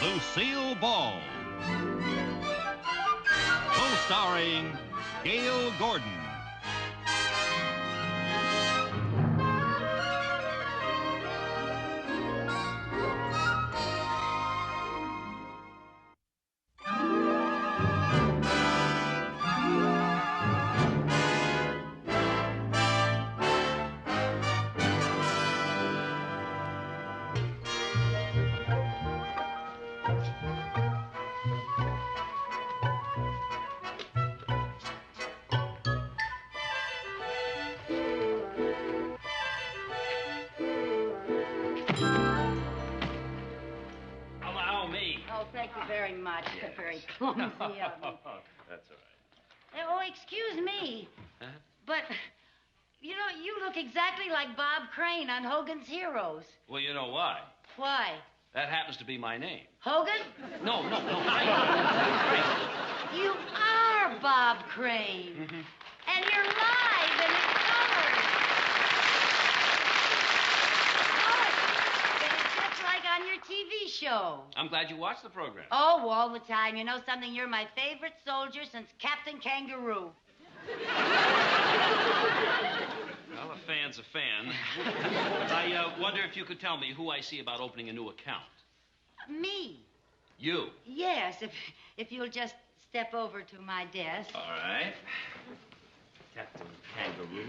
Lucille Ball. Co-starring Gale Gordon. Thank you very much. Yes. Very clumsy of me. That's all right. Oh, excuse me. Huh? But, you know, you look exactly like Bob Crane on Hogan's Heroes. Well, you know why? Why? That happens to be my name. Hogan? No. You are Bob Crane. Mm-hmm. And you're live and in colors. Like on your TV show. I'm glad you watched the program. Oh, all the time. You know something? You're my favorite soldier since Captain Kangaroo. Well, a fan's a fan. I wonder if you could tell me who I see about opening a new account. Me? You? Yes, if you'll just step over to my desk. All right. Captain Kangaroo.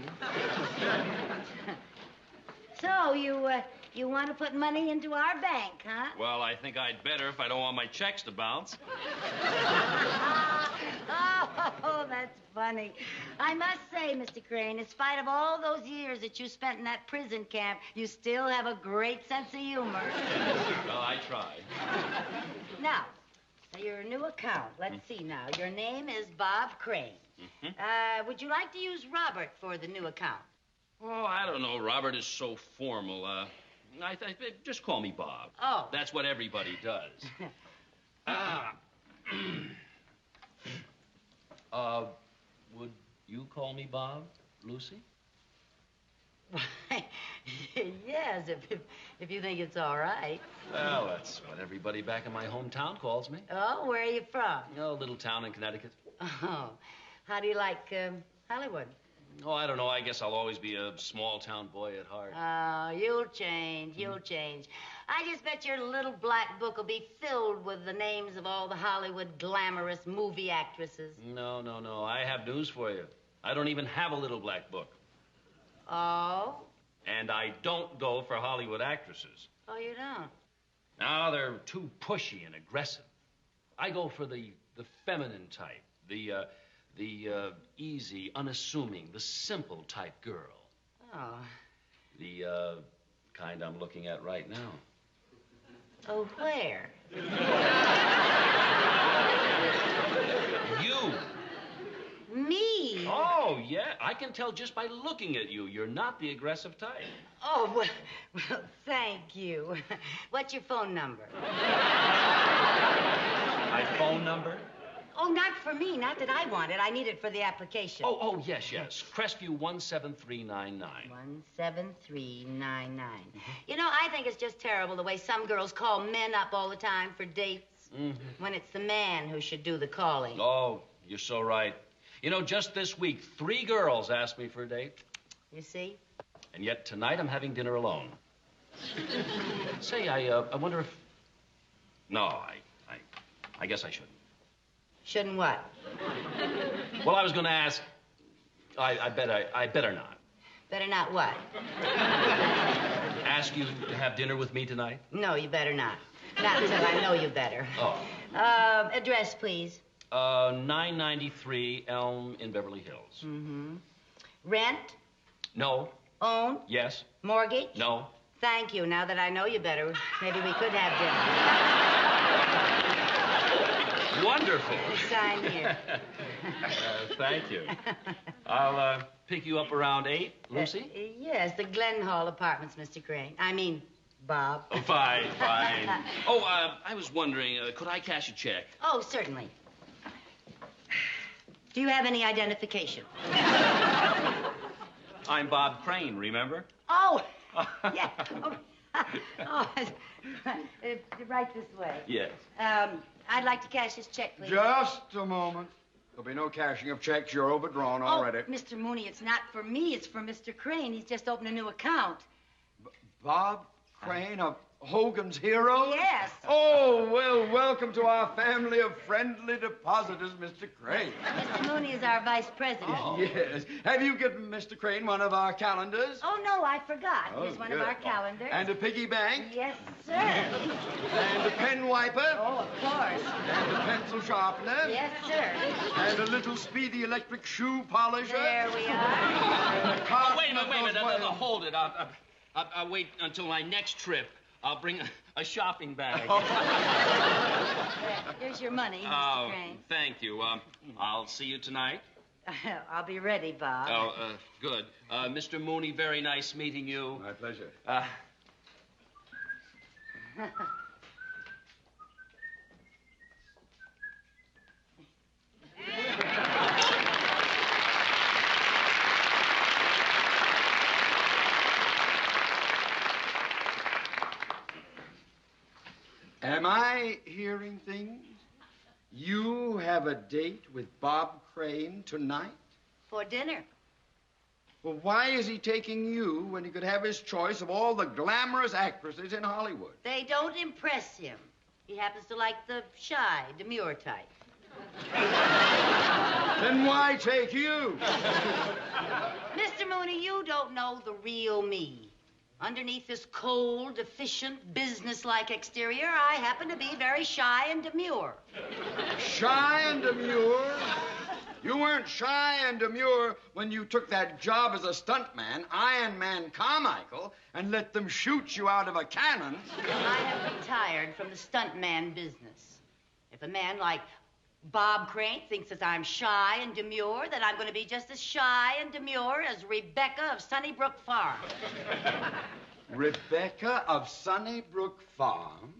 So, you want to put money into our bank, huh? Well, I think I'd better if I don't want my checks to bounce. Oh, that's funny. I must say, Mr. Crane, in spite of all those years that you spent in that prison camp, you still have a great sense of humor. Well, I try. Now, your new account. Let's see now. Your name is Bob Crane. Mm-hmm. Would you like to use Robert for the new account? Oh, I don't know. Robert is so formal. Just call me Bob. Oh. That's what everybody does. Would you call me Bob, Lucy? Yes, if you think it's all right. Well, that's what everybody back in my hometown calls me. Oh, where are you from? Oh, a little town in Connecticut. Oh, how do you like Hollywood? Oh, I don't know. I guess I'll always be a small-town boy at heart. Oh, you'll change. You'll change. I just bet your little black book will be filled with the names of all the Hollywood glamorous movie actresses. No. I have news for you. I don't even have a little black book. Oh? And I don't go for Hollywood actresses. Oh, you don't? No, they're too pushy and aggressive. I go for the feminine type, the easy, unassuming, the simple type girl. Oh. The kind I'm looking at right now. Oh, where? You. Me? Oh, yeah. I can tell just by looking at you. You're not the aggressive type. Oh, well, thank you. What's your phone number? My phone number? Oh, not for me. Not that I want it. I need it for the application. Oh, yes. Crestview 17399. 17399. You know, I think it's just terrible the way some girls call men up all the time for dates. Mm-hmm. When it's the man who should do the calling. Oh, you're so right. You know, just this week, 3 girls asked me for a date. You see? And yet tonight I'm having dinner alone. Say, I wonder if... No, I guess I shouldn't. Shouldn't what? Well, I was going to ask... I better not. Better not what? Ask you to have dinner with me tonight? No, you better not. Not until I know you better. Oh. Address, please. 993 Elm in Beverly Hills. Mm-hmm. Rent? No. Own? Yes. Mortgage? No. Thank you. Now that I know you better, maybe we could have dinner. Wonderful. Sign here. Thank you. I'll pick you up around 8, Lucy? Yes, the Glen Hall Apartments, Mr. Crane. I mean, Bob. Oh, fine. Oh, I was wondering, could I cash a check? Oh, certainly. Do you have any identification? I'm Bob Crane, remember? Oh, yeah. Oh, Right this way. Yes. I'd like to cash this check, please. Just a moment. There'll be no cashing of checks. You're overdrawn already. Mr. Mooney, it's not for me. It's for Mr. Crane. He's just opened a new account. Bob Crane of Hogan's Hero? Yes. Oh, well, welcome to our family of friendly depositors, Mr. Crane. Mr. Mooney is our vice president. Oh. Yes. Have you given Mr. Crane one of our calendars? Oh, no, I forgot. Here's one of good. our calendars. And a piggy bank? Yes, sir. And a pen wiper? Oh, of course. And a pencil sharpener? Yes, sir. And a little speedy electric shoe polisher? There we are. And a carton Wait a of minute. those Hold it. I'll wait until my next trip. I'll bring a shopping bag. Here's your money, Mr. Crane. Thank you. I'll see you tonight. I'll be ready, Bob. Oh, good. Mr. Mooney, very nice meeting you. My pleasure. Am I hearing things? You have a date with Bob Crane tonight? For dinner. Well, why is he taking you when he could have his choice of all the glamorous actresses in Hollywood? They don't impress him. He happens to like the shy, demure type. Then why take you? Mr. Mooney, you don't know the real me. Underneath this cold, efficient, businesslike exterior, I happen to be very shy and demure. Shy and demure? You weren't shy and demure when you took that job as a stuntman, Iron Man Carmichael, and let them shoot you out of a cannon. I have retired from the stuntman business. If a man like Bob Crane thinks that I'm shy and demure, then I'm going to be just as shy and demure as Rebecca of Sunnybrook Farm. Rebecca of Sunnybrook Farm?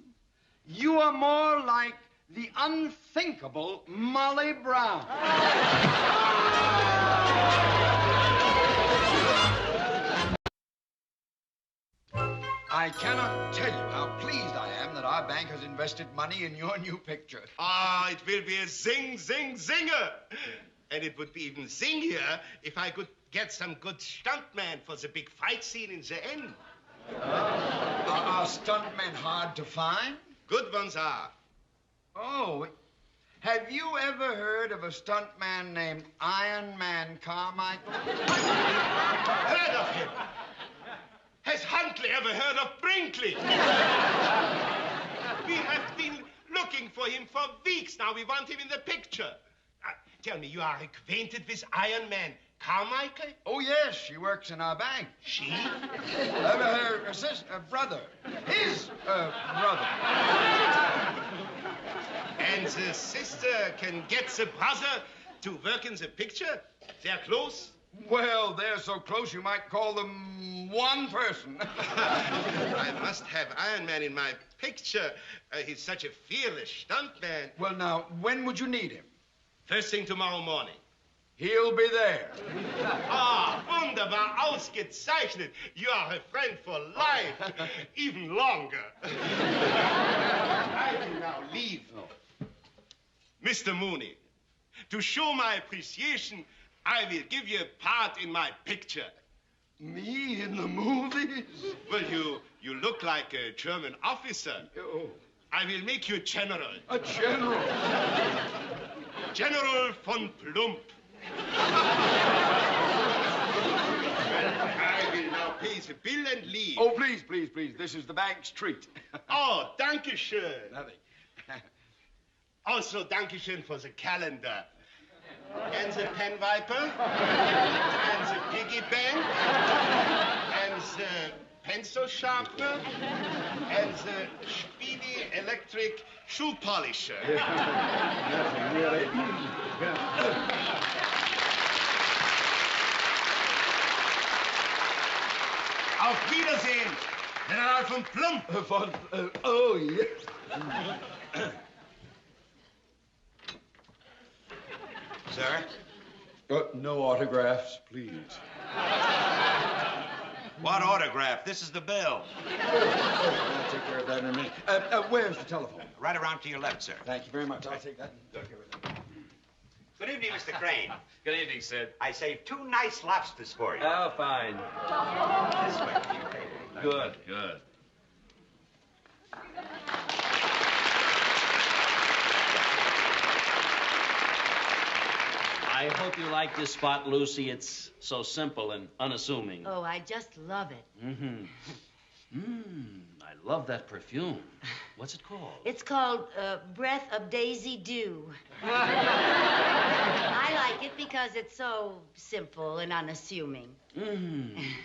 You are more like the unthinkable Molly Brown. I cannot tell you how pleased I am that our bank has invested money in your new picture. Ah, it will be a zing, zing, zinger. And it would be even zingier if I could get some good stuntman for the big fight scene in the end. Are stuntmen hard to find? Good ones are. Oh, have you ever heard of a stuntman named Iron Man Carmichael? Heard of him? Has Huntley ever heard of Brinkley? We have been looking for him for weeks now. We want him in the picture. Tell me, you are acquainted with Iron Man Carmichael? Oh, yes, she works in our bank. She? Her brother. His brother. And the sister can get the brother to work in the picture? They're close? Well, they're so close you might call them one person. I must have Iron Man in my picture. He's such a fearless stuntman. Well, now, when would you need him? First thing tomorrow morning. He'll be there. Ah, wunderbar, ausgezeichnet. You are a friend for life. Even longer. I will now leave. Mr. Mooney, to show my appreciation, I will give you a part in my picture. Me in the movies? Well, you look like a German officer. Oh. I will make you general. A general? General von Plump. I will now pay the bill and leave. Oh, please, please, please. This is the bank's treat. Oh, danke schön. Nothing. Also, danke schön for the calendar. And the pen wiper. And the piggy bank. And the pencil sharpener. And the speedy electric shoe polisher. Nothing, really. Auf Wiedersehen, General von Plump. Oh, yes. Sir? No autographs, please. What autograph? This is the bill. I'll take care of that in a minute. Where's the telephone? Right around to your left, sir. Thank you very much. I'll take that. Good evening, Mr. Crane. Good evening, Sid. I saved 2 nice lobsters for you. Oh, fine. This way, to your table. Good, good. I hope you like this spot, Lucy. It's so simple and unassuming. Oh, I just love it. I love that perfume. What's it called? It's called Breath of Daisy Dew. I like it because it's so simple and unassuming.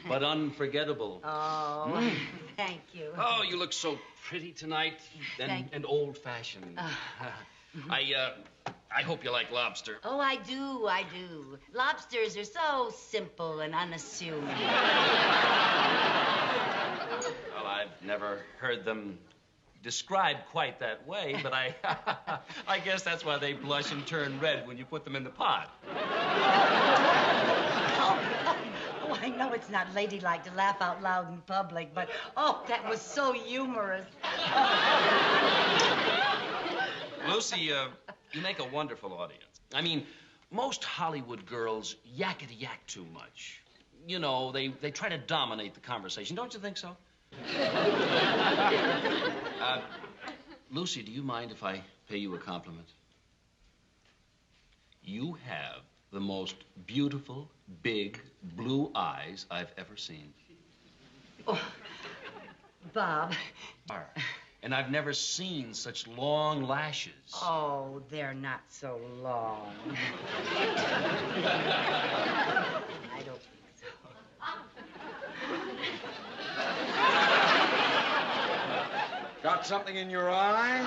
But unforgettable. Oh, thank you. Oh, you look so pretty tonight and old-fashioned. I hope you like lobster. Oh, I do, I do. Lobsters are so simple and unassuming. Well, I've never heard them described quite that way, but I guess that's why they blush and turn red when you put them in the pot. Oh, I know it's not ladylike to laugh out loud in public, but, oh, that was so humorous. Lucy, you make a wonderful audience. I mean, most Hollywood girls yakety-yak too much. You know, they try to dominate the conversation. Don't you think so? Lucy, do you mind if I pay you a compliment? You have the most beautiful, big, blue eyes I've ever seen. Oh, Bob. And I've never seen such long lashes. Oh, they're not so long. I don't think so. Got something in your eye?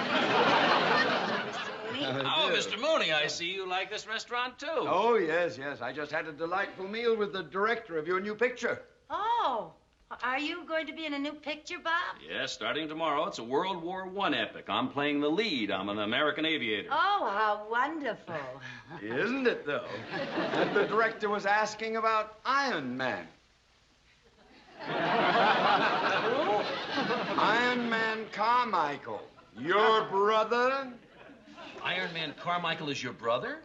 Oh, Mr. Mooney, I see you like this restaurant, too. Oh, yes, yes. I just had a delightful meal with the director of your new picture. Oh, are you going to be in a new picture, Bob? Yes, starting tomorrow. It's a World War I epic. I'm playing the lead. I'm an American aviator. Oh, how wonderful. Isn't it, though? And the director was asking about Iron Man. Iron Man Carmichael, your brother? Iron Man Carmichael is your brother?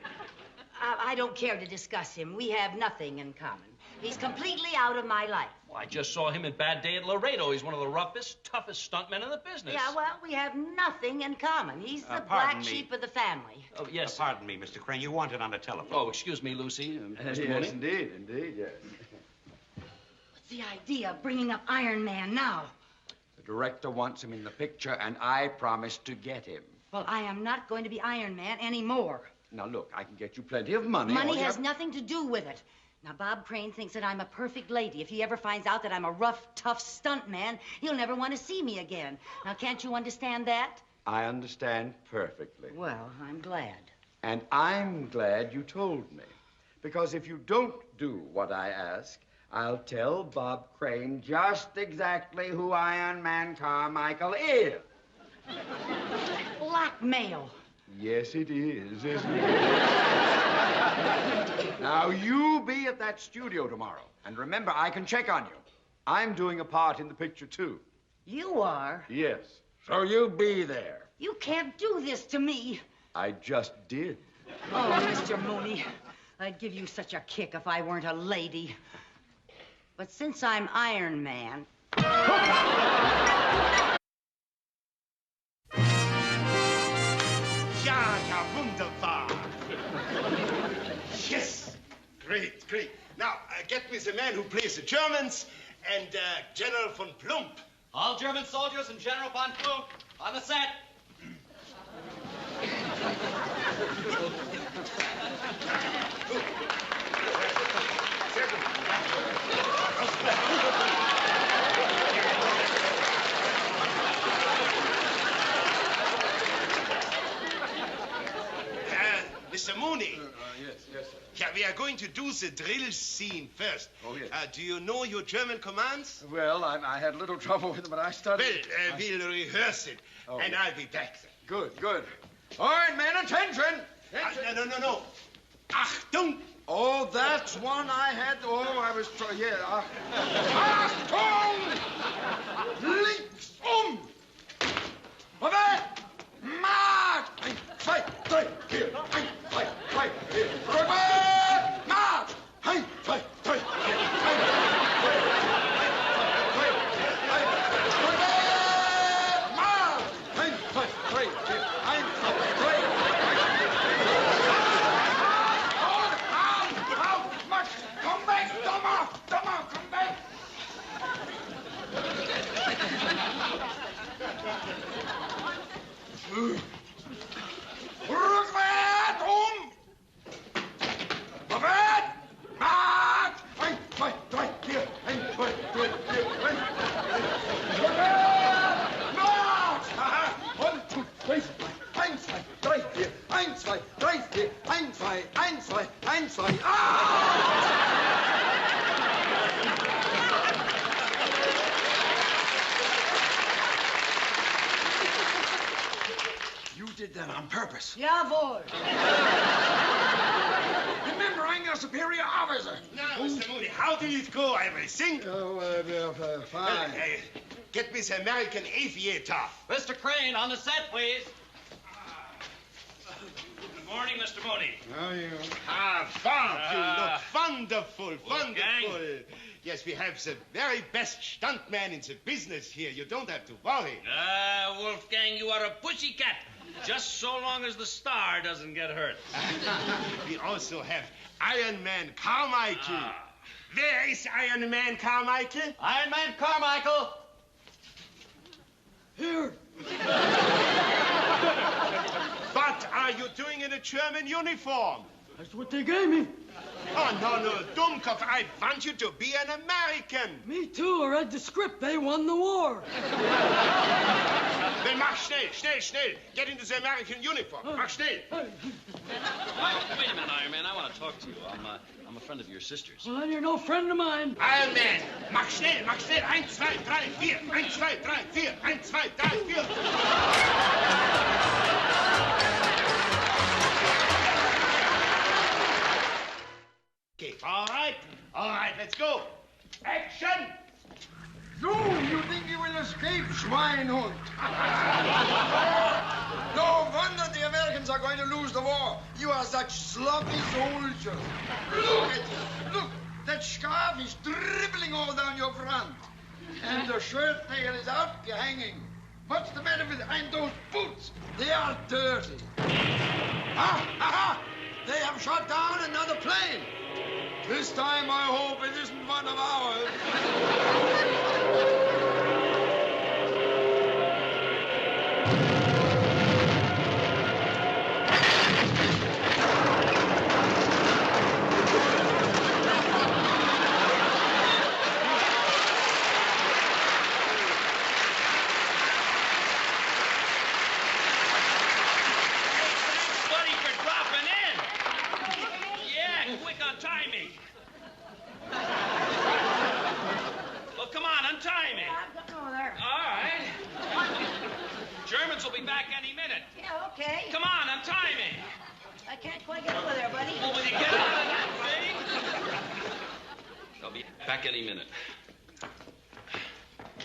I don't care to discuss him. We have nothing in common. He's completely out of my life. Well, I just saw him in Bad Day at Laredo. He's one of the roughest, toughest stuntmen in the business. Yeah, well, we have nothing in common. He's the pardon black me. sheep of the family. Oh, yes. Pardon me, Mr. Crane. You wanted on the telephone. Oh, excuse me, Lucy. Mr. Yes, Mooney. indeed, yes. What's the idea of bringing up Iron Man now? The director wants him in the picture, and I promised to get him. Well, I am not going to be Iron Man anymore. Now, look, I can get you plenty of money. Money has nothing to do with it. Now, Bob Crane thinks that I'm a perfect lady. If he ever finds out that I'm a rough, tough stunt man, he'll never want to see me again. Now, can't you understand that? I understand perfectly. Well, I'm glad. And I'm glad you told me. Because if you don't do what I ask, I'll tell Bob Crane just exactly who Iron Man Carmichael is. Blackmail. Yes, it is, isn't it? Now, you be at that studio tomorrow. And remember, I can check on you. I'm doing a part in the picture, too. You are? Yes. So you be there. You can't do this to me. I just did. Oh, Mr. Mooney, I'd give you such a kick if I weren't a lady. But since I'm Iron Man... Ja, wunderbar. Yes. Great, great. Now, get me the man who plays the Germans and General von Plump. All German soldiers and General von Plump on the set. Mr. Mooney. Yes, sir. Yeah, we are going to do the drill scene first. Oh, yes. Do you know your German commands? Well, I had a little trouble with it, but I studied. Well, we'll rehearse it, Oh, and yes. I'll be back then. Good, good. All right, man, attention! No. Achtung! Oh, that's one I had. Oh, I was trying. Yeah. Achtung! Links Vorwärts! Marsch! 1, 2, 3, 4. 1, 2, 3, 4. Rückwärts! Marsch! 1, 2, 3, 4. 1, 2, 3, 4. 1, 2, 3, 4. Rückwärts! Marsch! 1, 2, 3, 4. 1, 2, 3. Max, come back! Dummer! Come back! Rückwärts! Vorwärts! Marsch! 1, 2, 3, 4. 1, 2, 3, 4. 1. Rückwärts! Marsch! 1, 2, 3, 1, 2, 3, 4. 1, 2, 3, 4. 1, 2, 1, 2, 1, 2. You did that on purpose. Jawohl. Remember, I'm your superior officer. Now, Mr. Moody, how did it go, everything? Oh, fine. Get Miss American Aviator. Mr. Crane, on the set, please. Good morning, Mr. Mooney. How are you? Vance, you look wonderful, Wolfgang. wonderful. Yes, we have the very best stuntman in the business here. You don't have to worry. Wolfgang, you are a pussycat. Just so long as the star doesn't get hurt. We also have Iron Man Carmichael. Where is Iron Man Carmichael? Iron Man Carmichael. Here. What are you doing in a German uniform? That's what they gave me. Oh, no, Dummkopf, I want you to be an American. Me too. I read the script. They won the war. Then mach schnell. Get into the American uniform. Mach schnell. Wait a minute, Iron Man. I want to talk to you. I'm a friend of your sister's. Well, you're no friend of mine. Iron Man, mach schnell. 1, 2, 3, 4. 1, 2, 3, 4. 1, 2, 3, 4. Okay, all right, let's go. Action! So, you think you will escape, Schweinhund? No wonder the Americans are going to lose the war. You are such sloppy soldiers. Look at you. Look, that scarf is dribbling all down your front. And the shirt tail is out hanging. What's the matter with it? And those boots, they are dirty. They have shot down another plane. This time I hope it isn't one of ours. Any minute.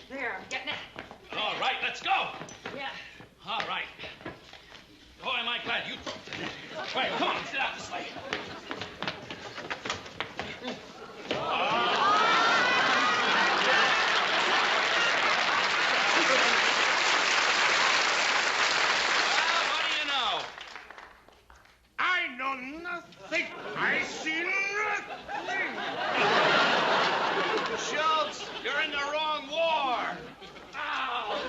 There, I'm getting it. All right, let's go. Yeah. All right. Oh, am I glad you... Wait, come on, sit out this way. What do you know? I know nothing. I see nothing. Schultz, you're in the wrong war. Ow!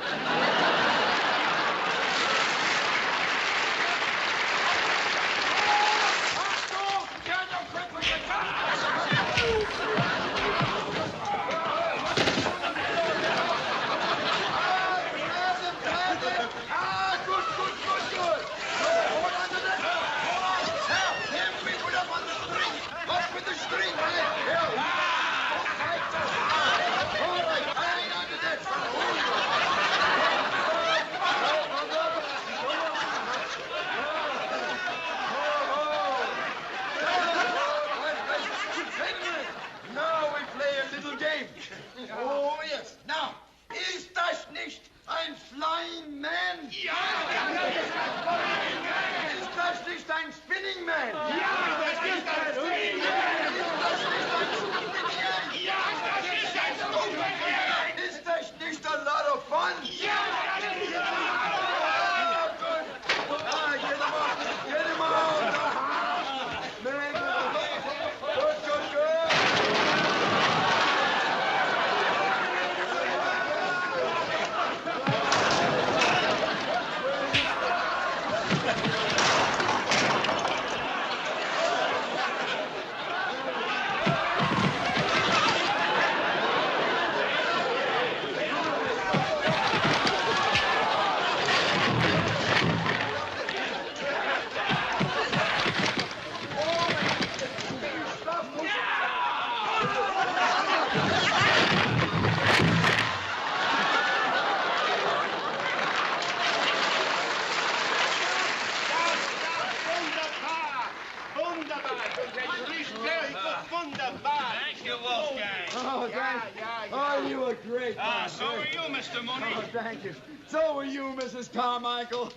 Oh, thank you. Oh, you were great. So are you, Mr. Mooney. Oh, thank you. So were you, Mrs. Carmichael.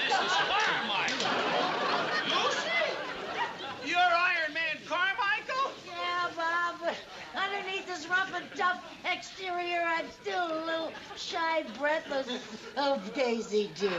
Mrs. Carmichael. Lucy? You're Iron Man Carmichael? Yeah, Bob, but underneath this rough and tough exterior, I'm still a little shy, breathless of Daisy Doo.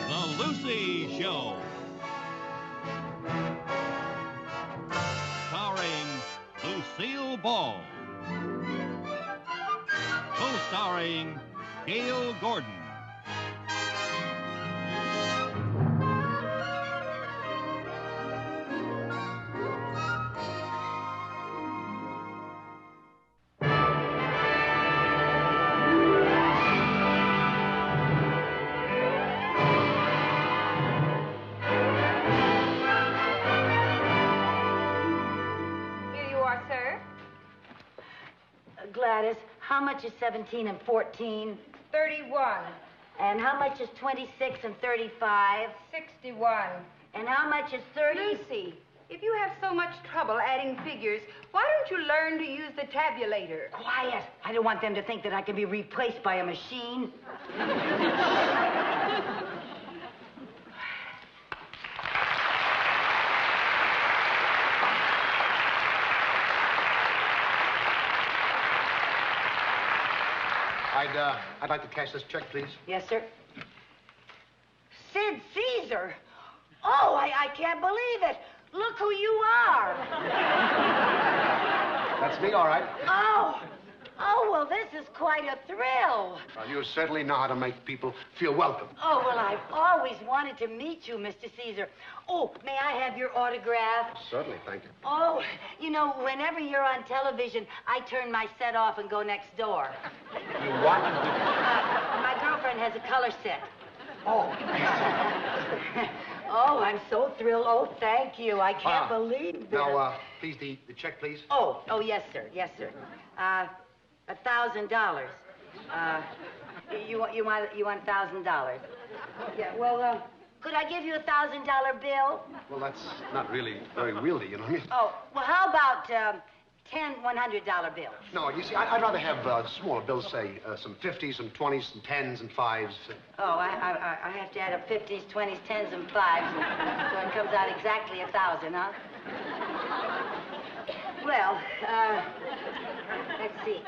The Lucy Show. Starring Lucille Ball. Co-starring Gale Gordon. Gladys, how much is 17 and 14? 31. And how much is 26 and 35? 61. And how much is 30? Lucy, if you have so much trouble adding figures, why don't you learn to use the tabulator? Quiet. I don't want them to think that I can be replaced by a machine. I'd like to cash this check, please. Yes, sir. Sid Caesar? Oh, I can't believe it. Look who you are. That's me, all right. Oh, well, this is quite a thrill. Well, you certainly know how to make people feel welcome. Oh, well, I've always wanted to meet you, Mr. Caesar. Oh, may I have your autograph? Certainly, thank you. Oh, you know, whenever you're on television, I turn my set off and go next door. You what? My girlfriend has a color set. Oh. Oh, I'm so thrilled. Oh, thank you. I can't believe it. Now, please, the check, please. Oh, yes, sir. Yes, sir. $1,000. You want $1,000? Yeah. Well, could I give you a $1,000 bill? Well, that's not really very wieldy, you know what I mean? Oh, well, how about 10 $100 bills? No, you see, I'd rather have smaller bills, say, some 50s, some 20s, some 10s, and 5s. Oh, I have to add up 50s, 20s, 10s, and 5s, so it comes out exactly 1,000, huh? Well, let's see.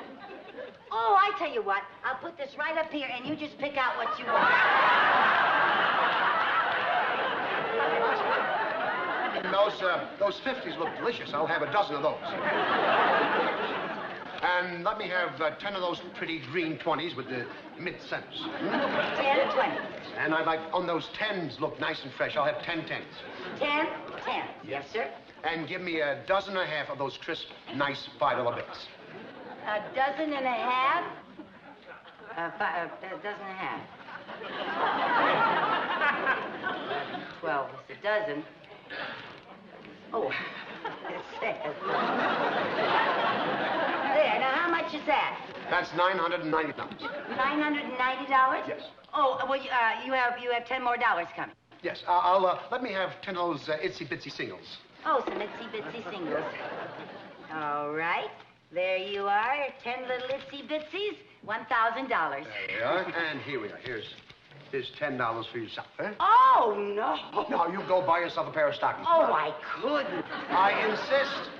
Oh, I tell you what, I'll put this right up here, and you just pick out what you want. Those 50s look delicious. I'll have a dozen of those. And let me have 10 of those pretty green 20s with the mid-centers. 10, 20. And I'd like, on those 10s look nice and fresh, I'll have 10 10s. 10, 10. Yes, sir. And give me a dozen and a half of those crisp, nice $5 bills. A dozen and a half? A dozen and a half. 12 is a dozen. Oh, it says. There, now how much is that? That's $990. $990? Yes. Oh, well, you have $10 more coming. Yes, let me have 10 of those itsy-bitsy singles. Oh, some itsy-bitsy singles. All right. There you are. 10 little itsy-bitsies, $1,000. There we are. And here we are. Here's $10 for yourself, eh? Oh, no. No, you go buy yourself a pair of stockings. Oh, I couldn't. I insist.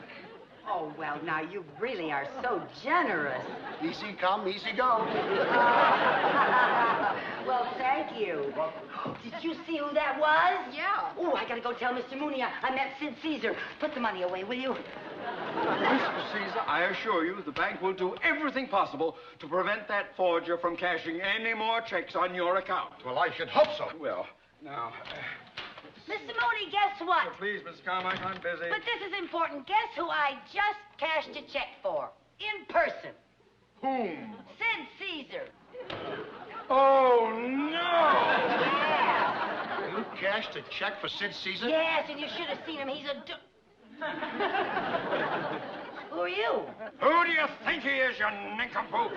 Oh, well, now, you really are so generous. Easy come, easy go. Well, thank you. Did you see who that was? Yeah. Oh, I gotta go tell Mr. Mooney I met Sid Caesar. Put the money away, will you? Mr. Caesar, I assure you the bank will do everything possible to prevent that forger from cashing any more checks on your account. Well, I should hope so. Well, now... Mr. Mooney, guess what? Please, Mrs. Carmichael, I'm busy. But this is important. Guess who I just cashed a check for? In person. Whom? Sid Caesar. Oh, no! Yeah. You cashed a check for Sid Caesar? Yes, and you should have seen him. He's a... Who are you? Who do you think he is, you nincompoop?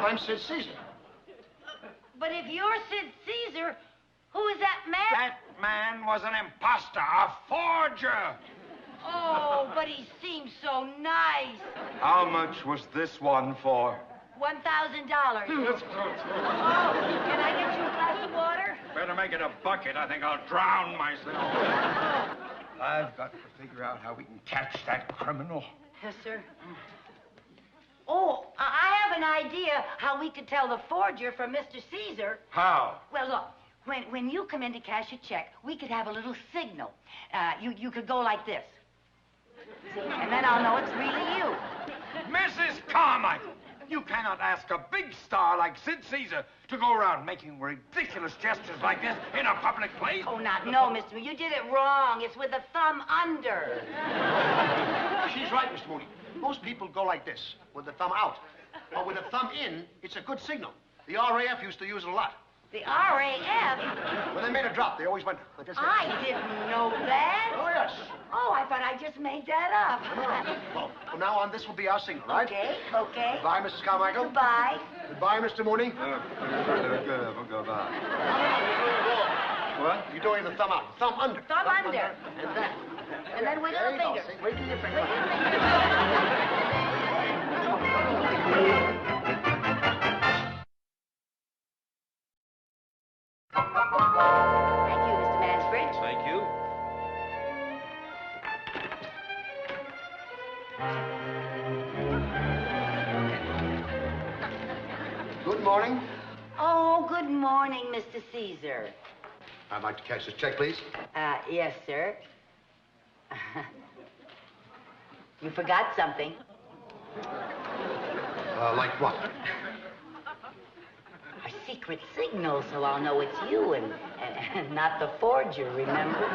I'm Sid Caesar. But if you're Sid Caesar, who is that man? That man was an imposter, a forger. Oh, but he seems so nice. How much was this one for? $1,000. Let's go. Oh, can I get you a glass of water? Better make it a bucket. I think I'll drown myself. I've got to figure out how we can catch that criminal. Yes, sir. Oh, I have an idea how we could tell the forger from Mr. Caesar. How? Well, look, when you come in to cash a check, we could have a little signal. You could go like this. See? And then I'll know it's really you. Mrs. Carmichael, you cannot ask a big star like Sid Caesar to go around making ridiculous gestures like this in a public place. Oh, no, Mr. Mooney. You did it wrong. It's with the thumb under. She's right, Mr. Mooney. Most people go like this, with the thumb out. But with the thumb in, it's a good signal. The RAF used to use it a lot. The RAF? When they made a drop, they always went like this. I didn't know that. Oh, yes. Oh, I thought I just made that up. Well, from now on, this will be our signal, right? Okay. Goodbye, Mrs. Carmichael. Goodbye. Goodbye, Mr. Mooney. Goodbye. What? You're doing the thumb out. Thumb under. Thumb under. And then. And then wiggle There the you go. finger. See? Wiggle your finger. Wiggle your Thank you, Mr. Mansbridge. Thank you. Good morning. Oh, good morning, Mr. Caesar. I'd like to cash this check, please. Yes, sir. You forgot something. Like what? A secret signal, so I'll know it's you and not the forger, remember?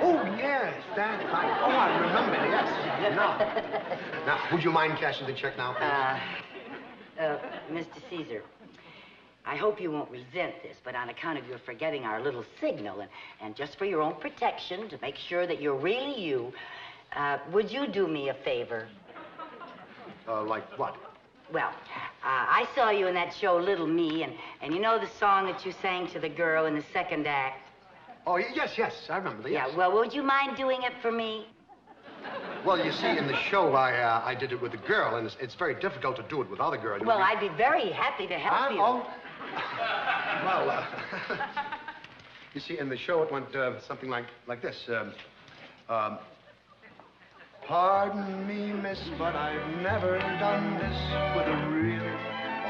Oh, yes, that's right. Oh, I remember, yes. Now, would you mind cashing the check now, please? Mr. Caesar, I hope you won't resent this, but on account of your forgetting our little signal and just for your own protection, to make sure that you're really you, would you do me a favor? Like what? Well, I saw you in that show, Little Me, and you know the song that you sang to the girl in the second act? Oh, yes, I remember, yes. Yeah, well, would you mind doing it for me? Well, you see, in the show, I did it with a girl, and it's very difficult to do it with other girls. Well, I'd be very happy to help you. Oh. Well, you see, in the show, it went something like this. Pardon me, miss, but I've never done this with a real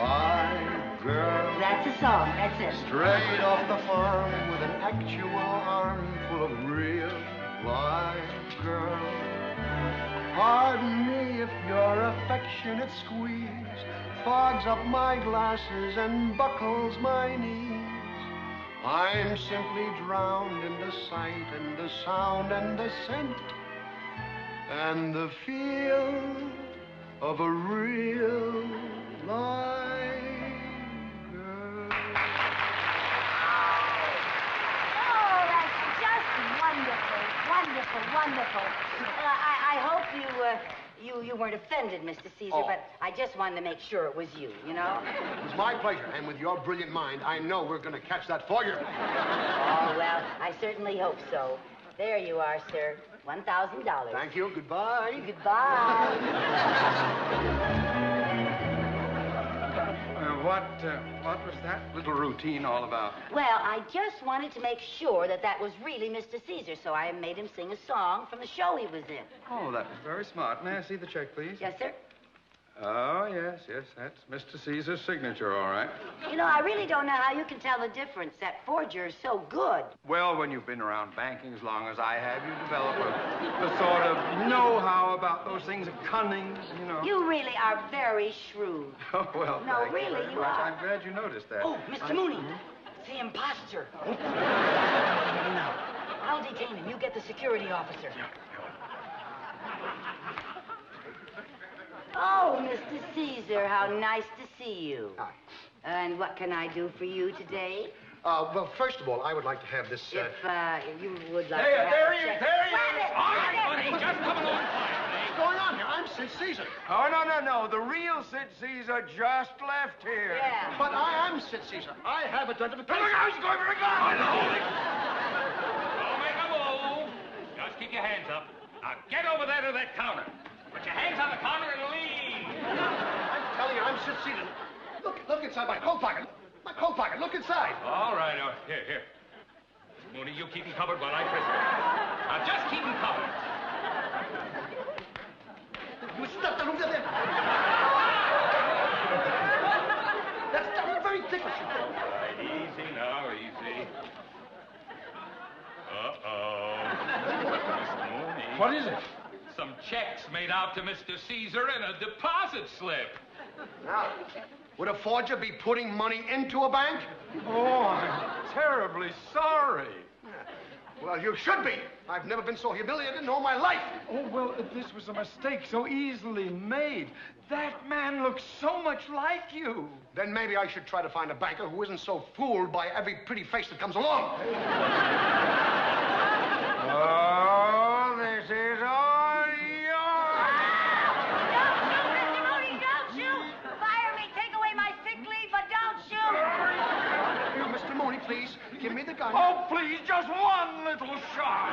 white girl. That's a song, that's it. Straight off the farm with an actual armful of real white girl. Pardon me if your affectionate squeeze fogs up my glasses and buckles my knees. I'm simply drowned in the sight and the sound and the scent and the feel of a real live girl. Oh, that's just wonderful. I hope you weren't offended, Mr. Caesar, but I just wanted to make sure it was you, you know? It was my pleasure, and with your brilliant mind, I know we're going to catch that forger. Oh, well, I certainly hope so. There you are, sir. $1,000. Thank you. Goodbye. Goodbye. What was that little routine all about? Well, I just wanted to make sure that was really Mr. Caesar, so I made him sing a song from the show he was in. Oh, that was very smart. May I see the check, please? Yes, sir. Oh, yes, that's Mr. Caesar's signature, all right. You know, I really don't know how you can tell the difference. That forger is so good. Well, when you've been around banking as long as I have, you develop a sort of know-how about those things, cunning, you know. You really are very shrewd. Oh, well, No, thank really, very you much. are. I'm glad you noticed that. Oh, Mr. Mooney, it's the imposter. No, I'll detain him. You get the security officer. Oh, Mr. Caesar, how nice to see you. Hi. And what can I do for you today? Well, first of all, I would like to have this, If you would like There to have he a is, check. there he Wait a is. minute, All wait a right, minute. buddy, just come along quietly. What's going on here? I'm Sid Caesar. Oh, no. The real Sid Caesar just left here. Yeah. But I am Sid Caesar. I have identification. Look out, he's going for a gun. Don't make a move. Just keep your hands up. Now get over there to that counter. Put your hands on the counter and lean. I'm telling you, I'm Sid Caesar. Look inside my coat pocket. My coat pocket. Look inside. All right, here. Mooney, you keep him covered while I frisk him. Now just keep him covered. You stepped on over there. That's very ticklish. All right, easy now, easy. Uh-oh. Mr. Mooney. What is it? Some checks made out to Mr. Caesar and a deposit slip. Now, would a forger be putting money into a bank? Oh, I'm terribly sorry. Well, you should be. I've never been so humiliated in all my life. Oh, well, this was a mistake so easily made. That man looks so much like you. Then maybe I should try to find a banker who isn't so fooled by every pretty face that comes along. Oh, this is all yours. Mr. Mooney, don't shoot! Fire me, take away my sick leave, but don't shoot! Here, Mr. Mooney, please, give me the gun. Oh, please, just one little shot.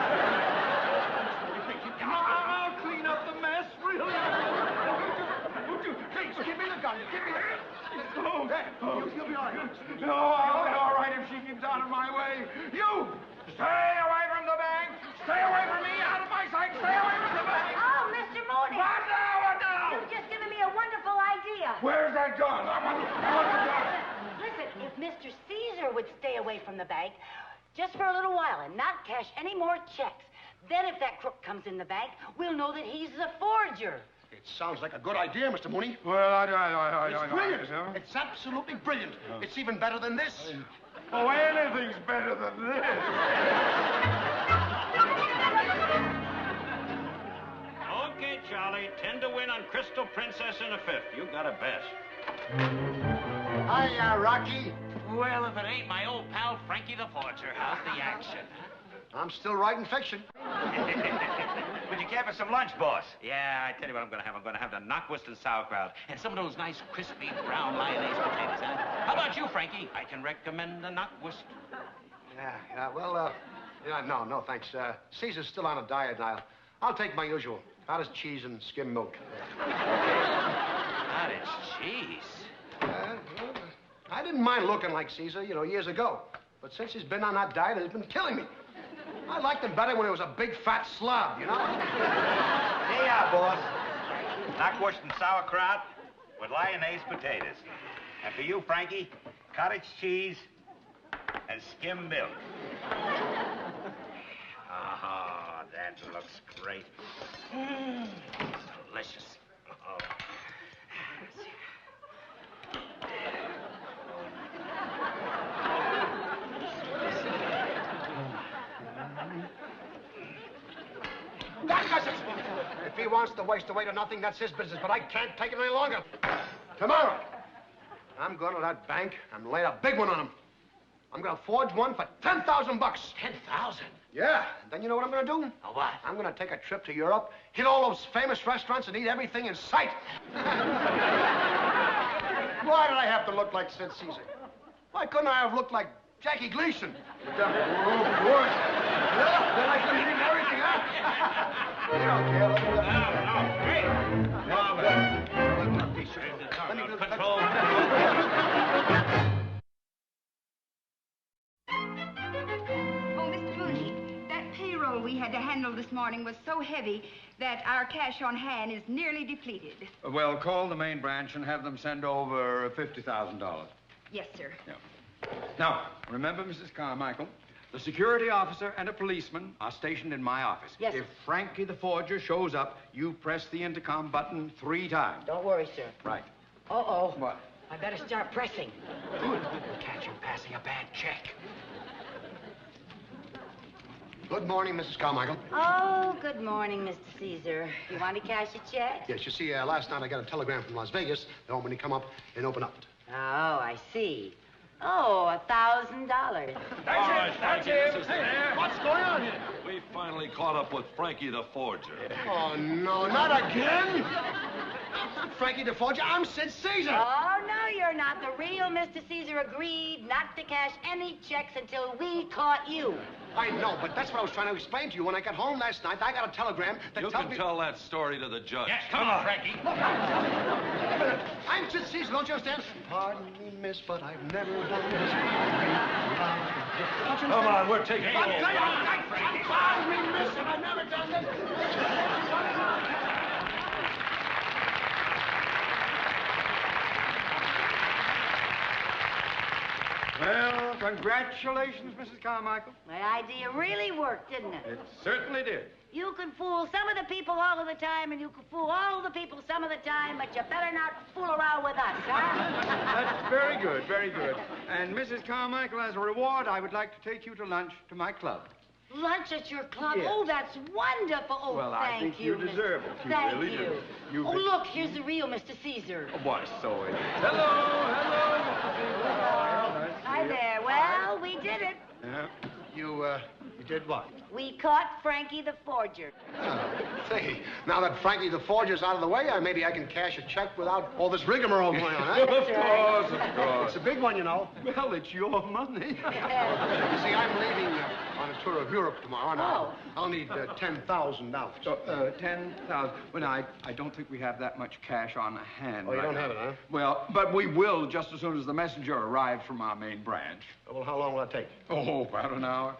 I'll clean up the mess, really. Please, give me the gun. Give me the gun. Oh, There, you'll be all right. no, I'll be all right if she keeps out of my way. You, stay away from the bank. Stay away from me, out of my sight. Stay away from the bank. Oh, Mr. Mooney! What now? You've just given me a wonderful idea. Where's that gun? I want the gun. Listen, if Mr. Caesar would stay away from the bank just for a little while and not cash any more checks, then if that crook comes in the bank, we'll know that he's the forger. It sounds like a good idea, Mr. Mooney. Well, It's brilliant. It's absolutely brilliant. It's even better than this. Oh, anything's better than this. Okay, Charlie. 10 to win on Crystal Princess in a fifth. You got a bet. Hiya, Rocky. Well, if it ain't my old pal Frankie the Forger, how's the action? I'm still writing fiction. Would you care for some lunch, boss? Yeah, I tell you what I'm gonna have. I'm gonna have the knockwurst and sauerkraut and some of those nice crispy brown mayonnaise potatoes, huh? How about you, Frankie? I can recommend the knockwurst. No, thanks. Caesar's still on a diet now. I'll take my usual. Cottage cheese and skim milk. Cottage cheese. I didn't mind looking like Caesar, years ago. But since he's been on that diet, it's been killing me. I liked him better when he was a big, fat slob, Here you are, boss. Knockwurst and sauerkraut with lyonnaise potatoes. And for you, Frankie, cottage cheese and skim milk. Oh, that looks great. Delicious. Oh. If he wants to waste away to nothing, that's his business, but I can't take it any longer. Tomorrow, I'm going to that bank and lay a big one on him. I'm going to forge one for $10,000. 10,000? Yeah. And then you know what I'm going to do? What? I'm going to take a trip to Europe, hit all those famous restaurants, and eat everything in sight. Why did I have to look like Sid Caesar? Why couldn't I have looked like Jackie Gleason? Then I could have eaten everything, huh? Control. Oh, Mr. Mooney, that payroll we had to handle this morning was so heavy that our cash on hand is nearly depleted. Well, call the main branch and have them send over $50,000. Yes, sir. Yeah. Now, remember, Mrs. Carmichael, the security officer and a policeman are stationed in my office. Yes, If Frankie the forger shows up, you press the intercom button 3 times. Don't worry, sir. Right. Uh-oh. What? I better start pressing. Good. Catch him passing a bad check. Good morning, Mrs. Carmichael. Oh, good morning, Mr. Caesar. You want to cash a check? Yes, you see, last night I got a telegram from Las Vegas. They want me to come up and open up. Oh, I see. Oh, $1,000. That's it. What's going on here? We finally caught up with Frankie the forger. Oh, no, not again! Frankie the forger, I'm Sid Caesar! Oh, no, you're not. The real Mr. Caesar agreed not to cash any checks until we caught you. I know, but that's what I was trying to explain to you. When I got home last night, I got a telegram that You told can me... tell that story to the judge. Yes, come on, Frankie. I'm Sid Caesar, don't you understand? Pardon me, miss, but I've never done this. Come on, we're taking Pardon me, miss, and I've never done this. Well, congratulations, Mrs. Carmichael. My idea really worked, didn't it? It certainly did. You can fool some of the people all of the time, and you can fool all the people some of the time, but you better not fool around with us, huh? That's very good, very good. And Mrs. Carmichael, as a reward, I would like to take you to lunch to my club. Lunch at your club? Yes. Oh, that's wonderful. Oh, Well, I thank think you Mr. deserve it. You Thank really you. do. Oh, look, here's the real Mr. Caesar. Why, so it is. Hello, Hi there. Well, we did it. Yeah. You did what? We caught Frankie the forger. Say, now that Frankie the forger's out of the way, maybe I can cash a check without all this rigmarole going on, huh? Of course, of course. It's a big one, you know. Well, it's your money. You see, I'm leaving on a tour of Europe tomorrow, and I'll need $10,000. So, 10,000. Well, now, I don't think we have that much cash on hand. Oh, you right don't now. have it, huh? Well, but we will just as soon as the messenger arrives from our main branch. Well, how long will that take? Oh, about an hour.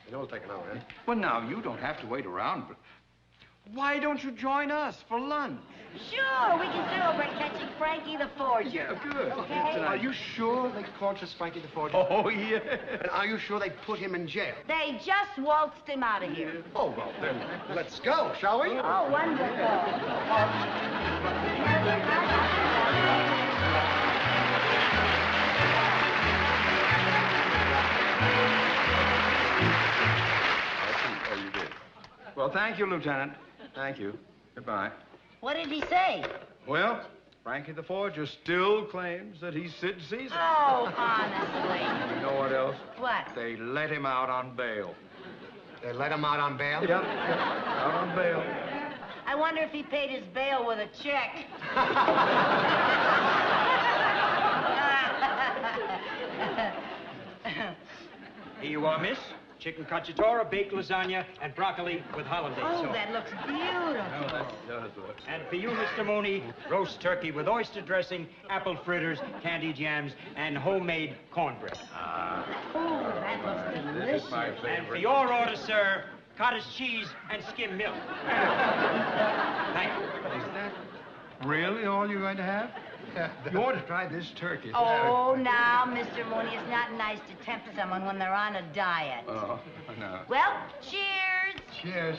It'll take an hour, huh? Well, now, you don't have to wait around, but why don't you join us for lunch? Sure, we can celebrate catching Frankie the forger. Yeah, good. Okay. Are you sure they caught this Frankie the forger? Oh, yeah. And are you sure they put him in jail? They just waltzed him out of here. Oh, well, then let's go, shall we? Oh, Oh, you did. Well, thank you, Lieutenant. Thank you. Goodbye. What did he say? Well, Frankie the forger still claims that he's Sid Caesar. Oh, honestly. You know what else? What? They let him out on bail. They let him out on bail? Yep, out on bail. I wonder if he paid his bail with a check. Here you are, miss. Chicken cacciatore, baked lasagna, and broccoli with hollandaise Oh, sauce. that looks beautiful. And for you, Mr. Mooney, roast turkey with oyster dressing, apple fritters, candy jams, and homemade cornbread. Oh, that looks delicious. This is my And for favorite. your order, sir, cottage cheese and skim milk. Thank you. Is that really all you're going to have? You ought to try this turkey. Oh, now, Mr. Mooney, it's not nice to tempt someone when they're on a diet. Oh, no. Well, cheers. Cheers.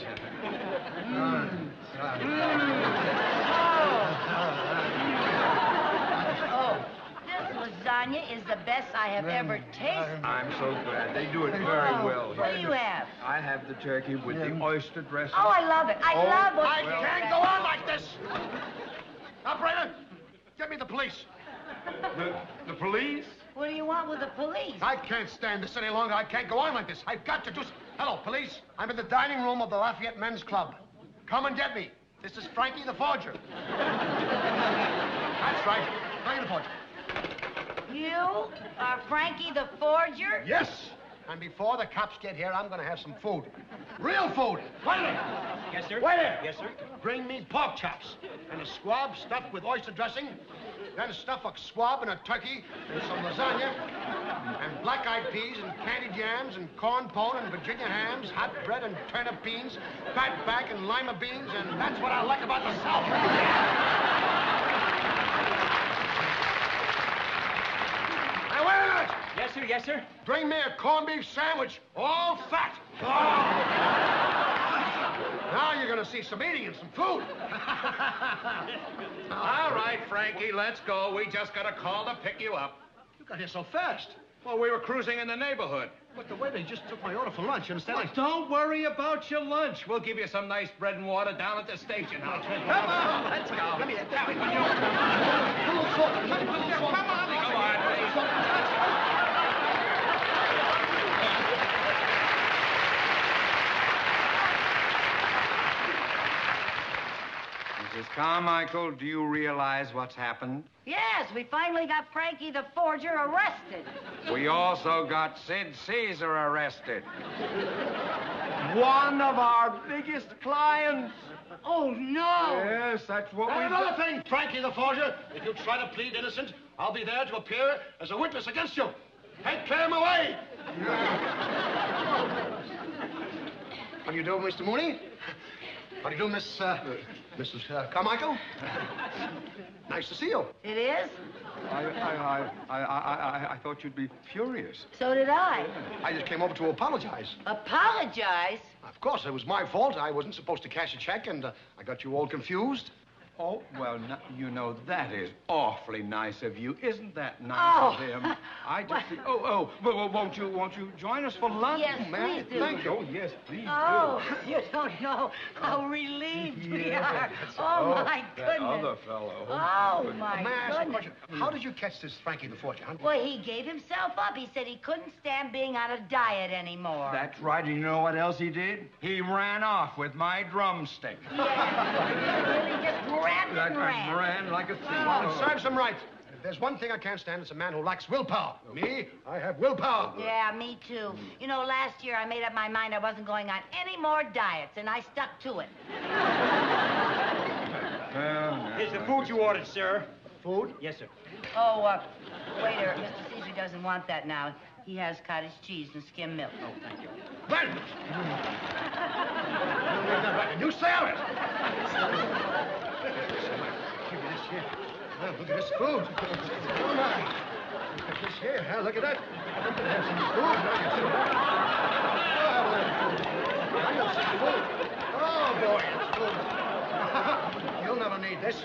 Oh, this lasagna is the best I have ever tasted. I'm so glad. They do it very well. What do you have? I have the turkey with the oyster dressing. Oh, I love it. I love it. I can't go on like this. Operator, get me the police. The police? What do you want with the police? I can't stand this any longer. I can't go on like this. I've got to do... Hello, police. I'm in the dining room of the Lafayette Men's Club. Come and get me. This is Frankie the forger. That's right. Frankie the forger. You are Frankie the forger? Yes. And before the cops get here, I'm going to have some food. Real food. Wait a minute. Yes, sir? Wait there. Yes, sir. Bring me pork chops and a squab stuffed with oyster dressing Then stuff a squab and a turkey and some lasagna and black-eyed peas and candy jams and corn pone and Virginia hams, hot bread and turnip beans, fatback and lima beans, and that's what I like about the South. Now, wait a minute. Yes, sir, yes, sir. Bring me a corned beef sandwich, all fat. Now you're going to see some eating and some food. All right, Frankie, let's go. We just got a call to pick you up. You got here so fast. Well, we were cruising in the neighborhood. But the waiter just took my order for lunch, you understand? Well, don't worry about your lunch. We'll give you some nice bread and water down at the station house. Come on, let's go. Let me get that. Come on. Mrs. Carmichael, do you realize what's happened? Yes, we finally got Frankie the forger arrested. We also got Sid Caesar arrested. One of our biggest clients. Oh, no. Yes, that's what And we another thing, Frankie the forger, if you try to plead innocent, I'll be there to appear as a witness against you. Take him away. How do you do, Mr. Mooney? How do you do, Mrs. Carmichael? Nice to see you. It is? I thought you'd be furious. So did I. I just came over to apologize. Apologize? Of course, it was my fault. I wasn't supposed to cash a check, and I got you all confused. Oh, well, you know, that is awfully nice of you. Isn't that nice Oh. of him? I just... Well, won't you join us for lunch? Yes, man? please do. Thank you. Oh, yes, please Oh, you don't know how relieved we are. Oh, my that goodness. other fellow. Oh, my May I ask a goodness. question? How did you catch this Frankie the forger, huh? Well, he gave himself up. He said he couldn't stand being on a diet anymore. That's right. You know what else he did? He ran off with my drumstick. Yeah. He just ran and ran. Ran like a thief. Well, it serves him right. If there's one thing I can't stand, it's a man who lacks willpower. Me, I have willpower. Yeah, me too. You know, last year I made up my mind I wasn't going on any more diets, and I stuck to it. Here's the food you ordered, sir. Food? Yes, sir. Oh, waiter, Mr. Caesar doesn't want that now. He has cottage cheese and skim milk. Oh, thank you. Well, you sell it. Give me this here. Oh, look at this food. Oh, my. Look at this here. Huh? Look at that. Look at that. Some food. I got some food. Oh, boy, it's food. You'll never need this.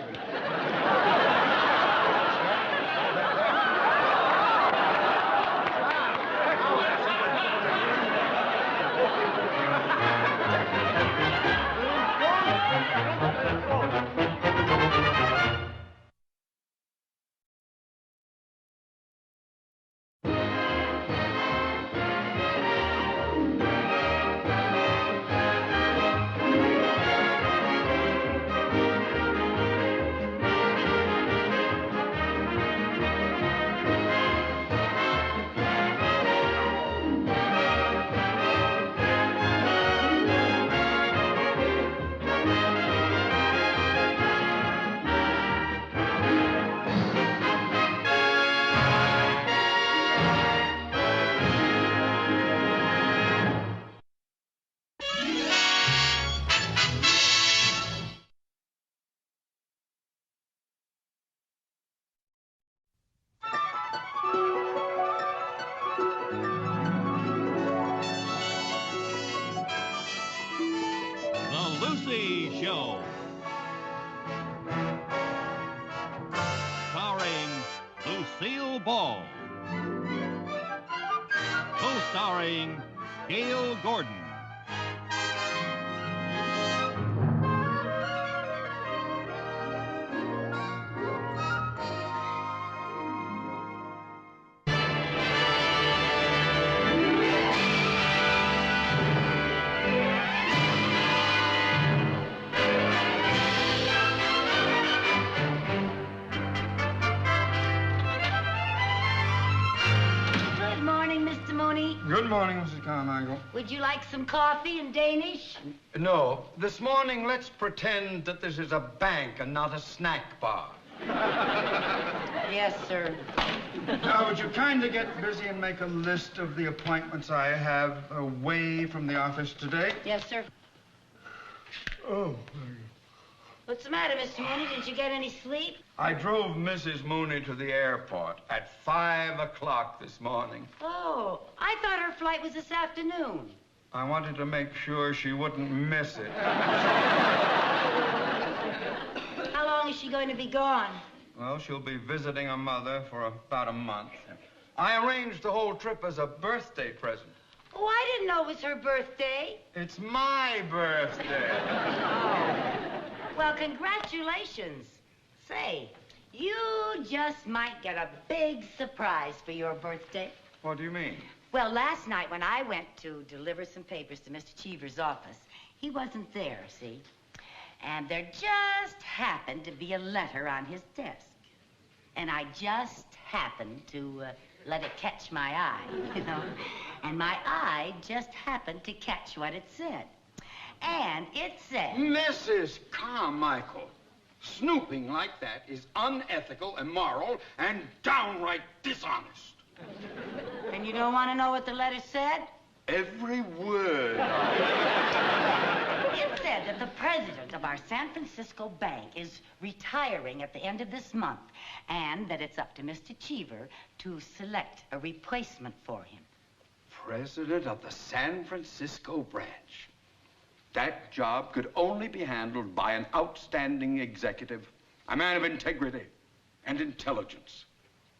Show. Starring Lucille Ball. Co-starring Gale Gordon. Good morning, Mrs. Carmichael. Would you like some coffee in Danish? No. This morning, let's pretend that this is a bank and not a snack bar. Yes, sir. Now, would you kindly get busy and make a list of the appointments I have away from the office today? Yes, sir. Oh. What's the matter, Mr. Mooney? Didn't you get any sleep? I drove Mrs. Mooney to the airport at 5 o'clock this morning. Oh, I thought her flight was this afternoon. I wanted to make sure she wouldn't miss it. How long is she going to be gone? Well, she'll be visiting her mother for about a month. I arranged the whole trip as a birthday present. Oh, I didn't know it was her birthday. It's my birthday. Oh. Well, congratulations. Say, you just might get a big surprise for your birthday. What do you mean? Well, last night when I went to deliver some papers to Mr. Cheever's office, he wasn't there, see? And there just happened to be a letter on his desk. And I just happened to let it catch my eye, you know? And my eye just happened to catch what it said. And it said... Mrs. Carmichael, snooping like that is unethical, immoral, and downright dishonest. And you don't want to know what the letter said? Every word. It said that the president of our San Francisco bank is retiring at the end of this month, and that it's up to Mr. Cheever to select a replacement for him. President of the San Francisco branch. That job could only be handled by an outstanding executive, a man of integrity and intelligence.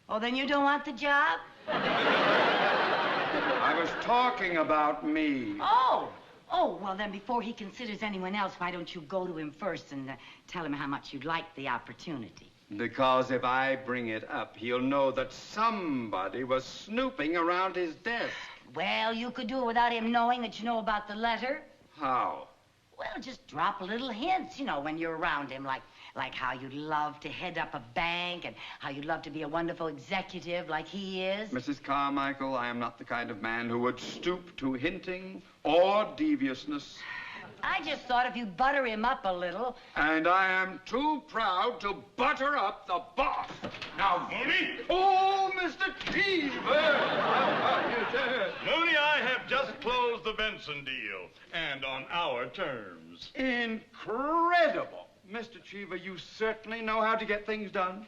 Oh, then you don't want the job? I was talking about me. Oh, well, then before he considers anyone else, why don't you go to him first and tell him how much you'd like the opportunity? Because if I bring it up, he'll know that somebody was snooping around his desk. Well, you could do it without him knowing that you know about the letter. How? Well, just drop little hints, you know, when you're around him, like how you'd love to head up a bank and how you'd love to be a wonderful executive like he is. Mrs. Carmichael, I am not the kind of man who would stoop to hinting or deviousness. I just thought if you'd butter him up a little... And I am too proud to butter up the boss. Now, Mooney! Oh, Mr. Cheever! Mooney, I have just closed the Benson deal, and on our terms. Incredible! Mr. Cheever, you certainly know how to get things done.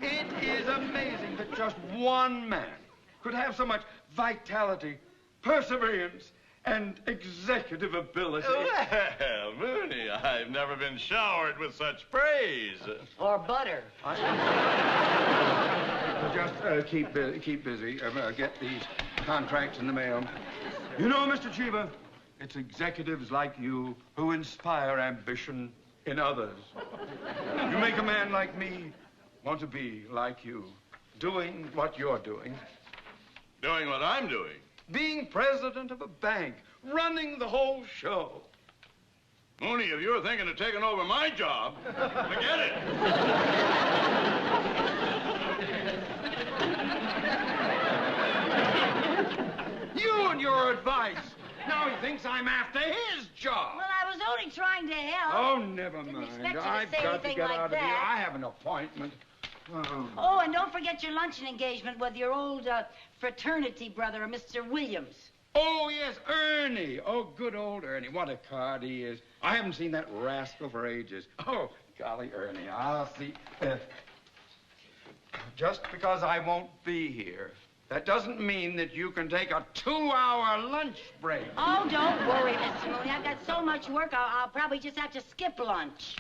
It is amazing that just one man could have so much vitality, perseverance, and executive ability. Well, Mooney, I've never been showered with such praise. Or butter. Just keep busy. Get these contracts in the mail. You know, Mr. Cheever, it's executives like you who inspire ambition in others. You make a man like me want to be like you, doing what you're doing. Doing what I'm doing? Being president of a bank, running the whole show. Mooney, if you're thinking of taking over my job, forget it. You and your advice. Now he thinks I'm after his job. Well, I was only trying to help. Oh, never Didn't mind. expect you to I've say got to anything get like out of here. that. I have an appointment. Oh, and don't forget your luncheon engagement with your old fraternity brother, Mr. Williams. Oh, yes, Ernie. Oh, good old Ernie. What a card he is. I haven't seen that rascal for ages. Oh, golly, Ernie, I'll see. Just because I won't be here, that doesn't mean that you can take a 2-hour lunch break. Oh, don't worry, Mr. Mooney. I've got so much work, I'll probably just have to skip lunch.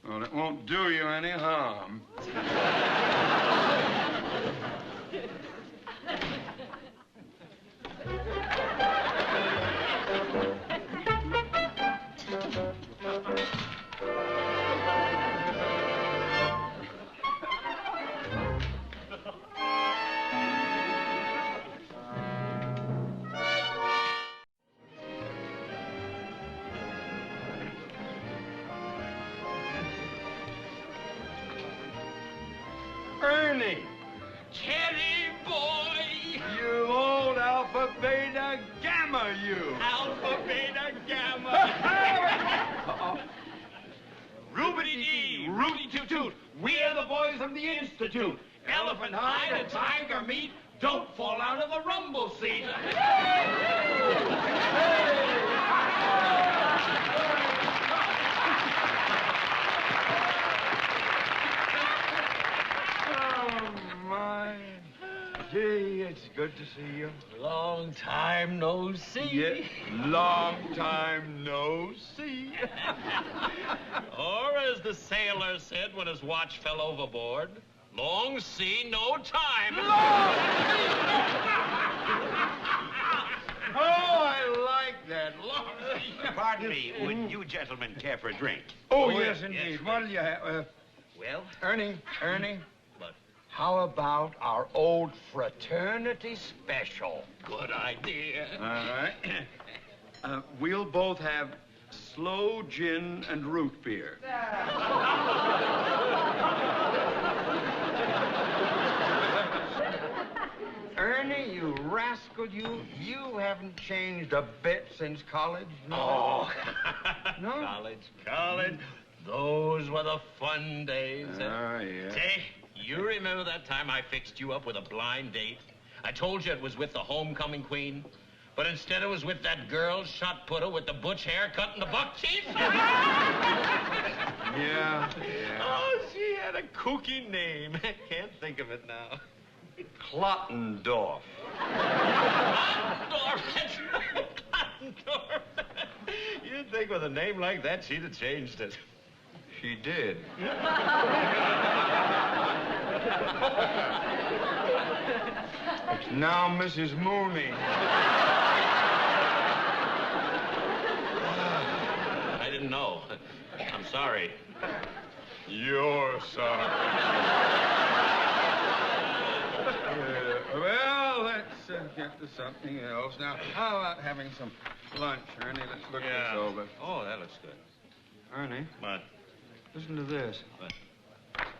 Well, it won't do you any harm. Ernie! Kenny boy! You old alpha, beta, gamma, you! Alpha, beta, gamma! Ruby Skibbity-dee, rooty-toot-toot. We are the boys from the Institute. Elephant hide and tiger meat. Don't fall out of the rumble seat. Oh, my. Gee, it's good to see you. Long time no see. Yeah, long time no see. Or as the sailor said when his watch fell overboard, long sea, no time. Oh, I like that. Long sea. Pardon me, would you gentlemen care for a drink? Oh, yes, indeed. What'll you have? Well? Ernie, What? how about our old fraternity special? Good idea. All right. We'll both have slow gin and root beer. Ernie, you rascal, you haven't changed a bit since college? No. Oh. No? College. Those were the fun days. Oh, yeah. Say, you remember that time I fixed you up with a blind date? I told you it was with the homecoming queen, but instead it was with that girl shot putter with the butch haircut and the buck teeth. Yeah. Oh, she had a kooky name. I can't think of it now. Klottendorf. Klottendorf, that's right. Klottendorf. You'd think with a name like that, she'd have changed it. She did. It's now Mrs. Mooney. I didn't know. I'm sorry. You're sorry. Well, let's get to something else. Now, how about having some lunch, Ernie? Let's look this over. Oh, that looks good. Ernie, What? listen to this. What?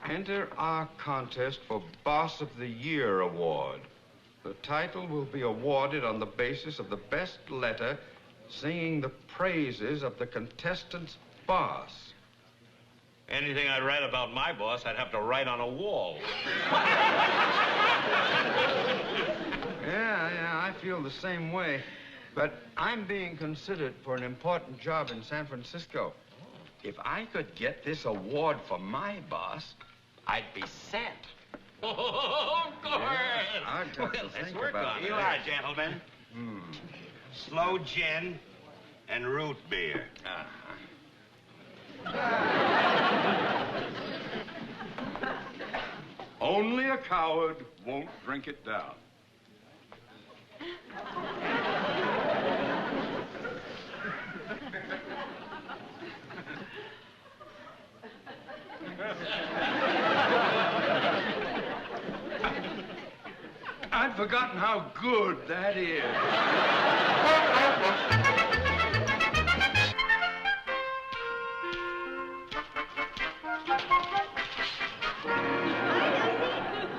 Enter our contest for Boss of the Year award. The title will be awarded on the basis of the best letter singing the praises of the contestant's boss. Anything I write about my boss, I'd have to write on a wall. Yeah, I feel the same way. But I'm being considered for an important job in San Francisco. If I could get this award for my boss, I'd be set. Oh, of course. Yeah, I'd got to Let's think work about on Here it. you are, gentlemen. Slow gin and root beer. Only a coward won't drink it down. I'd forgotten how good that is.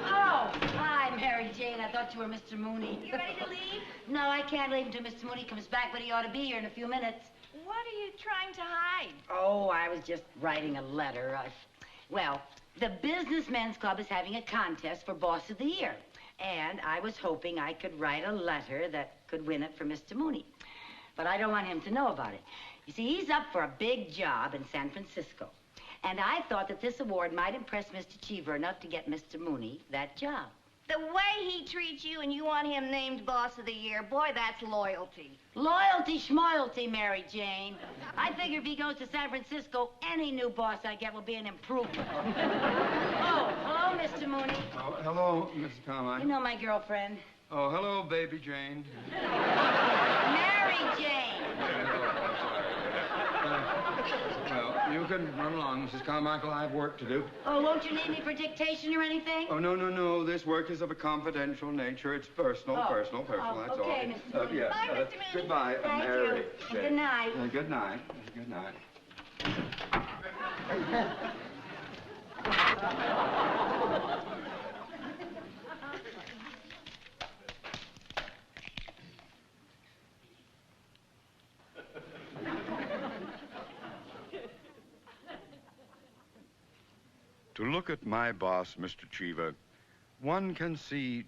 Oh, hi, Mary Jane. I thought you were Mr. Mooney. You ready to leave? No, I can't leave until Mr. Mooney comes back, but he ought to be here in a few minutes. What are you trying to hide? Oh, I was just writing a letter. Well, the Businessmen's Club is having a contest for Boss of the Year. And I was hoping I could write a letter that could win it for Mr. Mooney. But I don't want him to know about it. You see, he's up for a big job in San Francisco. And I thought that this award might impress Mr. Cheever enough to get Mr. Mooney that job. The way he treats you and you want him named Boss of the Year, boy, that's loyalty. Loyalty schmoyalty, Mary Jane. I figure if he goes to San Francisco, any new boss I get will be an improvement. Oh, hello, Mr. Mooney. Oh, hello, Mrs. Carmine. You know my girlfriend. Oh, hello, baby Jane. Mary Jane. Well, you can run along, Mrs. Carmichael. I have work to do. Oh, won't you need me for dictation or anything? Oh, no. This work is of a confidential nature. It's personal, personal. That's all. Okay, Mr. Mooney. Yeah, Bye, Mr. Mooney. Goodbye, Thank Mary. you. Jane. Good night. Good night. Good night. To look at my boss, Mr. Cheever, one can see...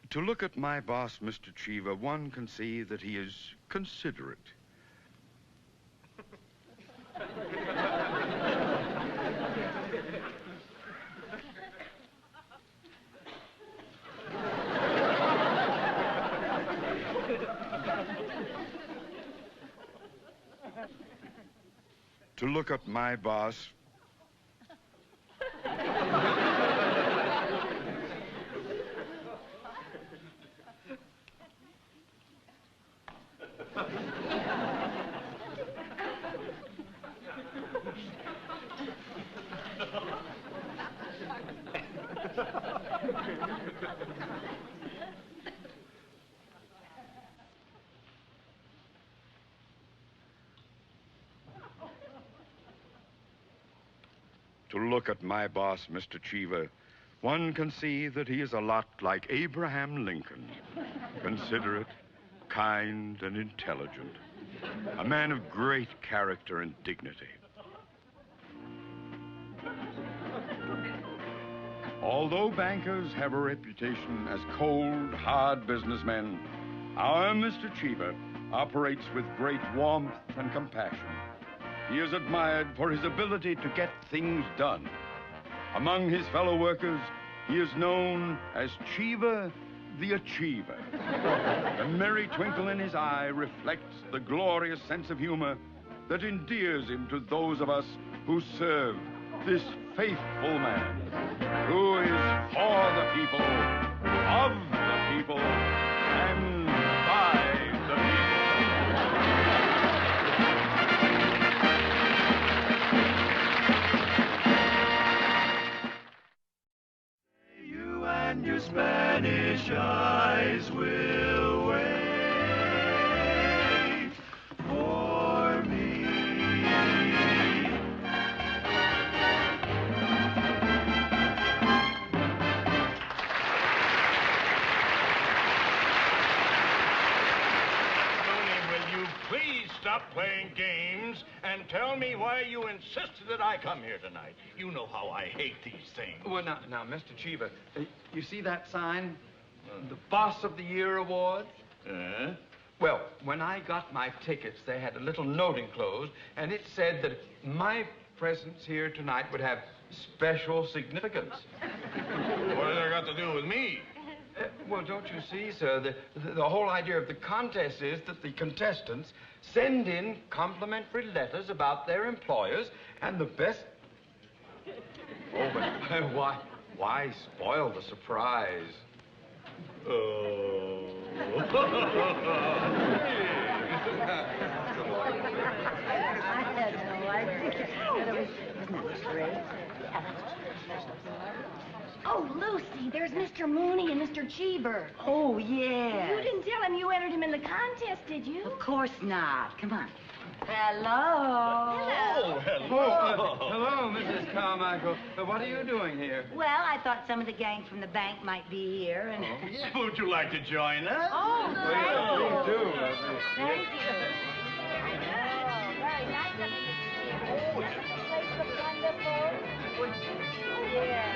To look at my boss, Mr. Cheever, one can see that he is considerate. To look at my boss... To look at my boss, Mr. Cheever, one can see that he is a lot like Abraham Lincoln. Considerate, kind, and intelligent. A man of great character and dignity. Although bankers have a reputation as cold, hard businessmen, our Mr. Cheever operates with great warmth and compassion. He is admired for his ability to get things done. Among his fellow workers, he is known as Cheever the Achiever. The merry twinkle in his eye reflects the glorious sense of humor that endears him to those of us who serve this faithful man, who is for the people, of the people, and by the people. You and your Spanish eyes will wait for me. Please stop playing games and tell me why you insisted that I come here tonight. You know how I hate these things. Well, now, Mr. Cheever, you see that sign? The Boss of the Year Award? Well, when I got my tickets, they had a little note enclosed, and it said that my presence here tonight would have special significance. What has that got to do with me? Well, don't you see, sir, the whole idea of the contest is that the contestants send in complimentary letters about their employers, and the best... Oh, but why spoil the surprise? Oh. Oh, Lucy, there's Mr. Mooney and Mr. Cheever. Oh, yeah. You didn't tell him you entered him in the contest, did you? Of course not. Come on. Hello. Oh, hello. Hello, Mrs. Carmichael. What are you doing here? Well, I thought some of the gang from the bank might be here, and... Would you like to join us? Oh, Please do. thank you. Oh, very nice of you, Mr. Cheever. Doesn't the place look wonderful? Yeah.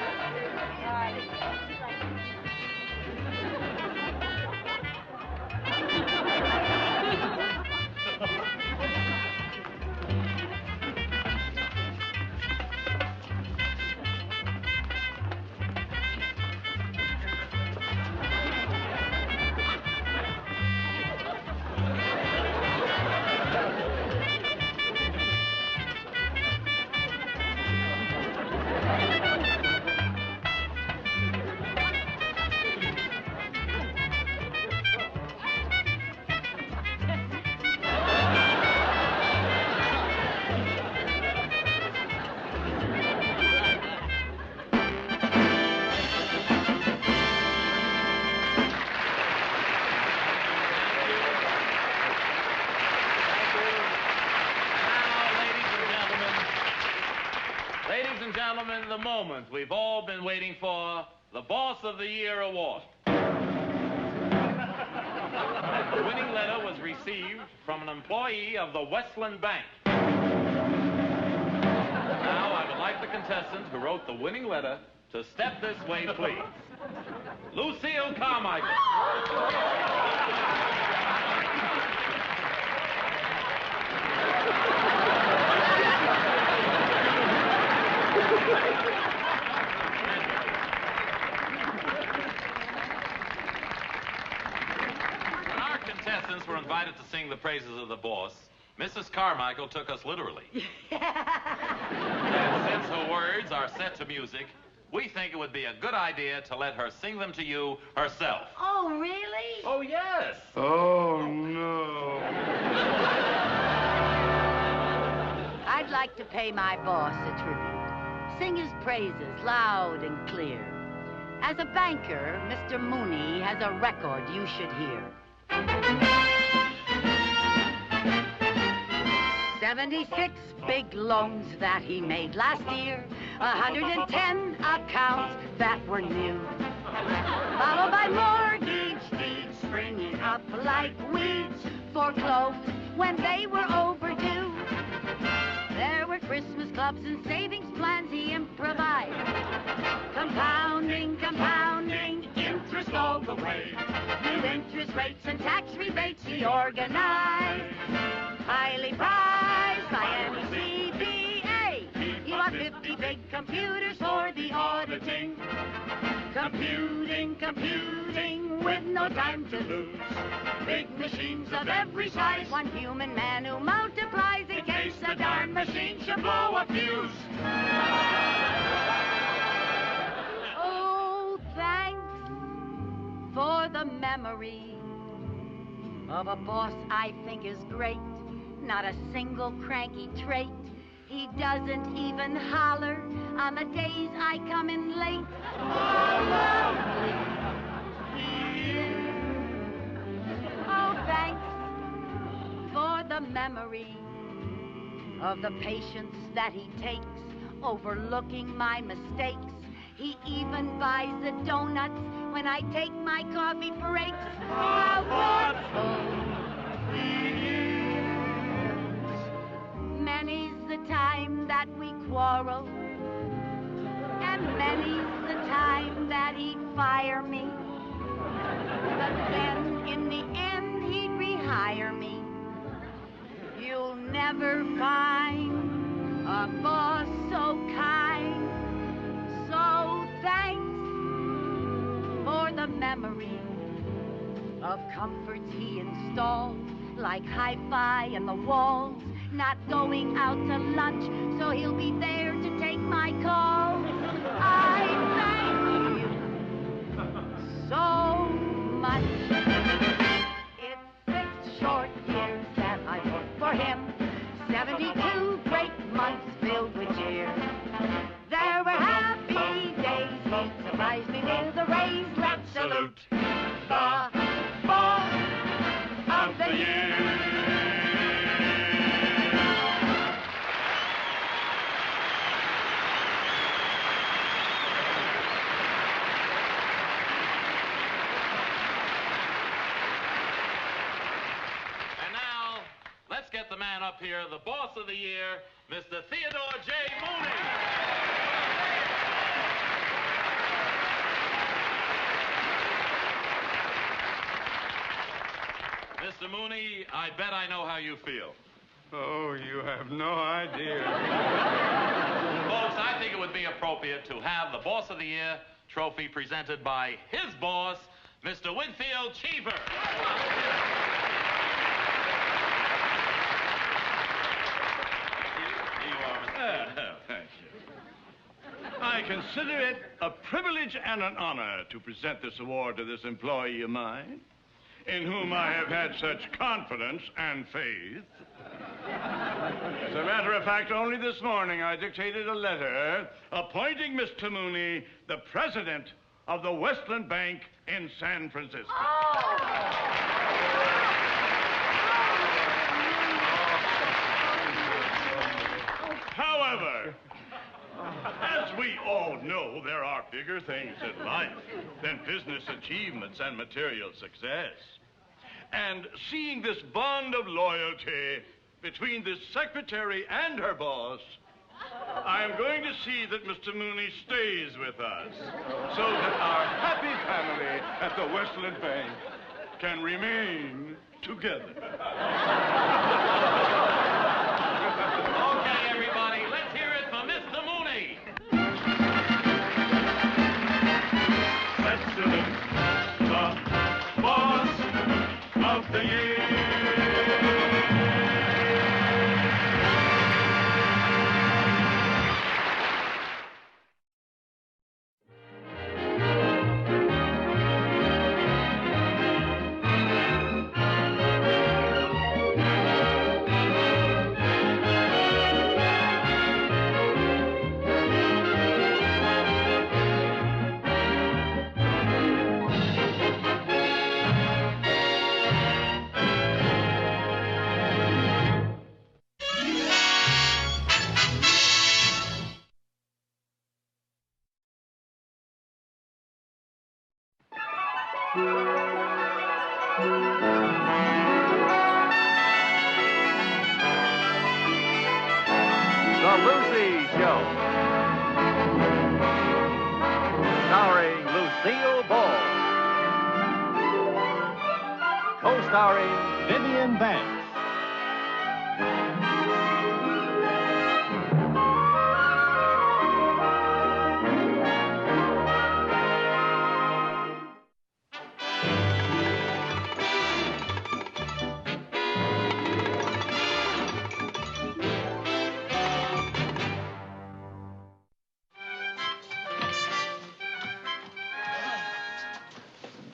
gentlemen, the moment we've all been waiting for, the Boss of the Year award. The winning letter was received from an employee of the Westland Bank. Now, I would like the contestant who wrote the winning letter to step this way, please. Lucille Carmichael. When our contestants were invited to sing the praises of the boss, Mrs. Carmichael took us literally. And since her words are set to music, we think it would be a good idea to let her sing them to you herself. Oh, really? Oh, yes. Oh, no. I'd like to pay my boss a tribute. Sing his praises loud and clear. As a banker, Mr. Mooney has a record you should hear. 76 big loans that he made last year, 110 accounts that were new, followed by mortgage deeds springing up like weeds, foreclosed when they were overdue. There were Christmas clubs and savings plans he improvised, compounding, interest all the way, new interest rates and tax rebates he organized, highly prized by any CPA. He bought 50 big computers for the auditing, computing with no time to lose. Big machines of every size, one human man who multiplies in case the darn machine should blow a fuse. Oh, thanks for the memory of a boss I think is great. Not a single cranky trait. He doesn't even holler on the days I come in late. Oh, lovely he is. Oh, thanks for the memory of the patience that he takes, overlooking my mistakes. He even buys the donuts when I take my coffee breaks. How thoughtful he is. Many's the time that we quarrel, and many's the time that he'd fire me. But then, in the end, he'd rehire me. You'll never find a boss so kind. So thanks for the memory of comforts he installed, like hi-fi in the walls, not going out to lunch, so he'll be there to take my call. I thank you so much. It's 6 short years that I worked for him, 72 great months filled with cheer. There were happy days, he surprised me with a raise. Let's salute the boss of the year. Let's get the man up here, the boss of the year, Mr. Theodore J. Mooney. Mr. Mooney, I bet I know how you feel. Oh, you have no idea. Folks, I think it would be appropriate to have the Boss of the Year trophy presented by his boss, Mr. Winfield Cheever. Thank you. I consider it a privilege and an honor to present this award to this employee of mine, in whom I have had such confidence and faith. As a matter of fact, only this morning I dictated a letter appointing Mr. Mooney the president of the Westland Bank in San Francisco. However, as are bigger things in life than business achievements and material success. And seeing this bond of loyalty between this secretary and her boss, I am going to see that Mr. Mooney stays with us so that our happy family at the Westland Bank can remain together. Okay, everybody, let's hear it for Mr. Mooney. President, the boss of the year. The Lucy Show. Starring Lucille Ball. Co-starring Vivian Vance.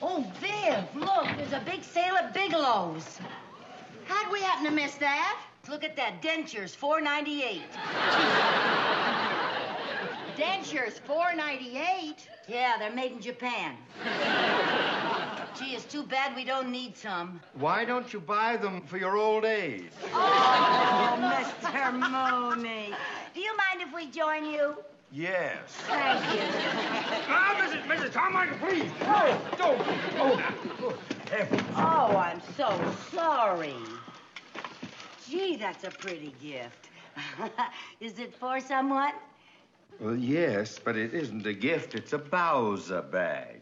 Oh, Viv, look, there's a big sale at Bigelow's. How'd we happen to miss that? Look at that, dentures, $4.98. Dentures, $4.98? Yeah, they're made in Japan. Gee, it's too bad we don't need some. Why don't you buy them for your old age? Oh, Mr. Mooney. Do you mind if we join you? Yes. Thank you. Mrs. Carmichael, please. Oh, I'm so sorry. Gee, that's a pretty gift. Is it for someone? Well, yes, but it isn't a gift. It's a Bowser bag.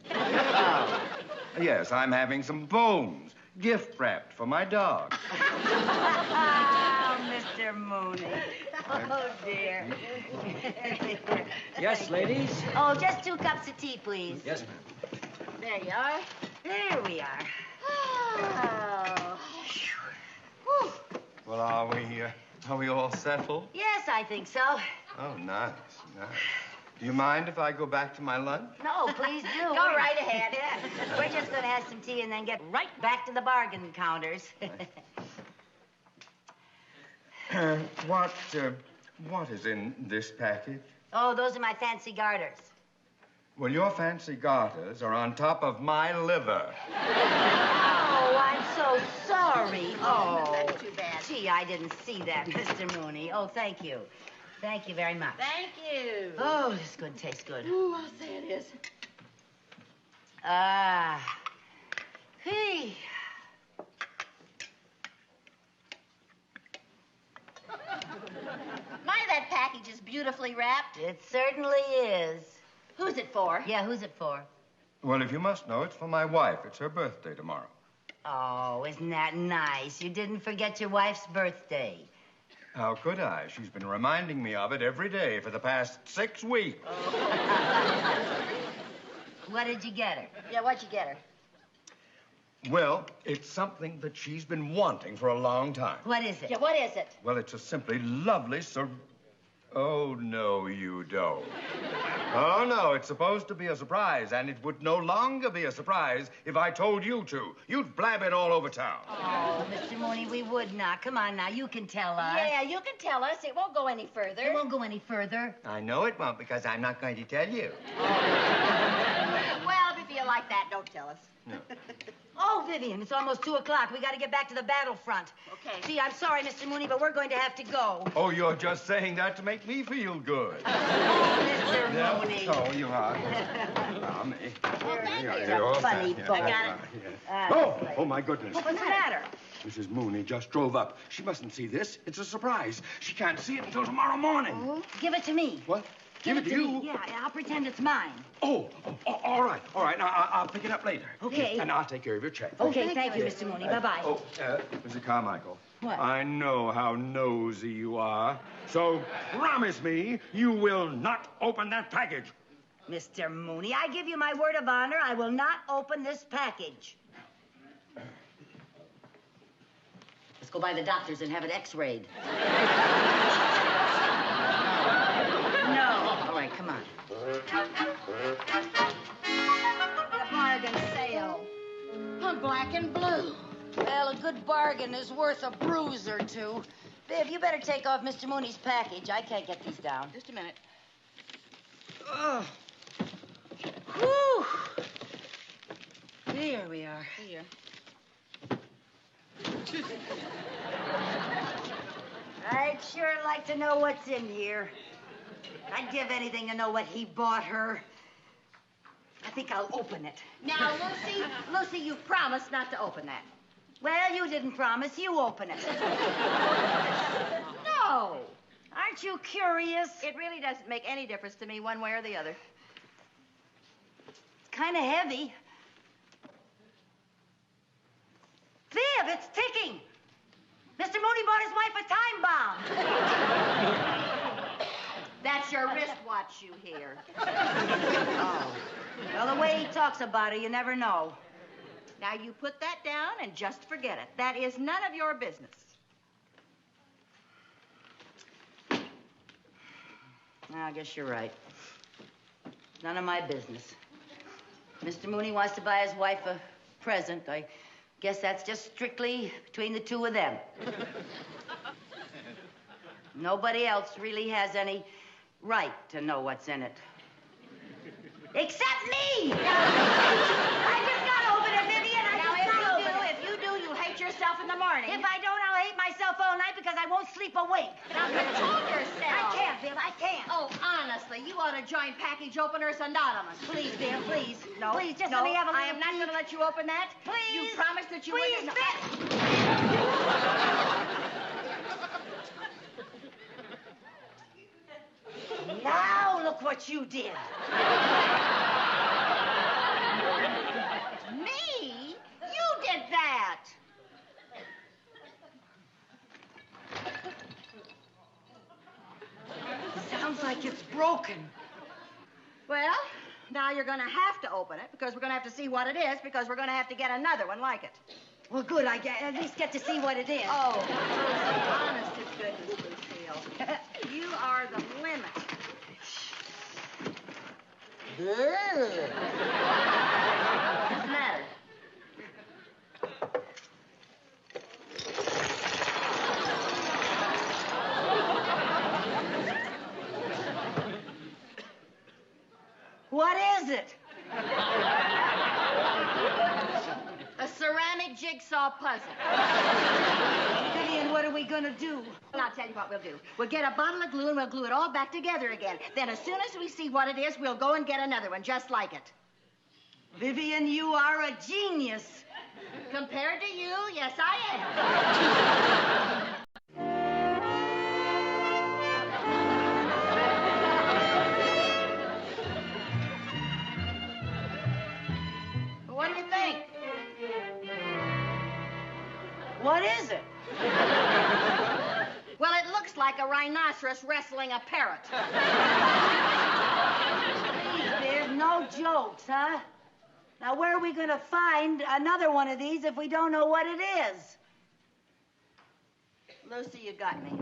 Yes, I'm having some bones, gift-wrapped for my dog. Oh, Mr. Mooney. Oh, dear. Yes, ladies? Oh, just 2 cups of tea, please. Yes, ma'am. There you are. There we are. Oh. Well, are we all settled? Yes, I think so. Oh, nice. Do you mind if I go back to my lunch? No, please do. Go right ahead. We're just going to have some tea and then get right back to the bargain counters. What is in this package? Oh, those are my fancy garters. Well, your fancy garters are on top of my liver. Oh, I'm so sorry. Oh, that's too bad. Gee, I didn't see that, Mr. Mooney. Oh, thank you. Thank you very much. Thank you. Oh, this good. Tastes good. Ooh, I'll say it is. Hey. My, that package is beautifully wrapped. It certainly is. Who's it for? Yeah, who's it for? Well, if you must know, it's for my wife. It's her birthday tomorrow. Oh, isn't that nice? You didn't forget your wife's birthday. How could I? She's been reminding me of it every day for the past 6 weeks. What did you get her? Yeah, what'd you get her? Well, it's something that she's been wanting for a long time. What is it? Yeah, what is it? Well, it's a simply lovely Oh, no, you don't. Oh, no, it's supposed to be a surprise, and it would no longer be a surprise if I told you to. You'd blab it all over town. Oh, Mr. Mooney, we would not. Come on now, you can tell us. Yeah, you can tell us. It won't go any further. It won't go any further. I know it won't, because I'm not going to tell you. Well, if you feel like that, don't tell us. No. Oh, Vivian, it's almost 2 o'clock. We got to get back to the battlefront. Okay. Gee, I'm sorry, Mr. Mooney, but we're going to have to go. Oh, you're just saying that to make me feel good. Mr. Mooney. So you are. Me. You're a funny boy. I got it. Oh, my goodness. What's the matter? Mrs. Mooney just drove up. She mustn't see this. It's a surprise. She can't see it until tomorrow morning. Oh, give it to me. What? Give it to you? Me. Yeah, I'll pretend it's mine. Oh, all right. All right. Now, I'll pick it up later. Okay. And I'll take care of your check. Okay, thank you, Mr. Mooney. Bye-bye. Mr. Carmichael. What? I know how nosy you are. So promise me you will not open that package. Mr. Mooney, I give you my word of honor, I will not open this package. Let's go by the doctor's and have it x-rayed. No. All right, come on. A bargain sale. On black and blue. Well, a good bargain is worth a bruise or two. Viv, you better take off Mr. Mooney's package. I can't get these down. Just a minute. Oh. Whew. Here we are. Here. I'd sure like to know what's in here. I'd give anything to know what he bought her. I think I'll open it. Now, Lucy, you promised not to open that. Well, you didn't promise. You open it. No. Aren't you curious? It really doesn't make any difference to me one way or the other. It's kind of heavy. Viv, it's ticking. Mr. Mooney bought his wife a time bomb. That's your wristwatch you hear. Oh. Well, the way he talks about her, you never know. Now, you put that down and just forget it. That is none of your business. I guess you're right. None of my business. Mr. Mooney wants to buy his wife a present. I guess that's just strictly between the two of them. Nobody else really has any right to know what's in it. Except me! I just got to open it, Vivian. If you do, you'll hate yourself in the morning. If I don't, I'll hate myself all night because I won't sleep awake. Now, control yourself. I can't, Viv. I can't. Oh, honestly, you ought to join Package Openers Anonymous. Please, Viv, please. No. Please, just no, let me have a little I am not going to let you open that. Please. You promised that you Please, wouldn't. Viv. Now look what you did. Me? You did that. Sounds like it's broken. Well, now you're going to have to open it because we're going to have to see what it is because we're going to have to get another one like it. Well, good. I at least get to see what it is. Oh, honest to goodness, Lucille. You are the limit. What's the matter? What is it? A ceramic jigsaw puzzle. Vivian, what are we going to do? Well, I'll tell you what we'll do. We'll get a bottle of glue and we'll glue it all back together again. Then as soon as we see what it is, we'll go and get another one just like it. Vivian, you are a genius. Compared to you, yes, I am. What do you think? What is it? Well, it looks like a rhinoceros wrestling a parrot. Please, Viv, no jokes, huh? Now, where are we going to find another one of these if we don't know what it is? Lucy, you got me.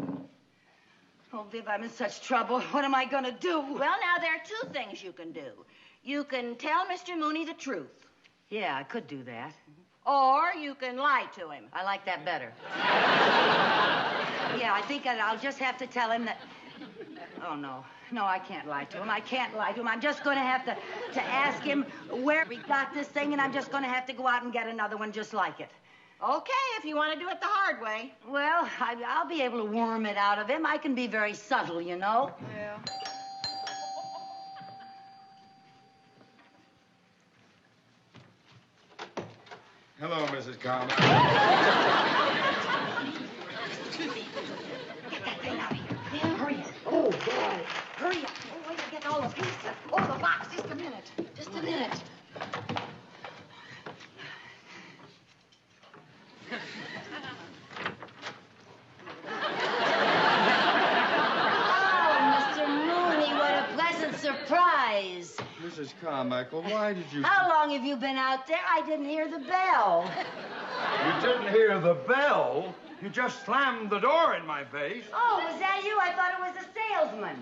Oh, Viv, I'm in such trouble. What am I going to do? Well, now, there are two things you can do. You can tell Mr. Mooney the truth. Yeah, I could do that. Or you can lie to him. I like that better. Yeah, I think I'll just have to tell him that... Oh, no. No, I can't lie to him. I can't lie to him. I'm just going to have to ask him where he got this thing, and I'm just going to have to go out and get another one just like it. Okay, if you want to do it the hard way. Well, I'll be able to worm it out of him. I can be very subtle, you know. Yeah. Hello, Mrs. Carroll. Get that thing out of here. Yeah. Hurry up. Oh, boy. Hurry up. Oh, wait to get all the pieces. Oh, the box. Just a minute. Just a minute. Surprise. Mrs. Carmichael, why did you... How long have you been out there? I didn't hear the bell. You didn't hear the bell? You just slammed the door in my face. Oh, was that you? I thought it was a salesman.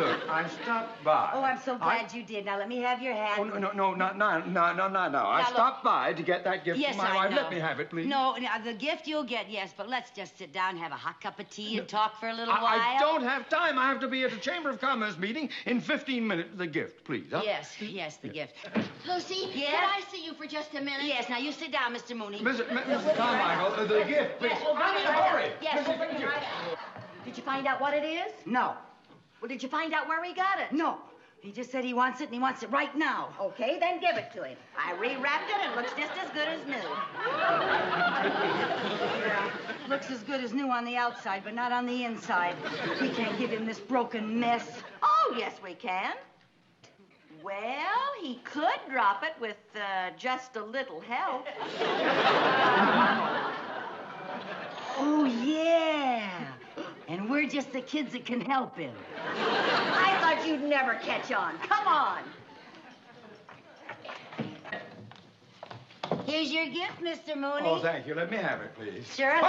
Look, I stopped by. Oh, I'm so glad you did. Now, let me have your hat. Oh, no. I stopped by to get that gift yes, for my I wife. know. Let me have it, please. No, the gift you'll get, yes, but let's just sit down, have a hot cup of tea, and talk for a little while. I don't have time. I have to be at a Chamber of Commerce meeting in 15 minutes. The gift, please. Huh? Yes, the gift. Lucy, yes? Can I see you for just a minute? Yes, now you sit down, Mr. Mooney. Mrs. Carmichael, the gift, please. Yes, we'll bring it hurry. Yes, we'll bring it right up. Did you find out what it is? No. Well, did you find out where he got it? No. He just said he wants it, and he wants it right now. Okay, then give it to him. I rewrapped it. It looks just as good as new. Yeah. Looks as good as new on the outside, but not on the inside. We can't give him this broken mess. Oh, yes, we can. Well, he could drop it with just a little help. Oh, yeah. And we're just the kids that can help him. I thought you'd never catch on. Come on. Here's your gift, Mr. Mooney. Oh, thank you. Let me have it, please. Sure.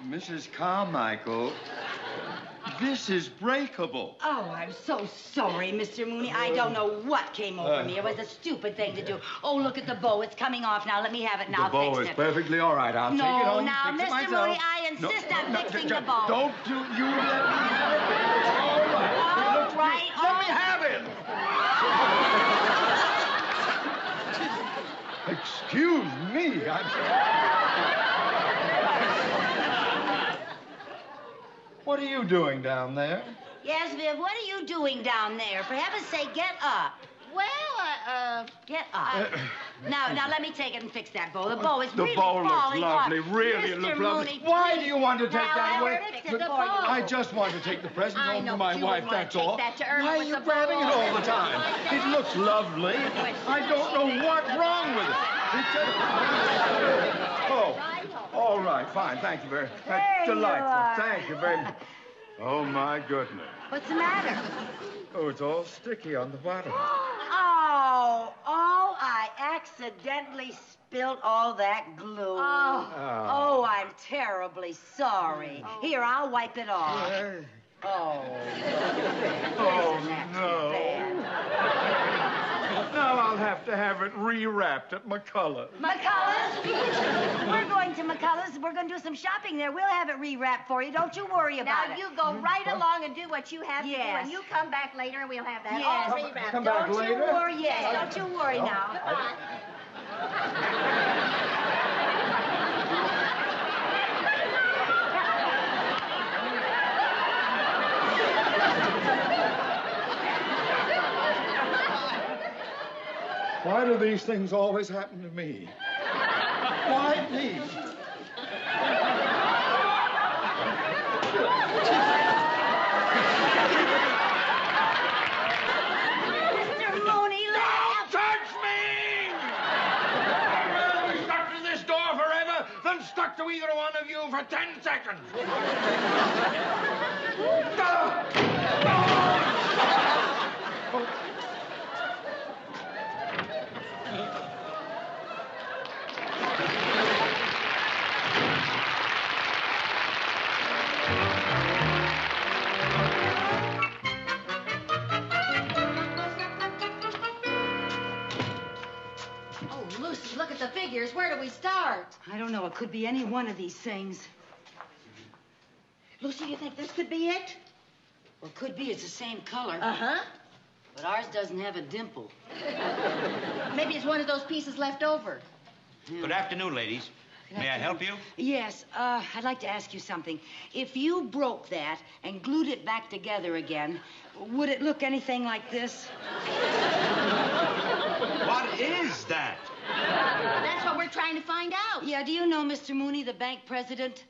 Mrs. Carmichael, this is breakable. Oh, I'm so sorry, Mr. Mooney. I don't know what came over me. It was a stupid thing to do. Oh, look at the bow. It's coming off now. Let me have it now. The bow is perfectly all right. I'll take it home. No, now, fix it Mr. myself. Mooney, I insist on fixing the bow. Don't you let me have it. It's all right. All right. Let me have it. Excuse me. What are you doing down there? Yes, Viv, what are you doing down there? For heaven's sake, get up. Well, Get up. Now, let me take it and fix that bow. The bow is really The bow looks falling lovely. off. Really, Mr. looks lovely. Mooney, Why please. do you want to take Now, that I'll away? fix it for you. I just want to take the present I home know, to my but you wife, wouldn't that's want to all. take that to Ernie Why are with you the grabbing it bow. all the time? It looks lovely. I don't know what's wrong with it. Oh, all right, fine. Thank you very much. That's There you delightful. are. Thank you very much. Oh, my goodness. What's the matter? Oh, it's all sticky on the bottom. Oh, I accidentally spilled all that glue. Oh, I'm terribly sorry. Here, I'll wipe it off. Oh, no. Now I'll have to have it rewrapped at McCullough's. McCullough's? We're going to McCullough's. We're going to do some shopping there. We'll have it rewrapped for you. Don't you worry about now it. you go right along and do what you have to do, Yes. and you come back later and we'll have that Yes. all rewrapped. Come back Don't you later? worry. Yes, don't you worry now. Goodbye. Why do these things always happen to me? Why me? Mr. Mooney, Don't touch me! I'd rather be stuck to this door forever than stuck to either one of you for 10 seconds. start? I don't know. It could be any one of these things. Lucy, you think this could be it? Well, it could be. It's the same color. Uh-huh. But ours doesn't have a dimple. Maybe it's one of those pieces left over. Good afternoon, ladies. May I help you? Yes, I'd like to ask you something. If you broke that and glued it back together again, would it look anything like this? What is that? That's what we're trying to find out. Yeah, do you know Mr. Mooney, the bank president?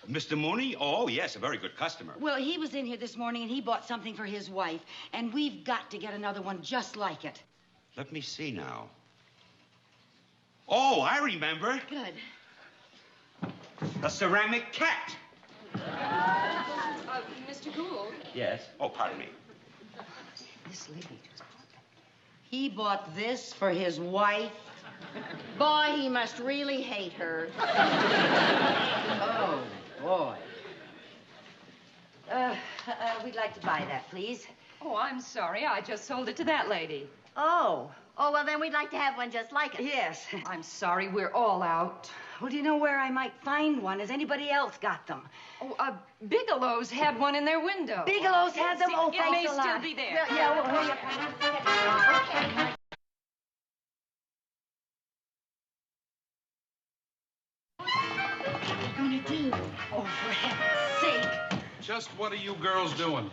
Mr. Mooney? Oh, yes, a very good customer. Well, he was in here this morning and he bought something for his wife, and we've got to get another one just like it. Let me see now. Oh, I remember. Good. The ceramic cat. Mr. Gould. Yes. Oh, pardon me. This lady just bought that. He bought this for his wife? Boy, he must really hate her. Oh, boy. We'd like to buy that, please. Oh, I'm sorry. I just sold it to that lady. Oh. Oh, well, then we'd like to have one just like it. Yes. I'm sorry. We're all out. Well, do you know where I might find one? Has anybody else got them? Oh, Bigelow's had one in their window. Bigelow's had them? Oh, It thanks may a lot. still be there. Yeah, well, hurry up. Okay. What are you going to do? Oh, for heaven's sake. Just what are you girls doing?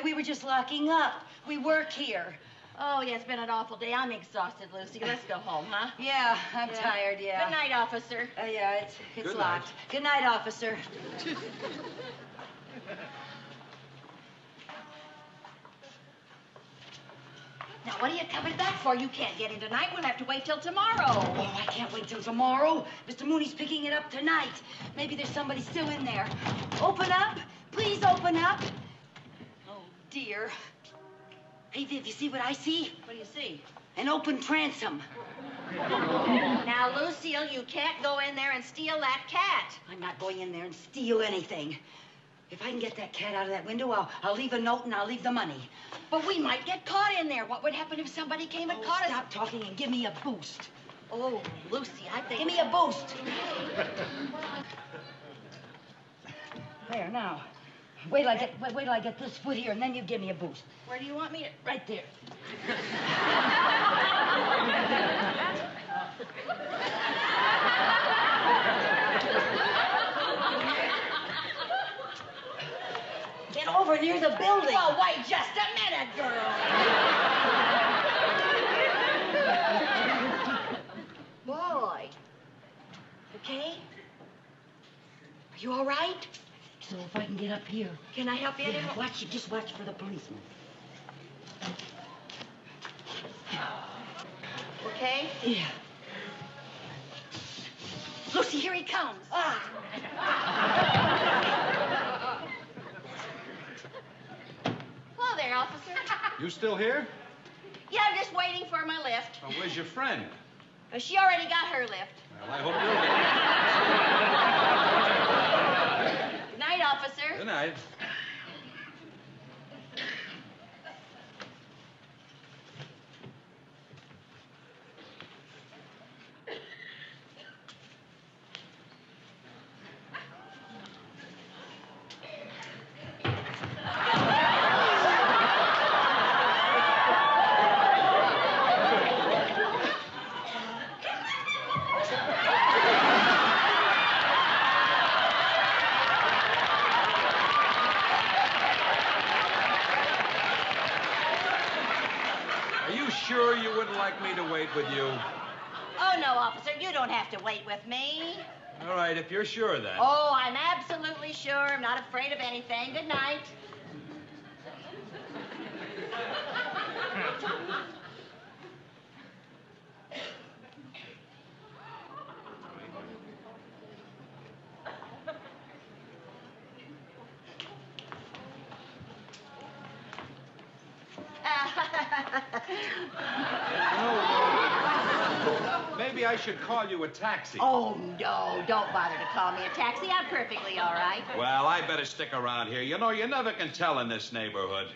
We were just locking up. We work here. Oh, yeah, it's been an awful day. I'm exhausted, Lucy. Let's go home, huh? Yeah, I'm tired, yeah. Good night, officer. Yeah, it's Good locked. night. Good night, officer. Now, what are you coming back for? You can't get in tonight. We'll have to wait till tomorrow. Oh, I can't wait till tomorrow. Mr. Mooney's picking it up tonight. Maybe there's somebody still in there. Open up. Please open up. Oh, dear. Hey, Viv, you see what I see? What do you see? An open transom. Now, Lucille, you can't go in there and steal that cat. I'm not going in there and steal anything. If I can get that cat out of that window, I'll leave a note and I'll leave the money. But we might get caught in there. What would happen if somebody came and caught us? Stop talking and give me a boost. Oh, Lucy, I think... Give me a boost. There, now. Wait till I get this foot here, and then you give me a boost. Where do you want me to... Right there. Get over near the building. Oh, wait just a minute, girl. Boy. Okay? Are you all right? So if I can get up here. Can I help you Yeah, anymore? just watch for the policeman. Okay? Yeah. Lucy, here he comes. Hello there, officer. You still here? Yeah, I'm just waiting for my lift. Oh, where's your friend? She already got her lift. Well, I hope you'll get Good night, officer. Good night. With you. Oh, no, officer, you don't have to wait with me. All right, if you're sure then. Oh, I'm absolutely sure. I'm not afraid of anything. Good night. Maybe I should call you a taxi. Oh, no, don't bother to call me a taxi. I'm perfectly all right. Well, I better stick around here. You know, you never can tell in this neighborhood.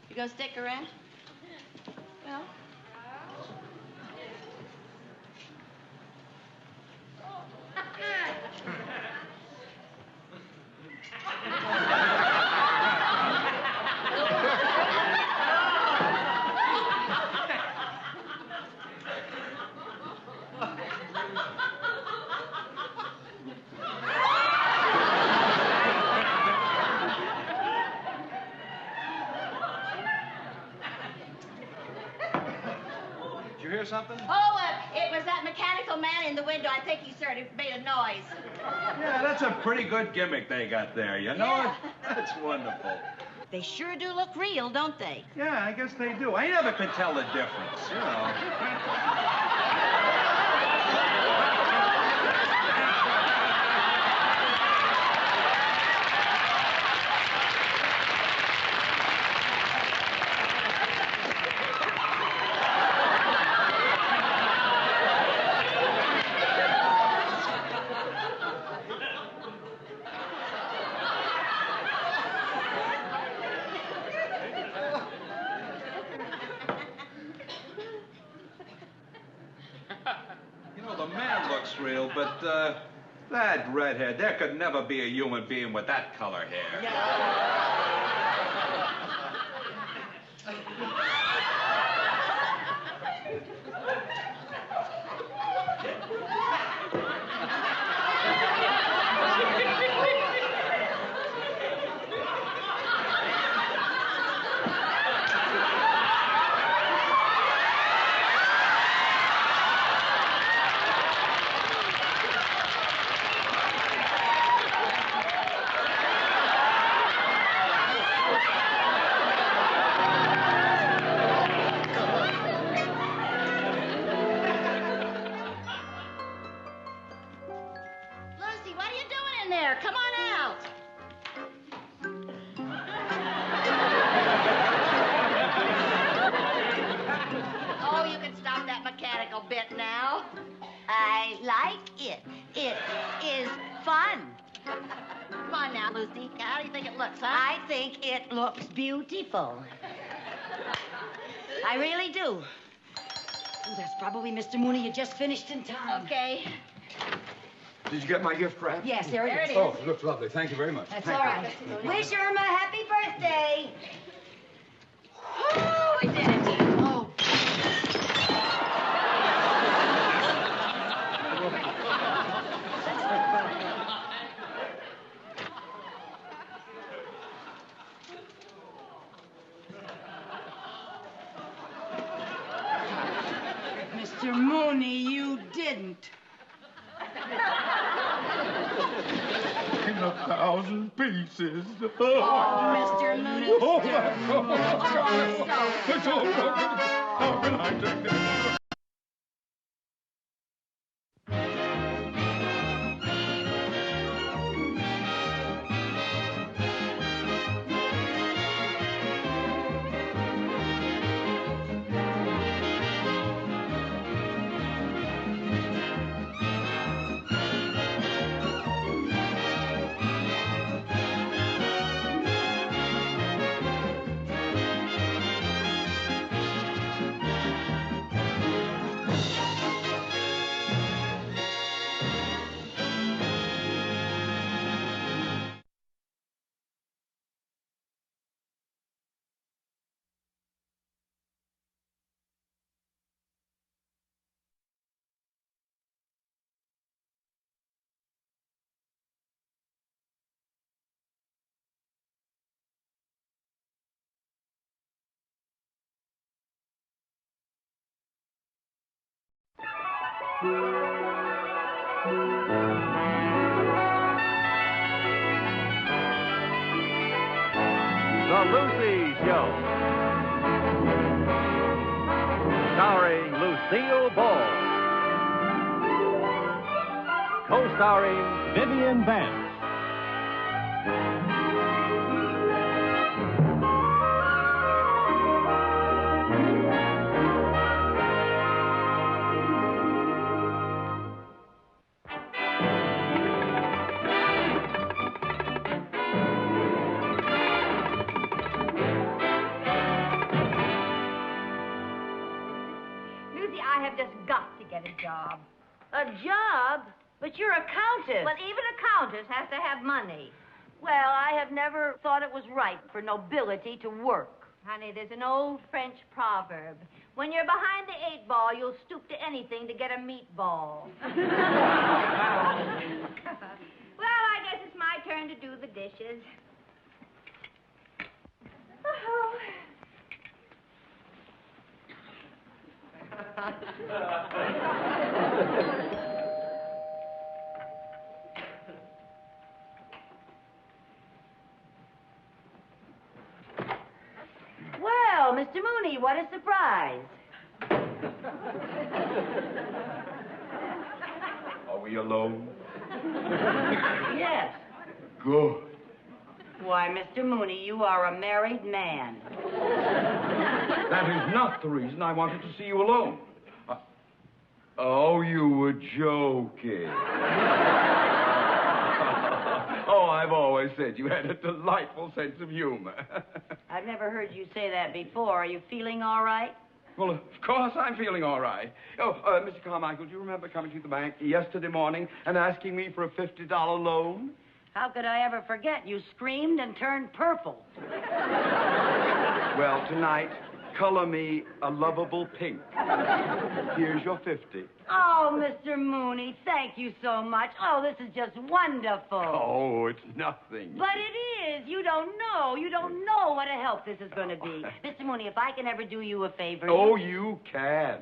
You gonna stick around? Well. Did you hear something? Oh, it was that mechanical man in the window. I think he sort of made a noise. Yeah, that's a pretty good gimmick they got there, you know? Yeah. That's wonderful. They sure do look real, don't they? Yeah, I guess they do. I never could tell the difference, you know. Real, but that redhead, there could never be a human being with that color hair. Bit now. I like it. It is fun. Come on now, Lucy. How do you think it looks, huh? I think it looks beautiful. I really do. Oh, that's probably Mr. Mooney. You just finished in time. Okay. Did you get my gift wrap? Yes, there it is. Oh, it looks lovely. Thank you very much. That's Thank all you. right. Wish Irma happy birthday. Oh, we did it. Oh. Mr. Mooney, you didn't. In 1,000 pieces. Oh, Mr. Mooney. Oh, Oh, it's all broken. How can I take this? The Lucy Show. Starring Lucille Ball. Co-starring Vivian Vance. Lucy, I have just got to get a job. A job? But you're a countess. Well, even a countess has to have money. Well, I have never thought it was right for nobility to work. Honey, there's an old French proverb. When you're behind the 8 ball, you'll stoop to anything to get a meatball. Well, I guess it's my turn to do the dishes. Oh. Well, Mr. Mooney, what a surprise. Are we alone? Yes. Good. Why, Mr. Mooney, you are a married man. That is not the reason I wanted to see you alone. Oh, you were joking. Oh, I've always said you had a delightful sense of humor. I've never heard you say that before. Are you feeling all right? Well, of course I'm feeling all right. Oh, Mr. Carmichael, do you remember coming to the bank yesterday morning and asking me for a $50 loan? How could I ever forget? You screamed and turned purple. Well, tonight, color me a lovable pink. Here's your 50. Oh, Mr. Mooney, thank you so much. Oh, this is just wonderful. Oh, it's nothing. But it is. You don't know. You don't know what a help this is going to be. Mr. Mooney, if I can ever do you a favor... Oh, you can.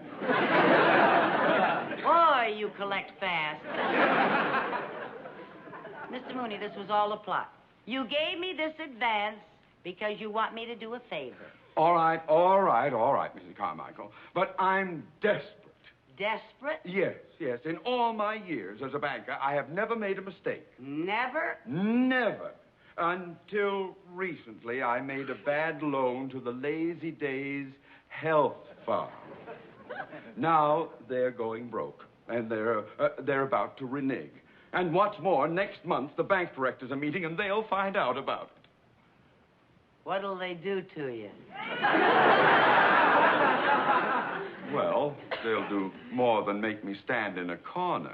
Boy, you collect fast. Mr. Mooney, this was all a plot. You gave me this advance because you want me to do a favor. All right, Mrs. Carmichael. But I'm desperate. Desperate? Yes. In all my years as a banker, I have never made a mistake. Never? Never. Until recently, I made a bad loan to the Lazy Days Health Farm. Now they're going broke, and they're about to renege. And what's more, next month the bank directors are meeting, and they'll find out about it. What'll they do to you? Well, they'll do more than make me stand in a corner.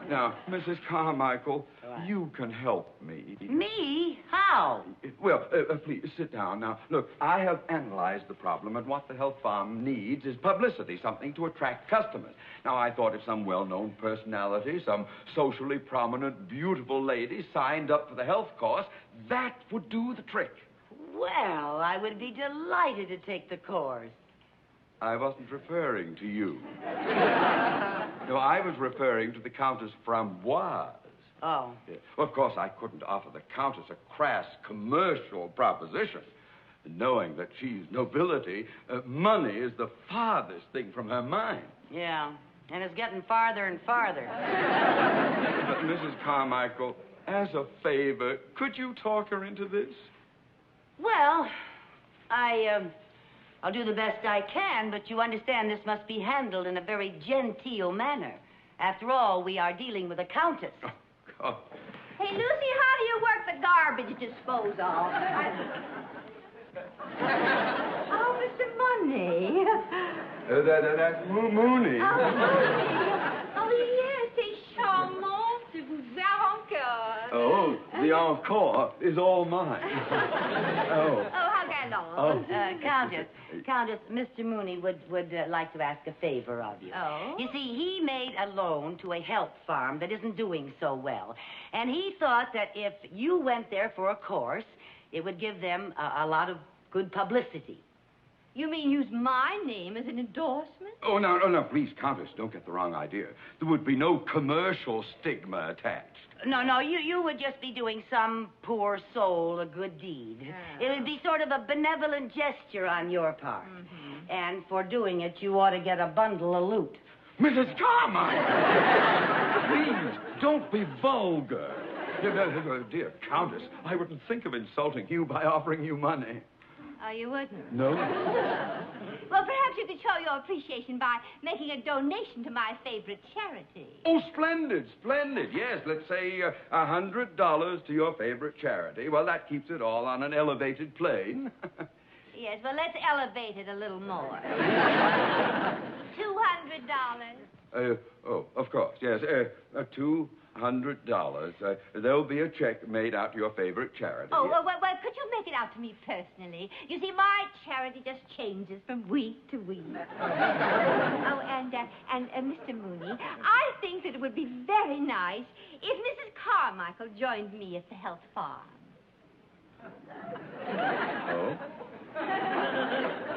Now, Mrs. Carmichael, you can help me. Me? How? Well, please, sit down. Now, look, I have analyzed the problem, and what the health farm needs is publicity, something to attract customers. Now, I thought if some well-known personality, some socially prominent, beautiful lady signed up for the health course, that would do the trick. Well, I would be delighted to take the course. I wasn't referring to you. No, I was referring to the Countess Framboise. Oh. Yeah. Well, of course, I couldn't offer the Countess a crass commercial proposition. Knowing that she's nobility, money is the farthest thing from her mind. Yeah, and it's getting farther and farther. But, Mrs. Carmichael, as a favor, could you talk her into this? Well, I'll do the best I can, but you understand this must be handled in a very genteel manner. After all, we are dealing with a countess. Oh, God. Hey, Lucy, how do you work the garbage disposal? Oh, Mr. Money. That's Mooney. Oh, yes, c'est charmant de vous voir encore. Oh, the encore is all mine. Oh. Oh, how galant. Countess, Mr. Mooney would like to ask a favor of you. Oh? You see, he made a loan to a health farm that isn't doing so well. And he thought that if you went there for a course, it would give them a lot of good publicity. You mean use my name as an endorsement? Oh, no, please, Countess, don't get the wrong idea. There would be no commercial stigma attached. No, you would just be doing some poor soul a good deed. It would be sort of a benevolent gesture on your part. Mm-hmm. And for doing it, you ought to get a bundle of loot. Mrs. Carmichael! Please, don't be vulgar. Dear Countess, I wouldn't think of insulting you by offering you money. Oh, you wouldn't? No. Well, perhaps you could show your appreciation by making a donation to my favorite charity. Oh, splendid. Yes, let's say $100 to your favorite charity. Well, that keeps it all on an elevated plane. Yes, well, let's elevate it a little more. $200. Oh, of course, yes. $200. There'll be a check made out to your favorite charity. Oh, well, could you make it out to me personally? You see, my charity just changes from week to week. Oh, and Mr. Mooney, I think that it would be very nice if Mrs. Carmichael joined me at the Health Farm.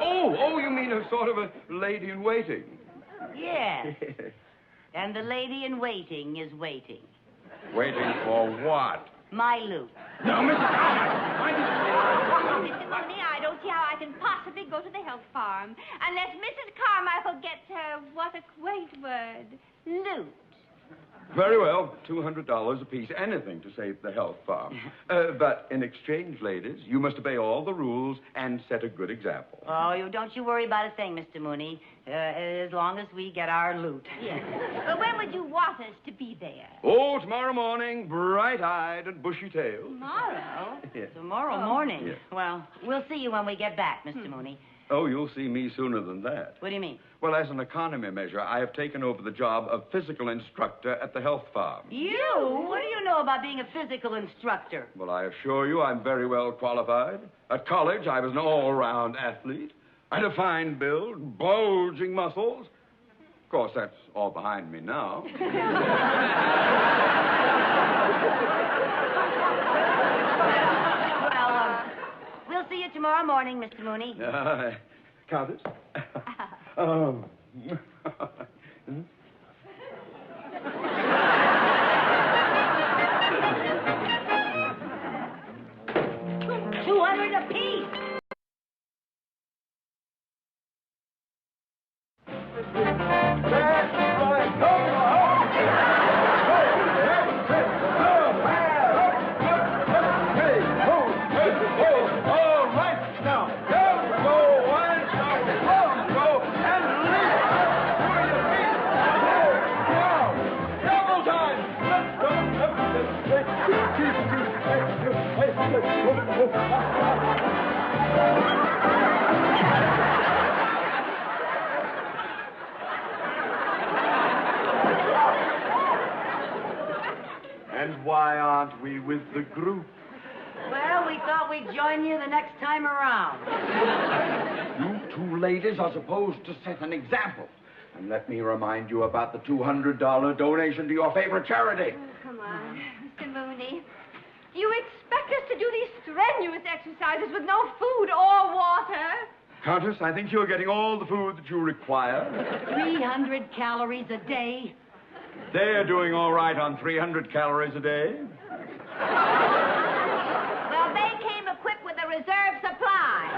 Oh? Oh, you mean a sort of a lady-in-waiting? Yes. And the lady-in-waiting is waiting. Waiting for what? My loot. No, Mrs. Mr. Mooney, I don't see how I can possibly go to the Health Farm unless Mrs. Carmichael gets her, what a quaint word, loot. Very well, $200 apiece. Anything to save the Health Farm. But in exchange, ladies, you must obey all the rules and set a good example. Oh, don't you worry about a thing, Mr. Mooney, as long as we get our loot. Yes. But when would you want us to be there? Oh, tomorrow morning, bright-eyed and bushy-tailed. Tomorrow? Yes. Tomorrow morning? Yes. Well, we'll see you when we get back, Mr. Mooney. Oh, you'll see me sooner than that. What do you mean? Well, as an economy measure, I have taken over the job of physical instructor at the Health Farm. You? What do you know about being a physical instructor? Well, I assure you I'm very well qualified. At college, I was an all-round athlete. I had a fine build, bulging muscles. Of course, that's all behind me now. We'll see you tomorrow morning, Mr. Mooney. Countess? $200 apiece. And why aren't we with the group? Well, we thought we'd join you the next time around. You two ladies are supposed to set an example. And let me remind you about the $200 donation to your favorite charity. Oh, come on, Mr. Mooney. You expect us to do these strenuous exercises with no food or water? Countess, I think you're getting all the food that you require. 300 calories a day. They're doing all right on 300 calories a day. Well, they came equipped with a reserve supply.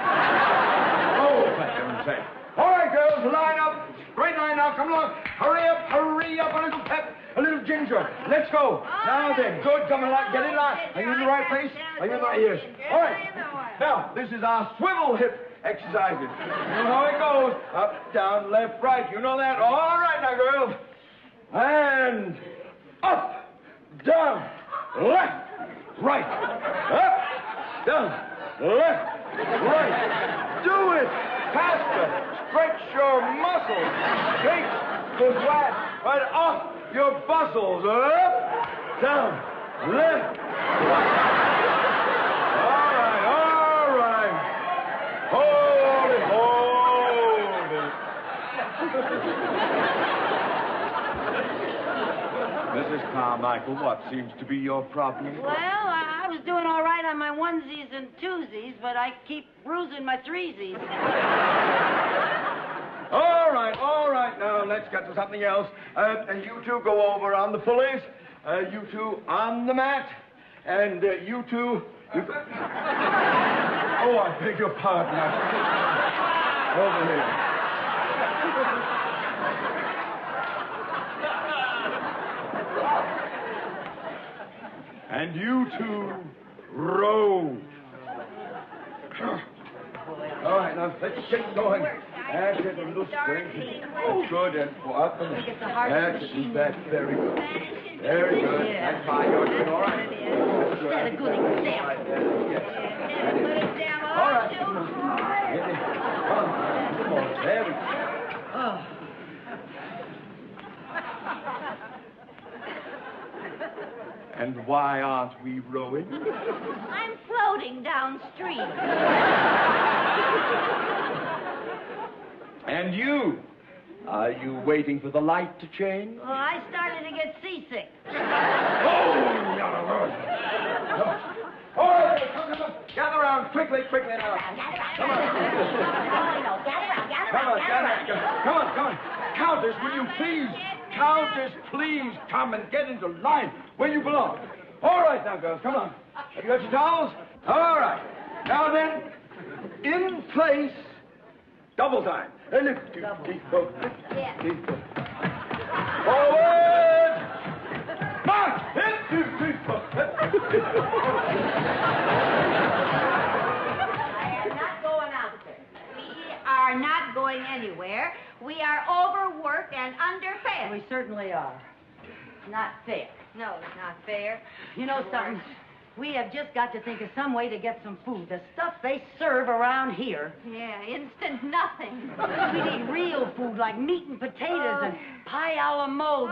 Oh, for heaven's sake. All right, girls, line up. Straight line now. Come along. Hurry up. A little pep, a little ginger. Let's go. Now then. Good. Come along. Get in line. Are you in the right place? Are you in the right? Yes. All right. Now, this is our swivel hip exercises. You know how it goes. Up, down, left, right. You know that. All right now, girls. And up, down, left, right. Up, down, left, right. Do it faster. Stretch your muscles. Shake the flat right off your muscles. Up, down, left, right. All right. Hold it. Mrs. Carmichael, what seems to be your problem? Well, I was doing all right on my onesies and twosies, but I keep bruising my threesies. All right. Now, let's get to something else. You two go over on the pulleys. You two on the mat. And you two... Oh, I beg your pardon. Over here. And you two row. All right, now let's get going. That's it, a little strength. Oh, good, and up and that's it, that's very good. Very good. That's fine, you're doing all right. Set a good example. All right. There we go. And why aren't we rowing? I'm floating downstream. And you? Are you waiting for the light to change? Well, I started to get seasick. Oh, come on. Gather around quickly now. Come on. Come on. Countess, will you please? Countess, please come and get into line where you belong. All right now, girls, come on. Have you got your towels? All right. Now then, in place, double time. Forward! March! Are not going anywhere. We are overworked and underfed. We certainly are. Not fair. No, it's not fair. You know something? We have just got to think of some way to get some food. The stuff they serve around here. Yeah, instant nothing. We need real food like meat and potatoes and pie a la mode,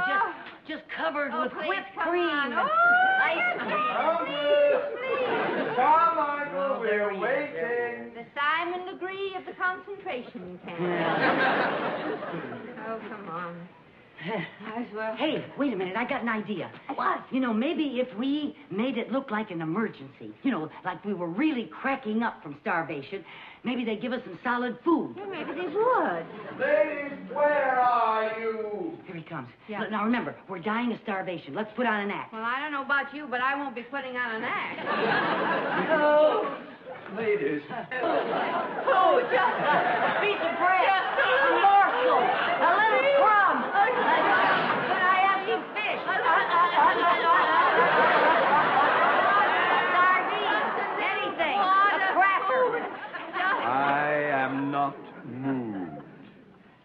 just covered with whipped cream and ice cream. Come, Michael, we're waiting. The Simon Legree of the concentration camp. Oh, come on. Hey, wait a minute. I got an idea. What? You know, maybe if we made it look like an emergency, you know, like we were really cracking up from starvation, maybe they'd give us some solid food. Well, maybe they would. Ladies, where are you? Here he comes. Yeah. Now, remember, we're dying of starvation. Let's put on an act. Well, I don't know about you, but I won't be putting on an act. Oh, ladies. Oh, just a piece of bread, a morsel, a little crumb. Could I have some fish? Sardines, anything, a cracker. I am not moved.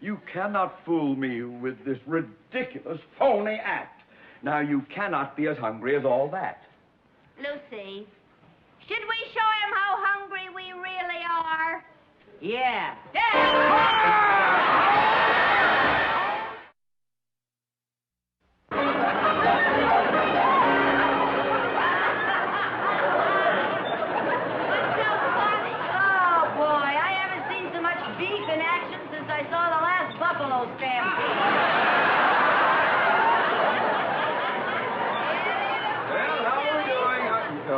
You cannot fool me with this ridiculous, phony act. Now, you cannot be as hungry as all that. Lucy, should we show him how hungry we really are? Yeah. Buffalo stampede. Well, how are we doing?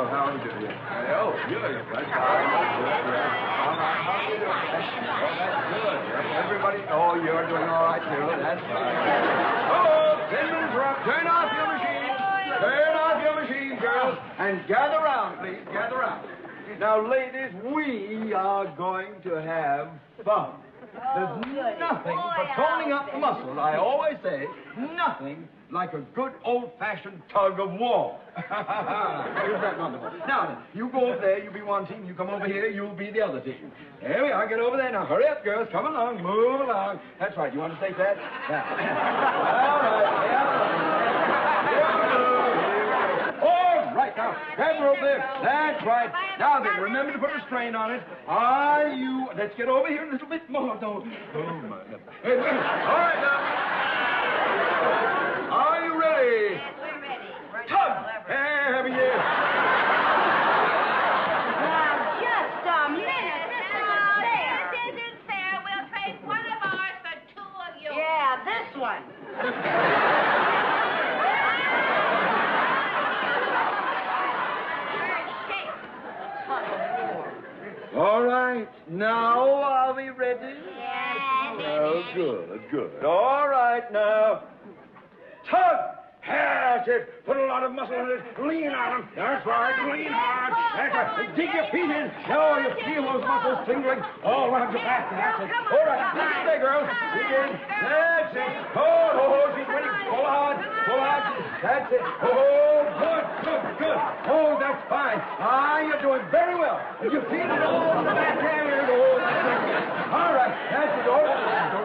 How are we doing? Oh, good. That's all right. All right, how are you doing? Oh, that's good. Everybody, you're doing all right, too. That's fine. Turn off your machines. Turn off your machines, girls. And gather round, please. Gather round. Now, ladies, we are going to have fun. There's nothing for toning up muscle. I always say, nothing like a good old-fashioned tug of war. Isn't that wonderful? Now then, you go over there, you be one team. You come over here, you'll be the other team. There we are. Get over there now. Hurry up, girls. Come along. Move along. That's right. You want to take that? Yeah. All right. All right. Now, grab her over there. That's right. Now then, remember to put a strain on it. Are you... Let's get over here a little bit more. No. Oh, my God. All right, now. Are you ready? Yes, we're ready. Tug! There we are. Now, just a minute. This isn't fair. We'll trade one of ours for two of yours. Yeah, this one. All right. Now, are we ready? Yes. Oh, good. All right, now. Tug! That's it. Put a lot of muscle in it. Lean on them. That's right. Lean hard. That's right. Dig your feet in. Oh, you feel those muscles tingling all around your back. That's it. All right. Dig in there, girls. Dig in. That's it. Oh, she's winning. Pull hard. That's it. Oh, good. Oh, that's fine. You're doing very well. You feel it all in the back there. Oh, that's good. All right. That's it. Don't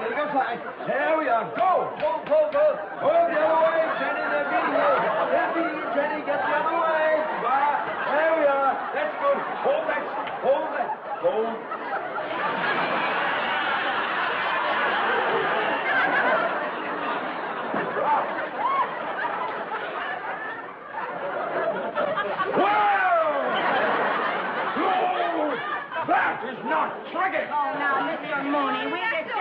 let it go slide. There we are. Go. Oh, the other way, Jenny. They're beating you. Jenny. Get the other way. There we are. That's good. Hold that. There's not. Shrug it. Oh, now, Mr. Mooney, we just...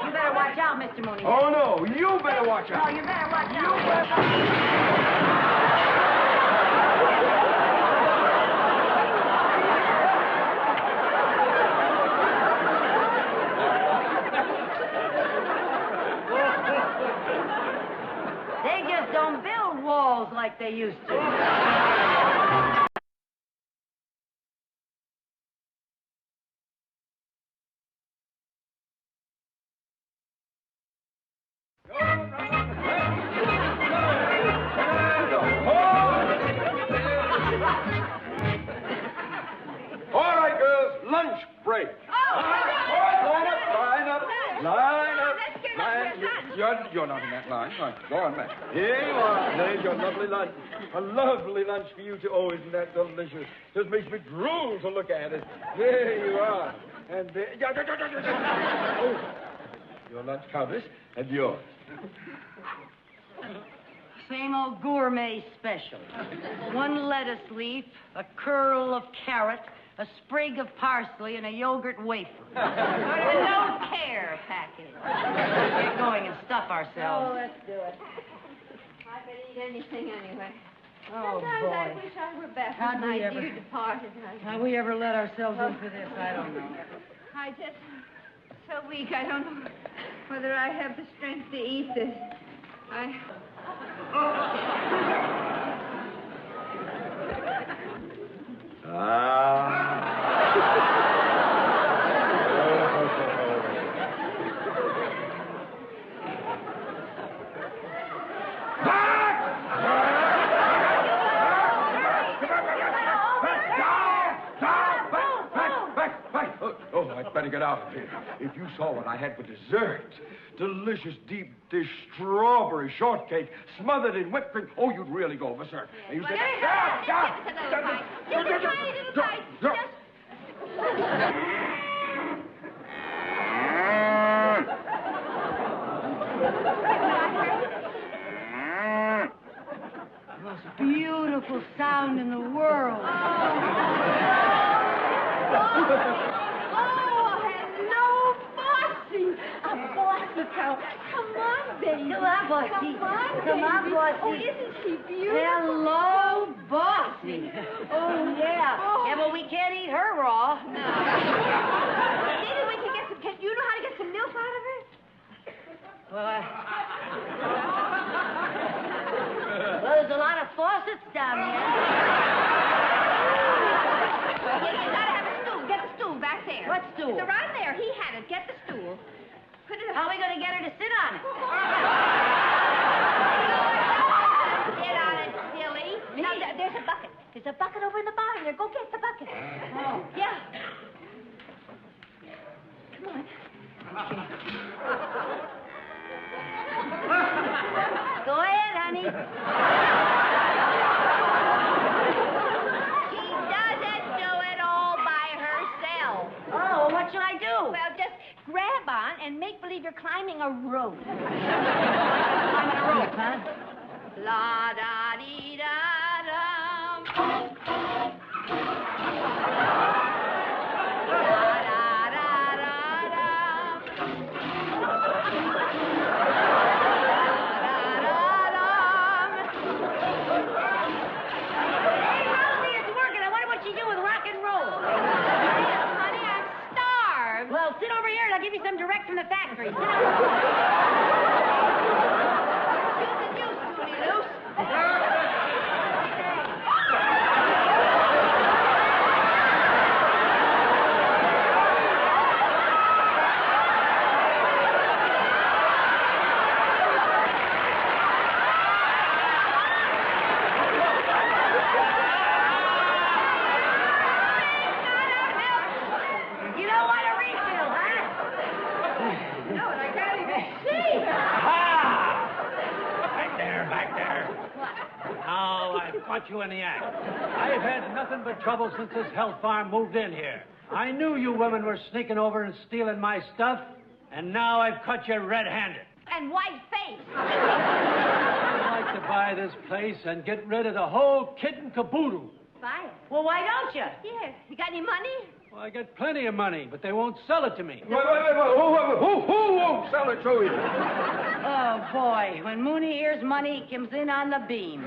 You better watch out, Mr. Mooney. Oh, no. You better watch out. No, you better watch out. They just don't build walls like they used to. All right, girls, lunch break. All right, line up. You're not in that line. Right, go on, man. Here you are. There's your lovely lunch. A lovely lunch for you, too. Oh, isn't that delicious? Just makes me drool to look at it. There you are. And there... Oh, your lunch, Countess, and yours. Same old gourmet special. One lettuce leaf, a curl of carrot, a sprig of parsley, and a yogurt wafer. A no care package. Let's get going and stuff ourselves. Oh, let's do it. I could eat anything anyway. Oh, Sometimes boy. I wish I were back How'd with my we ever- dear departed husband. How we ever let ourselves in for this, I don't know. I just so weak. I don't know whether I have the strength to eat this. Oh, I'd better get out of here. If you saw what I had for dessert, delicious deep dish strawberry shortcake smothered in whipped cream. Oh, you'd really go berserk. And you said, Most beautiful sound in the world. Oh, hello, Bossy. Bossy, Carroll. Come on, baby. Come on, Bossy. Come on, Come on, baby. Bossy. Oh, isn't she beautiful? Hello, Bossy. Oh, yeah. Oh. Yeah, but we can't eat her raw. No. Maybe we can get some... Do you know how to get some milk out of her? Well, there's a lot of faucets down here. You gotta have a stool. Get the stool back there. What stool? It's right there. He had it. Get the stool. Put it. How are we going to get her to sit on it? Sit on it, silly. Now, there's a bucket. There's a bucket over in the barn there. Go get the bucket. Oh. Yeah. Come on. Go ahead, honey. She doesn't do it all by herself. Oh, well, what should I do? Well, just grab on and make believe you're climbing a rope. Climbing a rope, huh? La da dee da dum. Well, sit over here and I'll give you some direct from the factory. Sit over. You don't want a refill, huh? No, and I can't even see. Back there. Now I've got you in the act. I've had nothing but trouble since this health farm moved in here. I knew you women were sneaking over and stealing my stuff, and now I've caught you red-handed. And white face. I'd like to buy this place and get rid of the whole kit and caboodle. Buy it. Well, why don't you? Here. You got any money? Well, I got plenty of money, but they won't sell it to me. Wait. Who won't sell it to you? Oh, boy. When Mooney hears money, he comes in on the beam.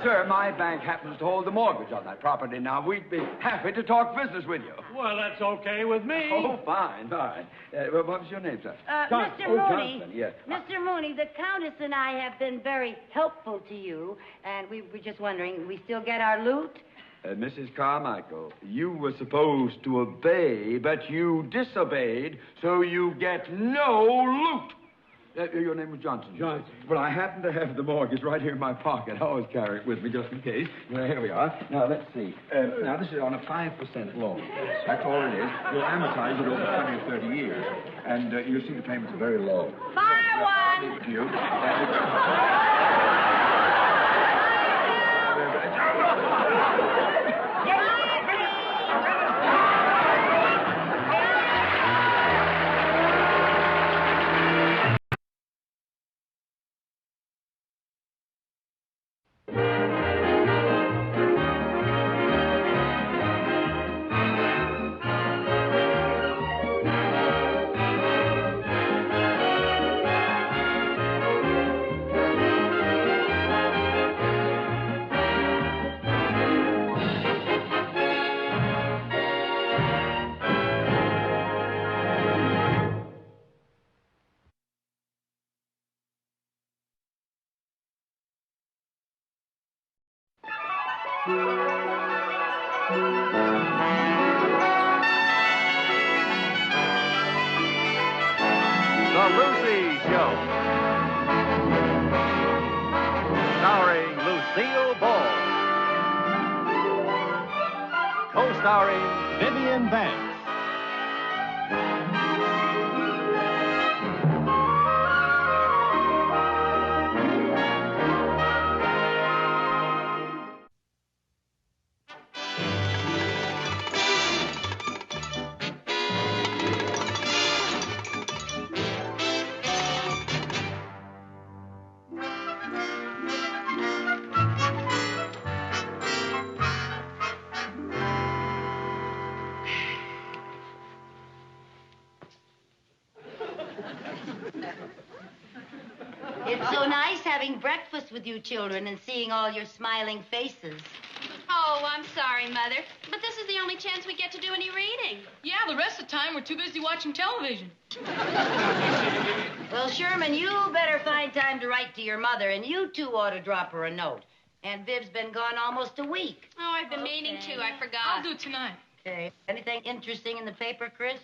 Sir, my bank happens to hold the mortgage on that property. Now, we'd be happy to talk business with you. Well, that's okay with me. Oh, fine. What was your name, sir? Mr. Mooney. Johnson, yes. Mr. Mooney, the Countess and I have been very helpful to you, and we were just wondering, we still get our loot? Mrs. Carmichael, you were supposed to obey, but you disobeyed, so you get no loot. Your name was Johnson. Johnson. Well, I happen to have the mortgage right here in my pocket. I always carry it with me just in case. Well, here we are. Now, let's see. Now, this is on a 5% loan. That's all it is. We'll amortize it over 20 or 30 years. And you'll see the payments are very low. Fire one! To you. The Lucy Show. Starring Lucille Ball. Co-starring Vivian Vance. It's so nice having breakfast with you children and seeing all your smiling faces. Oh, I'm sorry, Mother, but this is the only chance we get to do any reading. Yeah, the rest of the time we're too busy watching television. Well, Sherman, you better find time to write to your mother, and you two ought to drop her a note. Aunt Viv's been gone almost a week. Oh, I've been meaning to. I forgot. I'll do it tonight. Okay. Anything interesting in the paper, Chris?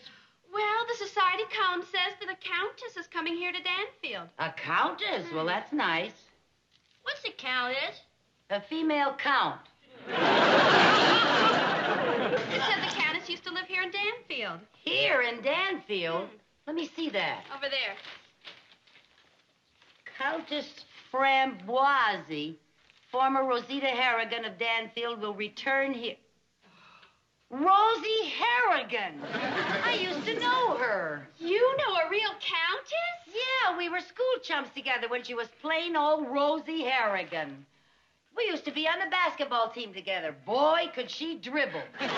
Well, the society column says that a countess is coming here to Danfield. A countess? Well, that's nice. What's a countess? A female count. It said the countess used to live here in Danfield. Here in Danfield? Let me see that. Over there. Countess Framboise, former Rosita Harrigan of Danfield, will return here. Rosie Harrigan! I used to know her. You know a real countess? Yeah, we were school chums together when she was plain old Rosie Harrigan. We used to be on the basketball team together. Boy, could she dribble. Did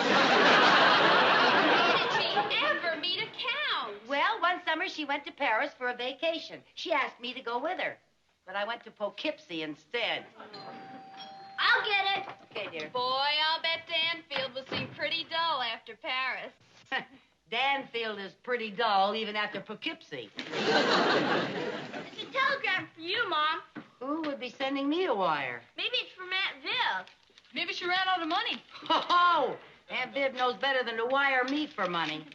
she ever meet a count? Well, one summer she went to Paris for a vacation. She asked me to go with her, but I went to Poughkeepsie instead. I'll get it. Okay, dear. Boy, I'll bet Danfield will seem pretty dull after Paris. Danfield is pretty dull even after Poughkeepsie. It's a telegram for you, Mom. Who would be sending me a wire? Maybe it's from Aunt Viv. Maybe she ran out of money. Oh, Aunt Viv knows better than to wire me for money.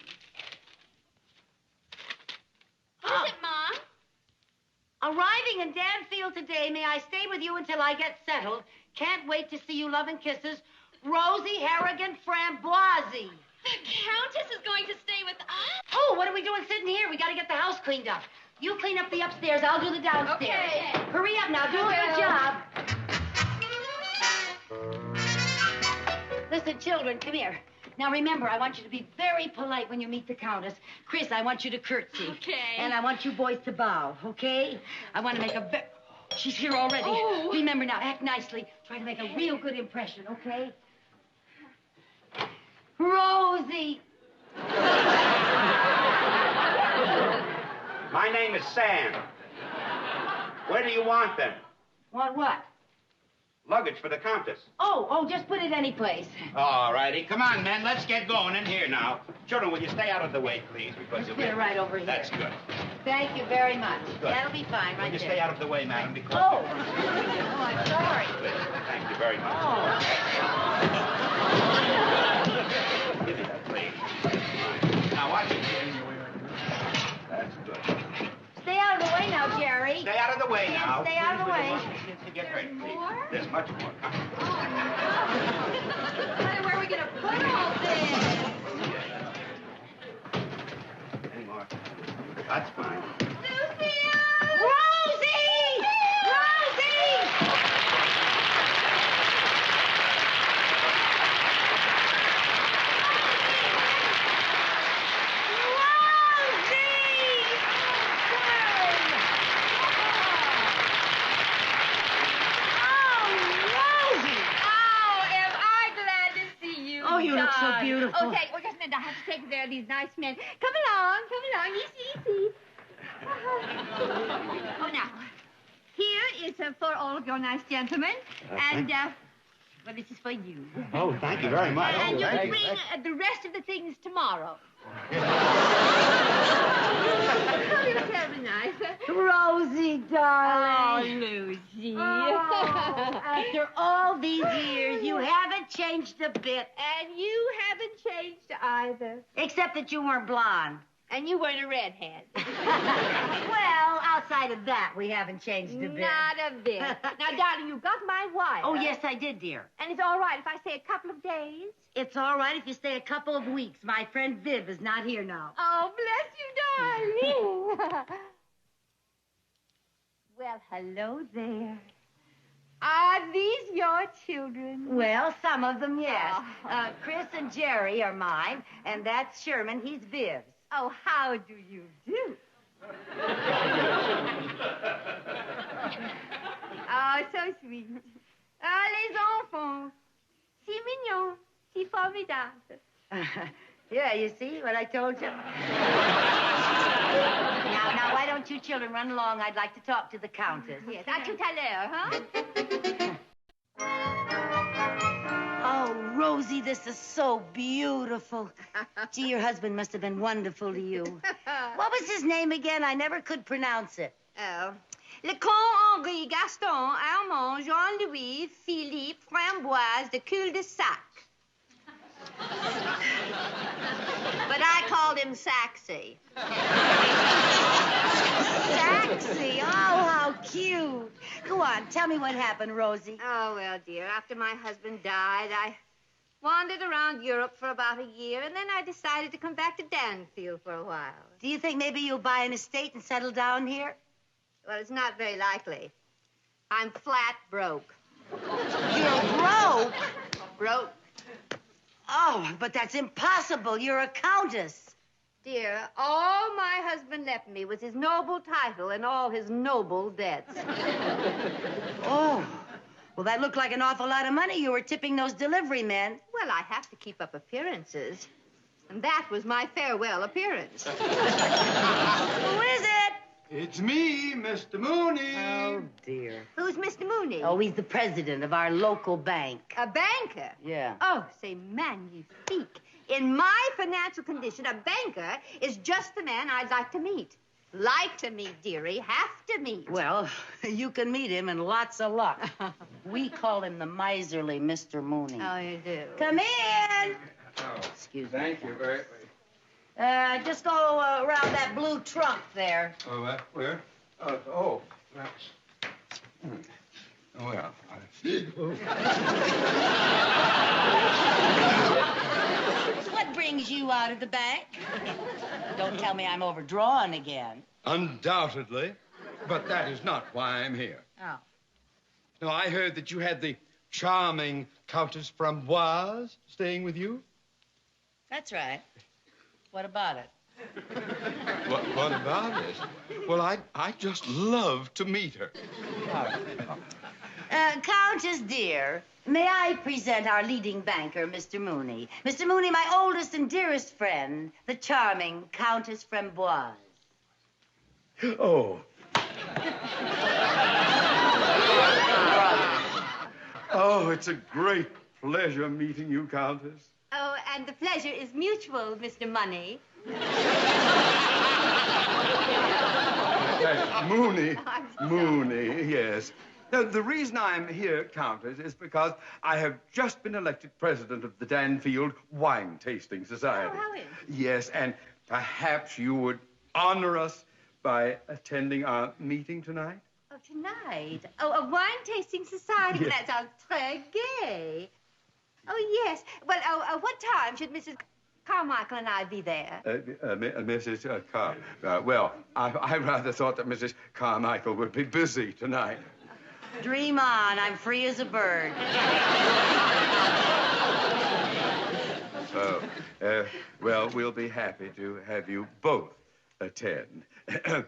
What is it, Mom? Arriving in Danfield today, may I stay with you until I get settled? Can't wait to see you. Love and kisses. Rosie Harrigan Framboise. The Countess is going to stay with us? Oh, what are we doing sitting here? We got to get the house cleaned up. You clean up the upstairs. I'll do the downstairs. Okay. Hurry up now. Do a good job. Listen, children, come here. Now, remember, I want you to be very polite when you meet the Countess. Chris, I want you to curtsy. Okay. And I want you boys to bow, okay? I want to make a She's here already. Oh. Remember now, act nicely. Try to make a real good impression, okay? Rosie! My name is Sam. Where do you want them? Want what? Luggage for the Countess. Oh, just put it any place. All righty. Come on, men. Let's get going in here now. Children, will you stay out of the way, please? Because Put it right over here. That's good. Thank you very much. Good. That'll be fine right Will you there. stay out of the way, madam? Because... Oh, I'm sorry. Thank you very much. Oh. Give me that, please. Now, watch it. That's good. Stay out of the way now, Jerry. Stay out of the way now. Stay out of the way. Get ready, please. There's much more coming. Where are we going to put all this? Any more? That's fine. Lucille! Rosie! Rosie! Oh, you look so beautiful. Okay, well, just a minute. I have to take care of these nice men. Come along. Easy. Oh, now, here is for all of your nice gentlemen. And, well, this is for you. Oh, thank you very much. And you can bring the rest of the things tomorrow. Oh, you're terribly nice. Rosie, darling. Oh, Lucy. Oh, after all these years, you haven't changed a bit. And you haven't changed either. Except that you weren't blonde. And you weren't a redhead. Well, outside of that, we haven't changed a bit. Not a bit. Now, darling, you got my wire. Oh, yes, I did, dear. And it's all right if I say a couple of days? It's all right if you stay a couple of weeks. My friend Viv is not here now. Oh, bless you, darling. Well, hello there. Are these your children? Well, some of them, yes. Chris and Jerry are mine, and that's Sherman. He's Viv's. Oh, how do you do? Oh, so sweet. Ah, les enfants. Si mignon. Si formidable. Yeah, you see what I told you? Now, why don't you children run along? I'd like to talk to the Countess. Yes, à tout à l'heure, huh? Oh, Rosie, this is so beautiful. Gee, your husband must have been wonderful to you. What was his name again? I never could pronounce it. Oh. Le Comte Henri Gaston Armand Jean-Louis Philippe Framboise de Cul-de-Sac. But I called him Saxy. Saxy? Oh, how cute. Go on, tell me what happened, Rosie. Oh, well, dear, after my husband died, I wandered around Europe for about a year, and then I decided to come back to Danfield for a while. Do you think maybe you'll buy an estate and settle down here? Well, it's not very likely. I'm flat broke. You're broke? Broke. Oh, but that's impossible. You're a countess. Dear, all my husband left me was his noble title and all his noble debts. Oh, well, that looked like an awful lot of money you were tipping those delivery men. Well, I have to keep up appearances. And that was my farewell appearance. Who is it? It's me, Mr. Mooney. Oh, dear. Who's Mr. Mooney? Oh, he's the president of our local bank. A banker? Yeah. Oh, c'est magnifique. In my financial condition, a banker is just the man I'd like to meet. Like to meet, dearie. Have to meet. Well, you can meet him and lots of luck. We call him the miserly Mr. Mooney. Oh, you do? Come in. Oh, excuse me. Thank you very much. Just go around that blue trunk there. Oh, where? Oh, that's... Well, What brings you out of the bank? Don't tell me I'm overdrawn again. Undoubtedly. But that is not why I'm here. Oh. No, I heard that you had the charming Countess Framboise staying with you. That's right. What about it? What about it? Well, I'd just love to meet her. Countess, dear, may I present our leading banker, Mr. Mooney. Mr. Mooney, my oldest and dearest friend, the charming Countess Framboise. Oh. Oh, it's a great pleasure meeting you, Countess. Oh, and the pleasure is mutual, Mr. Money. Mooney, yes. Now, the reason I'm here, Countess, is because I have just been elected president of the Danfield Wine Tasting Society. Oh, how is? Yes, and perhaps you would honor us by attending our meeting tonight? Oh, tonight? Oh, a wine tasting society? Yes. That sounds très gay. Oh, yes. Well, what time should Mrs. Carmichael and I be there? Mrs. Well, I rather thought that Mrs. Carmichael would be busy tonight. Dream on. I'm free as a bird. Well, we'll be happy to have you both attend.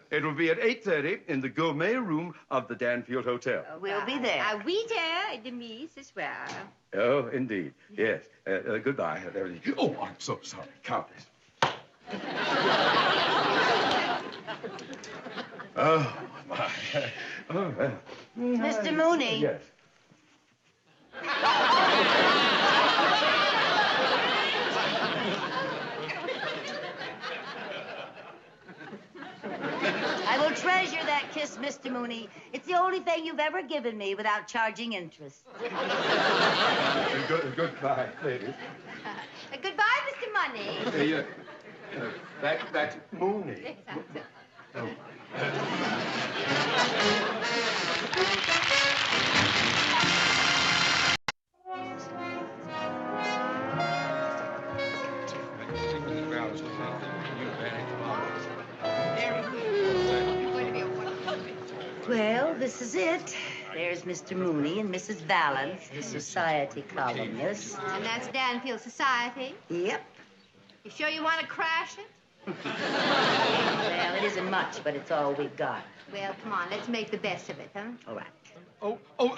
It will be at 8:30 in the gourmet room of the Danfield Hotel. We'll be there. We there, demi, ce soir. Oh, indeed. Yes. Goodbye. Oh, I'm so sorry, Countess. Oh, my. Oh, well. Mr. Mooney. Yes. I will treasure that kiss, Mr. Mooney. It's the only thing you've ever given me without charging interest. Goodbye, ladies. Goodbye, Mr. Money. That's Mooney. Oh. Well, this is it. There's Mr. Mooney and Mrs. Vance, the society columnist. And that's Danfield Society? Yep. You sure you want to crash it? Well, it isn't much, but it's all we've got. Well, come on, let's make the best of it, huh? All right.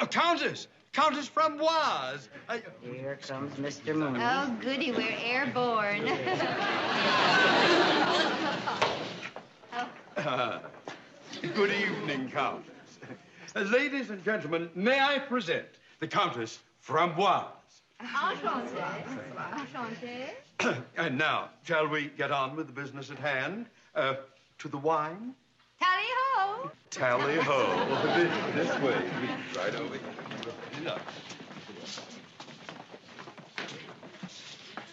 Countess! Countess Framboise! Here comes Mr. Mooney. Oh, goody, we're airborne. Good evening, Countess. Ladies and gentlemen, may I present the Countess Framboise. Enchanté. Enchanté. And now, shall we get on with the business at hand? To the wine? Tally-ho. Tally-ho. This way, please. Right over here. No.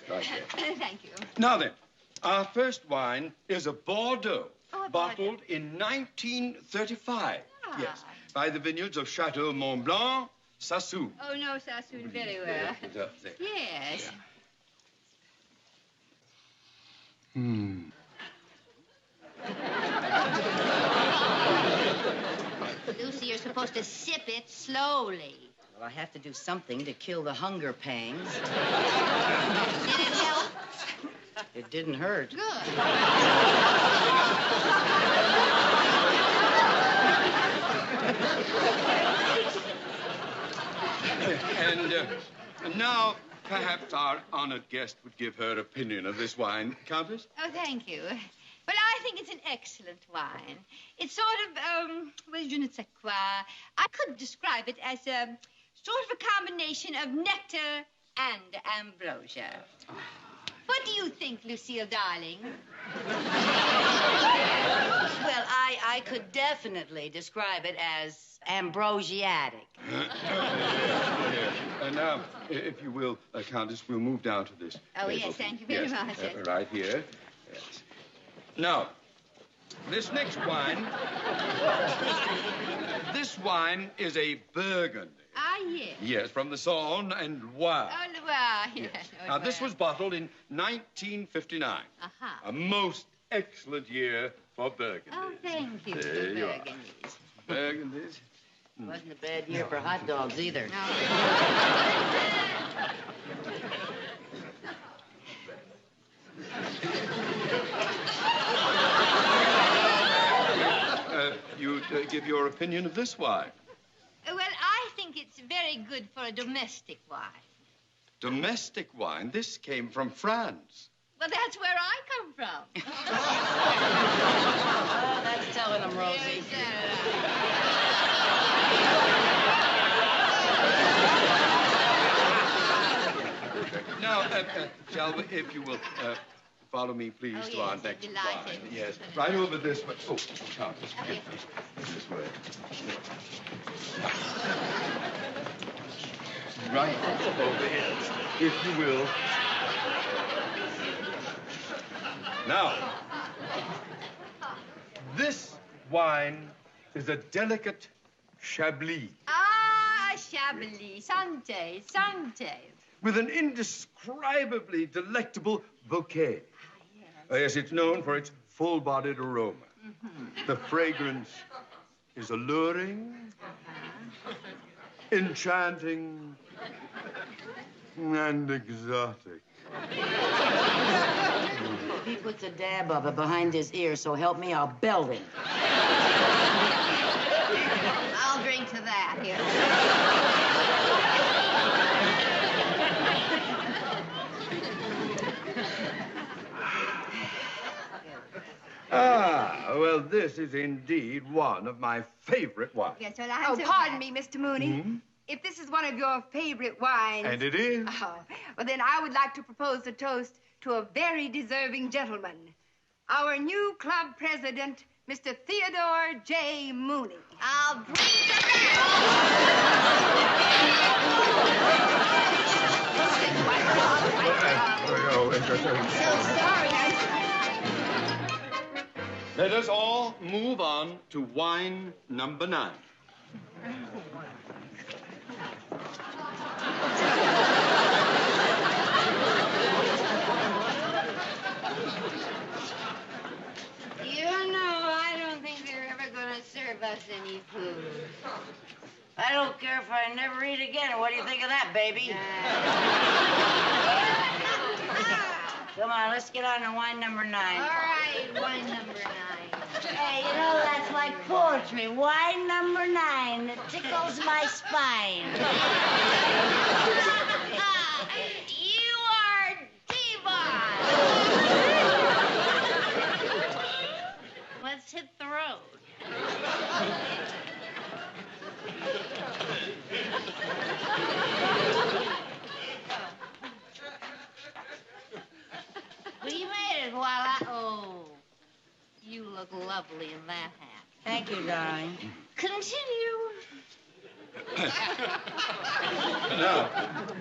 Right there. Thank you. Now then, our first wine is a Bordeaux, a bottled in 1935. Yes, by the vineyards of Chateau Mont Blanc, Sassoon. Oh, no, Sassoon, very well. There. Yes. Lucy, you're supposed to sip it slowly. Well, I have to do something to kill the hunger pangs. Did it help? It didn't hurt. Good. And now, perhaps our honored guest would give her opinion of this wine, Countess. Oh, thank you. Well, I think it's an excellent wine. It's sort of, well, je ne sais quoi. I could describe it as a sort of a combination of nectar and ambrosia. What do you think, Lucille, darling? Well, I could definitely describe it as ambrosiatic. Yes. And now, if you will, Countess, we'll move down to this. Oh, table. yes, thank you very much. Right here. Yes. Now, this next wine, this wine is a Burgundy. Ah, yes. Yes, from the Saône and Loire. Oh, Loire, yes. Now, this was bottled in 1959. Uh-huh. A most excellent year for Burgundy. Oh, thank you, There you are. Burgundies. Burgundies. Wasn't a bad year for hot dogs either. You give your opinion of this wine. Well, I think it good for a domestic wine. Domestic wine? This came from France. Well, that's where I come from. Oh, that's telling them, Rosie. Now, shall we, if you will, follow me, please, Oh, to our yes, next delighted. wine. Yes, right over this way. Oh, Countess, forgive me. This way. Right over here, if you will. Now, this wine is a delicate Chablis Ah, Chablis. Santé, santé. with an indescribably delectable bouquet. Yes, it's known for its full-bodied aroma. The fragrance is alluring, enchanting, and exotic. If he puts a dab of it behind his ear, so help me, I'll belt him. I'll drink to that here. Ah, well, this is indeed one of my favorite wines. Yes, well, pardon me, Mr. Mooney. Hmm? If this is one of your favorite wines... And it is. Oh, well, then I would like to propose a toast to a very deserving gentleman. Our new club president, Mr. Theodore J. Mooney. I'll bring the So sorry. Let us all move on to wine number 9. You know, I don't think they're ever going to serve us any food. I don't care if I never eat again. What do you think of that, baby? Come on, let's get on to wine number 9. All right, wine number 9. Hey, you know, that's like poetry. Wine number 9. It tickles my spine. You are divine. Let's hit the road. We made it, voila. Oh, you look lovely in that hat. Thank you, darling. Continue. Now,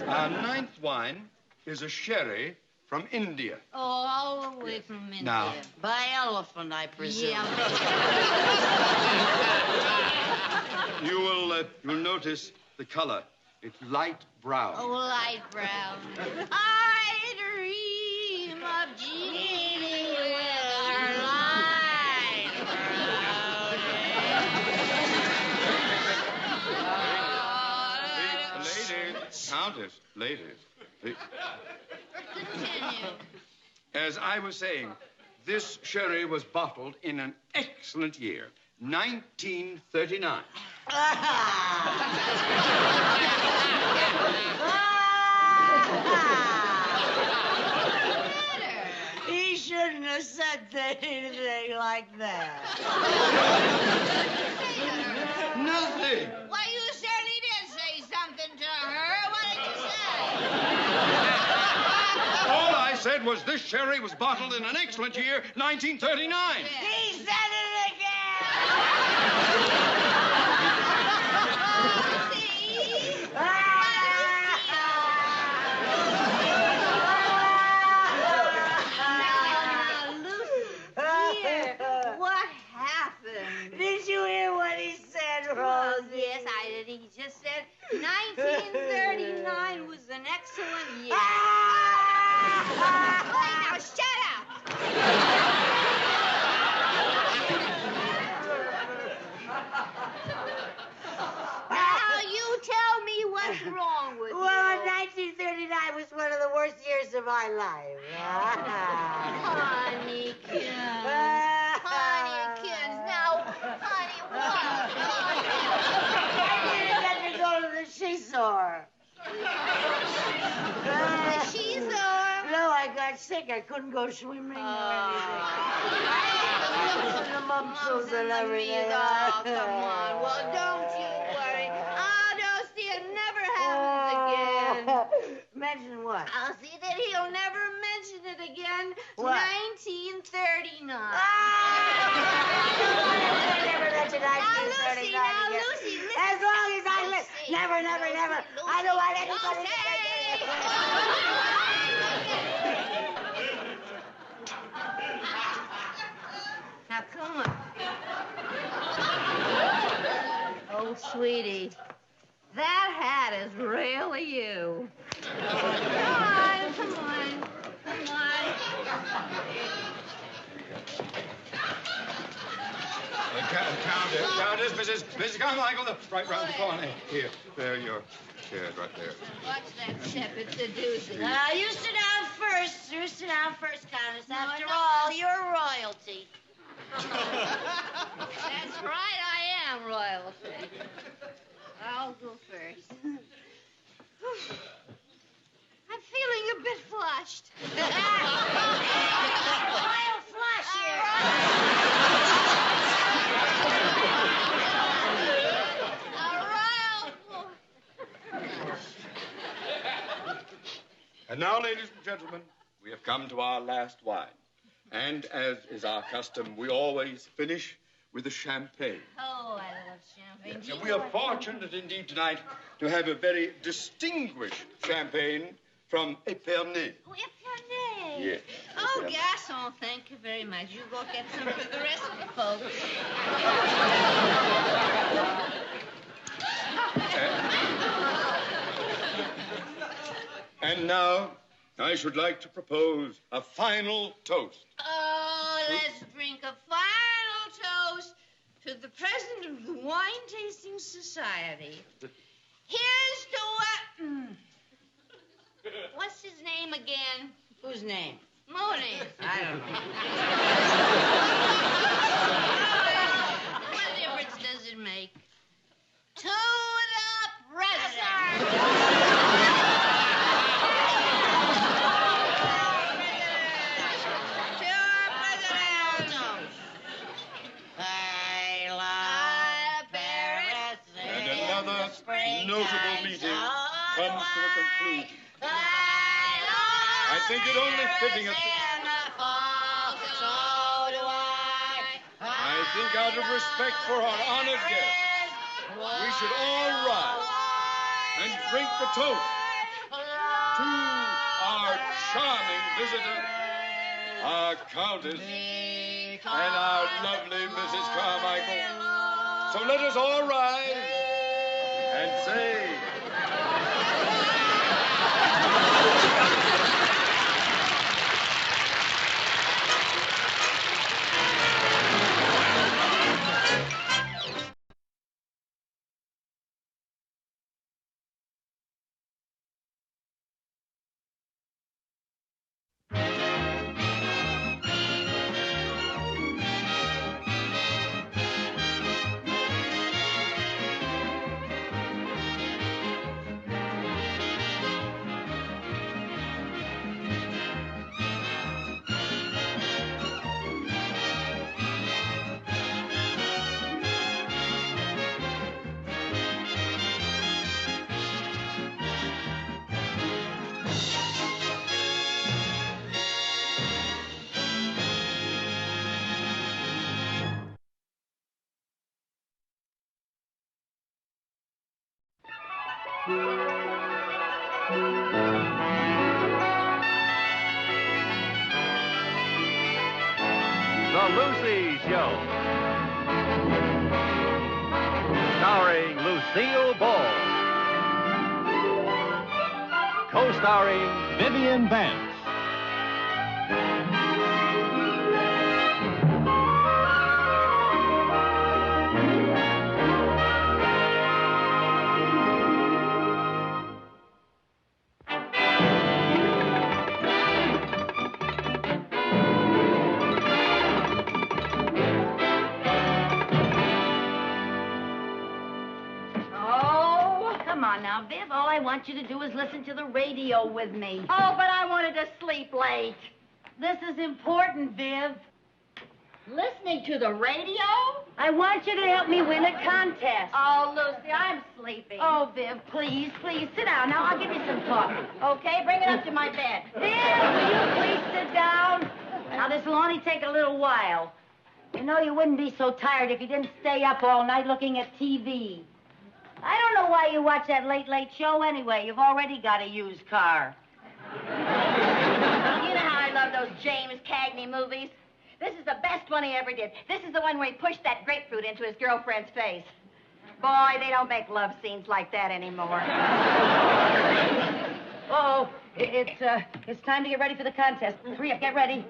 our 9th wine is a sherry from India. Oh, all the way from India. Now. By elephant, I presume. Yeah. You'll notice the color. It's light brown. Oh, light brown. I dream of Jeannie with her light brown. Ladies, Countess, ladies. Continue. As I was saying, this sherry was bottled in an excellent year, 1939. He shouldn't have said anything like that. Nothing. Well, you certainly did say something to her. What did you say? All I said was this sherry was bottled in an excellent year, 1939. He said it again. What happened? Did you hear what he said, Oh, Rosie? yes, I did. He just said 1939 was an excellent year. Wait, now shut up. Now you tell me what's wrong with Well, you. 1939 was one of the worst years of my life. Honeykins. Honeykins. Now, honey, what? I didn't get to go to the seesaw. got sick. I couldn't go swimming or anything. The mumps and everything. Oh, come on. Well, don't you worry. Oh, no, see, it never happens again. Mention what? I'll see that he'll never mention it again. What? 1939. Never mention 1939 now, again. Lucy, listen. As long as I live. Never, never, never. I don't want anybody to say it. Now, come on. Oh, sweetie, that hat is really you. Come on, come on, come on. Countess, Mrs. Carmichael, right round the corner. Here, there, your chair right there. Watch that step, it's a doozy. You sit down first. You sit down first, Countess. After all, you're royalty. That's right, I am royalty. I'll go first. I'm feeling a bit flushed. Royal flush here. And now, ladies and gentlemen, we have come to our last wine. And as is our custom, we always finish with a champagne. Oh, I love champagne. Yes, and we are fortunate indeed tonight to have a very distinguished champagne from Epernay. Oh, Epernay. Yes. Oh, Gaston, thank you very much. You go get some for the rest of the folks. And now, I should like to propose a final toast. Oh, let's drink a final toast to the president of the Wine Tasting Society. Here's to what... What's his name again? Whose name? Mooney. I don't know. What difference does it make? To the president. Notable meeting comes to a conclusion. I think it only fitting at I think out of respect for our honored guest, we should all rise and drink the toast to our charming visitor, our Countess, and our lovely Mrs. Carmichael. So let us all rise and say... The Lucy Show. Starring Lucille Ball. Co-starring Vivian Vance. Oh, come on now, Viv. All I I want you to do is listen to the radio with me. Oh, but I wanted to sleep late. This is important, Viv. Listening to the radio? I want you to help me win a contest. Oh, Lucy, I'm sleepy. Oh, Viv, please, please, sit down. Now, I'll give you some coffee. Okay, bring it up to my bed. Viv, will you please sit down? Now, this will only take a little while. You know you wouldn't be so tired if you didn't stay up all night looking at TV. I don't know why you watch that late show anyway. You've already got a used car. You know how I love those James Cagney movies? This is the best one he ever did. This is the one where he pushed that grapefruit into his girlfriend's face. Boy, they don't make love scenes like that anymore. Oh, it's time to get ready for the contest. Hurry up, get ready.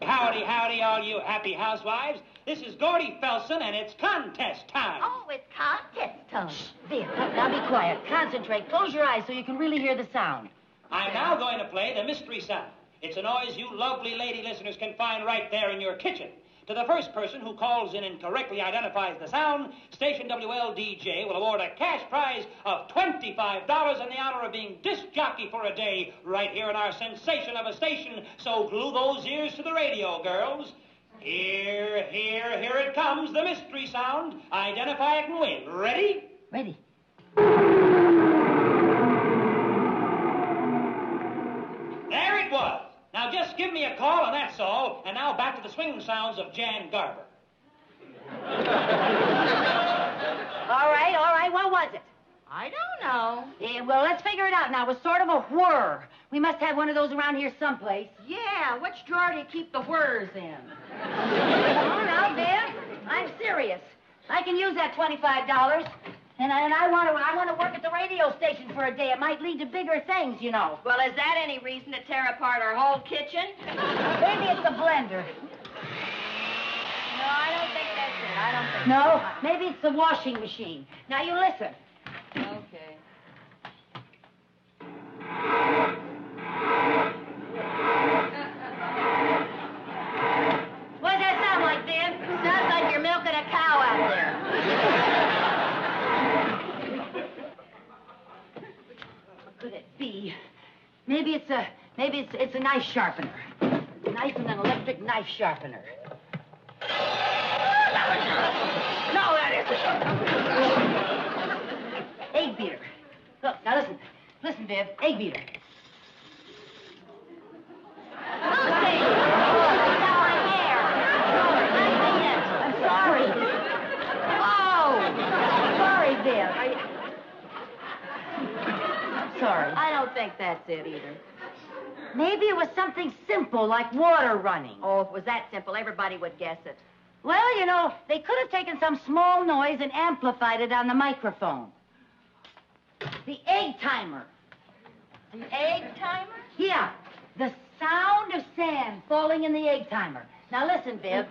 Howdy, howdy, all you happy housewives. This is Gordy Felson, and it's contest time. Oh, it's contest time. Viv, now be quiet. Concentrate. Close your eyes so you can really hear the sound. I'm now going to play the mystery sound. It's a noise you lovely lady listeners can find right there in your kitchen. To the first person who calls in and correctly identifies the sound, station WLDJ will award a cash prize of $25 and the honor of being disc jockey for a day right here in our sensation of a station. So glue those ears to the radio, girls. Here it comes, the mystery sound. Identify it and win. Ready? Ready. There it was. Now just give me a call and that's all. And now back to the swing sounds of Jan Garber. All right. What was it? I don't know. Yeah, well, let's figure it out now. It was sort of a whir. We must have one of those around here someplace. Yeah, which drawer do you keep the whirs in? Come on now, Viv. I'm serious. I can use that $25. And I want to work at the radio station for a day. It might lead to bigger things, you know. Well, is that any reason to tear apart our whole kitchen? Maybe it's a blender. No, I don't think that's it. I don't think No, maybe it's the washing machine. Now, you listen. Okay. What does that sound like, Viv? Sounds like you're milking a cow out there. Could it be? Maybe it's a knife sharpener. A knife and an electric knife sharpener. No, that isn't. Egg beater. Look, now listen, Viv. Egg beater. Lucy! I'm sorry. Oh, sorry, Viv. Sorry. I don't think that's it either. Maybe it was something simple like water running. Oh, if it was that simple, everybody would guess it. Well, you know, they could have taken some small noise and amplified it on the microphone. The egg timer. The egg timer? Yeah, the sound of sand falling in the egg timer. Now listen, Viv.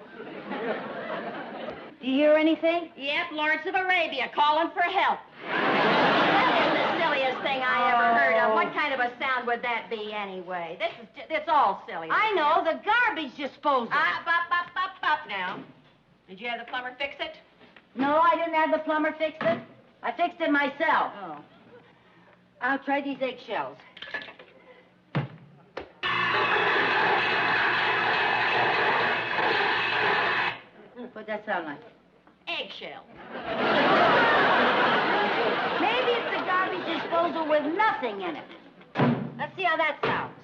Do you hear anything? Yep, Lawrence of Arabia calling for help. That is the silliest thing I ever heard of. What kind of a sound would that be anyway? It's all silly. I know, the garbage disposal. Up now. Did you have the plumber fix it? No, I didn't have the plumber fix it. I fixed it myself. Oh. I'll try these eggshells. What'd that sound like? Eggshell. Maybe it's the garbage disposal with nothing in it. Let's see how that sounds.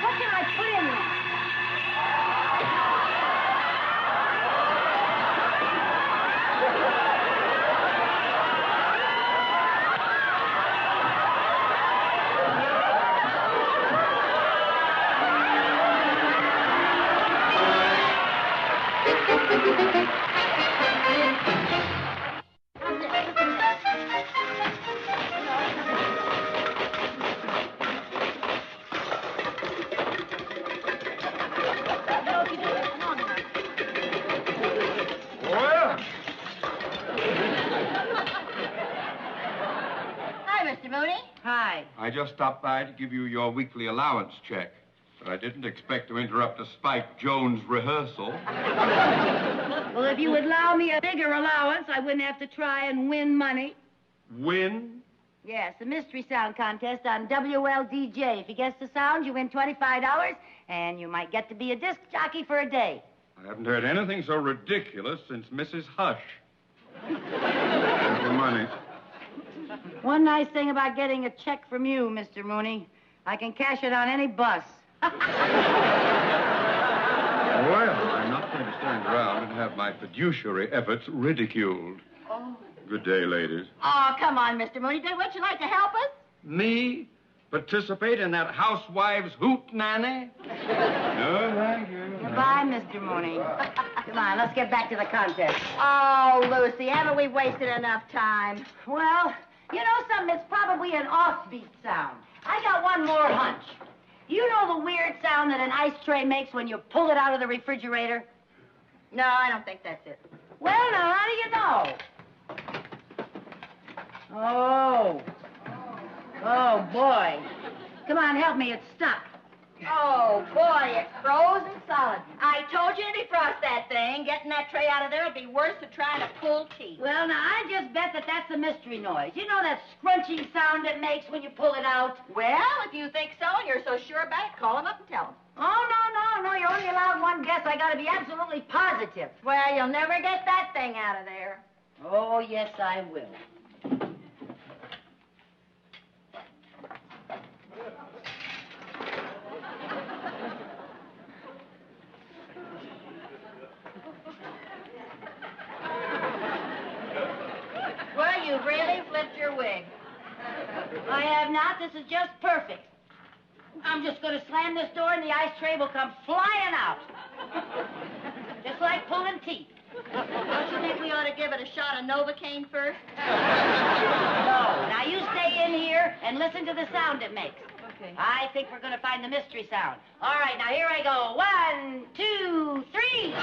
What can I put in there? I just stopped by to give you your weekly allowance check. But I didn't expect to interrupt a Spike Jones rehearsal. Well, if you would allow me a bigger allowance, I wouldn't have to try and win money. Win? Yes, the mystery sound contest on WLDJ. If you guess the sound, you win $25, and you might get to be a disc jockey for a day. I haven't heard anything so ridiculous since Mrs. Hush. Here's the money. One nice thing about getting a check from you, Mr. Mooney, I can cash it on any bus. Well, I'm not going to stand around and have my fiduciary efforts ridiculed. Oh. Good day, ladies. Oh, come on, Mr. Mooney. Wouldn't you like to help us? Me? Participate in that housewife's hoot nanny? No, thank you. Goodbye, Mr. Mooney. Come on, let's get back to the contest. Oh, Lucy, haven't we wasted enough time? Well, you know something? It's probably an offbeat sound. I got one more hunch. You know the weird sound that an ice tray makes when you pull it out of the refrigerator? No, I don't think that's it. Well, now, how do you know? Oh. Oh, boy. Come on, help me. It's stuck. Oh, boy, it's frozen solid. I told you to defrost that thing. Getting that tray out of there would be worse than trying to pull teeth. Well, now, I just bet that that's a mystery noise. You know that scrunching sound it makes when you pull it out? Well, if you think so and you're so sure about it, call him up and tell him. Oh, no. You're only allowed one guess. I got to be absolutely positive. Well, you'll never get that thing out of there. Oh, yes, I will. Well, you've really flipped your wig. I have not. This is just perfect. I'm just going to slam this door and the ice tray will come flying out. Just like pulling teeth. Don't you think we ought to give it a shot of Novocaine first? No. Now, you stay in here and listen to the sound it makes. Okay. I think we're going to find the mystery sound. All right, now here I go. 1, 2, 3.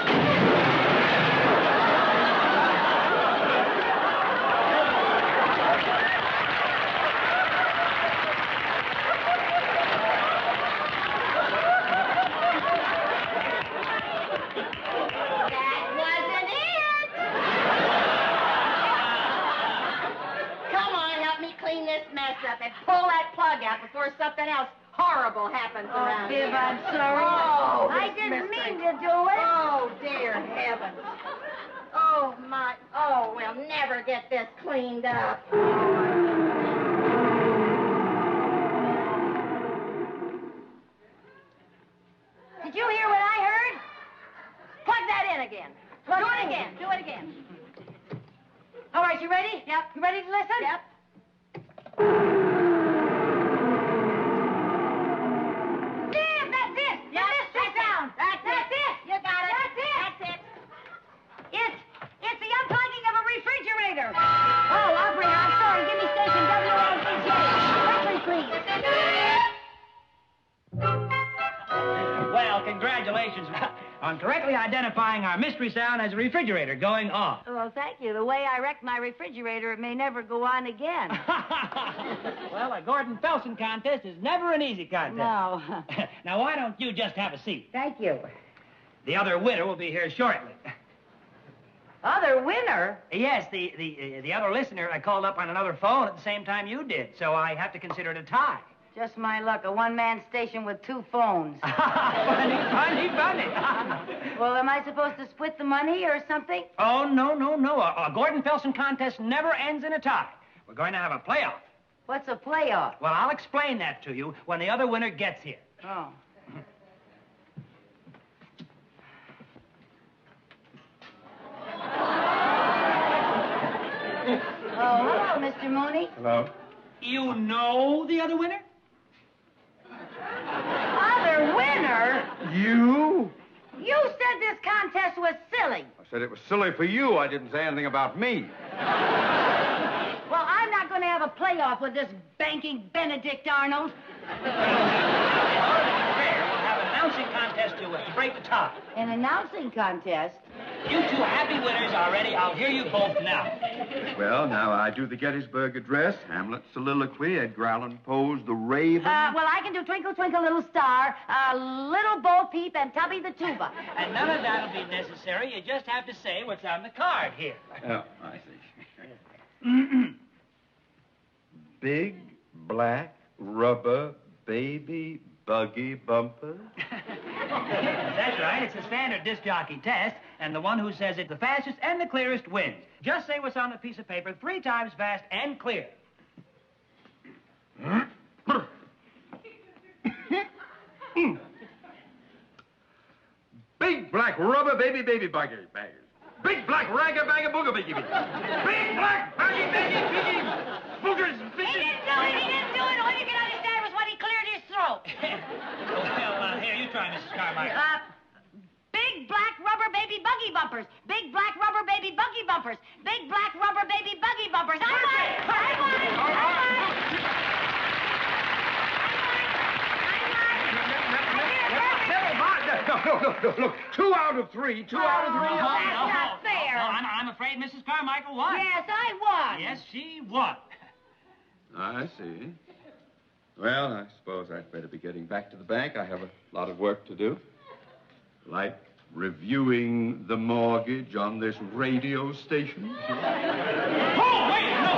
And pull that plug out before something else horrible happens around Viv, here. I'm sorry. Oh, I didn't mean to do it. Oh, dear heavens. Oh, my. Oh, we'll never get this cleaned up. Did you hear what I heard? Plug that in again. Do it again. All right, you ready? Yep. You ready to listen? Yep. It's the unplugging of a refrigerator. Oh, operator, I'm sorry. Give me station WLDJ. Quickly, please. Well, congratulations on correctly identifying our mystery sound as a refrigerator going off. Well, thank you. The way I wrecked my refrigerator, it may never go on again. Well, a Gordon Felsen contest is never an easy contest. No. Now, why don't you just have a seat? Thank you. The other winner will be here shortly. Other winner? Yes, the other listener I called up on another phone at the same time you did, so I have to consider it a tie. Just my luck, a one-man station with 2 phones. Funny. Well, am I supposed to split the money or something? Oh, no. A Gordon Felsen contest never ends in a tie. We're going to have a playoff. What's a playoff? Well, I'll explain that to you when the other winner gets here. Oh. Oh, hello, Mr. Mooney. Hello. You know the other winner? Other winner? You? You said this contest was silly. I said it was silly for you. I didn't say anything about me. Well, I'm not going to have a playoff with this banking Benedict Arnold. We'll have an announcing contest to break the tie. An announcing contest? You two happy winners are ready. I'll hear you both now. Well, now I do the Gettysburg Address, Hamlet's soliloquy, Edgar Allan Poe's The Raven. Well, I can do Twinkle, Twinkle, Little Star, Little Bo Peep, and Tubby the Tuba. And none of that'll be necessary. You just have to say what's on the card here. Oh, I see. Big, black, rubber, baby, buggy bumpers. That's right. It's a standard disc jockey test, and the one who says it the fastest and the clearest wins. Just say what's on the piece of paper 3 times fast and clear. Big black rubber baby buggy baggers. Big black ragga bagga booger biggy biggy. Big black baggy baggy boogers biggy. He didn't do it. All you can understand was when he cleared his throat. Well, here, you try, Mrs. Carmichael. Big black rubber baby buggy bumpers. Big black rubber baby buggy bumpers. Big black rubber baby buggy bumpers. I won! No, look. 2 out of 3. 2 out of 3. That's not fair. I'm afraid Mrs. Carmichael won. Yes, I won. Yes, she won. I see. Well, I suppose I'd better be getting back to the bank. I have a lot of work to do. Like reviewing the mortgage on this radio station. Oh, wait, no.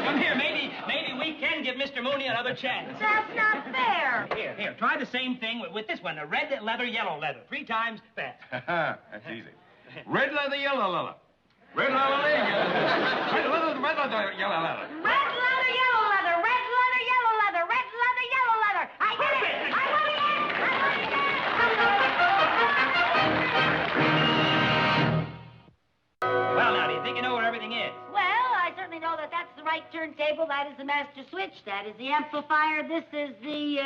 Come here, maybe we can give Mr. Mooney another chance. That's not fair. Here, try the same thing with this one. A red leather, yellow leather. 3 times fast. That's easy. Red leather, yellow leather. Red leather, yellow leather. Red leather, yellow leather. Red leather, yellow leather. Red leather, yellow leather. Red leather, yellow leather. I did it. I won again. Well, now, do you think you know where everything is? Well, I certainly know that that's the right turntable. That is the master switch. That is the amplifier. This is the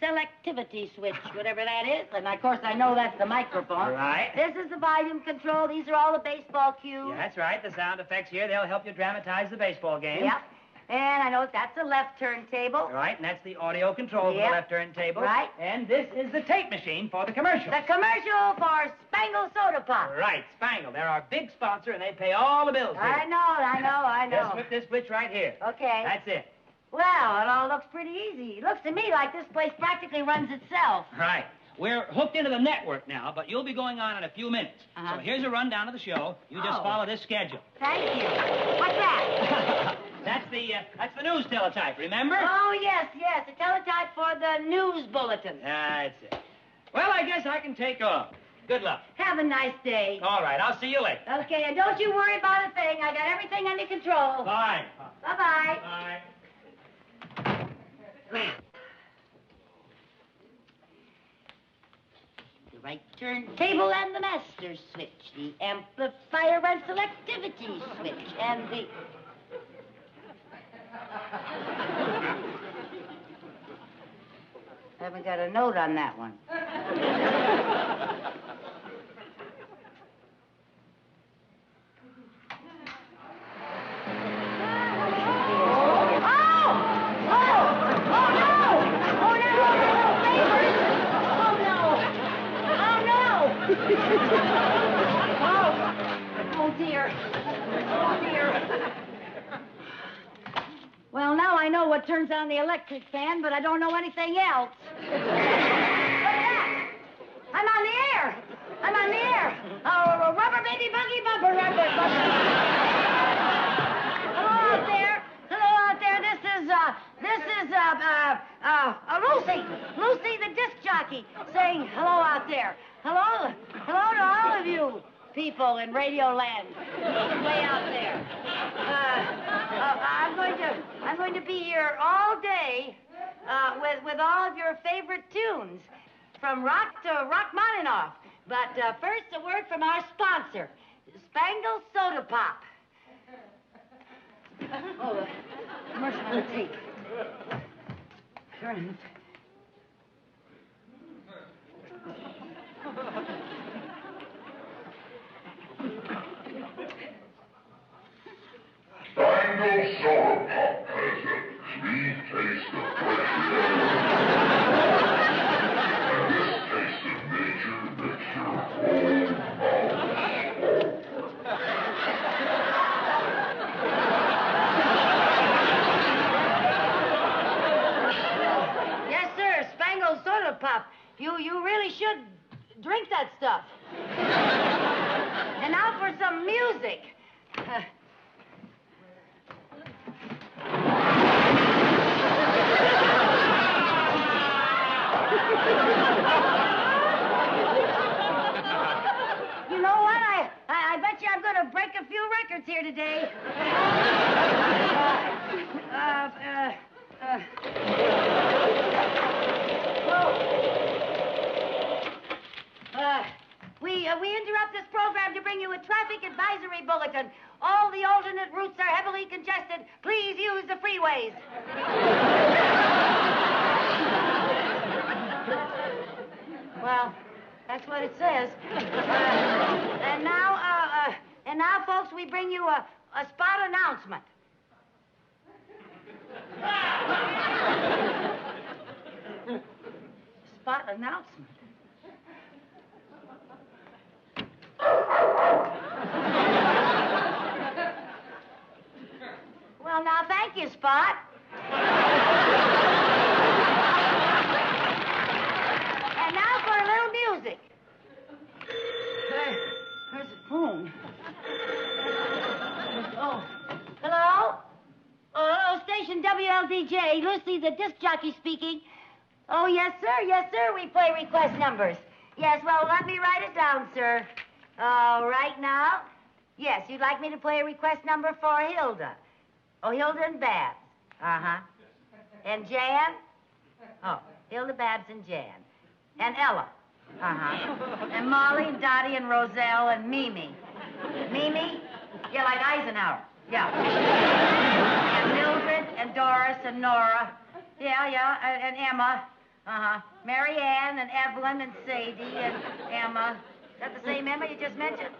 selectivity switch, whatever that is. And, of course, I know that's the microphone. Right. This is the volume control. These are all the baseball cues. Yeah, that's right. The sound effects here, they'll help you dramatize the baseball game. Yep. And I know that's the left turntable. Right, and that's the audio control for the left turntable. Right. And this is the tape machine for the commercial. The commercial for Spangle Soda Pop. Right, Spangle. They're our big sponsor, and they pay all the bills here. I know. Just flip this switch right here. Okay. That's it. Well, it all looks pretty easy. It looks to me like this place practically runs itself. Right. We're hooked into the network now, but you'll be going on in a few minutes. So here's a rundown of the show. You just follow this schedule. Thank you. What's that? That's the news teletype, remember? Oh, yes. The teletype for the news bulletin. That's it. Well, I guess I can take off. Good luck. Have a nice day. All right, I'll see you later. Okay, and don't you worry about a thing. I got everything under control. Bye. Bye-bye. Bye. The right turntable and the master switch. The amplifier and selectivity switch. And the... I haven't got a note on that one. Oh, dear. Well, now I know what turns on the electric fan, but I don't know anything else. What's that? I'm on the air. Oh, rubber baby buggy bumper, rubber buggy. Hello out there. Lucy, the disc jockey, saying hello out there. Hello to all of you people in Radio Land, way out there. I'm going to be here all day with all of your favorite tunes, from rock to Rachmaninoff. But first, a word from our sponsor, Spangle Soda Pop. Oh, commercial on the tape. Turn. Spangle Soda Pop has a sweet taste of fresh air. And this taste of nature makes your whole mouth You really should drink that stuff. And now for some music. You know what? I bet you I'm going to break a few records here today. We interrupt this program to bring you a traffic advisory bulletin. All the alternate routes are heavily congested. Please use the freeways. Well, that's what it says. And now, folks, we bring you a spot announcement. Spot announcement. Well, now, thank you, Spot. And now for a little music. Where's the phone? Oh, hello? Oh, hello, station WLDJ. Lucy, the disc jockey speaking. Oh, yes, sir. Yes, sir. We play request numbers. Yes, well, let me write it down, sir. Right now? Yes, you'd like me to play a request number for Hilda. Oh, Hilda and Babs. Uh-huh. And Jan? Oh, Hilda, Babs, and Jan. And Ella. Uh-huh. And Molly, and Dottie, and Roselle, and Mimi. Mimi? Yeah, like Eisenhower. Yeah. And Mildred, and Doris, and Nora. Yeah, and Emma. Uh-huh. Mary Ann, and Evelyn, and Sadie, and Emma. Is that the same Emma you just mentioned?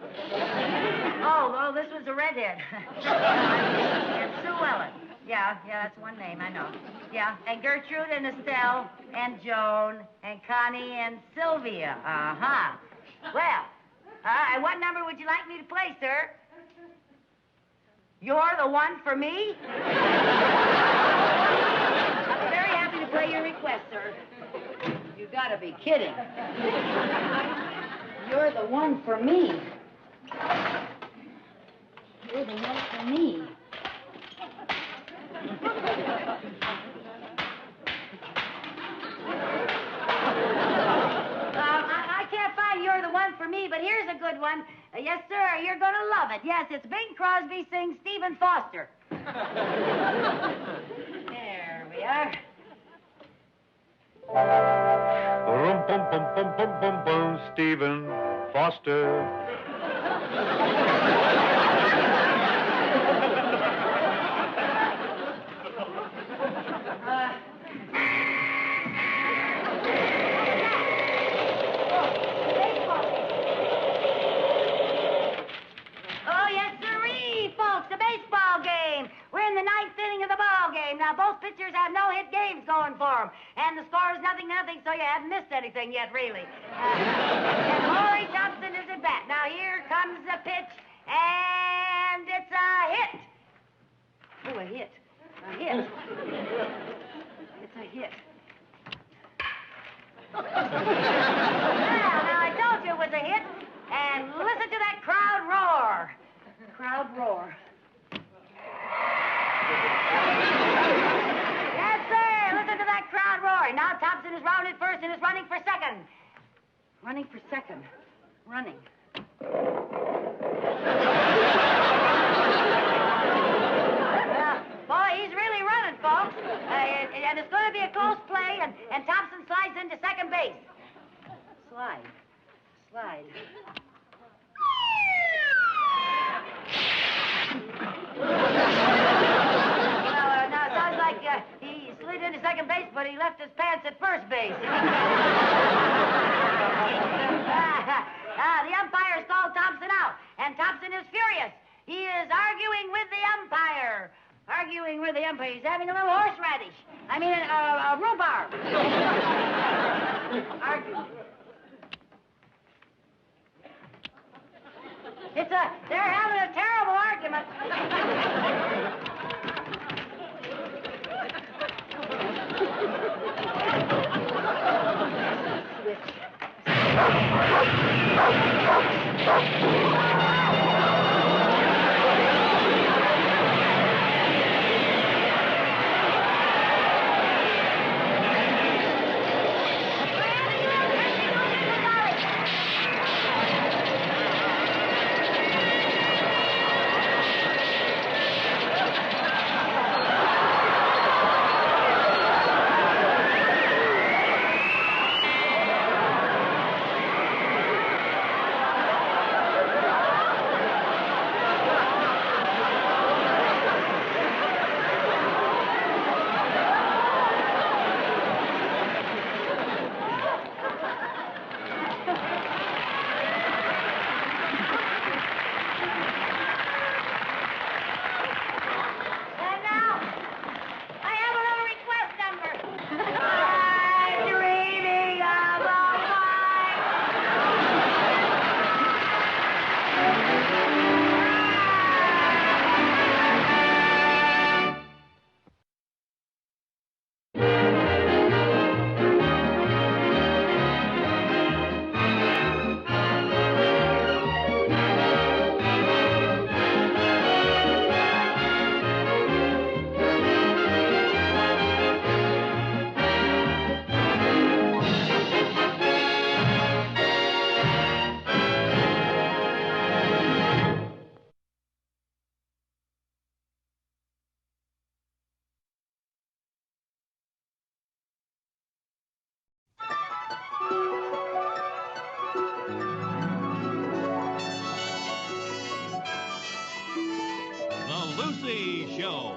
Oh, this was a redhead. And Sue Ellen. Yeah, that's one name, I know. Yeah, and Gertrude, and Estelle, and Joan, and Connie, and Sylvia. Uh-huh. Well, what number would you like me to play, sir? You're the one for me? I'll be very happy to play your request, sir. You gotta be kidding. You're the one for me. You're the one for me. I can't find You're the One for Me, but here's a good one. Yes, sir, you're going to love it. Yes, it's Bing Crosby sings Stephen Foster. There we are. Boom, boom, boom, boom, boom, boom, boom, Stephen Foster. Now, both pitchers have no-hit games going for them. And the score is 0-0, so you haven't missed anything yet, really. And Laurie Thompson is at bat. Now, here comes the pitch, and it's a hit. Oh, a hit. A hit. It's a hit. Well, now, I told you it was a hit. And listen to that crowd roar. Crowd roar. Yes, sir. Listen to that crowd roaring. Now Thompson is rounded first and is running for second. Running for second. Running. Boy, he's really running, folks. And it's going to be a close play, and Thompson slides into second base. Slide. He slid into second base, but he left his pants at first base. The umpire's called Thompson out, and Thompson is furious. He is arguing with the umpire. He's having a little horseradish. I mean, a rhubarb. Arguing. They're having a terrible argument. The Lucy Show.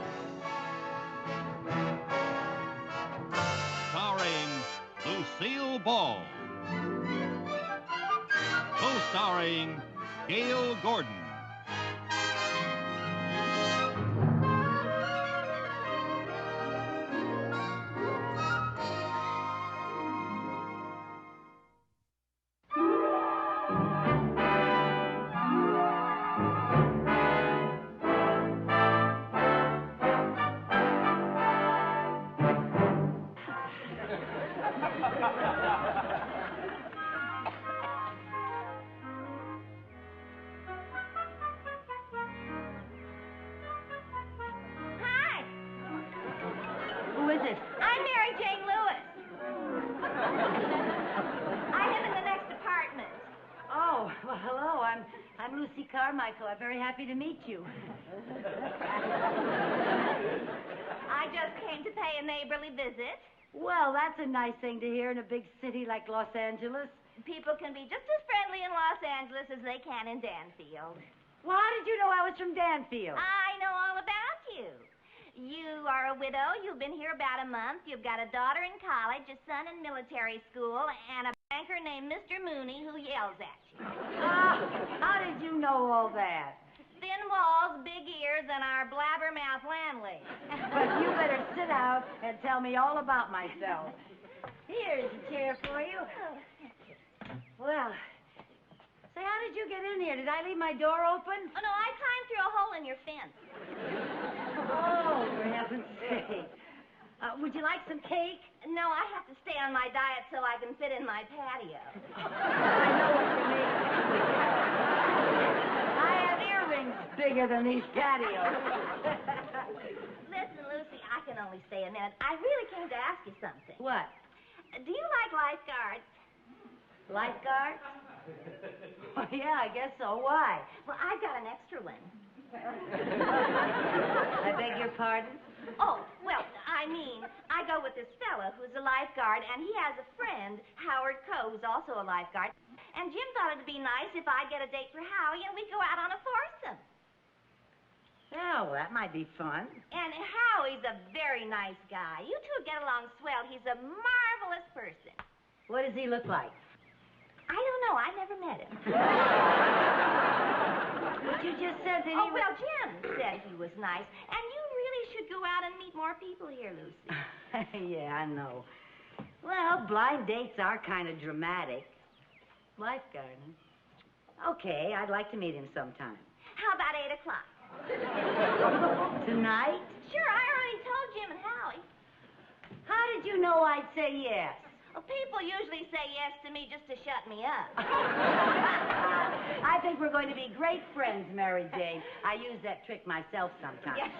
Starring Lucille Ball. Co-starring Gale Gordon. Hi. Who is it? I'm Mary Jane Lewis. I live in the next apartment. Oh, well, hello. I'm Lucy Carmichael. I'm very happy to meet you. I just came to pay a neighborly visit. Well, that's a nice thing to hear in a big city like Los Angeles. People can be just as friendly in Los Angeles as they can in Danfield. Well, how did you know I was from Danfield? I know all about you. You are a widow. You've been here about a month. You've got a daughter in college, a son in military school, and a banker named Mr. Mooney who yells at you. How did you know all that? Thin walls, big ears, and our blabbermouth landlady. But you better sit down and tell me all about myself. Here's a chair for you. Well, say, how did you get in here? Did I leave my door open? Oh, no, I climbed through a hole in your fence. Oh, for heaven's sake. Would you like some cake? No, I have to stay on my diet so I can fit in my patio. I know what you mean. I have earrings bigger than these patios. Listen, Lucy, I can only stay a minute. I really came to ask you something. What? Do you like lifeguards? Lifeguards? Oh, yeah, I guess so. Why? Well, I've got an extra one. I beg your pardon? Oh, well, I mean, I go with this fella who's a lifeguard, and he has a friend, Howard Coe, who's also a lifeguard. And Jim thought it'd be nice if I get a date for Howie, and we go out on a foursome. Yeah, well, that might be fun. And Howie's a very nice guy. You two get along swell. He's a marvelous person. What does he look like? I don't know. I never met him. But you just said that he well, Jim said he was nice. And you really should go out and meet more people here, Lucy. Yeah, I know. Well, blind dates are kind of dramatic. Lifeguard, huh? Okay, I'd like to meet him sometime. How about 8 o'clock? Tonight? Sure, I already told Jim and Howie. How did you know I'd say yes? Well, people usually say yes to me just to shut me up. I think we're going to be great friends, Mary Jane. I use that trick myself sometimes. Yes.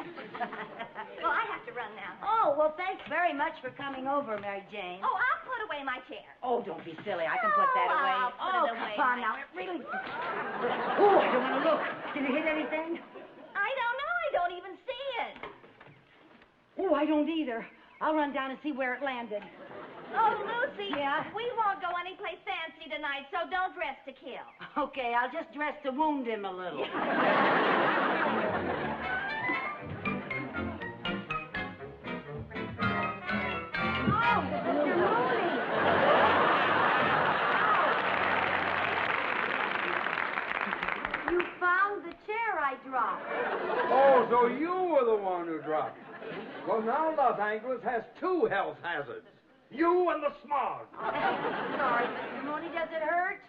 Well, I have to run now. Oh, well, thanks very much for coming over, Mary Jane. Oh, I'll put away my chair. Oh, don't be silly. I can put that away. I'll put it away. Come on now. It really... Oh, I don't want to look. Did you hit anything? I don't know. I don't even see it. Oh, I don't either. I'll run down and see where it landed. Oh, Lucy. Yeah? We won't go anyplace fancy tonight, so don't dress to kill. Okay, I'll just dress to wound him a little. Oh, Mr. Mooney. You found the chair I dropped. Oh, so you were the one who dropped it. Well, now Los Angeles has two health hazards. You and the smog. Sorry, Mr. Mooney. Does it hurt?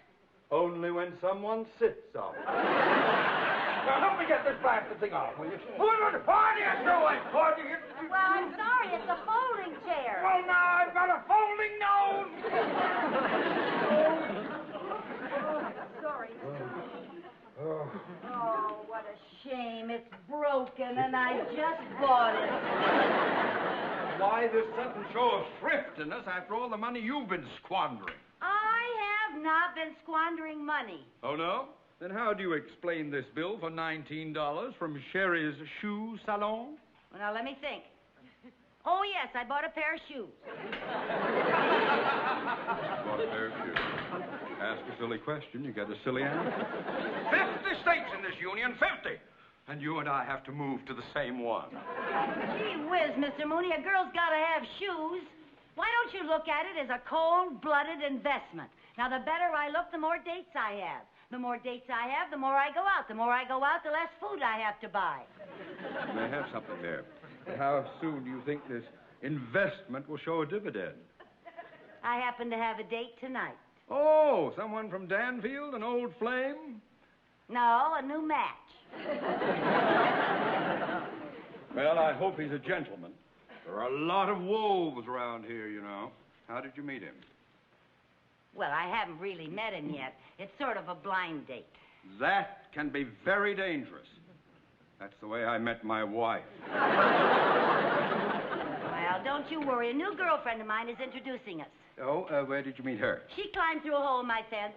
Only when someone sits on it. Now, help me get this blasted thing off, will you? What are you doing? Well, I'm sorry. It's a folding chair. Well, now I've got a folding nose. Sorry, Mr. Mooney. Oh, what a shame. It's broken, and I just bought it. Why this sudden show of thriftiness after all the money you've been squandering? I have not been squandering money. Oh, no? Then how do you explain this bill for $19 from Sherry's Shoe Salon? Well, now, let me think. Oh, yes, I bought a pair of shoes. Bought a pair of shoes. Ask a silly question, you get a silly answer. 50 states in this union, 50. And you and I have to move to the same one. Gee whiz, Mr. Mooney, a girl's got to have shoes. Why don't you look at it as a cold-blooded investment? Now, the better I look, the more dates I have. The more dates I have, the more I go out. The more I go out, the less food I have to buy. You may have something there. But how soon do you think this investment will show a dividend? I happen to have a date tonight. Oh, someone from Danfield, an old flame? No, a new match. Well, I hope he's a gentleman. There are a lot of wolves around here, you know. How did you meet him? Well, I haven't really met him yet. It's sort of a blind date. That can be very dangerous. That's the way I met my wife. Well, don't you worry. A new girlfriend of mine is introducing us. Oh, where did you meet her? She climbed through a hole in my fence.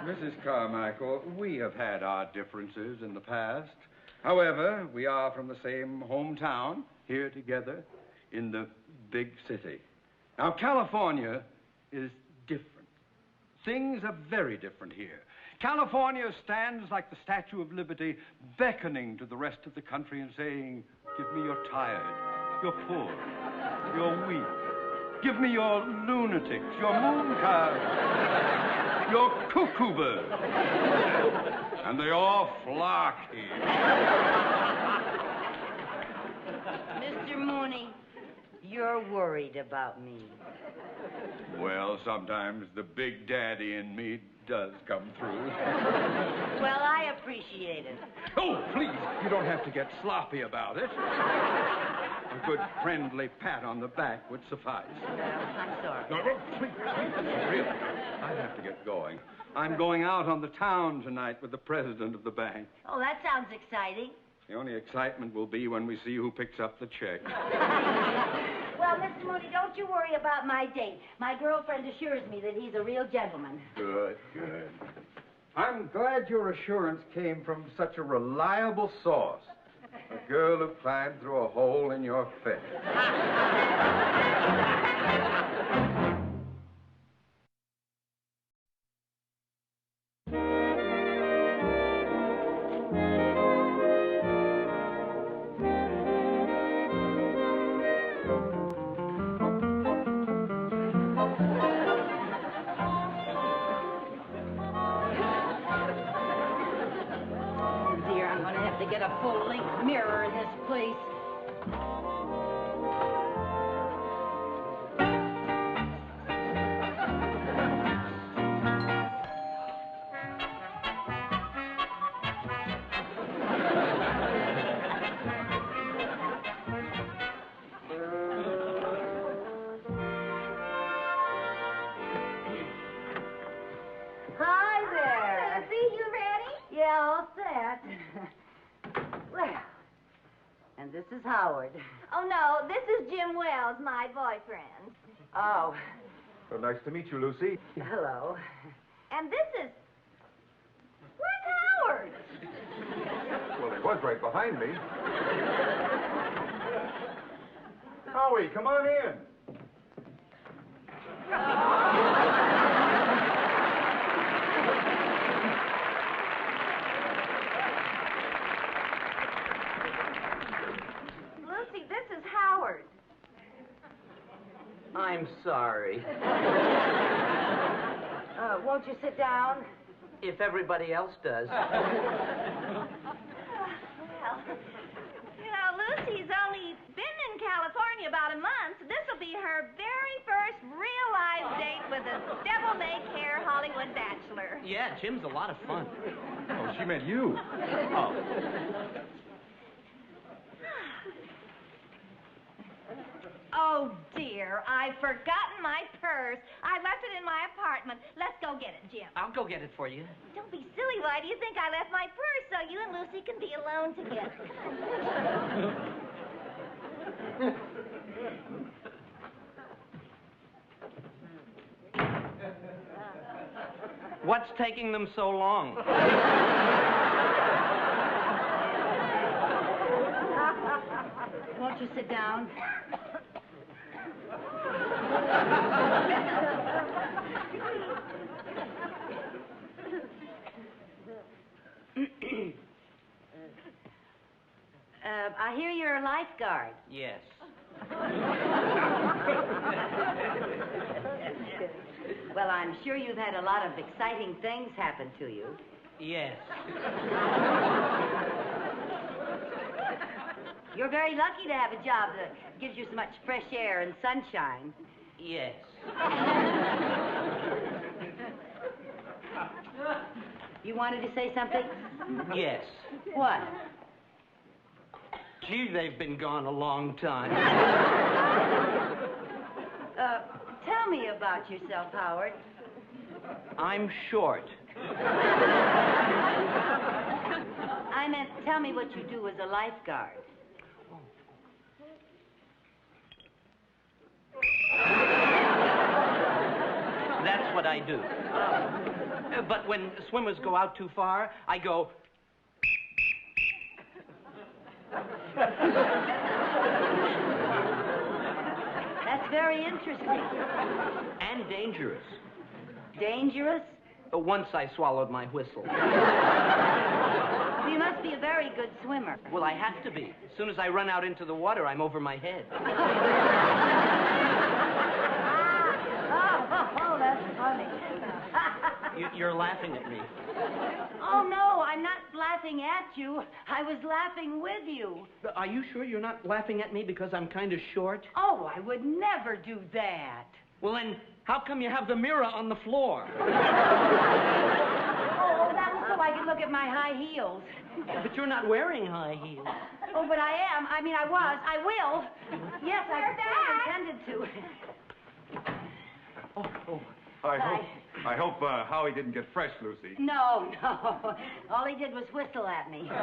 Mrs. Carmichael, we have had our differences in the past. However, we are from the same hometown, here together in the big city. Now, California is different. Things are very different here. California stands like the Statue of Liberty, beckoning to the rest of the country and saying, give me your tired, your poor, your weak. Give me your lunatics, your mooncalves, your cuckoo birds. And they all flock here. Mr. Mooney, you're worried about me. Well, sometimes the big daddy in me does come through. Well, I appreciate it. Oh, please, you don't have to get sloppy about it. A good friendly pat on the back would suffice. I'm sorry. No, please, really. I have to get going. I'm going out on the town tonight with the president of the bank. Oh, that sounds exciting. The only excitement will be when we see who picks up the check. Well, Mr. Mooney, don't you worry about my date. My girlfriend assures me that he's a real gentleman. Good, good. I'm glad your assurance came from such a reliable source. A girl who climbed through a hole in your fence. Get a full-length mirror in this place. Hi there. Lucy, you ready? Yeah, all set. Well, and this is Howard. Oh, no, this is Jim Wells, my boyfriend. Oh. So nice to meet you, Lucy. Hello. And this is... Where's Howard? Well, he was right behind me. Howie, come on in. Lucy, this is Howard. I'm sorry. Won't you sit down? If everybody else does. Well, you know, Lucy's only been in California about a month. This will be her very first real-life date with a devil-may-care Hollywood bachelor. Yeah, Jim's a lot of fun. Oh, she meant you. Oh. Oh, dear, I've forgotten my purse. I left it in my apartment. Let's go get it, Jim. I'll go get it for you. Don't be silly. Why do you think I left my purse? So you and Lucy can be alone together. What's taking them so long? Won't you sit down? I hear you're a lifeguard. Yes. Well, I'm sure you've had a lot of exciting things happen to you. Yes. You're very lucky to have a job that gives you so much fresh air and sunshine. Yes. You wanted to say something? Yes. What? Gee, they've been gone a long time. Tell me about yourself, Howard. I'm short. I meant, tell me what you do as a lifeguard. That's what I do. But when swimmers go out too far, I go... That's very interesting. And dangerous. Dangerous? Once I swallowed my whistle. You must be a very good swimmer. Well, I have to be. As soon as I run out into the water, I'm over my head. Oh, that's funny. You're laughing at me. Oh, no, I'm not laughing at you. I was laughing with you. Are you sure you're not laughing at me because I'm kind of short? Oh, I would never do that. Well, then, how come you have the mirror on the floor? Oh, that was so I could look at my high heels. But you're not wearing high heels. Oh, but I am. I mean, I was. I will. Yes, I intended to. I hope Howie didn't get fresh, Lucy. No. All he did was whistle at me. Well,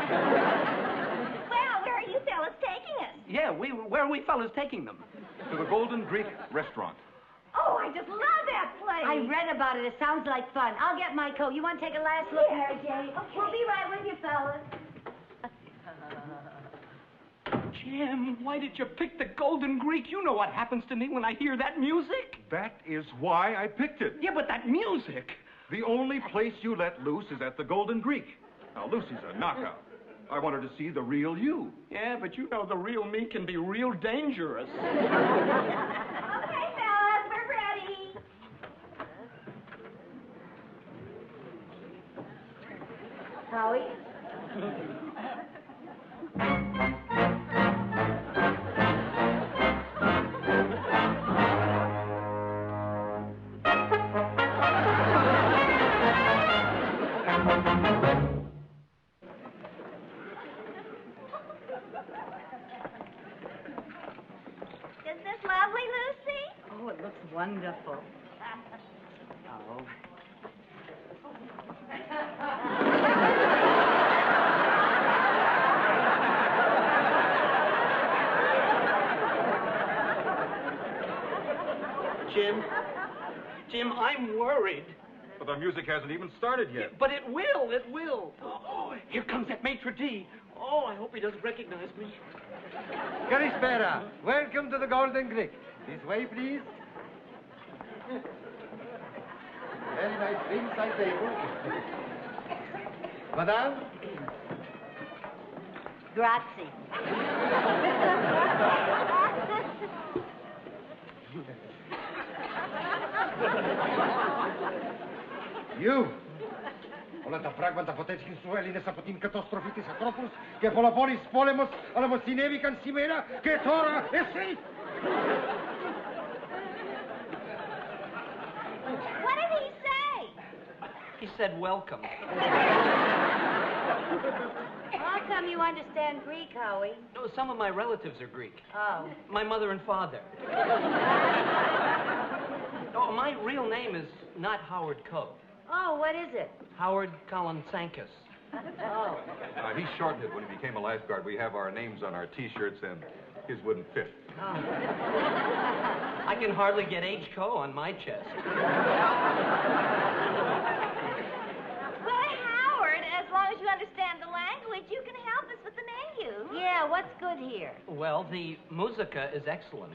where are you fellas taking us? Yeah, where are we fellas taking them? To the Golden Greek restaurant. Oh, I just love that place. I read about it. It sounds like fun. I'll get my coat. You want to take a last look, Yeah. Mary Jane? Okay. We'll be right with you, fellas. Jim, why did you pick the Golden Greek? You know what happens to me when I hear that music. That is why I picked it. Yeah, but that music. The only place you let loose is at the Golden Greek. Now, Lucy's a knockout. I wanted to see the real you. Yeah, but you know the real me can be real dangerous. Okay, fellas, we're ready. Howie? Isn't this lovely, Lucy? Oh, it looks wonderful. Oh. Jim, I'm worried. But the music hasn't even started yet. But it will. Oh, here comes that maitre d'. Oh, I hope he doesn't recognize me. Calispera. Welcome to the Golden Greek. This way, please. Very nice ringside table. Madame? Grazie. You. Oleta fragmenta poteckin suelines apotin catastrophitis acropolis, que polapolis polemos, alamostinevican simera, que tora esri. What did he say? He said welcome. How come you understand Greek, Howie? No, some of my relatives are Greek. Oh. My mother and father. Oh, my real name is not Howard Coe. Oh, what is it? Howard Cantankerous. Oh. He shortened it when he became a lifeguard. We have our names on our T-shirts, and his wouldn't fit. Oh. I can hardly get H. Coe on my chest. Well, Howard, as long as you understand the language, you can help us with the menu. yeah, what's good here? Well, the musica is excellent.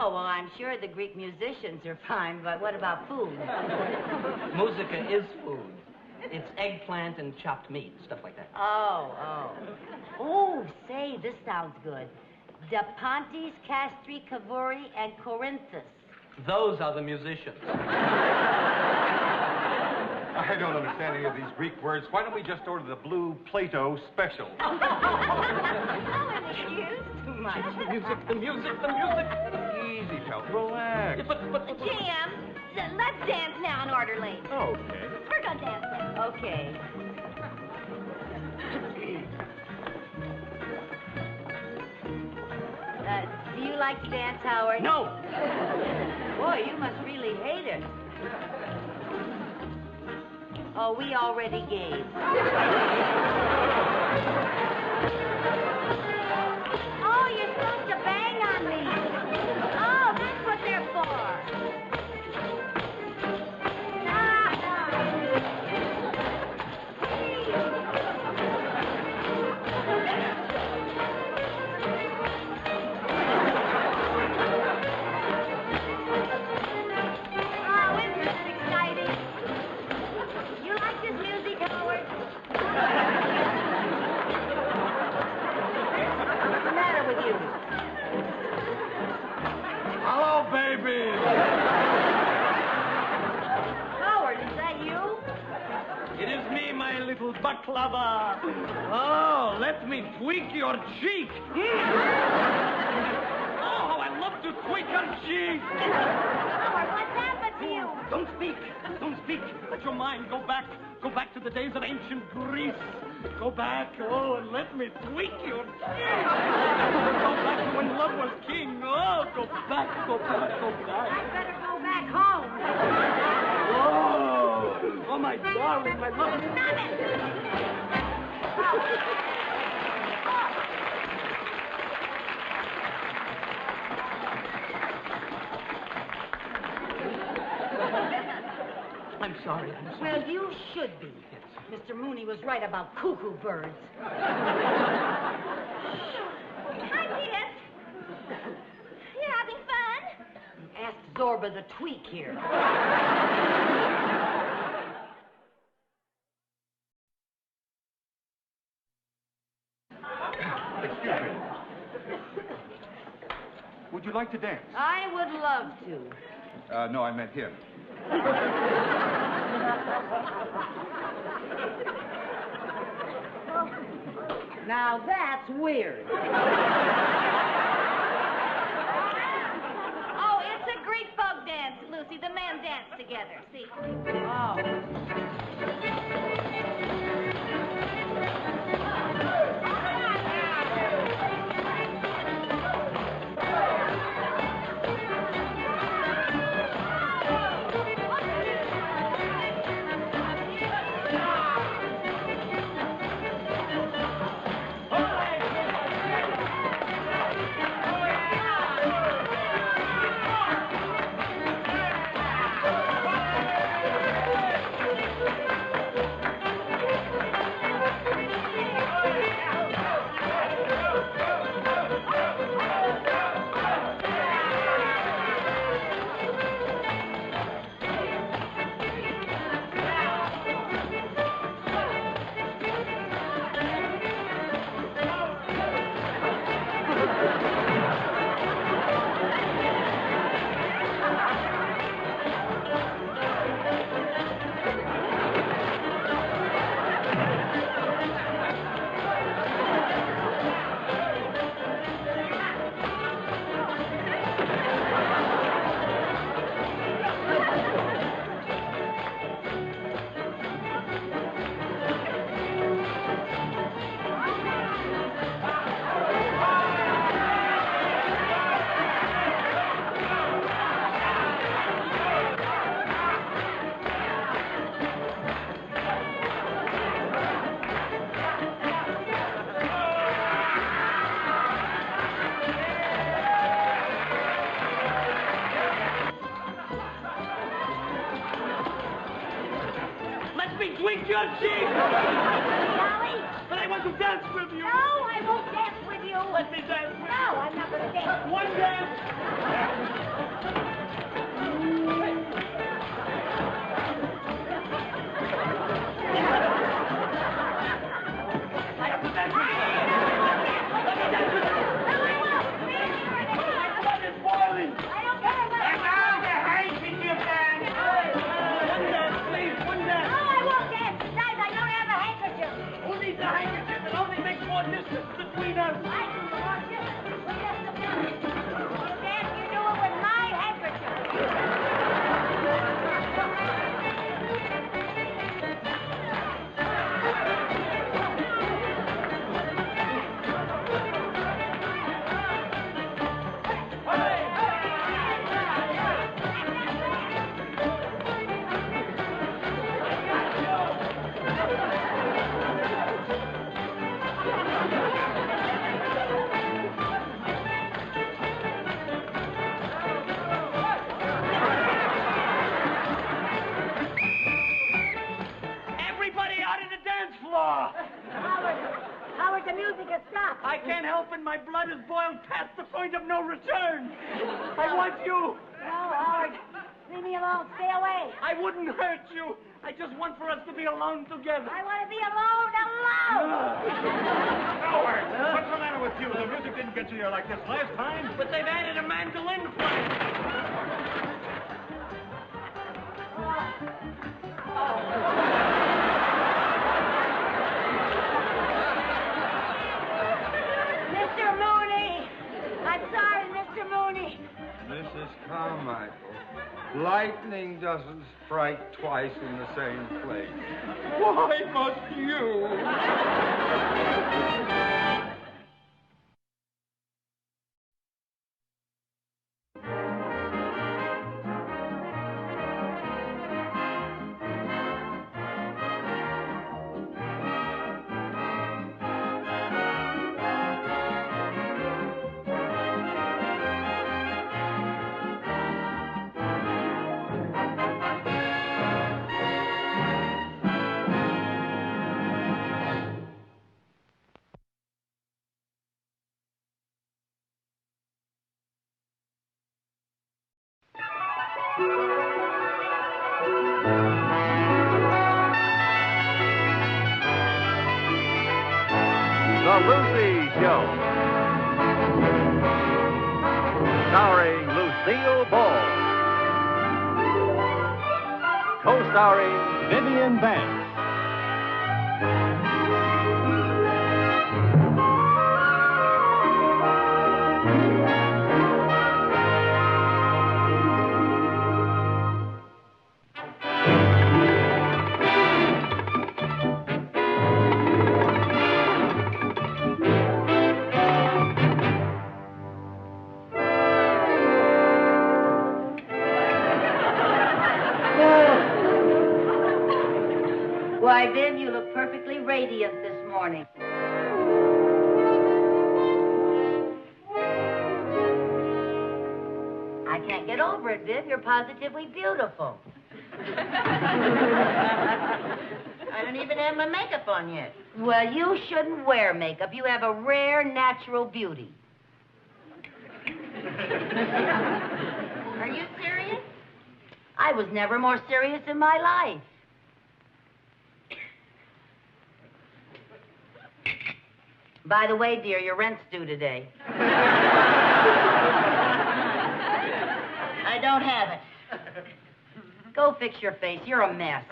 Oh, well, I'm sure the Greek musicians are fine, but what about food? Musica is food. It's eggplant and chopped meat, stuff like that. Oh. Oh, say, this sounds good. De Pontes, Castri, Cavouri, and Corinthus. Those are the musicians. I don't understand any of these Greek words. Why don't we just order the Blue Plato special? Oh, excuse. Too much. The music. Easy, pal. Relax. Jim, let's dance now and order late. Okay. We're gonna dance now. Okay. Do you like to dance, Howard? No. Boy, you must really hate it. Oh, we already gave. Oh, you're supposed to bang on me. Oh, that's what they're for. Hello, baby. Howard, is that you? It is me, my little baklava. Oh, let me tweak your cheek. Oh, how I love to tweak your cheek. Howard, what's happened to you? Don't speak. Let your mind go back to the days of ancient Greece. Go back, and let me tweak your cheek. Go back to when love was king. Oh, go back. I better go back home. Oh, my darling, my love. Stop it. I'm sorry. Well, you should be. Mr. Mooney was right about cuckoo birds. Hi, Peter. You're having fun? Ask Zorba the Tweak here. Excuse me. Would you like to dance? I would love to. No, I meant him. Now that's weird. Oh, it's a Greek folk dance, Lucy. The men dance together. See? Oh. Tweak your cheek! Golly! But I want to dance with you! No, I won't dance. let me dance with you. No, I'm not going to dance. One dance. Howard, the music has stopped. I can't help it. My blood is boiled past the point of no return. I want you. No, Howard. Leave me alone. Stay away. I wouldn't hurt you. I just want for us to be alone together. I want to be alone. Howard, what's the matter with you? The music didn't get you here like this last time. But they've added a mandolin player. Mr. Mooney! I'm sorry, Mr. Mooney. Mrs. Carmichael, lightning doesn't strike twice in the same place. Why must you? The Lucy Show. Starring Lucille Ball. Co-starring Vivian Vance. Why, Viv, you look perfectly radiant this morning. I can't get over it, Viv. You're positively beautiful. I don't even have my makeup on yet. Well, you shouldn't wear makeup. You have a rare natural beauty. Are you serious? I was never more serious in my life. By the way, dear, your rent's due today. I don't have it. Go fix your face. You're a mess.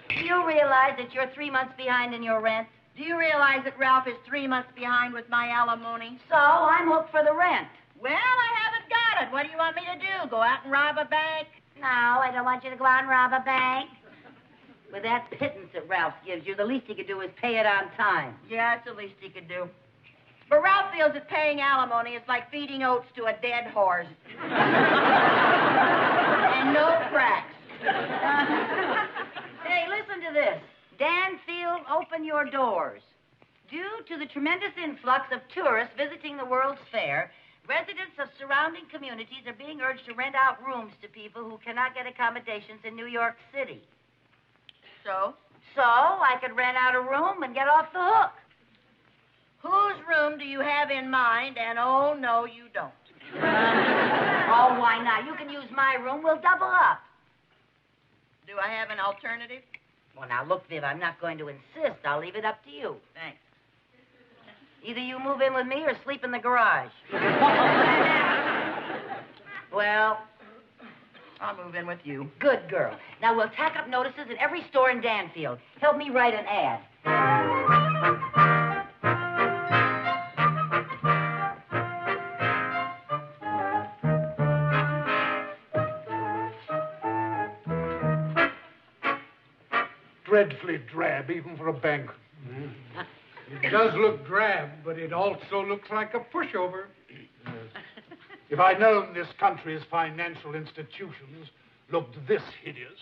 Do you realize that you're 3 months behind in your rent? Do you realize that Ralph is 3 months behind with my alimony? So I'm hooked for the rent. Well, I haven't got it. What do you want me to do? Go out and rob a bank? No, I don't want you to go out and rob a bank. With that pittance that Ralph gives you, the least he could do is pay it on time. Yeah, it's the least he could do. But Ralph feels that paying alimony is like feeding oats to a dead horse. And no cracks. Hey, listen to this. Danfield, open your doors. Due to the tremendous influx of tourists visiting the World's Fair, residents of surrounding communities are being urged to rent out rooms to people who cannot get accommodations in New York City. So? So I could rent out a room and get off the hook. room do you have in mind? And oh, no, you don't. Oh, why not? You can use my room. We'll double up. Do I have an alternative? Well, now, look, Viv, I'm not going to insist. I'll leave it up to you. Thanks. Either you move in with me or sleep in the garage. Well, I'll move in with you. good girl. Now, we'll tack up notices at every store in Danfield. Help me write an ad. Dreadfully drab, even for a bank. It does look drab, but it also looks like a pushover. If I'd known this country's financial institutions looked this hideous,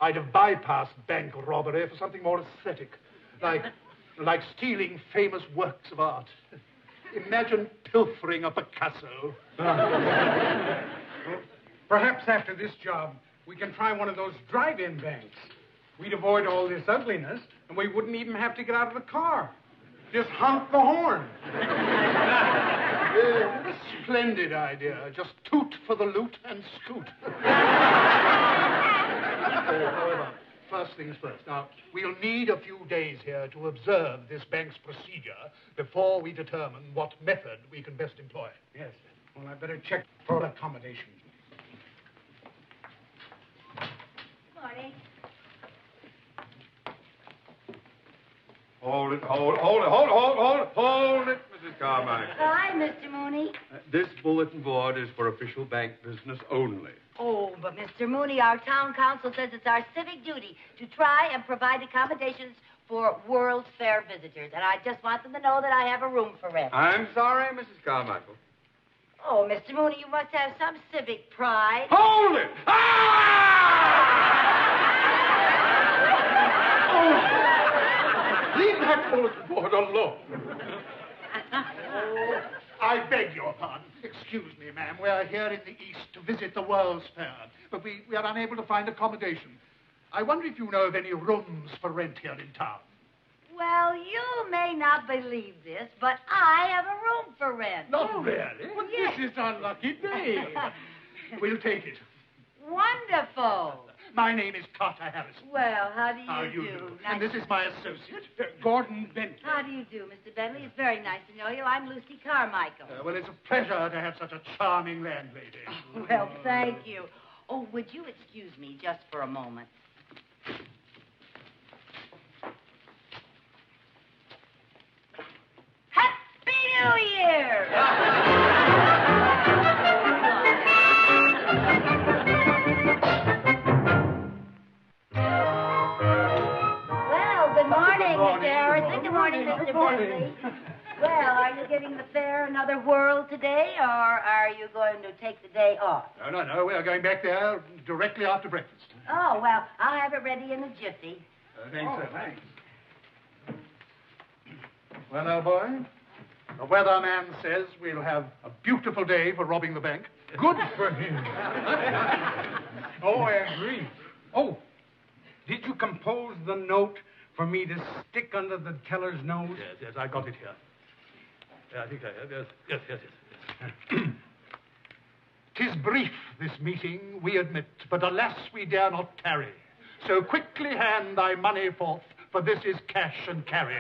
I'd have bypassed bank robbery for something more aesthetic, like stealing famous works of art. Imagine pilfering a Picasso. Perhaps after this job, we can try one of those drive-in banks. We'd avoid all this ugliness, and we wouldn't even have to get out of the car. Just honk the horn. A splendid idea. Just toot for the loot and scoot. However, first things first. Now, we'll need a few days here to observe this bank's procedure before we determine what method we can best employ. Yes. Well, I better check for accommodation. Morning. Hold it, Mrs. Carmichael. Hi, Mr. Mooney. This bulletin board is for official bank business only. Oh, but Mr. Mooney, our town council says it's our civic duty to try and provide accommodations for World's Fair visitors. And I just want them to know that I have a room for rent. I'm sorry, Mrs. Carmichael. Oh, Mr. Mooney, you must have some civic pride. Hold it! Leave that bulletin board alone. I beg your pardon. Excuse me, ma'am. We are here in the East to visit the World's Fair, but we are unable to find accommodation. I wonder if you know of any rooms for rent here in town. Well, you may not believe this, but I have a room for rent. Not really? Well, yes. This is a lucky day. We'll take it. Wonderful. My name is Carter Harrison. Well, how do you How do? you do? Nice And this is my associate, Gordon Bentley. How do you do, Mr. Bentley? It's very nice to know you. I'm Lucy Carmichael. Well, it's a pleasure to have such a charming landlady. Well, thank you. Oh, would you excuse me just for a moment? Happy New Year! Well, good morning, Mr. Harrison. Good morning, Mr. Bentley. Well, are you giving the fair another whirl today, or are you going to take the day off? No. We are going back there directly after breakfast. Oh, well, I'll have it ready in a jiffy. Thanks. Well, old boy, the weatherman says we'll have a beautiful day for robbing the bank. Good for him. Oh, I agree. Oh, did you compose the note for me to stick under the teller's nose? Yes, I got it here. Yeah, I think I have. Yes. 'Tis brief, this meeting, we admit, but alas, we dare not tarry. So quickly hand thy money forth, for this is cash and carry.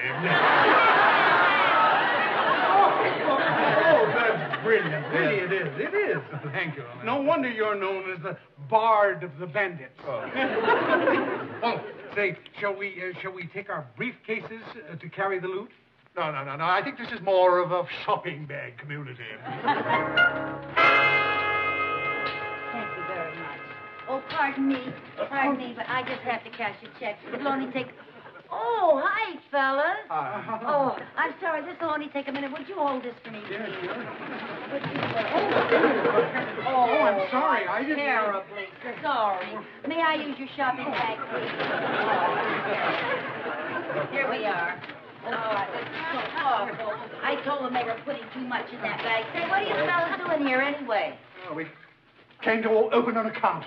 Oh, that's brilliant. Really, it is. It is. Thank you. No wonder you're known as the Bard of the Bandits. Oh, say, shall we take our briefcases to carry the loot? No. I think this is more of a shopping bag community. Thank you very much. Oh, pardon me, but I just have to cash a check. It'll only take... Oh, hi, fellas. Oh, I'm sorry. This will only take a minute. Would you hold this for me, please? Oh, I'm sorry. I didn't... Terribly sorry. May I use your shopping bag, please? Here we are. Oh, this is so awful. I told them they were putting too much in that bag. Say, what are you fellas doing here anyway? Can't go open an account.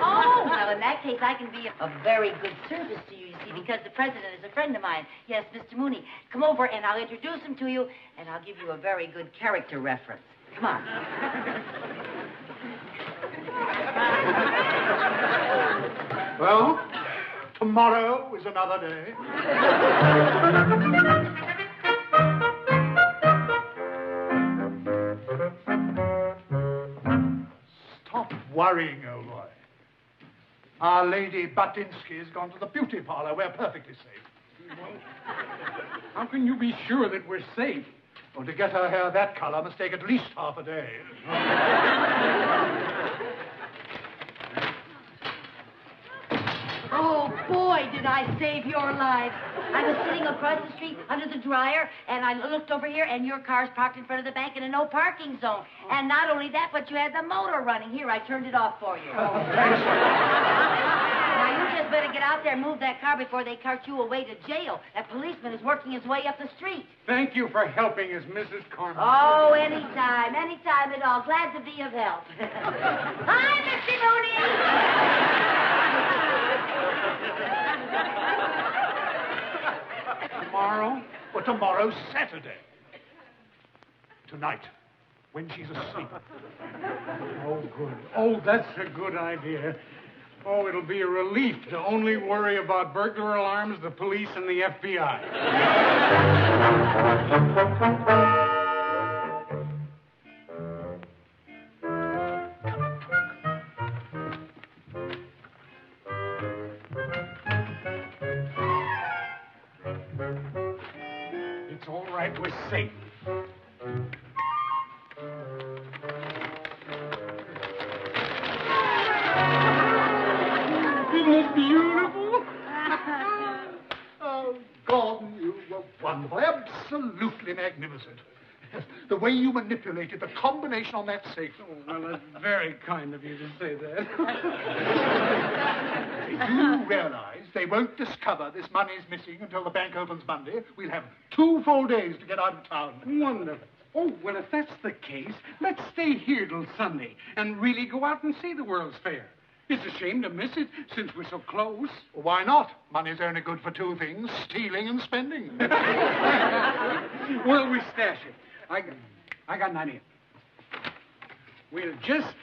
Oh, well, in that case, I can be of very good service to you see, because the president is a friend of mine. Yes, Mr. Mooney. Come over, and I'll introduce him to you, and I'll give you a very good character reference. Come on. Well, tomorrow is another day. Stop worrying, old boy. Our Lady Batinsky's gone to the beauty parlor. We're perfectly safe. How can you be sure that we're safe? Well, to get her hair that color must take at least half a day. Oh, boy, did I save your life. I was sitting across the street under the dryer, and I looked over here, and your car's parked in front of the bank in a no parking zone. And not only that, but you had the motor running. Here, I turned it off for you. Oh, thanks. Now, you just better get out there and move that car before they cart you away to jail. That policeman is working his way up the street. Thank you for helping us, Mrs. Carmen. Oh, anytime at all. Glad to be of help. Hi, Mr. Mooney. Tomorrow? Well, tomorrow's Saturday. Tonight, when she's asleep. Oh, good. Oh, that's a good idea. Oh, it'll be a relief to only worry about burglar alarms, the police, and the FBI. It's all right. We're safe. Isn't it beautiful? Oh, Gordon, you were wonderful. Absolutely magnificent. The way you manipulated the combination on that safe. Oh, well, that's very kind of you to say that. You realize they won't discover this money's missing until the bank opens Monday? We'll have 2 full days to get out of town. Wonderful. Oh, well, if that's the case, let's stay here till Sunday and really go out and see the World's Fair. It's a shame to miss it since we're so close. Well, why not? Money's only good for 2 things, stealing and spending. Well, we stash it. I got an idea. We'll just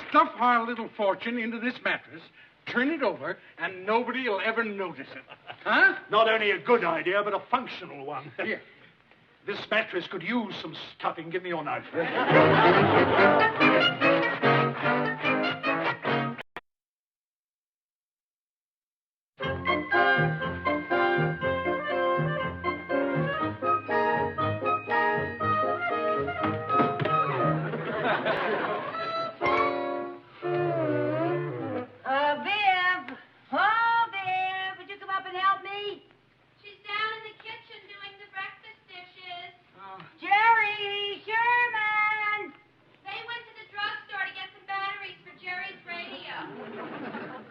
stuff our little fortune into this mattress, turn it over, and nobody will ever notice it. Huh? Not only a good idea, but a functional one. Here. This mattress could use some stuffing. Give me your knife. Viv! Oh, Viv! Would you come up and help me? She's down in the kitchen doing the breakfast dishes. Oh. Jerry! Sherman! They went to the drugstore to get some batteries for Jerry's radio.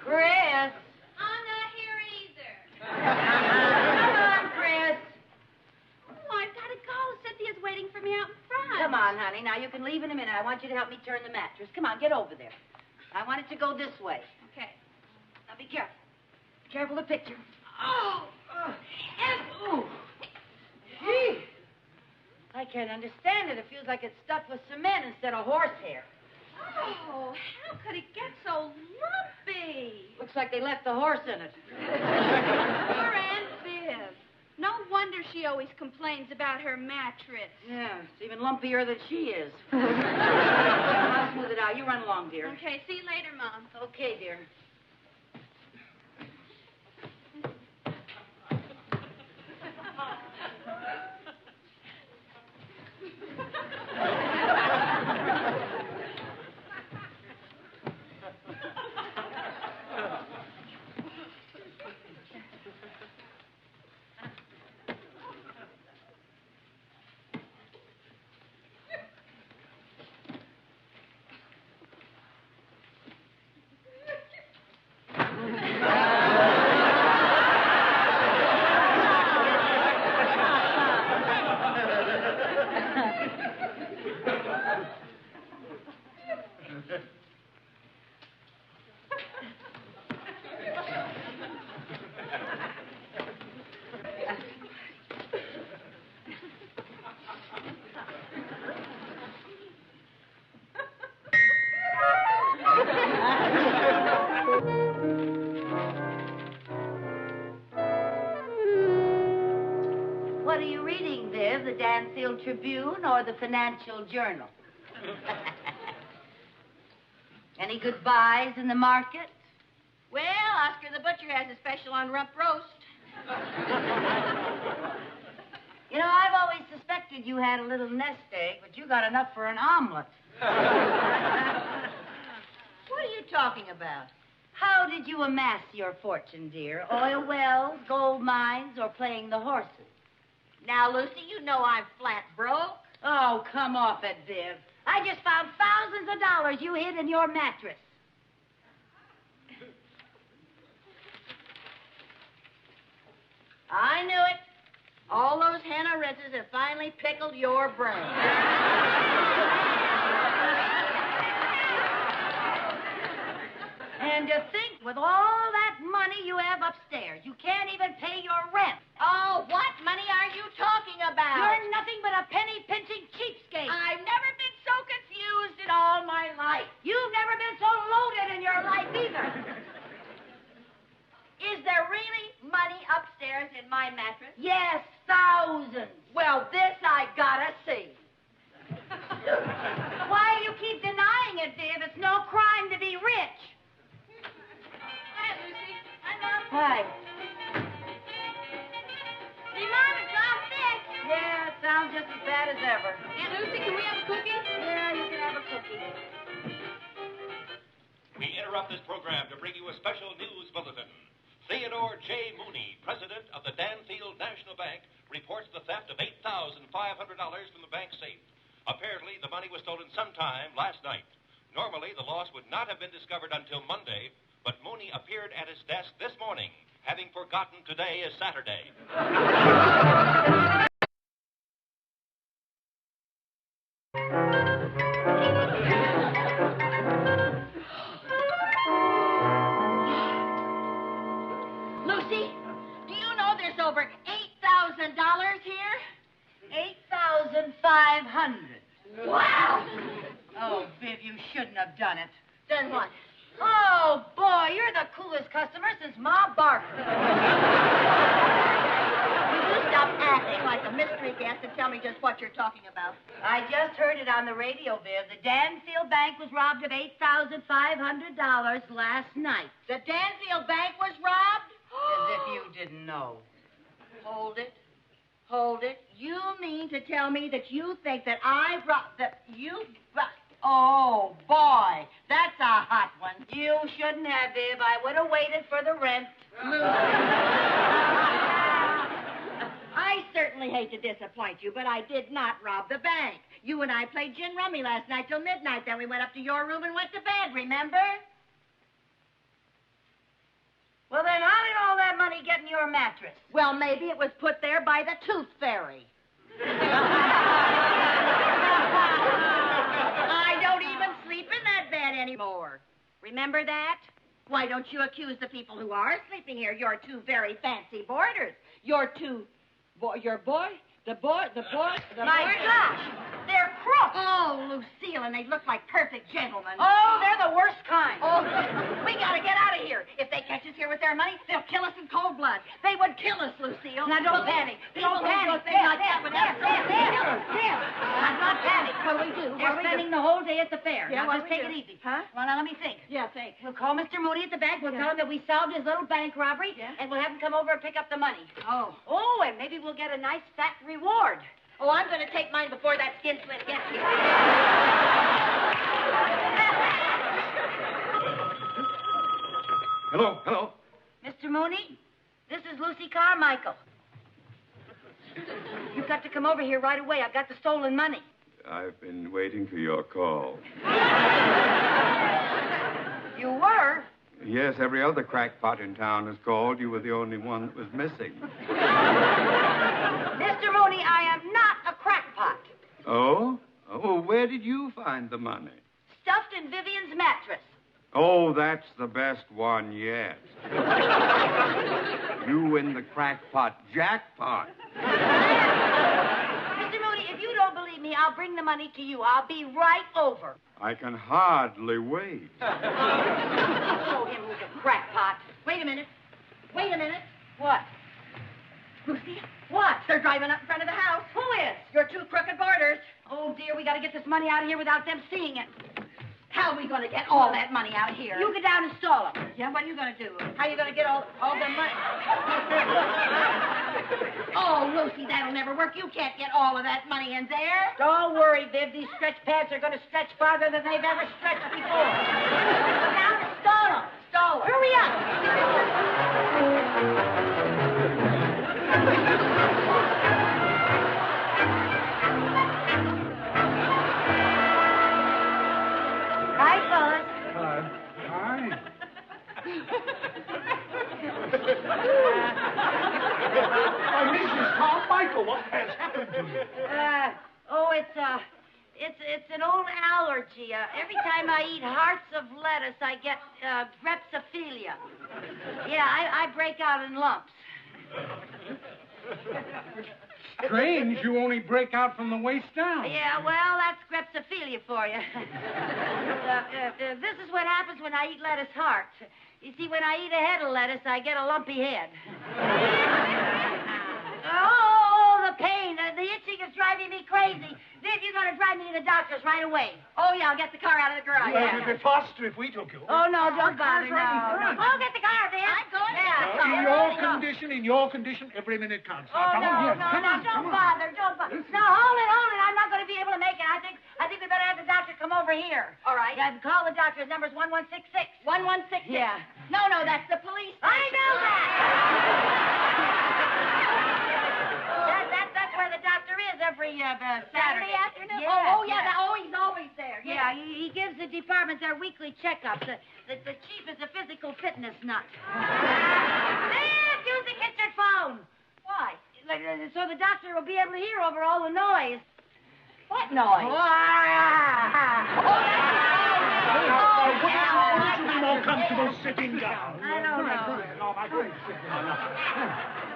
Chris! I'm not here either. Come on, Chris. Oh, I've got to go. Cynthia's waiting for me out in front. Come on, honey. Now, you can leave in a minute. I want you to help me turn the mattress. Come on, get over there. I want it to go this way. Okay. Now, be careful. Be careful of the picture. Oh! Ooh. Gee. I can't understand it. It feels like it's stuffed with cement instead of horsehair. Oh, how could it get so lumpy? Looks like they left the horse in it. Poor Aunt Viv. No wonder she always complains about her mattress. Yeah, it's even lumpier than she is. I'll smooth it out. You run along, dear. Okay, see you later, Mom. Okay, dear. Danfield Tribune or the Financial Journal? Any goodbyes in the market? Well, Oscar the Butcher has a special on rump roast. You know, I've always suspected you had a little nest egg, but you got enough for an omelet. What are you talking about? How did you amass your fortune, dear? Oil wells, gold mines, or playing the horses? Now, Lucy, you know I'm flat broke. Oh, come off it, Viv. I just found thousands of dollars you hid in your mattress. I knew it. All those henna rinses have finally pickled your brain. And to think, with all that money you have upstairs, you can't even pay your rent. Oh, what money are you talking about? You're nothing but a penny-pinching cheapskate. I've never been so confused in all my life. You've never been so loaded in your life either. Is there really money upstairs in my mattress? Yes, thousands. Well, this I gotta see. Why do you keep denying it, Viv? It's no crime to be rich. Hi, Lucy. Hi, Mom. Hi. Hey, Mom, it's all fixed. Yeah, it sounds just as bad as ever. Aunt Lucy, can we have a cookie? Yeah, you can have a cookie. We interrupt this program to bring you a special news bulletin. Theodore J. Mooney, president of the Danfield National Bank, reports the theft of $8,500 from the bank safe. Apparently, the money was stolen sometime last night. Normally, the loss would not have been discovered until Monday, but Mooney appeared at his desk this morning, having forgotten today is Saturday. Lucy, do you know there's over $8,000 here? 8,500. Wow! Oh, Viv, you shouldn't have done it. Then what? Oh, boy, you're the coolest customer since Ma Barker. Will you stop acting like a mystery guest and tell me just what you're talking about? I just heard it on the radio, Viv. The Danfield Bank was robbed of $8,500 last night. The Danfield Bank was robbed? As if you didn't know. Hold it. Hold it. You mean to tell me that you think that I robbed... that you... Oh, boy, that's a hot one. You shouldn't have, Viv. I would have waited for the rent. I certainly hate to disappoint you, but I did not rob the bank. You and I played gin rummy last night till midnight. Then we went up to your room and went to bed, remember? Well, then how did all that money get in your mattress? Well, maybe it was put there by the tooth fairy. I don't even sleep in that bed anymore. Remember that? Why don't you accuse the people who are sleeping here? You're two very fancy boarders. You're two... My gosh! They're crooks! Oh, Lucille, and they look like perfect gentlemen. Oh, they're the worst kind. Oh, we gotta get out of here. If they catch us here with their money, they'll kill us in cold blood. They would kill us, Lucille. Now, don't panic. Don't panic. Now, not panic. What'll we do? They're spending the whole day at the fair. Yeah, now, what'll just we take do? it easy. Huh? Well, now, let me think. Yeah, think. We'll call Mr. Mooney at the bank. We'll tell him that we solved his little bank robbery, and we'll have him come over and pick up the money. Oh. Oh, and maybe we'll get a nice fat reward. Oh, I'm going to take mine before that skin flint gets here. Hello, hello. Mr. Mooney, this is Lucy Carmichael. You've got to come over here right away. I've got the stolen money. I've been waiting for your call. You were? Yes, every other crackpot in town has called. You were the only one that was missing. Mr. Mooney, I am not a crackpot. Oh? Oh, where did you find the money? Stuffed in Vivian's mattress. Oh, that's the best one yet. You win the crackpot jackpot. Mr. Mooney, if you don't believe me, I'll bring the money to you. I'll be right over. I can hardly wait. Show him who's a crackpot. Wait a minute. Wait a minute. What? Lucy, What? They're driving up in front of the house. Who is? Your two crooked boarders. Oh, dear, we got to get this money out of here without them seeing it. How are we going to get all that money out here? You get down and stall them. Yeah, what are you going to do? How are you going to get all the money? Oh, Lucy, that'll never work. You can't get all of that money in there. Don't worry, Viv. These stretch pads are going to stretch farther than they've ever stretched before. Go down and stall them. Stall them. Hurry up. Hi, fellas. Hi. Mrs. Carmichael, what has happened to you? It's an old allergy. Every time I eat hearts of lettuce, I get grepsophilia. Yeah, I break out in lumps. Strange, you only break out from the waist down. Yeah, well, that's grepsophilia for you. This is what happens when I eat lettuce hearts. You see, when I eat a head of lettuce, I get a lumpy head. Oh, the pain. The itching is driving me crazy. Viv, you're going to drive me to the doctor's right away. Oh, yeah, I'll get the car out of the garage. It would be faster if we took you. Oh, no, don't bother, no. Oh, get the car, Viv. I'm going In your condition, every minute counts. Oh, Come on, yes, come on, don't bother. No, hold it. I'm not going to be able to make it. I think we better have the doctor come over here. All right. Yeah, call the doctor. His number's 1166. 1166. Yeah. No, that's the police station. I know that. That's where the doctor is every Saturday afternoon? Yeah, yeah. He's always there. Yeah, he gives the department their weekly checkups. The chief is a physical fitness nut. Use the kitchen phone. Why? So the doctor will be able to hear over all the noise. What noise? Would you be more comfortable sitting down? I don't know. No, my friend, sit down.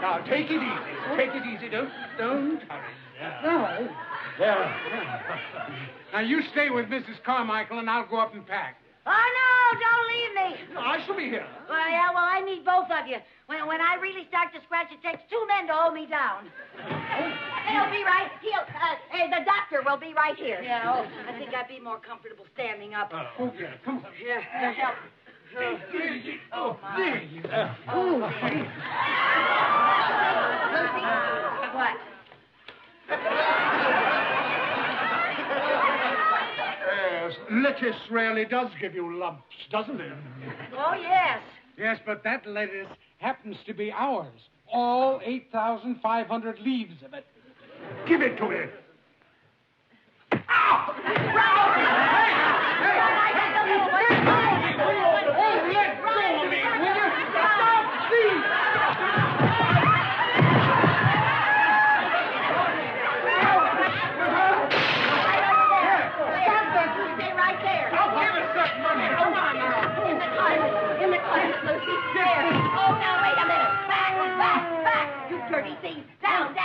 Now, take it easy. Take it easy. Don't hurry. No. There. Now, you stay with Mrs. Carmichael, and I'll go up and pack. Oh, no, don't leave me. No, I shall be here. Well, I need both of you. When I really start to scratch, it takes 2 men to hold me down. He'll be right. The doctor will be right here. Yeah, I think I'd be more comfortable standing up. Oh, yeah, come on. Yeah, help. Oh, there you go. What? Yes, lettuce rarely does give you lumps, doesn't it? Oh, yes. Yes, but that lettuce happens to be ours. All 8,500 leaves of it. Give it to me. Ow! Let go of me, will you? Stop, please! Stay right there. I'll give us that money. Come on now. In the closet, Lucy. There. Oh, now, wait a minute. Back. You dirty thief. Down. I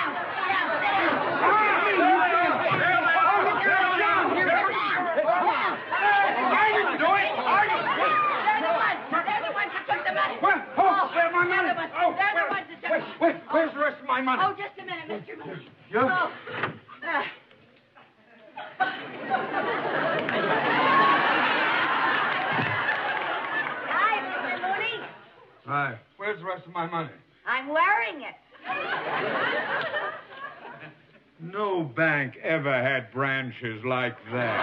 didn't do it. They're the ones who took the money. Where's my money? They're the ones who took it. Where's the rest of my money? Oh, just a minute, Mr. Mooney. You? Oh. Hi, Mr. Mooney. Right. Where's the rest of my money? I'm wearing it. No bank ever had branches like that.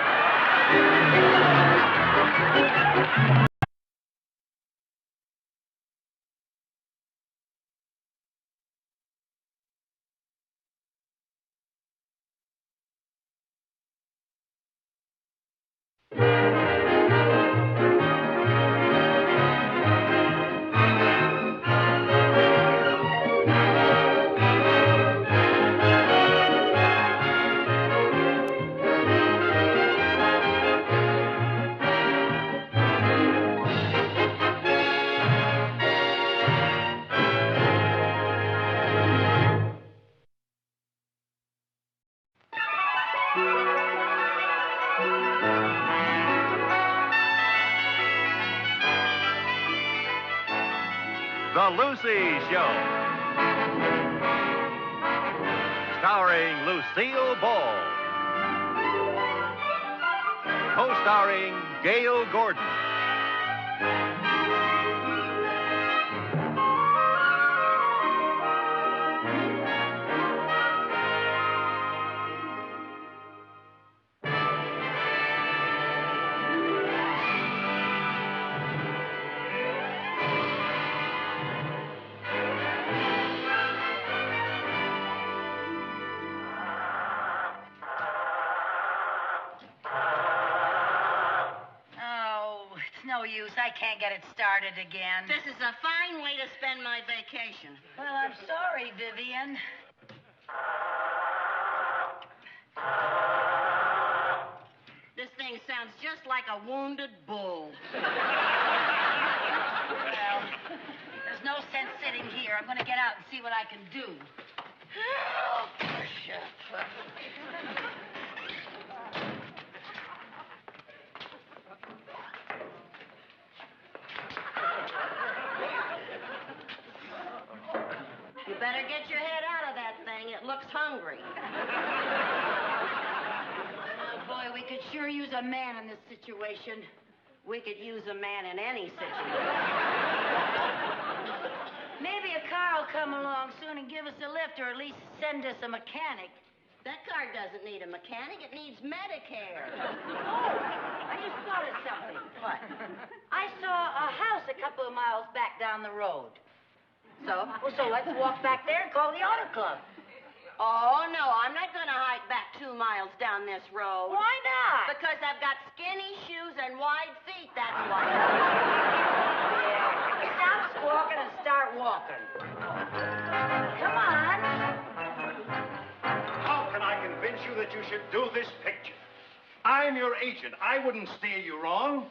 The Lucy Show. starring Lucille Ball. Co-starring Gale Gordon. No use. I can't get it started again. This is a fine way to spend my vacation. Well, I'm sorry, Vivian. This thing sounds just like a wounded bull. Well, there's no sense sitting here. I'm going to get out and see what I can do. You better get your head out of that thing. It looks hungry. Oh, boy, we could sure use a man in this situation. We could use a man in any situation. Maybe a car will come along soon and give us a lift, or at least send us a mechanic. That car doesn't need a mechanic. It needs Medicare. Oh, I just thought of something. What? I saw a house a couple of miles back down the road. So? Well, so let's walk back there and call the auto club. Oh, no, I'm not going to hike back 2 miles down this road. Why not? Because I've got skinny shoes and wide feet, that's why. Yeah. Stop squawking and start walking. Come on. How can I convince you that you should do this picture? I'm your agent. I wouldn't steer you wrong.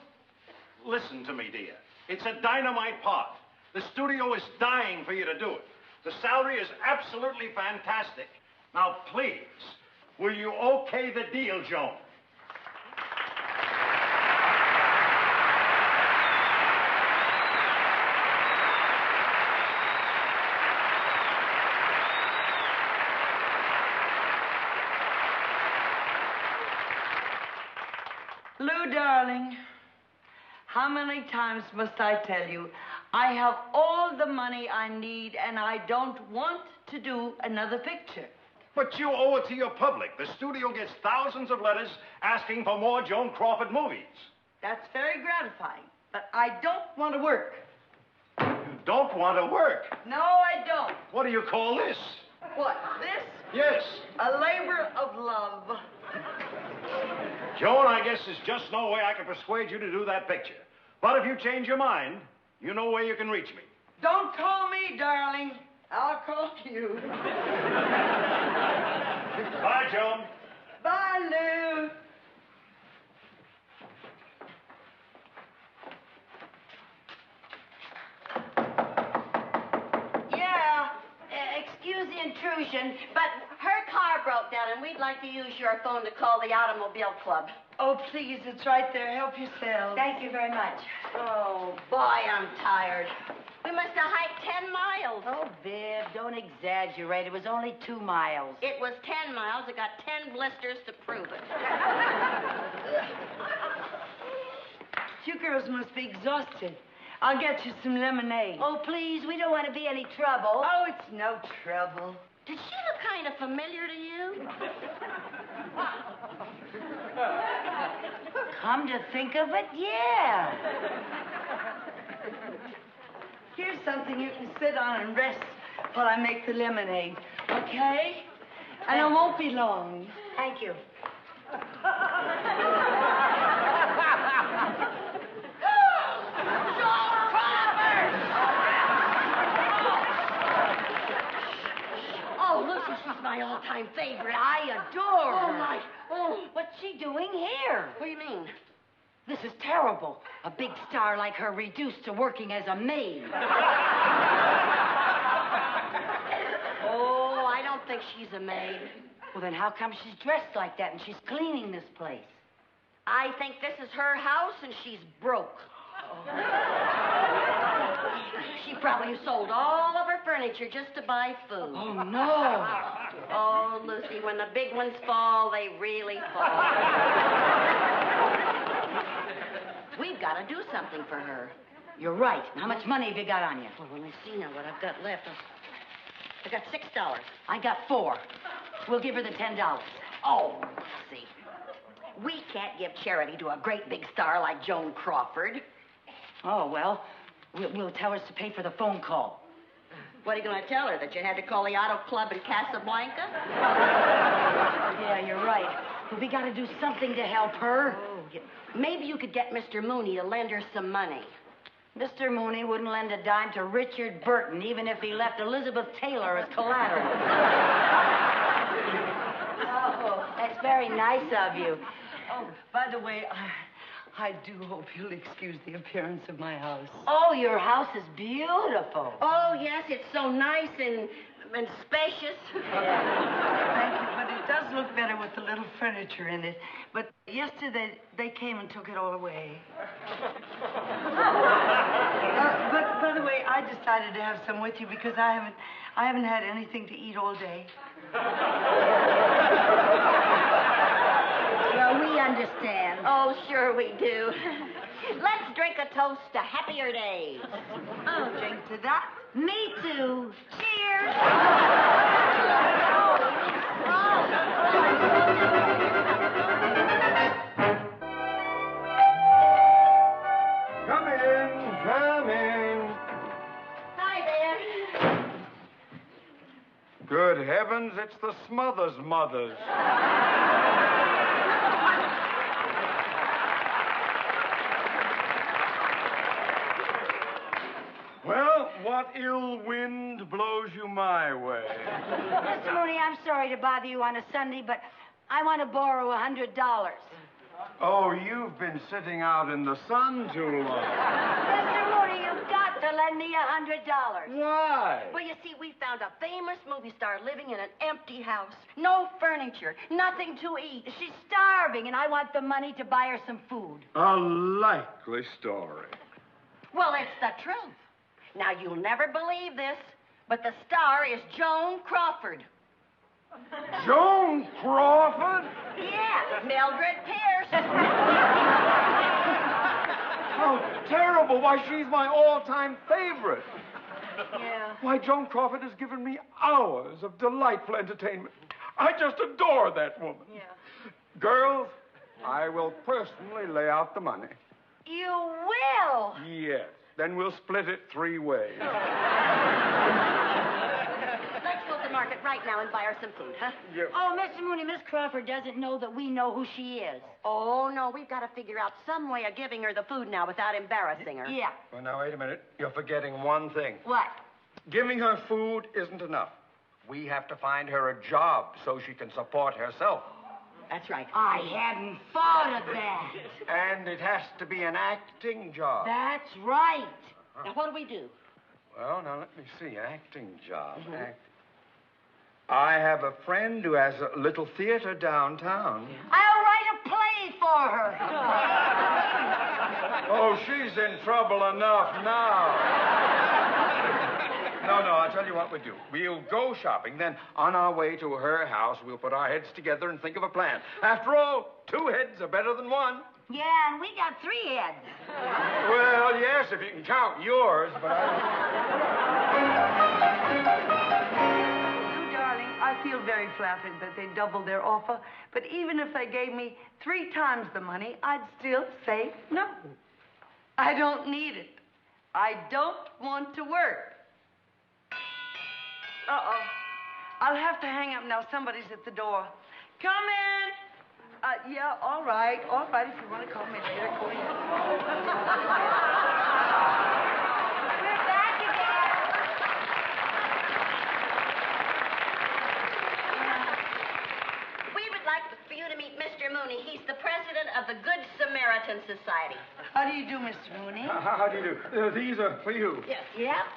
Listen to me, dear. It's a dynamite part. The studio is dying for you to do it. The salary is absolutely fantastic. Now, please, will you okay the deal, Joan? Lou, darling, how many times must I tell you, I have all the money I need, and I don't want to do another picture. But you owe it to your public. The studio gets thousands of letters asking for more Joan Crawford movies. That's very gratifying, but I don't want to work. You don't want to work? No, I don't. What do you call this? What, this? Yes. A labor of love. Joan, I guess there's just no way I can persuade you to do that picture. But if you change your mind, you know where you can reach me. Don't call me, darling. I'll call you. Bye, Joan. Bye, Lou. Excuse the intrusion, but her car broke down, and we'd like to use your phone to call the Automobile Club. Oh, please, it's right there. Help yourself. Thank you very much. Oh, boy, I'm tired. We must have hiked 10 miles. Oh, Viv, don't exaggerate. It was only 2 miles. It was 10 miles. I got 10 blisters to prove it. You girls must be exhausted. I'll get you some lemonade. Oh, please, we don't want to be any trouble. Oh, it's no trouble. Did she look kind of familiar to you? Come to think of it, yeah. Here's something you can sit on and rest while I make the lemonade, okay? And it won't be long. Thank you. Oh, Lucy, she's my all-time favorite. I adore her. Oh, my. Oh, what's she doing here? What do you mean? This is terrible. A big star like her reduced to working as a maid. Oh, I don't think she's a maid. Well, then how come she's dressed like that and she's cleaning this place? I think this is her house and she's broke. She probably sold all of her furniture just to buy food. Oh, no. Oh, Lucy, when the big ones fall, they really fall. We've got to do something for her. You're right. How much money have you got on you? Well, let me see now what I've got left. I got $6. I got $4. We'll give her the $10. Oh, Lucy. We can't give charity to a great big star like Joan Crawford. Oh, well, we'll tell her to pay for the phone call. What are you going to tell her, that you had to call the Auto Club in Casablanca? Yeah, you're right. But we got to do something to help her. Oh, yeah. Maybe you could get Mr. Mooney to lend her some money. Mr. Mooney wouldn't lend a dime to Richard Burton, even if he left Elizabeth Taylor as collateral. Oh, that's very nice of you. Oh, by the way, I do hope you'll excuse the appearance of my house. Oh, your house is beautiful. Oh, yes, it's so nice and spacious. Thank you, but it does look better with the little furniture in it. But yesterday, they came and took it all away. But by the way, I decided to have some with you because I haven't had anything to eat all day. Well, we understand. Oh, sure we do. Let's drink a toast to happier days. I'll drink to that. Me too. Cheers. Come in, come in. Hi there. Good heavens, it's the Smothers Mothers. Well, what ill wind blows you my way? Mr. Mooney, I'm sorry to bother you on a Sunday, but I want to borrow $100. Oh, you've been sitting out in the sun too long. Mr. Mooney, you've got to lend me $100. Why? Well, you see, we found a famous movie star living in an empty house. No furniture, nothing to eat. She's starving, and I want the money to buy her some food. A likely story. Well, it's the truth. Now, you'll never believe this, but the star is Joan Crawford. Joan Crawford? Yeah, Mildred Pierce. How terrible. Why, she's my all-time favorite. Yeah. Why, Joan Crawford has given me hours of delightful entertainment. I just adore that woman. Yeah. Girls, I will personally lay out the money. You will? Yes. Then we'll split it 3 ways. Let's go to the market right now and buy her some food, huh? Yeah. Oh, Mr. Mooney, Miss Crawford doesn't know that we know who she is. Oh, no, we've got to figure out some way of giving her the food now without embarrassing her. Yeah. Well, now, wait a minute. You're forgetting one thing. What? Giving her food isn't enough. We have to find her a job so she can support herself. That's right. I hadn't thought of that. And it has to be an acting job. That's right. Now, what do we do? Well, now, let me see. Acting job. I have a friend who has a little theater downtown. I'll write a play for her. Oh, she's in trouble enough now. No, I'll tell you what we'll do. We'll go shopping, then on our way to her house, we'll put our heads together and think of a plan. After all, 2 heads are better than 1. Yeah, and we got 3 heads. Well, yes, if you can count yours, but You, darling, I feel very flattered that they doubled their offer, but even if they gave me 3 times the money, I'd still say no. I don't need it. I don't want to work. Uh-oh. I'll have to hang up now. Somebody's at the door. Come in. Yeah, all right. If you want to call me later, go ahead. We're back again. We would like for you to meet Mr. Mooney. He's the president of the Good Samaritan Society. How do you do, Mr. Mooney? how do you do? These are for you. Yes. Yep.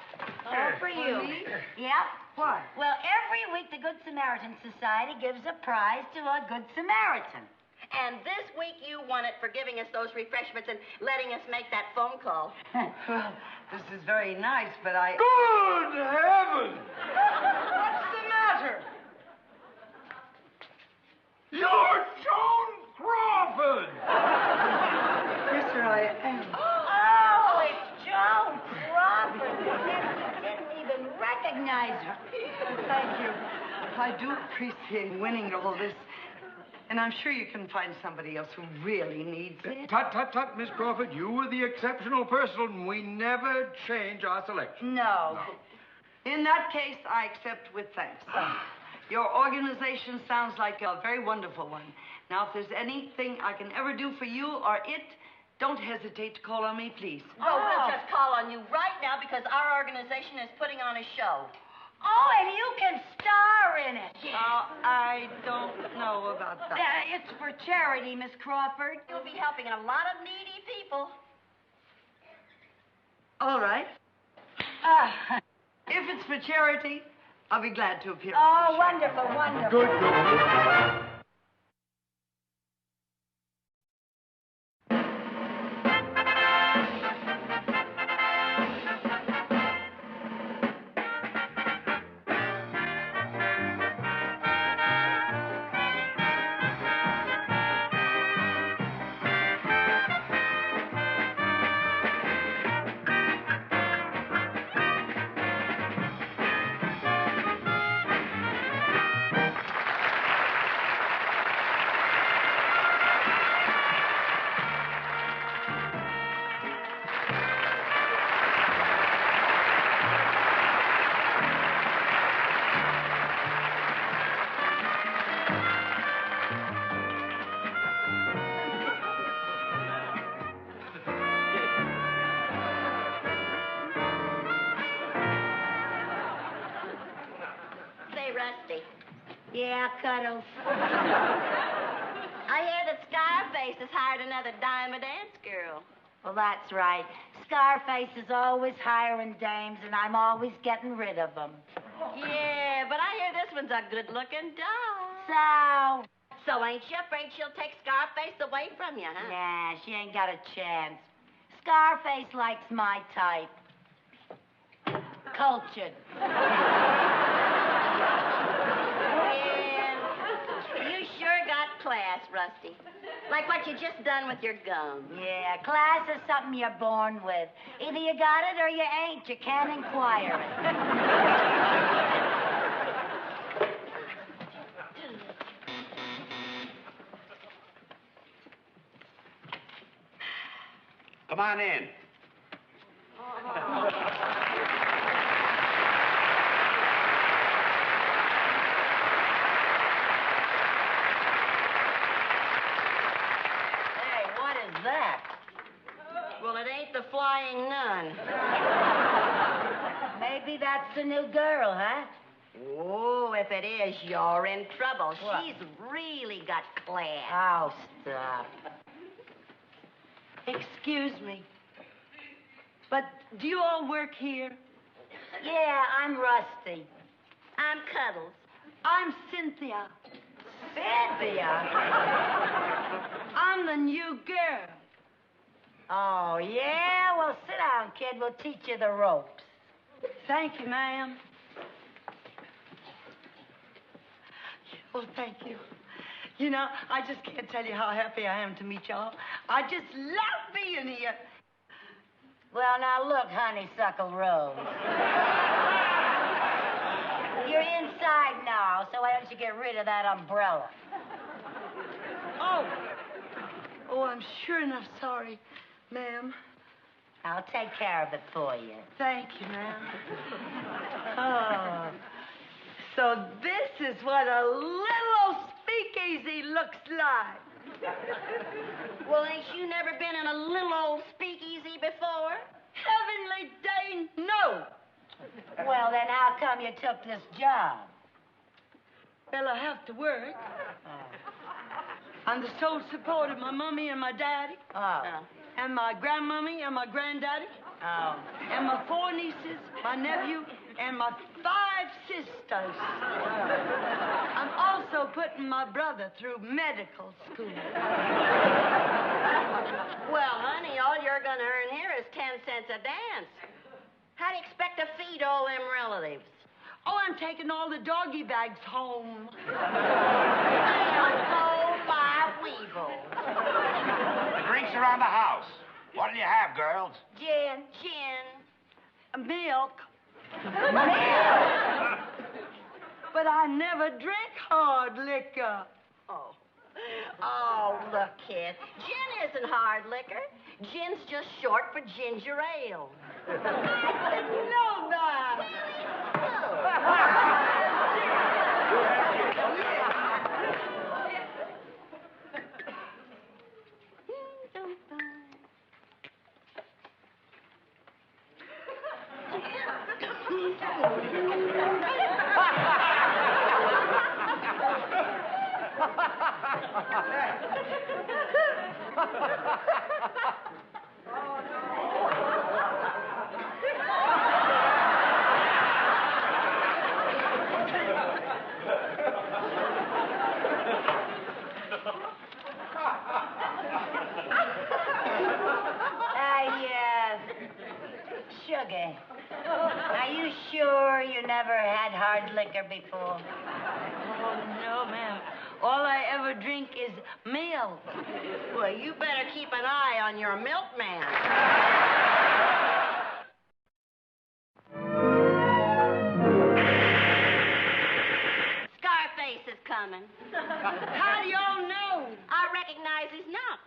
All for you. Yep. What? Well, every week the Good Samaritan Society gives a prize to a Good Samaritan. And this week you won it for giving us those refreshments and letting us make that phone call. Well, this is very nice, but I... Good heavens! What's the matter? You're Joan Crawford! Yes, sir, I am. Oh, it's Joan Crawford. You didn't even recognize her. Thank you. I do appreciate winning all this. And I'm sure you can find somebody else who really needs it. Tut, tut, tut, Miss Crawford. You were the exceptional person. We never change our selection. No. In that case, I accept with thanks. Your organization sounds like a very wonderful one. Now, if there's anything I can ever do for you or it, don't hesitate to call on me, please. Oh, we'll just call on you right now because our organization is putting on a show. Oh, and you can star in it. I don't know about that. It's for charity, Miss Crawford. You'll be helping a lot of needy people. All right. If it's for charity, I'll be glad to appear. Oh, wonderful, wonderful. Good, good. Yeah, Cuddles. I hear that Scarface has hired another dime a dance girl. Well, that's right. Scarface is always hiring dames, and I'm always getting rid of them. Yeah, but I hear this one's a good-looking doll. So ain't you afraid she'll take Scarface away from you, huh? Nah, she ain't got a chance. Scarface likes my type. Cultured. You sure got class, Rusty. Like what you just done with your gum. Yeah, class is something you're born with. Either you got it or you ain't. You can't inquire it. Come on in. That? Well, it ain't the flying nun. Maybe that's the new girl, huh? Oh, if it is, you're in trouble. What? She's really got class. Oh, stop. Excuse me, but do you all work here? Yeah, I'm Rusty. I'm Cuddles. I'm Cynthia. Cynthia? I'm the new girl. Oh, yeah? Well, sit down, kid. We'll teach you the ropes. Thank you, ma'am. Well, thank you. You know, I just can't tell you how happy I am to meet y'all. I just love being here. Well, now, look, honeysuckle rose. You're inside now, so why don't you get rid of that umbrella? Oh, I'm sure enough sorry, ma'am. I'll take care of it for you. Thank you, ma'am. Oh, so this is what a little old speakeasy looks like. Well, ain't you never been in a little old speakeasy before? Heavenly day, no. Well, then how come you took this job? Well, I have to work. I'm the sole support of my mommy and my daddy. Oh. And my grandmommy and my granddaddy. Oh. And my 4 nieces, my nephew, and my 5 sisters. I'm also putting my brother through medical school. Well, honey, all you're going to earn here is 10 cents a dance. How do you expect to feed all them relatives? Oh, I'm taking all the doggy bags home. Oh, my weevil. The drinks around the house. What'll you have, girls? Gin. Milk. Milk? But I never drink hard liquor. Oh, look, kid. Gin isn't hard liquor. Gin's just short for ginger ale. I didn't know that. Sugar, are you sure you never had hard liquor before? Oh, no, ma'am. All I ever drink is milk. Well, you better keep an eye on your milkman. Scarface is coming. How do y'all know? I recognize his knock.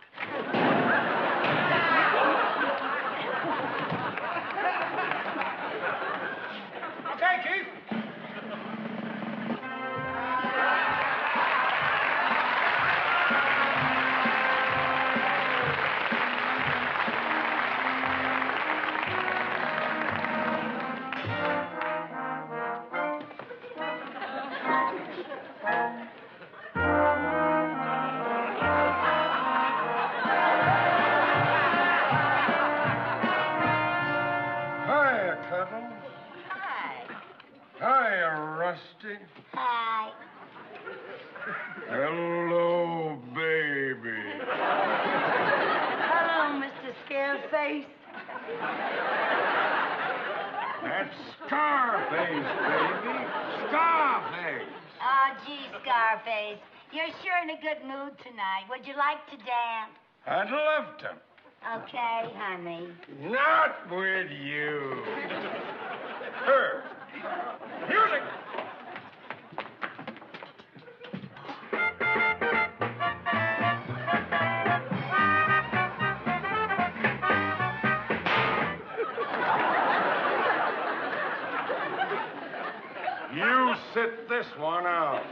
Okay, Keith. Hi. Hello, baby. Hello, Mr. Scareface. That's Scarface, baby. Scarface. Oh, gee, Scarface. You're sure in a good mood tonight. Would you like to dance? I'd love to. Okay, honey. Not with you. Her. Music. You sit this one out.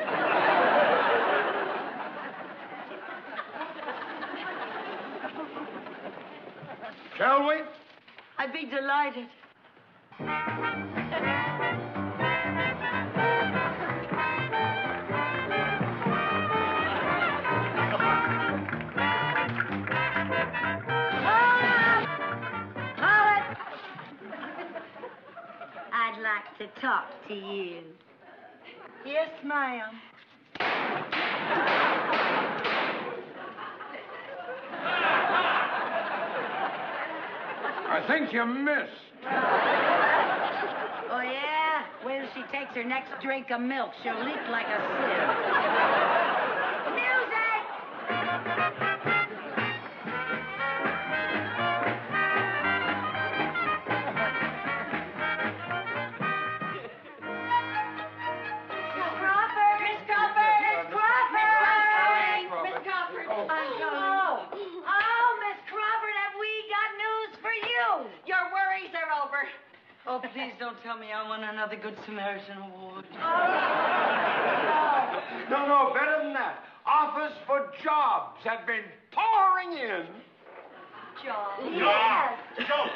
Shall we? I'd be delighted. I'd like to talk to you. Yes, ma'am. I think you missed. Oh, yeah? Wait till she takes her next drink of milk. She'll leak like a sieve. Music! Oh, please don't tell me I won another Good Samaritan Award. No, better than that. Offers for jobs have been pouring in. Jobs? Yes. Joan,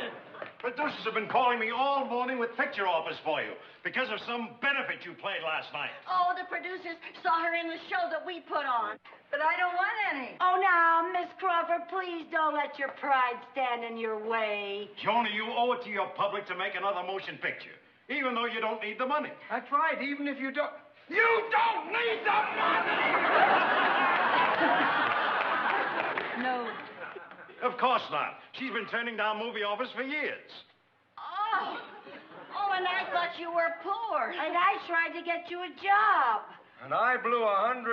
producers have been calling me all morning with picture offers for you because of some benefit you played last night. Oh, the producers saw her in the show that we put on. But I don't want any. Oh, now, Miss Crawford, please don't let your pride stand in your way. Joni, you owe it to your public to make another motion picture, even though you don't need the money. That's right, even if you don't... You don't need the money! No. Of course not. She's been turning down movie offers for years. Oh, and I thought you were poor. And I tried to get you a job. And I blew $100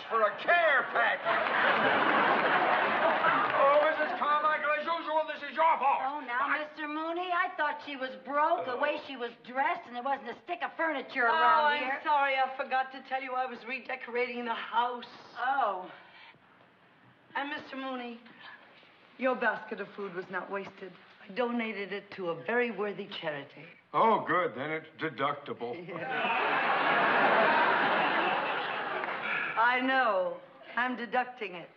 for a care package. Oh, Mrs. Carmichael, as usual, this is your fault. Oh, now, Mr. Mooney, I thought she was broke, the way she was dressed, and there wasn't a stick of furniture around here. I'm sorry, I forgot to tell you I was redecorating the house. Oh. And Mr. Mooney, your basket of food was not wasted. I donated it to a very worthy charity. Oh, good. Then it's deductible. I know. I'm deducting it.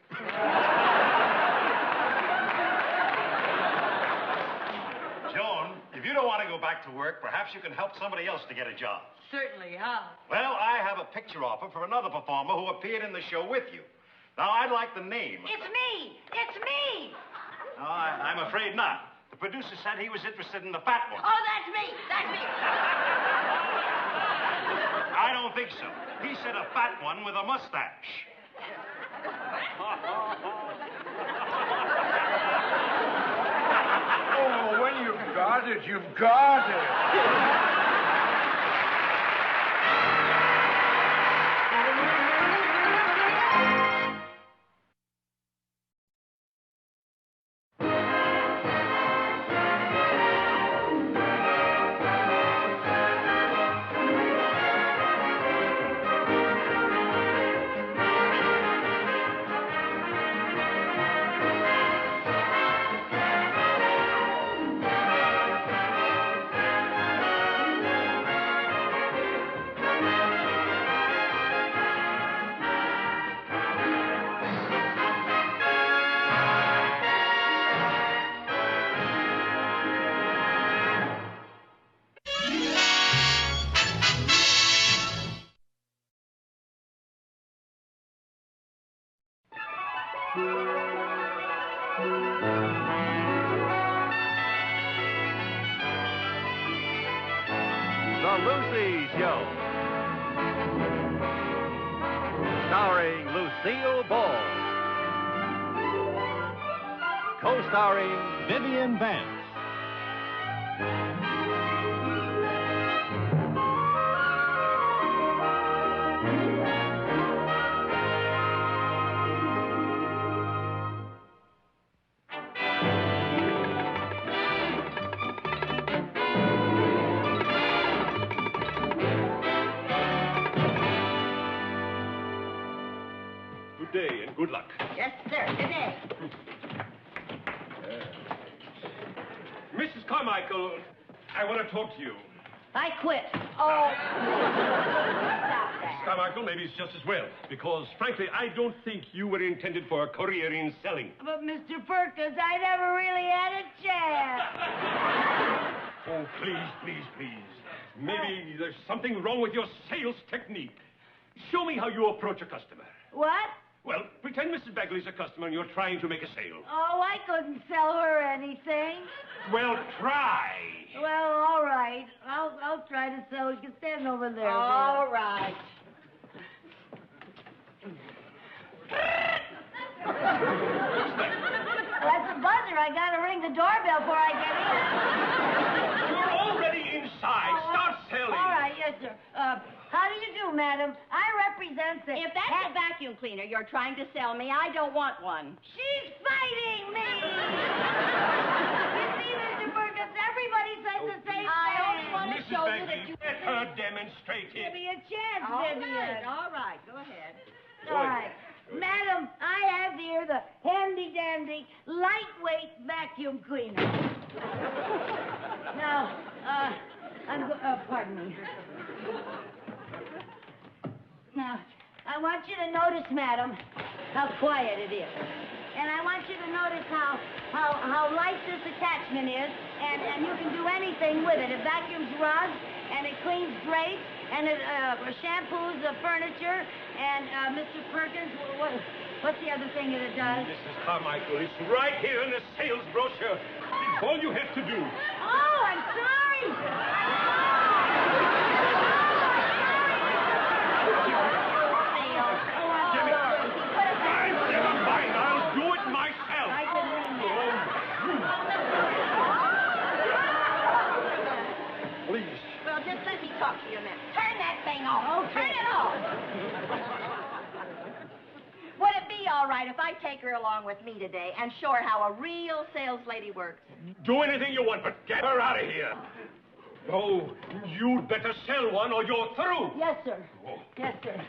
Joan, if you don't want to go back to work, perhaps you can help somebody else to get a job. Certainly. How? Well, I have a picture offer for another performer who appeared in the show with you. Now, I'd like the name. It's me! It's me! No, I'm afraid not. The producer said he was interested in the fat one. Oh, that's me! That's me! I don't think so. He said a fat one with a mustache. Oh, when you've got it, you've got it. The Lucy Show. Starring Lucille Ball. Co-starring Vivian Vance. Good day and good luck. Yes, sir. Good day. Mrs. Carmichael, I want to talk to you. I quit. Oh. Mrs. Carmichael, maybe it's just as well, because, frankly, I don't think you were intended for a career in selling. But, Mr. Perkins, I never really had a chance. Oh, please, please, please. Maybe there's something wrong with your sales technique. Show me how you approach a customer. What? Well, pretend Mrs. Bagley's a customer and you're trying to make a sale. Oh, I couldn't sell her anything. Well, try. Well, all right. I'll try to sell. You can stand over there. All right. That's a buzzer. I gotta ring the doorbell before I get in. You're already inside. Start selling. All right, yes, sir. How do you do, madam? I represent the... If that's a vacuum cleaner you're trying to sell me, I don't want one. She's fighting me! You see, Mr. Perkins, everybody says the same thing. I only want to Mrs. show you that Bagley, you... let her demonstrate Give it. me a chance, All Vivian. right, go ahead. All right. Madam, I have here the handy-dandy, lightweight vacuum cleaner. Now, pardon me. Now, I want you to notice, madam, how quiet it is. And I want you to notice how light this attachment is, and you can do anything with it. It vacuums rugs, and it cleans drapes, and it shampoos the furniture, and Mr. Perkins, what's the other thing that it does? Mrs. Carmichael, it's right here in the sales brochure. It's all you have to do. Oh, I'm sorry. Never mind, I'll do it myself. I can ring Please, right if I take her along with me today and show her how a real sales lady works? Do anything you want, but get her out of here. Oh, you'd better sell one or you're through. Yes, sir. Yes, sir.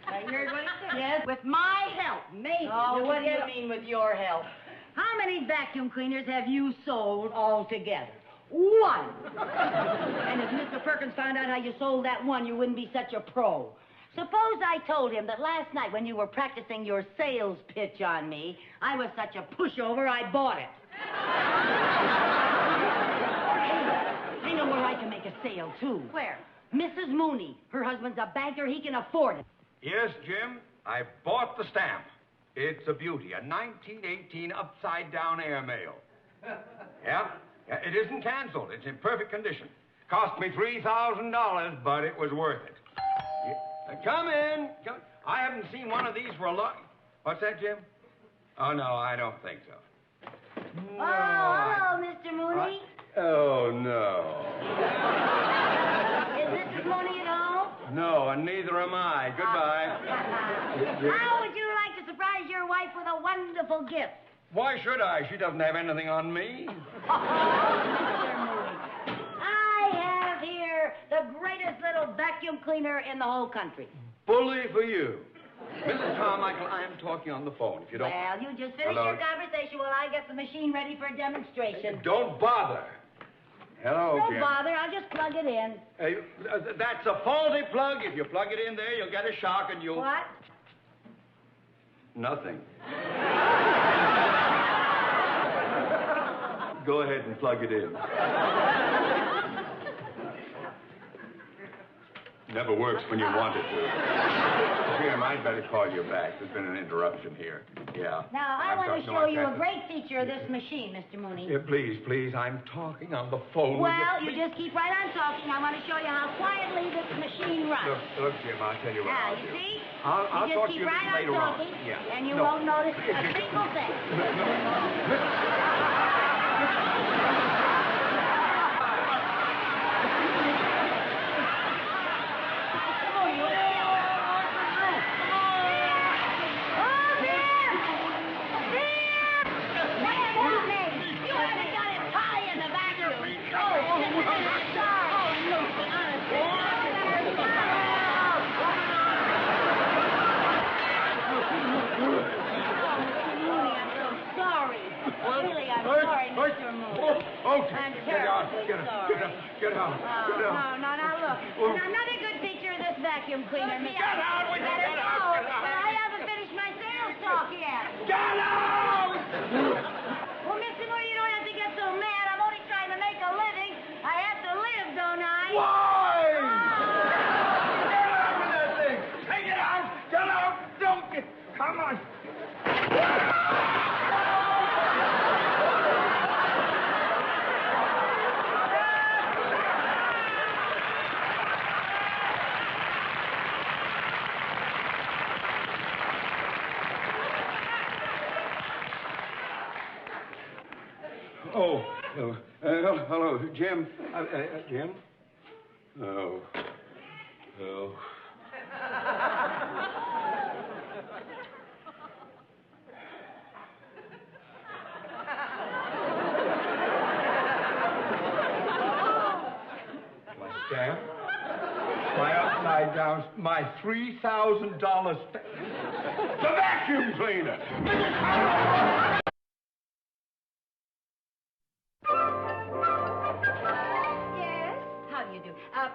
I heard what he said. Yes, with my help, maybe. Oh, what do you mean with your help? How many vacuum cleaners have you sold altogether? One. And if Mr. Perkins found out how you sold that one, you wouldn't be such a pro. Suppose I told him that last night when you were practicing your sales pitch on me, I was such a pushover, I bought it. I know where I can make a sale, too. Where? Mrs. Mooney. Her husband's a banker. He can afford it. Yes, Jim, I bought the stamp. It's a beauty, a 1918 upside-down airmail. Yeah, it isn't canceled. It's in perfect condition. Cost me $3,000, but it was worth it. Come in. I haven't seen one of these for a long... What's that, Jim? Oh, no, I don't think so. No, hello, Mr. Mooney. Oh, no. Is Mrs. Mooney at home? No, and neither am I. Goodbye. How would you like to surprise your wife with a wonderful gift? Why should I? She doesn't have anything on me. Mr. Mooney, I have here the greatest little vacuum cleaner in the whole country. Bully for you. Mrs. Carmichael, I am talking on the phone. If you don't... Well, you just finish Hello? your conversation while I get the machine ready for a demonstration. Don't bother. Hello, Don't Jim. bother. I'll just plug it in. That's a faulty plug. If you plug it in there, you'll get a shock and you'll... What? Nothing. Go ahead and plug it in. Never works when you want it to. Jim, I'd better call you back. There's been an interruption here. Yeah. Now, I want to show you a great feature of this machine, Mr. Mooney. Yeah, please, I'm talking on the phone. Well, you just keep right on talking. I want to show you how quietly this machine runs. Look, Jim, I'll tell you what Now, I'll you do. see? I'll you talk just to keep you right on later on. talking, Yeah. and you No. won't notice a single thing. Get out. No, now look. Another good feature of this vacuum cleaner. Get out! Get out! I haven't finished my sales talk yet. Get out! Well, Mr. Moore, you don't have to get so mad. I'm only trying to make a living. I have to live, don't I? Why? Get out with that thing! Take it out! Get out! Don't get... Come on! Hello, Jim. Jim? Oh. My stamp? My upside down, my $3,000 stamp. The vacuum cleaner!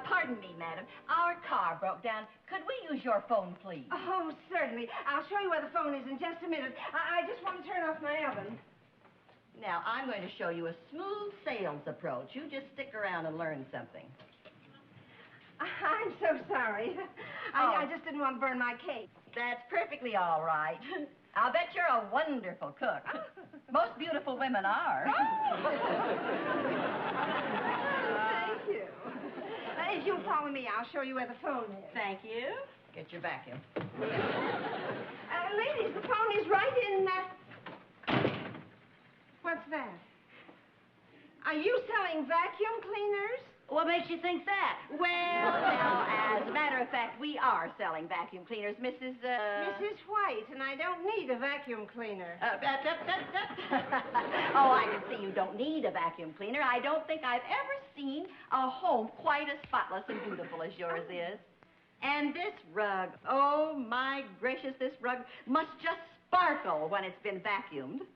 Pardon me, madam. Our car broke down. Could we use your phone, please? Oh, certainly. I'll show you where the phone is in just a minute. I just want to turn off my oven. Now, I'm going to show you a smooth sales approach. You just stick around and learn something. I'm so sorry. I just didn't want to burn my cake. That's perfectly all right. I'll bet you're a wonderful cook. Most beautiful women are. Thank you. If you'll follow me, I'll show you where the phone is. Thank you. Get your vacuum. Ladies, the phone is right in that... What's that? Are you selling vacuum cleaners? What makes you think that? Well, now, as a matter of fact, we are selling vacuum cleaners, Mrs. Mrs. White, and I don't need a vacuum cleaner. Oh, I can see you don't need a vacuum cleaner. I don't think I've ever seen a home quite as spotless and beautiful as yours is. And this rug, oh, my gracious, this rug must just sparkle when it's been vacuumed.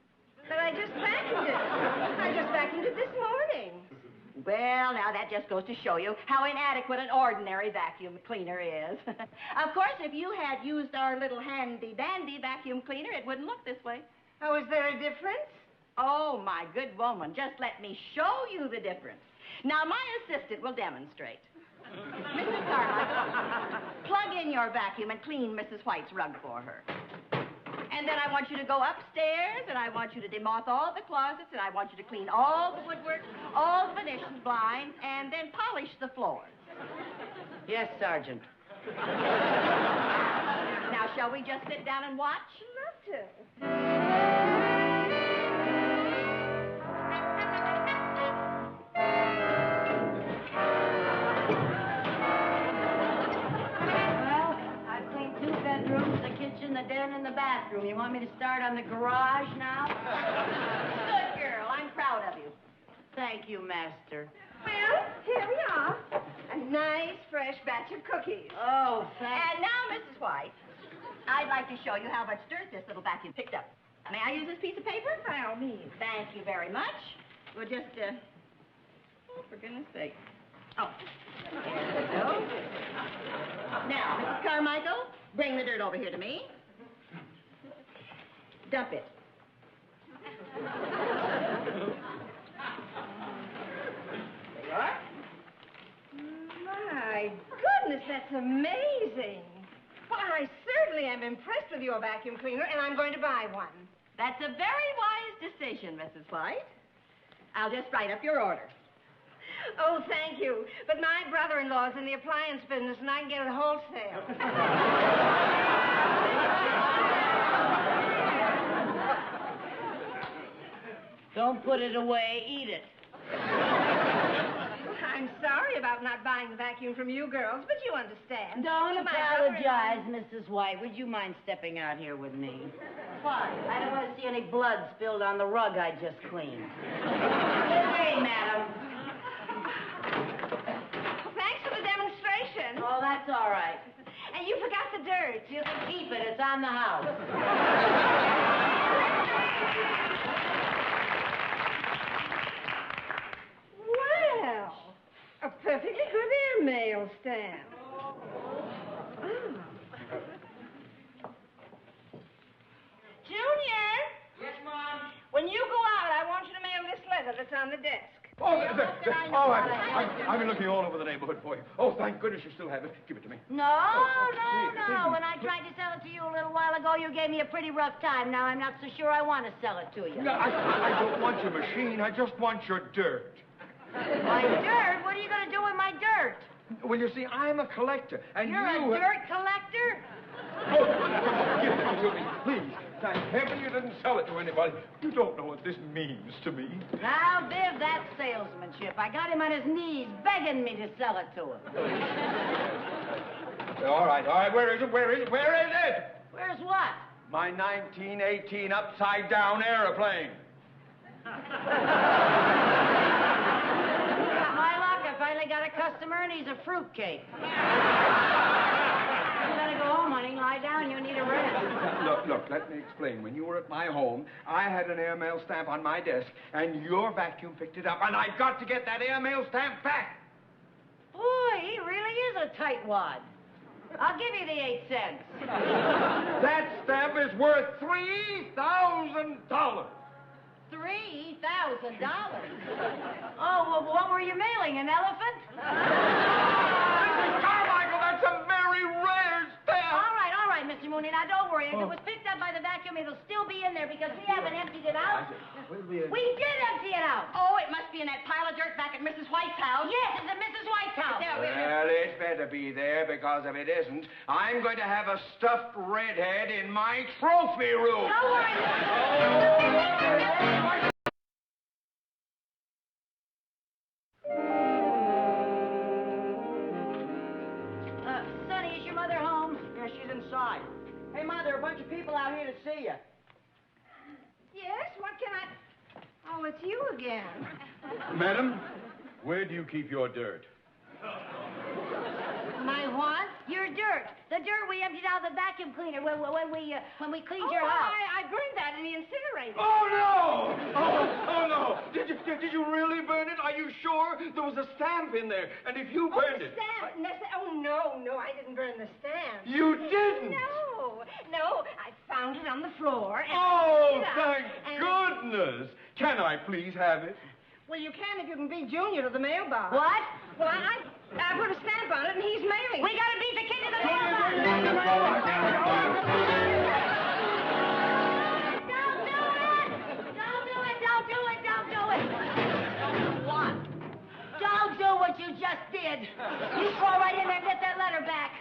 But I just vacuumed it. I just vacuumed it this morning. Well, now, that just goes to show you how inadequate an ordinary vacuum cleaner is. Of course, if you had used our little handy-dandy vacuum cleaner, it wouldn't look this way. Oh, is there a difference? Oh, my good woman, just let me show you the difference. Now, my assistant will demonstrate. Mrs. Carmichael, plug in your vacuum and clean Mrs. White's rug for her. And then I want you to go upstairs, and I want you to demoth all the closets, and I want you to clean all the woodwork, all the Venetian blinds, and then polish the floors. Yes, Sergeant. Now, shall we just sit down and watch? Love to. Bedrooms, the kitchen, the den, and the bathroom. You want me to start on the garage now? Good girl. I'm proud of you. Thank you, Master. Well, here we are. A nice, fresh batch of cookies. Oh, thank And now, Mrs. White, I'd like to show you how much dirt this little vacuum picked up. May I use this piece of paper? By all means. Thank you very much. We'll just, oh, for goodness sake. Oh, there we go. Now, Mrs. Carmichael, bring the dirt over here to me. Dump it. There you are. My goodness, that's amazing. Well, I certainly am impressed with your vacuum cleaner, and I'm going to buy one. That's a very wise decision, Mrs. White. I'll just write up your order. Oh, thank you. But my brother-in-law's in the appliance business, and I can get it wholesale. Don't put it away. Eat it. I'm sorry about not buying the vacuum from you girls, but you understand. Don't Well, my apologize, Mrs. White. Would you mind stepping out here with me? Why? I don't want to see any blood spilled on the rug I just cleaned. Hey, madam. Thanks for the demonstration. Oh, that's all right. And you forgot the dirt. You can keep it. It's on the house. Well, a perfectly good airmail stamp. Junior! Yes, Mom? When you go out, I want you to mail this letter that's on the desk. I've been looking all over the neighborhood for you. Oh, thank goodness you still have it. Give it to me. No. When I tried to sell it to you a little while ago, you gave me a pretty rough time. Now I'm not so sure I want to sell it to you. No, I don't want your machine. I just want your dirt. My dirt? What are you going to do with my dirt? Well, you see, I'm a collector, and You're a dirt collector? Oh, give it to me, please. Thank heaven you didn't sell it to anybody. You don't know what this means to me. Now, Viv, that's salesmanship. I got him on his knees begging me to sell it to him. All right. Where is it? Where's Where's what? my 1918 upside-down aeroplane? My luck, I finally got a customer, and he's a fruitcake. You better go home, honey. Lie down. You need a rest. Look, let me explain. When you were at my home, I had an airmail stamp on my desk, and your vacuum picked it up, and I got to get that airmail stamp back. Boy, he really is a tightwad. I'll give you the 8 cents. That stamp is worth $3,000. $3,000? Oh, well, what were you mailing, an elephant? Mrs. Carmichael, that's a very rare stamp. All right, Mr. Mooney. Now, don't worry. If it was picked up by the vacuum, it'll still be in there because we haven't emptied it out. We did empty it out. Oh, it must be in that pile of dirt back at Mrs. White's house. Yes, it's at Mrs. White's house. Well, it better be there, because if it isn't, I'm going to have a stuffed redhead in my trophy room. Don't worry. outside. Hey, Ma, there are a bunch of people out here to see you. Yes, what can I... Oh, it's you again. Madam, where do you keep your dirt? My what? Your dirt. The dirt we emptied out of the vacuum cleaner when we cleaned your house. I burned that in the incinerator. Oh, no! Oh, no! Did you really burn it? Are you sure? There was a stamp in there, and if you burned it... Stamp. Oh, no, I didn't burn the stamp. You didn't? No, I found it on the floor. And Oh, thank goodness! Can I please have it? Well, you can if you can beat Junior to the mailbox. What? Well, I put a stamp on it, and he's mailing. We gotta beat the kid to the mailbox. What? Don't do what you just did. You go right in there and get that letter back.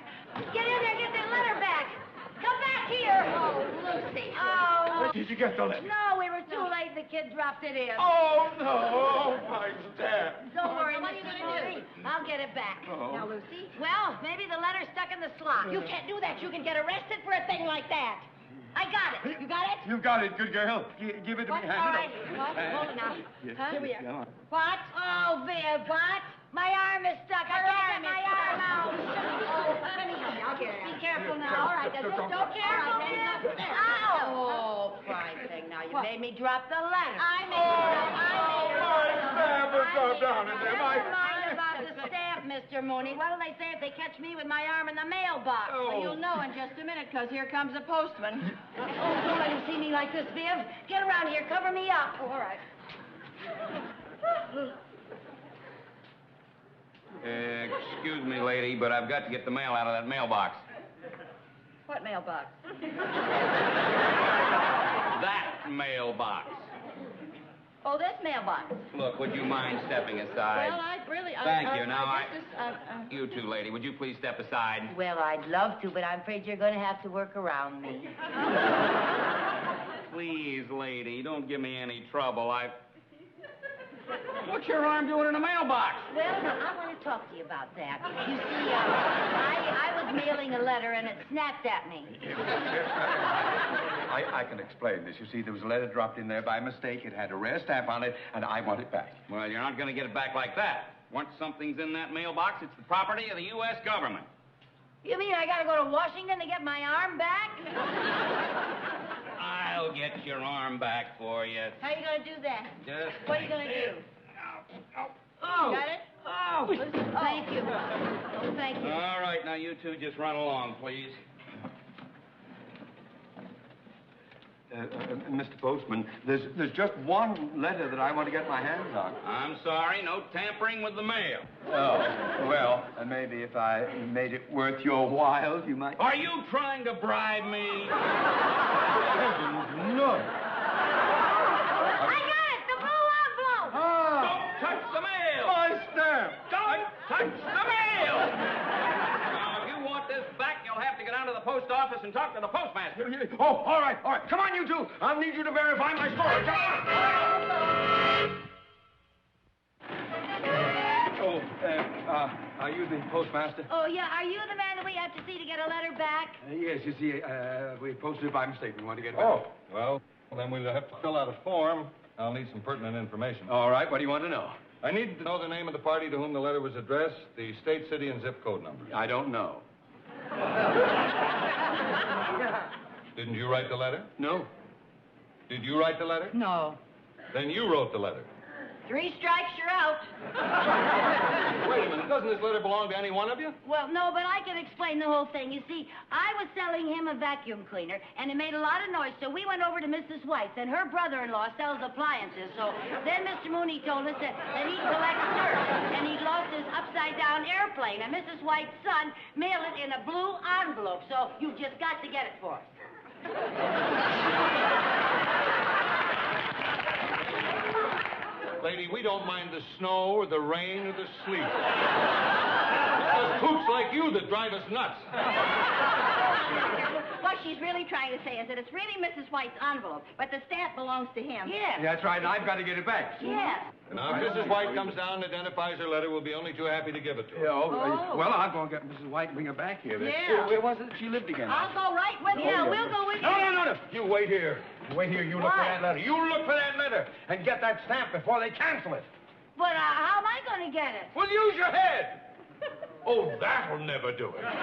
Get in there and get that letter back. Come back here. Oh, Lucy. Oh. Did you get the letter? No, we were too late. The kid dropped it in. Oh, no. Oh, my stamp. Don't worry, what are you going to do? I'll get it back. Oh. Now, Lucy? Well, maybe the letter's stuck in the slot. You can't do that. You can get arrested for a thing like that. I got it. You got it? You got it, good girl. Give it to me. All right. Well, hold it now. Huh? Here we are. What? Oh, Viv, what? My arm is stuck. I can't get my arm out. Oh, honey, I'll get it out. Be careful now. All right. Don't careful, Viv. Ow. Oh, fine thing. Now, you made me drop the letter. I made it. Stamp was so down in there. Never mind about the stamp, Mr. Mooney. What'll they say if they catch me with my arm in the mailbox? Well, you'll know in just a minute, because here comes the postman. Oh, don't let him see me like this, Viv. Get around here. Cover me up. Oh, all right. Excuse me, lady, but I've got to get the mail out of that mailbox. What mailbox? That mailbox. Oh, this mailbox. Look, would you mind stepping aside? Well, I really... Thank you. Now, you two, lady, would you please step aside? Well, I'd love to, but I'm afraid you're going to have to work around me. Please, lady, don't give me any trouble. What's your arm doing in a mailbox? Well, I want to talk to you about that. You see, I was mailing a letter, and it snapped at me. I can explain this. You see, there was a letter dropped in there by mistake. It had a rare stamp on it, and I want it back. Well, you're not going to get it back like that. Once something's in that mailbox, it's the property of the U.S. government. You mean I got to go to Washington to get my arm back? I'll get your arm back for you. How are you going to do that? Just What are you going to do? Oh. You got it? Oh. Thank you. Oh, thank you. All right, now you two just run along, please. Mr. Postman, there's just one letter that I want to get my hands on. I'm sorry, no tampering with the mail. Oh, well, maybe if I made it worth your while, you might... Are you trying to bribe me? No. I got it! The blue envelope! Don't touch the mail! My stamp! Don't touch the mail! Now, if you want this back, you'll have to go down to the post office and talk to the postmaster. Oh, all right. Come on, you two. I'll need you to verify my story. Come on. Are you the postmaster? Oh, yeah. Are you the man that we have to see to get a letter back? Yes, you see, we posted it by mistake. We want to get it back. Oh, well, then we'll have to fill out a form. I'll need some pertinent information. All right, what do you want to know? I need to know the name of the party to whom the letter was addressed, the state, city, and zip code number. I don't know. Didn't you write the letter? No. Did you write the letter? No. Then you wrote the letter. 3 strikes, you're out. Wait a minute, doesn't this letter belong to any one of you? Well, no, but I can explain the whole thing. You see, I was selling him a vacuum cleaner, and it made a lot of noise, so we went over to Mrs. White's, and her brother-in-law sells appliances. So then Mr. Mooney told us that he'd collect dirt, and he'd lost his upside-down airplane, and Mrs. White's son mailed it in a blue envelope, so you've just got to get it for us. Lady, we don't mind the snow or the rain or the sleet. It's those kooks like you that drive us nuts. Well, she's really trying to say is that it's really Mrs. White's envelope, but the stamp belongs to him. Yes. That's right, and I've got to get it back. Yes. Now, if Mrs. White comes down and identifies her letter, we'll be only too happy to give it to her. Well, I'll go and get Mrs. White and bring her back here. Yeah. Where was it she lived again? I'll go right with you. Yeah, we'll go with you. No. You wait here. Wait here. You look for that letter. You look for that letter and get that stamp before they cancel it. But how am I going to get it? Well, use your head. Oh, that'll never do it. Very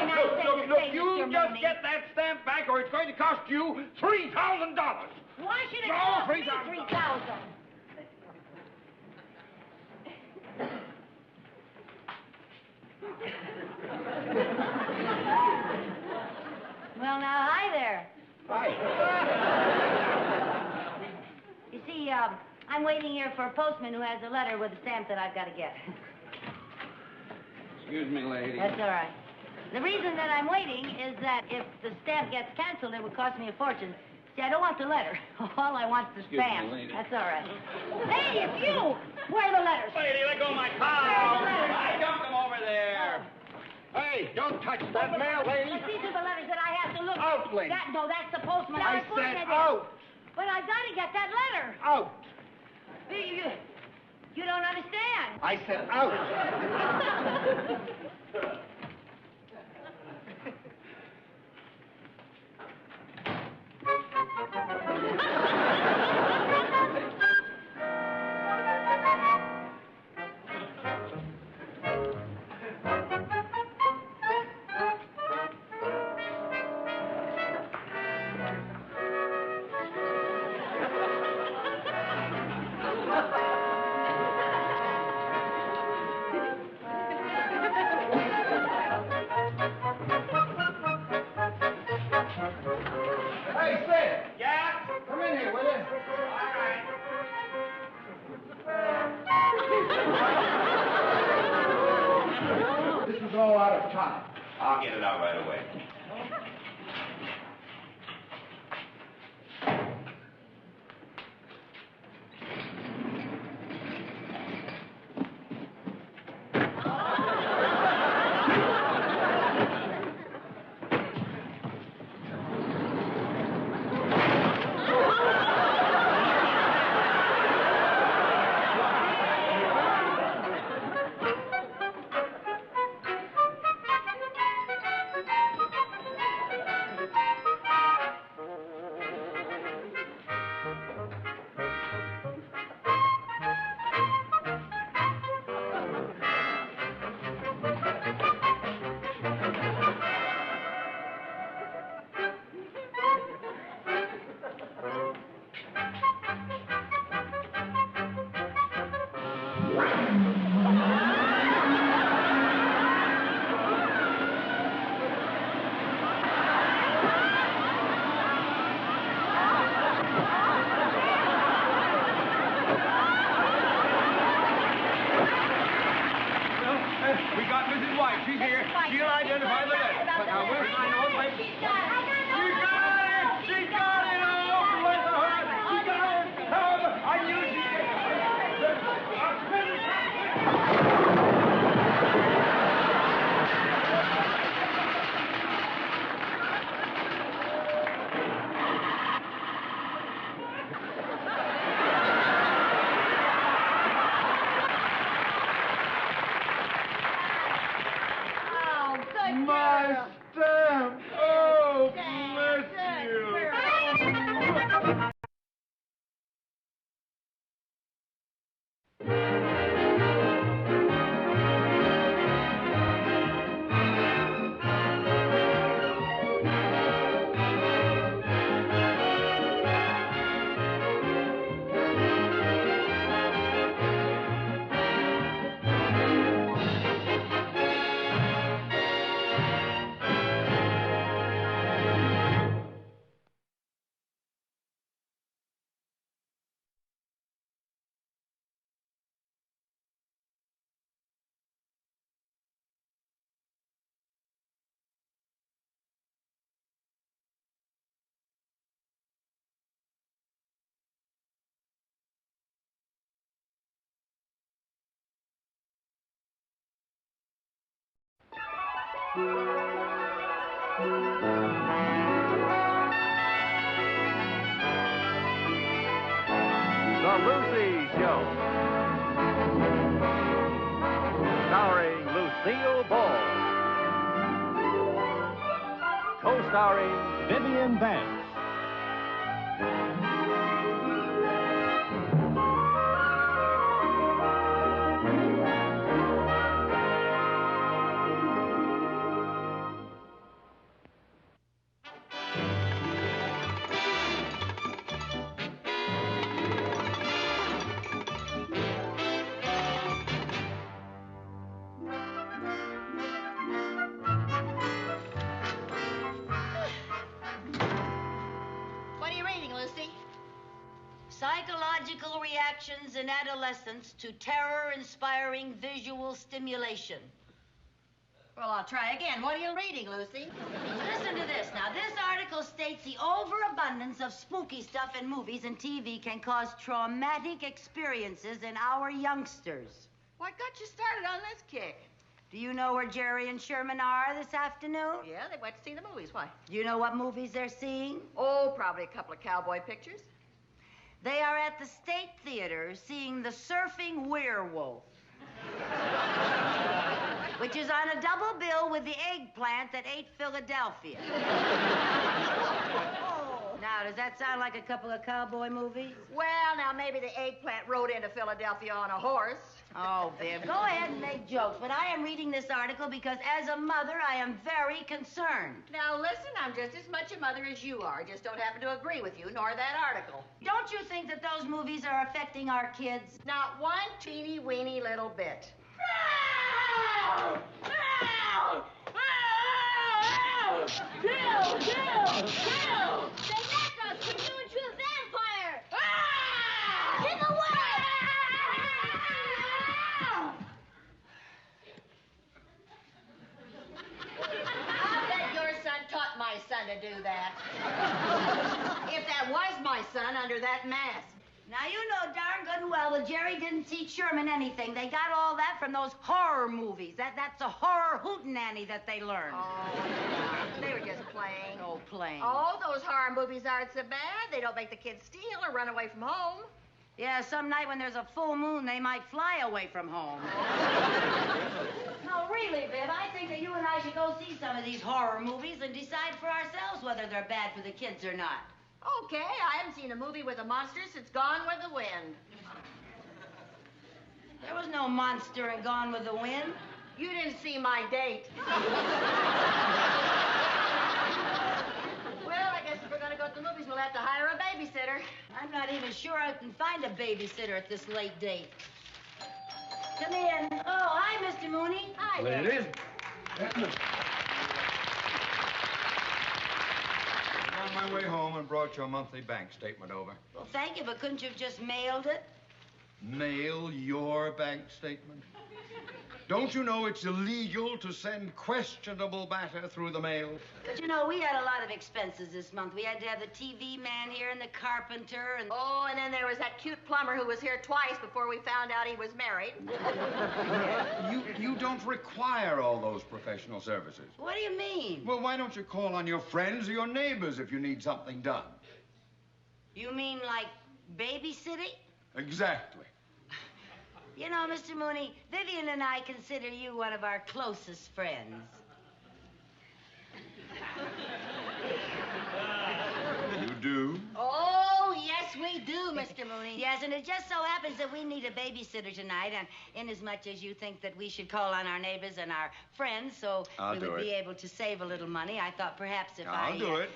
nice thing to say, You Mr. just Mooney. get that stamp back or it's going to cost you $3,000. Why should it No, cost me 3,000. $3,000? Well, now, hi there. Hi. You see, I'm waiting here for a postman who has a letter with a stamp that I've got to get. Excuse me, lady. That's all right. The reason that I'm waiting is that if the stamp gets canceled, it would cost me a fortune. See, I don't want the letter. All I want is the Excuse me, stamp. lady. That's all right. Hey, it's you! Where are the letters? Lady, let go of my cow. I dumped them over there. Hey, don't touch that mail, lady. But these are the letters that I have to look Out, lady. No, that's the postman. I was looking said at it. out. But I've got to get that letter. Out. You don't understand. I said out. Hey, Sid. Yeah? Come in here, will you? This is all out of time. I'll get it out right away. We got Mrs. White. She's here. She'll identify the letter. But now, where's my notebook? She got it! She got it! Oh, bless her heart! She got it! Oh, I knew she'd get Oh, good my girl. stamp! Oh, bless you! The Lucy Show. Starring Lucille Ball. Co-starring Vivian Vance. What are you reading, Lucy? Psychological reactions in adolescence to terror-inspiring visual stimulation. Well, I'll try again. What are you reading, Lucy? Listen to this. Now, this article states the overabundance of spooky stuff in movies and TV can cause traumatic experiences in our youngsters. What got you started on this kick? Do you know where Jerry and Sherman are this afternoon? Yeah, they went to see the movies. Why? Do you know what movies they're seeing? Oh, probably a couple of cowboy pictures. They are at the State Theater seeing The Surfing Werewolf, which is on a double bill with The Eggplant That Ate Philadelphia. Now, does that sound like a couple of cowboy movies? Well, now, maybe the eggplant rode into Philadelphia on a horse. Oh, Viv, go ahead and make jokes, but I am reading this article because as a mother, I am very concerned. Now, listen, I'm just as much a mother as you are. I just don't happen to agree with you, nor that article. Don't you think that those movies are affecting our kids? Not one teeny-weeny little bit. Kill! They left us! We're doing to a vampire! Get away! I bet your son taught my son to do that. If that was my son under that mask. Now, you know darn good and well that Jerry didn't teach Sherman anything. They got all that from those horror movies. That's a horror hootenanny that they learned. Oh, they were just playing. Oh, playing. Oh, those horror movies aren't so bad. They don't make the kids steal or run away from home. Yeah, some night when there's a full moon, they might fly away from home. No, really, Viv, I think that you and I should go see some of these horror movies and decide for ourselves whether they're bad for the kids or not. Okay, I haven't seen a movie with a monster since Gone with the Wind. There was no monster in Gone with the Wind. You didn't see my date. Well, I guess if we're going to go to the movies, we'll have to hire a babysitter. I'm not even sure I can find a babysitter at this late date. Come in. Oh, hi, Mr. Mooney. Hi, Ladies. I'm on my way home and brought your monthly bank statement over. Well, thank you, but couldn't you have just mailed it? Mail your bank statement? Don't you know it's illegal to send questionable matter through the mail? But, you know, we had a lot of expenses this month. We had to have the TV man here and the carpenter and... Oh, and then there was that cute plumber who was here twice before we found out he was married. You don't require all those professional services. What do you mean? Well, why don't you call on your friends or your neighbors if you need something done? You mean like babysitting? Exactly. You know, Mr. Mooney, Vivian and I consider you one of our closest friends. You do? Oh, yes, we do, Mr. Mooney. Yes, and it just so happens that we need a babysitter tonight, and inasmuch as you think that we should call on our neighbors and our friends so we would be able to save a little money, I thought perhaps if I'll do it.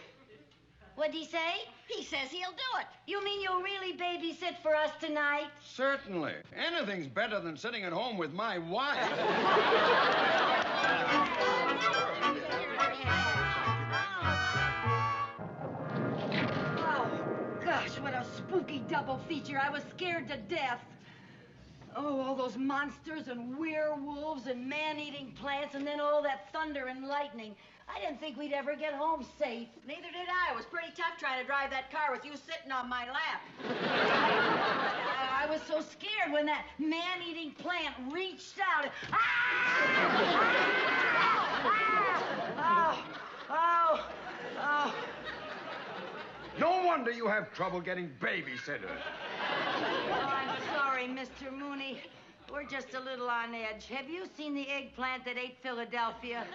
What'd he say? He says he'll do it. You mean you'll really babysit for us tonight? Certainly. Anything's better than sitting at home with my wife. Oh, gosh, what a spooky double feature. I was scared to death. Oh, all those monsters and werewolves and man-eating plants and then all that thunder and lightning. I didn't think we'd ever get home safe. Neither did I. It was pretty tough trying to drive that car with you sitting on my lap. I was so scared when that man-eating plant reached out. Ah! Ah! Ah! wonder you have trouble getting babysitters. Oh, I'm sorry, Mr. Mooney. We're just a little on edge. Have you seen the eggplant that ate Philadelphia?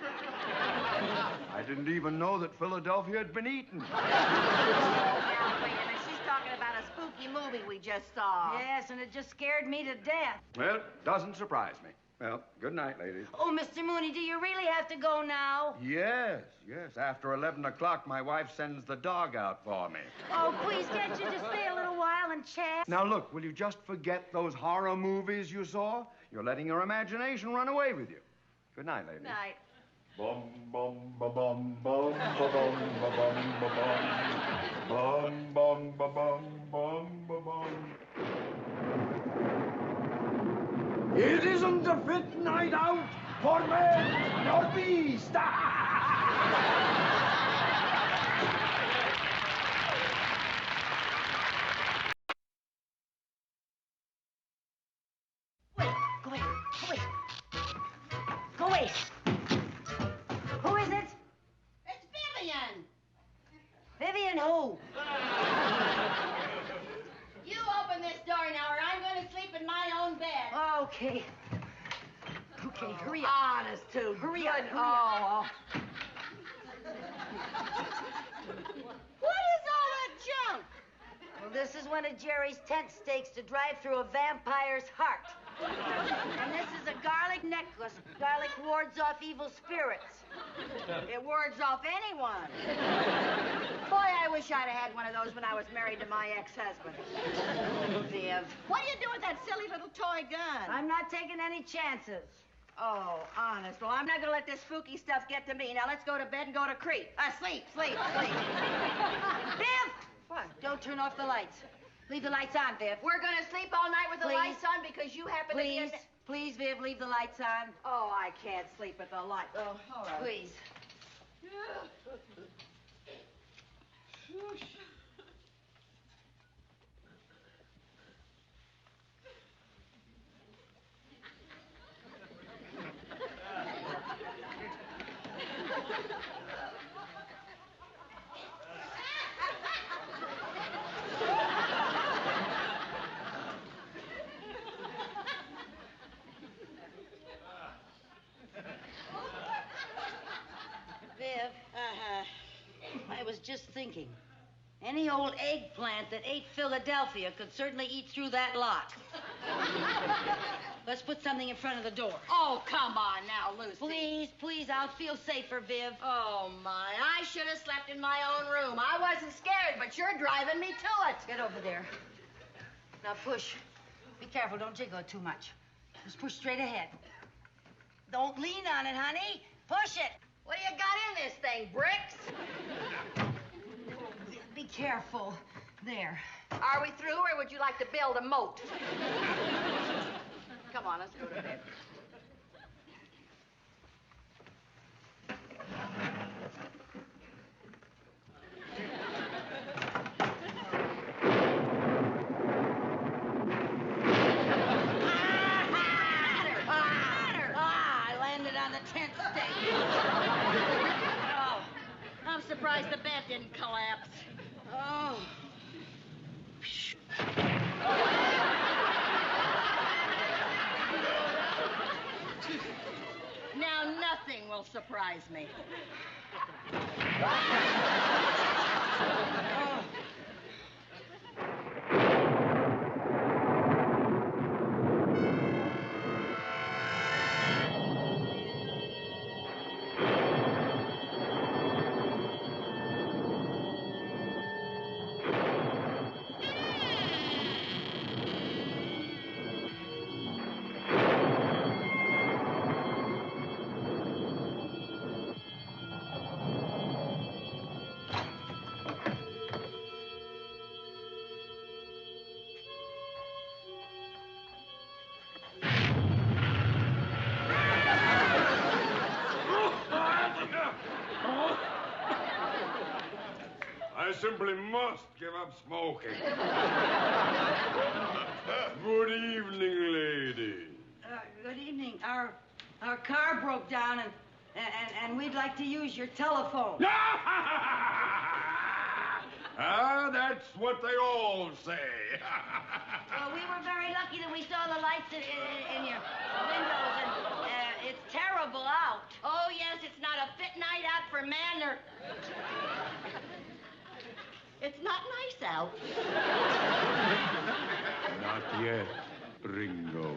I didn't even know that Philadelphia had been eaten. Now, wait a minute. She's talking about a spooky movie we just saw. Yes, and it just scared me to death. Well, doesn't surprise me. Well, good night, ladies. Oh, Mr. Mooney, do you really have to go now? Yes. After 11 o'clock, my wife sends the dog out for me. Oh, please, can't you just stay a little while and chat? Now, look, will you just forget those horror movies you saw? You're letting your imagination run away with you. Good night, ladies. Night. Bum bum ba bum bum ba bum ba bum ba bum bum ba bum bum ba bum. It isn't a fit night out for man nor beast. Go away. Who is it? It's Vivian. Vivian who? You open this door now, or I'm going to sleep in my own bed. Okay. Okay, hurry up. Honest, too. Hurry up. Oh. What is all that junk? Well, this is one of Jerry's tent stakes to drive through a vampire's heart. And this is a garlic necklace. Garlic wards off evil spirits. It wards off anyone. Boy, I wish I'd have had one of those when I was married to my ex-husband. Viv. What do you do with that silly little toy gun? I'm not taking any chances. Oh, honest. Well, I'm not going to let this spooky stuff get to me. Now, let's go to bed and go to creep. Sleep. Viv! What? Don't turn off the lights. Leave the lights on, Viv. We're going to sleep all night with the lights on because you happen to be... Please, Viv, leave the lights on. Oh, I can't sleep with the lights. Oh, all right. Please. Viv. I was just thinking. Any old eggplant that ate Philadelphia could certainly eat through that lock. Let's put something in front of the door. Oh, come on now, Lucy. Please, I'll feel safer, Viv. Oh, my. I should have slept in my own room. I wasn't scared, but you're driving me to it. Get over there. Now push. Be careful, don't jiggle it too much. Just push straight ahead. Don't lean on it, honey. Push it. What do you got in this thing, bricks? Be careful. There. Are we through, or would you like to build a moat? Come on, let's go to bed. I landed on the tent stake. Oh, I'm surprised the bed didn't collapse. Oh. Now nothing will surprise me. I simply must give up smoking. Good evening, lady. Good evening. Our car broke down, and we'd like to use your telephone. Ah, that's what they all say. Well, we were very lucky that we saw the lights in your windows, and it's terrible out. Oh, yes, it's not a fit night out for men or... It's not nice out. Not yet, Ringo.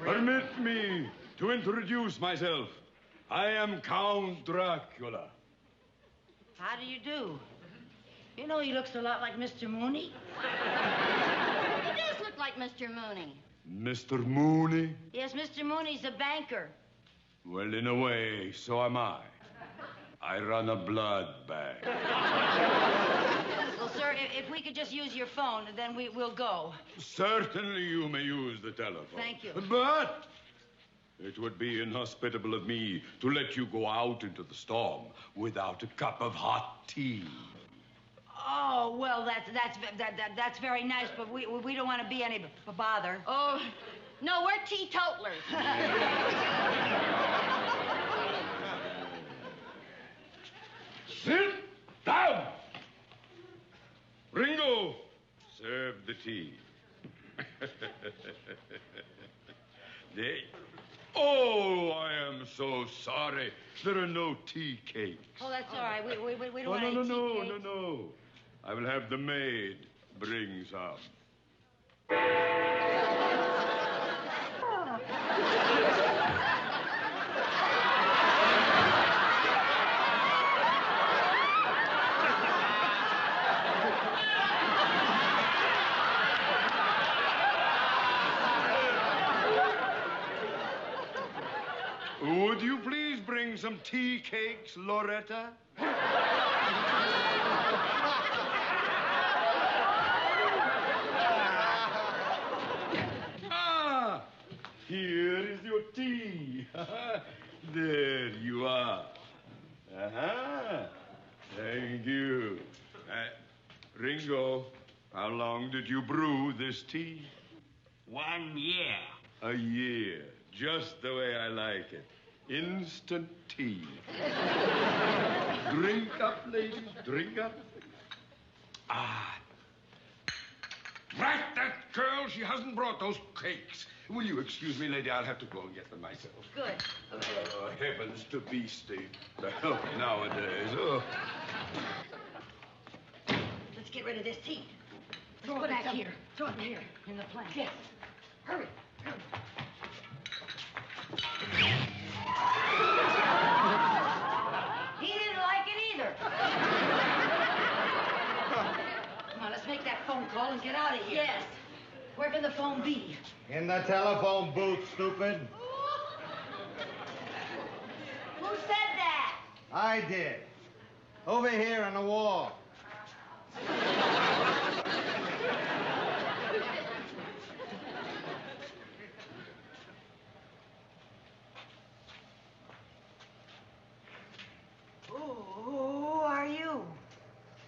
Permit me to introduce myself. I am Count Dracula. How do you do? You know, he looks a lot like Mr. Mooney. He does look like Mr. Mooney. Mr. Mooney? Yes, Mr. Mooney's a banker. Well, in a way, so am I. I run a blood bank. Well, sir, if we could just use your phone, then we'll go. Certainly you may use the telephone. Thank you. But it would be inhospitable of me to let you go out into the storm without a cup of hot tea. Oh, well, that's very nice, but we don't want to be any bother. Oh, no, we're teetotalers. Sit down! Ringo, serve the tea. Oh, I am so sorry. There are no tea cakes. Oh, that's all right. We don't want any tea cakes. No. I will have the maid bring some. Would you please bring some tea cakes, Loretta? Here is your tea. There you are. Thank you. Ringo, how long did you brew this tea? 1 year. A year. Just the way I like it. Instant tea. Drink up, ladies. Drink up. Drat that girl. She hasn't brought those cakes. Will you excuse me, lady? I'll have to go and get them myself. Good. Oh, heavens to beastie. Nowadays. Oh. Let's get rid of this tea. Throw it back here. Throw it here in the plant. Yes. Hurry. He didn't like it either. Come on, let's make that phone call and get out of here. Yes. Where can the phone be? In the telephone booth, stupid. Who said that? I did. Over here on the wall. Who are you?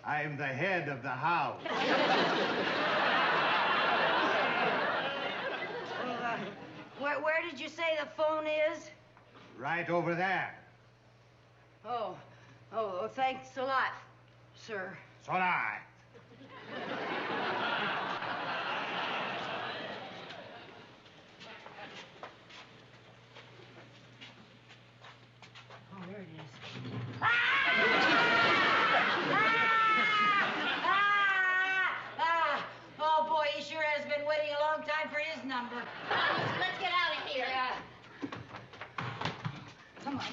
I'm the head of the house. Where did you say the phone is? Right over there. Oh, thanks a lot, sir. So do I. Oh, there it is. Oh, boy, he sure has been waiting a long time for his number. Let's get out of here. Yeah. Come on.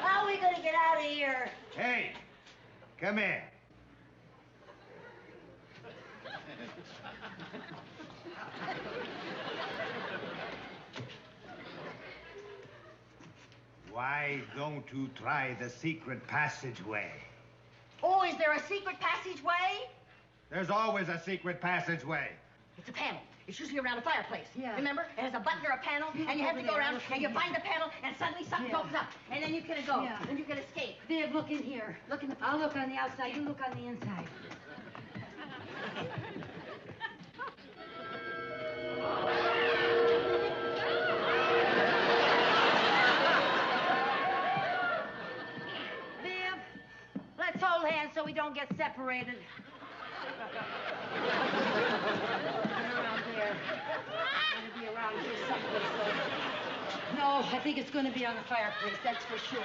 How are we going to get out of here? Hey, come here. Why don't you try the secret passageway? Oh, is there a secret passageway? There's always a secret passageway. It's a panel. It's usually around a fireplace. Yeah. Remember? It has a button or a panel, and you have to go around, and you find the panel, and suddenly something opens up, and then you can go, and you can escape. Viv, look in here. Look in the... I'll look on the outside. You look on the inside. Viv, let's hold hands so we don't get separated. Around there. It's gonna be around here someplace. No, I think it's gonna be on the fireplace, that's for sure.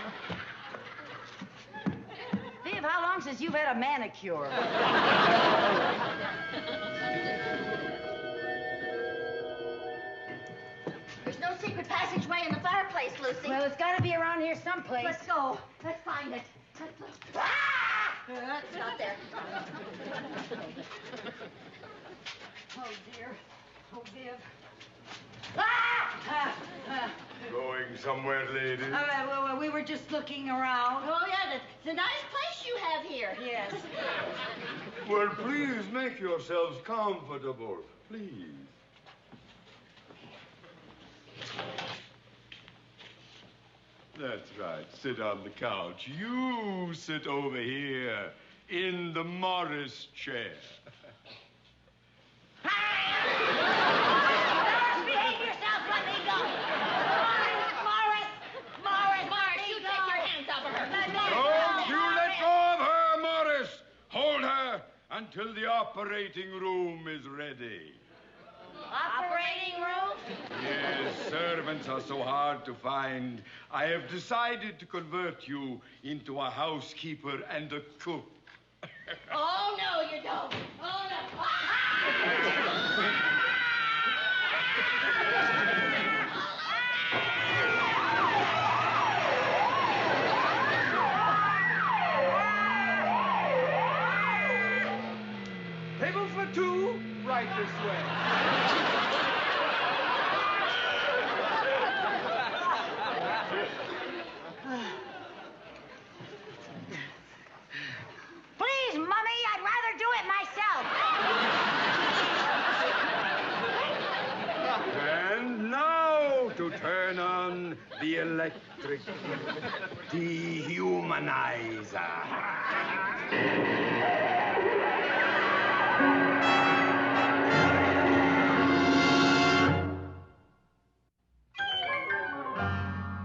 Viv, how long since you've had a manicure? There's no secret passageway in the fireplace, Lucy. Well, it's gotta be around here someplace. Let's go. Let's find it. Let's look. Ah! It's not there. Oh, dear. Oh, Viv. Going somewhere, ladies? Well, we were just looking around. Oh, yeah, it's a nice place you have here. Yes. Well, please make yourselves comfortable. Please. That's right. Sit on the couch. You sit over here in the Morris chair. Behave yourself, let me go. Morris, you take your hands off of her. Don't you let go of her, Morris. Hold her until the operating room is ready. Operating room? Yes, servants are so hard to find. I have decided to convert you into a housekeeper and a cook. Oh, no, you don't. Oh, no. Table for two, right this way. Please, Mummy, I'd rather do it myself. And now to turn on the electric dehumanizer.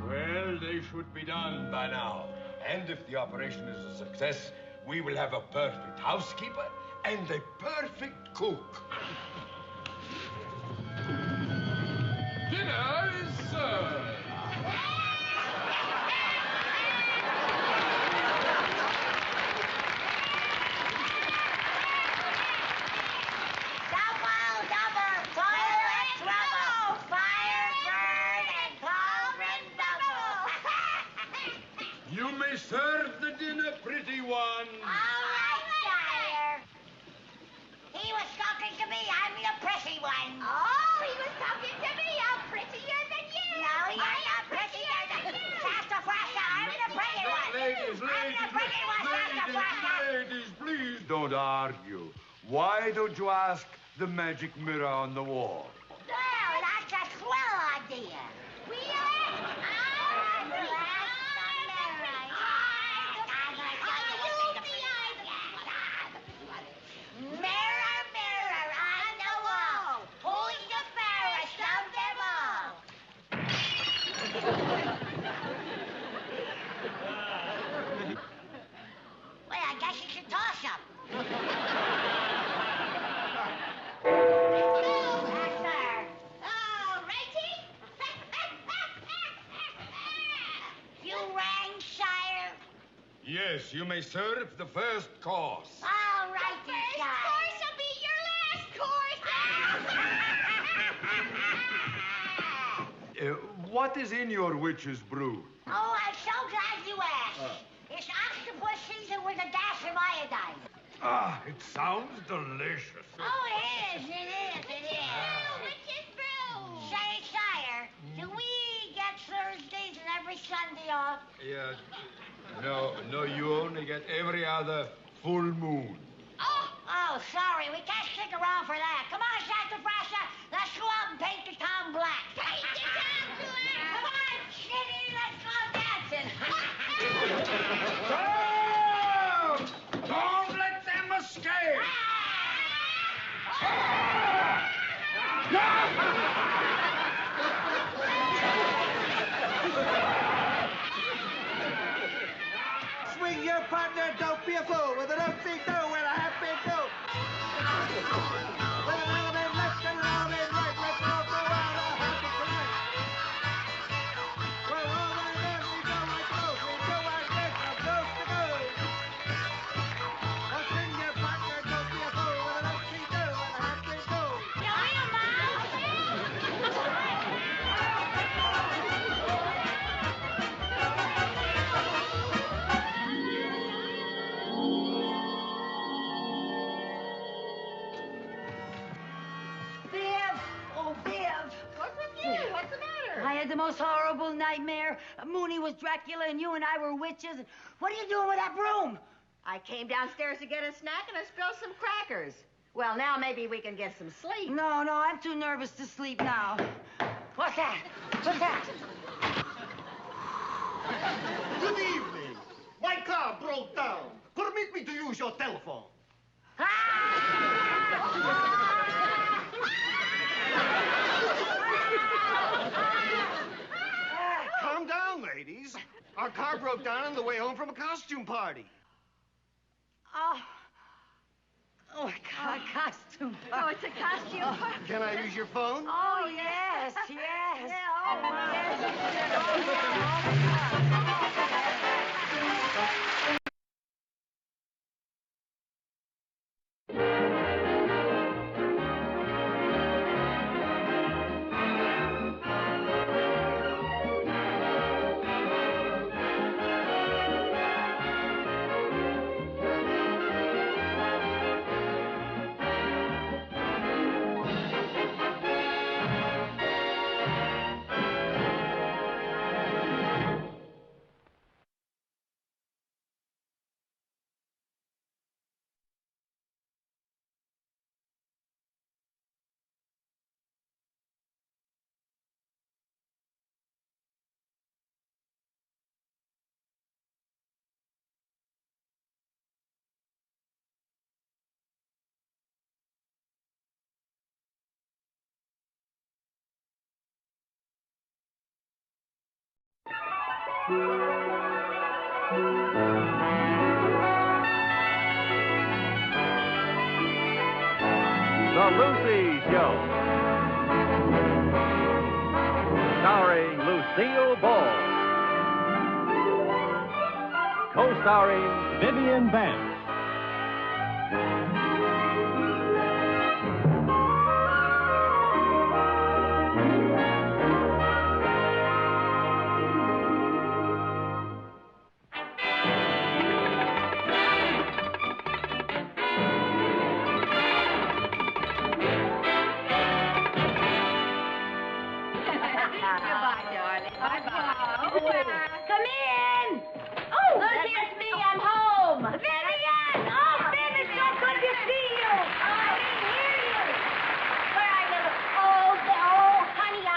Well, they should be done by now. And if the operation is a success, we will have a perfect housekeeper and a perfect cook. Dinner is served. Double, toilet trouble, fire burn, and cauldron double. You may serve the dinner, pretty one. All right, sire. He was talking to me. I'm the pretty one. Oh, he was talking to me. I'm prettier than you. No, you're not prettier than you. Sassafrasa, I'm the pretty one. Ladies, I'm the pretty one, Sassafrasa. ladies, please don't argue. Why don't you ask the magic mirror on the wall? Well, that's a swell idea. We are. Mirror, mirror on the wall, who's the fairest of them all? Well, I guess you should toss him. Yes, sir. All righty. You rang, sire? Yes, you may serve the first course. All righty, First sire. course will be your last course. What is in your witch's brew? Oh, I'm so glad you asked. It's octopus season with a dash of iodine. Ah, it sounds delicious. Oh, it is. Witch's brew. Say, sire, do we get Thursdays and every Sunday off? Yeah, no, you only get every other full moon. Oh, sorry. We can't stick around for that. Come on, Sassafrasa. Tom, paint the Tom black. Paint the Tom black. Come on, Kitty, let's go dancing. Don't! Don't let them escape! Swing your partner, don't be a fool, with an oopsie do and a happy do. With an element left and an element right, let's all go out a happy tonight. Well, all right then, we go like those, we go like this, from coast to coast. Well, swing your partner, don't be a fool, with an oopsie do and a happy do. I had the most horrible nightmare. Mooney was Dracula and you and I were witches. What are you doing with that broom? I came downstairs to get a snack and I spilled some crackers. Well, now maybe we can get some sleep. No, I'm too nervous to sleep now. What's that? What's that? Good evening. My car broke down. Permit me to use your telephone. Calm down, ladies. Our car broke down on the way home from a costume party. Oh, my God, costume party. Oh, it's a costume party. Can I use your phone? Oh, yes. Yeah, oh, yes. The Lucy Show. Starring Lucille Ball. Co-starring Vivian Vance. Come in! Oh, Lucy, it's me. I'm home. Vivian! Oh, Viv, it's so good to see you. I didn't hear you. Where are you? Oh, honey, I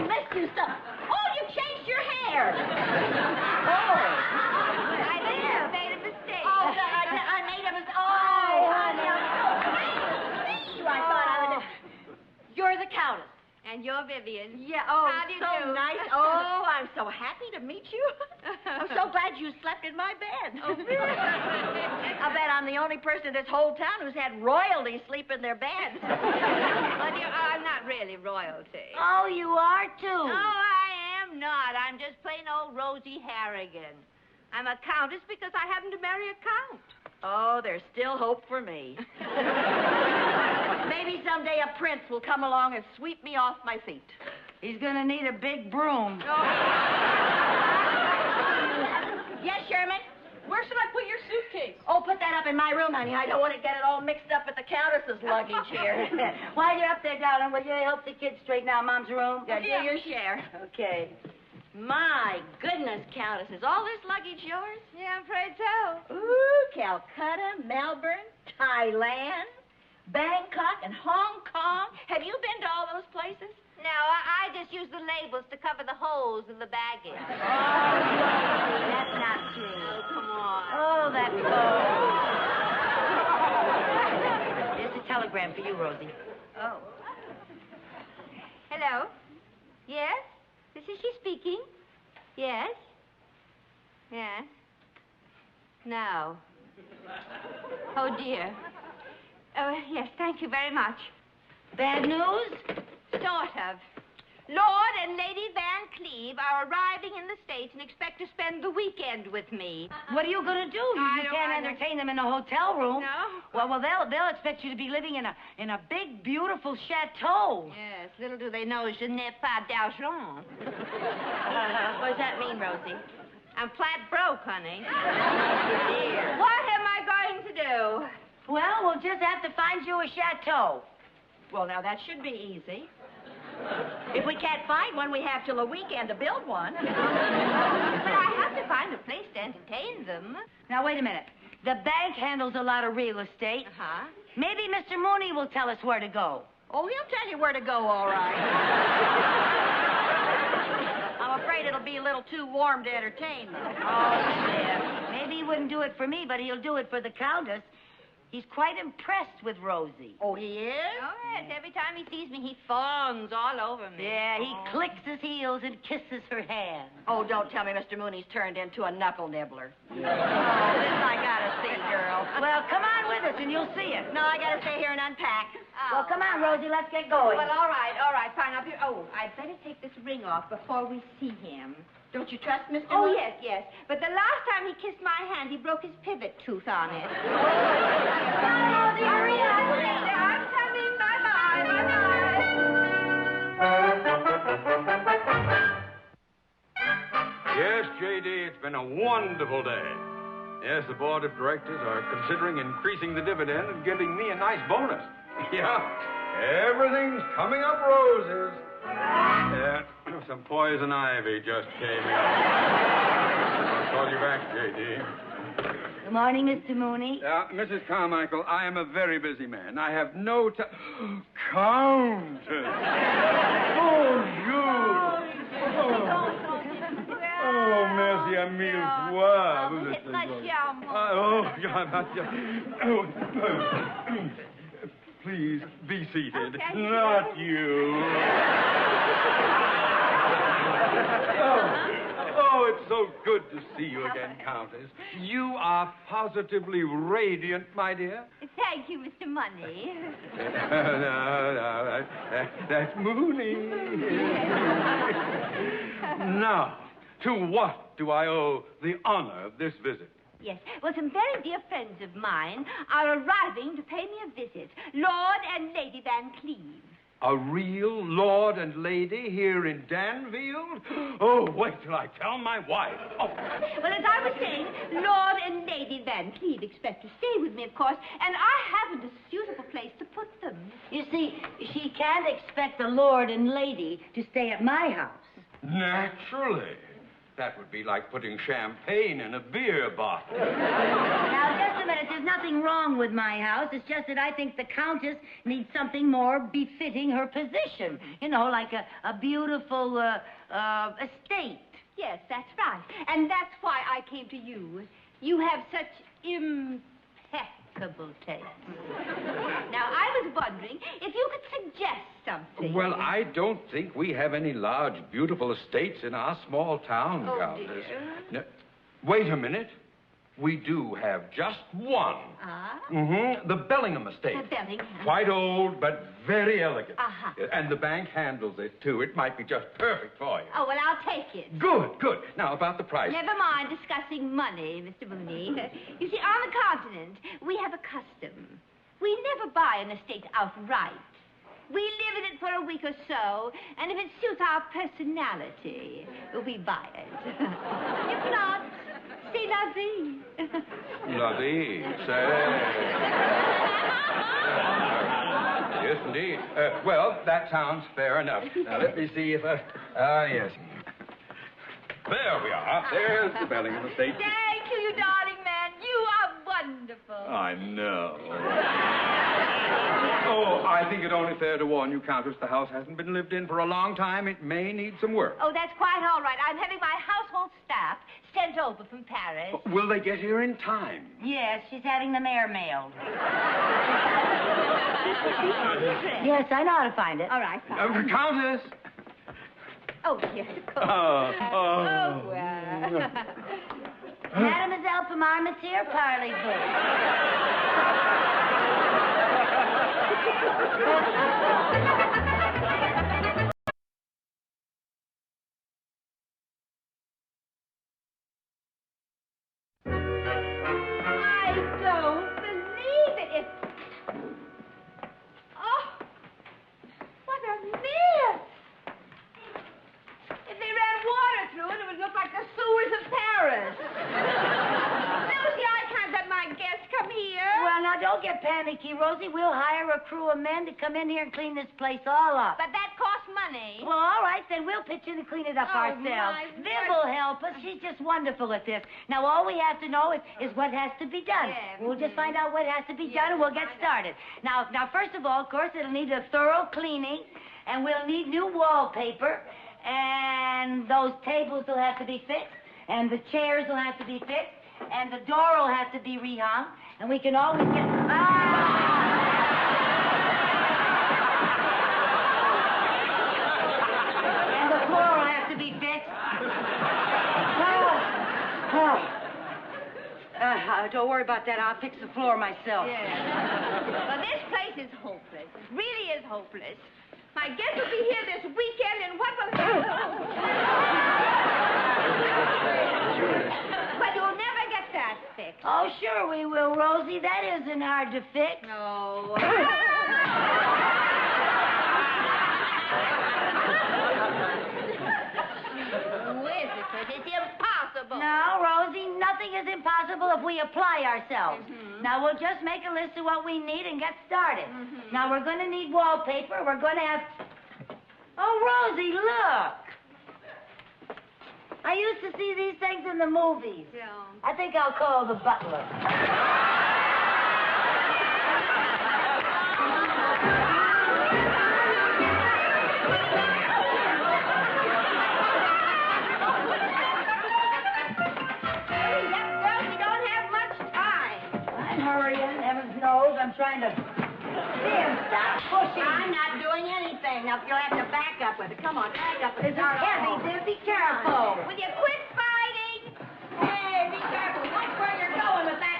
missed you so. Oh, you changed your hair. I made a mistake. Oh, I made a mistake. Oh, honey, I'm so happy to see you. I thought I would. You're the Countess. And you're Vivian. Yeah, oh, how do you do? Nice. Oh, I'm so happy to meet you. I'm so glad you slept in my bed. Oh, really? I bet I'm the only person in this whole town who's had royalty sleep in their bed. Well, dear, I'm not really royalty. Oh, you are, too. No, I am not. I'm just plain old Rosie Harrigan. I'm a countess because I happen to marry a count. Oh, there's still hope for me. Maybe someday a prince will come along and sweep me off my feet. He's gonna need a big broom. Yes, Sherman? Where should I put your suitcase? Oh, put that up in my room, honey. I don't want to get it all mixed up with the Countess's luggage here. While you're up there, darling, will you help the kids straighten out Mom's room? Yeah, do your share. Okay. My goodness, Countess, is all this luggage yours? Yeah, I'm afraid so. Ooh, Calcutta, Melbourne, Thailand. Bangkok and Hong Kong. Have you been to all those places? No, I just use the labels to cover the holes in the baggage. Oh, that's not true. Oh, come on. Oh, that's cold. Here's a telegram for you, Rosie. Oh. Hello? Yes? This is she speaking? Yes? Yes? No. Oh, dear. Oh, yes, thank you very much. Bad news? Sort of. Lord and Lady Van Cleve are arriving in the States and expect to spend the weekend with me. What are you going to do? You can't entertain them in a hotel room. No? Well, they'll expect you to be living in a big, beautiful chateau. Yes, little do they know je n'ai pas d'argent. What does that mean, Rosie? I'm flat broke, honey. Dear. What am I going to do? Well, we'll just have to find you a chateau. Well, now, that should be easy. If we can't find one, we have till the weekend to build one. But I have to find a place to entertain them. Now, wait a minute. The bank handles a lot of real estate. Uh-huh. Maybe Mr. Mooney will tell us where to go. Oh, he'll tell you where to go, all right. I'm afraid it'll be a little too warm to entertain them. Oh, yeah. Maybe he wouldn't do it for me, but he'll do it for the Countess. He's quite impressed with Rosie. Oh, he is? Oh, yes. Every time he sees me, he fawns all over me. Yeah, he clicks his heels and kisses her hand. Oh, don't tell me Mr. Mooney's turned into a knuckle nibbler. Yeah. Oh, this I gotta see, girl. Well, come on with us and you'll see it. No, I gotta stay here and unpack. Well, come on, Rosie, let's get going. Well, all right, fine. I'd better take this ring off before we see him. Don't you trust Mr. Oh, Mooney? yes. But the last time he kissed my hand, he broke his pivot tooth on it. Hurry up. I'm coming. Bye-bye. Yes, J.D., it's been a wonderful day. Yes, the board of directors are considering increasing the dividend and giving me a nice bonus. Yeah, everything's coming up roses. Some poison ivy just came in. I'll call you back, J.D. Good morning, Mr. Mooney. Mrs. Carmichael, I am a very busy man. I have no time. Countess! Oh, oh, merci, ami, soir. Please, be seated. Okay. Not you. Oh, it's so good to see you again, Countess. You are positively radiant, my dear. Thank you, Mr. Money. No, that's Mooney. Now, to what do I owe the honor of this visit? Yes. Well, some very dear friends of mine are arriving to pay me a visit. Lord and Lady Van Cleve. A real lord and lady here in Danville? Oh, wait till I tell my wife. Oh. Well, as I was saying, Lord and Lady Van Cleve expect to stay with me, of course, and I haven't a suitable place to put them. You see, she can't expect the Lord and Lady to stay at my house. Naturally. That would be like putting champagne in a beer bottle. Now, just a minute. There's nothing wrong with my house. It's just that I think the Countess needs something more befitting her position. You know, like a beautiful estate. Yes, that's right. And that's why I came to you. You have such impeccable taste. Now, I was wondering if you could suggest something. Well, I don't think we have any large, beautiful estates in our small town, Countess. Dear. No, wait a minute. We do have just one. Ah? Mm-hmm. The Bellingham estate. The Bellingham. Quite old, but very elegant. Uh-huh. And the bank handles it, too. It might be just perfect for you. Oh, well, I'll take it. Good. Now, about the price. Never mind discussing money, Mr. Mooney. You see, on the continent, we have a custom. We never buy an estate outright. We live in it for a week or so, and if it suits our personality, we buy it. If not, c'est la vie. La vie, say. Yes, indeed. Well, that sounds fair enough. Now, let me see if yes. There we are. There's the Bellingham estate. Thank you, you darling man. You are wonderful. I know. Oh, I think it only fair to warn you, Countess, the house hasn't been lived in for a long time. It may need some work. Oh, that's quite all right. I'm having my household staff sent over from Paris. Will they get here in time? Yes, she's having them airmailed. Yes, I know how to find it. All right, fine. Countess! Oh, yes, of course. Oh, well. Mademoiselle from Armentier, parlez-vous. I don't believe it. Oh, what a mess. If they ran water through it, it would look like the sewers of Paris. Lucy, I can't let my guests come here. Well, now, don't get panicky, Rosie. We'll hire a crew of men to come in here and clean this place all up. But that costs money. Well, all right, then we'll pitch in and clean it up ourselves. my Viv will help us. She's just wonderful at this. Now, all we have to know is what has to be done. Yeah. We'll just find out what has to be done, and we'll get started. Now, first of all, of course, it'll need a thorough cleaning, and we'll need new wallpaper, and those tables will have to be fixed, and the chairs will have to be fixed, and the door will have to be rehung, and we can always get... And the floor will have to be fixed. Don't worry about that. I'll fix the floor myself. Yeah. Well, this place is hopeless. It really is hopeless. My guests will be here this weekend, and what will... But you'll never get that fixed. Oh, sure we will, Rosie. That isn't hard to fix. No. It's impossible. No, Rosie, nothing is impossible if we apply ourselves. Now, we'll just make a list of what we need and get started. Now, we're going to need wallpaper. We're going to have... Oh, Rosie, look. I used to see these things in the movies. Yeah. I think I'll call the butler. I'm trying to... There, stop pushing. I'm not doing anything. Now, you'll have to back up with it. Come on, back up with it. This is heavy, Viv. Be careful. Will you quit fighting? Hey, be careful. Watch where you're going with that.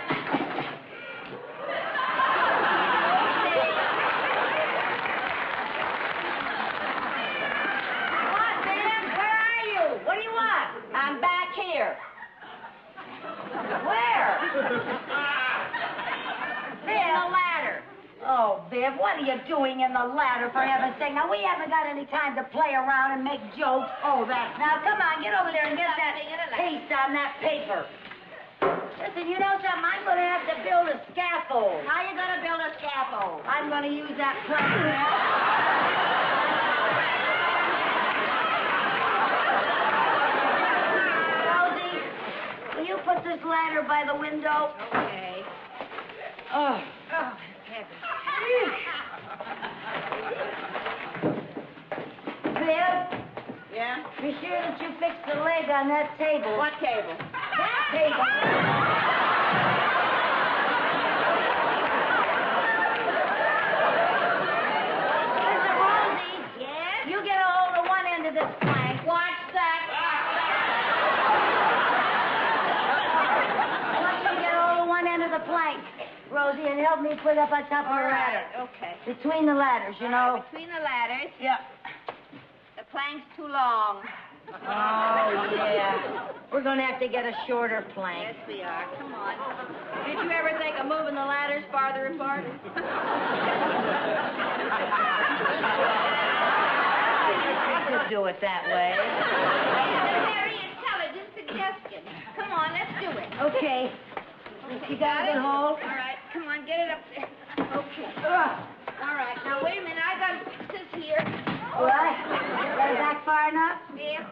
What, Viv? Where are you? What do you want? I'm back here. Where? In the ladder. Oh, Viv, what are you doing in the ladder, for heaven's sake? Now, we haven't got any time to play around and make jokes. Oh, that. Now, come on, get over there and get that paste on that paper. Listen, you know something? I'm going to have to build a scaffold. How are you going to build a scaffold? I'm going to use that program. Rosie, will you put this ladder by the window? Okay. Oh, heaven. Viv? Yeah? Be sure that you fix the leg on that table. What table? That table. Listen, Rosie. Yes? You get a hold of one end of this plank. Watch that. I want you to get a hold of one end of the plank, Rosie, and help me put up on top of the ladder. Okay. Between the ladders, you know. Between the ladders. Yeah. The plank's too long. Oh, yeah. We're going to have to get a shorter plank. Yes, we are. Come on. Did you ever think of moving the ladders farther apart? I could do it that way. That's a very intelligent suggestion. Come on, let's do it. Okay. You got a good hold? All right, come on, get it up there. Okay. All right, now wait a minute. I got to fix this here. What? Got it back far enough? Yeah.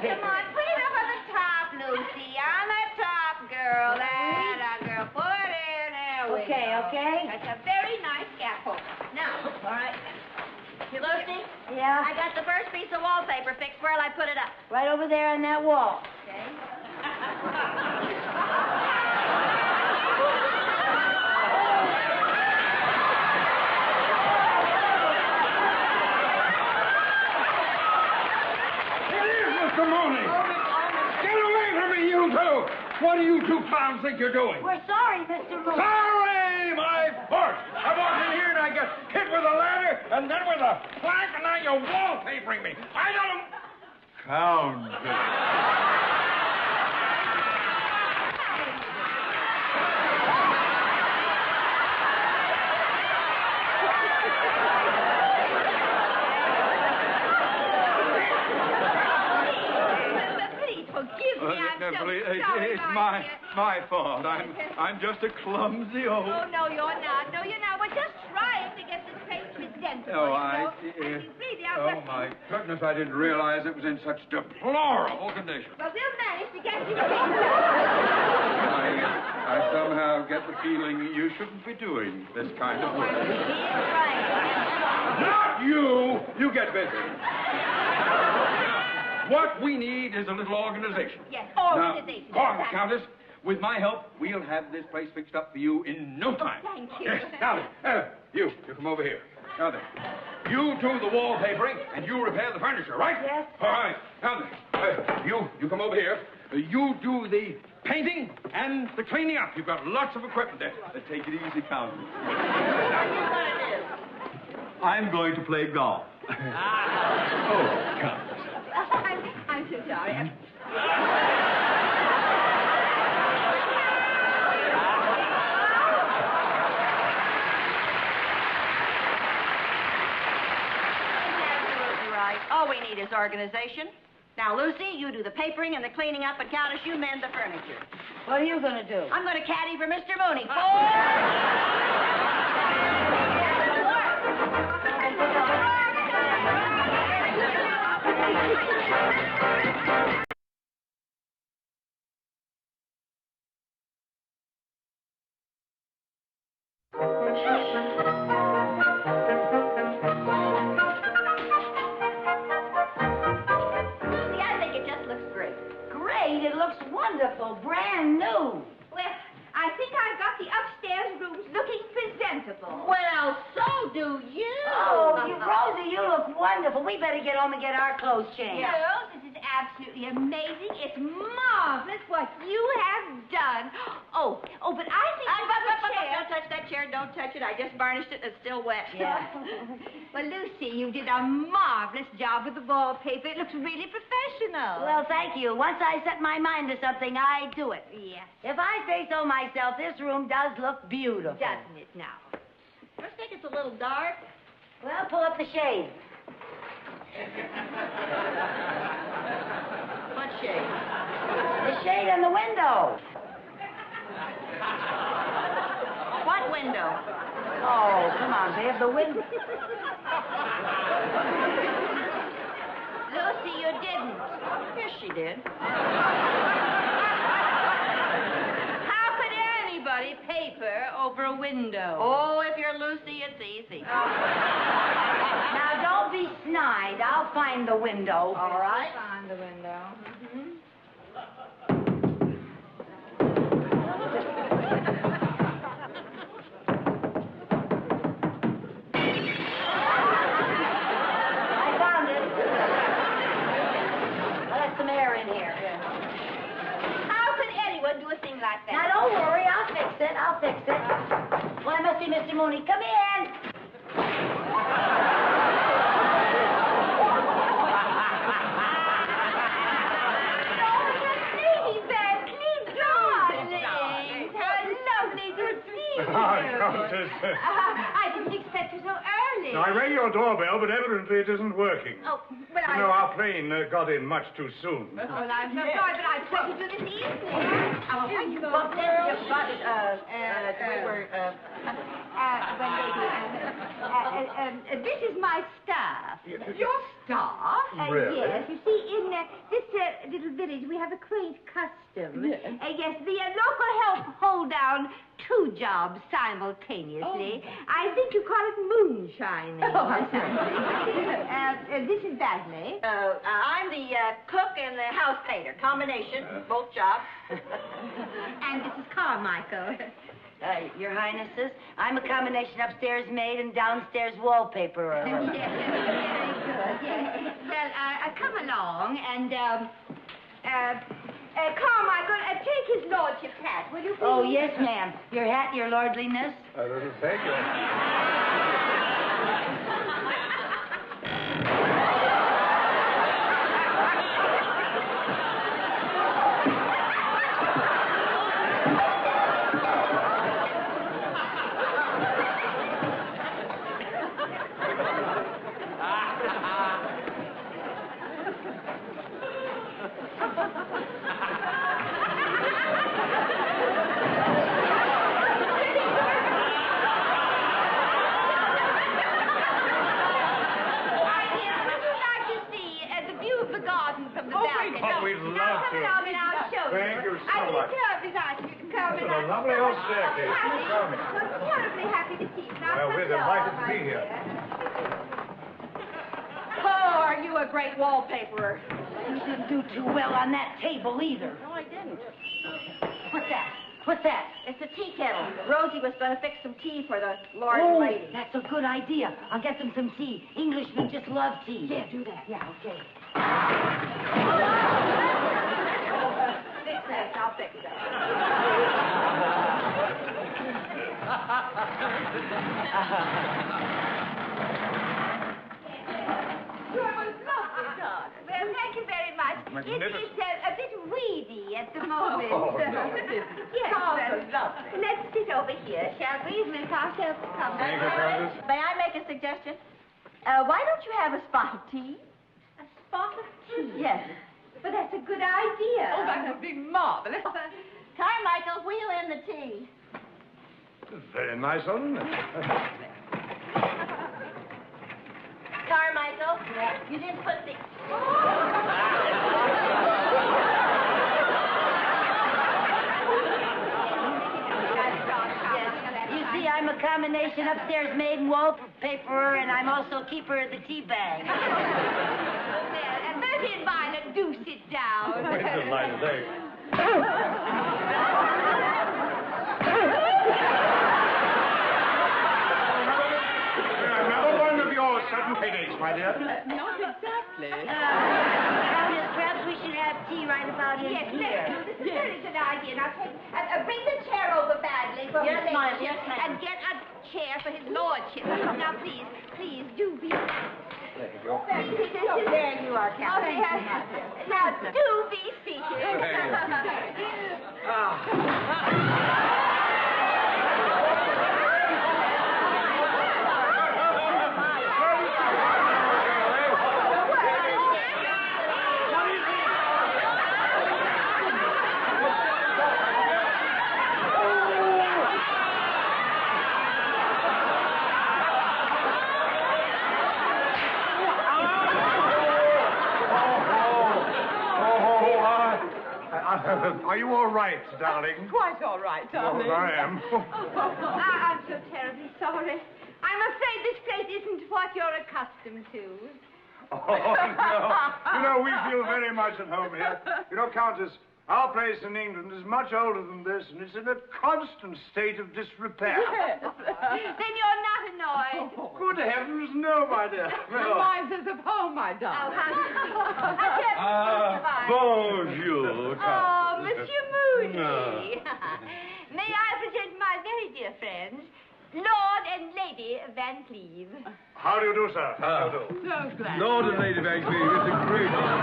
wallpaper. Come on, put it up on the top, Lucy. On the top, girl. That, girl. Put it. There we go. Okay. That's a very nice scaffold. Now, All right. Lucy? Yeah? I got the first piece of wallpaper fixed. Where'll I put it up? Right over there on that wall. Okay. Mr. Mooney! Get away from me, you two! What do you two clowns think you're doing? We're sorry, Mr. Mooney. Sorry, my foot! I walked in here and I got hit with a ladder and then with a plank and now you're wallpapering me. I don't... Countess. please forgive me. I'm so sorry. It's my fault. I'm just a clumsy old... Oh, no, you're not. No, you're not. We're just trying to get this place presentable. Oh, I see. Really, Oh, my goodness, I didn't realize it was in such deplorable condition. Well, we'll manage to get you I somehow get the feeling you shouldn't be doing this kind of work. Not you! You get busy. What we need is a little organization. Yes, organization. Now, Countess, with my help, we'll have this place fixed up for you in no time. Thank you. Yes. Now then, you come over here. Now then, you do the wallpapering and you repair the furniture, right? Yes. All right. Now then, you come over here. You do the painting and the cleaning up. You've got lots of equipment there. Take it easy, Countess. What are you going to do? I'm going to play golf. Oh, Countess. I'm so sorry. Right. All we need is organization. Now, Lucy, you do the papering and the cleaning up, and Countess, you mend the furniture. What are you going to do? I'm going to caddy for Mr. Mooney. It looks wonderful, brand new. Well, I think I've got the upstairs rooms looking presentable. Well, so do you. Oh, Rosie, you look wonderful. We better get home and get our clothes changed. Girls, this is absolutely amazing. It's marvelous what you have done. Oh, but I think Don't touch that chair. Don't touch it. I just varnished it and it's still wet. Yeah. Well, Lucy, you did a marvelous job with the wallpaper. It looks really professional. Well, thank you. Once I set my mind to something, I do it. Yes. If I say so myself, this room does look beautiful. Doesn't it now? Don't you think it's a little dark? Well, pull up the shade. What shade? The shade in the window. What window? Oh, come on, babe. The window. Lucy, you didn't. Yes, she did. How could anybody paper over a window? Oh, if you're Lucy, it's easy. Now, don't be snide. I'll find the window. All right. Find the window. Now, don't worry. I'll fix it. Well, I must be Mr. Mooney. Come in. Countess. I didn't expect you so early. I rang your doorbell, but evidently it isn't working. Oh, well, You know, our plane got in much too soon. Well, I'm so sorry, but I expected you this evening. Oh, you go. Well, then, when they do. This is my staff. Your staff? Really? Yes. You see, in this little village, we have a quaint custom. Yes. Yes, the local help hold down 2 jobs simultaneously. I think you call it moonshining or something. This is Bagley. I'm the cook and the house painter. Combination, both jobs. And this is Carmichael. Your Highnesses, I'm a combination upstairs maid and downstairs wallpaperer. Yes, very good. Yes. Well, come along and, Carmichael, take his lordship's hat, will you please? Oh, yes, ma'am. Your hat, your lordliness. Thank you. We'd love to. Come along and I'll show you. Thank you so I'd be much. terribly nice if you could come. This is a lovely old staircase. Tell me. I'm terribly happy to see you. Now, Well, we're come delighted along, to be my here. dear. Oh, are you a great wallpaperer? You didn't do too well on that table either. No, I didn't. What's that? What's that? It's a tea kettle. Rosie was going to fix some tea for the lord Oh, and lady. that's a good idea. I'll get them some tea. Englishmen just love tea. Yeah, do that. Yeah, okay. Fix that. I'll fix that. You're a lovely daughter. Well, thank you very much. Magnificent. It is a bit weedy at the moment. Oh, no. Yes, well, let's sit over here, shall we? Make ourselves comfortable. Thank you, Countess. May I make a suggestion? Why don't you have a spot of tea? A spot of tea? Yes. But that's a good idea. Oh, that would be marvelous. Carmichael, wheel in the tea. Very nice of them. Carmichael, you didn't put the... You see, I'm a combination upstairs maid and wallpaperer, and I'm also keeper of the tea bag. Well, and Bertie and Violet, do sit down. We're delighted, thanks. Another one of your sudden headaches, my dear. Not exactly. Countess, perhaps we should have tea right about in Yes, here. let's do this. It's a very good idea. Now, bring the chair over, Bagley, for Yes, his ma'am. lordship, Yes, ma'am. and get a chair for his lordship. Now, please, do be... There you go. There you are, Captain. Now, do be seated. Are you all right, darling? Quite all right, darling. Well, I am. I'm so terribly sorry. I'm afraid this place isn't what you're accustomed to. Oh, no. You know, we feel very much at home here. You know, Countess, our place in England is much older than this, and it's in a constant state of disrepair. Yes. Then you're not annoyed. Good heavens, no, my dear. Reminds us of home, my darling. Oh, how Bonjour, Oh, Monsieur Mooney. No. May I present my very dear friends, Lord and Lady Van Cleve. How do you do, sir? How do you do? So glad. Lord and Lady Van Cleve, it's a great honor.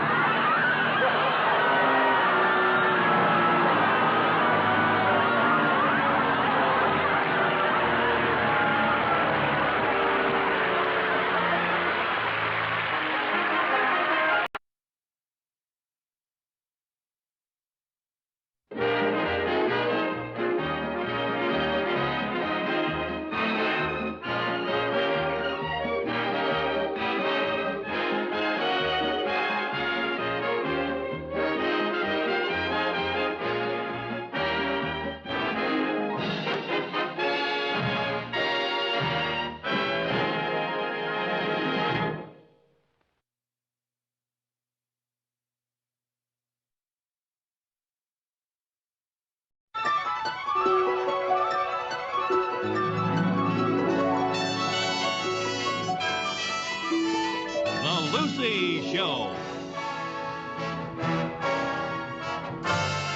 Show.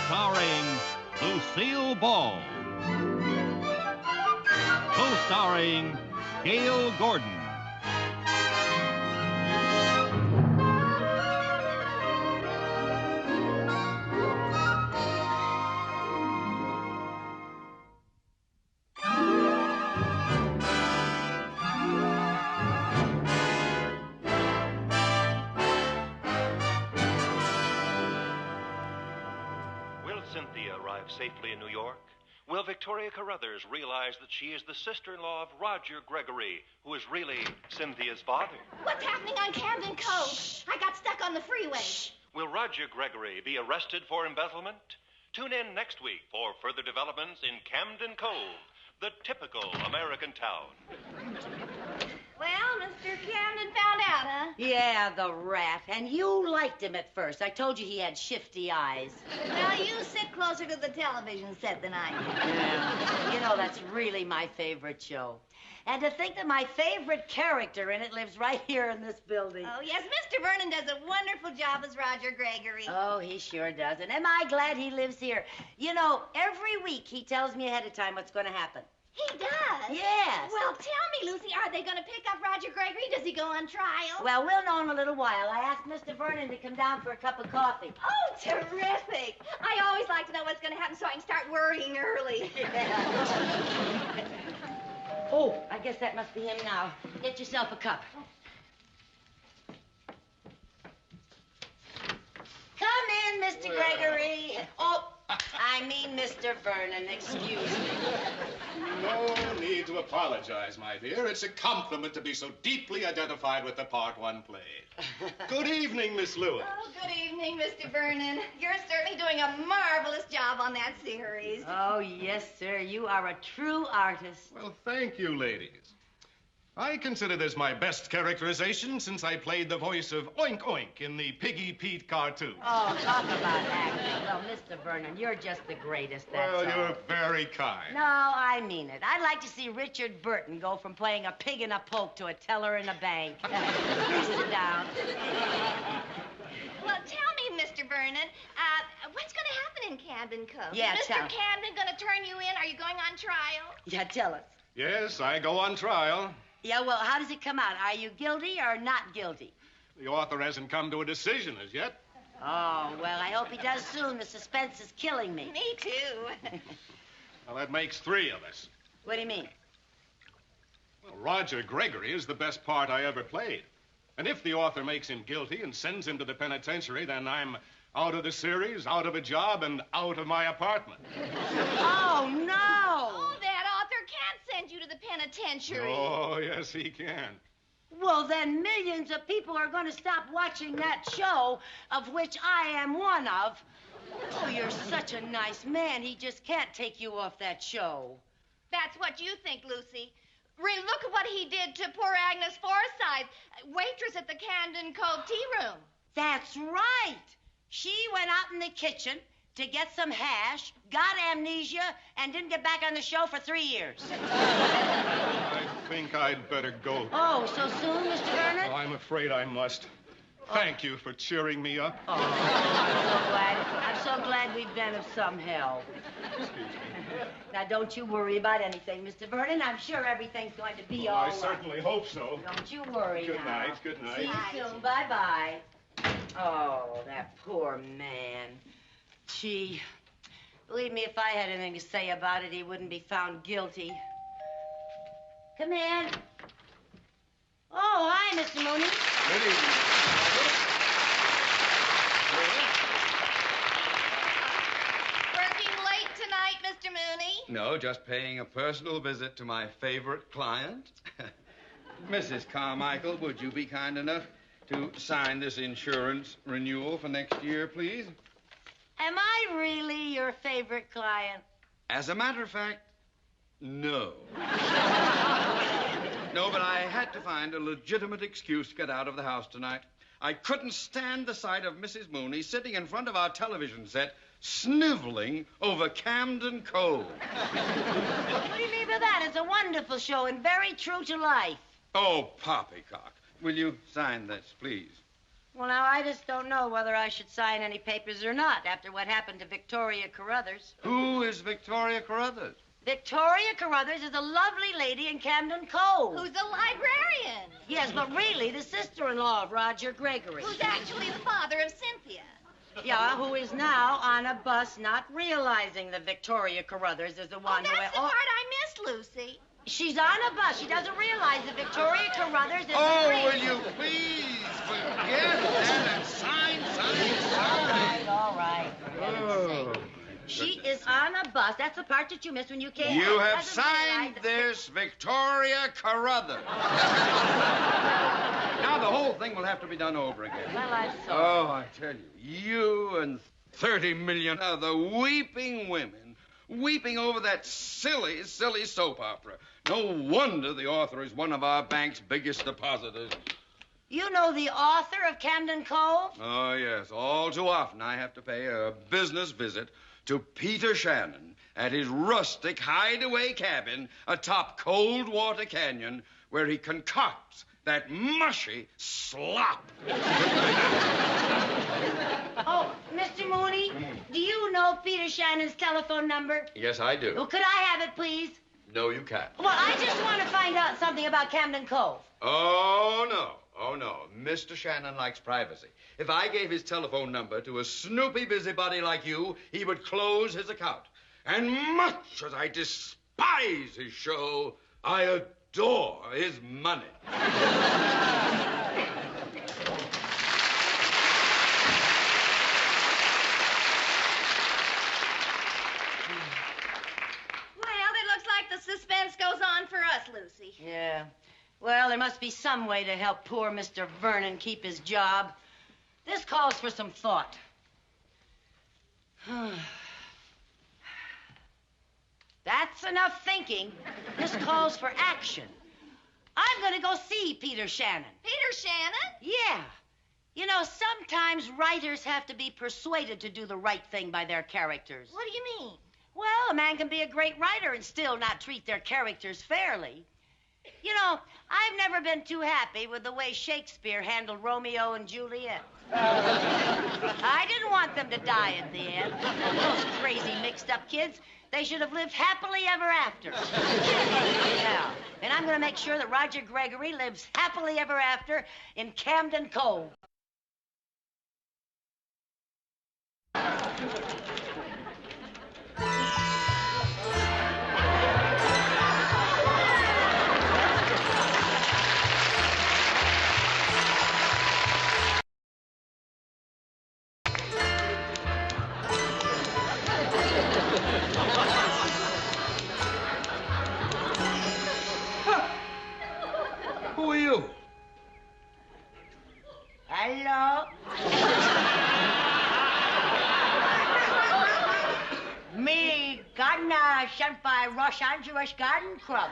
Starring Lucille Ball. Co-starring Gale Gordon. Cynthia arrive safely in New York? Will Victoria Carruthers realize that she is the sister-in-law of Roger Gregory, who is really Cynthia's father? What's happening on Camden Cove? I got stuck on the freeway. Will Roger Gregory be arrested for embezzlement? Tune in next week for further developments in Camden Cove, the typical American town. Well, Mr. Camden found out, huh? Yeah, the rat. And you liked him at first. I told you he had shifty eyes. Well, you sit closer to the television set than I do. Yeah. You know, that's really my favorite show. And to think that my favorite character in it lives right here in this building. Oh, yes, Mr. Vernon does a wonderful job as Roger Gregory. Oh, he sure does. And am I glad he lives here? You know, every week he tells me ahead of time what's going to happen. He does? Yes. Well, tell me, Lucy, are they going to pick up Roger Gregory? Does he go on trial? Well, we'll know in a little while. I asked Mr. Vernon to come down for a cup of coffee. Oh, terrific. I always like to know what's going to happen so I can start worrying early. Yeah. Oh, I guess that must be him now. Get yourself a cup. Come in, Mr. Gregory. Oh, I mean Mr. Vernon, excuse me. No need to apologize, my dear. It's a compliment to be so deeply identified with the part one played. Good evening, Miss Lewis. Oh, good evening, Mr. Vernon. You're certainly doing a marvelous job on that series. Oh, yes, sir. You are a true artist. Well, thank you, ladies. I consider this my best characterization since I played the voice of Oink Oink in the Piggy Pete cartoon. Oh, talk about acting. Well, Mr. Vernon, you're just the greatest, that's Well, all. you're very kind. No, I mean it. I'd like to see Richard Burton go from playing a pig in a poke to a teller in a bank. Please sit down. Well, tell me, Mr. Vernon, what's going to happen in Camden Cove? Yeah, Is tell Mr. me. Camden going to turn you in? Are you going on trial? Yeah, tell us. Yes, I go on trial. Yeah, well, how does it come out? Are you guilty or not guilty? The author hasn't come to a decision as yet. Oh, well, I hope he does soon. The suspense is killing me. Me too. Well, that makes three of us. What do you mean? Well, Roger Gregory is the best part I ever played. And if the author makes him guilty and sends him to the penitentiary, then I'm out of the series, out of a job, and out of my apartment. Oh, no! Oh, that author can't send you to the penitentiary. Oh, yes, he can. Well, then millions of people are going to stop watching that show, of which I am one of. Oh, you're such a nice man. He just can't take you off that show. That's what you think, Lucy. Look at what he did to poor Agnes Forsythe, waitress at the Camden Cove tea room. That's right. She went out in the kitchen to get some hash, got amnesia, and didn't get back on the show for 3 years. I think I'd better go. Oh, so soon, Mr. Vernon? Oh, I'm afraid I must. Thank you for cheering me up. Oh, I'm so glad we've been of some help. Now, don't you worry about anything, Mr. Vernon. I'm sure everything's going to be all I right. certainly hope so. Don't you worry Good now. night, good night. See you soon. Bye-bye. Oh, that poor man. Gee, believe me, if I had anything to say about it, he wouldn't be found guilty. Come in. Oh, hi, Mr. Mooney. Good evening. Working late tonight, Mr. Mooney? No, just paying a personal visit to my favorite client. Mrs. Carmichael, would you be kind enough to sign this insurance renewal for next year, please? Am I really your favorite client? As a matter of fact, no. No, but I had to find a legitimate excuse to get out of the house tonight. I couldn't stand the sight of Mrs. Mooney sitting in front of our television set, sniveling over Camden Cove. What do you mean by that? It's a wonderful show and very true to life. Oh, poppycock. Will you sign this, please? Well, now, I just don't know whether I should sign any papers or not after what happened to Victoria Carruthers. Who is Victoria Carruthers? Victoria Carruthers is a lovely lady in Camden Cove. Who's a librarian? Yes, but really the sister-in-law of Roger Gregory. Who's actually the father of Cynthia. Yeah, who is now on a bus not realizing that Victoria Carruthers is the one That's the who... part I missed, Lucy. She's on a bus. She doesn't realize that Victoria Carruthers is... Oh, will you please forget that and sign. All right. Oh. She is on a bus. That's the part that you missed when you came. You have signed this, Victoria Carruthers. Now the whole thing will have to be done over again. Well, I'm sorry. Oh, I tell you and 30 million other weeping women weeping over that silly soap opera. No wonder the author is one of our bank's biggest depositors. You know the author of Camden Cove? Oh, yes. All too often I have to pay a business visit to Peter Shannon at his rustic hideaway cabin atop Coldwater Canyon, where he concocts that mushy slop. Oh, Mr. Mooney, do you know Peter Shannon's telephone number? Yes, I do. Well, could I have it, please? No, you can't. Well, I just want to find out something about Camden Cove. Oh, no. Oh, no. Mr. Shannon likes privacy. If I gave his telephone number to a snoopy busybody like you, he would close his account. And much as I despise his show, I adore his money. Well, it looks like the suspense goes on for us, Lucy. Yeah. Well, there must be some way to help poor Mr. Vernon keep his job. This calls for some thought. That's enough thinking. This calls for action. I'm going to go see Peter Shannon. Peter Shannon? Yeah. You know, sometimes writers have to be persuaded to do the right thing by their characters. What do you mean? Well, a man can be a great writer and still not treat their characters fairly. You know, I've never been too happy with the way Shakespeare handled Romeo and Juliet. I didn't want them to die at the end. Those crazy mixed-up kids, they should have lived happily ever after. Yeah, and I'm going to make sure that Roger Gregory lives happily ever after in Camden Cove. Who are you? Hello? Me gardener sent by Los Angeles Garden Club.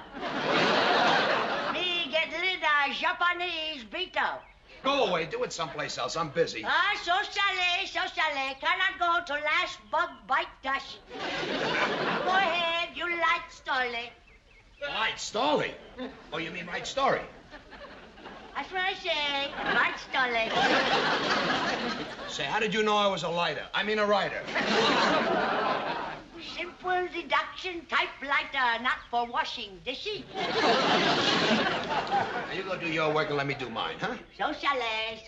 Me get little Japanese burrito. Go away. Do it someplace else. I'm busy. So chalet. Cannot go to last bug bite dust. Go ahead. You like Stolly. Light story. Oh, you mean right story? That's what I say. Like Stolly. Say, how did you know I was a lighter? I mean a writer. Simple deduction typewriter, not for washing dishes. Now, you go do your work and let me do mine, huh? So chalet.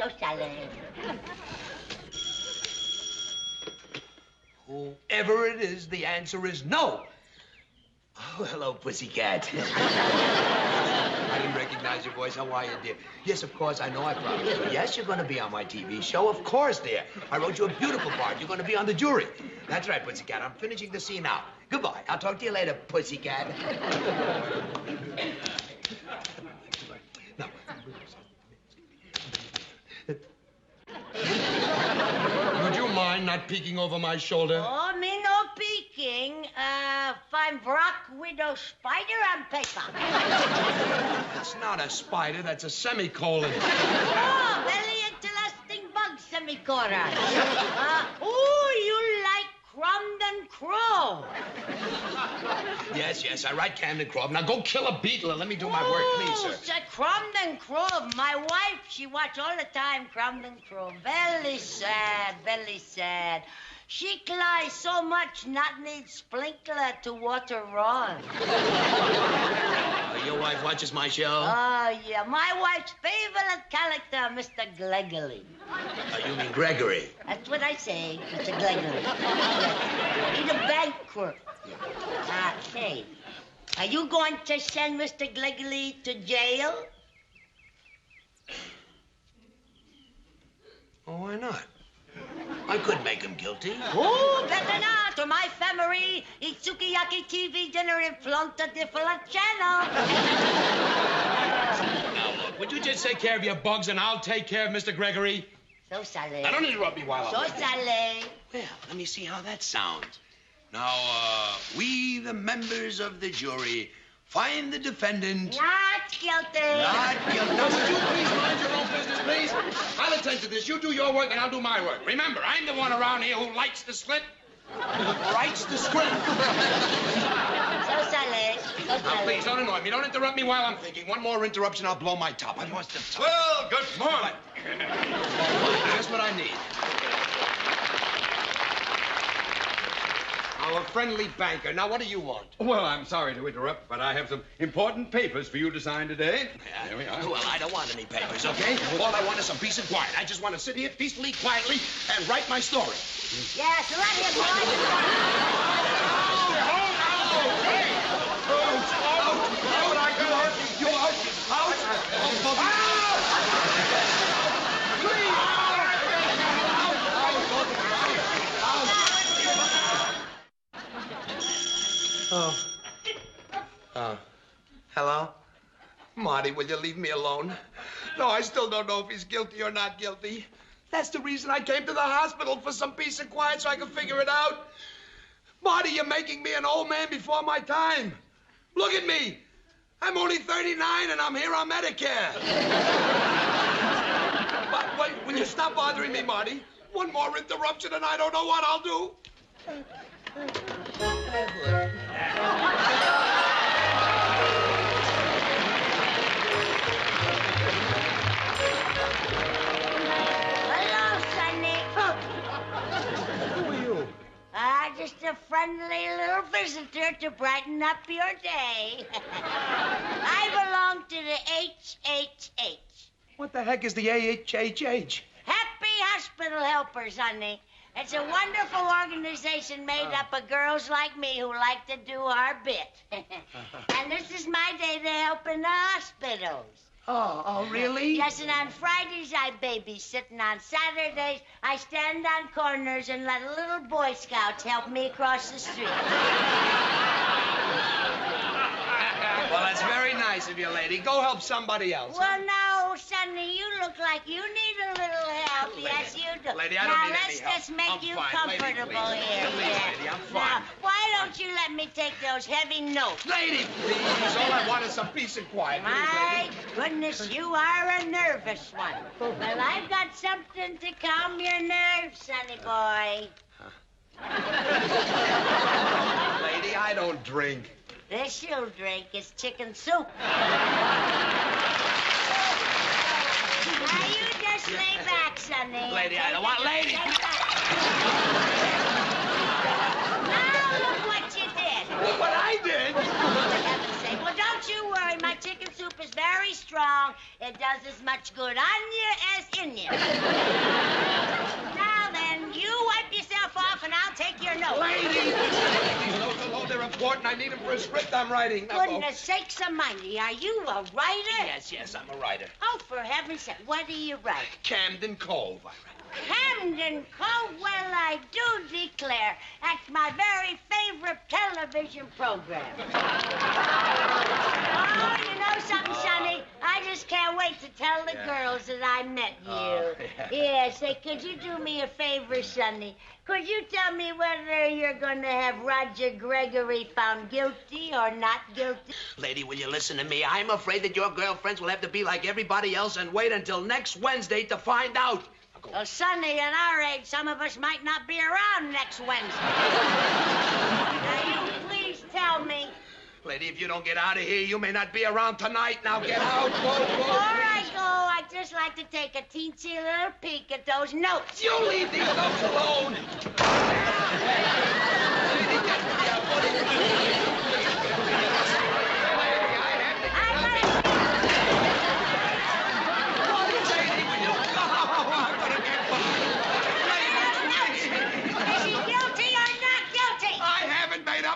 Whoever it is, the answer is no. Oh, hello, pussycat. I didn't recognize your voice. How are you, dear? Yes, of course, I know I promised you. Yes, you're going to be on my TV show. Of course, dear. I wrote you a beautiful part. You're going to be on the jury. That's right, pussycat. I'm finishing the scene now. Goodbye. I'll talk to you later, pussycat. Would you mind not peeking over my shoulder? Oh, me no peeking. Find Brock Widow spider on paper. That's not a spider. That's a semicolon. Oh, very interesting bug, semicolon. You like Crumb and Crow. Yes, I write Camden Cove. Now go kill a beetle and let me do my work, please, sir. Oh, Camden Cove. My wife, she watch all the time Camden Cove. Very sad, very sad. She cries so much, not need sprinkler to water on. Your wife watches my show? Oh, yeah. My wife's favorite character, Mr. Gregory. You mean Gregory? That's what I say, Mr. Gregory. He's a bank clerk. Okay. Are you going to send Mr. Gregory to jail? Oh, why not? I could make him guilty. Oh, better not, or my family eats sukiyaki TV dinner in front of different channel. Now, look, would you just take care of your bugs and I'll take care of Mr. Gregory? So sorry. Now, don't interrupt me while I'm... So sorry. Well, let me see how that sounds. Now, we, the members of the jury, find the defendant... Not guilty. Not guilty. Now, would you please mind your own business, please? I'll attend to this. You do your work and I'll do my work. Remember, I'm the one around here who lights the script. Writes the script. So sorry. Now, please, don't annoy me. Don't interrupt me while I'm thinking. One more interruption, I'll blow my top. I must have... Well, good morning. Just what I need. Our friendly banker. Now, what do you want? Well, I'm sorry to interrupt, but I have some important papers for you to sign today. Yeah. There we are. Well, I don't want any papers, okay? All I want is some peace and quiet. I just want to sit here peacefully, quietly, and write my story. Yes, let him write. Hello? Marty, will you leave me alone? No, I still don't know if he's guilty or not guilty. That's the reason I came to the hospital, for some peace and quiet so I can figure it out. Marty, you're making me an old man before my time. Look at me. I'm only 39 and I'm here on Medicare. But wait, will you stop bothering me, Marty? One more interruption and I don't know what I'll do. Just a friendly little visitor to brighten up your day. I belong to the HHH. What the heck is the AHHH? Happy Hospital Helpers, honey. It's a wonderful organization made up of girls like me who like to do our bit. And this is my day to help in the hospitals. Oh, really? Yes, and on Fridays I babysit, and on Saturdays I stand on corners and let little Boy Scouts help me across the street. Well, that's very nice of you, lady. Go help somebody else. Well, no, Sonny, you look like you need a little help. Lady, yes, you do. Lady, I now, don't need let's any help. just make I'm you fine. comfortable lady, here. Please, lady, I'm fine. Now, why don't you let me take those heavy notes? Lady, please. All I want is some peace and quiet. My goodness, you are a nervous one. Well, I've got something to calm your nerves, Sonny boy. Lady, I don't drink. This you'll drink is chicken soup. Now you just lay back, Sonny. Lady, I don't want lady. Now look what you did. Look what I did. For heaven's sake. Well, don't you worry. My chicken soup is very strong. It does as much good on you as in you. Now then, you wipe yourself off and I'll take your notes. Lady! These notes are low. They're important. I need them for a script I'm writing. Now, Goodness sakes almighty. Are you a writer? Yes, I'm a writer. Oh, for heaven's sake. What do you write? Camden Cove, I write. Camden Cove? Well, I do declare. That's my very favorite television program. Oh, you know something, Sonny? I just can't wait to tell the girls that I met you. Yeah, say, could you do me a favor, Sonny? Could you tell me whether you're going to have Roger Gregory found guilty or not guilty? Lady, will you listen to me? I'm afraid that your girlfriends will have to be like everybody else and wait until next Wednesday to find out. Well, Sonny, at our age, some of us might not be around next Wednesday. Now, you please tell Lady, if you don't get out of here, you may not be around tonight. Now get out. Go, go. Before I go, I'd just like to take a teensy little peek at those notes. You leave these notes alone.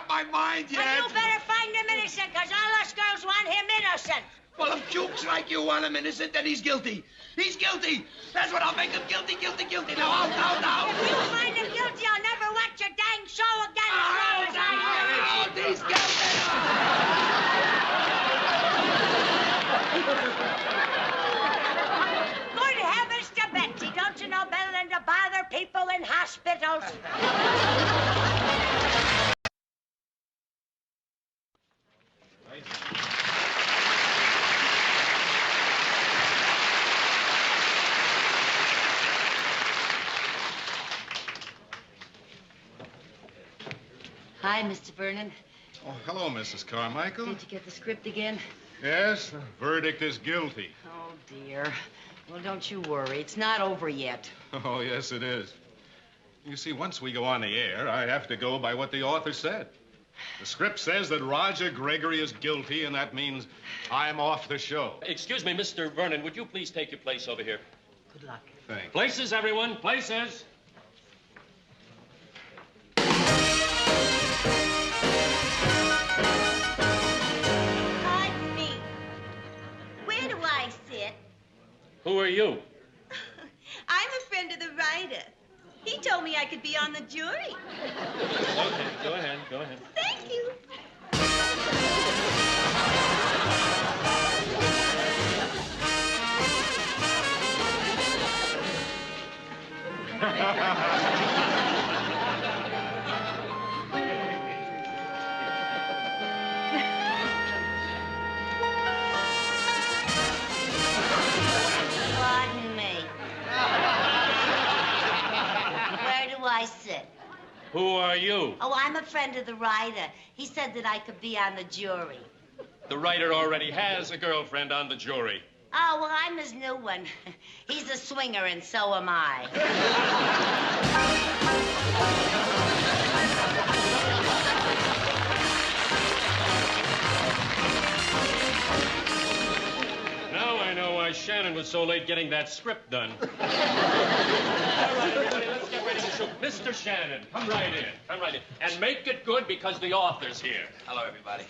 My mind yet. Well, you better find him innocent, because all us girls want him innocent. Well, if jokes like you want him innocent, then he's guilty. He's guilty. That's what I'll make him guilty. Now, out, now. If you find him guilty, I'll never watch your dang show again. He's guilty. Good heavens to Betsy. Don't you know better than to bother people in hospitals? Hi, Mr. Vernon. Oh, hello, Mrs. Carmichael. Did you get the script again? Yes, the verdict is guilty. Oh, dear. Well, don't you worry. It's not over yet. Oh, yes, it is. You see, once we go on the air, I have to go by what the author said. The script says that Roger Gregory is guilty, and that means I'm off the show. Excuse me, Mr. Vernon, would you please take your place over here? Good luck. Thanks. Places, everyone, places. Pardon me. Where do I sit? Who are you? I'm a friend of the writer. He told me I could be on the jury. Okay, go ahead. Thank you. Pardon me. Where do I sit? Who are you? Oh, I'm a friend of the writer. He said that I could be on the jury. The writer already has a girlfriend on the jury. Oh, well, I'm his new one. He's a swinger, and so am I. Now I know why Shannon was so late getting that script done. All right, everybody, let's get ready to shoot. Mr. Shannon, come right in. And make it good because the author's here. Hello, everybody.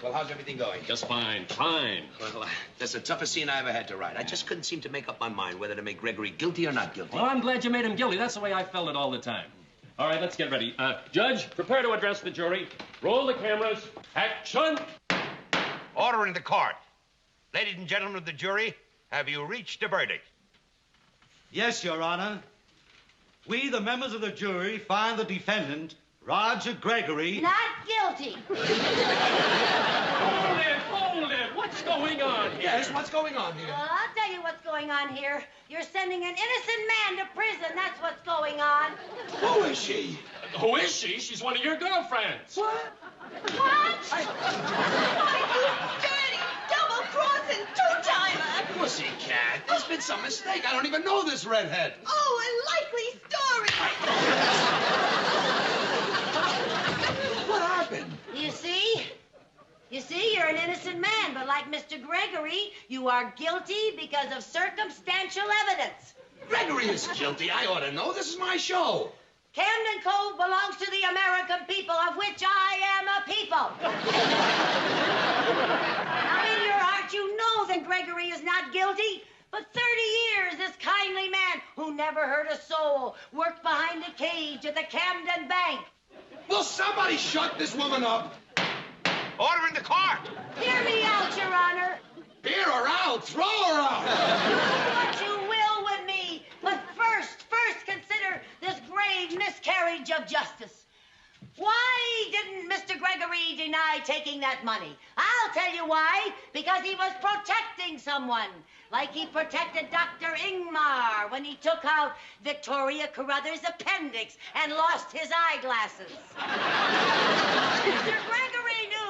Well, how's everything going? Just fine. Well, that's the toughest scene I ever had to write. I just couldn't seem to make up my mind whether to make Gregory guilty or not guilty. Well, I'm glad you made him guilty. That's the way I felt it all the time. All right, let's get ready. Judge, prepare to address the jury. Roll the cameras. Action! Order in the court. Ladies and gentlemen of the jury, have you reached a verdict? Yes, Your Honor. We, the members of the jury, find the defendant, Roger Gregory... Not guilty. Hold it. What's going on here? Yes, what's going on here? Well, I'll tell you what's going on here. You're sending an innocent man to prison. That's what's going on. Who is she? Who is she? She's one of your girlfriends. What? What? Dirty, double-crossing, two-timer. Pussycat, there's been some mistake. I don't even know this redhead. Oh, a likely story. What happened? You see, you're an innocent man, but like Mr. Gregory, you are guilty because of circumstantial evidence. Gregory is guilty. I ought to know. This is my show. Camden Cove belongs to the American people, of which I am a people. Now, in your heart, you know that Gregory is not guilty. But 30 years, this kindly man who never hurt a soul worked behind a cage at the Camden Bank. Will somebody shut this woman up? Order in the court. Hear me out, Your Honor. Hear her out. Throw her out. What you will with me. But first consider this grave miscarriage of justice. Why didn't Mr. Gregory deny taking that money? I'll tell you why. Because he was protecting someone. Like he protected Dr. Ingmar when he took out Victoria Carruthers' appendix and lost his eyeglasses. Mr. Gregory knew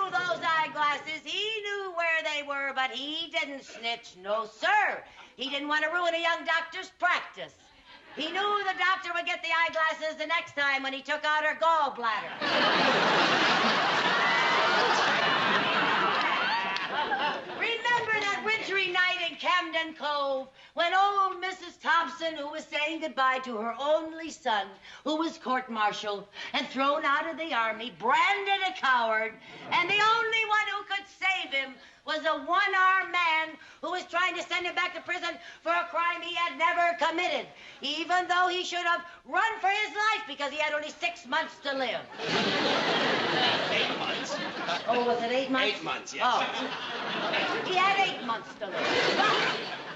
eyeglasses. He knew where they were, but he didn't snitch. No, sir. He didn't want to ruin a young doctor's practice. He knew the doctor would get the eyeglasses the next time when he took out her gallbladder. Remember that wintry night in Camden Cove when old Mrs. Thompson, who was saying goodbye to her only son, who was court-martialed and thrown out of the army, branded a coward, and the only one who could save him was a one-armed man who was trying to send him back to prison for a crime he had never committed, even though he should have run for his life because he had only 6 months to live. 8 months. Oh, was it 8 months? 8 months, yes. Oh. He had 8 months to live. But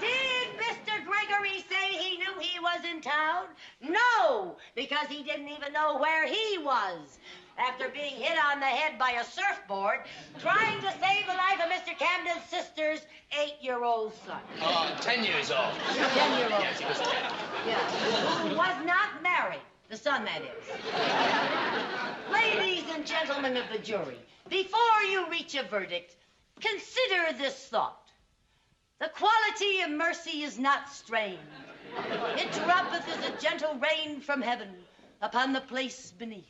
did Mr. Gregory say he knew he was in town? No, because he didn't even know where he was. After being hit on the head by a surfboard, trying to save the life of Mr. Camden's sister's 8-year-old son. 10 years old. 10-year-old. Yes, he was 10. Yeah. Who was not married. The son, that is. Ladies and gentlemen of the jury, before you reach a verdict, consider this thought. The quality of mercy is not strained. It droppeth as a gentle rain from heaven upon the place beneath.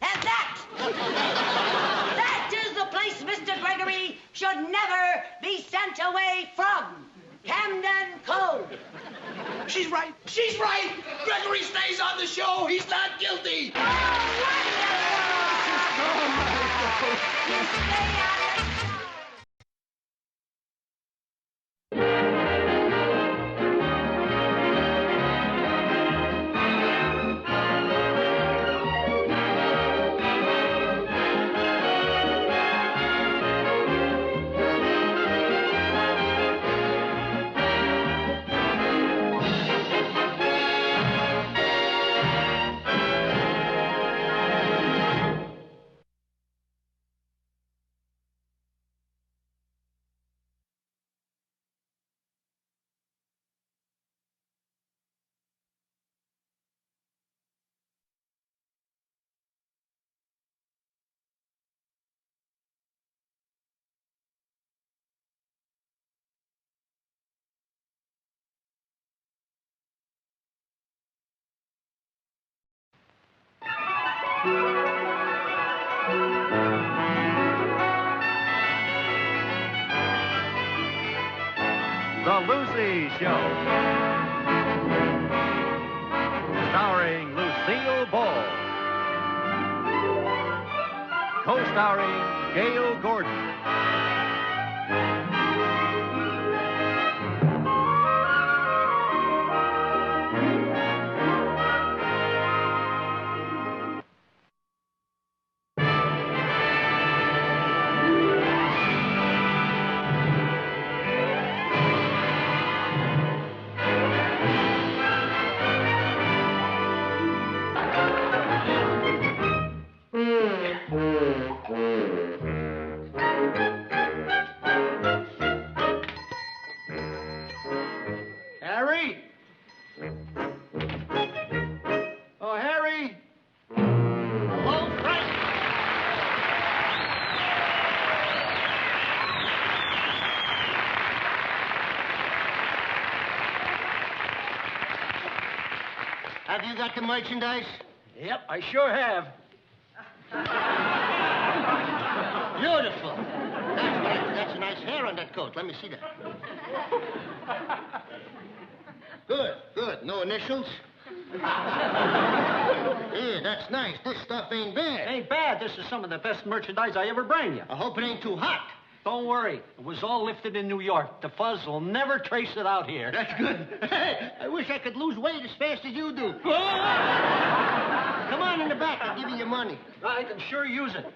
And that is the place Mr. Gregory should never be sent away from. Camden Cove. She's right. She's right. Gregory stays on the show. He's not guilty. The Lucy Show. Starring Lucille Ball. Co-starring Gale Gordon. Harry? Oh, Harry? Hello, Frank. Have you got the merchandise? Yep, I sure have. Beautiful. That's a nice hair on that coat. Let me see that. Good. No initials? Yeah, that's nice. This stuff ain't bad. Ain't bad. This is some of the best merchandise I ever bring you. I hope it ain't too hot. Don't worry. It was all lifted in New York. The fuzz will never trace it out here. That's good. Hey, I wish I could lose weight as fast as you do. Come on in the back. I'll give you your money. I can sure use it.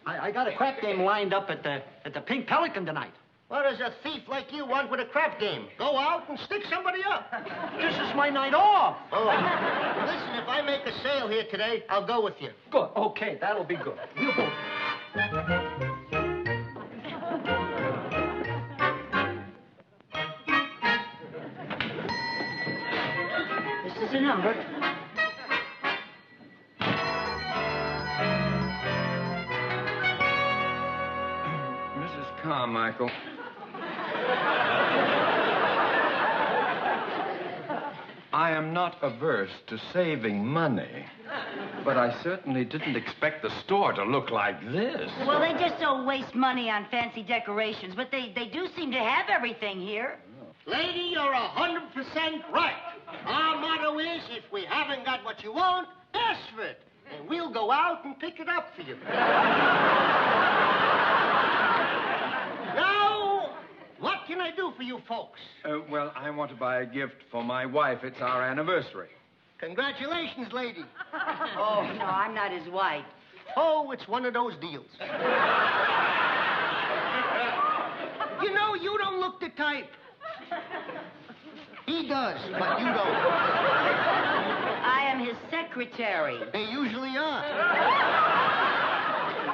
I got a crap game lined up at the Pink Pelican tonight. What does a thief like you want with a crap game? Go out and stick somebody up. This is my night off. Oh. Listen, if I make a sale here today, I'll go with you. Good. Okay, that'll be good. You go. This is the number. Carmichael. I am not averse to saving money, but I certainly didn't expect the store to look like this. Well, they just don't waste money on fancy decorations, but they do seem to have everything here. Lady, you're 100% right. Our motto is, if we haven't got what you want, ask for it. And we'll go out and pick it up for you. Now, what can I do for you folks? Well, I want to buy a gift for my wife. It's our anniversary. Congratulations, lady. Oh, no, I'm not his wife. Oh, it's one of those deals. You know, you don't look the type. He does, but you don't. I am his secretary. They usually are.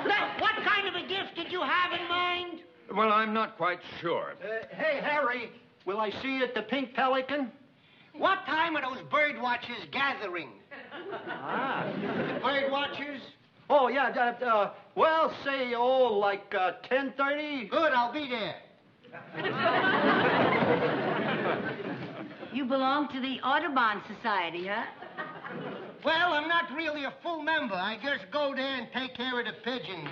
Now, what kind of a gift did you have in mind? Well, I'm not quite sure. Hey, Harry, will I see you at the Pink Pelican? What time are those bird watchers gathering? The bird watchers? Oh, yeah, well, say, like 10:30. Good, I'll be there. You belong to the Audubon Society, huh? Well, I'm not really a full member. I just go there and take care of the pigeons.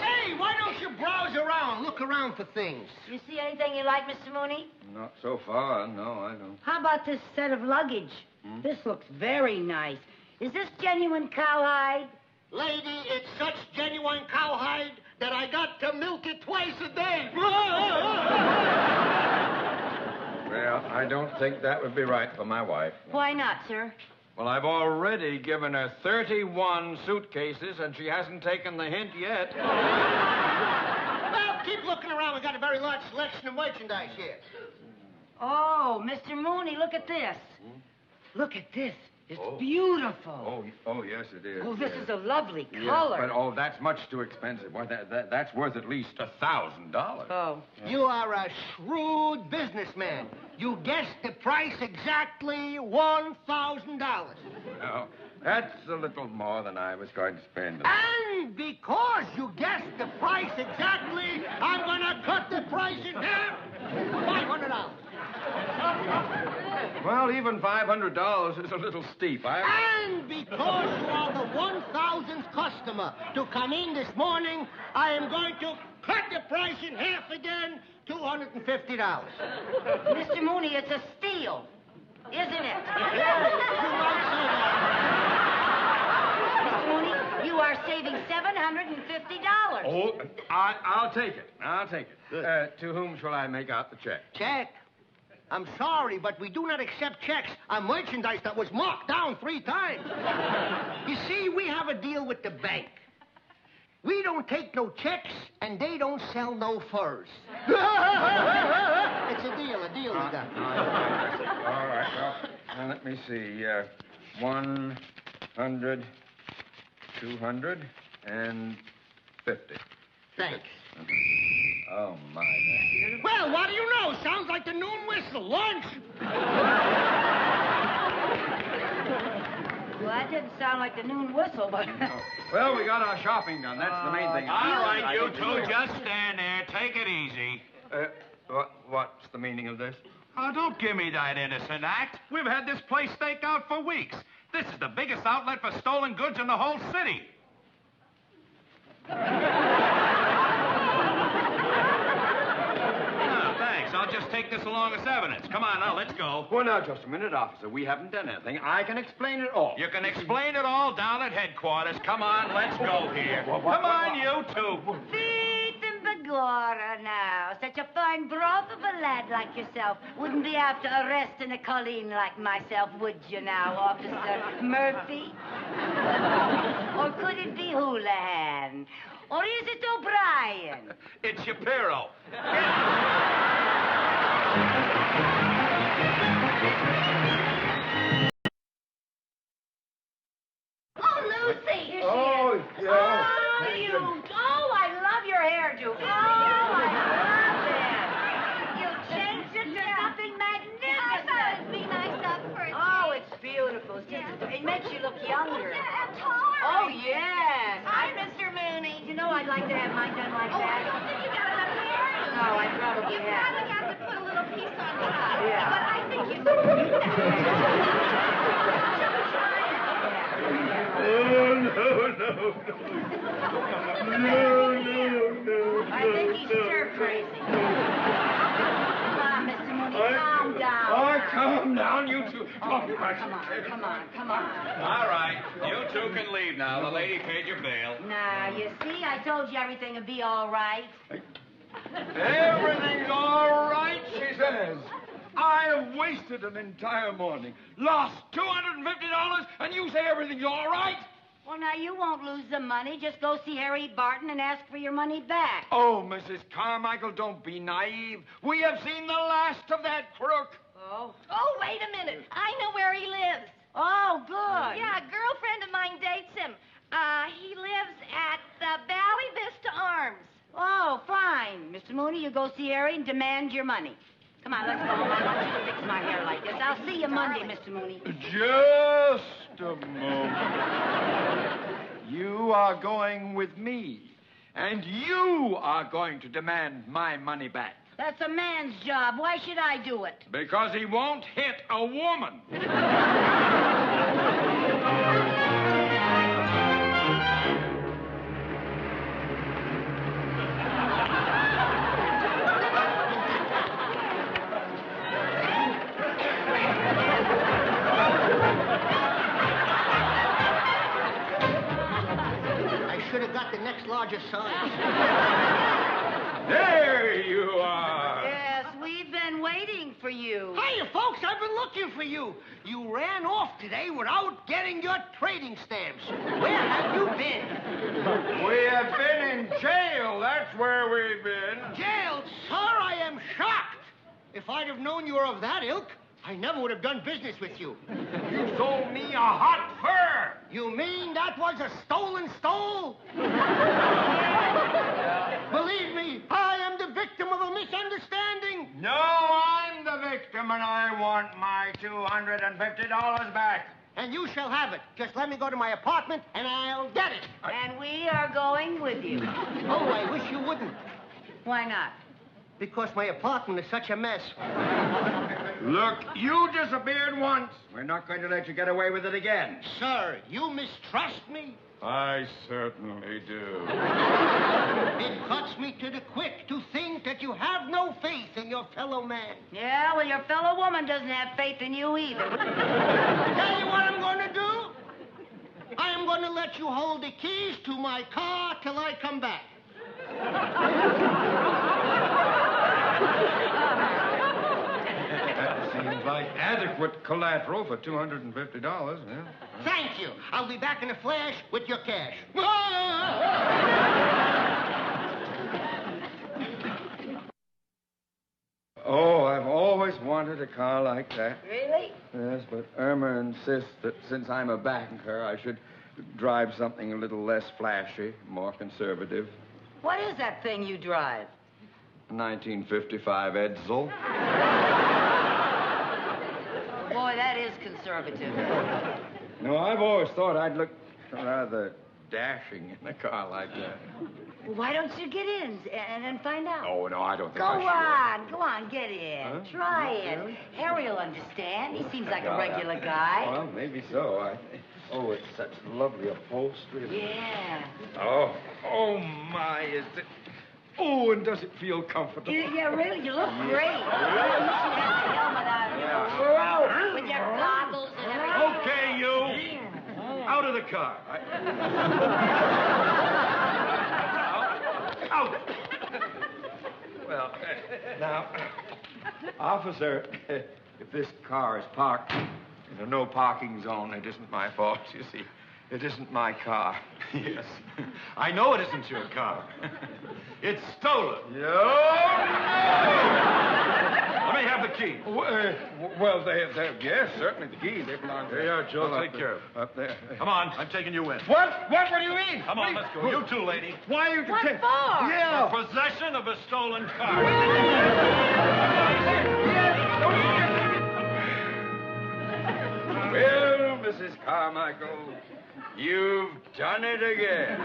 Hey, why don't you browse around, look around for things? You see anything you like, Mr. Mooney? Not so far, no, I don't. How about this set of luggage? This looks very nice. Is this genuine cowhide? Lady, it's such genuine cowhide that I got to milk it twice a day. Well, I don't think that would be right for my wife. Why not, sir? Well, I've already given her 31 suitcases, and she hasn't taken the hint yet. Well, keep looking around. We've got a very large selection of merchandise here. Oh, Mr. Mooney, look at this. Look at this. It's beautiful. Oh, yes, it is. Oh, this is a lovely Yes, color. but, that's much too expensive. Why, that's worth at least $1,000. Oh. You are a shrewd businessman. You guessed the price exactly $1,000. No, that's a little more than I was going to spend. And because you guessed the price exactly, I'm going to cut the price in half. $500. Well, even $500 is a little steep. And because you are the 1,000th customer to come in this morning, I am going to cut the price in half again, $250. Mr. Mooney, it's a steal, isn't it? Mr. Mooney, you are saving $750. Oh, I'll take it. I'll take it. To whom shall I make out the check? Check? I'm sorry, but we do not accept checks on merchandise that was marked down 3 times. You see, we have a deal with the bank. We don't take no checks, and they don't sell no furs. It's a deal we got. All right, well, now let me see. 100, 250. Thanks. Oh, my. Well, what do you know? Sounds like the noon whistle. Lunch. Well, that didn't sound like the noon whistle, but... Well, we got our shopping done. That's the main thing. All right, you two, just stand there. Take it easy. What's the meaning of this? Oh, don't give me that innocent act. We've had this place staked out for weeks. This is the biggest outlet for stolen goods in the whole city. Thanks. I'll just take this along as evidence. Come on, now, let's go. Well, now, just a minute, officer. We haven't done anything. I can explain it all. You can explain it all down at headquarters. Come on, let's go here. Come on, you two. Feet and begorra now. Such a fine broth of a lad like yourself wouldn't be after arresting a colleen like myself, would you now, Officer Murphy? Or could it be Houlihan? Or is it O'Brien? It's Shapiro. Oh, Lucy, here she is. Oh, yeah. Oh, you. Oh, I love your hairdo. Oh, I love it. You changed it to something magnificent. Be nice up first. Oh, it's beautiful. It makes you look younger. And taller. Oh, yes. Hi, Mr. Mooney. like to have mine done like that? I don't think you got enough hair. No, I probably You have. probably have to put a little piece on top. Yeah. But I think you should do that. Oh, no. I think he's stir crazy. Come on, Mr. Mooney, calm down. Oh, calm down, you two. Come on. All right. You two can leave now. The lady paid your bail. Nah, you see, I told you everything would be all right. Everything's all right, she says. I have wasted an entire morning, lost $250, and you say everything's all right? Well, now, you won't lose the money. Just go see Harry Barton and ask for your money back. Oh, Mrs. Carmichael, don't be naive. We have seen the last of that crook. Oh? Oh, wait a minute. I know where he lives. Oh, good. Yeah, a girlfriend of mine dates him. He lives at the Valley Vista Arms. Oh, fine. Mr. Mooney, you go see Harry and demand your money. Come on, let's go. I want you to fix my hair like this. I'll see you Monday, Mr. Mooney. Just a moment. You are going with me, and you are going to demand my money back. That's a man's job. Why should I do it? Because he won't hit a woman. I should have got the next largest size. There you are. Yes, we've been waiting for you. Hiya, folks. I've been looking for you. You ran off today without getting your trading stamps. Where have you been? We have been in jail. That's where we've been. Jail? Sir, I am shocked. If I'd have known you were of that ilk, I never would have done business with you. You sold me a hot fur. You mean that was a stolen stole? Believe me, I am the victim of a misunderstanding. No, I'm the victim, and I want my $250 back. And you shall have it. Just let me go to my apartment, and I'll get it. And we are going with you. Oh, I wish you wouldn't. Why not? Because my apartment is such a mess. Look, you disappeared once. We're not going to let you get away with it again. Sir, you mistrust me? I certainly do. It cuts me to the quick to think that you have no faith in your fellow man. Yeah, well, your fellow woman doesn't have faith in you either. Tell you what I'm going to do? I am going to let you hold the keys to my car till I come back. That seems like adequate collateral for $250, yeah. Thank you. I'll be back in a flash with your cash. Oh, I've always wanted a car like that. Really? Yes, but Irma insists that since I'm a banker, I should drive something a little less flashy, more conservative. What is that thing you drive? 1955 Edsel. Boy, that is conservative. No, I've always thought I'd look rather dashing in a car like that. Why don't you get in and find out? Oh, no, I don't think Go I should. on, get in. Huh? Try it. Really? Harry will understand. He seems like a Yeah, regular guy. Well, maybe so. Oh, it's such lovely upholstery. Yeah. Oh, my, is it... Oh, and does it feel comfortable? Yeah, really, you look great. Really? You should have the helmet on. Yeah. With your goggles and everything. Okay, you. Out of the car. Out. Well, now, officer, if this car is parked in a no parking zone, it isn't my fault, you see. It isn't my car. Yes. I know it isn't your car. It's stolen. No! Let me have the key. Well, yes, certainly the keys. They belong to... Here you are, Joe. Well, Take care of it. Up there. Come on. I'm taking you in. What do you mean? Come on, let's go. You too, lady. Why are you... What for? Yeah. For possession of a stolen car. Well, Mrs. Carmichael, you've done it again.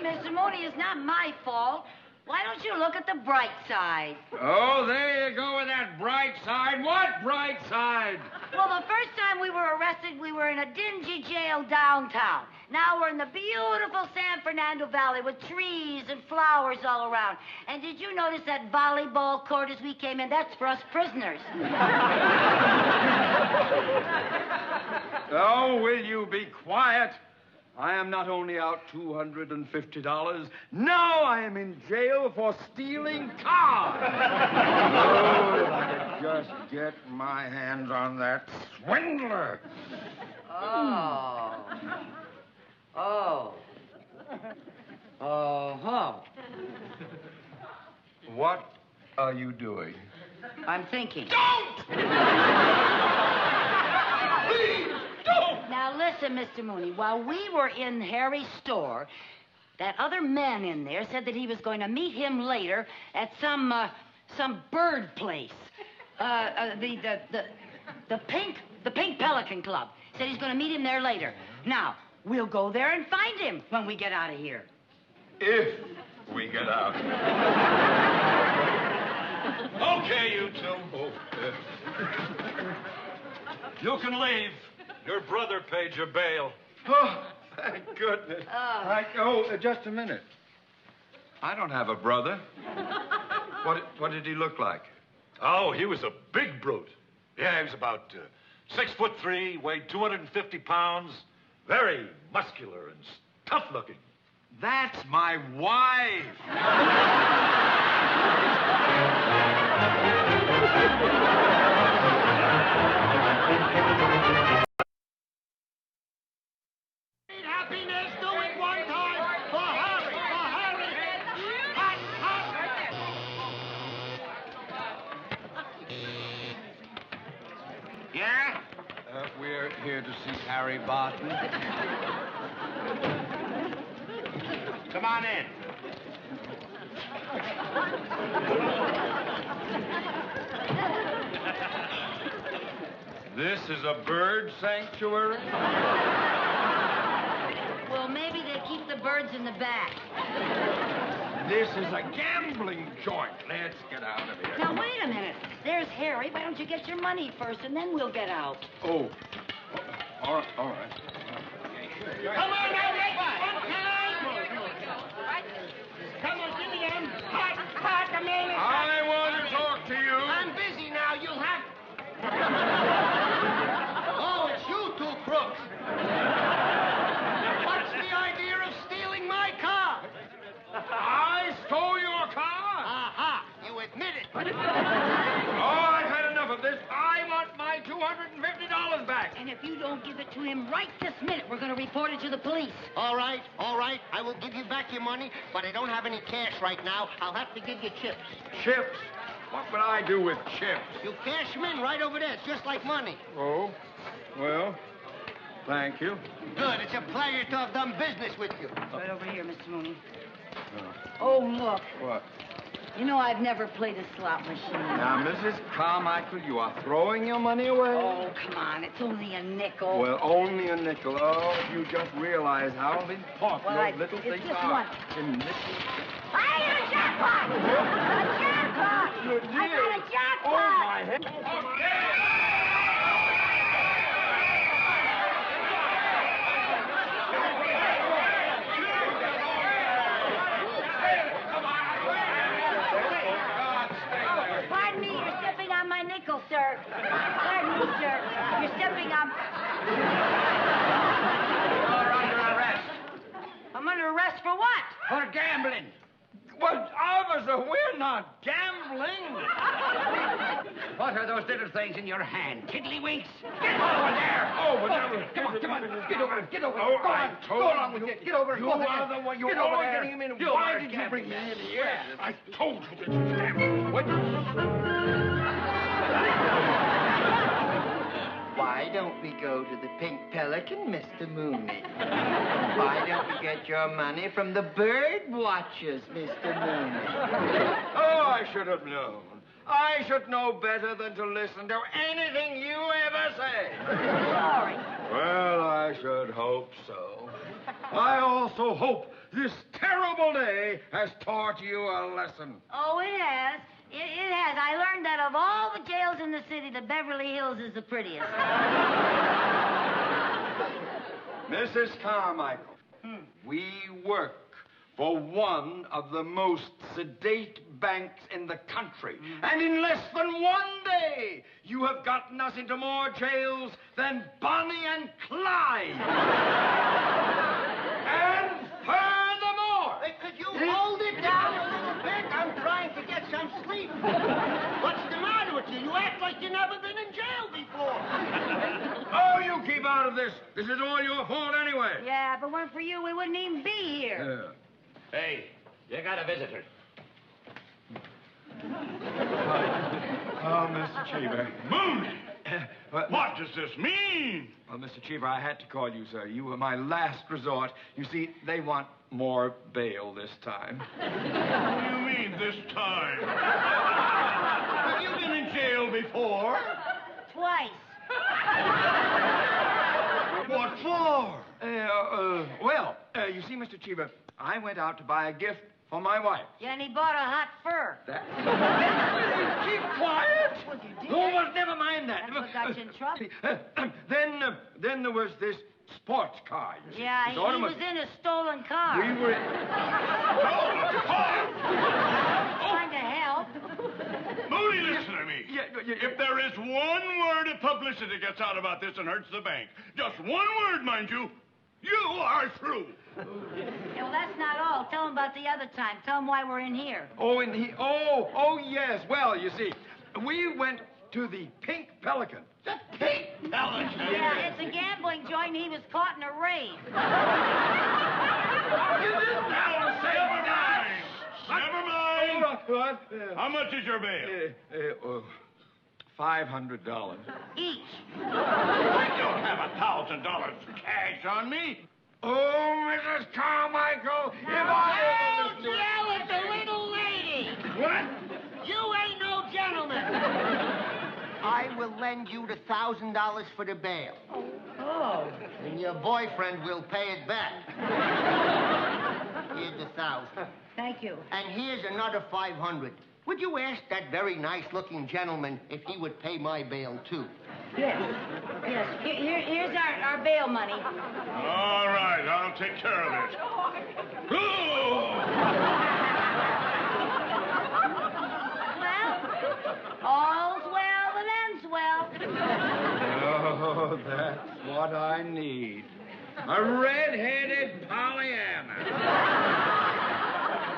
Mr. Mooney, it's not my fault. Why don't you look at the bright side? Oh, there you go with that bright side. What bright side? Well, the first time we were arrested, we were in a dingy jail downtown. Now we're in the beautiful San Fernando Valley with trees and flowers all around. And did you notice that volleyball court as we came in? That's for us prisoners. Oh, will you be quiet? I am not only out $250. Now I am in jail for stealing cars. Oh, if I could just get my hands on that swindler. Oh. Oh. Oh-huh. What are you doing? I'm thinking. Don't! Please, don't! Now, listen, Mr. Mooney. While we were in Harry's store, that other man in there said that he was going to meet him later at some bird place. The Pink Pelican Club. Said he's going to meet him there later. Now, we'll go there and find him when we get out of here. If we get out. Okay, you two. You can leave. Your brother paid your bail. Oh, thank goodness. Just a minute. I don't have a brother. What did he look like? Oh, he was a big brute. Yeah, he was about 6'3", weighed 250 pounds, very muscular and tough looking. That's my wife. Happiness, do it one time for Harry, Hot, hot. Yeah? We're here to see Harry Barton. Come on in. This is a bird sanctuary? Well, maybe they keep the birds in the back. This is a gambling joint. Let's get out of here. Now, wait a minute. There's Harry. Why don't you get your money first, and then we'll get out? Oh. All right. Come on now, let's one time. Come on, Vivian. Hot, the man is hot. I want to talk to you. I'm busy now. You'll have... Oh, it's you two crooks. What's the idea of stealing my car? I stole your car? Aha, you admit it. Oh, I've had enough of this. I want my $250 back. And if you don't give it to him right this minute, we're going to report it to the police. All right. I will give you back your money, but I don't have any cash right now. I'll have to give you chips. Chips? What would I do with chips? You cash them in right over there. It's just like money. Oh, well, thank you. Good. It's a pleasure to have done business with you. It's right over here, Mr. Mooney. Oh, look. What? You know, I've never played a slot machine. Now, Mrs. Carmichael, you are throwing your money away. Oh, come on. It's only a nickel. Well, only a nickel. Oh, if you just realize how important those little things are. In nickels. I got a jackpot! A jackpot! I got a jackpot! Oh, my head. Pardon me, you're stepping on my nickel, sir. Pardon me, sir. You're stepping on... You're under arrest. I'm under arrest for what? For gambling. But, officer, we're not gambling. What are those little things in your hand? Tiddlywinks? Get over there. Over there. Come on. Get over. Oh, Go I on. told Go along with it. Get over. You are the one. You're always getting him in. Why did you bring me in here? I told you this was gambling. What? Why don't we go to the Pink Pelican, Mr. Mooney? Why don't we get your money from the bird watchers, Mr. Mooney? Oh, I should have known. I should know better than to listen to anything you ever say. Sorry. Well, I should hope so. I also hope this terrible day has taught you a lesson. Oh, it has. It has. I learned that of all the jails in the city, the Beverly Hills is the prettiest. Mrs. Carmichael, we work for one of the most sedate banks in the country. And in less than one day, you have gotten us into more jails than Bonnie and Clyde. And furthermore... Hey, could you hold it down a little bit? I'm trying to get some sleep. What's the matter with you? You act like you've never been in jail before. Oh, you keep out of this. This is all your fault anyway. Yeah, if it weren't for you, we wouldn't even be here. Hey, you got a visitor. Oh, Mr. Cheever. Mooney! What does this mean? Well, Mr. Cheever, I had to call you, sir. You were my last resort. You see, they want more bail this time. What do you mean, this time? Have you been in jail before? Twice. What for? You see, Mr. Cheever, I went out to buy a gift for my wife. Yeah, and he bought a hot fur. Keep quiet. Well, you did. Oh, well, never mind that. That's what got you in trouble. Then there was this sports car. You see. Yeah, This he automobile- was in a stolen car. We were... Trying to help. Mooney, listen to me. If there is one word of publicity gets out about this and hurts the bank, just one word, mind you, you are through. Yeah, well, that's not all. Tell him about the other time. Tell him why we're in here. Oh, yes. Well, you see, we went to the Pink Pelican. The Pink Pelican? Yeah, it's a gambling joint, and he was caught in a raid. Never mind. What? How much is your bail? $500. Each. I don't have $1,000 cash on me. Oh, Mrs. Carmichael, if I Don't yell at the little lady. What? You ain't no gentleman. I will lend you the $1,000 for the bail. Oh. And your boyfriend will pay it back. Here's the 1,000. Thank you. And here's another 500. Would you ask that very nice-looking gentleman if he would pay my bail, too? Yes. Yes. Here's our bail money. All right, I'll take care of it. Well, all's well that ends well. Oh, that's what I need. A red-headed Pollyanna.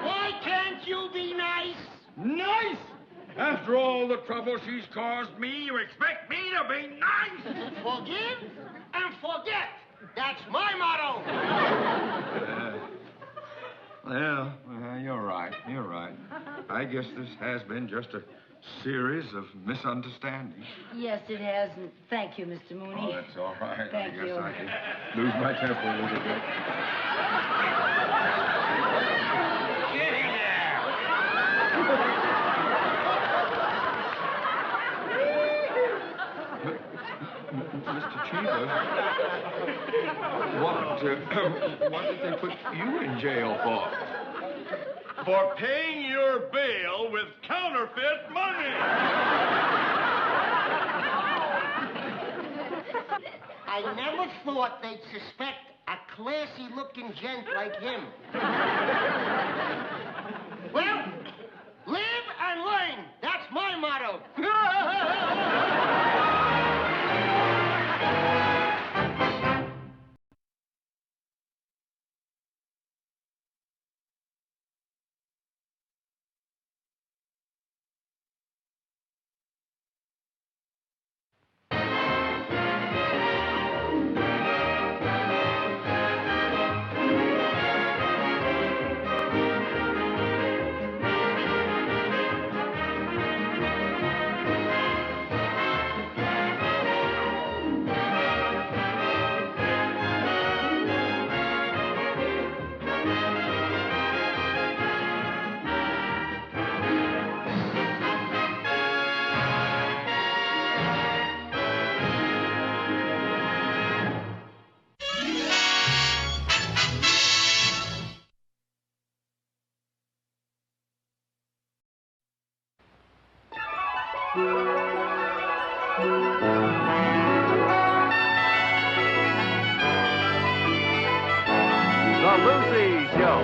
Why can't you be nice? Nice? After all the trouble she's caused me, you expect me to be nice? Forgive and forget. That's my motto. Well, you're right. You're right. I guess this has been just a series of misunderstandings. Yes, it has. And thank you, Mr. Mooney. Oh, that's all right. Thank I guess you. I can lose my temper a little bit. Get in there. Mr. Cheever, what did they put you in jail for? For paying your bail with counterfeit money. I never thought they'd suspect a classy-looking gent like him. Well, live and learn. That's my motto. The Lucy Show.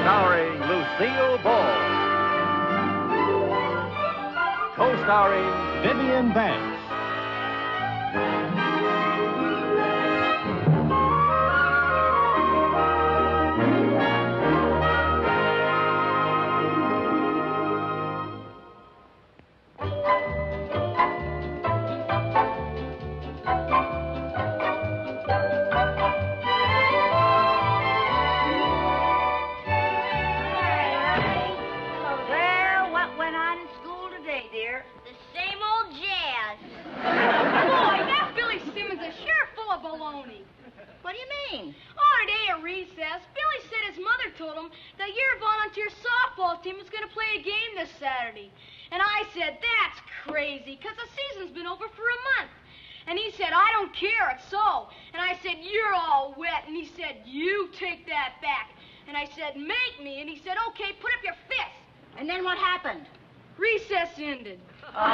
Starring Lucille Ball. Co-starring Vivian Vance. Well, what went on in school today, dear? The same old jazz. Boy, that Billy Simmons is sure full of baloney. What do you mean? Oh, today at recess, Billy said his mother told him that your volunteer softball team was going to play a game this Saturday. And I said, that's crazy, because the season's been over for a month. And he said, I don't care, it's so. And I said, you're all wet. And he said, you take that back. And I said, make me. And he said, okay, put up your fist. And then what happened? Recess ended. Well,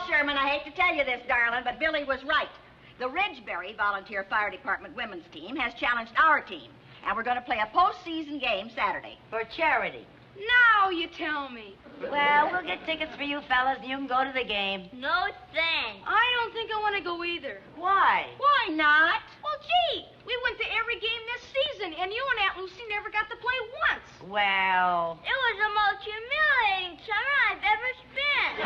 Sherman, I hate to tell you this, darling, but Billy was right. The Ridgebury Volunteer Fire Department women's team has challenged our team, and we're going to play a postseason game Saturday. For charity. Now you tell me. Well, we'll get tickets for you fellas, and you can go to the game. No thanks. I don't think I want to go either. Why? Why not? Well, gee, we went to every game this season, and you and Aunt Lucy never got to play once. Well... It was the most humiliating summer I've ever spent.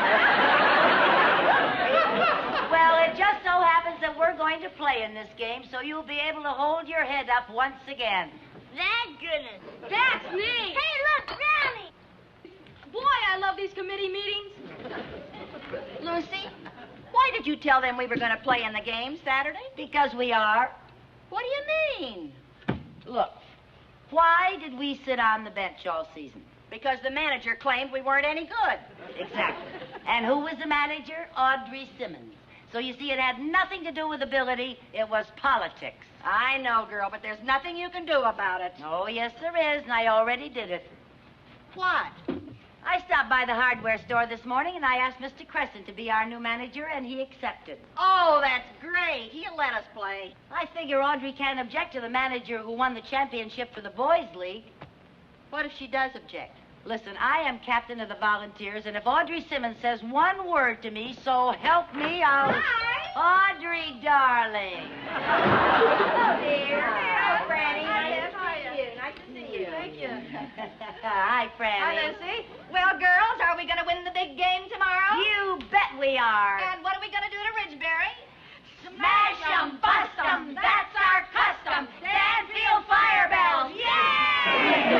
Well, it just so happens that we're going to play in this game, so you'll be able to hold your head up once again. Thank goodness. That's me. Hey, look, Brownie. Boy, I love these committee meetings. Lucy, why did you tell them we were going to play in the game Saturday? Because we are. What do you mean? Look, why did we sit on the bench all season? Because the manager claimed we weren't any good. Exactly. And who was the manager? Audrey Simmons. So you see, it had nothing to do with ability. It was politics. I know, girl, but there's nothing you can do about it. Oh, yes, there is, and I already did it. What? I stopped by the hardware store this morning, and I asked Mr. Crescent to be our new manager, and he accepted. Oh, that's great. He'll let us play. I figure Audrey can't object to the manager who won the championship for the boys' league. What if she does object? Listen, I am captain of the volunteers, and if Audrey Simmons says one word to me, so help me, I'll... Hi. Audrey, darling. Hello, dear. Hello, Franny. Hi, Nice to see you. Thank you. Hi, Franny. Hi, Lucy. Well, girls, are we going to win the big game tomorrow? You bet we are. And what are we going to do to Ridgebury? Smash 'em, bust 'em, that's our custom. Danfield Fire Bells, yay!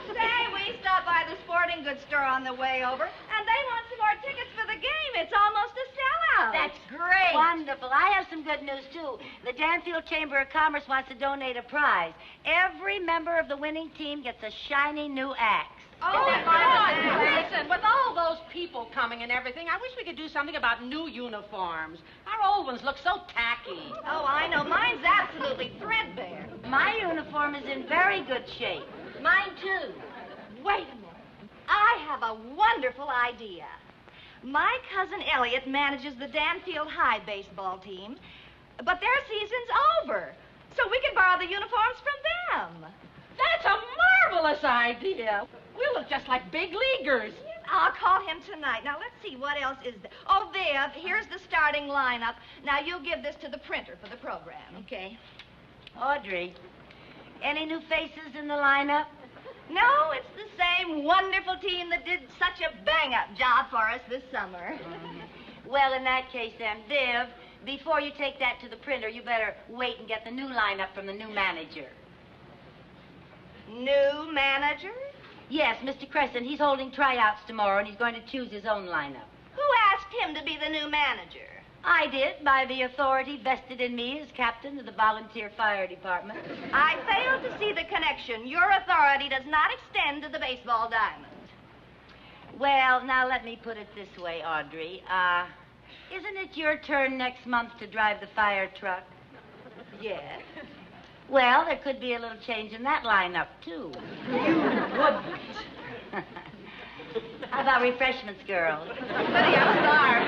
Say, we stopped by the sporting goods store on the way over, and they want some more tickets for the game. It's almost a sellout. That's great. Wonderful. I have some good news, too. The Danfield Chamber of Commerce wants to donate a prize. Every member of the winning team gets a shiny new axe. Oh, God. Listen, with all those people coming and everything, I wish we could do something about new uniforms. Our old ones look so tacky. Oh, I know. Mine's absolutely threadbare. My uniform is in very good shape. Mine, too. Wait a minute. I have a wonderful idea. My cousin Elliot manages the Danfield High baseball team, but their season's over, so we can borrow the uniforms from them. That's a marvelous idea. We'll look just like big leaguers. I'll call him tonight. Now, let's see, what else is there? Oh, Viv, here's the starting lineup. Now, you'll give this to the printer for the program. Okay. Audrey, any new faces in the lineup? No, it's the same wonderful team that did such a bang-up job for us this summer. Well, in that case, then, Viv, before you take that to the printer, you better wait and get the new lineup from the new manager. New manager? Yes, Mr. Crescent. He's holding tryouts tomorrow, and he's going to choose his own lineup. Who asked him to be the new manager? I did, by the authority vested in me as captain of the volunteer fire department. I fail to see the connection. Your authority does not extend to the baseball diamond. Well, now let me put it this way, Audrey. Isn't it your turn next month to drive the fire truck? Yes. Well, there could be a little change in that lineup, too. You wouldn't. How about refreshments, girls? Buddy, I'm starved.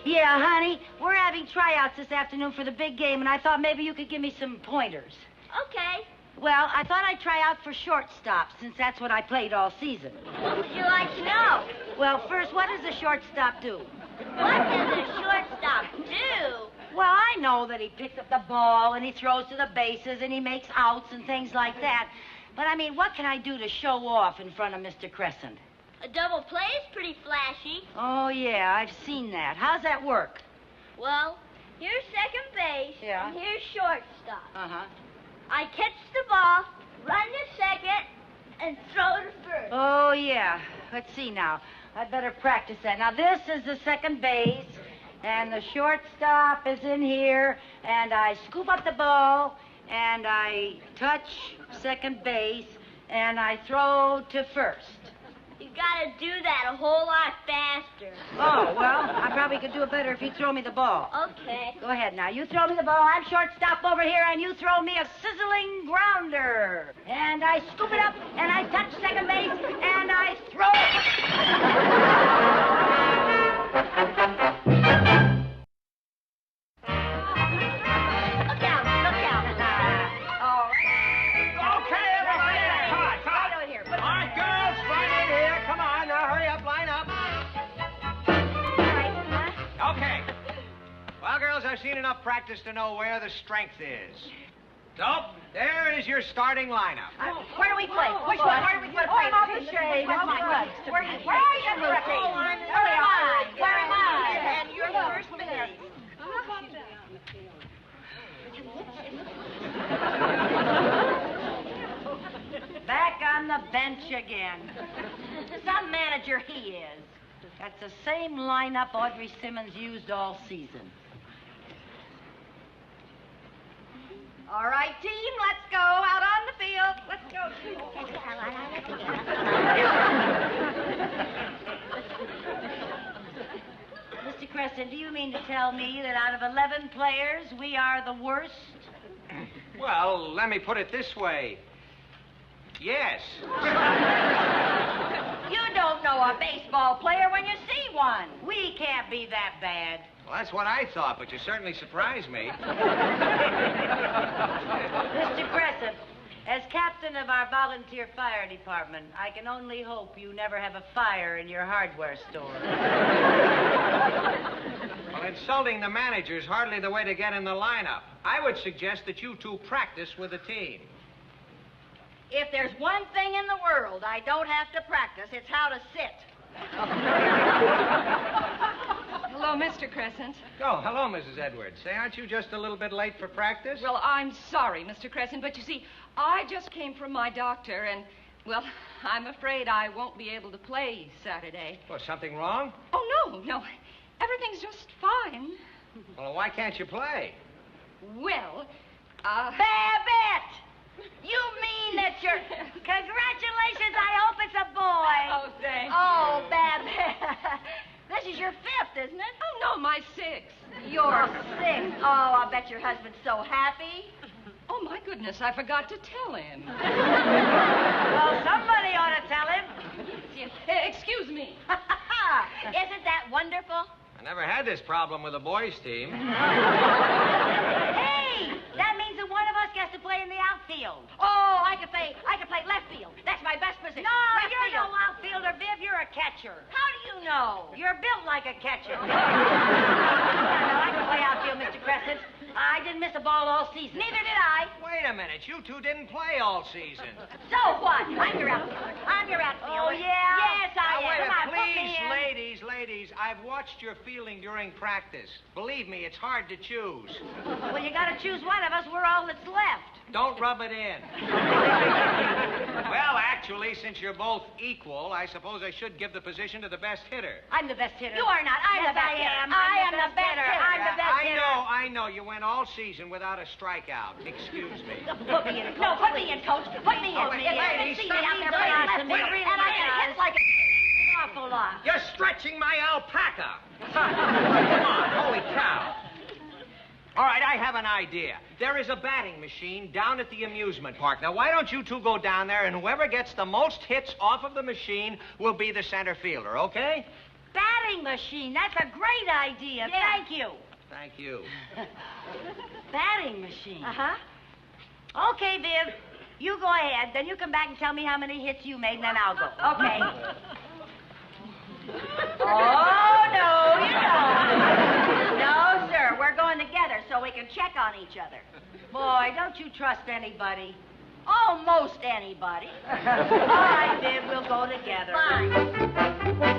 Yeah, honey, we're having tryouts this afternoon for the big game, and I thought maybe you could give me some pointers. Okay. Well, I thought I'd try out for shortstop, since that's what I played all season. What would you like to know? Well, first, what does a shortstop do? What does a shortstop do? Well, I know that he picks up the ball, and he throws to the bases, and he makes outs and things like that. But, I mean, what can I do to show off in front of Mr. Crescent? A double play is pretty flashy. Oh, yeah, I've seen that. How's that work? Well, here's second base, Yeah. and here's shortstop. Uh-huh. I catch the ball, run to second, and throw to first. Oh, yeah. Let's see now. I'd better practice that. Now, this is the second base, and the shortstop is in here, and I scoop up the ball, and I touch second base, and I throw to first. You gotta do that a whole lot faster. Oh, well, I probably could do it better if you throw me the ball. Okay. Go ahead now. You throw me the ball. I'm shortstop over here, and you throw me a sizzling grounder. And I scoop it up, and I touch second base, and I throw Look out, look out. Oh. Okay, everybody, come on. Right over here. All right, girls, right in here. Come on, now, hurry up, line up. Okay. Well, girls, I've seen enough practice to know where the strength is. So, there is your starting lineup. Where do we play? Which one? Where do we play? Oh, I'm off the shade. Where are you, Lucy? Where am I? And you're first base. Back on the bench again. Some manager he is. That's the same lineup Audrey Simmons used all season. All right, team, let's go out on the field. Let's go. Mr. Crescent, do you mean to tell me that out of 11 players, we are the worst? Well, let me put it this way. Yes. You don't know a baseball player when you see one. We can't be that bad. Well, that's what I thought, but you certainly surprised me. Mr. Crescent, as captain of our volunteer fire department, I can only hope you never have a fire in your hardware store. Well, insulting the manager is hardly the way to get in the lineup. I would suggest that you two practice with the team. If there's one thing in the world I don't have to practice, it's how to sit. Hello, Mr. Crescent. Oh, hello, Mrs. Edwards. Say, aren't you just a little bit late for practice? Well, I'm sorry, Mr. Crescent, but you see, I just came from my doctor, and, well, I'm afraid I won't be able to play Saturday. Well, something wrong? Oh, no. Everything's just fine. Well, why can't you play? Well, Babbitt! You mean that you're... Congratulations, I hope it's a boy. Oh, thanks. Oh, Babbitt. This is your fifth, isn't it? Oh, no, my sixth. Your sixth. Oh, I bet your husband's so happy. Oh, my goodness, I forgot to tell him. Well, somebody ought to tell him. Excuse me. Isn't that wonderful? I never had this problem with the boys' team. Hey, that means that one of us gets to play in the outfield. Oh, I could play left field. That's my best position. No, left you're field. no outfielder, Viv. You're a catcher. How do you know? You're built like a catcher. I can play outfield, Mr. Crescent. I didn't miss a ball all season. Neither did I. Wait a minute. You two didn't play all season. So what? I'm your outfielder. I'm your outfielder. Oh, yeah? Yes, I Now, am. wait Come on, a put me minute. in. Please, ladies, I've watched your fielding during practice. Believe me, it's hard to choose. Well, you gotta choose one of us. We're all that's left. Don't rub it in. Well, actually, since you're both equal, I suppose I should give the position to the best hitter. I'm the best hitter. You are not. I'm Yes, the best I hitter. am. I I'm am the best hitter. I'm the best hitter. I know. You went all season without a strikeout. Excuse me. Put me in, Coach. No, put me in, Coach. Put me in. Oh, wait, If I ladies, can see me out there stop playing being left, nice to me. and I can hit like an awful lot. You're stretching my alpaca. Come on, holy cow. All right, I have an idea. There is a batting machine down at the amusement park. Now, why don't you two go down there, and whoever gets the most hits off of the machine will be the center fielder, okay? Batting machine. That's a great idea. Yeah. Thank you. Thank you. Batting machine. Uh-huh. Okay, Viv. You go ahead. Then you come back and tell me how many hits you made, and then I'll go. Okay. Oh, no, you don't. No, sir. We're going together so we can check on each other. Boy, don't you trust anybody. Almost anybody. All right, Viv. We'll go together. Fine.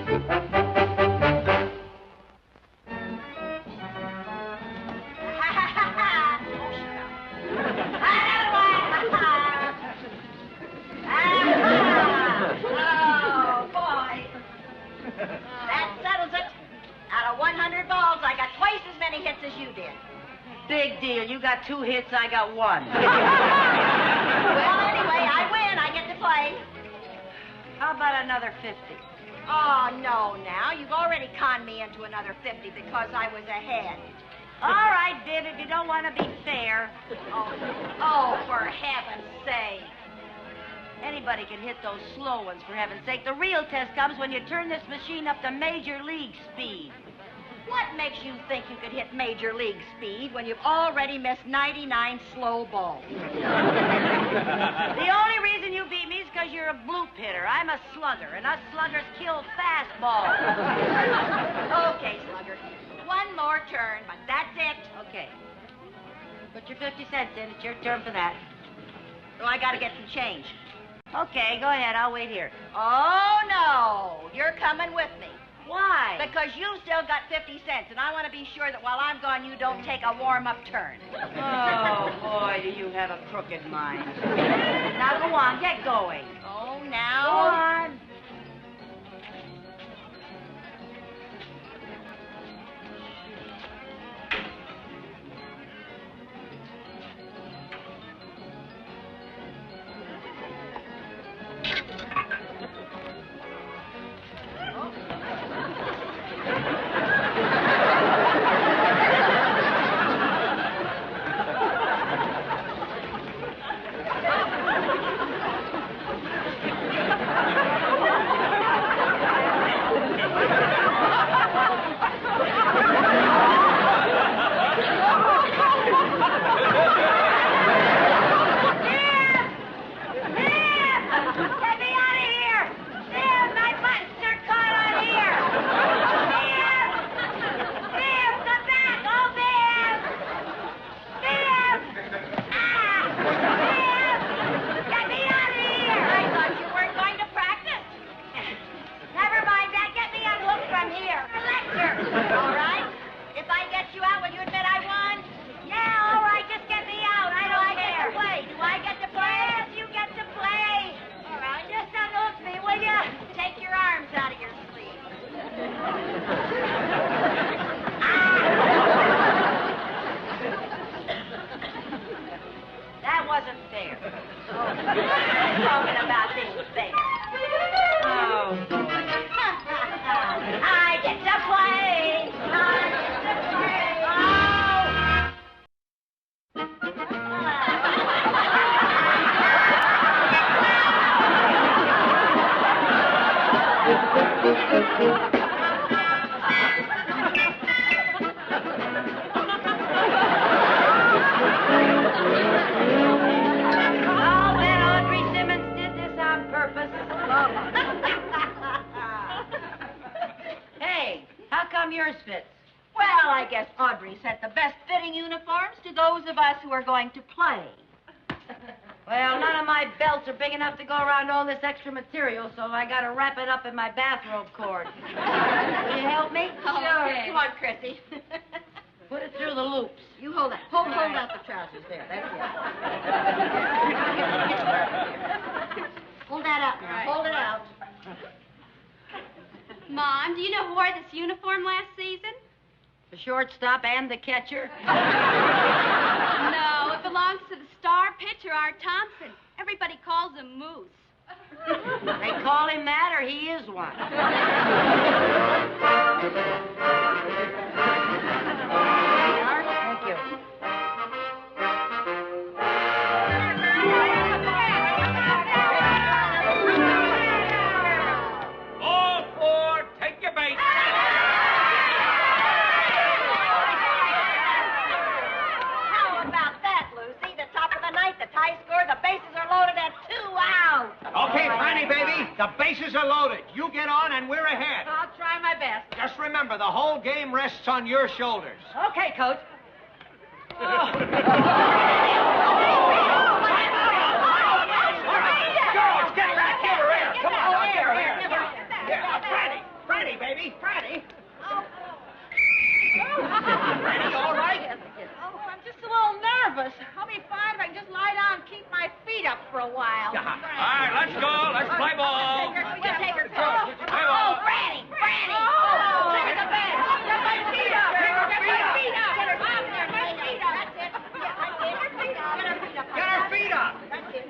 Oh, boy. That settles it. Out of 100 balls, I got twice as many hits as you did. Big deal. You got 2 hits. I got 1. Well, anyway, I win. I get to play. How about another 50? Oh, no, now. You've already conned me into another 50 because I was ahead. All right, Viv, if you don't want to be fair. Oh, for heaven's sake. Anybody can hit those slow ones, for heaven's sake. The real test comes when you turn this machine up to major league speed. What makes you think you could hit major league speed when you've already missed 99 slow balls? The only reason you beat me is because you're a bloop hitter. I'm a slugger, and us sluggers kill fastballs. Okay, slugger. One more turn, but that's it. Okay. Put your 50 cents in. It's your turn for that. So I got to get some change. Okay, go ahead. I'll wait here. Oh, no. You're coming with me. Why? Because you've still got 50 cents, and I want to be sure that while I'm gone, you don't take a warm-up turn. Oh, boy, do you have a crooked mind. Now, go on. Get going. Oh, now. Go on. Talking about being fair. Oh, boy. I get to play. I get to play. Hey, how come yours fits? Well, I guess Audrey sent the best fitting uniforms to those of us who are going to play. Well, none of my belts are big enough to go around all this extra material, so I gotta wrap it up in my bathrobe cord. Will you help me? Sure. Come on, Chrissy. Put it through the loops. You hold that. Hold out the trousers there. That's it. Hold that out now. Right. Hold it out. Mom, do you know who wore this uniform last season? The shortstop and the catcher. No, it belongs to the star pitcher, Art Thompson. Everybody calls him Moose. They call him that, or he is one. Thank you. All four, take your bait. How about that, Lucy? The top of the ninth, the tie score, the bases are loaded at 2 out. Okay, Franny, baby, the bases are loaded. You get on and we're ahead. I'll try my best. Just remember, the whole game rests on your shoulders. Okay, Coach. Girls, get back here. Come on, here. Yeah, Franny, baby, Franny. Franny, all right? Oh, I'm just a little nervous. I'll be fine if I can just lie down and keep my feet up for a while. All right, let's go. Let's play ball. Take her. Play ball. Franny! Oh, Take her to bed. Get my feet up. Get her Get my feet up. Get her Up there, my feet up. That's it. Get her feet up. Get her feet up. Get her feet up. That's it.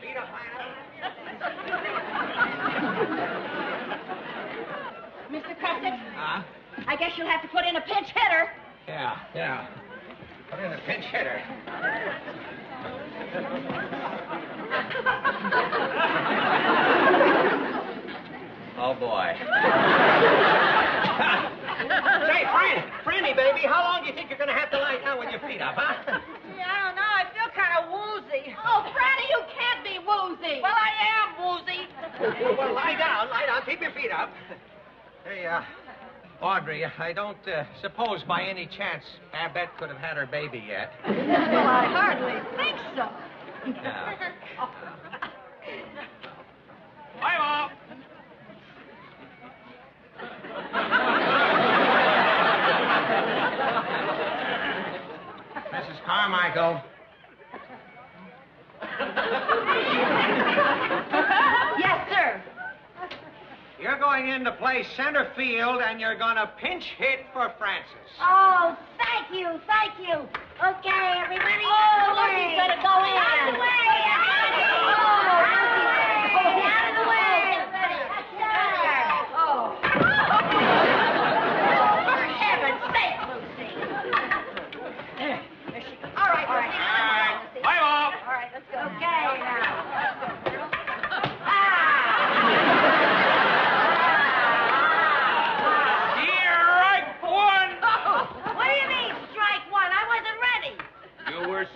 Feet up high enough. Mr. Crescent, Huh? I guess you'll have to put in a pinch hitter. Yeah. Put in a pinch hitter. Oh, boy. Say, Franny, baby, how long do you think you're going to have to lie down with your feet up, huh? Yeah, I don't know. I feel kind of woozy. Oh, Franny, you can't be woozy. Well, I am woozy. Well, lie down. Keep your feet up. Hey, Audrey, I don't suppose by any chance Babette could have had her baby yet. Well, I hardly think so. Yeah. Bye, Mom. Mrs. Carmichael. Yes, sir. You're going in to play center field, and you're going to pinch hit for Francis. Oh, thank you. Okay, everybody. Oh, Lucy's going to go in. Out of the way. Out of the way. Oh. For heaven's sake, Lucy. There she goes. All right. Bye, Mom. All right, let's go. Okay, now.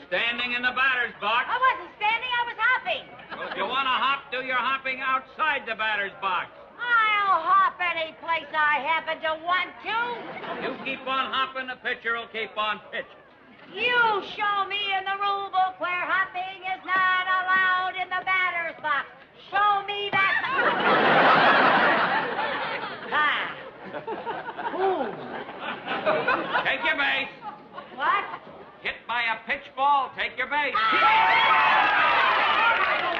Standing in the batter's box. I wasn't standing, I was hopping. Well, if you want to hop, do your hopping outside the batter's box. I'll hop any place I happen to want to. You keep on hopping, the pitcher will keep on pitching. You show me in the rule book where hopping is not allowed in the batter's box. Show me that. Take your base. What? Hit by a pitch ball, take your base.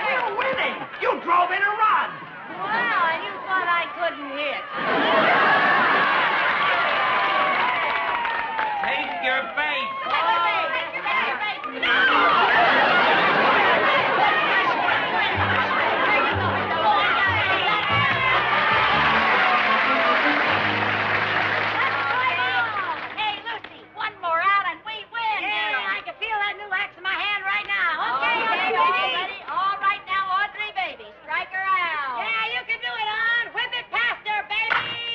You're winning. You drove in a run. Well, and you thought I couldn't hit. Take your base. Hey, Lucy, one more out and we win. Yeah, I can feel that new axe in my hand right now. Okay, baby. All right now, Audrey, baby. Strike her out. Yeah, you can do it, On. Whip it past her, baby.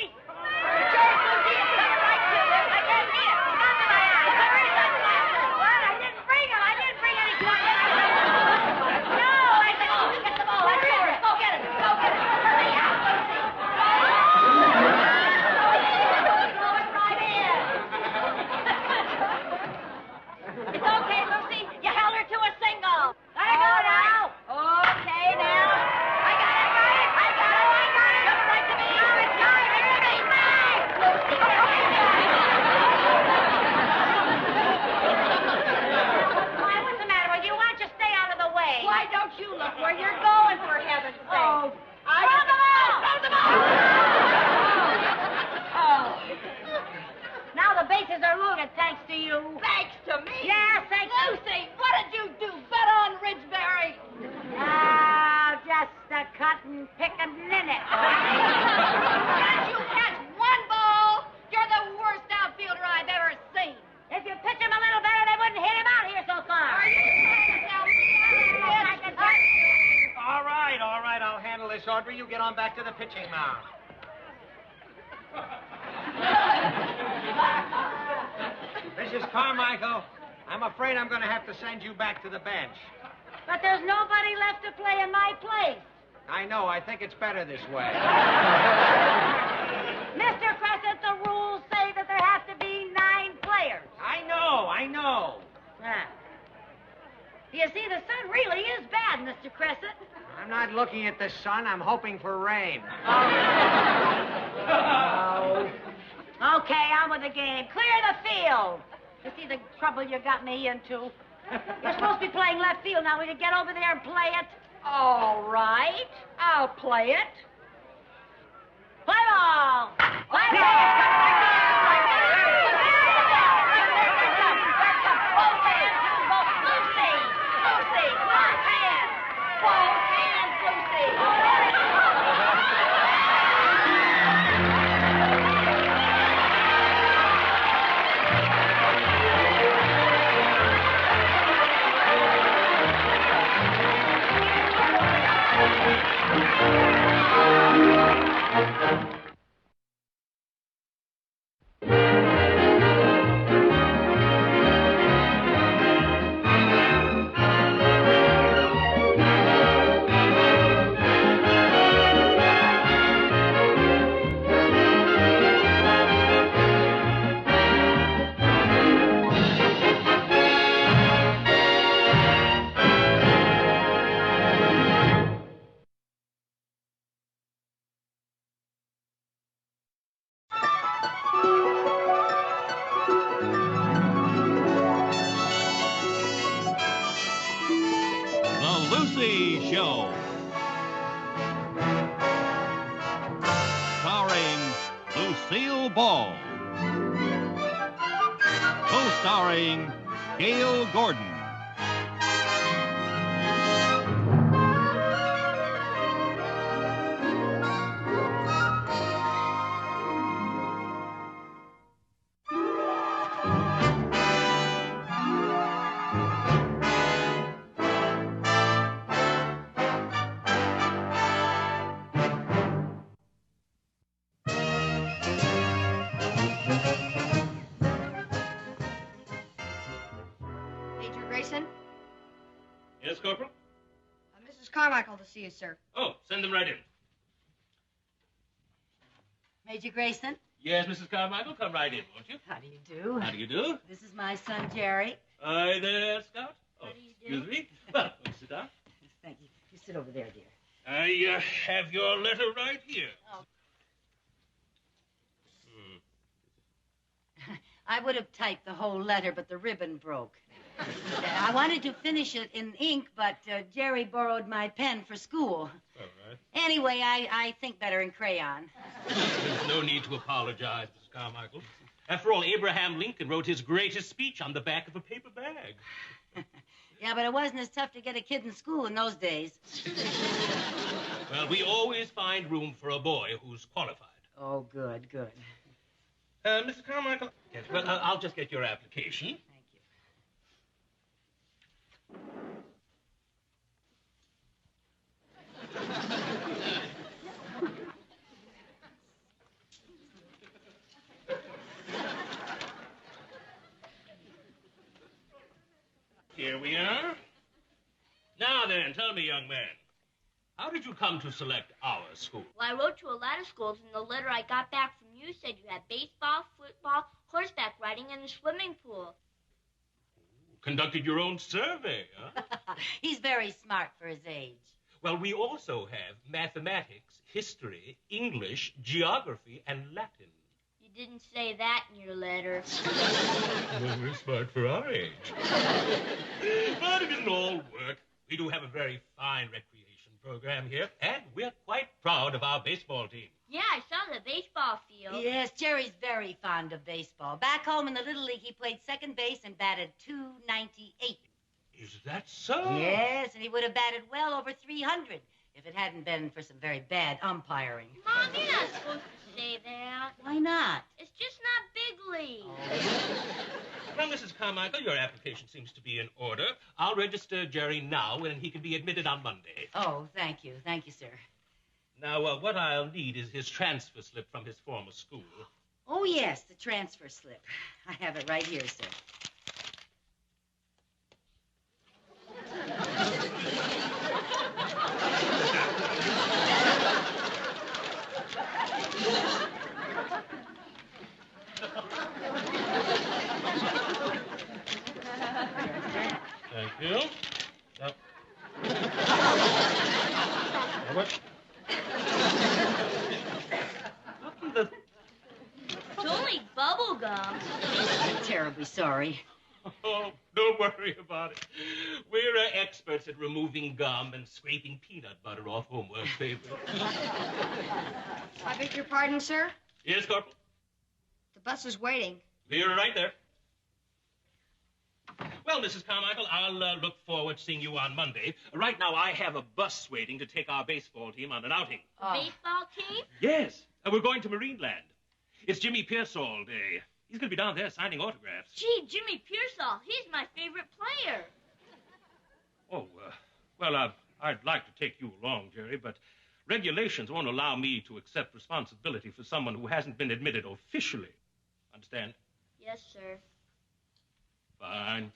Audrey, you get on back to the pitching mound. Mrs. Carmichael, I'm afraid I'm going to have to send you back to the bench. But there's nobody left to play in my place. I know. I think it's better this way. Mr. Crescent, the rules say that there have to be 9 players. I know. Ah. You see, the sun really is bad, Mr. Crescent. I'm not looking at the sun. I'm hoping for rain. Oh. Okay, on with the game. Clear the field. You see the trouble you got me into? You're supposed to be playing left field now. Will you get over there and play it? All right. I'll play it. Play ball. Play Starring Lucille Ball. Co-starring Gale Gordon. Yes, Corporal? Mrs. Carmichael to see you, sir. Oh, send them right in. Major Grayson? Yes, Mrs. Carmichael, come right in, won't you? How do you do? How do you do? This is my son, Jerry. Hi there, Scout. Oh, excuse me. Well, sit down. Thank you. You sit over there, dear. I have your letter right here. Oh. I would have typed the whole letter, but the ribbon broke. I wanted to finish it in ink, but Jerry borrowed my pen for school. All right. Anyway, I think better in crayon. There's no need to apologize, Mrs. Carmichael. After all, Abraham Lincoln wrote his greatest speech on the back of a paper bag. Yeah, but it wasn't as tough to get a kid in school in those days. Well, we always find room for a boy who's qualified. Oh, good, good. Mr. Carmichael? Yes, well, I'll just get your application. Thank you. Here we are. Now then, tell me, young man, how did you come to select our school? Well, I wrote to a lot of schools, and the letter I got back from you said you had baseball, football, horseback riding, and a swimming pool. Conducted your own survey, huh? He's very smart for his age. Well, we also have mathematics, history, English, geography, and Latin. You didn't say that in your letter. Well, we're smart for our age. But it didn't all work. We do have a very fine recreation program here, and we're quite proud of our baseball team. Yeah, I saw the baseball field. Yes, Jerry's very fond of baseball. Back home in the Little League, he played second base and batted .298. Is that so? Yes, and he would have batted well over 300 if it hadn't been for some very bad umpiring. Mom, you're not supposed to say that. Why not? It's just not big league. Well, Mrs. Carmichael, your application seems to be in order. I'll register Jerry now, and he can be admitted on Monday. Oh, thank you. Thank you, sir. Now, what I'll need is his transfer slip from his former school. Oh, yes, the transfer slip. I have it right here, sir. Thank you. What? It's only bubble gum. I'm terribly sorry. Oh, don't worry about it. We're experts at removing gum and scraping peanut butter off homework papers. I beg your pardon, sir? Yes, Corporal? The bus is waiting. You're right there. Well, Mrs. Carmichael, I'll look forward to seeing you on Monday. Right now, I have a bus waiting to take our baseball team on an outing. Baseball team? Yes, we're going to Marineland. It's Jimmy Pearsall Day. He's going to be down there signing autographs. Gee, Jimmy Pearsall, he's my favorite player. Oh, well, I'd like to take you along, Jerry, but regulations won't allow me to accept responsibility for someone who hasn't been admitted officially. Understand? Yes, sir. Fine.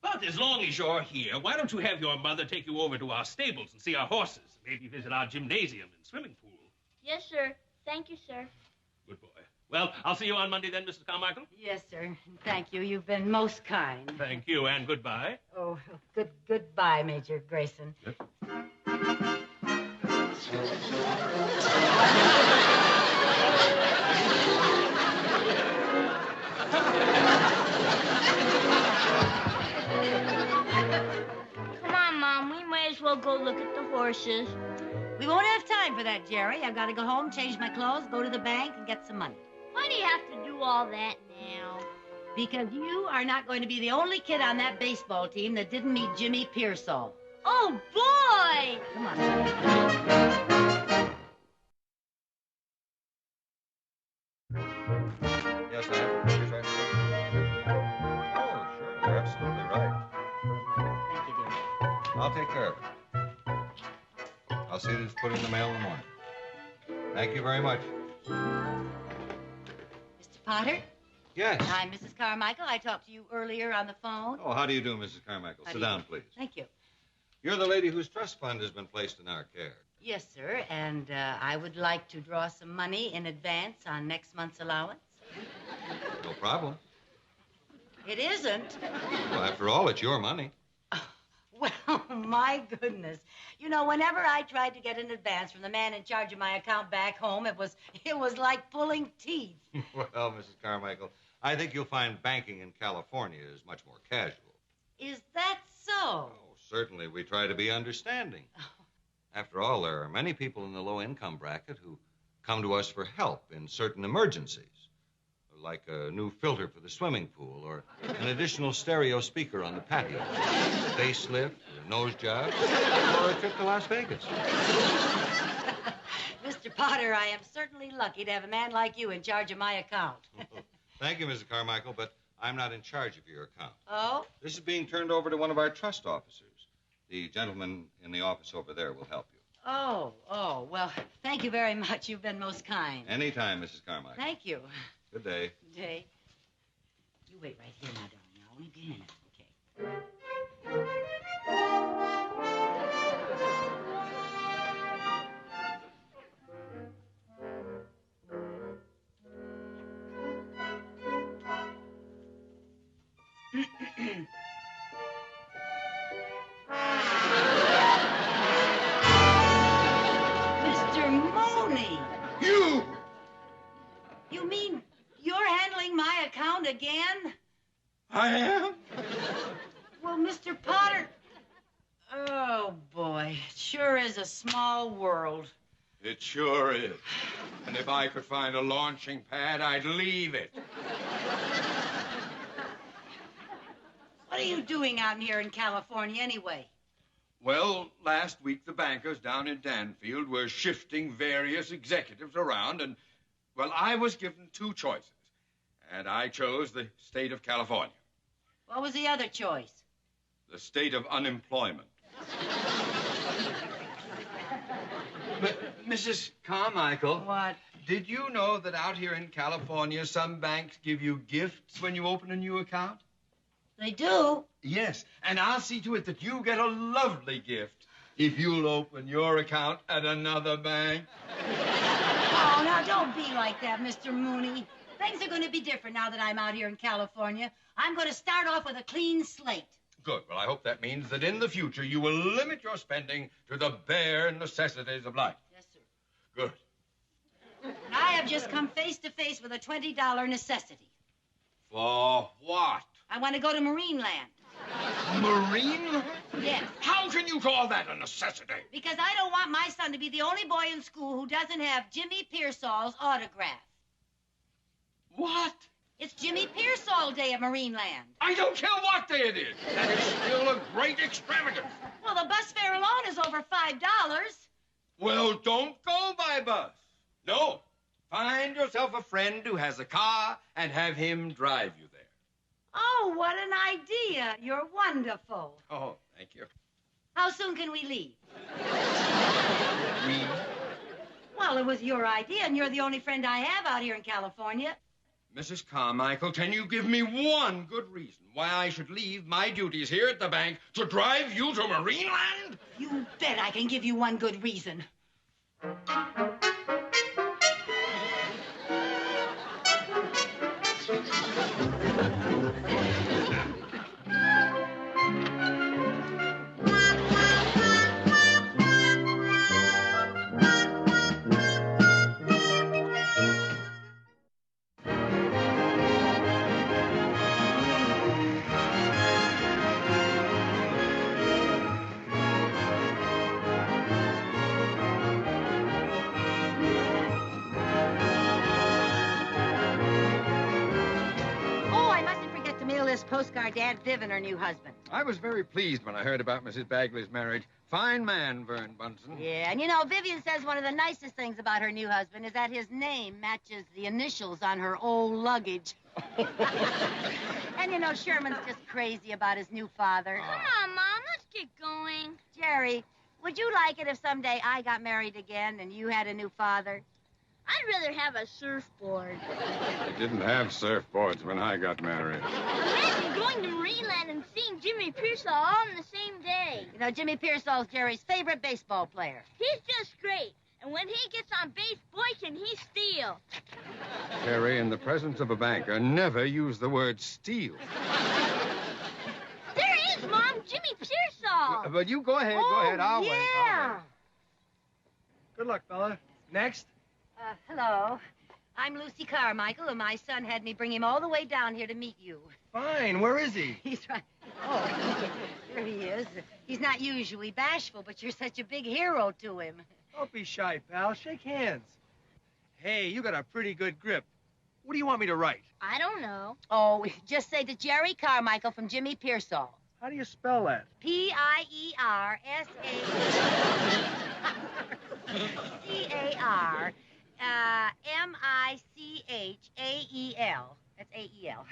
But as long as you're here, why don't you have your mother take you over to our stables and see our horses? Maybe visit our gymnasium and swimming pool. Yes, sir. Thank you, sir. Good boy. Well, I'll see you on Monday then, Mrs. Carmichael. Yes, sir. Thank you. You've been most kind. Thank you, and goodbye. Oh, goodbye, Major Grayson. Yes. Come on, Mom. We might as well go look at the horses. We won't have time for that, Jerry. I've got to go home, change my clothes, go to the bank, and get some money. Why do you have to do all that now? Because you are not going to be the only kid on that baseball team that didn't meet Jimmy Pearsall. Oh, boy! Come on. Yes, ma'am. Here's right. Oh, sure. You're absolutely right. Thank you, dear. I'll take care of it. I'll see that it's put in the mail in the morning. Thank you very much. Mr. Potter? Yes. I'm Mrs. Carmichael. I talked to you earlier on the phone. Oh, how do you do, Mrs. Carmichael? How Sit do you down, do? please. Thank you. You're the lady whose trust fund has been placed in our care. Yes, sir. And I would like to draw some money in advance on next month's allowance. No problem. It isn't. Well, after all, it's your money. Well, my goodness. You know, whenever I tried to get an advance from the man in charge of my account back home, it was like pulling teeth. Well, Mrs. Carmichael, I think you'll find banking in California is much more casual. Is that so? Oh, certainly. We try to be understanding. After all, there are many people in the low-income bracket who come to us for help in certain emergencies, like a new filter for the swimming pool or an additional stereo speaker on the patio, a facelift, a nose job, or a trip to Las Vegas. Mr. Potter, I am certainly lucky to have a man like you in charge of my account. Thank you, Mrs. Carmichael, but I'm not in charge of your account. Oh? This is being turned over to one of our trust officers. The gentleman in the office over there will help you. Oh, well, thank you very much. You've been most kind. Anytime, Mrs. Carmichael. Thank you. Good day. Good day. You wait right here, my darling. I'll only be a minute, okay? Mr. Mooney! You mean you're handling my account again? I am? Well, Mr. Potter... Oh, boy. It sure is a small world. It sure is. And if I could find a launching pad, I'd leave it. What are you doing out here in California anyway? Well, last week the bankers down in Danfield were shifting various executives around, and, well, I was given two choices. And I chose the state of California. What was the other choice? The state of unemployment. Mrs. Carmichael. What? Did you know that out here in California, some banks give you gifts when you open a new account? They do? Yes, and I'll see to it that you get a lovely gift if you'll open your account at another bank. Oh, now don't be like that, Mr. Mooney. Things are going to be different now that I'm out here in California. I'm going to start off with a clean slate. Good. Well, I hope that means that in the future you will limit your spending to the bare necessities of life. Yes, sir. Good. And I have just come face to face with a $20 necessity. For what? I want to go to Marineland. Marine? Yes. How can you call that a necessity? Because I don't want my son to be the only boy in school who doesn't have Jimmy Pearsall's autograph. What? It's Jimmy Pearsall Day at Marineland. I don't care what day it is. That is still a great extravagance. Well, the bus fare alone is over $5. Well, don't go by bus. No. Find yourself a friend who has a car and have him drive you there. Oh, what an idea. You're wonderful. Oh, thank you. How soon can we leave? We? Well, it was your idea, and you're the only friend I have out here in California. Mrs. Carmichael, can you give me one good reason why I should leave my duties here at the bank to drive you to Marineland? You bet I can give you one good reason. Postcard to Aunt Viv and her new husband. I was very pleased when I heard about Mrs. Bagley's marriage. Fine man, Vern Bunsen. Yeah, and you know, Vivian says one of the nicest things about her new husband is that his name matches the initials on her old luggage. And you know, Sherman's just crazy about his new father. Come on, Mom, let's get going. Jerry, would you like it if someday I got married again and you had a new father? I'd rather have a surfboard. They didn't have surfboards when I got married. Imagine going to Marineland and seeing Jimmy Pearsall all on the same day. You know, Jimmy Pearsall's Jerry's favorite baseball player. He's just great. And when he gets on base, boy, can he steal. Jerry, in the presence of a banker, never use the word steal. There he is, Mom, Jimmy Pearsall. But you go ahead, I'll wait. Yeah. Good luck, fella. Next. Hello. I'm Lucy Carmichael, and my son had me bring him all the way down here to meet you. Fine. Where is he? He's right. Oh, there he is. He's not usually bashful, but you're such a big hero to him. Don't be shy, pal. Shake hands. Hey, you got a pretty good grip. What do you want me to write? I don't know. Oh, just say to Jerry Carmichael from Jimmy Pearsall. How do you spell that? P-I-E-R-S-A-C-A-R. M-I-C-H-A-E-L. That's A-E-L.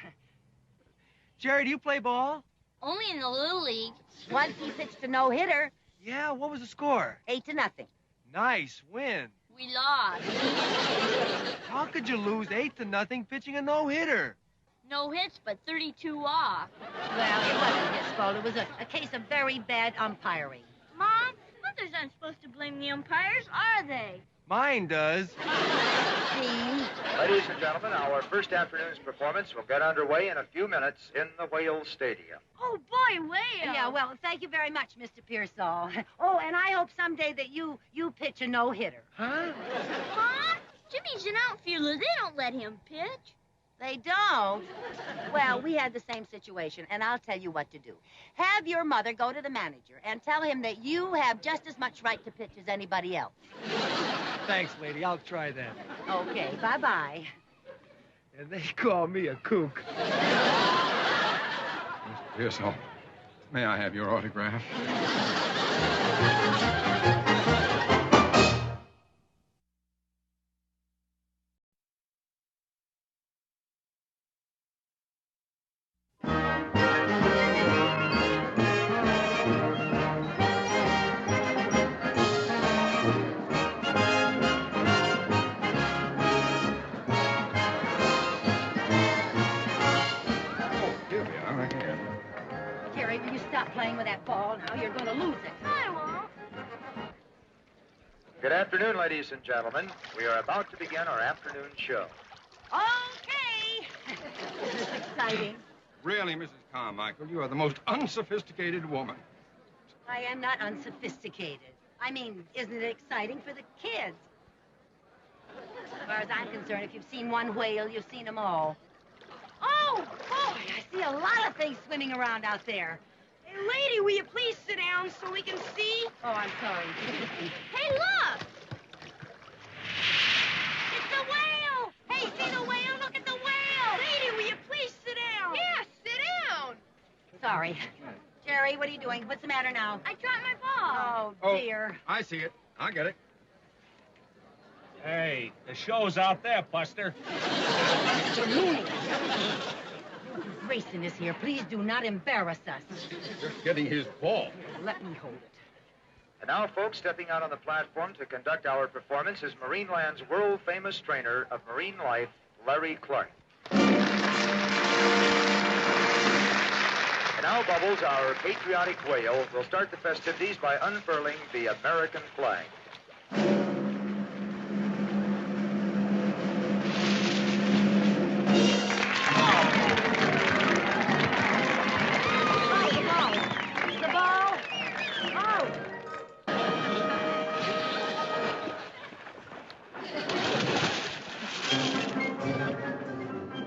Jerry, do you play ball? Only in the Little League. Once he pitched a no-hitter. Yeah, what was the score? 8-0. Nice win. We lost. How could you lose 8-0 pitching a no-hitter? No hits, but 32 off. Well, it wasn't his fault. It was a case of very bad umpiring. Mom, mothers aren't supposed to blame the umpires, are they? Mine does. Ladies and gentlemen, our first afternoon's performance will get underway in a few minutes in the Wales Stadium. Oh, boy, Wales. Yeah, well, thank you very much, Mr. Pearsall. Oh, and I hope someday that you pitch a no-hitter. Huh? Mom, Jimmy's an outfielder. They don't let him pitch. They don't? Well, we had the same situation, and I'll tell you what to do. Have your mother go to the manager and tell him that you have just as much right to pitch as anybody else. Thanks, lady. I'll try that. Okay, bye-bye. And they call me a kook. Mr. Pearsall, may I have your autograph? playing with that ball now. You're going to lose it. I won't. Good afternoon, ladies and gentlemen. We are about to begin our afternoon show. Okay. This is exciting. Really, Mrs. Carmichael, you are the most unsophisticated woman. I am not unsophisticated. I mean, isn't it exciting for the kids? As far as I'm concerned, if you've seen one whale, you've seen them all. Oh, boy, I see a lot of things swimming around out there. Hey, lady, will you please sit down so we can see? Oh, I'm sorry. Hey, look! It's the whale! Hey, see the whale? Look at the whale! Lady, will you please sit down? Yes, sit down! Sorry. Jerry, what are you doing? What's the matter now? I dropped my ball. Oh, dear. I see it. I get it. Hey, the show's out there, Buster. Grayson is here. Please do not embarrass us. Just getting his ball. Let me hold it. And now, folks, stepping out on the platform to conduct our performance is Marineland's world-famous trainer of marine life, Larry Clark. And now, Bubbles, our patriotic whale, will start the festivities by unfurling the American flag. The ball. Oh.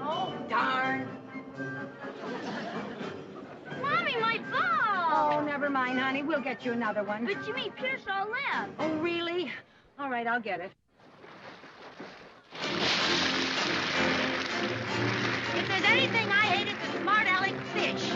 Oh, darn. Mommy, my ball! Oh, never mind, honey. We'll get you another one. But you mean Pierce all left. Oh, really? All right, I'll get it. If there's anything I hate, it's a smart-aleck fish.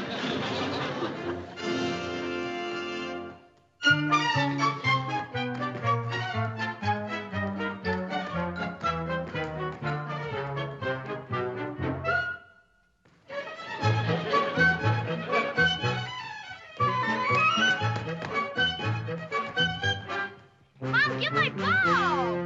Mom, get my ball!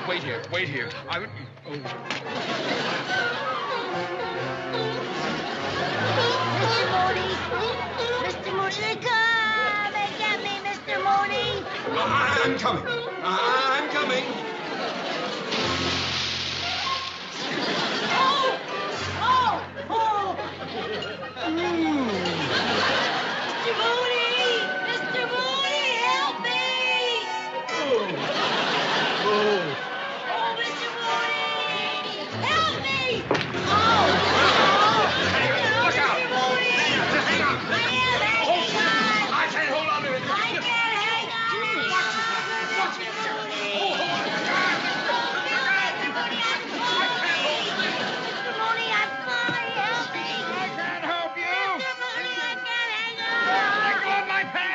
Wait here. Mr. Mooney! Mr. Mooney, they come! They get me, Mr. Mooney! I'm coming. Mr. Mooney, help me! Oh, Mr. Mooney! Help me! Look out! Mr. Mooney! Hang on. I can't hold on to it. I can't hang on! Watch it. Mr. Mooney, I'm sorry. Help me! I can't help you. Mr. Mooney, I can't hang on! Let go of my pants.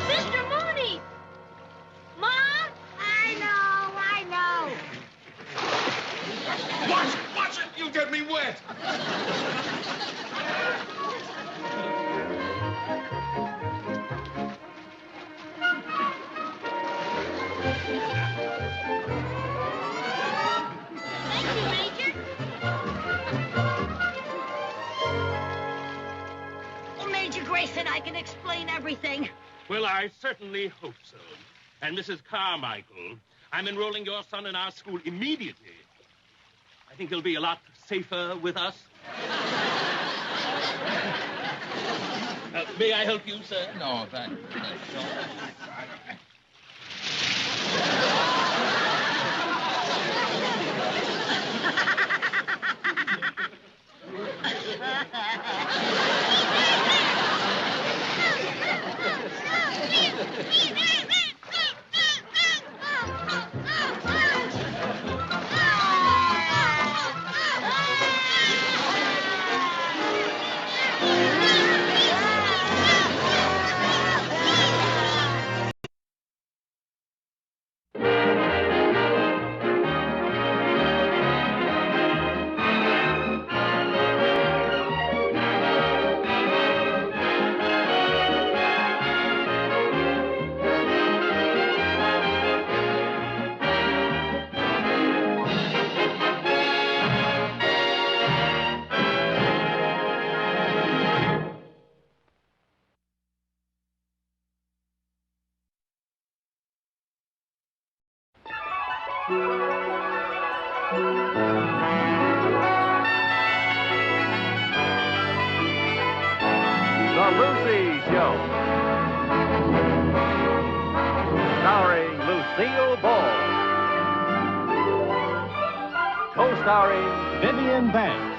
Mr. Mooney! Mom? I know. Watch it. You'll get me wet. Thank you, Major. Well, Major Grayson, I can explain everything. Well, I certainly hope so. And Mrs. Carmichael, I'm enrolling your son in our school immediately. I think he'll be a lot safer with us. May I help you, sir? No, thank you. The Lucy Show. Starring Lucille Ball. Co-starring Vivian Vance.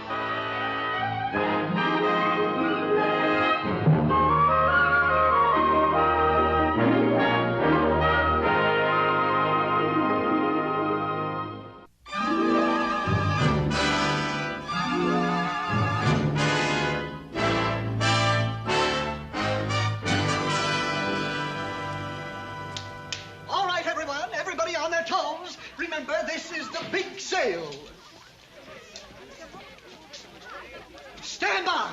All right, everyone. Everybody on their toes. Remember, this is the big sale. Stand by.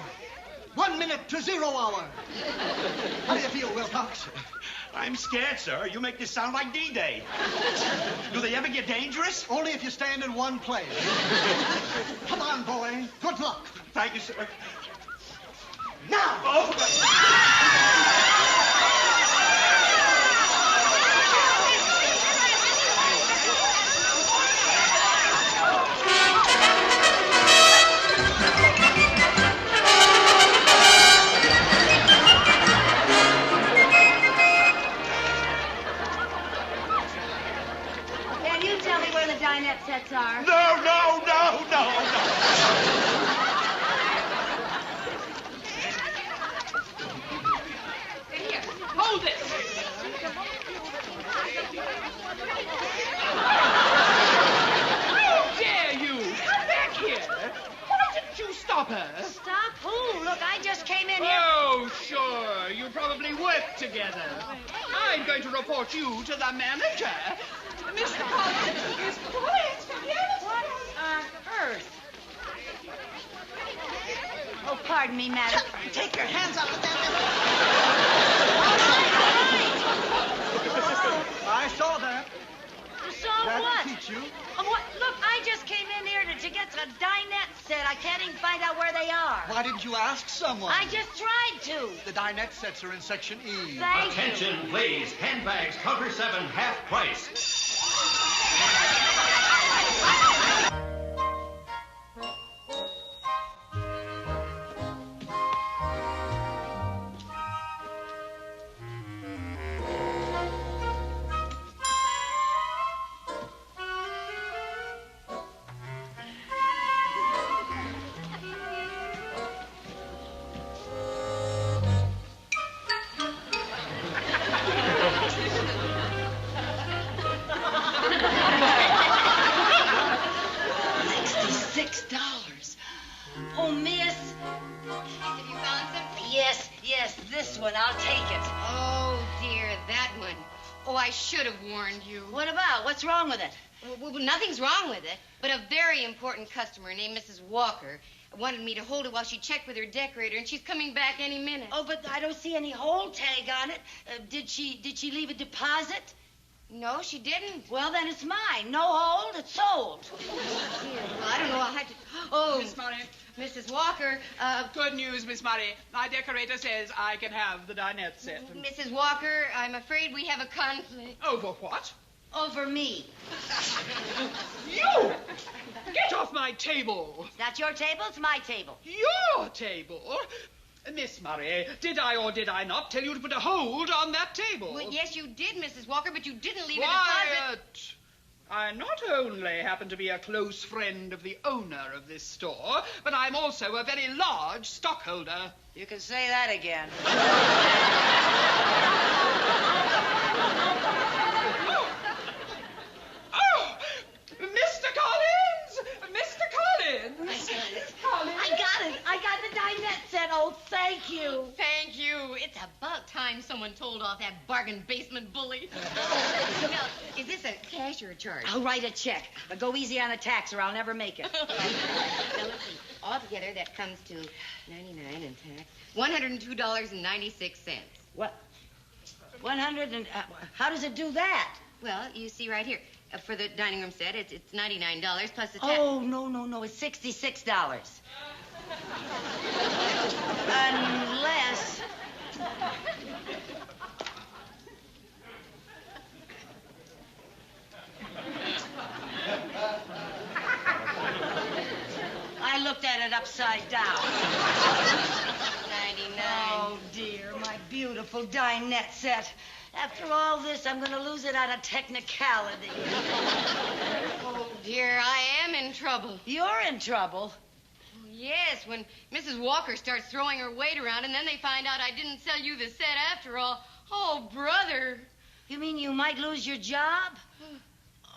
1 minute to 0 hour. How do you feel, Wilcox? I'm scared, sir. You make this sound like D-Day. Do they ever get dangerous? Only if you stand in one place. Come on, boy. Good luck. Thank you, sir. Now! Can you tell me where the dinette sets are? No. Here, hold this. report you to the manager. Mr. Collins, Miss Collins, What on earth? Oh, pardon me, madam. Take your hands off of them. I saw that. You saw That'll what? teach you. Oh, what? Look, I just came in here to get a dinette set. I can't even find out where they are. Why didn't you ask someone? I just tried to. The dinette sets are in Section E. Thank Attention, please. Handbags, counter 7, half price. $66. Oh, miss. Have you found something? Yes, this one. I'll take it. Oh, dear, that one. Oh, I should have warned you. What about? What's wrong with it? Well, nothing's wrong with it, but a very important customer named Mrs. Walker wanted me to hold it while she checked with her decorator, and she's coming back any minute. Oh, but I don't see any hold tag on it. Did she leave a deposit? No, she didn't. Well, then it's mine. No hold, it's sold. Well, I don't know. I'll have to... Oh, Miss Murray. Mrs. Walker, Good news, Miss Murray. My decorator says I can have the dinette set. Mrs. Walker, I'm afraid we have a conflict. Over what? Over me. You! Get off my table. It's not your table, it's my table. Your table? Miss Murray, did I or did I not tell you to put a hold on that table? Well, yes, you did, Mrs. Walker, but you didn't leave a Quiet. deposit. I not only happen to be a close friend of the owner of this store, but I'm also a very large stockholder. You can say that again. Oh! Mr. Collins! Mr. Collins! Collins! I got the dinette set. Oh, thank you. Thank you. It's about time someone told off that bargain basement bully. Now, is this a cash or a charge? I'll write a check. But go easy on the tax or I'll never make it. Now, listen, altogether, that comes to $99 in tax. $102.96. What? 100 and... how does it do that? Well, you see right here. For the dining room set, it's $99 plus the tax. Oh, no. It's $66. Unless... I looked at it upside down. 99. Oh, dear, my beautiful dinette set. After all this, I'm going to lose it on a technicality. Oh, dear, I am in trouble. You're in trouble? Yes, when Mrs. Walker starts throwing her weight around and then they find out I didn't sell you the set after all. Oh, brother. You mean you might lose your job?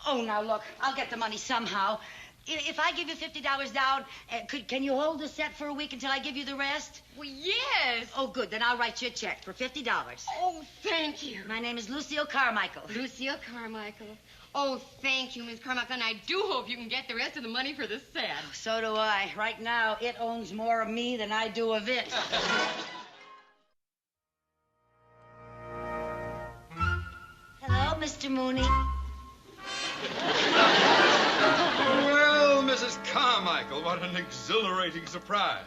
Oh, now, look, I'll get the money somehow. If I give you $50 down, can you hold the set for a week until I give you the rest? Well, yes. Oh, good. Then I'll write you a check for $50. Oh, thank you. My name is Lucille Carmichael. Lucille Carmichael. Oh, thank you, Miss Carmichael, and I do hope you can get the rest of the money for the set. Oh, so do I. Right now, it owns more of me than I do of it. Hello, Mr. Mooney. Well, Mrs. Carmichael, what an exhilarating surprise.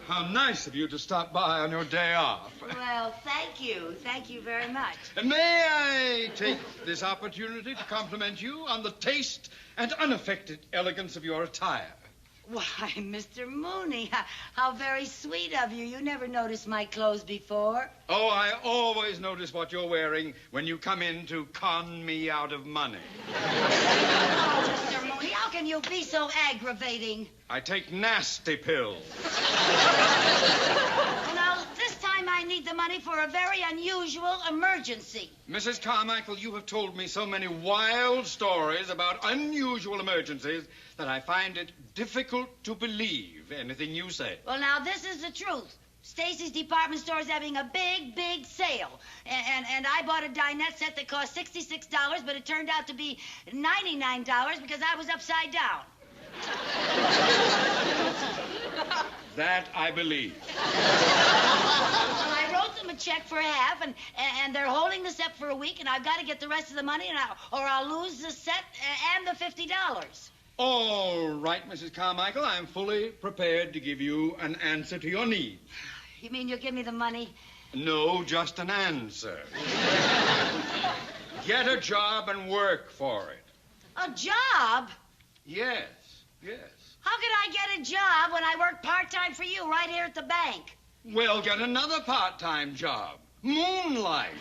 How nice of you to stop by on your day off. Well, thank you. Thank you very much. And may I take this opportunity to compliment you on the taste and unaffected elegance of your attire? Why, Mr. Mooney, how very sweet of you. You never noticed my clothes before. Oh, I always notice what you're wearing when you come in to con me out of money. Oh, Mr. Mooney, how can you be so aggravating? I take nasty pills. Now, this time I need the money for a very unusual emergency. Mrs. Carmichael, you have told me so many wild stories about unusual emergencies that I find it difficult to believe anything you say. Well, now, this is the truth. Stacy's department store is having a big sale. And I bought a dinette set that cost $66, but it turned out to be $99 because I was upside down. That I believe. Well, I wrote them a check for half, and they're holding the set for a week, and I've got to get the rest of the money, or I'll lose the set and the $50. All right, Mrs. Carmichael, I'm fully prepared to give you an answer to your needs. You mean you'll give me the money? No, just an answer. Get a job and work for it. A job? Yes. How could I get a job when I work part-time for you right here at the bank? Well, get another part-time job. Moonlight.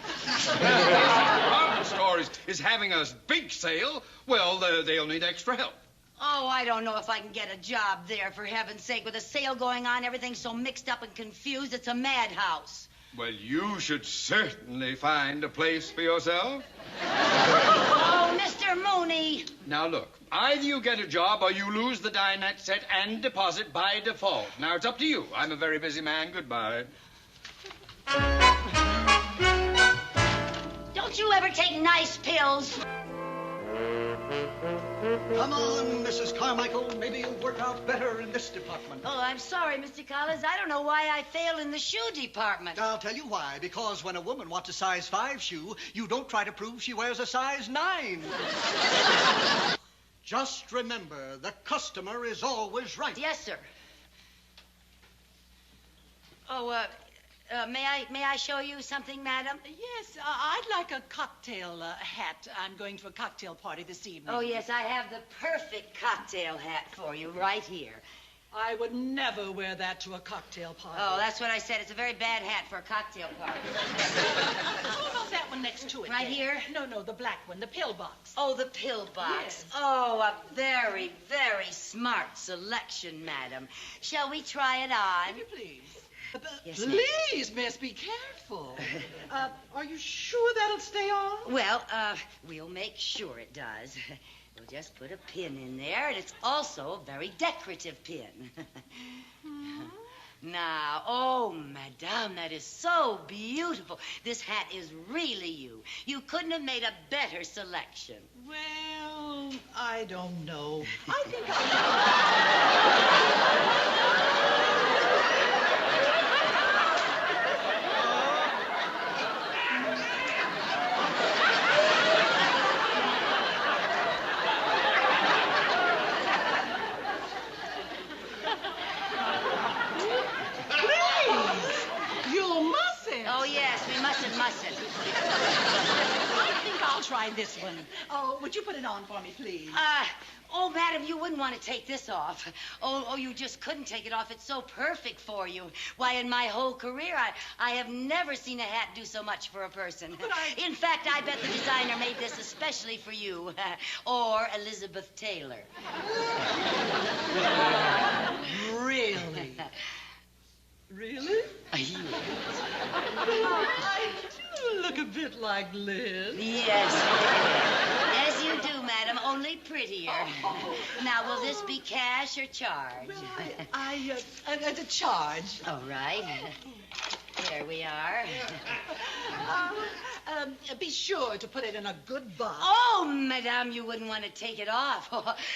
The department store is having a big sale. Well, they'll need extra help. Oh, I don't know if I can get a job there, for heaven's sake. With a sale going on, everything's so mixed up and confused, it's a madhouse. Well, you should certainly find a place for yourself. Oh, Mr. Mooney. Now, look, either you get a job or you lose the dinette set and deposit by default. Now, it's up to you. I'm a very busy man. Goodbye. Don't you ever take nice pills? Come on, Mrs. Carmichael. Maybe you'll work out better in this department. Oh, I'm sorry, Mr. Collins. I don't know why I failed in the shoe department. I'll tell you why. Because when a woman wants a size 5 shoe, you don't try to prove she wears a size 9. Just remember, the customer is always right. Yes, sir. Oh, may I show you something, madam? Yes, I'd like a cocktail hat. I'm going to a cocktail party this evening. Oh, yes, I have the perfect cocktail hat for you right here. I would never wear that to a cocktail party. Oh, that's what I said. It's a very bad hat for a cocktail party. How about that one next to it? Right then? here? No, the black one, the pill box. Oh, the pill box. Yes. Oh, a very smart selection, madam. Shall we try it on? If you please. Yes, Please, miss, be careful. Are you sure that'll stay on? Well, we'll make sure it does. We'll just put a pin in there, and it's also a very decorative pin. Now, oh, madame, that is so beautiful. This hat is really you. You couldn't have made a better selection. Well, I don't know. I think try this one. Oh, would you put it on for me, please? Oh, madam, you wouldn't want to take this off. Oh, you just couldn't take it off. It's so perfect for you. Why, in my whole career, I have never seen a hat do so much for a person. In fact, I bet the designer made this especially for you. Or Elizabeth Taylor. Really? Really? Yes. I do look a bit like Liz. Yes. As you do, madam, only prettier. Now, will this be cash or charge? Well, the charge. All right. There we are. Be sure to put it in a good box. Oh, madame, you wouldn't want to take it off.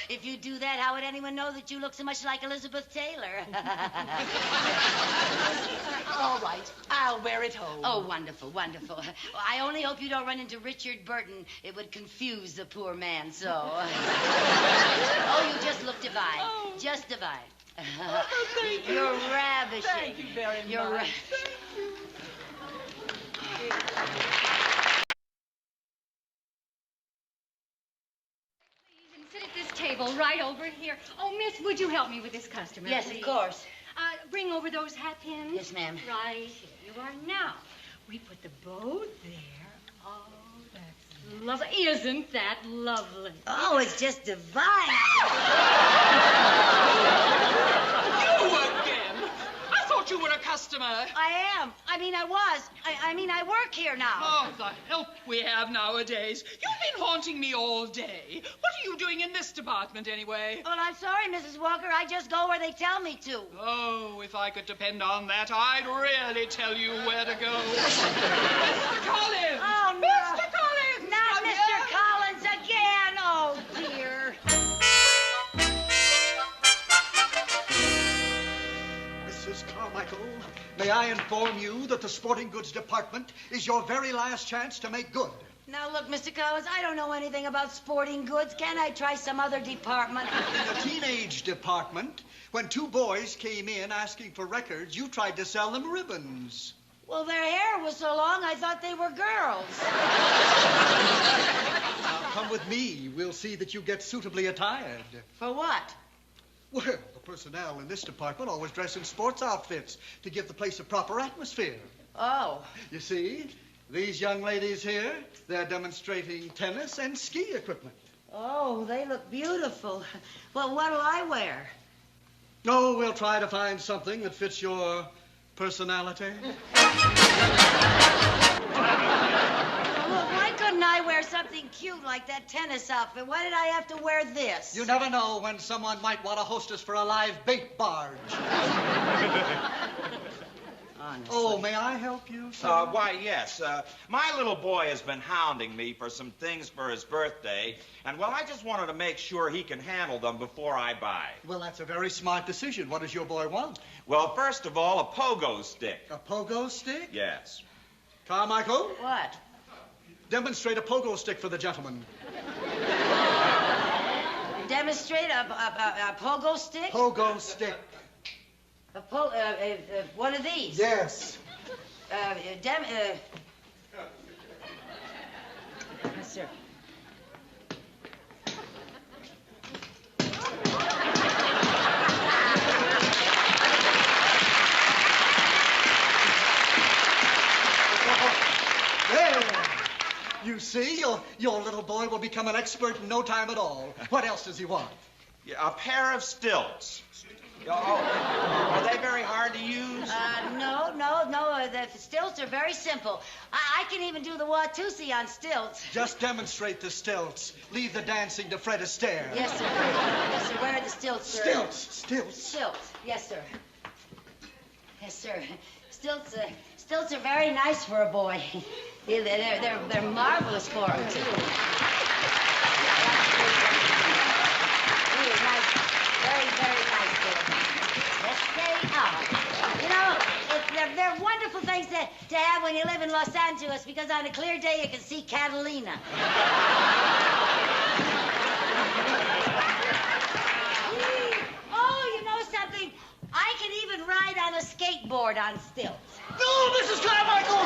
If you do that, how would anyone know that you look so much like Elizabeth Taylor? All right, I'll wear it home. Oh, wonderful, wonderful. I only hope you don't run into Richard Burton. It would confuse the poor man so. Oh, you just look divine. Oh. Just divine. Oh, thank you. You're ravishing. Thank you very much. You're Thank you. Please, and sit at this table right over here. Oh, miss, would you help me with this customer, Yes, please? of course. Bring over those hat pins. Yes, ma'am. Right here you are now. We put the bow there. Oh, that's lovely. Isn't that lovely? Oh, it's just divine. You again? I thought thought you were a customer. I am. I was. I work here now. Oh, the help we have nowadays. You've been haunting me all day. What are you doing in this department, anyway? Well, I'm sorry, Mrs. Walker. I just go where they tell me to. Oh, if I could depend on that, I'd really tell you where to go. Mr. Collins! Oh, no. Mr. Collins! Not Mr. Collins again. Oh, dear. Mrs. Carmichael, may I inform you that the sporting goods department is your very last chance to make good. Now, look, Mr. Collins, I don't know anything about sporting goods. Can't I try some other department? In the teenage department, when two boys came in asking for records, you tried to sell them ribbons. Well, their hair was so long, I thought they were girls. Now, come with me. We'll see that you get suitably attired. For what? Well, the personnel in this department always dress in sports outfits to give the place a proper atmosphere. Oh. You see, these young ladies here, they're demonstrating tennis and ski equipment. Oh, they look beautiful. Well, what'll I wear? Oh, we'll try to find something that fits your personality. Look, why couldn't I wear something cute like that tennis outfit? Why did I have to wear this? You never know when someone might want to host us for a live bait barge. Honestly. Oh, may I help you, sir? Why, yes. My little boy has been hounding me for some things for his birthday, and, well, I just wanted to make sure he can handle them before I buy. Well, that's a very smart decision. What does your boy want? Well, first of all, a pogo stick. A pogo stick? Yes. Carmichael? What? Demonstrate a pogo stick for the gentleman. Demonstrate a pogo stick? Pogo stick. One of these? Yes. Yes, sir. There. You see, your little boy will become an expert in no time at all. What else does he want? Yeah, a pair of stilts. Are they very hard to use? No. The stilts are very simple. I can even do the Watusi on stilts. Just demonstrate the stilts. Leave the dancing to Fred Astaire. Yes, sir. Yes, sir. Where are the stilts, sir? Stilts. Stilts. Yes, sir. Yes, sir. Stilts are very nice for a boy. They're marvelous for him, too. Really nice. Very, very nice for him. Yes, they are. You know, they're wonderful things to have when you live in Los Angeles, because on a clear day you can see Catalina. Oh, you know something? I can even ride on a skateboard on stilts. No, Mrs. Carmichael!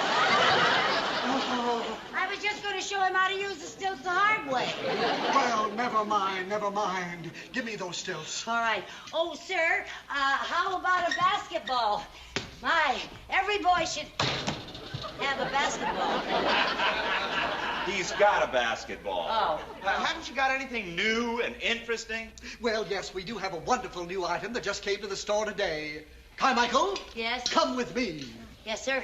I was just going to show him how to use the stilts the hard way. Well, never mind. Give me those stilts. All right. Oh, sir, how about a basketball? My, every boy should have a basketball. He's got a basketball. Oh. Haven't you got anything new and interesting? Well, yes, we do have a wonderful new item that just came to the store today. Carmichael? Yes? Come with me. Yes, sir.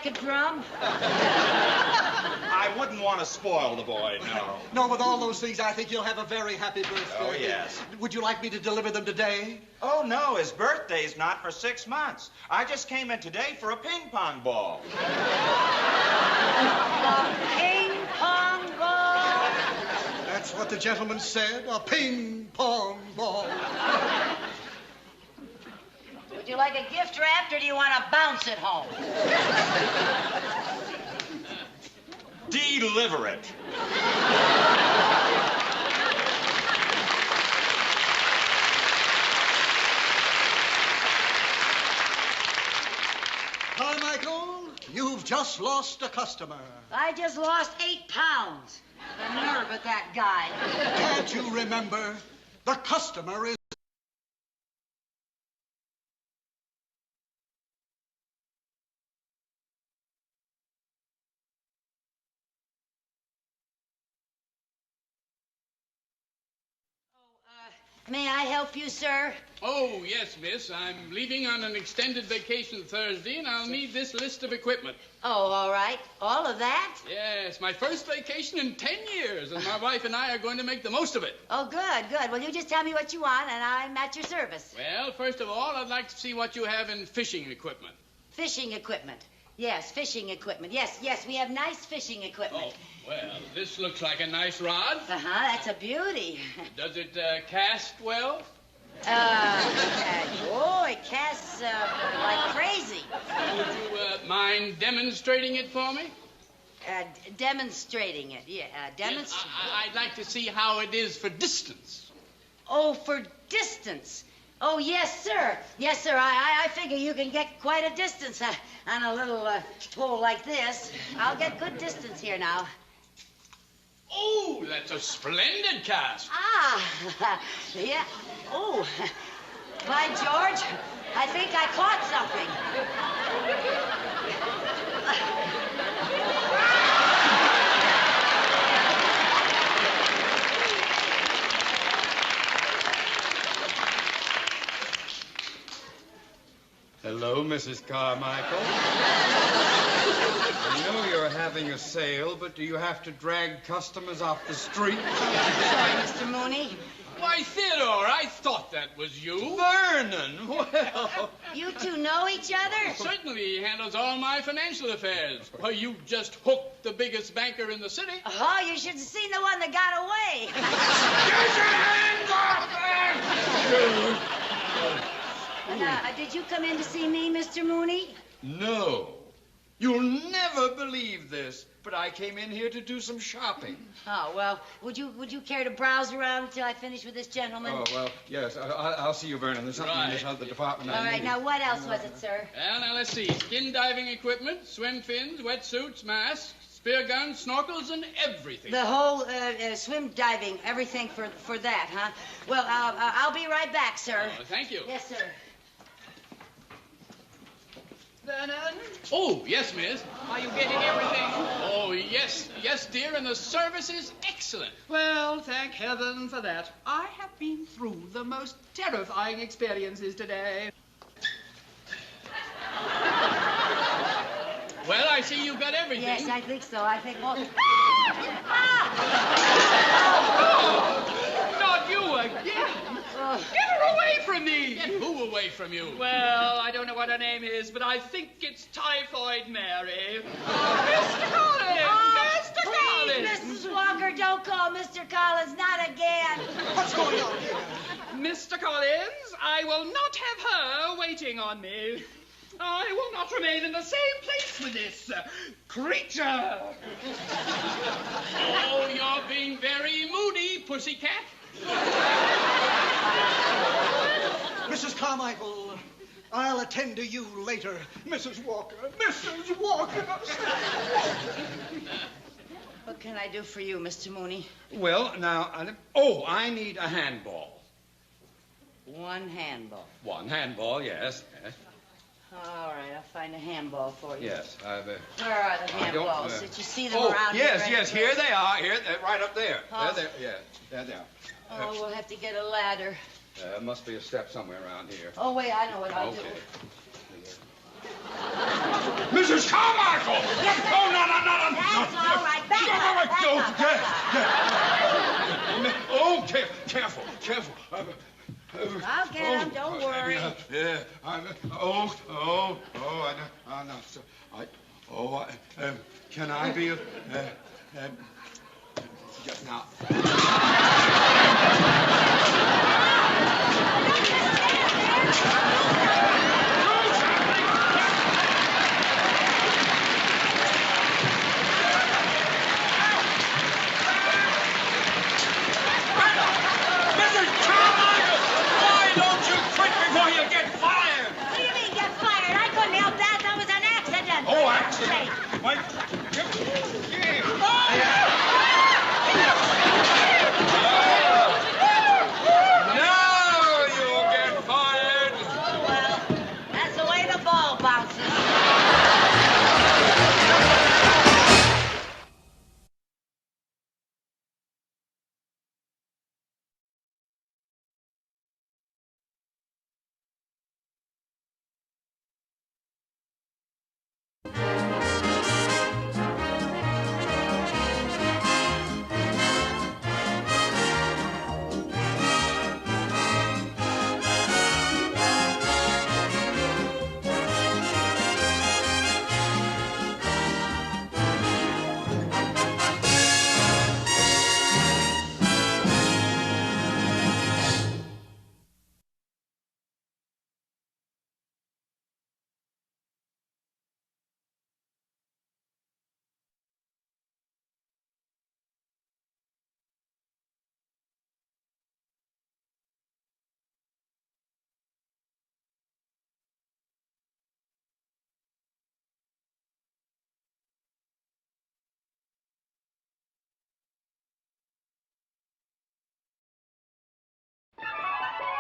A drum? I wouldn't want to spoil the boy, no. No, with all those things, I think you'll have a very happy birthday. Oh, yes. Would you like me to deliver them today? Oh, no, his birthday's not for 6 months. I just came in today for a ping pong ball. Ping pong ball? That's what the gentleman said, a ping pong ball. Would you like a gift wrapped, or do you want to bounce it home? Deliver it. just lost a customer. I just lost 8 pounds. The nerve of that guy. Can't you remember? The customer is... May I help you, sir? Oh, yes, miss. I'm leaving on an extended vacation Thursday, and I'll need this list of equipment. Oh, all right. All of that? Yes, my first vacation in 10 years, and my wife and I are going to make the most of it. Oh, good, good. Well, you just tell me what you want, and I'm at your service. Well, first of all, I'd like to see what you have in fishing equipment. Fishing equipment. Yes, fishing equipment. Yes, we have nice fishing equipment. Oh, well, this looks like a nice rod. Uh-huh, that's a beauty. Does it cast well? It casts like crazy. Would you mind demonstrating it for me? Demonstrating it, yeah. Yes, I'd like to see how it is for distance. Oh, for distance. Oh, yes, sir. Yes, sir. I figure you can get quite a distance on a little pole like this. I'll get good distance here now. Oh, that's a splendid cast. Ah, yeah. Oh, by George, I think I caught something. Hello, Mrs. Carmichael. I know you're having a sale, but do you have to drag customers off the street? Sorry, Mr. Mooney. Why, Theodore, I thought that was you. Vernon, well... You two know each other? Certainly, he handles all my financial affairs. Why, you just hooked the biggest banker in the city. Oh, you should have seen the one that got away. Did you come in to see me, Mr. Mooney? No. You'll never believe this, but I came in here to do some shopping. Oh, well, would you care to browse around until I finish with this gentleman? Oh, well, yes. I'll see you, Vernon. There's something in this other department All I right, need. now what else was it, sir? Well, now let's see. Skin diving equipment, swim fins, wetsuits, masks, spear guns, snorkels, and everything. The whole swim diving, everything for that, huh? Well, I'll be right back, sir. Oh, thank you. Yes, sir. Vernon? Oh, yes, miss. Are you getting everything? Oh, yes, dear, and the service is excellent. Well, thank heaven for that. I have been through the most terrifying experiences today. Well, I see you got everything. Yes, I think so. I think all... Not you again! Get her away from me! Get who away from you? Well, I don't know what her name is, but I think it's Typhoid Mary. Mr. Collins! Mr. Please, Collins! Mrs. Walker, don't call Mr. Collins, not again. What's going on here? Mr. Collins, I will not have her waiting on me. I will not remain in the same place with this creature. Oh, you're being very moody, pussycat. Mrs. Carmichael, I'll attend to you later. Mrs. Walker, Mrs. Walker. What can I do for you, Mr. Mooney? Well, now, I need a handball. One handball. One handball, yes. All right, I'll find a handball for you. Yes. Where are the handballs? Did you see them around yes, here? Yes, here they are. Here, right up there. Huh? There, yeah, there they are. Oh, we'll have to get a ladder. There must be a step somewhere around here. Oh, wait, I know what I'll do. Mrs. Carmichael! Yes, oh, no. That's all right. Back up. Oh, careful. I'll get him, don't worry. Yeah, can I be just now? What do you mean, get fired? I couldn't help that. That was an accident. Oh, accident.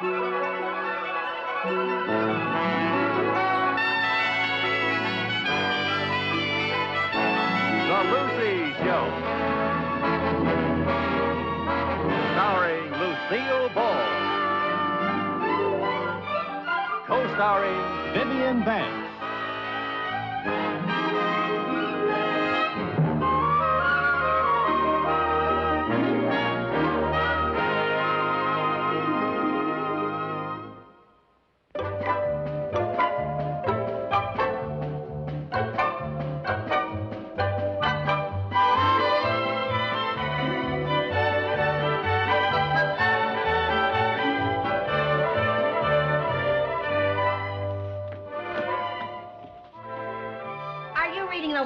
The Lucy Show. Starring Lucille Ball. Co-starring Vivian Vance.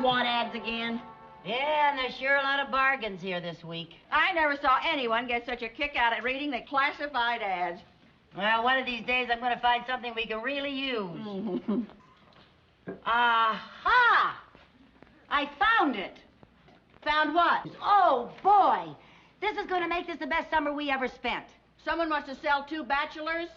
Want ads again? Yeah, and there's sure a lot of bargains here this week. I never saw anyone get such a kick out of reading the classified ads. Well, one of these days I'm going to find something we can really use. Aha! I found it. Found what? Oh, boy. This is going to make this the best summer we ever spent. Someone wants to sell 2 bachelors?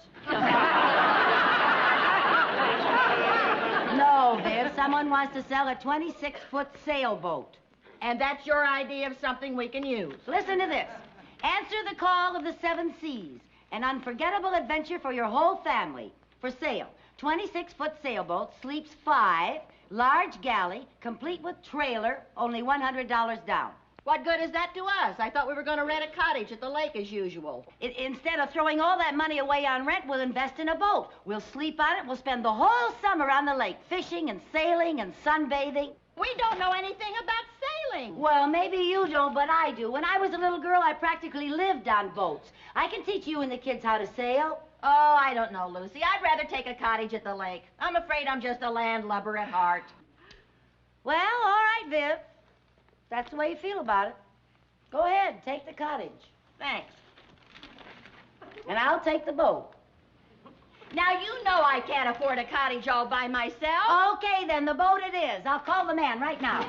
No, Viv. Someone wants to sell a 26-foot sailboat. And that's your idea of something we can use. Listen to this. Answer the call of the 7 seas. An unforgettable adventure for your whole family. For sale. 26-foot sailboat, sleeps 5, large galley, complete with trailer, only $100 down. What good is that to us? I thought we were going to rent a cottage at the lake as usual. Instead of throwing all that money away on rent, we'll invest in a boat. We'll sleep on it. We'll spend the whole summer on the lake, fishing and sailing and sunbathing. We don't know anything about sailing. Well, maybe you don't, but I do. When I was a little girl, I practically lived on boats. I can teach you and the kids how to sail. Oh, I don't know, Lucy. I'd rather take a cottage at the lake. I'm afraid I'm just a landlubber at heart. Well, all right, Viv. That's the way you feel about it. Go ahead, take the cottage. Thanks. And I'll take the boat. Now, you know I can't afford a cottage all by myself. Okay, then, the boat it is. I'll call the man right now.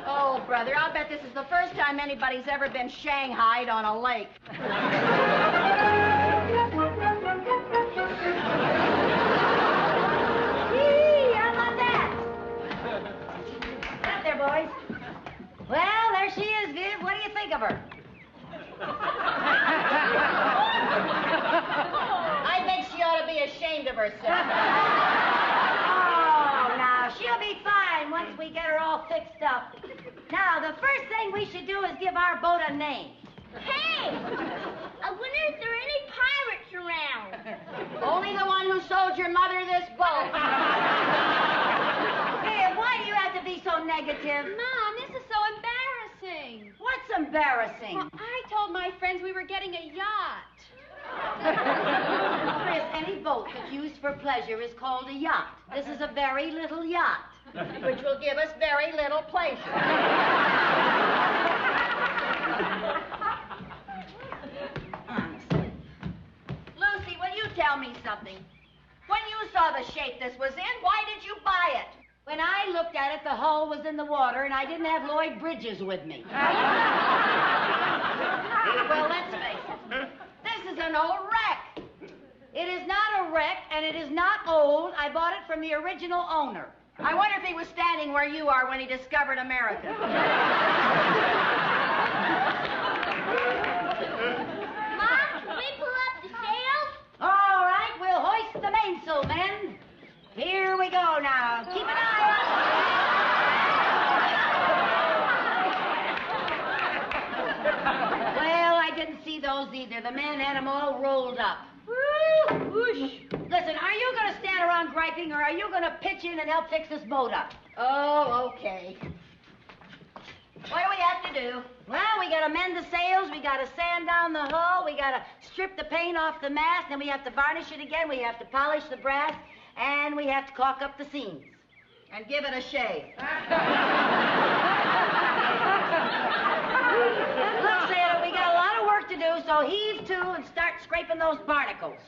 Oh, brother, I'll bet this is the first time anybody's ever been shanghaied on a lake. How about that? Up there, boys. Well, there she is, Viv. What do you think of her? I think she ought to be ashamed of herself. Oh, now, she'll be fine once we get her all fixed up. Now, the first thing we should do is give our boat a name. Hey! I wonder if there are any pirates around. Only the one who sold your mother this boat. Viv, why do you have to be so negative? Mom, this is so embarrassing. What's embarrassing? Well, I told my friends we were getting a yacht. Chris, any boat that's used for pleasure is called a yacht. This is a very little yacht. Which will give us very little pleasure. Honestly. Lucy, will you tell me something? When you saw the shape this was in, why did you buy it? When I looked at it, the hull was in the water, and I didn't have Lloyd Bridges with me. Well, let's face it. This is an old wreck. It is not a wreck, and it is not old. I bought it from the original owner. I wonder if he was standing where you are when he discovered America. Mom, can we pull up the sails? All right, we'll hoist the mainsail, men. Here we go now. Keep an eye on. Well, I didn't see those either. The men had them all rolled up. Woo, whoosh. Listen, are you going to stand around griping, or are you going to pitch in and help fix this boat up? Oh, okay. What do we have to do? Well, we got to mend the sails, we got to sand down the hull, we got to strip the paint off the mast, then we have to varnish it again, we have to polish the brass, and we have to caulk up the seams. And give it a shave. Look, sailor, we got a lot of work to do, so heave to and start scraping those barnacles.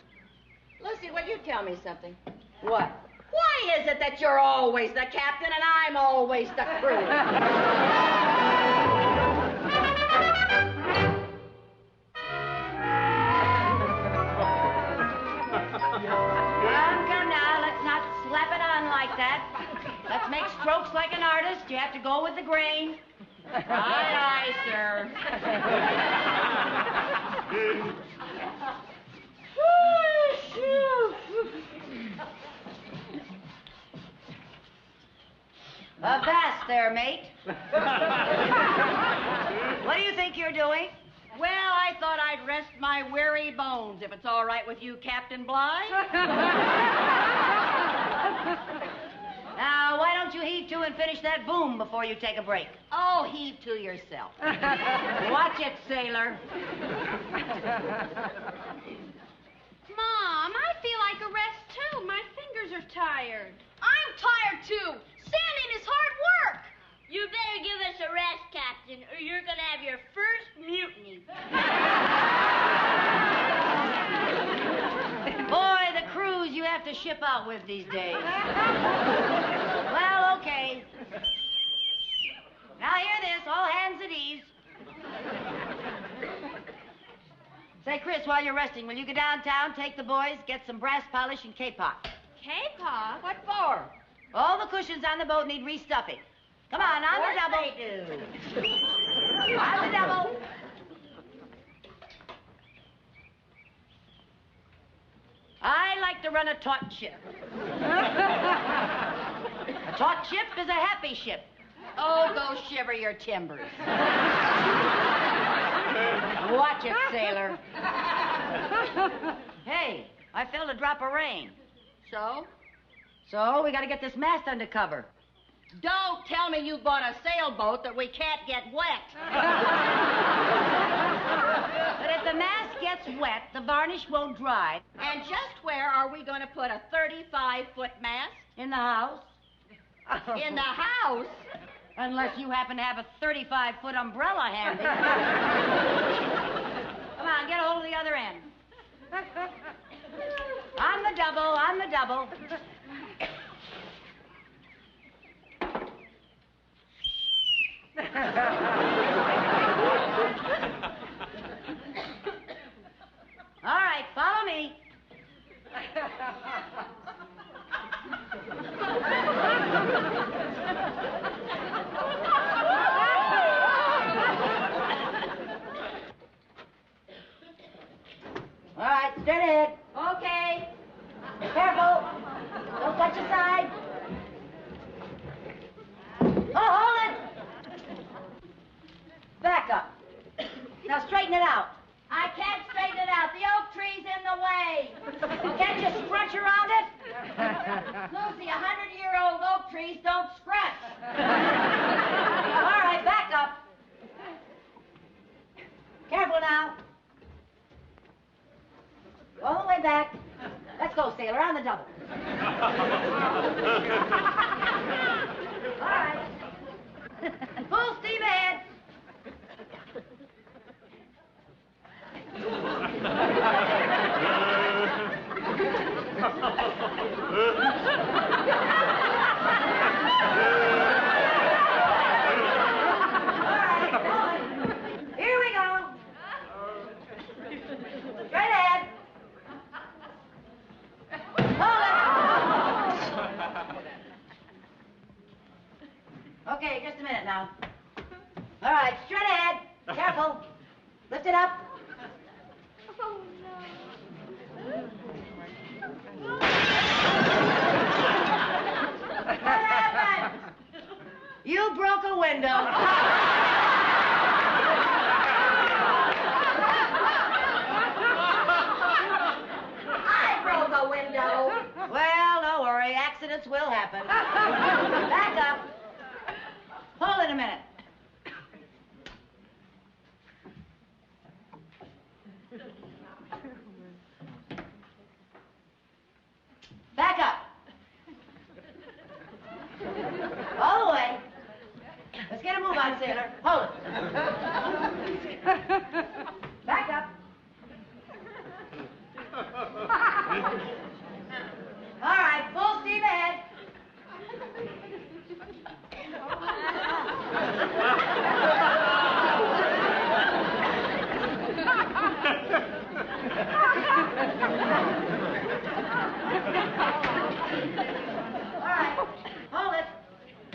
Lucy, will you tell me something? What? Why is it that you're always the captain and I'm always the crew? to go with the grain. Aye, sir. Avast there, mate. What do you think you're doing? Well, I thought I'd rest my weary bones, if it's all right with you, Captain Bligh. Now, why don't you heave to and finish that boom before you take a break? Oh, heave to yourself. Watch it, sailor. Mom, I feel like a rest too. My fingers are tired. I'm tired too. Sanding is hard work. You better give us a rest, Captain, or you're gonna have your first mutiny. Boy, the crews you have to ship out with these days. Well, okay. Now hear this, all hands at ease. Say, Chris, while you're resting, will you go downtown, take the boys, get some brass polish and K-pop? K-pop? What for? All the cushions on the boat need restuffing. Come on, on the double. They do. On the double. I like to run a taut ship. A taut ship is a happy ship. Oh, go shiver your timbers. Watch it, sailor. Hey, I felt a drop of rain. So? So, we gotta get this mast under cover. Don't tell me you bought a sailboat that we can't get wet. But if the mast gets wet, the varnish won't dry. And just where are we going to put a 35-foot mast? In the house. In the house? Unless you happen to have a 35-foot umbrella handy. Come on, get a hold of the other end. On the double, on the double. All right, follow me. All right, straight ahead. Okay. Careful. Don't touch your side. Oh, hold it. Back up. Now straighten it out. I can't straighten it out. The oak tree's in the way. Can't you scratch around it? Lucy, 100-year-old oak trees don't scratch. All right, back up. Careful now. All the way back. Let's go, sailor, on the double. All right. Full steam ahead. Here we go. Straight ahead. Hold it. Okay, just a minute now. All right, straight ahead. Careful. Lift it up. Oh, no. What happened? You broke a window. I broke a window. Well, don't worry. Accidents will happen. Back up. Hold it a minute. Back up. All the way. Let's get a move on, sailor. Hold it. Back up. All right, full steam ahead. All right, hold it.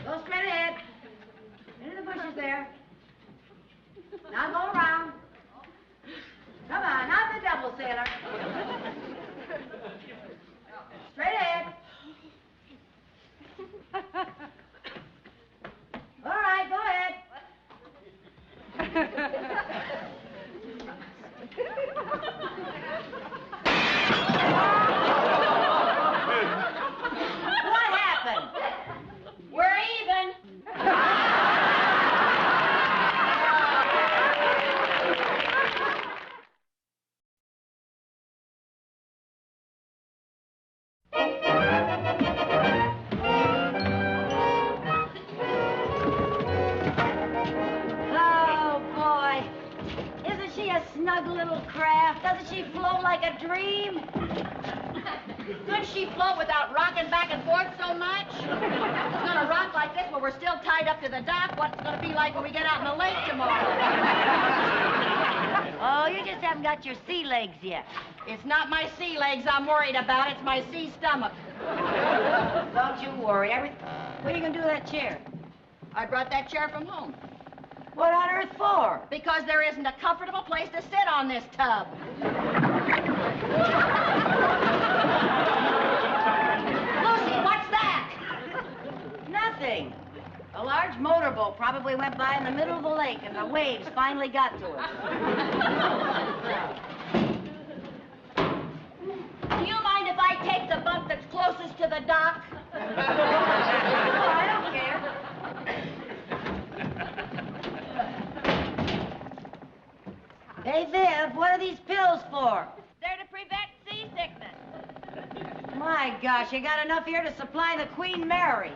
Go straight ahead. who's there. Now go around. Come on, not the double, sailor. Straight ahead. All right, go ahead. What happened? We're even. Snug little craft. Doesn't she float like a dream? Couldn't she float without rocking back and forth so much? It's gonna rock like this when we're still tied up to the dock. What's it gonna be like when we get out in the lake tomorrow? Oh, you just haven't got your sea legs yet. It's not my sea legs I'm worried about. It's my sea stomach. Don't you worry. What are you gonna do with that chair? I brought that chair from home. What on earth for? Because there isn't a comfortable place to sit on this tub. Lucy, what's that? Nothing. A large motorboat probably went by in the middle of the lake, and the waves finally got to us. Do you mind if I take the bunk that's closest to the dock? Oh, I don't care. Hey, Viv, what are these pills for? They're to prevent seasickness. My gosh, you got enough here to supply the Queen Mary.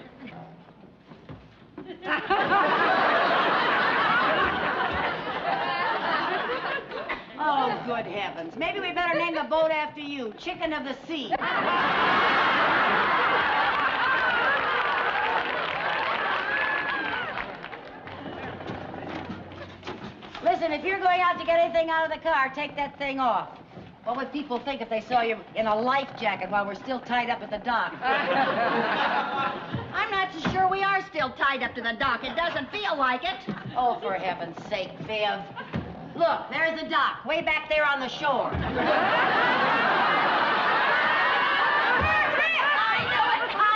Oh, good heavens. Maybe we better name the boat after you, Chicken of the Sea. Listen, if you're going out to get anything out of the car, take that thing off. What would people think if they saw you in a life jacket while we're still tied up at the dock? I'm not so sure we are still tied up to the dock. It doesn't feel like it. Oh, for heaven's sake, Viv. Look, there's the dock, way back there on the shore. I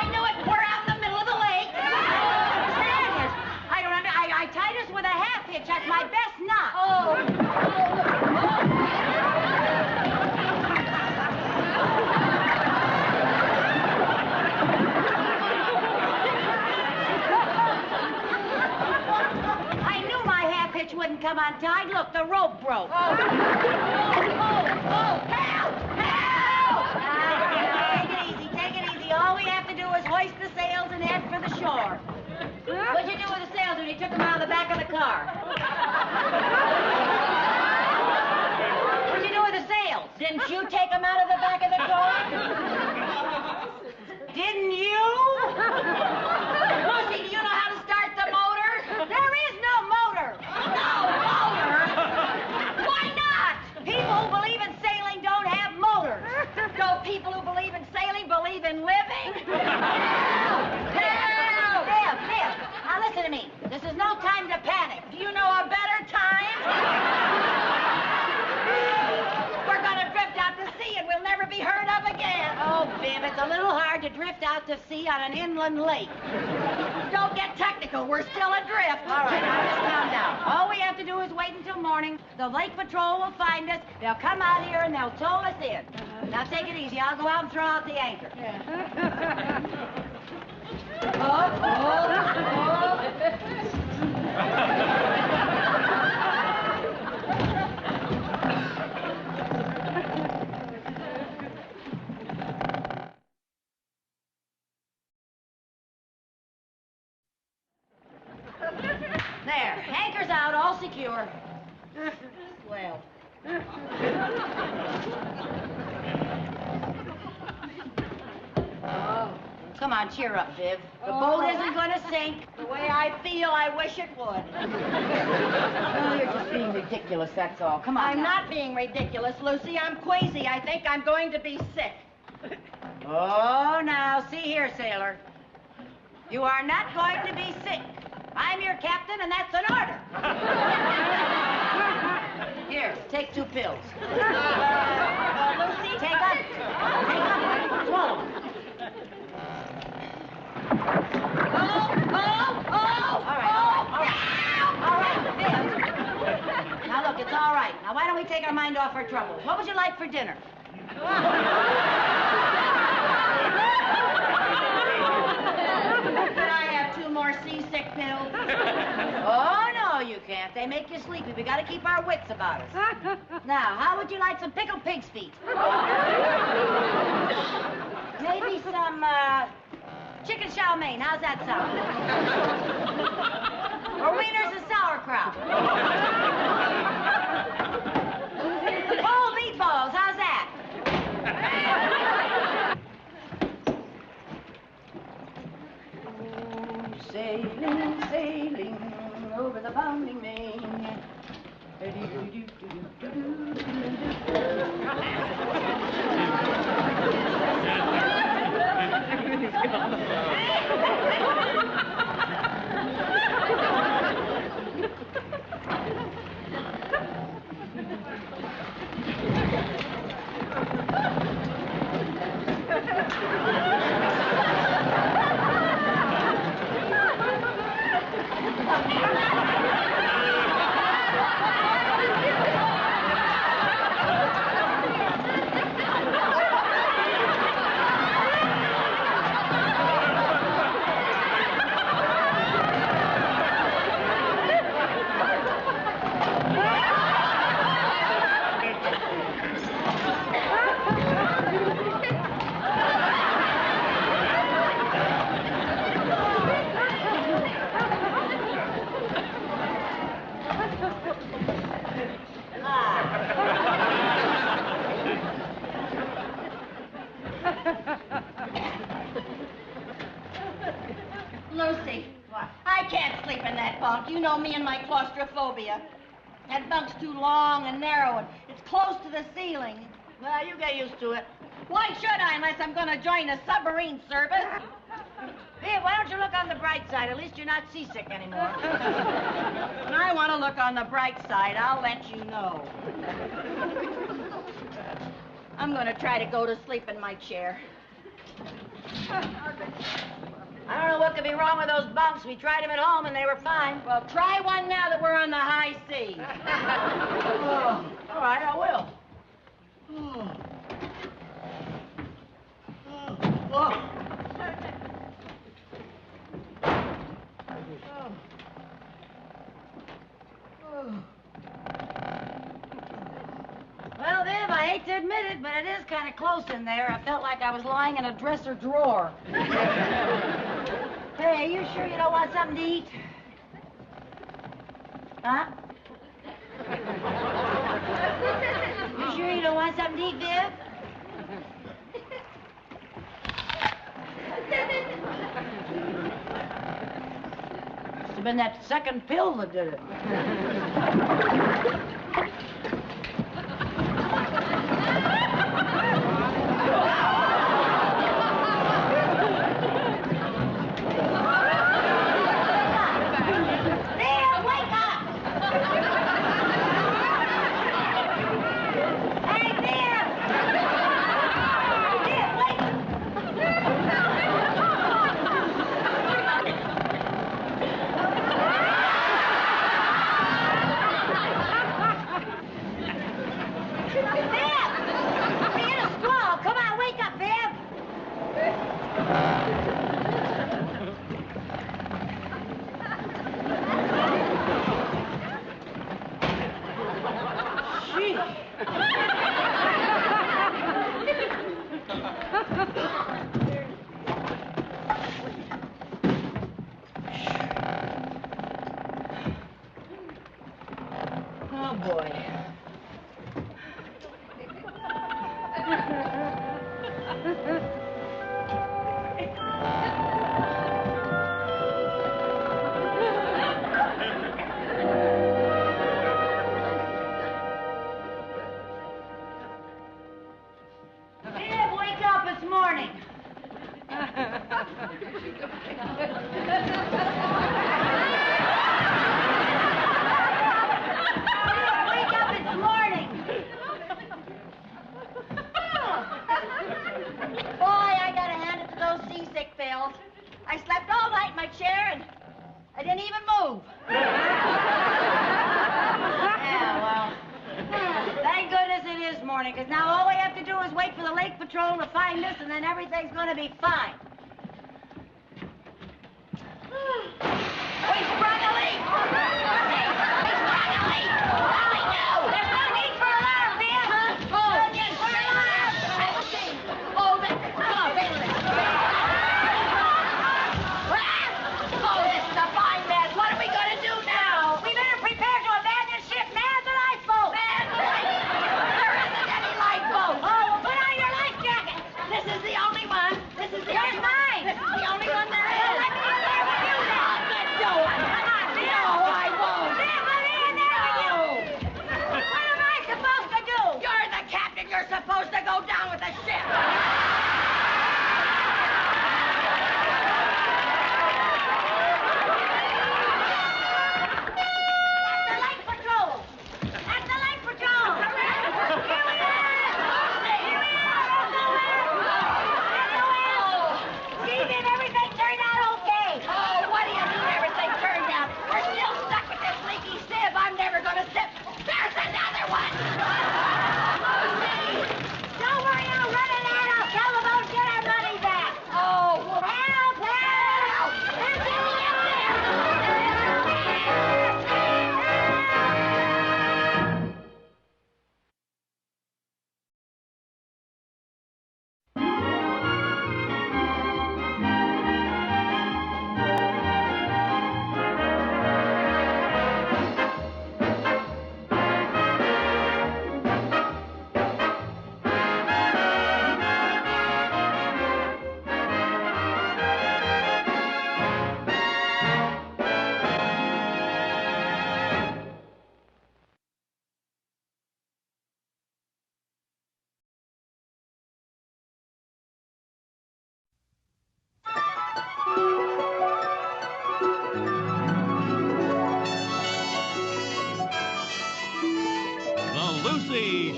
knew it. We're out in the middle of the lake. I tied us with a half hitch. That's my best knot. I knew my half hitch wouldn't come untied. Look, the rope broke. Help! Help! Take it easy. All we have to do is hoist the sails and head for the shore. What'd you do with the sails when you took them out of the back of the car? What'd you do with the sails? Didn't you take them out of the back of the car? Didn't you? Lucy, do you know how to start the motor? There is no motor. No motor? Why not? People who believe in sailing don't have motors. Don't people who believe in sailing believe in living? Viv, now listen to me. This is no time to panic. Do you know a better time? We're gonna drift out to sea and we'll never be heard of again. Oh, Viv, it's a little hard to drift out to sea on an inland lake. Don't get technical. We're still adrift. All right, now just calm down. All we have to do is wait until morning. The lake patrol will find us. They'll come out here and they'll tow us in. Now take it easy. I'll go out and throw out the anchor. There, anchor's out, all secure. Well. Come on, cheer up, Viv. The boat isn't going to sink. The way I feel, I wish it would. Oh, you're just being ridiculous, that's all. Come on. I'm not being ridiculous, Lucy. I'm queasy. I think I'm going to be sick. Oh, now, see here, sailor. You are not going to be sick. I'm your captain, and that's an order. Here, take 2 pills. Lucy, take up. Swallow. All right, Viv. Now, look, it's all right. Now, why don't we take our mind off our troubles? What would you like for dinner? Can I have 2 more seasick pills? Oh, no, you can't. They make you sleepy. We got to keep our wits about us. Now, how would you like some pickled pig's feet? Maybe some, chicken chow mein. How's that sound? Or wieners and sauerkraut. Whole meatballs. How's that? Sailing, sailing over the bounding main. Lucy, I can't sleep in that bunk. You know me and my claustrophobia. That bunk's too long and narrow, and it's close to the ceiling. Well, you get used to it. Why should I, unless I'm going to join the submarine service? Viv, why don't you look on the bright side? At least you're not seasick anymore. When I want to look on the bright side, I'll let you know. I'm going to try to go to sleep in my chair. I don't know what could be wrong with those bunks. We tried them at home, and they were fine. Well, try one now that we're on the high seas. Oh, all right, I will. Well, Viv, I hate to admit it, but it is kind of close in there. I felt like I was lying in a dresser drawer. Hey, you sure you don't want something to eat? Huh? You sure you don't want something to eat, Viv? Must have been that second pill that did it. because now all we have to do is wait for the Lake Patrol to find us, and then everything's going to be fine. We sprung a leak! We sprung a leak! Golly, no! There's no need for alarm, Vance! No need for alarm! Oh, come on, baby. Oh, this is a fine mess. What are we going to do now? We better prepare to abandon ship. Man the lifeboat! Man the lifeboat! There isn't any lifeboat! Oh, well, put on your life jacket. This is the only one. This is the only mine. This is the only one there is. Well, let me in there with you now. Get going. Come on, no, I won't. Let me in there with you. What am I supposed to do? You're the captain. You're supposed to go down with the ship.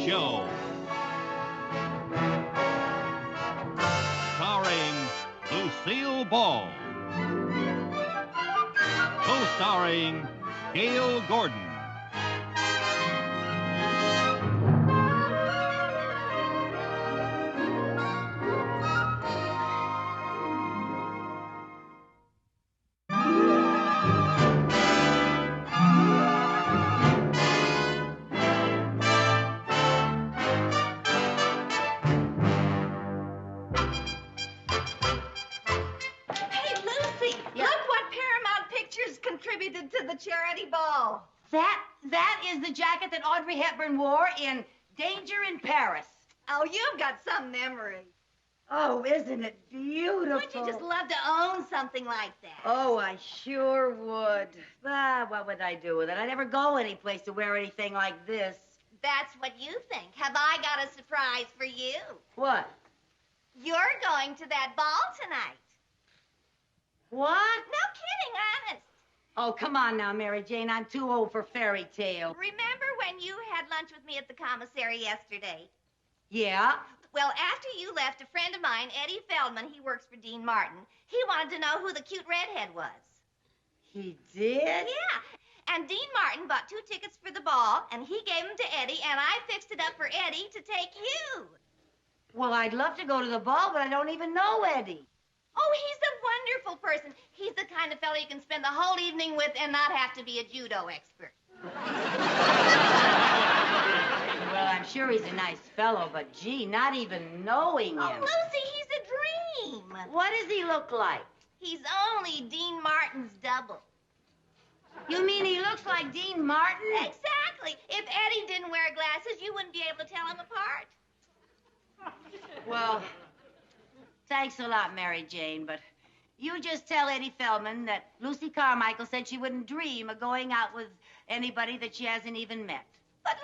Show. Starring Lucille Ball. Co-starring Gale Gordon. To the charity ball. That is the jacket that Audrey Hepburn wore in Danger in Paris. Oh, you've got some memory. Oh, isn't it beautiful? Wouldn't you just love to own something like that? Oh, I sure would. What would I do with it? I never go any place to wear anything like this. That's what you think. Have I got a surprise for you? What? You're going to that ball tonight. What? No kidding, honest. Oh, come on now, Mary Jane. I'm too old for fairy tales. Remember when you had lunch with me at the commissary yesterday? Yeah? Well, after you left, a friend of mine, Eddie Feldman, he works for Dean Martin, he wanted to know who the cute redhead was. He did? Yeah. And Dean Martin bought 2 tickets for the ball, and he gave them to Eddie, and I fixed it up for Eddie to take you. Well, I'd love to go to the ball, but I don't even know Eddie. Oh, he's a wonderful person. He's the kind of fellow you can spend the whole evening with and not have to be a judo expert. Well, I'm sure he's a nice fellow, but gee, not even knowing him. Oh, Lucy, he's a dream. What does he look like? He's only Dean Martin's double. You mean he looks like Dean Martin? Exactly. If Eddie didn't wear glasses, you wouldn't be able to tell him apart. Well, thanks a lot, Mary Jane, but you just tell Eddie Feldman that Lucy Carmichael said she wouldn't dream of going out with anybody that she hasn't even met. But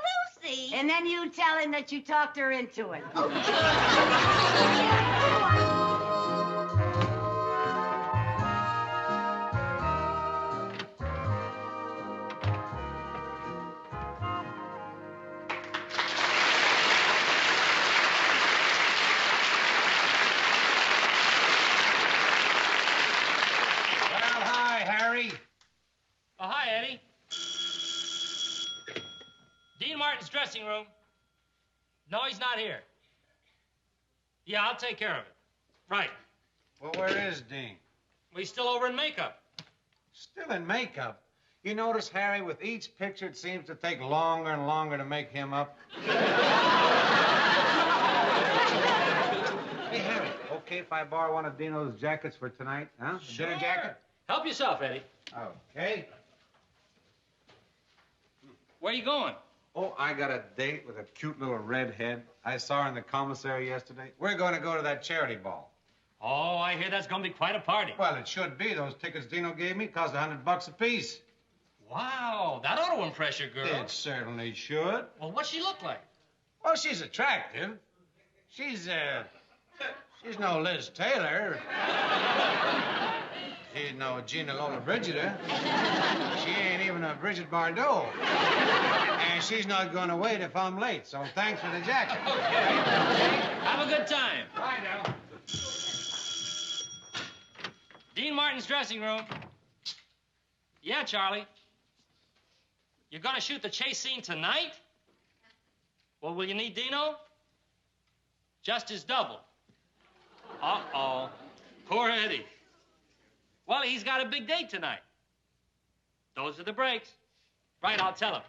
Lucy... And then you tell him that you talked her into it. Oh, hi, Eddie. Dean Martin's dressing room. No, he's not here. Yeah, I'll take care of it. Right. Well, where is Dean? Well, he's still over in makeup. Still in makeup? You notice, Harry, with each picture, it seems to take longer and longer to make him up. Hey, Harry, okay if I borrow one of Dino's jackets for tonight, huh? A Sure. dinner jacket? Help yourself, Eddie. Okay. Where you going? Oh, I got a date with a cute little redhead. I saw her in the commissary yesterday. We're going to go to that charity ball. Oh, I hear that's going to be quite a party. Well, it should be. Those tickets Dino gave me cost $100 apiece. Wow, that ought to impress your girl. It certainly should. Well, what's she look like? Well, she's attractive. She's no Liz Taylor. She's no Gina Lola Brigida. She ain't even a Bridget Bardot. And she's not going to wait if I'm late, so thanks for the jacket. Okay. Have a good time. Bye now. Dean Martin's dressing room. Yeah, Charlie. You're going to shoot the chase scene tonight? Well, will you need Dino? Just his double. Uh-oh. Poor Eddie. Well, he's got a big date tonight. Those are the breaks. Right, I'll tell him.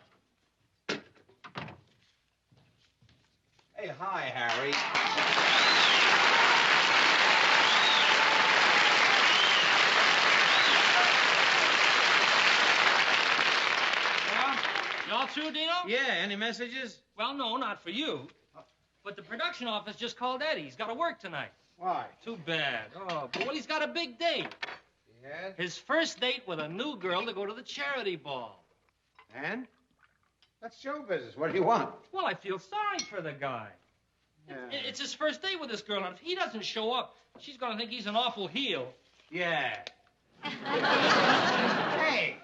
Hey, hi, Harry. You all through, Dino? Yeah, any messages? Well, no, not for you. But the production office just called Eddie. He's got to work tonight. Why? Too bad. Oh, but well, he's got a big date. Yes? His first date with a new girl to go to the charity ball. And? That's show business. What do you want? Well, I feel sorry for the guy. Yeah. It's his first date with this girl, and if he doesn't show up, she's going to think he's an awful heel. Yeah. Hey!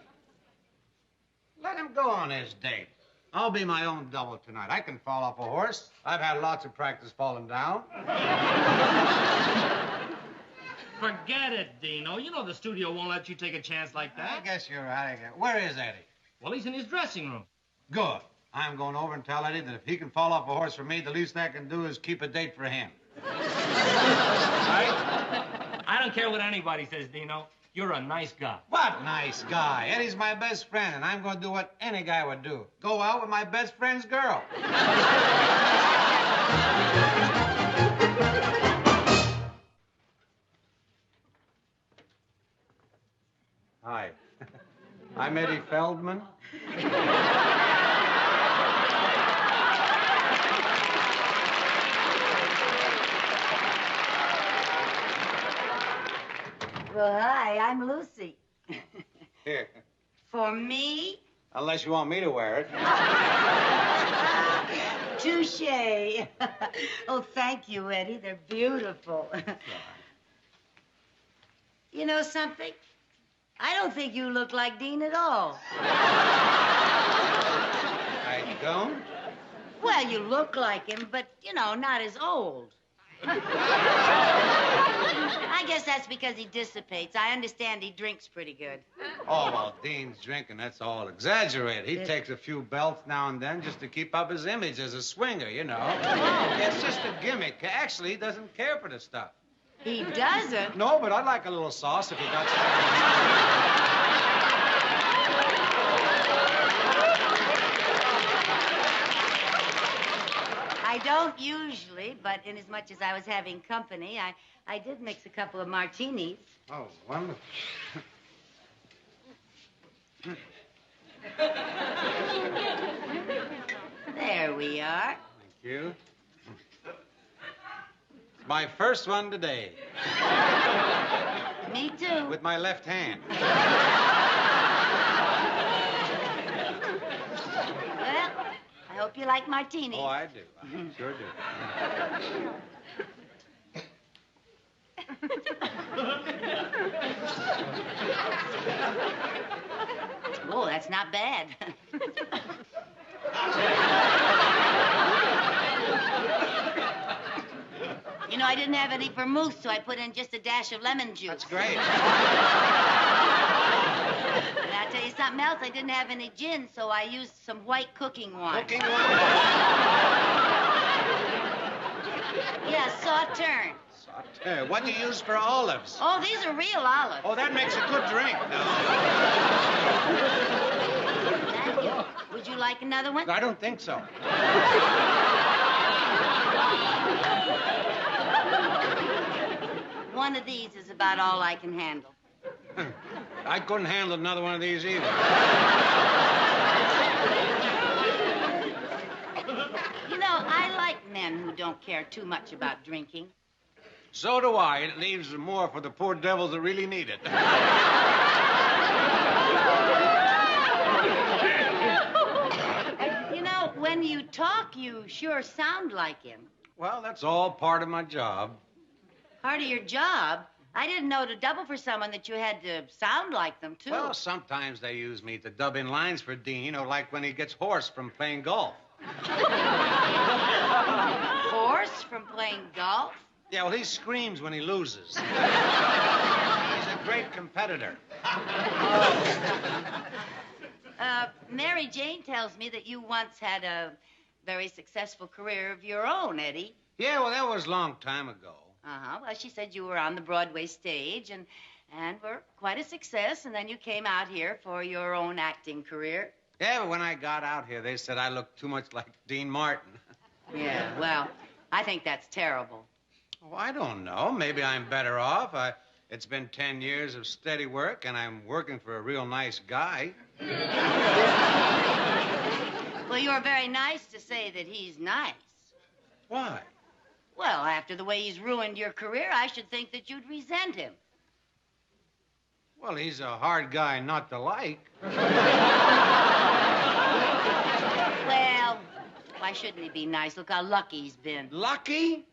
Let him go on his date. I'll be my own double tonight. I can fall off a horse. I've had lots of practice falling down. Forget it, Dino. You know the studio won't let you take a chance like that. I guess you're right. Where is Eddie? Well, he's in his dressing room. Good. I'm going over and tell Eddie that if he can fall off a horse for me, the least I can do is keep a date for him. Right? I don't care what anybody says, Dino. You're a nice guy. What nice guy? Eddie's my best friend, and I'm going to do what any guy would do. Go out with my best friend's girl. Hi. I'm Eddie Feldman. Well, hi, I'm Lucy. Here. For me? Unless you want me to wear it. Touche. Oh, thank you, Eddie. They're beautiful. You know something? I don't think you look like Dean at all. I don't? Well, you look like him, but, you know, not as old. I guess that's because he dissipates. I understand he drinks pretty good. Oh, well, Dean's drinking, that's all exaggerated. He takes a few belts now and then just to keep up his image as a swinger, you know. It's just a gimmick. Actually, he doesn't care for the stuff. He doesn't? No, but I'd like a little sauce if he got some. I don't usually, but inasmuch as I was having company, I did mix a couple of martinis. Oh, wonderful. There we are. Thank you. My first one today. Me too. With my left hand. Well, I hope you like martinis. Oh, I do. I sure do. Oh, that's not bad. You know, I didn't have any vermouth, so I put in just a dash of lemon juice. That's great. And I'll tell you something else. I didn't have any gin, so I used some white cooking wine. Cooking wine? Yeah, Sauterne. Sauterne. What do you use for olives? Oh, these are real olives. Oh, that makes a good drink. Thank you. Would you like another one? I don't think so. One of these is about all I can handle. I couldn't handle another one of these either. You know, I like men who don't care too much about drinking. So do I. It leaves more for the poor devils that really need it. You know, when you talk, you sure sound like him. Well, that's all part of my job. Part of your job? I didn't know to double for someone that you had to sound like them, too. Well, sometimes they use me to dub in lines for Dean, you know, like when he gets hoarse from playing golf. Hoarse from playing golf? Yeah, well, he screams when he loses. He's a great competitor. Mary Jane tells me that you once had a very successful career of your own, Eddie. Yeah, well, that was a long time ago. Uh-huh. Well, she said you were on the Broadway stage and were quite a success, and then you came out here for your own acting career. Yeah, but when I got out here, they said I looked too much like Dean Martin. Yeah, well, I think that's terrible. Oh, I don't know. Maybe I'm better off. It's been 10 years of steady work, and I'm working for a real nice guy. Well, you're very nice to say that he's nice. Why? Well, after the way he's ruined your career, I should think that you'd resent him. Well, he's a hard guy not to like. Well, why shouldn't he be nice? Look how lucky he's been. Lucky?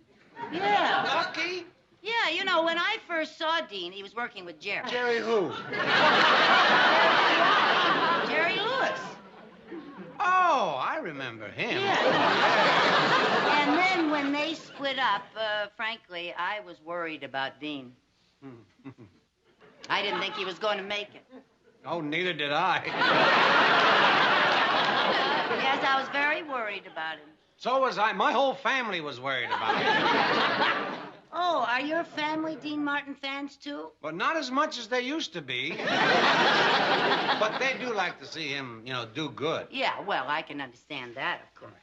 Yeah. Lucky? Yeah, you know, when I first saw Dean, he was working with Jerry. Jerry who? Jerry Lewis. Oh, I remember him. Yeah. And then when they split up, frankly, I was worried about Dean. I didn't think he was going to make it. Oh, neither did I. Yes, I was very worried about him. So was I. My whole family was worried about him. Oh, are your family Dean Martin fans, too? Well, not as much as they used to be. But they do like to see him, you know, do good. Yeah, well, I can understand that, of course.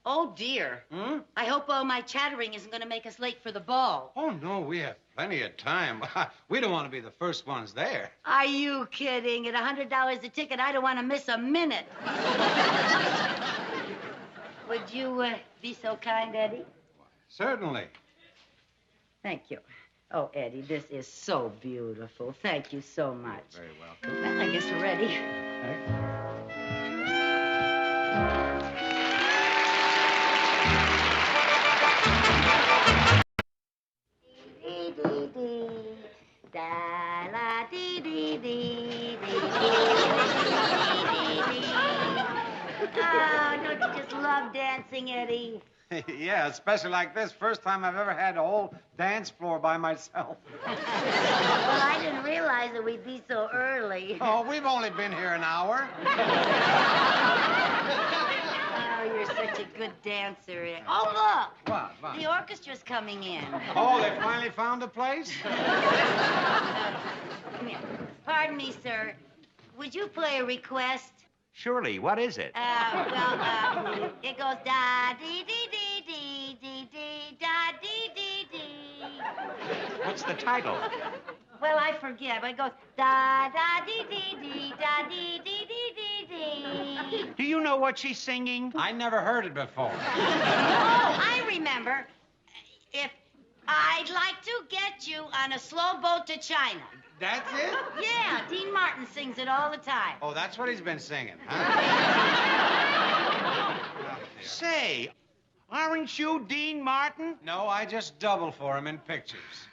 Oh, dear. Hmm? I hope all my chattering isn't going to make us late for the ball. Oh, no, we have plenty of time. We don't want to be the first ones there. Are you kidding? At $100 a ticket, I don't want to miss a minute. Would you be so kind, Eddie? Certainly. Thank you. Oh, Eddie, this is so beautiful. Thank you so much. Very welcome. Well, I guess we're ready. Oh, don't you just love dancing, Eddie? Yeah, especially like this. First time I've ever had a whole dance floor by myself. Well, I didn't realize that we'd be so early. Oh, we've only been here an hour. Oh, you're such a good dancer. Oh, look. What? The orchestra's coming in. Oh, they finally found a place? Come here. Pardon me, sir. Would you play a request? Surely. What is it? It goes da-dee-dee-dee-dee-dee-dee, da-dee-dee-dee. What's the title? Well, I forget, but it goes da-da-dee-dee-dee, da-dee-dee-dee-dee-dee. Do you know what she's singing? I never heard it before. Oh, I remember. If I'd like to get you on a slow boat to China. That's it? Yeah, Dean Martin sings it all the time. Oh, that's what he's been singing, huh? Say, aren't you Dean Martin? No, I just double for him in pictures.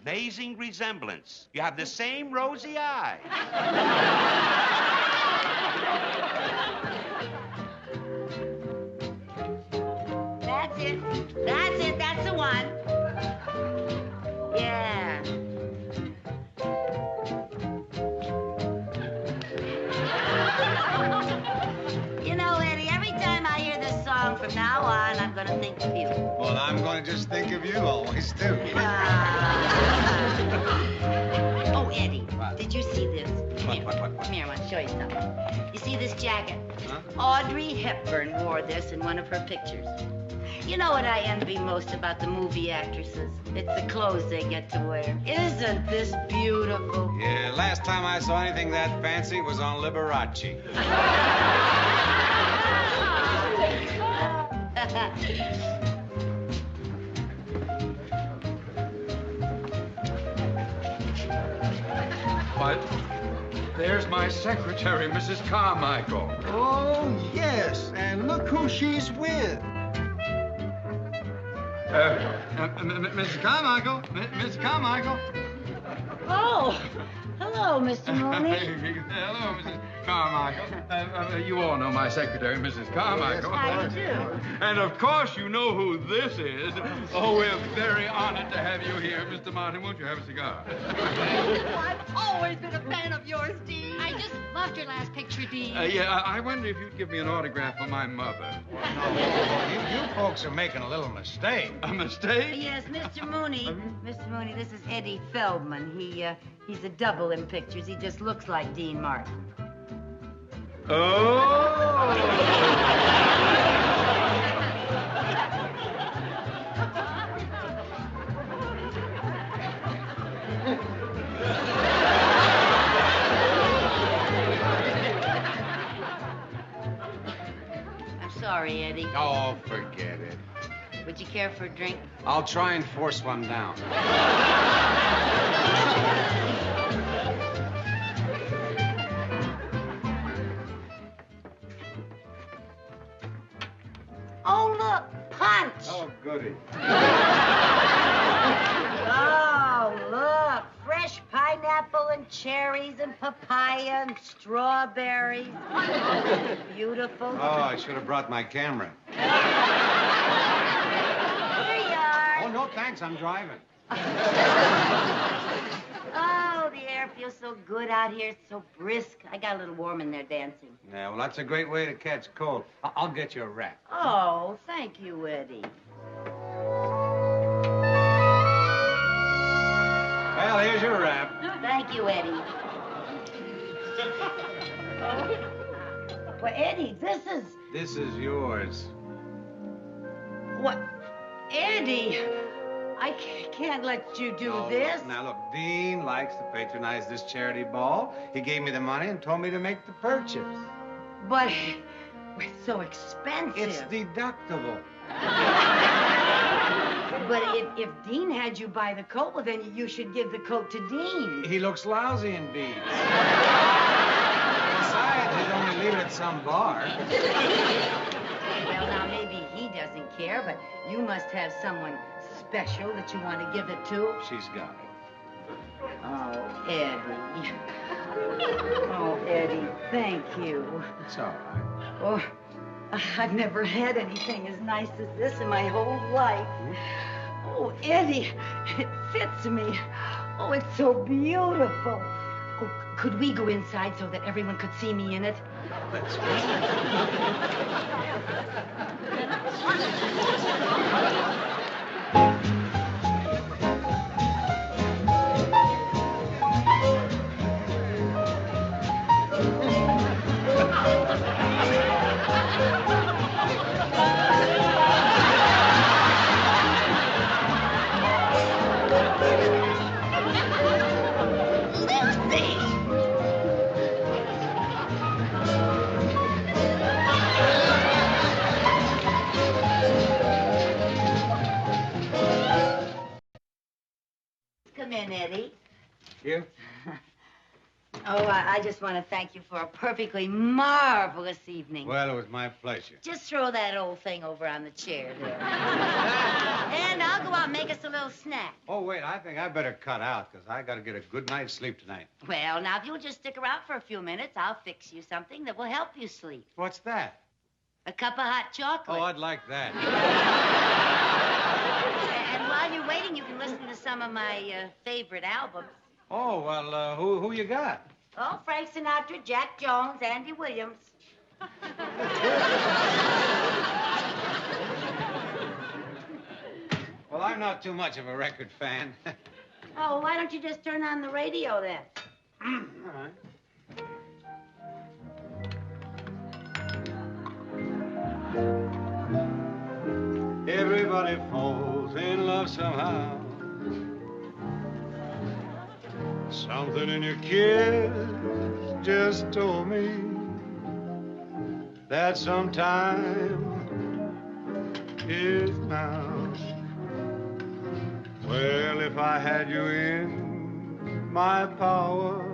Amazing resemblance. You have the same rosy eye. That's it. That's it. That's from now on, I'm going to think of you. Well, I'm going to just think of you always, too. Oh, Eddie, did you see this? What? Come here, I want to show you something. You see this jacket? Huh? Audrey Hepburn wore this in one of her pictures. You know what I envy most about the movie actresses? It's the clothes they get to wear. Isn't this beautiful? Yeah, last time I saw anything that fancy was on Liberace. But there's my secretary, Mrs. Carmichael. Oh, yes, and look who she's with. Mrs. Carmichael? Mrs. Carmichael? Oh, hello, Mr. Mooney. Hello, Mrs. Carmichael. You all know my secretary, Mrs. Carmichael. How do you do? And of course you know who this is. Oh, we're very honored to have you here. Mr. Martin, won't you have a cigar? I've always been a fan of yours, Dean. I just loved your last picture, Dean. Yeah, I wonder if you'd give me an autograph for my mother. You folks are making a little mistake. A mistake? Yes, Mr. Mooney. Mr. Mooney, this is Eddie Feldman. He's a double in pictures. He just looks like Dean Martin. Oh! I'm sorry, Eddie. Oh, forget it. Would you care for a drink? I'll try and force one down. Oh, look, punch. Oh, goody. Oh, look, fresh pineapple and cherries and papaya and strawberries. Beautiful. Oh, I should have brought my camera. Here you are. Oh, no, thanks. I'm driving. Oh, the air feels so good out here. It's so brisk. I got a little warm in there dancing. Yeah, well, that's a great way to catch cold. I'll get you a wrap. Oh, thank you, Eddie. Well, here's your wrap. Thank you, Eddie. Well, Eddie, This is yours. What? Eddie, I can't let you do this. Now, look, Dean likes to patronize this charity ball. He gave me the money and told me to make the purchase. But it's so expensive. It's deductible. But if Dean had you buy the coat, well, then you should give the coat to Dean. He looks lousy in beads. Besides, he'd only leave it at some bar. Well, now, maybe he doesn't care, but you must have someone special that you want to give it to. She's got it. Oh, Eddie. Oh, Eddie, thank you. It's all right. Oh, I've never had anything as nice as this in my whole life. Oh, Eddie, it fits me. Oh, it's so beautiful. Oh, could we go inside so that everyone could see me in it? Let's Come in, Eddie. You? Oh, I just want to thank you for a perfectly marvelous evening. Well, it was my pleasure. Just throw that old thing over on the chair there. And I'll go out and make us a little snack. Oh, wait, I think I better cut out, because I got to get a good night's sleep tonight. Well, now, if you'll just stick around for a few minutes, I'll fix you something that will help you sleep. What's that? A cup of hot chocolate. Oh, I'd like that. And while you're waiting, you can listen to some of my favorite albums. Oh, well, who you got? Oh, Frank Sinatra, Jack Jones, Andy Williams. Well, I'm not too much of a record fan. Oh, why don't you just turn on the radio then? All right. Everybody falls in love somehow. Something in your kiss just told me that sometime is now. Well, if I had you in my power,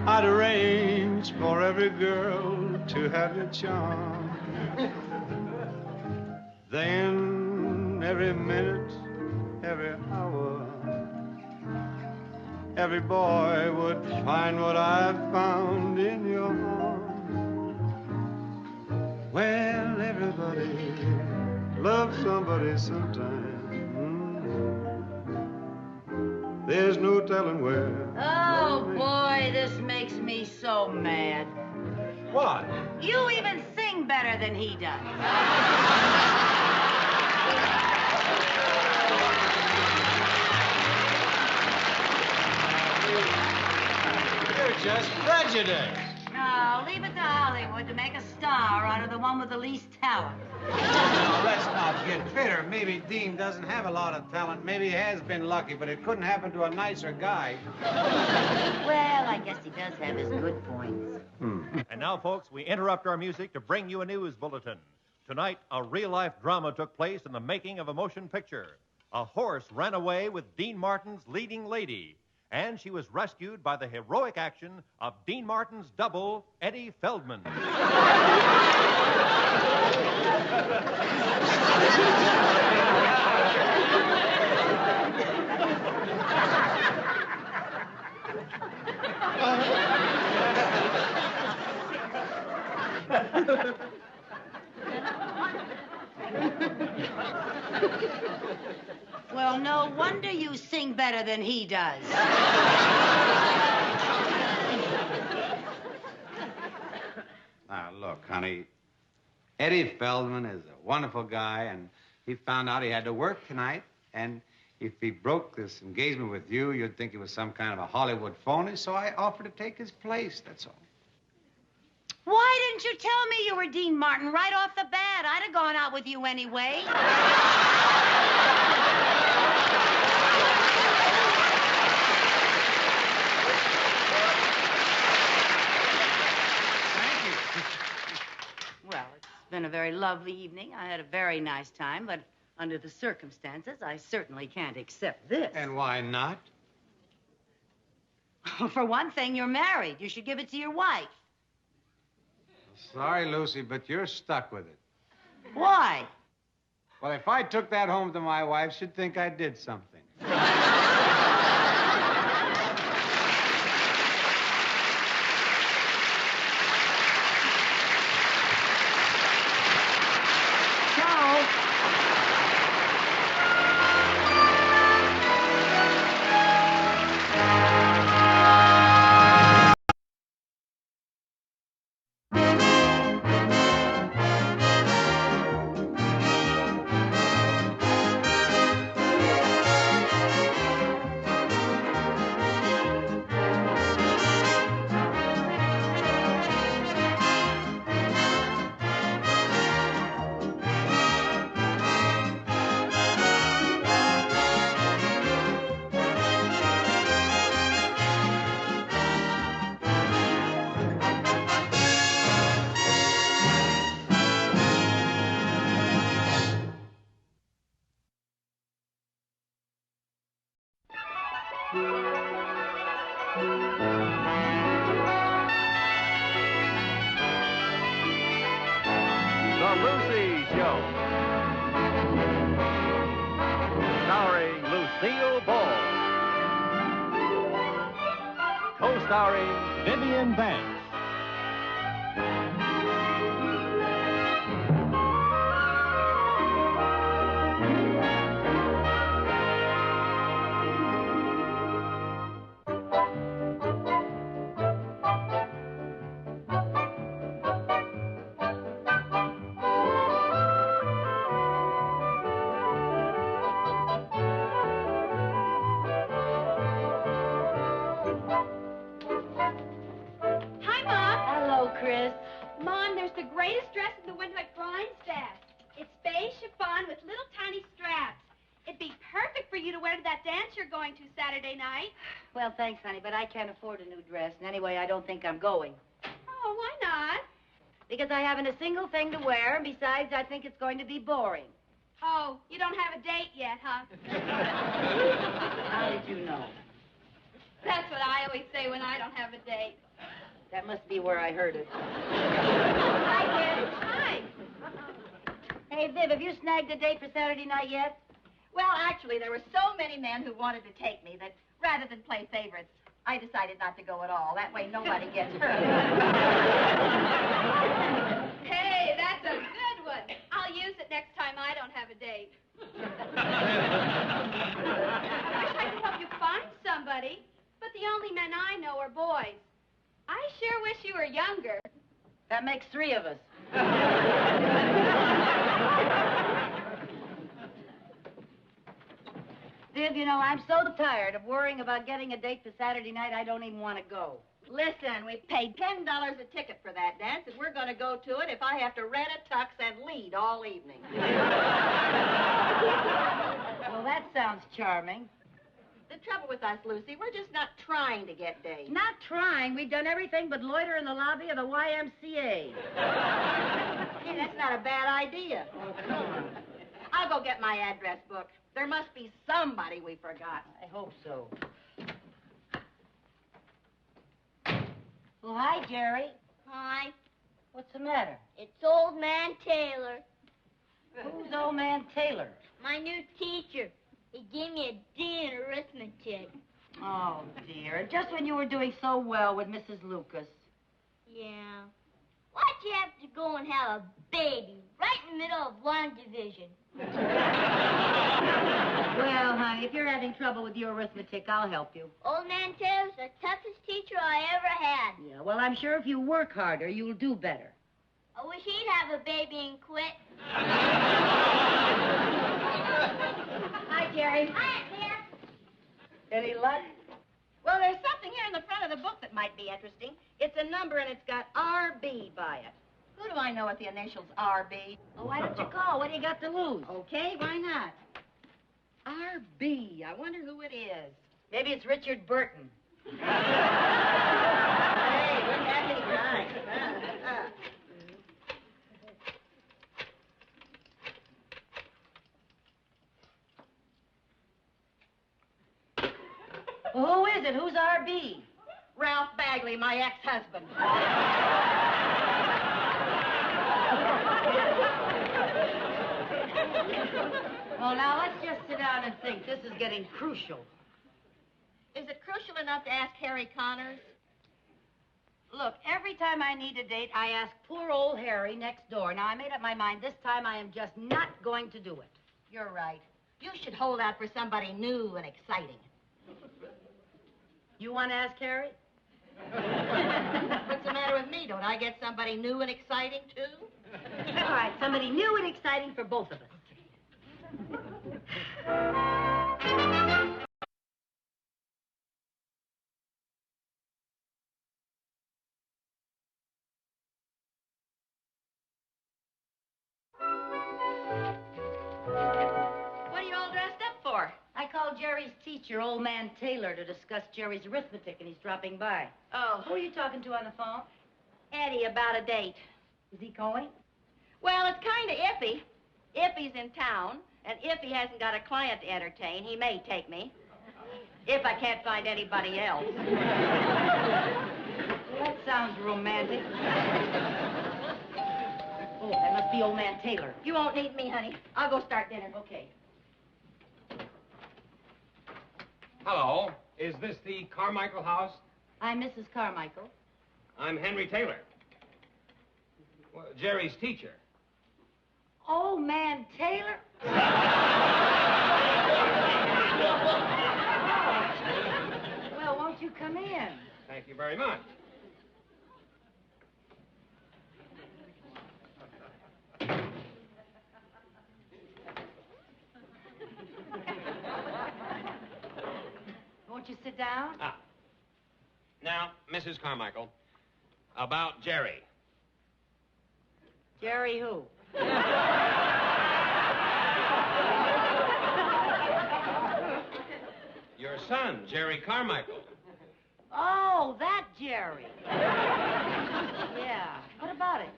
I'd arrange for every girl to have your charm. Then every minute, every hour, every boy would find what I found in your arms. Well, everybody loves somebody sometime. There's no telling where. Oh, boy, this makes me so mad. What? You even sing better than he does. You're just prejudiced. No, leave it to Hollywood to make a star out of the one with the least talent. Now, let's not get bitter. Maybe Dean doesn't have a lot of talent. Maybe he has been lucky, but it couldn't happen to a nicer guy. Well, I guess he does have his good points. And now, folks, we interrupt our music to bring you a news bulletin. Tonight, a real-life drama took place in the making of a motion picture. A horse ran away with Dean Martin's leading lady, and she was rescued by the heroic action of Dean Martin's double, Eddie Feldman. Well, no wonder you sing better than he does. Now, look, honey, Eddie Feldman is a wonderful guy, and he found out he had to work tonight, and if he broke this engagement with you, you'd think he was some kind of a Hollywood phony, so I offered to take his place, that's all. Why didn't you tell me you were Dean Martin right off the bat? I'd have gone out with you anyway. Well, it's been a very lovely evening. I had a very nice time, but under the circumstances, I certainly can't accept this. And why not? For one thing, you're married. You should give it to your wife. Sorry, Lucy, but you're stuck with it. Why? Well, if I took that home to my wife, she'd think I did something. The Lucy Show. Starring Lucille Ball. Co-starring Vivian Vance. Chris. Mom, there's the greatest dress in the window at Grindstaff. It's beige chiffon with little tiny straps. It'd be perfect for you to wear to that dance you're going to Saturday night. Well, thanks, honey, but I can't afford a new dress. And anyway, I don't think I'm going. Oh, why not? Because I haven't a single thing to wear, and besides, I think it's going to be boring. Oh, you don't have a date yet, huh? How did you know? That's what I always say when I don't have a date. That must be where I heard it. Hi, Viv. Hi. Hey, Viv, have you snagged a date for Saturday night yet? Well, actually, there were so many men who wanted to take me that rather than play favorites, I decided not to go at all. That way nobody gets hurt. Hey, that's a good one. I'll use it next time I don't have a date. I wish I could help you find somebody, but the only men I know are boys. I sure wish you were younger. That makes 3 of us. Viv, you know, I'm so tired of worrying about getting a date for Saturday night, I don't even want to go. Listen, we paid $10 a ticket for that dance, and we're going to go to it if I have to rent a tux and lead all evening. Well, that sounds charming. The trouble with us, Lucy, we're just not trying to get dates. Not trying. We've done everything but loiter in the lobby of the YMCA. Hey, that's not a bad idea. Oh, come on. I'll go get my address book. There must be somebody we forgot. I hope so. Well, hi, Jerry. Hi. What's the matter? It's Old Man Taylor. Who's Old Man Taylor? My new teacher. He gave me a D in arithmetic. Oh, dear. Just when you were doing so well with Mrs. Lucas. Yeah. Why'd you have to go and have a baby right in the middle of one division? Well, honey, if you're having trouble with your arithmetic, I'll help you. Old Man Taylor's the toughest teacher I ever had. Yeah, well, I'm sure if you work harder, you'll do better. I wish he'd have a baby and quit. Hi, Jerry. Hi, Aunt. Any luck? Well, there's something here in the front of the book that might be interesting. It's a number, and it's got RB by it. Who do I know with the initials RB? Oh, why don't you call? What do you got to lose? Okay, why not? RB. I wonder who it is. Maybe it's Richard Burton. Hey, wouldn't that be nice? Well, who is it? Who's RB? Ralph Bagley, my ex-husband. Well, now, let's just sit down and think. This is getting crucial. Is it crucial enough to ask Harry Connors? Look, every time I need a date, I ask poor old Harry next door. Now, I made up my mind this time I am just not going to do it. You're right. You should hold out for somebody new and exciting. You want to ask Harry? What's the matter with me? Don't I get somebody new and exciting, too? All right, somebody new and exciting for both of us. What are you all dressed up for? I called Jerry's teacher, Old Man Taylor, to discuss Jerry's arithmetic, and he's dropping by. Oh. Who are you talking to on the phone? Eddie, about a date. Is he going? Well, it's kind of iffy. Iffy's in town, and if he hasn't got a client to entertain, he may take me. If I can't find anybody else. Well, that sounds romantic. Oh, that must be Old Man Taylor. You won't need me, honey. I'll go start dinner. Okay. Hello. Is this the Carmichael house? I'm Mrs. Carmichael. I'm Henry Taylor. Well, Jerry's teacher. Old Man Taylor? Well, won't you come in? Thank you very much. Won't you sit down? Now, Mrs. Carmichael, about Jerry. Jerry who? Your son, Jerry Carmichael. Oh, that Jerry. Yeah. What about it?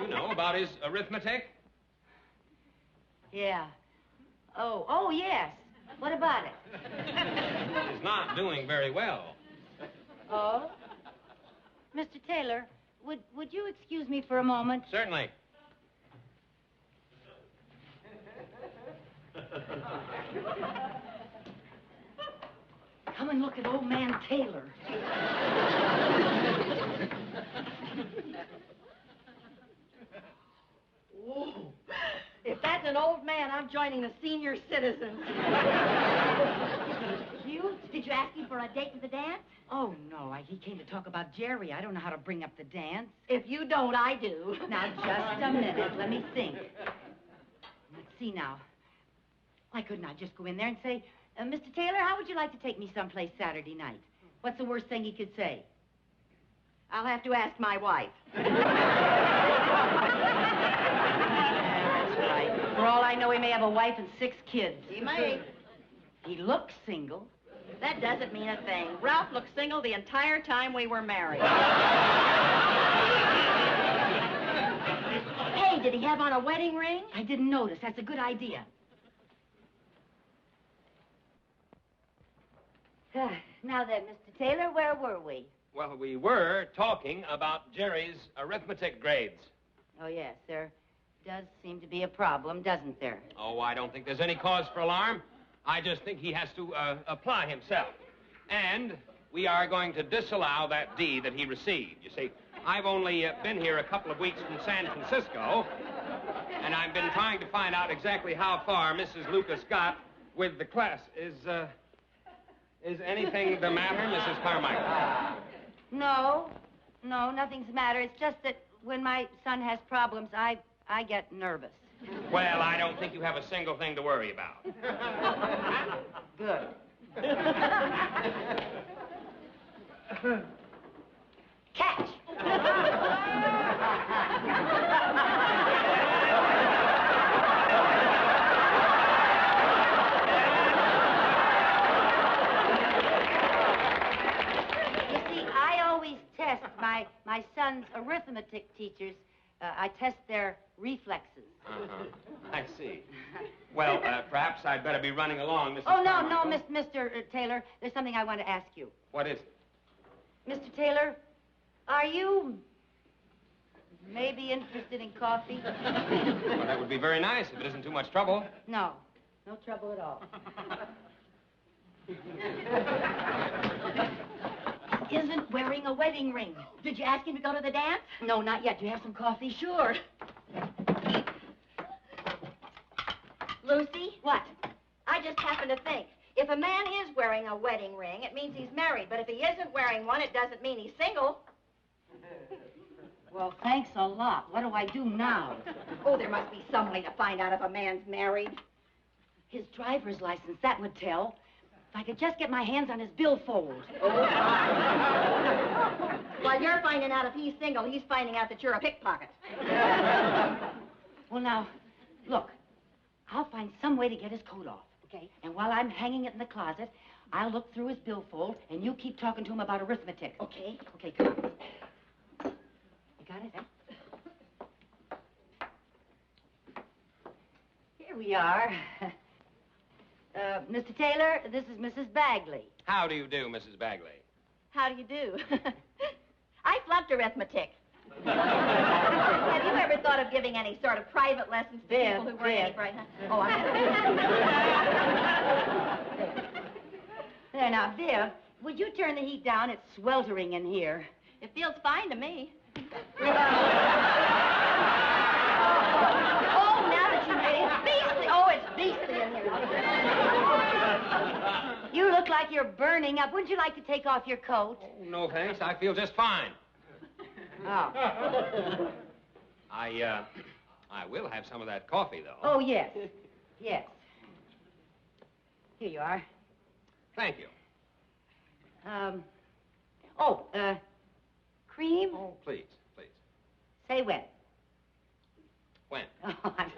You know about his arithmetic? Yeah. Oh, yes. What about it? He's not doing very well. Oh? Mr. Taylor, would you excuse me for a moment? Certainly. Come and look at old man Taylor. Whoa. If that's an old man, I'm joining the senior citizens. You? Did you ask him for a date to the dance? Oh, no. He came to talk about Jerry. I don't know how to bring up the dance. If you don't, I do. Now, just a minute. Let me think. Let's see now. Why couldn't I just go in there and say, Mr. Taylor, how would you like to take me someplace Saturday night? What's the worst thing he could say? I'll have to ask my wife. That's right. For all I know, he may have a wife and 6 kids. He may. He looks single. That doesn't mean a thing. Ralph looked single the entire time we were married. Hey, did he have on a wedding ring? I didn't notice. That's a good idea. Now then, Mr. Taylor, where were we? Well, we were talking about Jerry's arithmetic grades. Oh, yes, there does seem to be a problem, doesn't there? Oh, I don't think there's any cause for alarm. I just think he has to apply himself. And we are going to disallow that D that he received. You see, I've only been here a couple of weeks from San Francisco, and I've been trying to find out exactly how far Mrs. Lucas got with the class. Is anything the matter, Mrs. Carmichael? No, nothing's the matter. It's just that when my son has problems, I get nervous. Well, I don't think you have a single thing to worry about. Good. Catch! Test my son's arithmetic teachers. I test their reflexes. I see. Well, perhaps I'd better be running along, Mrs. Oh, no, Carmichael. Mr. Taylor. There's something I want to ask you. What is it? Mr. Taylor, are you maybe interested in coffee? Well, that would be very nice if it isn't too much trouble. No trouble at all. Isn't wearing a wedding ring. Did you ask him to go to the dance? No, not yet. Do you have some coffee? Sure. Lucy? What? I just happened to think. If a man is wearing a wedding ring, it means he's married. But if he isn't wearing one, it doesn't mean he's single. Well, thanks a lot. What do I do now? Oh, there must be some way to find out if a man's married. His driver's license, that would tell. If I could just get my hands on his billfold. While you're finding out if he's single, he's finding out that you're a pickpocket. Well, now, look. I'll find some way to get his coat off. Okay. And while I'm hanging it in the closet, I'll look through his billfold, and you keep talking to him about arithmetic. Okay. Okay, come on. You got it? Here we are. Mr. Taylor, this is Mrs. Bagley. How do you do, Mrs. Bagley? How do you do? I flunked arithmetic. Have you ever thought of giving any sort of private lessons to people who weren't any bright? Huh? Oh, I'm There, now, Viv, would you turn the heat down? It's sweltering in here. It feels fine to me. It's beastly. Oh, it's beastly in here. You look like you're burning up. Wouldn't you like to take off your coat? Oh, no, thanks. I feel just fine. Oh. I will have some of that coffee, though. Oh, yes. Yes. Here you are. Thank you. Cream? Oh, please, please. Say when. I'm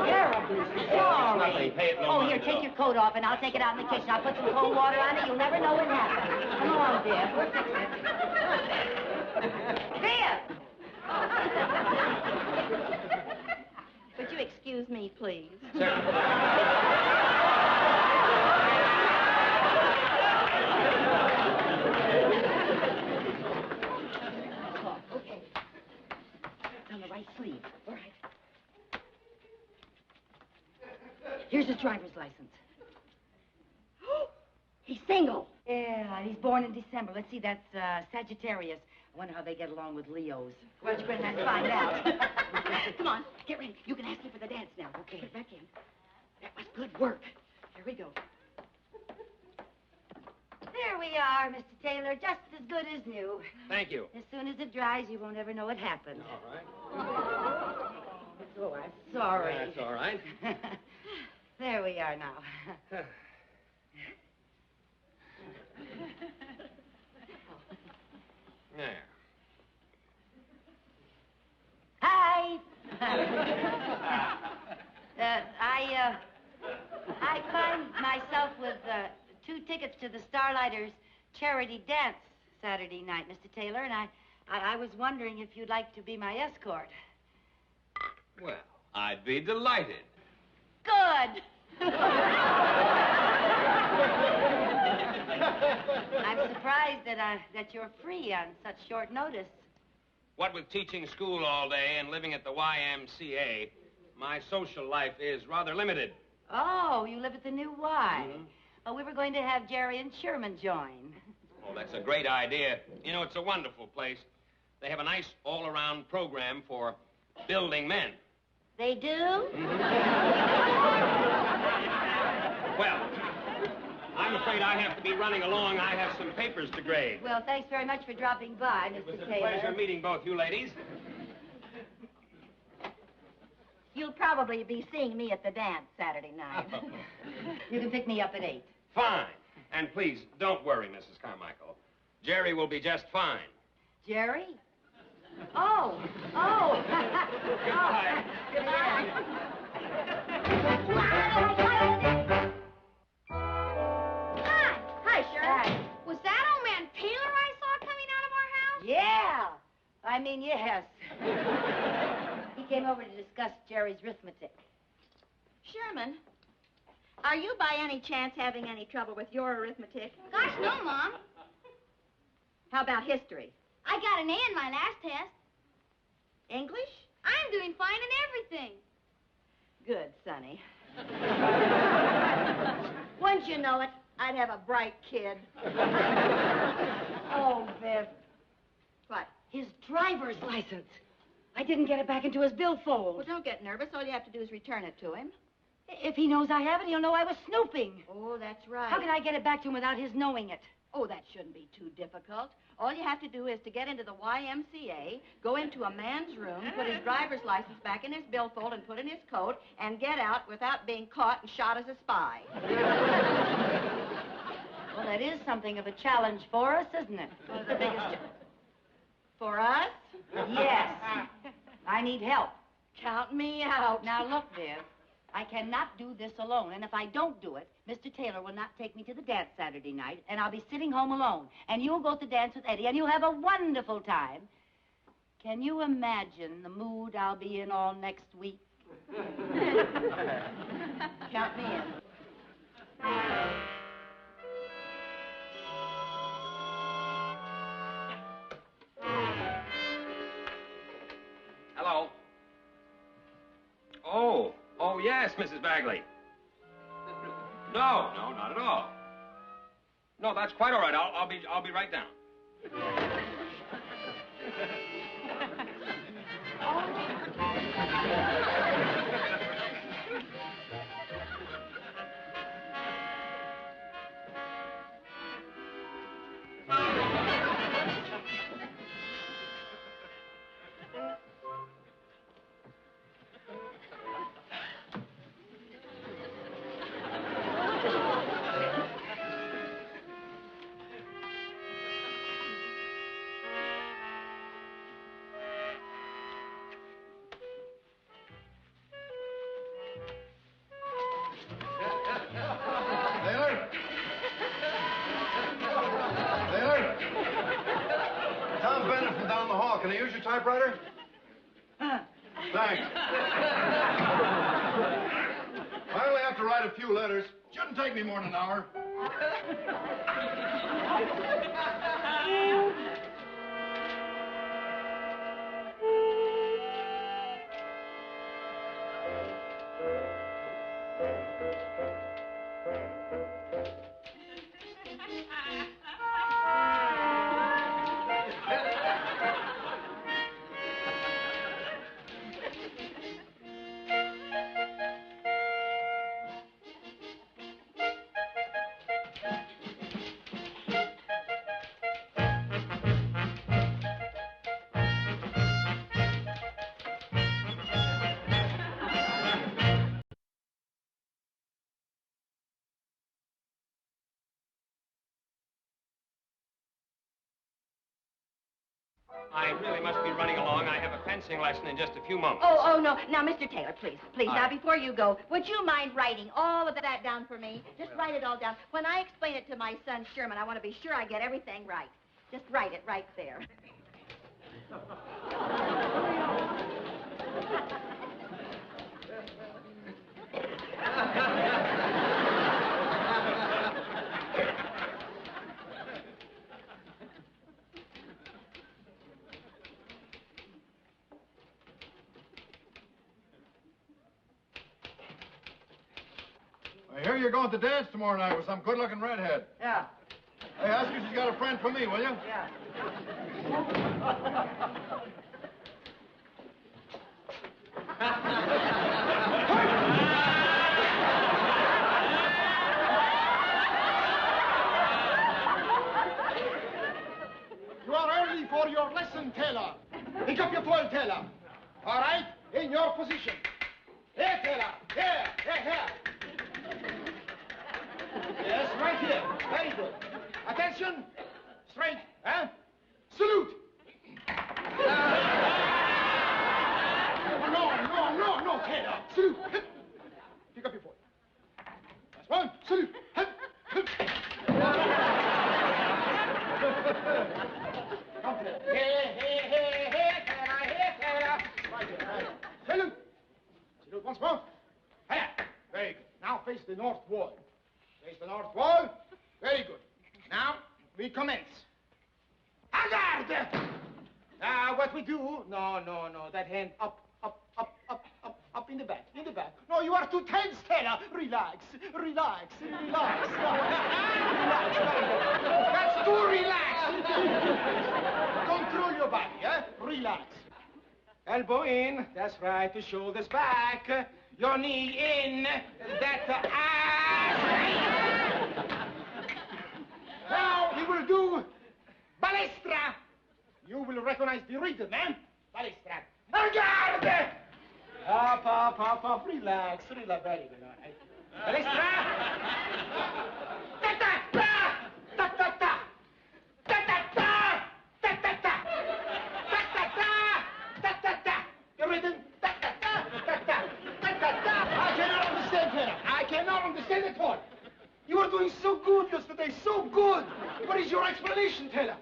terribly sorry. Nothing. Pay it no Oh, mind here, at take all. your coat off, and I'll take it out in the kitchen. I'll put some cold water on it. You'll never know what happened. Come along, dear. We'll fix it. Dear! Would you excuse me, please? Okay. It's on the right sleeve. All right. Here's his driver's license. He's single. Yeah, he's born in December. Let's see, that's Sagittarius. I wonder how they get along with Leos. Why don't you go ahead and find out? Come on, get ready. You can ask me for the dance now. Okay. Put it back in. That was good work. Here we go. There we are, Mr. Taylor. Just as good as new. Thank you. As soon as it dries, you won't ever know what happened. All right. Oh, I'm sorry. That's all right. There we are now. There. Hi. I find myself with 2 tickets to the Starlighters charity dance Saturday night, Mr. Taylor, and I was wondering if you'd like to be my escort. Well, I'd be delighted. Good. I'm surprised that you're free on such short notice. What with teaching school all day and living at the YMCA, my social life is rather limited. Oh, you live at the new Y. Well, we were going to have Jerry and Sherman join. Oh, that's a great idea. You know, it's a wonderful place. They have a nice all-around program for building men. They do? Well, I'm afraid I have to be running along. I have some papers to grade. Well, thanks very much for dropping by, Mr. It was a Taylor. pleasure meeting both you ladies. You'll probably be seeing me at the dance Saturday night. You can pick me up at 8. Fine. And please, don't worry, Mrs. Carmichael. Jerry will be just fine. Jerry? Oh. Oh. Goodbye. Goodbye. Hi, Shirley. Was that old man Taylor I saw coming out of our house? Yeah. I mean, yes. He came over to discuss Jerry's arithmetic. Sherman, are you by any chance having any trouble with your arithmetic? Gosh, no, Mom. How about history? I got an A in my last test. English? I'm doing fine in everything. Good, Sonny. Once you know it, I'd have a bright kid. Oh, Viv. What? His driver's license. I didn't get it back into his billfold. Well, don't get nervous. All you have to do is return it to him. If he knows I have it, he'll know I was snooping. Oh, that's right. How can I get it back to him without his knowing it? Oh, that shouldn't be too difficult. All you have to do is to get into the YMCA, go into a man's room, put his driver's license back in his billfold and put in his coat, and get out without being caught and shot as a spy. Well, that is something of a challenge for us, isn't it? One of the biggest... For us? Yes. I need help. Count me out. Now, look, Viv. I cannot do this alone, and if I don't do it, Mr. Taylor will not take me to the dance Saturday night, and I'll be sitting home alone. And you'll go to dance with Eddie, and you'll have a wonderful time. Can you imagine the mood I'll be in all next week? Count me in. Hello. Oh, yes, Mrs. Bagley. No, not at all. No, that's quite all right. I'll be right down. Bennett from down the hall. Can I use your typewriter? Thanks. I only have to write a few letters. Shouldn't take me more than an hour. I really must be running along. I have a fencing lesson in just a few moments. Oh, no. Now, Mr. Taylor, please. All Now, right. before you go, would you mind writing all of that down for me? Just write it all down. When I explain it to my son, Sherman, I want to be sure I get everything right. Just write it right there. I hear you're going to dance tomorrow night with some good-looking redhead. Yeah. Hey, ask her if she's got a friend for me, will you? Yeah. You are early for your lesson, Taylor. Pick up your toy, Taylor. All right? In your position. Here, Taylor. Here. Yes, right here. Very good. Attention. Straight. Huh? Salute. No, Taylor. Salute. Pick up your toy. That's one. Salute. Come here. Here, Taylor. Right here. Salute. Salute once more. Here. Very good. Now face the north wall. Face the north wall. Very good. Now, we commence. Hazard! What we do... No. That hand up in the back. No, you are too tense, Taylor. Relax. Relax. That's too relaxed. Control your body, eh? Relax. Elbow in. That's right. The shoulders back. Your knee in. Now we will do balestra. You will recognize the rhythm, eh? Balestra. Regard! Up. Relax. Very good. All right. Balestra. Ta-ta-ta. The rhythm. I cannot understand at all. You were doing so good yesterday, so good. What is your explanation, Taylor?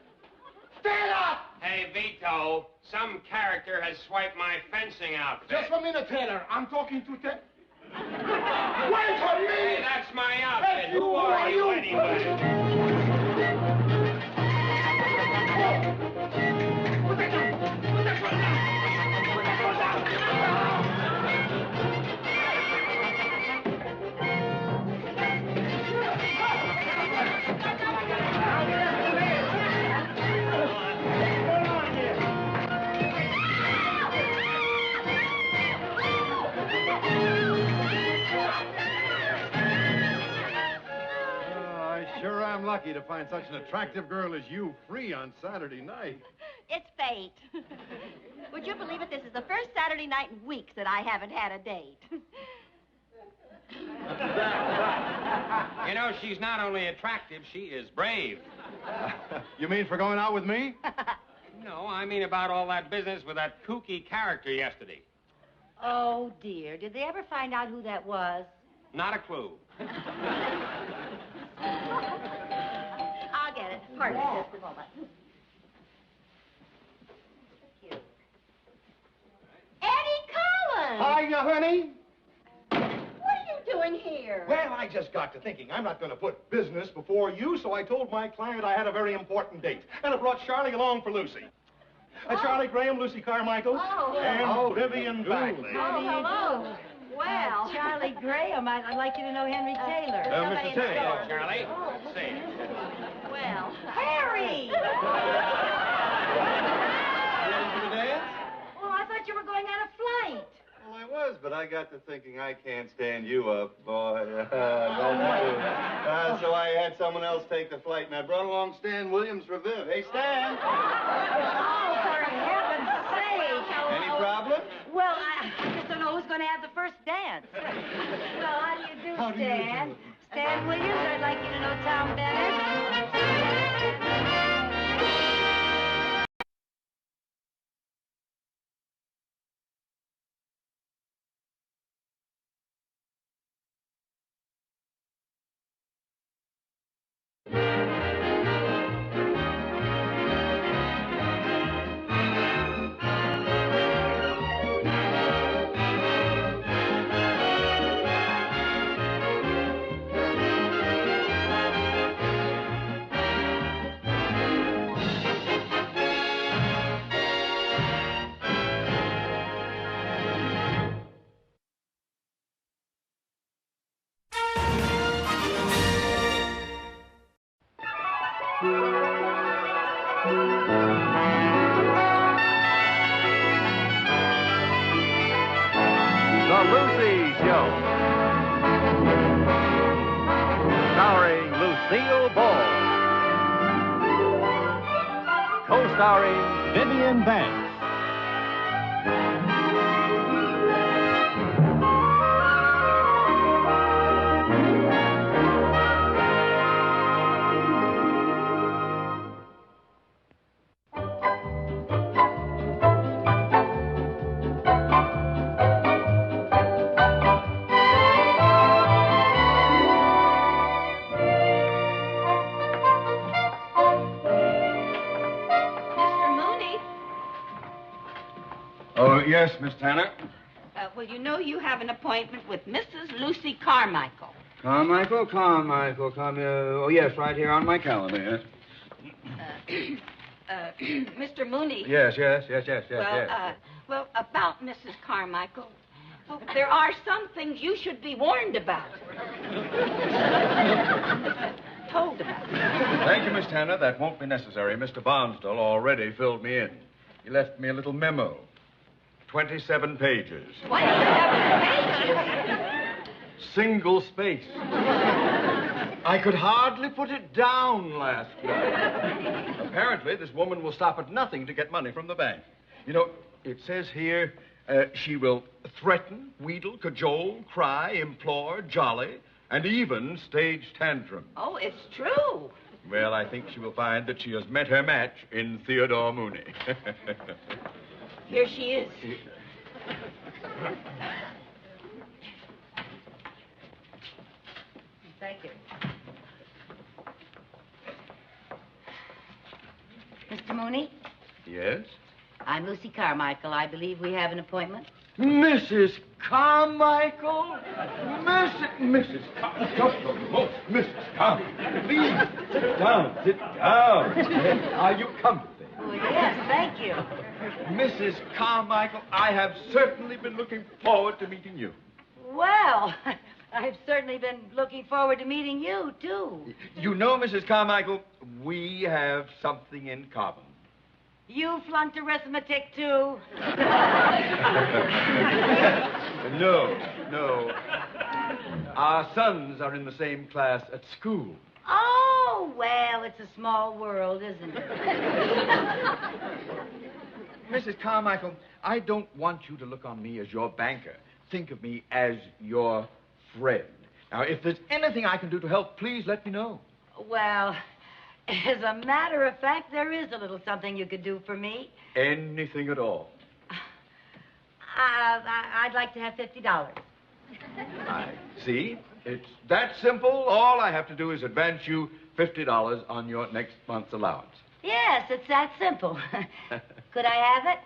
Taylor! Hey, Vito, some character has swiped my fencing outfit. Just a minute, Taylor. I'm talking to Taylor. Wait a minute! Hey, that's my outfit. Hey, Who are you anyway? Sure am lucky to find such an attractive girl as you free on Saturday night. It's fate. Would you believe it? This is the first Saturday night in weeks that I haven't had a date. You know, she's not only attractive, she is brave. You mean for going out with me? No, I mean about all that business with that kooky character yesterday. Oh, dear. Did they ever find out who that was? Not a clue. I'll get it. Pardon me just a moment. honey? What are you doing here? Well, I just got to thinking. I'm not going to put business before you, so I told my client I had a very important date. And I brought Charlie along for Lucy. Charlie Graham, Lucy Carmichael, and Vivian Bagley. Hello. Well, Charlie Graham, I'd like you to know Henry Taylor. Mr. Taylor. Charlie, say it. Well, Harry! Ready for the dance? Oh, I thought you were going on a flight. Well, I was, but I got to thinking I can't stand you up, boy. So I had someone else take the flight, and I brought along Stan Williams for Viv. Hey, Stan! Oh, for heaven's sake! Any problem? Well, I just don't know who's going to have the first dance. Well, how do you do, Stan? Stan Williams, I'd like you to know Tom Bennett. The Lucy Show. Starring Lucille Ball. Co-starring Vivian Vance. Oh, yes, Miss Tanner. Well, you know you have an appointment with Mrs. Lucy Carmichael. Carmichael. Oh, yes, right here on my calendar, yes. Mr. Mooney. Yes. Well, about Mrs. Carmichael. Well, there are some things you should be warned about. Told about. Thank you, Miss Tanner. That won't be necessary. Mr. Barnsdall already filled me in. He left me a little memo. 27 pages. 27 pages? Single space. I could hardly put it down last night. Apparently, this woman will stop at nothing to get money from the bank. You know, it says here she will threaten, wheedle, cajole, cry, implore, jolly, and even stage tantrum. Oh, it's true. Well, I think she will find that she has met her match in Theodore Mooney. Here she is. Thank you. Mr. Mooney? Yes? I'm Lucy Carmichael. I believe we have an appointment. Mrs. Carmichael? Mrs. Carmichael. Mrs. Carmichael, please. Sit down. Are you comfy? Oh, yes, thank you. Mrs. Carmichael, I have certainly been looking forward to meeting you. Well, I've certainly been looking forward to meeting you, too. You know, Mrs. Carmichael, we have something in common. You flunked arithmetic, too? No. Our sons are in the same class at school. Oh, well, it's a small world, isn't it? Mrs. Carmichael, I don't want you to look on me as your banker. Think of me as your friend. Now, if there's anything I can do to help, please let me know. Well, as a matter of fact, there is a little something you could do for me. Anything at all. I'd like to have $50. I see. It's that simple. All I have to do is advance you $50 on your next month's allowance. Yes, it's that simple. Could I have it?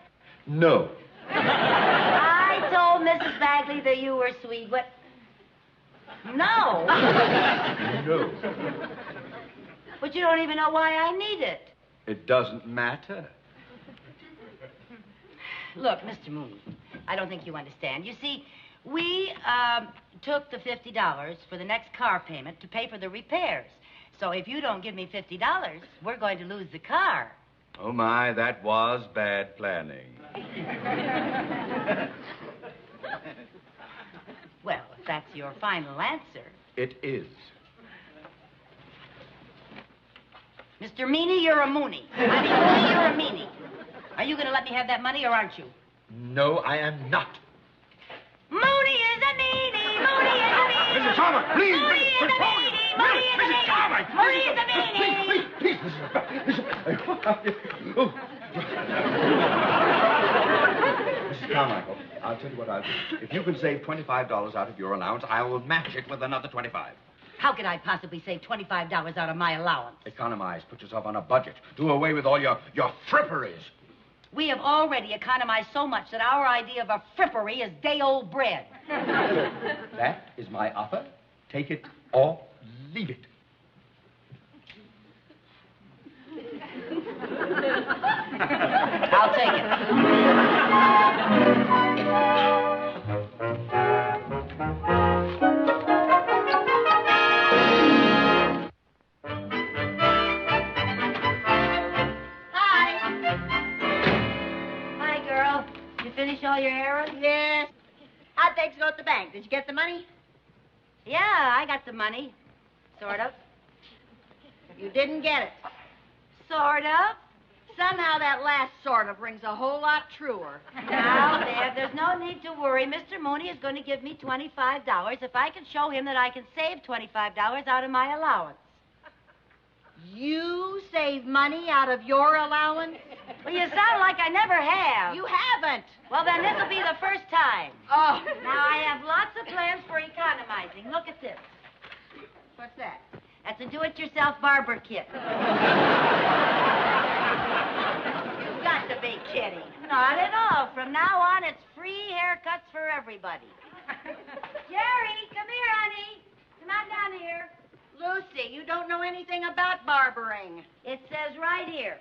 No. I told Mrs. Bagley that you were sweet, but... No. No. But you don't even know why I need it. It doesn't matter. Look, Mr. Mooney, I don't think you understand. You see, we took the $50 for the next car payment to pay for the repairs. So if you don't give me $50, we're going to lose the car. Oh, my, that was bad planning. Well, if that's your final answer. It is. Mr. Meanie, you're a Mooney. I mean, Mooney, you're a meanie. Are you going to let me have that money or aren't you? No, I am not. Mooney is a meanie. Mooney is a meanie. Mrs. Carmichael, please. Mooney is a meanie. Mooney is a meanie. Mooney is a meanie. Please, Mrs. Carmichael, I'll tell you what I'll do. If you can save $25 out of your allowance, I will match it with another $25. How could I possibly save $25 out of my allowance? Economize. Put yourself on a budget. Do away with all your fripperies. We have already economized so much that our idea of a frippery is day-old bread. That is my offer. Take it or leave it. I'll take it. Hi, girl. You finish all your errands? Yes. How'd things go at the bank? Did you get the money? Yeah, I got the money. Sort of. You didn't get it. Sort of. Somehow that last sort of rings a whole lot truer. Now, there's no need to worry. Mr. Mooney is going to give me $25 if I can show him that I can save $25 out of my allowance. You save money out of your allowance? Well, you sound like I never have. You haven't. Well, then this'll be the first time. Oh. Now, I have lots of plans for economizing. Look at this. What's that? That's a do-it-yourself barber kit. You've got to be kidding. Not at all. From now on, it's free haircuts for everybody. Jerry, come here, honey. Come on down here. Lucy, you don't know anything about barbering. It says right here,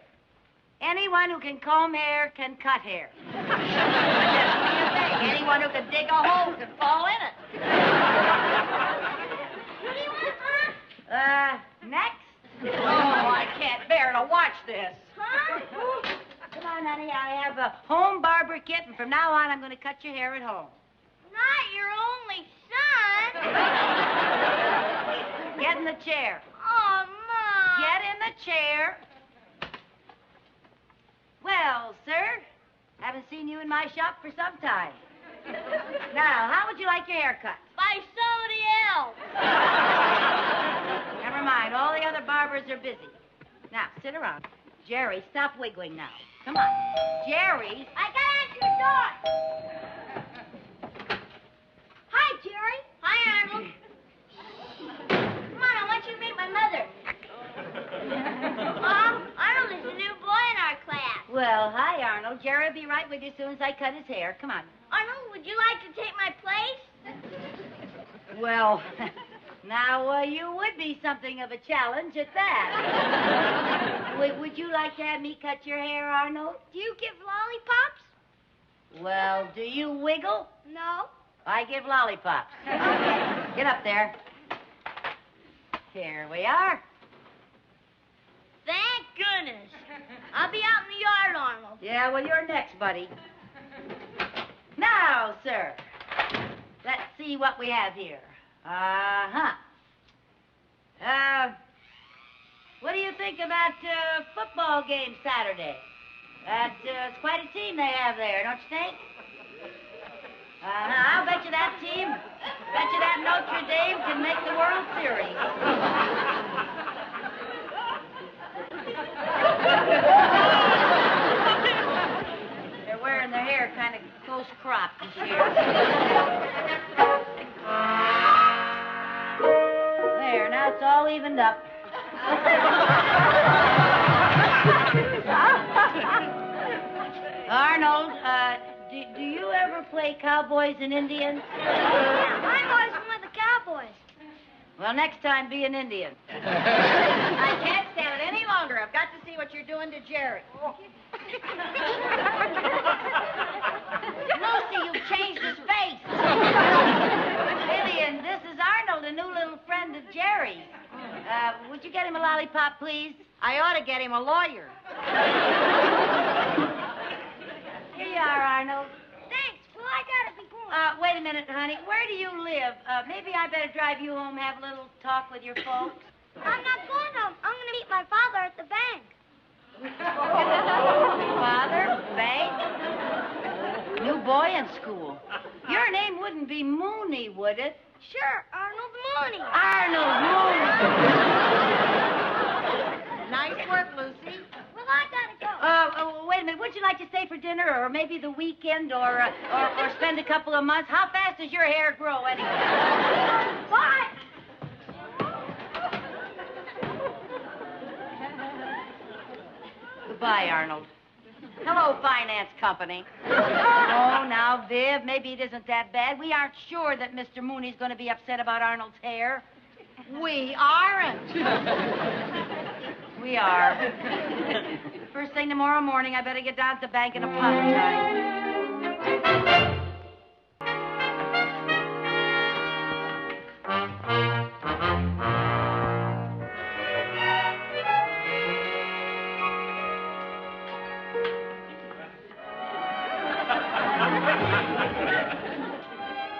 anyone who can comb hair can cut hair. What do you think? Anyone who can dig a hole can fall in it. What do you want, huh? Next. Oh, I can't bear to watch this. Huh? Come on, honey. I have a home barber kit, and from now on, I'm going to cut your hair at home. Not your only son. Get in the chair. Oh, Mom. Get in the chair. Well, sir, haven't seen you in my shop for some time. Now, how would you like your haircut? By somebody else. Never mind. All the other barbers are busy. Now, sit around. Jerry, stop wiggling now. Come on. Jerry. I gotta answer the door. Hi, Jerry. Hi, Arnold. Come on, I want you to meet my mother. Mom, Arnold is the new boy in our class. Well, hi, Arnold. Jerry will be right with you as soon as I cut his hair. Come on. Arnold, would you like to take my place? Well, now, you would be something of a challenge at that. Would you like to have me cut your hair, Arnold? Do you give lollipops? Well, do you wiggle? No. I give lollipops. Get up there. Here we are. Thank goodness. I'll be out in the yard, Arnold. Yeah, well, you're next, buddy. Now, sir, let's see what we have here. What do you think about football game Saturday? It's quite a team they have there, don't you think? I'll bet you that team, bet you that Notre Dame can make the World Series. They're wearing their hair kind of close cropped this year. There, now it's all evened up. Arnold, Do you ever play cowboys and Indians? I'm always one of the cowboys. Well, next time, be an Indian. I can't stand it any longer. I've got to see what you're doing to Jerry. Lucy, you've changed his face. Vivian, this is Arnold, a new little friend of Jerry's. Would you get him a lollipop, please? I ought to get him a lawyer. Here you are, Arnold. Thanks. Well, I gotta be going. Wait a minute, honey. Where do you live? Maybe I better drive you home, have a little talk with your folks. I'm not going home. I'm gonna meet my father at the bank. Father, bank, new boy in school. Your name wouldn't be Mooney, would it? Sure, Arnold Mooney. Arnold Mooney. Nice work, Lucy. Well, I gotta go. Wait a minute. Would you like to stay for dinner, or maybe the weekend, or spend a couple of months? How fast does your hair grow, anyway? Bye. Goodbye, Arnold. Hello, finance company. Oh, now, Viv, maybe it isn't that bad. We aren't sure that Mr. Mooney's going to be upset about Arnold's hair. We aren't. We are. First thing tomorrow morning, I better get down to the bank and apologize.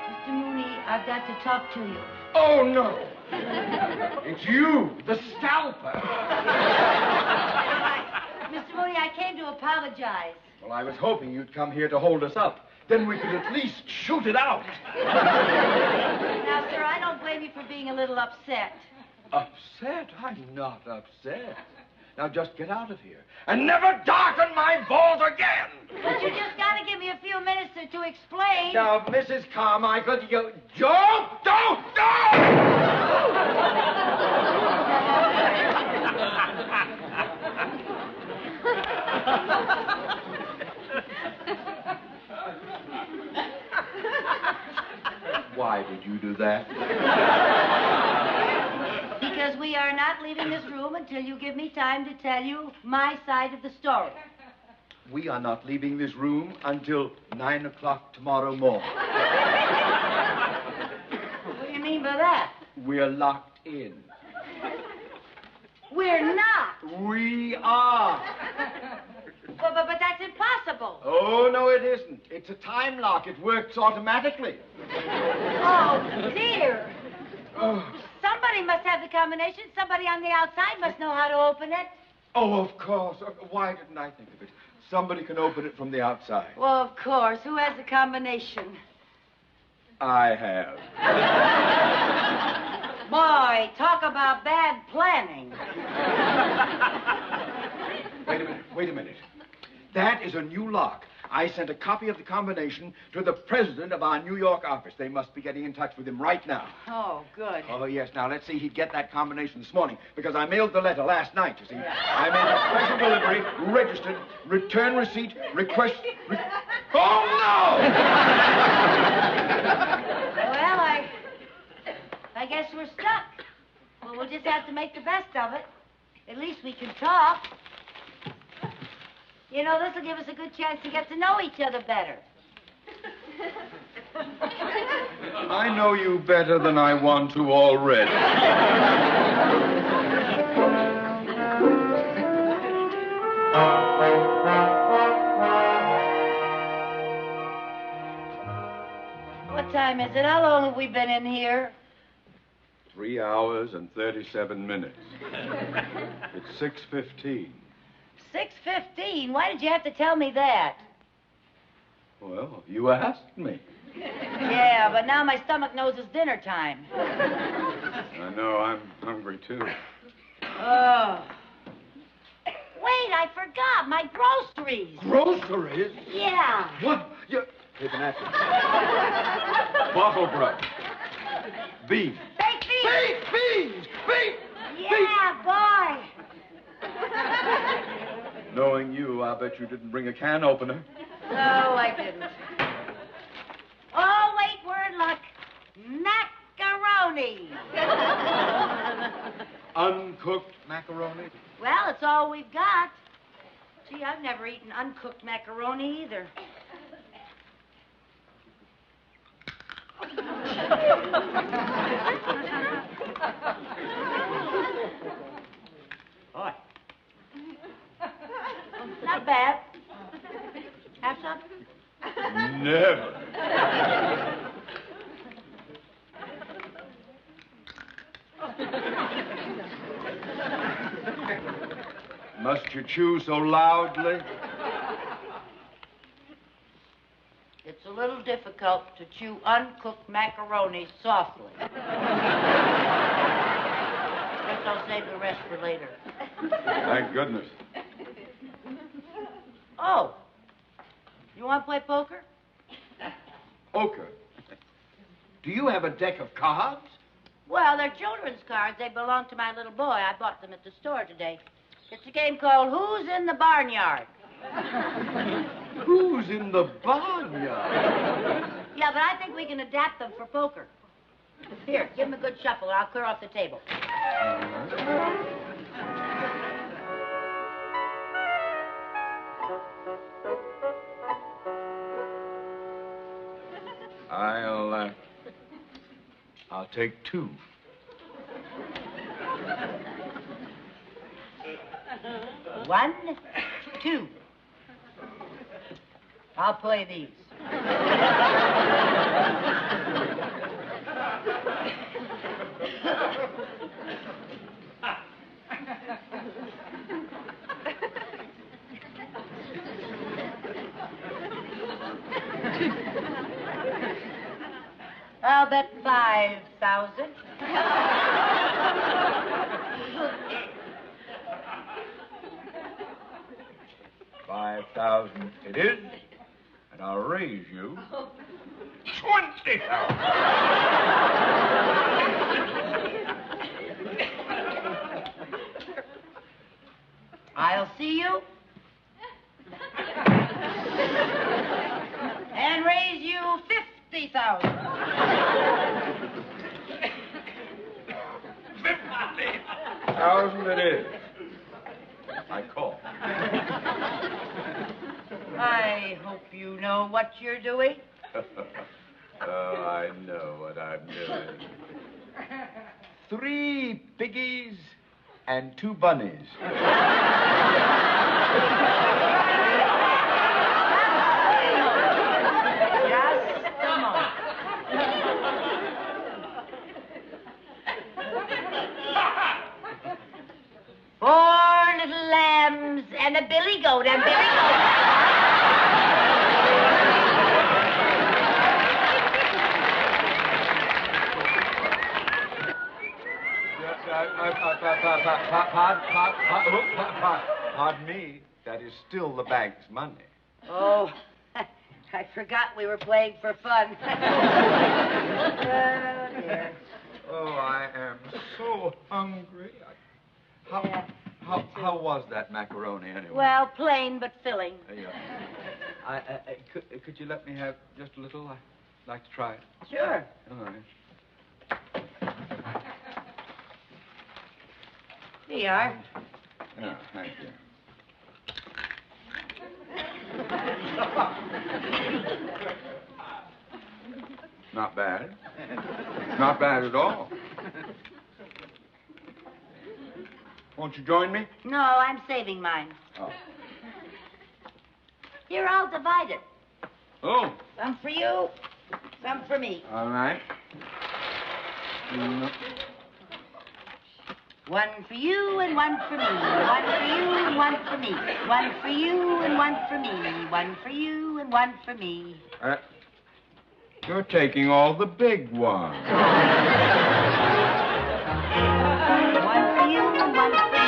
Mr. Mooney, I've got to talk to you. Oh, no. It's you, the scalper. Mr. Mooney, I came to apologize. Well, I was hoping you'd come here to hold us up. Then we could at least shoot it out. Now, sir, I don't blame you for being a little upset. Upset? I'm not upset. Now just get out of here and never darken my balls again. But you just got to give me a few minutes to explain. Now, Mrs. Carmichael, you... Joan, don't! Why did you do that? Because we are not leaving this room until you give me time to tell you my side of the story. We are not leaving this room until 9 o'clock tomorrow morning. What do you mean by that? We're locked in. We're not. We are. But that's impossible. Oh, no, it isn't. It's a time lock. It works automatically. Oh, dear. Oh. Somebody must have the combination. Somebody on the outside must know how to open it. Oh, of course. Why didn't I think of it? Somebody can open it from the outside. Well, of course. Who has the combination? I have. Boy, talk about bad planning. Wait a minute. That is a new lock. I sent a copy of the combination to the president of our New York office. They must be getting in touch with him right now. Oh, good. Oh, yes. Now, let's see. He'd get that combination this morning because I mailed the letter last night, you see. I made a special delivery, registered, return receipt, request... Oh, no! Well, I guess we're stuck. Well, we'll just have to make the best of it. At least we can talk. You know, this will give us a good chance to get to know each other better. I know you better than I want to already. What time is it? How long have we been in here? 3 hours and 37 minutes. It's 6:15. 6:15? Why did you have to tell me that? Well, you asked me. Yeah, but now my stomach knows it's dinner time. I know. I'm hungry, too. Oh. Wait, I forgot. My groceries. Groceries? Yeah. What? Take a napkin. Bottle brush. Beef. Baked beans. Baked beans! Beef! Yeah, boy. Knowing you, I bet you didn't bring a can opener. No, I didn't. Oh, wait, we're in luck. Macaroni. Uncooked macaroni? Well, it's all we've got. Gee, I've never eaten uncooked macaroni either. Boy. Not bad. Have some? Never. Must you chew so loudly? It's a little difficult to chew uncooked macaroni softly. Guess I'll save the rest for later. Thank goodness. Oh, you want to play poker? Poker? Do you have a deck of cards? Well, they're children's cards. They belong to my little boy. I bought them at the store today. It's a game called Who's in the Barnyard? Who's in the barnyard? Yeah, but I think we can adapt them for poker. Here, give him a good shuffle, and I'll clear off the table. I'll take two. One, two. I'll play these. I'll bet 5,000. $5,000 it is, and I'll raise you 20,000. I'll see you. And raise you 50,000. 50,000 it is. I call. I hope you know what you're doing. Oh, I know what I'm doing. 3 piggies and 2 bunnies. Four little lambs and a billy goat and billy goat. Pardon me, that is still the bank's money. Oh, I forgot we were playing for fun. Oh, dear. Oh, I am so hungry. How was that macaroni anyway? Well, plain but filling. Yeah. Could you let me have just a little? I'd like to try it. Sure. All right. Here you are. Oh, thank you. Not bad. Not bad at all. Won't you join me? No, I'm saving mine. Oh. Here, I'll divide it. Oh. Some for you, some for me. All right. One for you and one for me. One for you and one for me. One for you and one for me. One for you and one for me. You're taking all the big ones. One for you and one for me.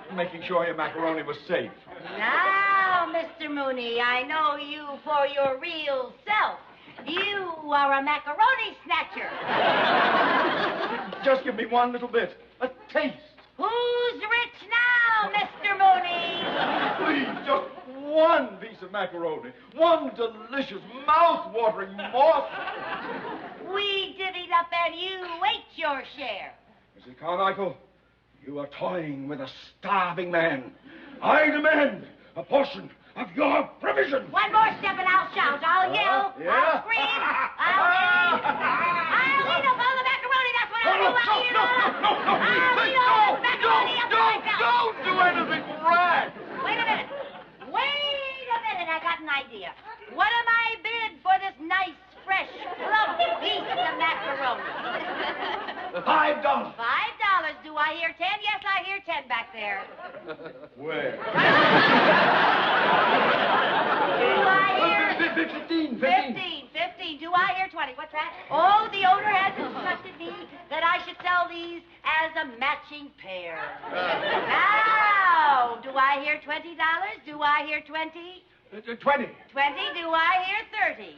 just making sure your macaroni was safe. Now, Mr. Mooney, I know you for your real self. You are a macaroni snatcher. Just give me one little bit. A taste. Who's rich now, Mr. Mooney? Please, just one piece of macaroni. One delicious, mouth-watering morsel. We divvied up and you ate your share. Mrs. Carmichael, you are toying with a starving man. I demand a portion of your provision. One more step and I'll shout. I'll yell. Yeah? I'll scream. I'll eat up all the macaroni. That's what I'll do. I'll eat it all up. I'll eat all the macaroni up myself. Don't do anything rash. Wait a minute. I got an idea. What am I bid for this nice, fresh, plump piece of macaroni? $5. $5. Do I hear 10? Yes, I hear 10 back there. Where? Do I hear... 15. 15. Do I hear 20? What's that? Oh, the owner has instructed me that I should sell these as a matching pair. Now, do I hear $20? Do I hear 20? 20. 20. Do I hear 30?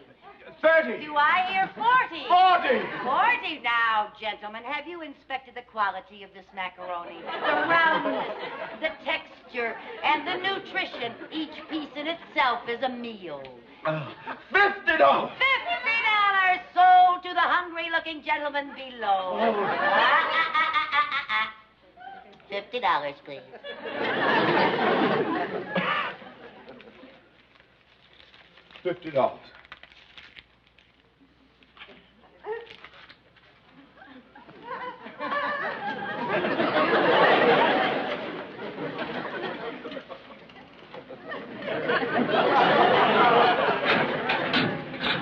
30. Do I hear 40? 40. 40. Now, gentlemen, have you inspected the quality of this macaroni? The roundness, the texture, and the nutrition. Each piece in itself is a meal. $50. $50 sold to the hungry-looking gentleman below. $50, please. $50.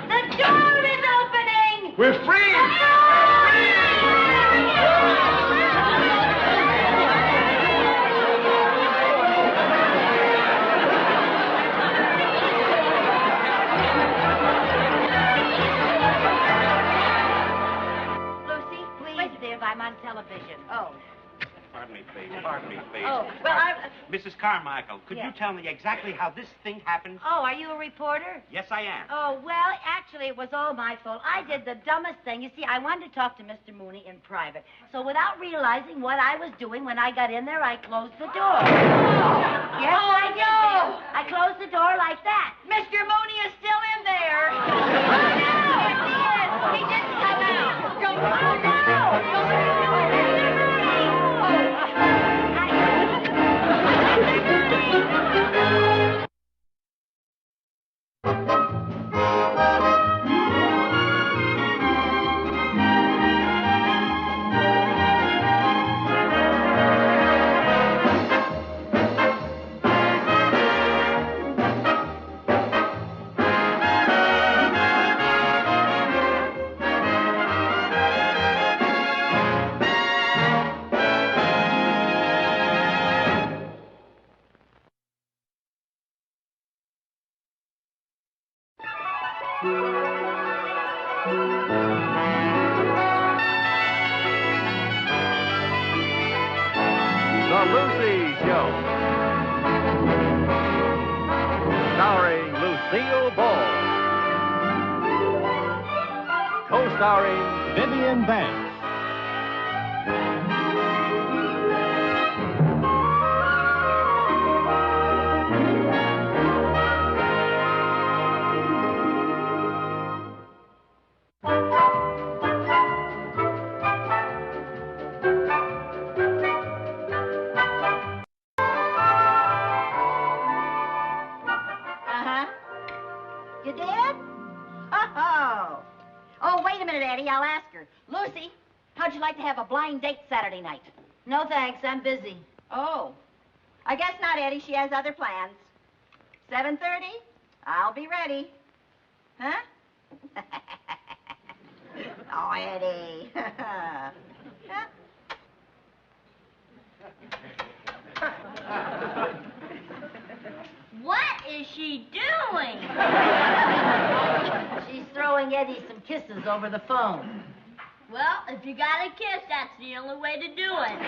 The door is opening! We're free! I'm on television. Oh. Pardon me, please. Oh, well, Mrs. Carmichael, could Yeah. you tell me exactly how this thing happened? Oh, are you a reporter? Yes, I am. Oh, well, actually, it was all my fault. I did the dumbest thing. You see, I wanted to talk to Mr. Mooney in private. So without realizing what I was doing when I got in there, I closed the door. Yes, I did. I closed the door like that. Mr. Mooney is still in there. Oh, no! Yes, he is. He didn't come out. Oh, no! The Lucy Show. Starring Lucille Ball. Co-starring Vivian Vance. You did? Oh. Oh, wait a minute, Eddie. I'll ask her. Lucy, how'd you like to have a blind date Saturday night? No, thanks. I'm busy. Oh. I guess not, Eddie. She has other plans. 7:30? I'll be ready. Huh? Oh, Eddie. What is she doing? She's throwing Eddie some kisses over the phone. Well, if you got a kiss, that's the only way to do it.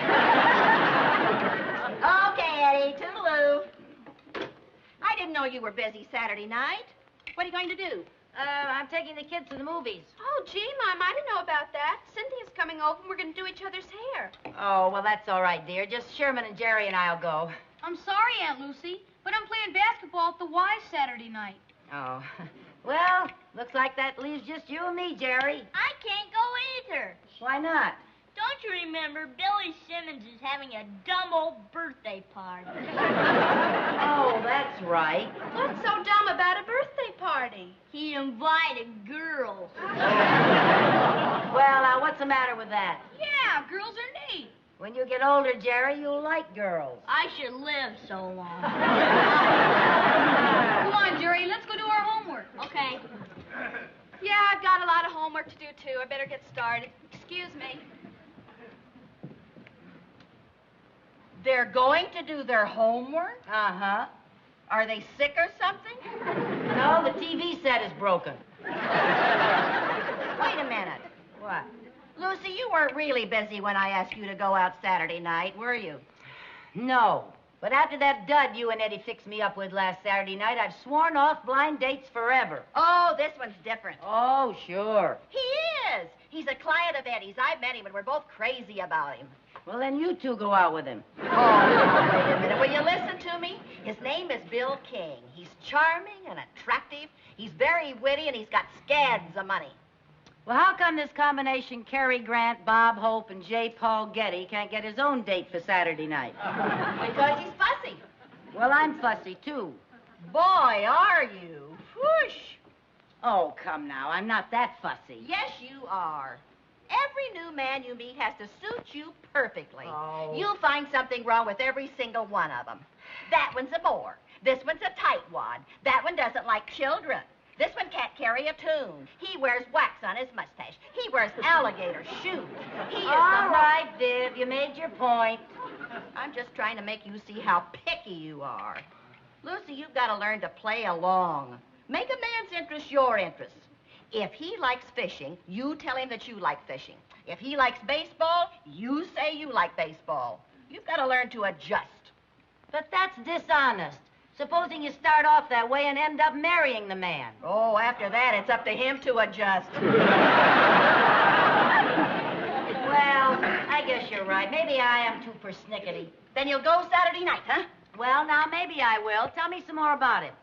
Okay, Eddie, toodaloo. I didn't know you were busy Saturday night. What are you going to do? I'm taking the kids to the movies. Oh, gee, Mom, I didn't know about that. Cynthia's coming over and we're going to do each other's hair. Oh, well, that's all right, dear. Just Sherman and Jerry and I'll go. I'm sorry, Aunt Lucy, but I'm playing basketball at the Y Saturday night. Oh. Well, looks like that leaves just you and me, Jerry. I can't go either. Why not? Don't you remember Billy Simmons is having a dumb old birthday party? Oh, that's right. What's so dumb about a birthday party? He invited girls. Well, what's the matter with that? Yeah, girls are neat. When you get older, Jerry, you'll like girls. I should live so long. Come on, Jerry, let's go do our homework. Okay. Yeah, I've got a lot of homework to do, too. I better get started. Excuse me. They're going to do their homework? Uh-huh. Are they sick or something? No, the TV set is broken. Wait a minute. What? Lucy, you weren't really busy when I asked you to go out Saturday night, were you? No. But after that dud you and Eddie fixed me up with last Saturday night, I've sworn off blind dates forever. Oh, this one's different. Oh, sure. He is. He's a client of Eddie's. I've met him, and we're both crazy about him. Well, then you two go out with him. Oh, now, wait a minute. Will you listen to me? His name is Bill King. He's charming and attractive. He's very witty, and he's got scads of money. Well, how come this combination Cary Grant, Bob Hope, and J. Paul Getty can't get his own date for Saturday night? Because he's fussy. Well, I'm fussy, too. Boy, are you. Whoosh. Oh, come now. I'm not that fussy. Yes, you are. Every new man you meet has to suit you perfectly. Oh. You'll find something wrong with every single one of them. That one's a bore. This one's a tightwad. That one doesn't like children. This one can't carry a tune. He wears wax on his mustache. He wears alligator shoes. He is All right, Viv, you made your point. I'm just trying to make you see how picky you are. Lucy, you've got to learn to play along. Make a man's interest your interest. If he likes fishing, you tell him that you like fishing. If he likes baseball, you say you like baseball. You've got to learn to adjust. But that's dishonest. Supposing you start off that way and end up marrying the man. Oh, after that, it's up to him to adjust. Well, I guess you're right. Maybe I am too persnickety. Then you'll go Saturday night, huh? Well, now, maybe I will. Tell me some more about him.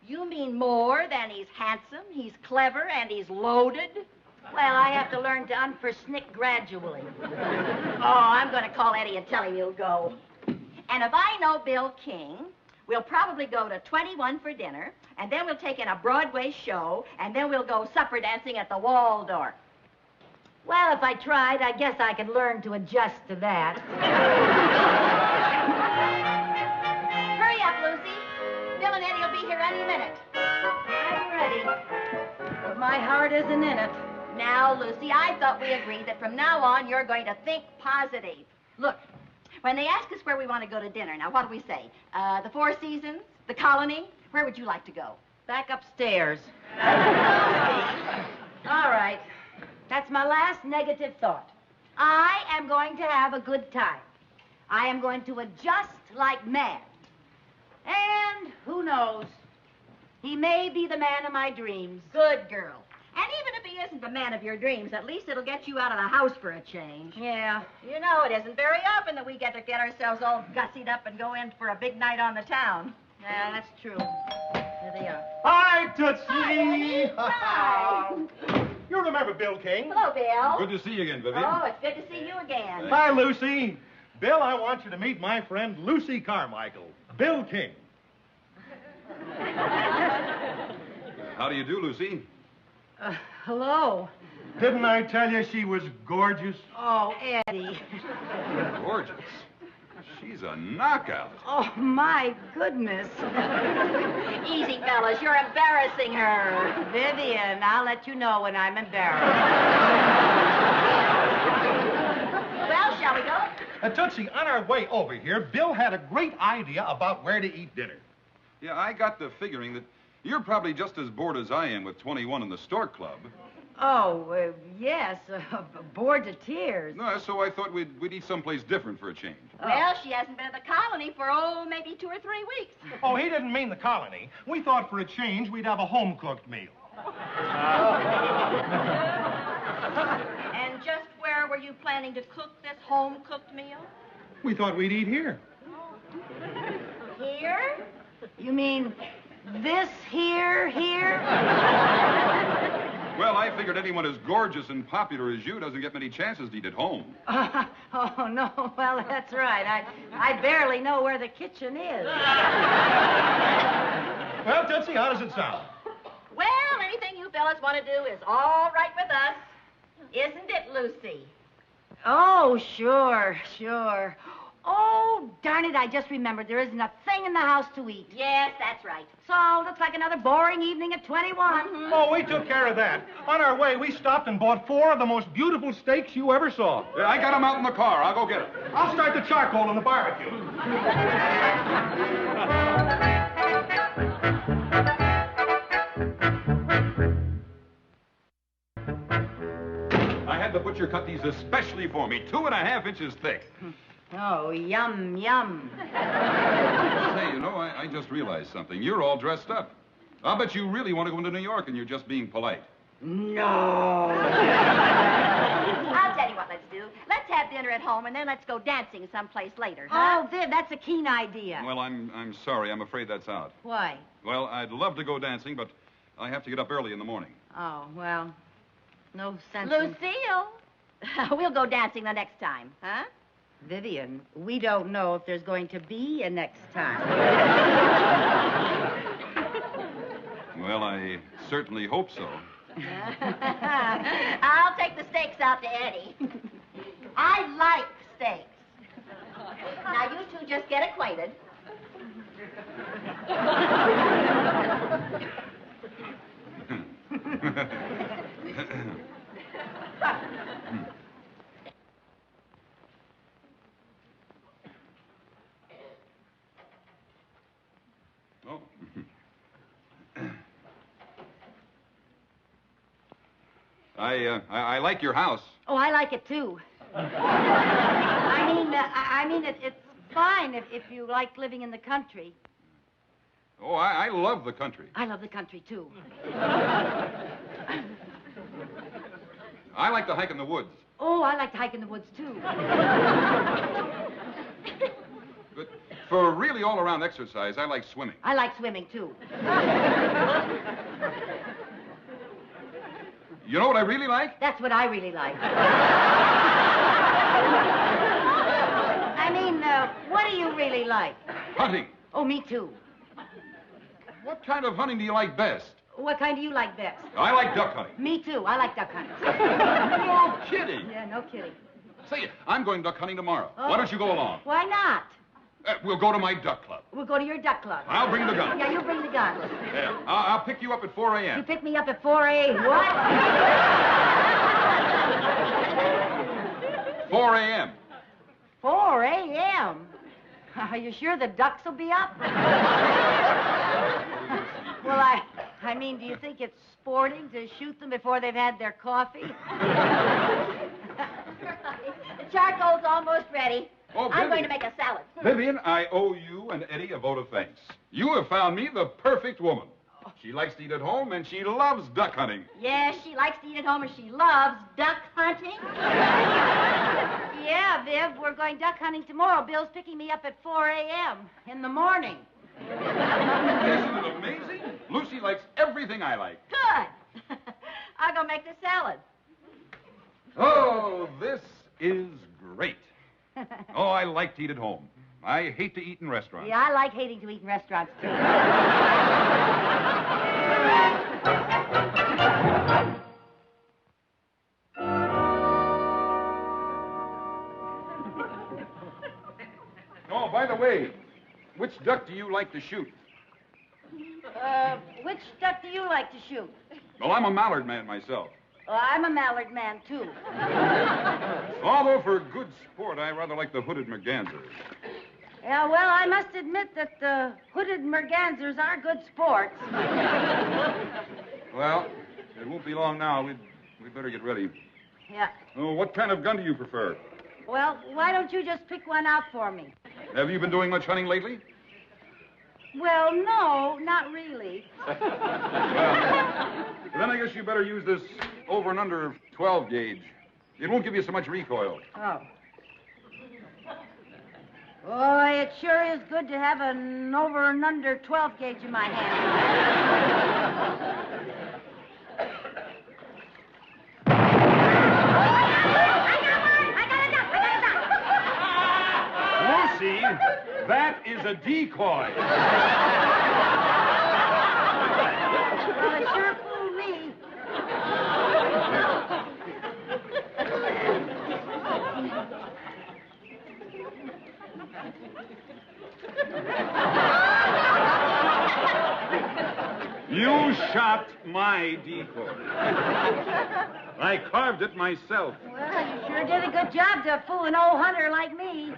You mean more than he's handsome, he's clever, and he's loaded? Well, I have to learn to unpersnick gradually. Oh, I'm going to call Eddie and tell him you'll go. And if I know Bill King, we'll probably go to 21 for dinner, and then we'll take in a Broadway show, and then we'll go supper dancing at the Waldorf. Well, if I tried, I guess I could learn to adjust to that. Hurry up, Lucy. Bill and Eddie will be here any minute. I'm ready. But my heart isn't in it. Now, Lucy, I thought we agreed that from now on you're going to think positive. Look, when they ask us where we want to go to dinner, now what do we say? The Four Seasons? The Colony? Where would you like to go? Back upstairs. All right. That's my last negative thought. I am going to have a good time. I am going to adjust like mad. And who knows? He may be the man of my dreams. Good girl. And even if he isn't the man of your dreams, at least it'll get you out of the house for a change. Yeah. You know, it isn't very often that we get to get ourselves all gussied up and go in for a big night on the town. Yeah, that's true. Here they are. Hi, Tootsie! Hi. You remember Bill King? Hello, Bill. Good to see you again, Vivian. Oh, it's good to see you again. Hi, Lucy. Bill, I want you to meet my friend Lucy Carmichael. Bill King. How do you do, Lucy? Hello. Didn't I tell you she was gorgeous? Oh, Eddie. Gorgeous. She's a knockout. Oh, my goodness. Easy, fellas. You're embarrassing her. Vivian, I'll let you know when I'm embarrassed. Well, shall we go? Tootsie, on our way over here, Bill had a great idea about where to eat dinner. Yeah, I got to figuring that you're probably just as bored as I am with 21 in the Stork Club. Oh, yes, bored to tears. No, so I thought we'd eat someplace different for a change. Well, she hasn't been at the colony for, maybe 2 or 3 weeks. Oh, he didn't mean the colony. We thought for a change we'd have a home-cooked meal. And just where were you planning to cook this home-cooked meal? We thought we'd eat here. Here? You mean this here? Well, I figured anyone as gorgeous and popular as you doesn't get many chances to eat at home. Oh, no, well, that's right. I barely know where the kitchen is. Well, Tootsie, how does it sound? Well, anything you fellas want to do is all right with us. Isn't it, Lucy? Oh, sure. Oh, darn it, I just remembered there isn't a thing in the house to eat. Yes, that's right. So, looks like another boring evening at 21. Oh, we took care of that. On our way, we stopped and bought 4 of the most beautiful steaks you ever saw. Yeah, I got them out in the car. I'll go get them. I'll start the charcoal on the barbecue. I had the butcher cut these especially for me, 2.5 inches thick. Oh, yum, yum. Say, you know, I just realized something. You're all dressed up. I'll bet you really want to go into New York and you're just being polite. No. I'll tell you what let's do. Let's have dinner at home, and then let's go dancing someplace later, huh? Oh, Viv, that's a keen idea. Well, I'm sorry. I'm afraid that's out. Why? Well, I'd love to go dancing, but I have to get up early in the morning. Oh, well, no sense Lucille, we'll go dancing the next time, huh? Vivian, we don't know if there's going to be a next time. Well, I certainly hope so. I'll take the steaks out to Eddie. I like steaks. Now, you two just get acquainted. Oh. I like your house. Oh, I like it, too. It's fine if you like living in the country. Oh, I love the country. I love the country, too. I like to hike in the woods. Oh, I like to hike in the woods, too. But for really all-around exercise, I like swimming. I like swimming, too. You know what I really like? That's what I really like. What do you really like? Hunting. Oh, me too. What kind of hunting do you like best? What kind do you like best? I like duck hunting. Me too. I like duck hunting. No kidding. Yeah, no kidding. Say, I'm going duck hunting tomorrow. Oh. Why don't you go along? Why not? We'll go to my duck club. We'll go to your duck club. I'll bring the gun. Yeah, you bring the gun. Yeah, I'll pick you up at 4 a.m. You pick me up at 4 a.m. What? 4 a.m. 4 a.m.? Are you sure the ducks will be up? Well, I mean, do you think it's sporting to shoot them before they've had their coffee? The charcoal's almost ready. Oh, I'm going Vivian. to make a salad. Vivian, I owe you and Eddie a vote of thanks. You have found me the perfect woman. She likes to eat at home, and she loves duck hunting. Yes, she likes to eat at home, and she loves duck hunting. Yeah, Viv, we're going duck hunting tomorrow. Bill's picking me up at 4 a.m. in the morning. Isn't it amazing? Lucy likes everything I like. Good. I'll go make the salad. Oh, this is great. Oh, I like to eat at home. I hate to eat in restaurants. Yeah, I like hating to eat in restaurants, too. Oh, by the way, which duck do you like to shoot? Which duck do you like to shoot? Well, I'm a mallard man myself. I'm a mallard man, too. Although for good sport, I rather like the hooded mergansers. Yeah, well, I must admit that the hooded mergansers are good sports. Well, it won't be long now. We better get ready. Yeah. Oh, what kind of gun do you prefer? Well, why don't you just pick one out for me? Have you been doing much hunting lately? Well, no, not really. Then I guess you better use this over and under 12 gauge. It won't give you so much recoil. Oh. Boy, it sure is good to have an over and under 12 gauge in my hand. Lucy, that is a decoy. Well, it sure fooled me. You shot my decoy. I carved it myself. Well, you sure did a good job to fool an old hunter like me.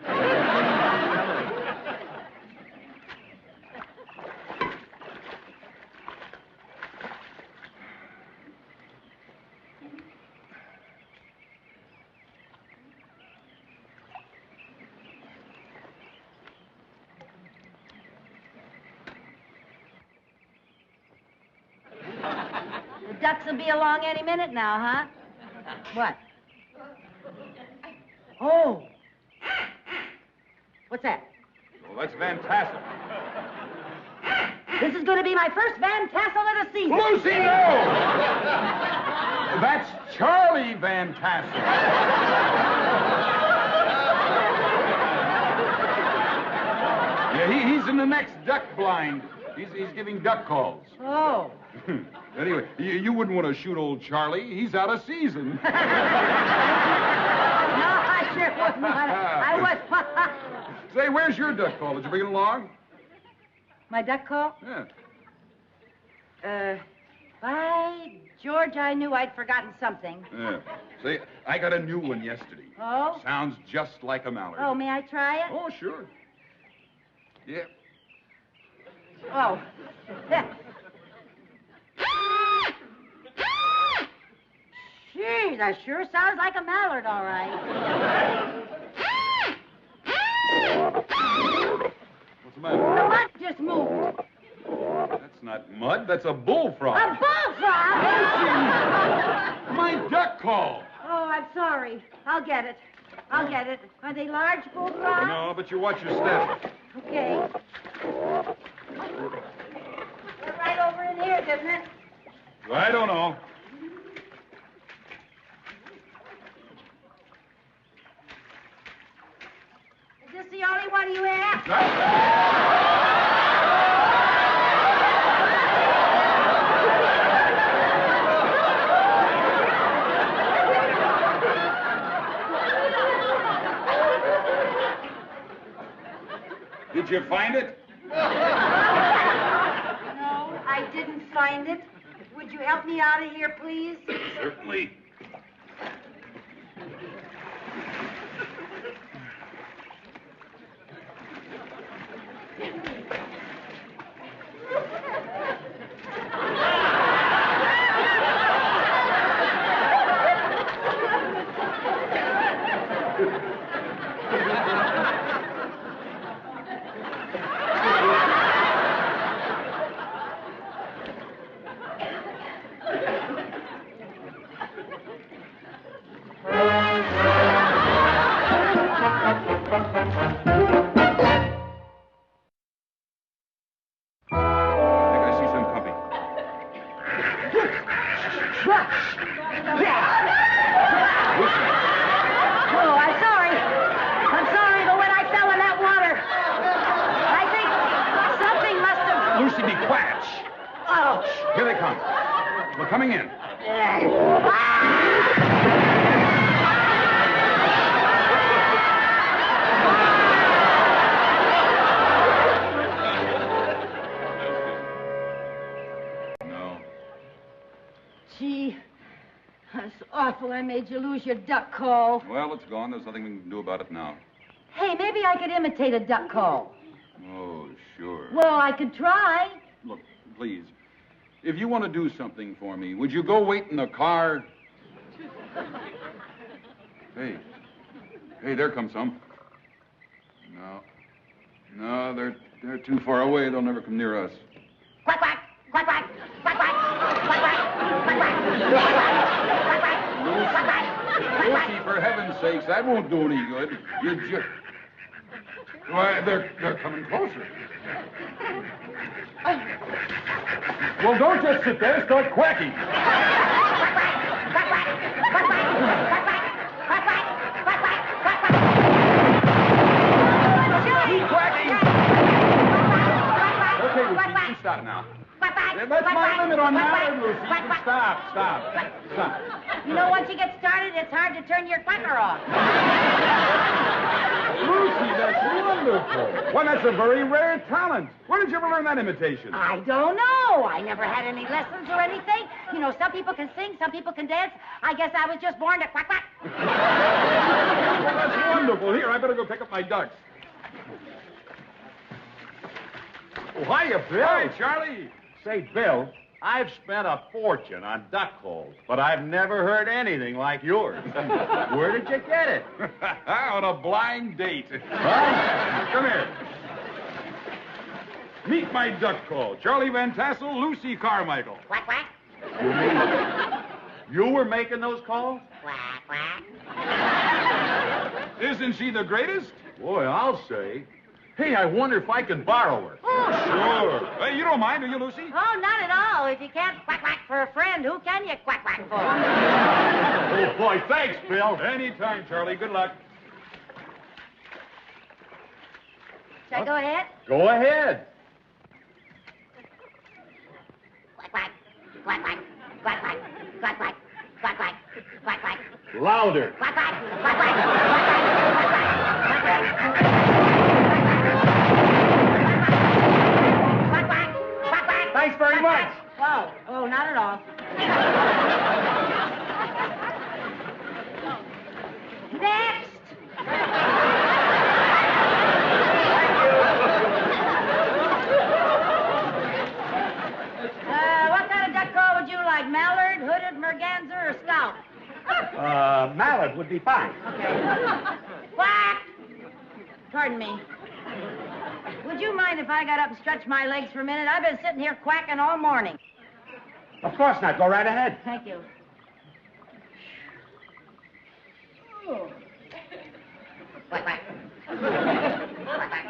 The ducks will be along any minute now, huh? What? Oh. What's that? Well, that's fantastic. This is going to be my first Van Tassel of the season. Lucy, no! That's Charlie Van Tassel. Yeah, he's in the next duck blind. He's giving duck calls. Oh. Anyway, you wouldn't want to shoot old Charlie. He's out of season. No, I sure wouldn't want to. I would. Say, where's your duck call? Did you bring it along? My duck call? Yeah. By George, I knew I'd forgotten something. Yeah. Say, I got a new one yesterday. Oh? Sounds just like a mallard. Oh, may I try it? Oh, sure. Yeah. Oh. Gee, that sure sounds like a mallard, all right. What's the matter? The mud just moved. That's not mud. That's a bullfrog. A bullfrog? My duck call. Oh, I'm sorry. I'll get it. I'll get it. Are they large bullfrogs? No, but you watch your step. Okay. They're right over in here, isn't it? I don't know. Is this the only one you have? Did you find it? No, I didn't find it. Would you help me out of here, please? Certainly. Coming in. No. Gee, that's awful. I made you lose your duck call. Well, it's gone. There's nothing we can do about it now. Hey, maybe I could imitate a duck call. Oh, sure. Well, I could try. Look, please. If you want to do something for me, would you go wait in the car? Hey. Hey, there comes some. No, they're too far away. They'll never come near us. Quack, quack, quack, quack, quack, quack, quack, quack, quack, quack. Lucy, for heaven's sakes, that won't do any good. You're just... Why, they're coming closer. Well, don't just sit there. Start quacking. Keep quacking. Okay, Lucy, you can stop now. That's my limit on Madelyn, Lucy. Stop. You know, once you get started, it's hard to turn your quacker off. Lucy, that's wonderful. Why, that's a very rare talent. Where did you ever learn that imitation? I don't know. I never had any lessons or anything. You know, some people can sing, some people can dance. I guess I was just born to quack, quack. Well, that's wonderful. Here, I better go pick up my ducks. Oh, hiya, Bill. Hi, Charlie. Say, Bill, I've spent a fortune on duck calls, but I've never heard anything like yours. Where did you get it? On a blind date. Huh? Come here. Meet my duck call. Charlie Van Tassel, Lucy Carmichael. Quack, quack. You were making those calls? Quack, quack. Isn't she the greatest? Boy, I'll say. Hey, I wonder if I can borrow her. Oh, Sure. Hey, you don't mind, do you, Lucy? Oh, not at all. If you can't quack, quack for a friend, who can you quack, quack for? Oh, boy, thanks, Bill. Anytime, Charlie. Good luck. Shall I go ahead? Go ahead. Quack, quack. Quack, quack. Quack, quack. Quack, quack. Quack, quack. Quack, quack. Louder. Quack, quack. Quack, quack. Quack, quack. Quack, quack. Thanks very much. Whoa. Oh, not at all. Next. What kind of duck call would you like? Mallard, hooded, merganser, or scout? Mallard would be fine. Okay. Quack! Pardon me. Would you mind if I got up and stretched my legs for a minute? I've been sitting here quacking all morning. Of course not. Go right ahead. Thank you. Oh. Quack, quack. Quack, quack.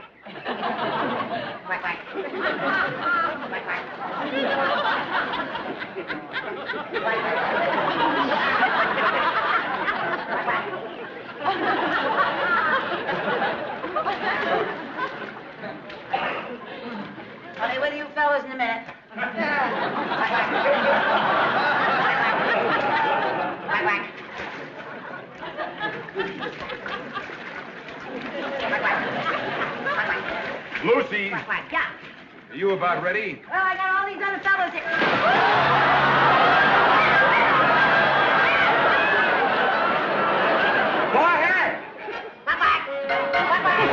Quack, quack. Quack, quack. I'll be with you fellas in a minute. Quack, quack. Lucy, Quack, quack. Yeah. are you about ready? Well, I got all these other fellas here. Go ahead. Quack, quack. Quack, quack.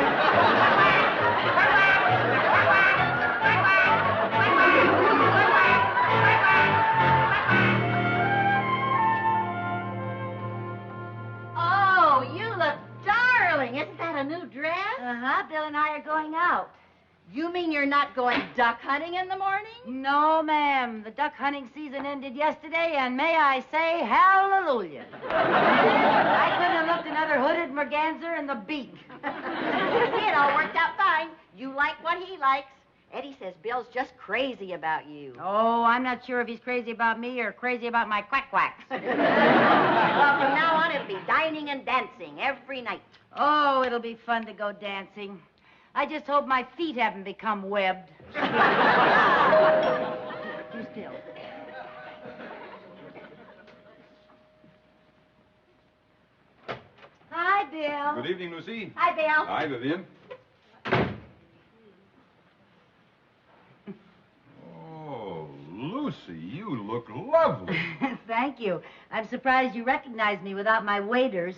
Oh, you look darling. Isn't that a new dress? Uh-huh. Bill and I are going out. You mean you're not going duck hunting in the morning? No, ma'am. The duck hunting season ended yesterday, and may I say hallelujah. I couldn't have looked another hooded merganser in the beak. It all worked out fine. You like what he likes. Eddie says Bill's just crazy about you. Oh, I'm not sure if he's crazy about me or crazy about my quack quacks. Well, from now on, it'll be dining and dancing every night. Oh, it'll be fun to go dancing. I just hope my feet haven't become webbed. You still. Hi, Bill. Good evening, Lucy. Hi, Bill. Hi, Vivian. Oh, Lucy, you look lovely. Thank you. I'm surprised you recognized me without my waders.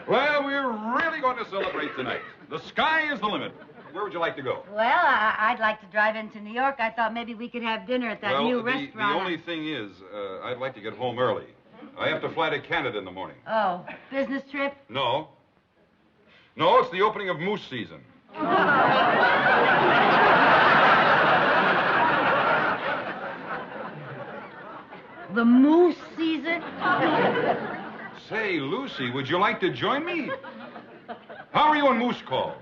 Well, we're really going to celebrate tonight. The sky is the limit. Where would you like to go? Well, I'd like to drive into New York. I thought maybe we could have dinner at that new restaurant. The only thing is, I'd like to get home early. I have to fly to Canada in the morning. Oh, business trip? No. No, it's the opening of moose season. The moose season? Say, Lucy, would you like to join me? How are you on moose calls?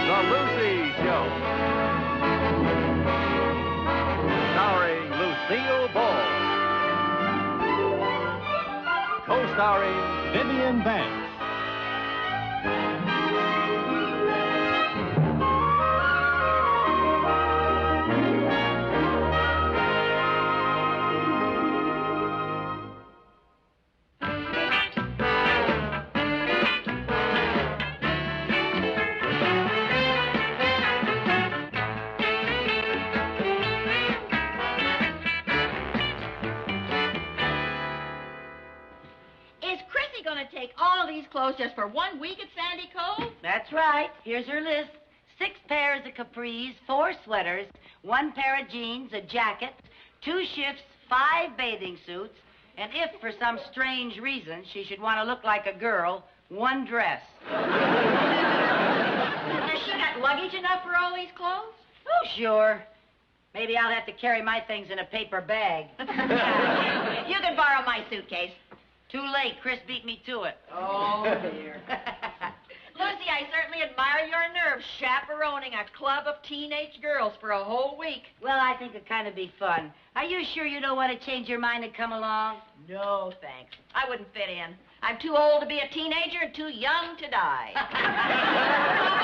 The Lucy Show. Starring Lucille Ball. Co-starring Vivian Vance. Clothes just for 1 week at Sandy Cove? That's right. Here's her list. 6 pairs of capris, 4 sweaters, 1 pair of jeans, a jacket, 2 shifts, 5 bathing suits, and if for some strange reason she should want to look like a girl, 1 dress. Has she got luggage enough for all these clothes? Oh, sure. Maybe I'll have to carry my things in a paper bag. You can borrow my suitcase. Too late. Chris beat me to it. Oh, dear. Lucy, I certainly admire your nerve chaperoning a club of teenage girls for a whole week. Well, I think it'd kind of be fun. Are you sure you don't want to change your mind and come along? No, thanks. I wouldn't fit in. I'm too old to be a teenager and too young to die. Of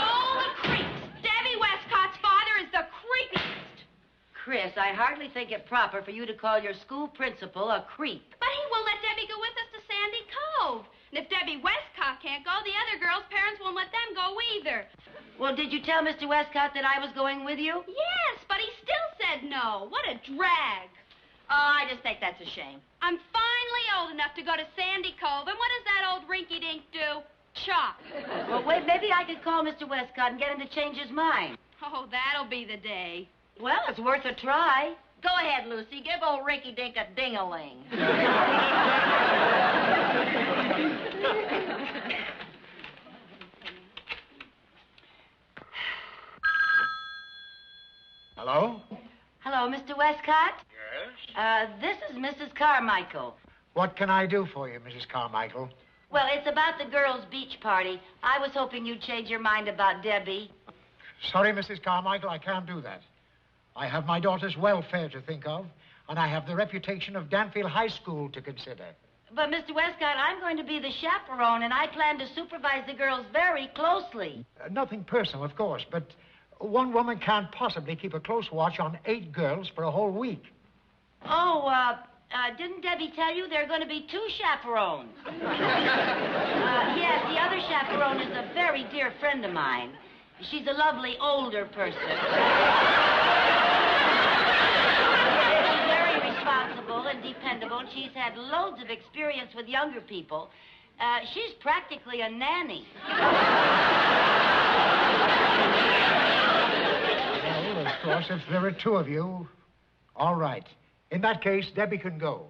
all the creeps, Debbie Westcott's father is the creepiest. Chris, I hardly think it proper for you to call your school principal a creep. But he won't let Debbie go with us to Sandy Cove. And if Debbie Westcott can't go, the other girls' parents won't let them go either. Well, did you tell Mr. Westcott that I was going with you? Yes, but he still said no. What a drag. Oh, I just think that's a shame. I'm finally old enough to go to Sandy Cove, and what does that old rinky-dink do? Chop. Well, wait, maybe I could call Mr. Westcott and get him to change his mind. Oh, that'll be the day. Well, it's worth a try. Go ahead, Lucy. Give old Rinky Dink a ding-a-ling. Hello? Hello, Mr. Westcott? Yes? This is Mrs. Carmichael. What can I do for you, Mrs. Carmichael? Well, it's about the girls' beach party. I was hoping you'd change your mind about Debbie. Sorry, Mrs. Carmichael, I can't do that. I have my daughter's welfare to think of, and I have the reputation of Danfield High School to consider. But, Mr. Westcott, I'm going to be the chaperone, and I plan to supervise the girls very closely. Nothing personal, of course, but one woman can't possibly keep a close watch on 8 girls for a whole week. Oh, didn't Debbie tell you there are going to be 2 chaperones? Yes, the other chaperone is a very dear friend of mine. She's a lovely older person. She's very responsible and dependable, and she's had loads of experience with younger people. She's practically a nanny. Well, of course, if there are 2 of you, all right. In that case, Debbie can go.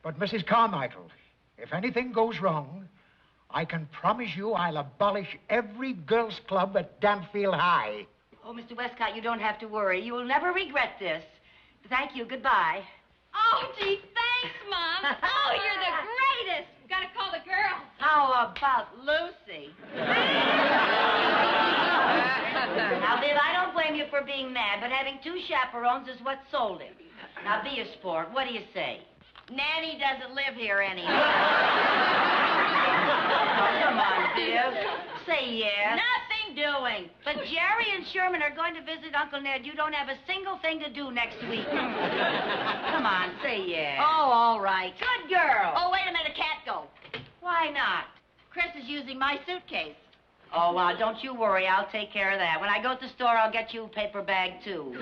But, Mrs. Carmichael, if anything goes wrong, I can promise you I'll abolish every girls' club at Danfield High. Oh, Mr. Westcott, you don't have to worry. You will never regret this. Thank you. Goodbye. Oh, gee, thank Thanks, Mom. Oh, you're the greatest. Gotta call the girl. How about Lucy? Now, Viv, I don't blame you for being mad, but having two chaperones is what sold him. Now, be a sport. What do you say? Nanny doesn't live here anymore. Come on, Viv. Say yes. Nothing doing. But Jerry and Sherman are going to visit Uncle Ned. You don't have a single thing to do next week. Come on, say yes. Oh, all right. Good girl. Oh, wait a minute, can't go. Why not? Chris is using my suitcase. Oh, well, don't you worry. I'll take care of that. When I go to the store, I'll get you a paper bag, too.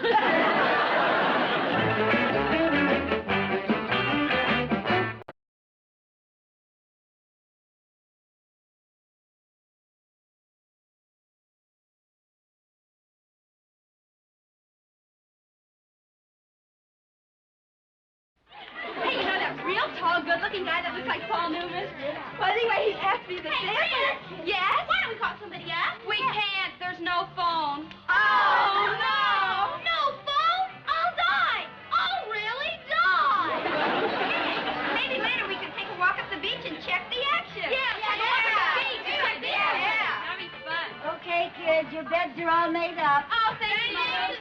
Hey, you know that real tall, good-looking guy that looks like Paul Newman? Well, anyway, he asked me to dance. Yes? Why don't we call somebody up? We can't. There's no phone. Oh, no. No phone? I'll die. I'll really die. Maybe later we can take a walk up the beach and check the action. Yeah, walk up the beach. Yeah. That'll be fun. Okay, kids, your beds are all made up. Oh, thank you, Mom.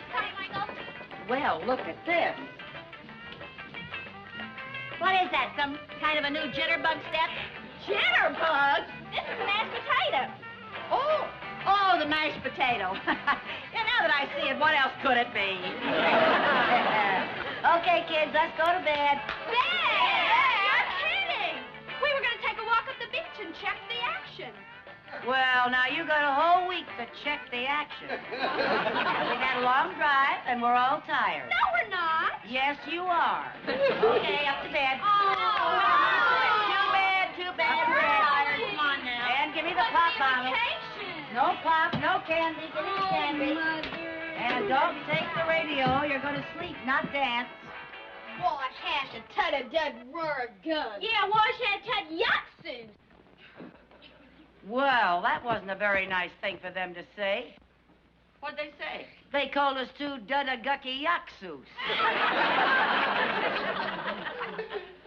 Well, look at this. What is that, some kind of a new jitterbug step? Jitterbug? This is a mashed potato. Oh, the mashed potato. Yeah, now that I see it, what else could it be? Okay, kids, let's go to bed. Bed? You're kidding. We were going to take a walk up the beach and check the action. Well, now you got a whole week to check the action. We had a long drive, and we're all tired. No, we're not. Yes, you are. Okay, up to bed. Too bad. We're tired. Come on now. And give me the pop bottle. No pop, no candy. Give me the candy. And don't take the radio. You're going to sleep, not dance. Wash, hash, and tut a dud roar gun. Yeah, wash, hash, tut yucksoos. Well, that wasn't a very nice thing for them to say. What'd they say? They called us two dudda-gucky yaksus.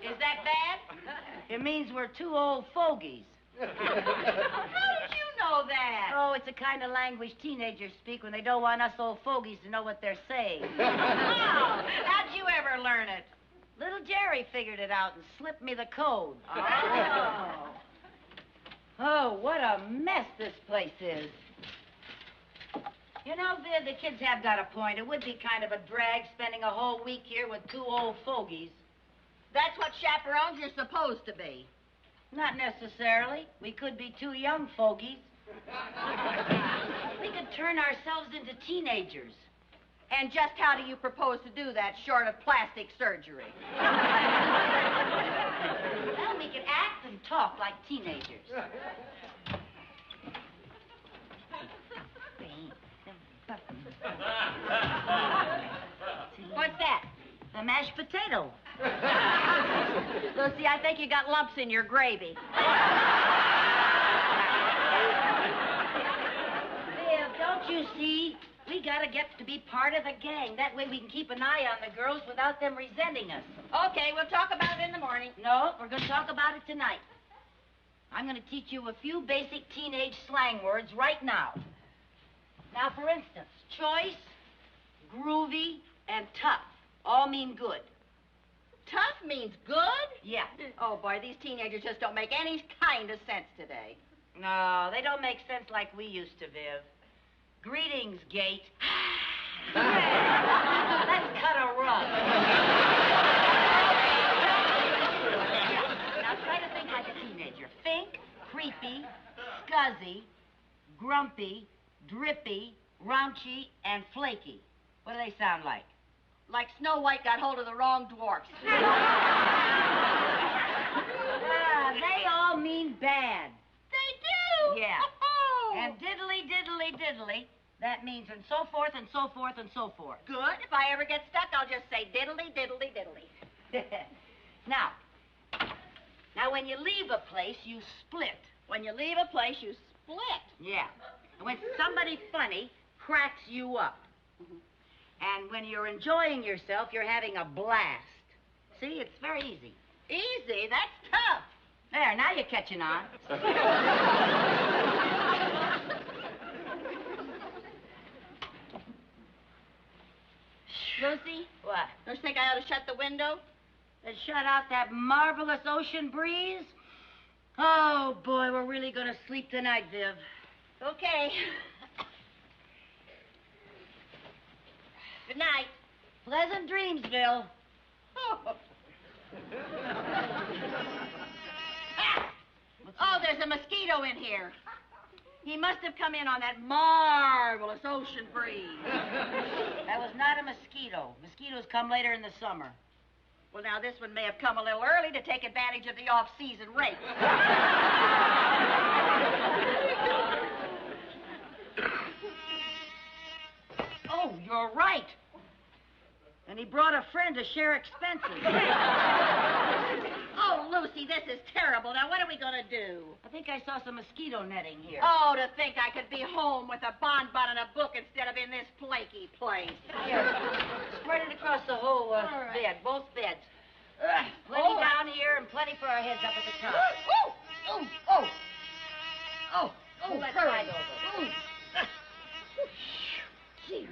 Is that bad? It means we're two old fogies. How did you know that? Oh, it's a kind of language teenagers speak when they don't want us old fogies to know what they're saying. Oh, how'd you ever learn it? Little Jerry figured it out and slipped me the code. Oh, what a mess this place is. You know, Viv, the kids have got a point. It would be kind of a drag spending a whole week here with two old fogies. That's what chaperones are supposed to be. Not necessarily. We could be two young fogies. We could turn ourselves into teenagers. And just how do you propose to do that, short of plastic surgery? Well, we could act and talk like teenagers. What's that? A mashed potato. Lucy, I think you got lumps in your gravy. Viv, don't you see? We gotta get to be part of the gang. That way we can keep an eye on the girls without them resenting us. Okay, we'll talk about it in the morning. No, we're gonna talk about it tonight. I'm gonna teach you a few basic teenage slang words right now. Now, for instance, choice, groovy, and tough all mean good. Tough means good? Yeah. Oh, boy, these teenagers just don't make any kind of sense today. No, they don't make sense like we used to, Viv. Greetings, Gate. Let's cut a rug. Now try to think like a teenager. Think creepy, scuzzy, grumpy, drippy, raunchy, and flaky. What do they sound like? Like Snow White got hold of the wrong dwarfs. They all mean bad. They do? Yeah. Oh. And diddly, diddly, diddly, that means and so forth and so forth and so forth. Good. If I ever get stuck, I'll just say diddly, diddly, diddly. Now, when you leave a place, you split. When you leave a place, you split. Yeah. And when somebody funny cracks you up. And when you're enjoying yourself, you're having a blast. See, it's very easy. Easy, that's tough. There, now you're catching on. Lucy? What? Don't you think I ought to shut the window? And shut out that marvelous ocean breeze? Oh, boy, we're really going to sleep tonight, Viv. Okay. Good night. Pleasant dreams, Bill. Oh, there's a mosquito in here. He must have come in on that marvelous ocean breeze. That was not a mosquito. Mosquitoes come later in the summer. Well, now, this one may have come a little early to take advantage of the off-season rate. Oh, you're right. And he brought a friend to share expenses. Oh, Lucy, this is terrible. Now, what are we going to do? I think I saw some mosquito netting here. Oh, to think I could be home with a bonbon and a book instead of in this flaky place. Here, spread it across the whole bed, both beds. Plenty down here and plenty for our heads up at the top. Oh, let's hurry. slide over. Gee.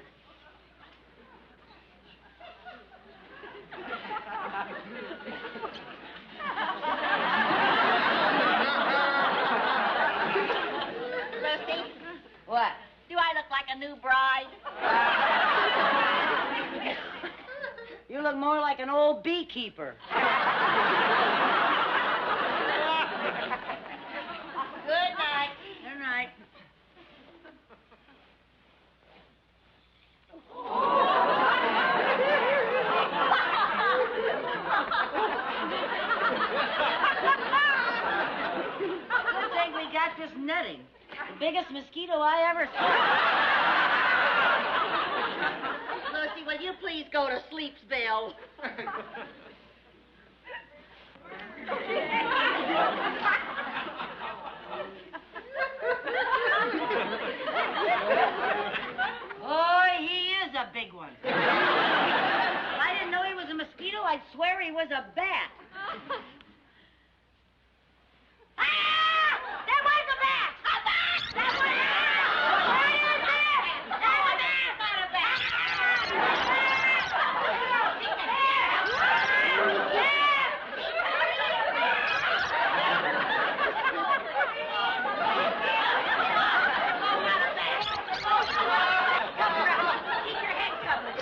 Lucy? What? Do I look like a new bride? You look more like an old beekeeper. Good night. Good night. Good thing we got this netting. The biggest mosquito I ever saw. Lucy, will you please go to sleep, Bill? Oh, he is a big one. If I didn't know he was a mosquito, I'd swear he was a bat. That was a bat! A bat! That was a bat! What is it? That was not a bat! Keep your head covered.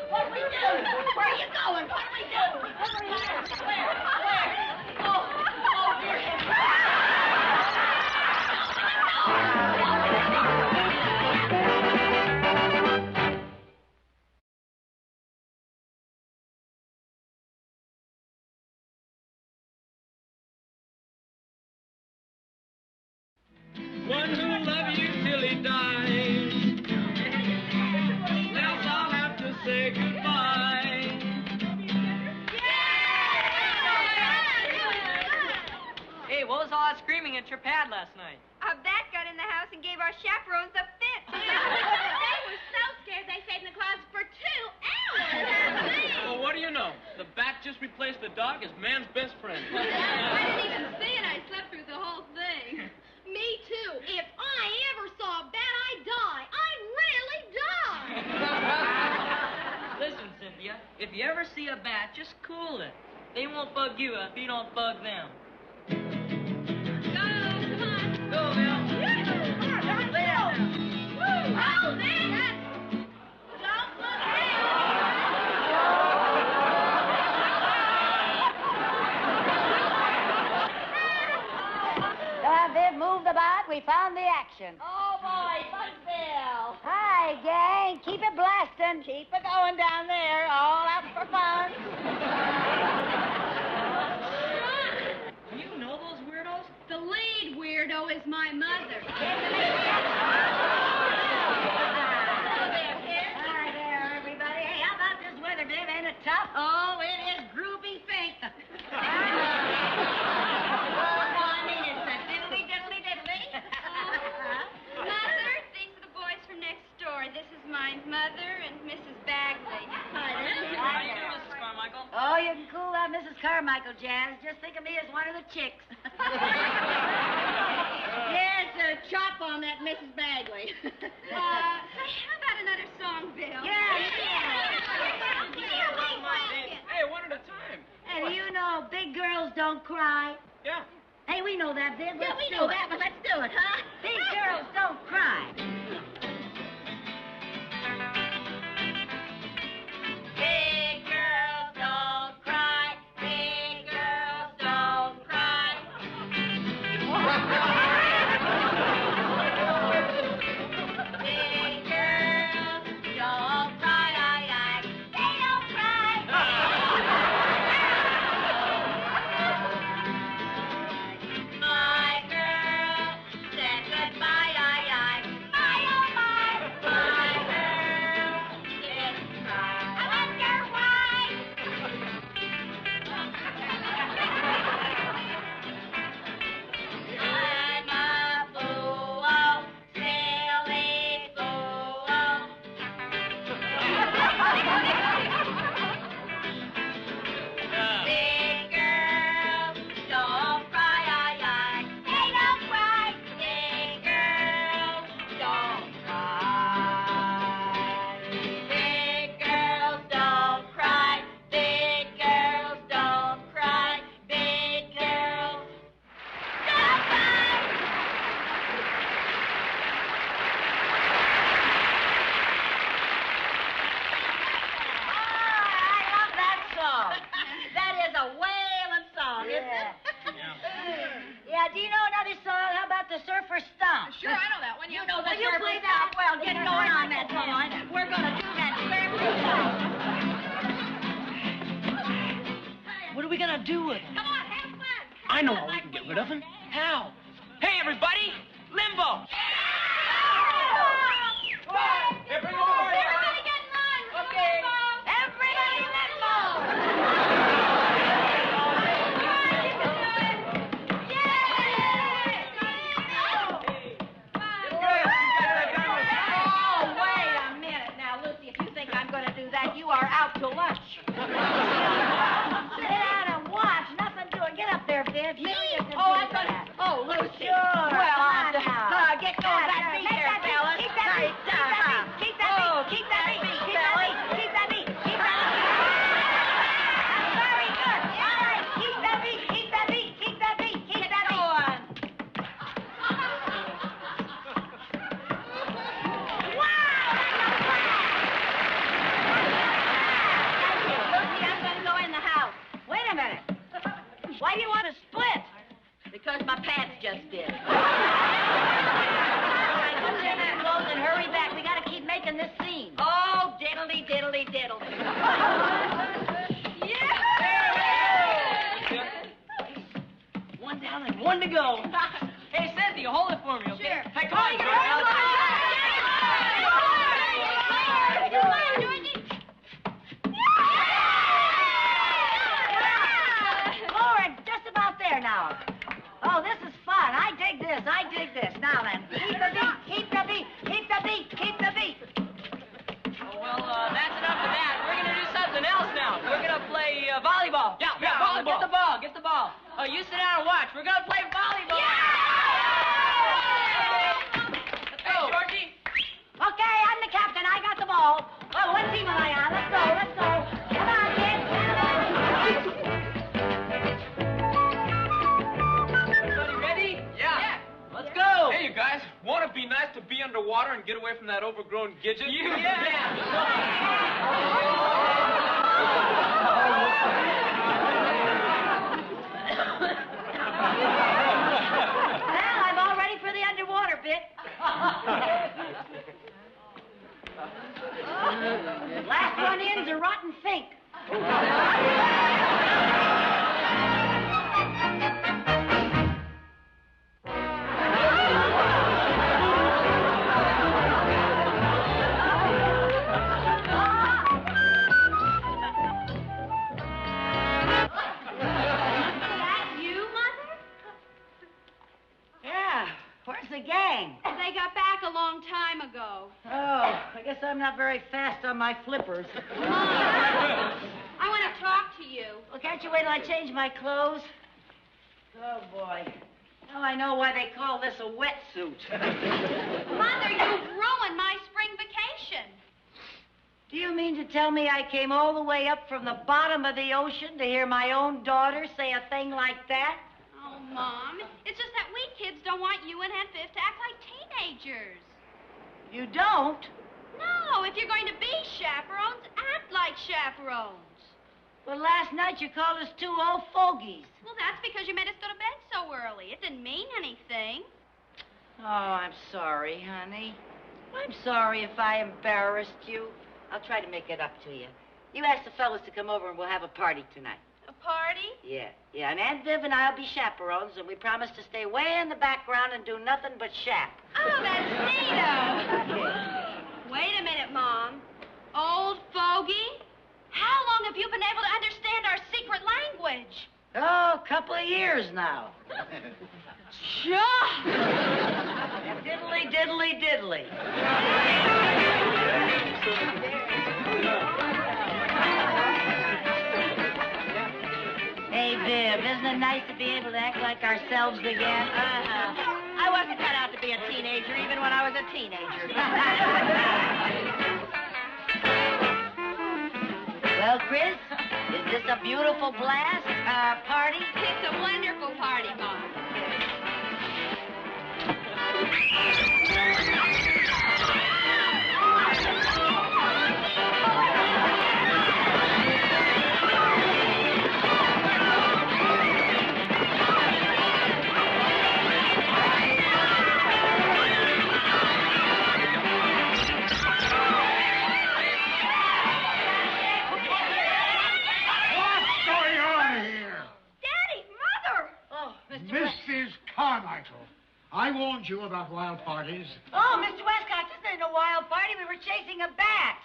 What do we do? Where are you going? What do we do? Where? Oh, dear. One who'll love you till he dies. Else I'll have to say goodbye. Hey, what was all that screaming at your pad last night? A bat got in the house and gave our chaperones a fit. They were so scared they stayed in the closet for 2 hours. Well, what do you know? The bat just replaced the dog as man's best friend. I didn't even see it. I slept through the whole thing. Me too. If I ever saw a bat, I'd die. I'd really die. Listen, Cynthia, if you ever see a bat, just cool it. They won't bug you if you don't bug them. Go, Bill. Lay down now. Oh, man! Don't look Viv, move the bat. We found the action. Oh, boy, Bug Bill. Hi, gang. Keep it blasting. Keep it going down there. All out for fun. Do you know those weirdos? The lead weirdo is my mother. Hi there, everybody. Hey, how about this weather, Viv? Ain't it tough? Oh, it is groovy fink. Mother, these are the boys from next door. This is my mother and Mrs. Bagley. How you doing, Mrs. Carmichael? Oh, Oh, you can cool that Mrs. Carmichael, Jazz. Just think of me as one of the chicks. Yes, chop on that Mrs. Bagley. How about another song, Bill? Hey, one at a time. And you know, big girls don't cry. Yeah. Hey, we know that, Viv. Yeah, we know that, but let's do it, huh? Big girls don't cry. Big girls don't cry. Big girls don't cry. Big girls don't cry. They don't cry. My girl said goodbye. My oh my. My girl didn't cry. I wonder why. I'm a fool, silly fool. Big girls don't cry. They don't cry. Big girls don't cry. Big girls don't cry. Big girls don't cry. Big girls don't cry. I love that song. That is a wailing song, isn't it? Yeah, do you know another song? How about the Surfer Stomp? Sure, I know that one. You know the Surfer Stomp. Well, get going on that song. We're going to do that Surfer Stomp. What are we gonna do with him? Come on, have fun. I know how we can get rid of him. How? Hey, everybody! Limbo! Hey, bring him over here. Everybody get in line. Okay. Everybody limbo! Oh, wait a minute now, Lucy. If you think I'm going to do that, you are out to lunch. Sit down and watch. Nothing doing. Get up there, Viv. Me? Oh, I'm going to. Oh, Lucy. Sure. Well, get going. That beat there, fellas. Keep that beat. Keep that beat. Keep that beat. Keep that beat. Keep that beat. Keep that beat. Very good. All right. Keep that beat. Keep that beat. Keep that beat. Keep that beat. Lucy, I'm going to go in the house. Wait a minute. Why do you want to split? Because my pants just did. All right, put in your clothes and hurry back. We got to keep making this scene. Oh, diddly, diddly, diddle. One down and one to go. Hey, Cynthia, hold it for me, okay? Sure. Hey, come on, girl. Lauren, just about there now. Oh, this is fun. I dig this. I dig this. Now then, keep the beat. Keep the beat. Keep the beat. Keep the beat. Well, that's enough of that. We're gonna do something else now. We're gonna play volleyball. Yeah, volleyball. Get the ball. You sit down and watch. We're gonna play volleyball. Hey, Georgie. Okay, I'm the captain. I got the ball. Well, what team am I on? Let's go. Let's go. Come on, kids. Everybody ready? Yeah. Let's go. Hey, you guys. Want to be nice to be underwater and get away from that overgrown gidget? Well, I'm all ready for the underwater bit. Last one in's a rotten fink. the gang? They got back a long time ago. Oh, I guess I'm not very fast on my flippers. I want to talk to you. can't you wait till I change my clothes? Oh, boy. Now I know why they call this a wetsuit. Mother, you've ruined my spring vacation. Do you mean to tell me I came all the way up from the bottom of the ocean to hear my own daughter say a thing like that? Oh, Mom, it's just that we kids don't want you and Aunt Viv to act like teenagers. You don't? No, if you're going to be chaperones, act like chaperones. Well, last night you called us two old fogies. Well, that's because you made us go to bed so early. It didn't mean anything. Oh, I'm sorry, honey. I'm sorry if I embarrassed you. I'll try to make it up to you. You ask the fellas to come over and we'll have a party tonight. A party? Yeah, and Aunt Viv and I'll be chaperones, and we promise to stay way in the background and do nothing but chap. Oh, that's neato. Wait a minute, Mom. Old fogey? How long have you been able to understand our secret language? Oh, a couple of years now. Sure. Diddly, diddly, diddly. Hey, Viv, isn't it nice to be able to act like ourselves again? I wasn't cut out to be a teenager, even when I was a teenager. Well, Chris, is this a beautiful blast party? It's a wonderful party, Mom. Mrs. Carmichael, I warned you about wild parties. Oh, Mr. Westcott, this ain't a wild party. We were chasing a bat.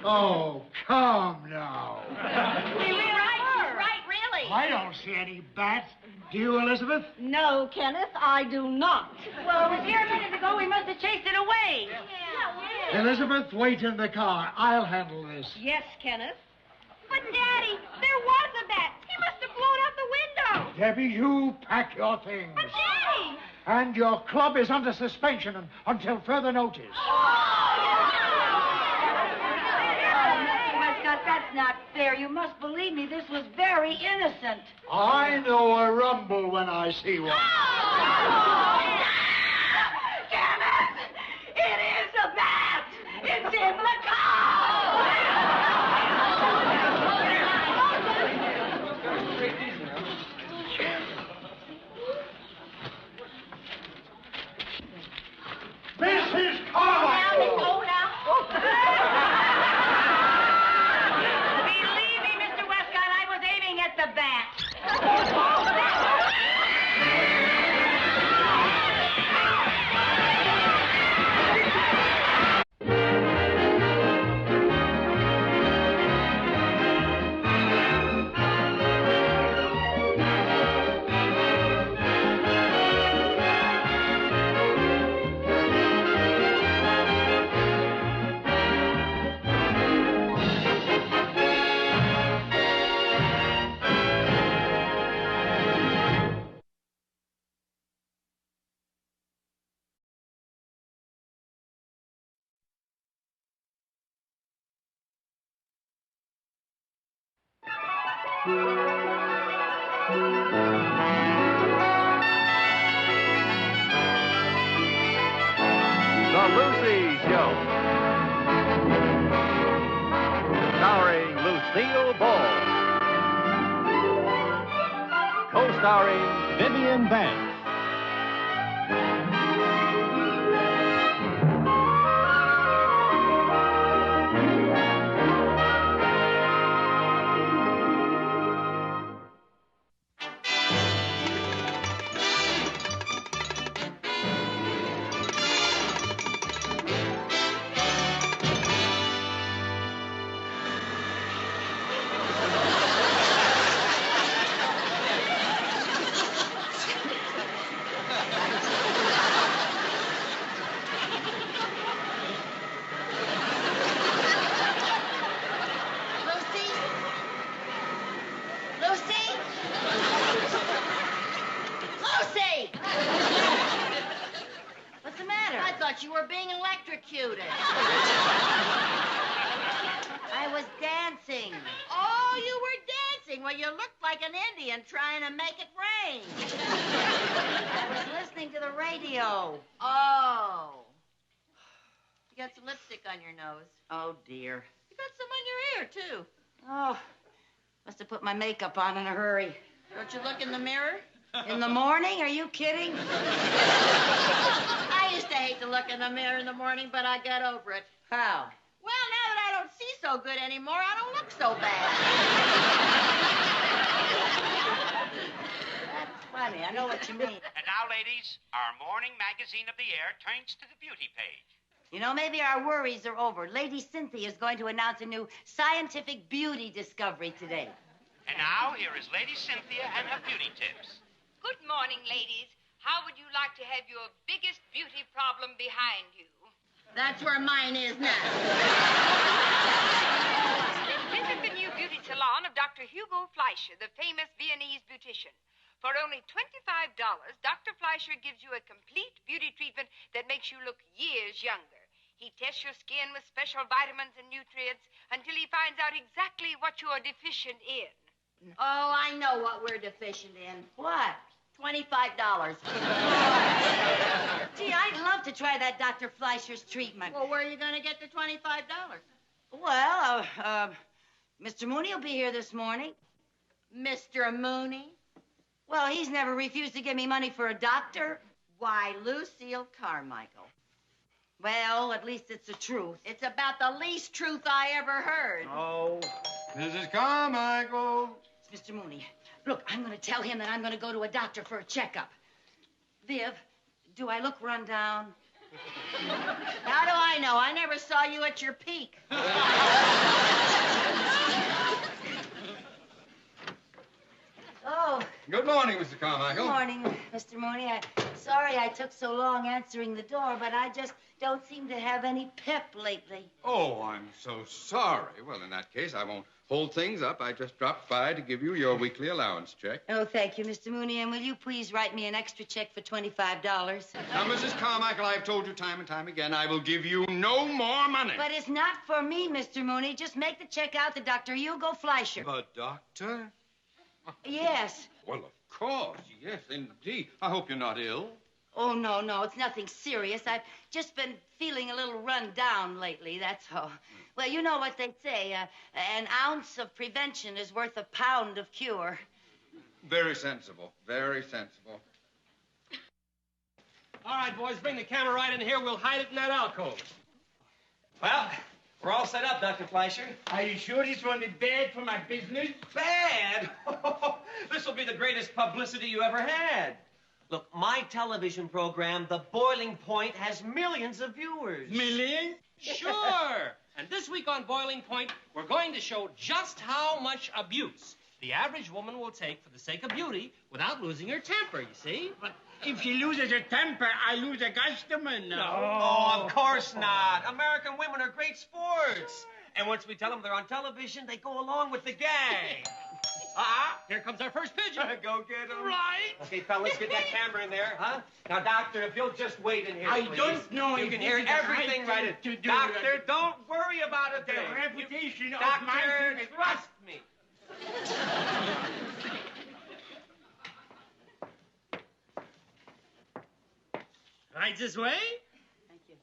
Oh, come now. She's right, really. I don't see any bats. Do you, Elizabeth? No, Kenneth, I do not. Well, it was here a minute ago. We must have chased it away. Yeah. Elizabeth, wait in the car. I'll handle this. Yes, Kenneth. But, Daddy, there was a bat. He must have blown out the window. Debbie, you pack your things. But, Daddy! And your club is under suspension until further notice. Mr. Westcott, that's not fair. You must believe me. This was very innocent. I know a rumble when I see one. Kenneth! It is a bat! It's in the car! Mrs. Carmichael! Believe me, Mr. Westcott, I was aiming at the bat. The Lucy Show. Starring Lucille Ball. Co-starring Vivian Vance. thought you were being electrocuted. I was dancing. Oh, you were dancing. Well, you looked like an Indian trying to make it rain. I was listening to the radio. Oh. You got some lipstick on your nose. Oh, dear. You got some on your ear, too. Oh, must have put my makeup on in a hurry. Don't you look in the mirror? In the morning? Are you kidding? I used to hate to look in the mirror in the morning, but I got over it. How? Well, now that I don't see so good anymore, I don't look so bad. That's funny. I know what you mean. And now, ladies, our morning magazine of the year turns to the beauty page. You know, maybe our worries are over. Lady Cynthia is going to announce a new scientific beauty discovery today. And now, here is Lady Cynthia and her beauty tips. Good morning, ladies. How would you like to have your biggest beauty problem behind you? That's where mine is now. Visit the new beauty salon of Dr. Hugo Fleischer, the famous Viennese beautician. For only $25, Dr. Fleischer gives you a complete beauty treatment that makes you look years younger. He tests your skin with special vitamins and nutrients until he finds out exactly what you are deficient in. Oh, I know what we're deficient in. What? $25. Gee, I'd love to try that Dr. Fleischer's treatment. Well, where are you going to get the $25? Well, Mr. Mooney will be here this morning. Mr. Mooney? Well, he's never refused to give me money for a doctor. Why, Lucille Carmichael. Well, at least it's the truth. It's about the least truth I ever heard. Oh, Mrs. Carmichael. It's Mr. Mooney. Look, I'm going to tell him that I'm going to go to a doctor for a checkup. Viv, do I look run down? How do I know? I never saw you at your peak. Oh. Good morning, Mr. Carmichael. Good morning, Mr. Mooney. Sorry I took so long answering the door, but I just don't seem to have any pep lately. Oh, I'm so sorry. Well, in that case, I won't hold things up. I just dropped by to give you your weekly allowance check. Oh, thank you, Mr. Mooney. And will you please write me an extra check for $25? Now, Mrs. Carmichael, I've told you time and time again, I will give you no more money. But it's not for me, Mr. Mooney. Just make the check out to Dr. Hugo Fleischer. The doctor? Yes. Well, of course. Yes, indeed. I hope you're not ill. Oh, no, it's nothing serious. I've just been feeling a little run down lately, that's all. Well, you know what they say, an ounce of prevention is worth a pound of cure. Very sensible, very sensible. All right, boys, bring the camera right in here. We'll hide it in that alcove. Well, we're all set up, Dr. Fleischer. Are you sure this won't be bad for my business? Bad? This will be the greatest publicity you ever had. Look, my television program, The Boiling Point, has millions of viewers. Millions? Sure. And this week on Boiling Point, we're going to show just how much abuse the average woman will take for the sake of beauty without losing her temper, you see? But if she loses her temper, I lose a customer. No. Oh, of course not. American women are great sports. And once we tell them they're on television, they go along with the gang. Here comes our first pigeon. Go get him. Right. Okay, fellas, get that camera in there, huh? Now, Doctor, if you'll just wait in here, I please. don't know You if can this hear is the everything right right thing in. to do. Doctor, don't worry about a The thing. reputation of Doctor, my business. trust me. Right this way. Thank you.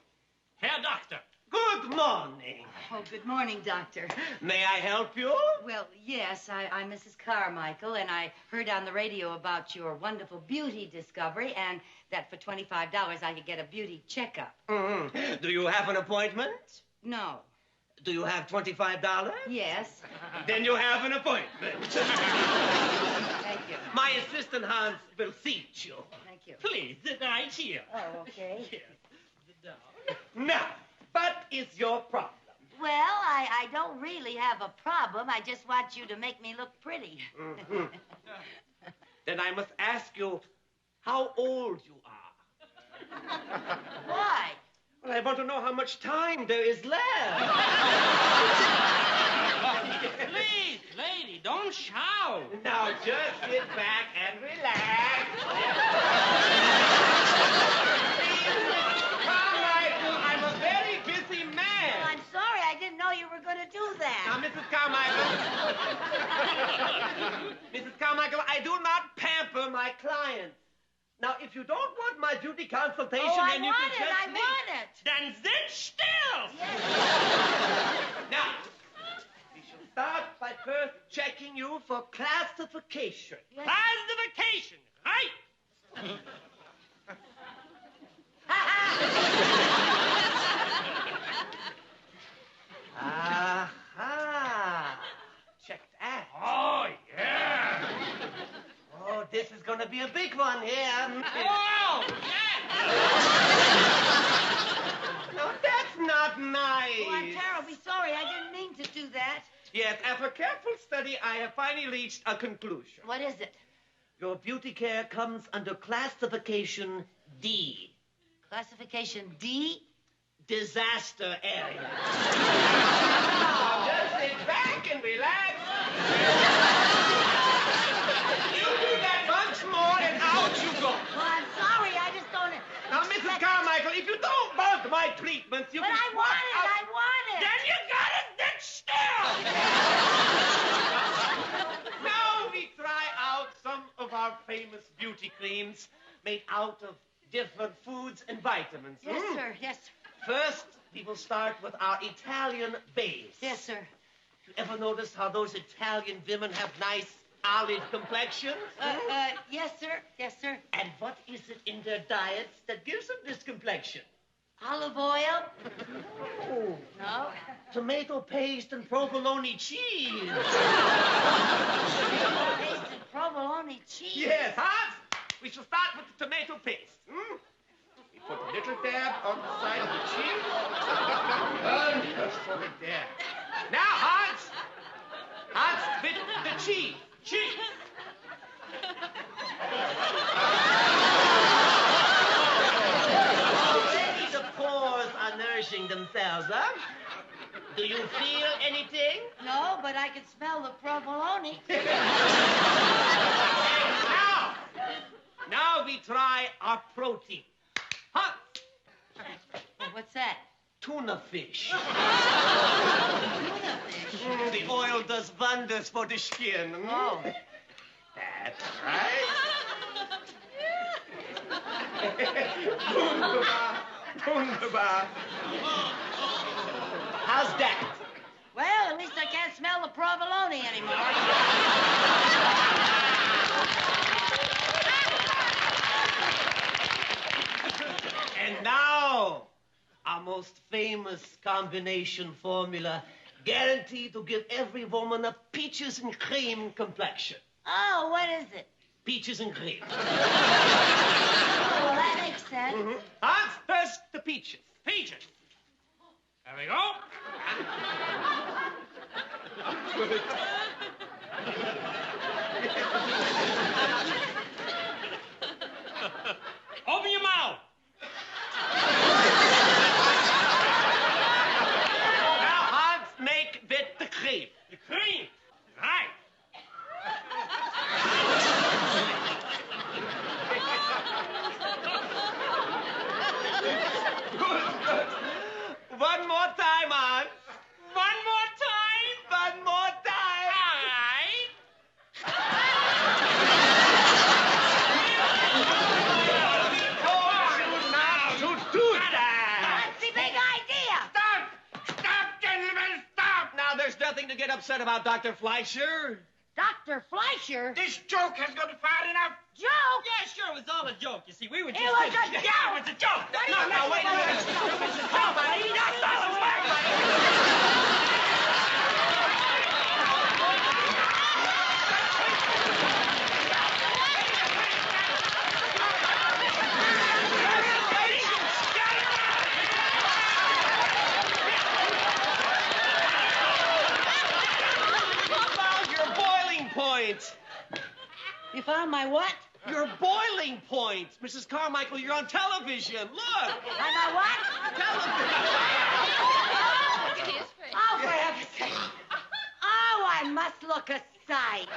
Herr Doctor. Good morning. Oh, good morning, Doctor. May I help you? Well, yes, I'm Mrs. Carmichael, and I heard on the radio about your wonderful beauty discovery, and that for $25 I could get a beauty checkup. Mm-hmm. Do you have an appointment? No. Do you have $25? Yes. Then you have an appointment. Thank you. My assistant Hans will seat you. Thank you. Please, sit right here. Oh, okay. Here. Sit down. Now, what is your problem? Well, I don't really have a problem. I just want you to make me look pretty. Mm-hmm. Then I must ask you how old you are. Why? Well, I want to know how much time there is left. Please, lady, don't shout. Now, just sit back and relax. Come right Carmichael. Mrs. Carmichael, I do not pamper my clients. Now, if you don't want my beauty consultation, then you can just I want it. Then sit still. Now, we shall start by first checking you for classification. Classification, right? Aha! Check that. Oh, yeah. Oh, this is going to be a big one here. Oh, No, that's not nice. Oh, I'm terribly sorry. I didn't mean to do that. Yes, after careful study, I have finally reached a conclusion. What is it? Your beauty care comes under classification D. Classification D? Disaster area. Now just sit back and relax. You do that once more and out you go. Well, I'm sorry. I just don't... Now, Mrs. Carmichael, if you don't want my treatments, you But can... I want it. I want it. Then you gotta sit still. Now we try out some of our famous beauty creams made out of different foods and vitamins. Yes, sir. Yes, sir. First, we will start with our Italian base. Yes, sir. You ever notice how those Italian women have nice olive complexions? Yes, sir. Yes, sir. And what is it in their diets that gives them this complexion? Olive oil? Oh. No. Tomato paste and provolone cheese. Paste and provolone cheese? Yes, Hans. We shall start with the tomato paste. We put a little dab on the side of the cheese. And just put it there. Now, Hans, with the cheese. Already the pores are nourishing themselves, huh? Do you feel anything? No, but I can smell the provolone. Now we try our protein. Huh? Well, what's that? Tuna fish. Tuna fish? The oil does wonders for the skin. Oh. That's right. Wunderbar. How's that? Well, at least I can't smell the provolone anymore. And now, our most famous combination formula, guaranteed to give every woman a peaches and cream complexion. Oh, what is it? Peaches and cream. Oh, well, that makes sense. Hans, first the peaches. Peaches. There we go. Open your mouth. Now, Hans, make with the cream. The cream. Right. Good. One more time, Hans. One more time. One more time. All right. To do that. That's the big idea. Stop, gentlemen, stop. Now, there's nothing to get upset about, Dr. Fleischer. Dr. Fleischer? This joke has gone far enough. Joke? Yeah, sure, it was all a joke. You see, we were just... It was a joke. Yeah, it was a joke. No, wait a minute. You found my what? Your boiling point. Mrs. Carmichael, you're on television. Look. On my what? Look at his face. Oh, for heaven's sake. Oh, I must look a sight.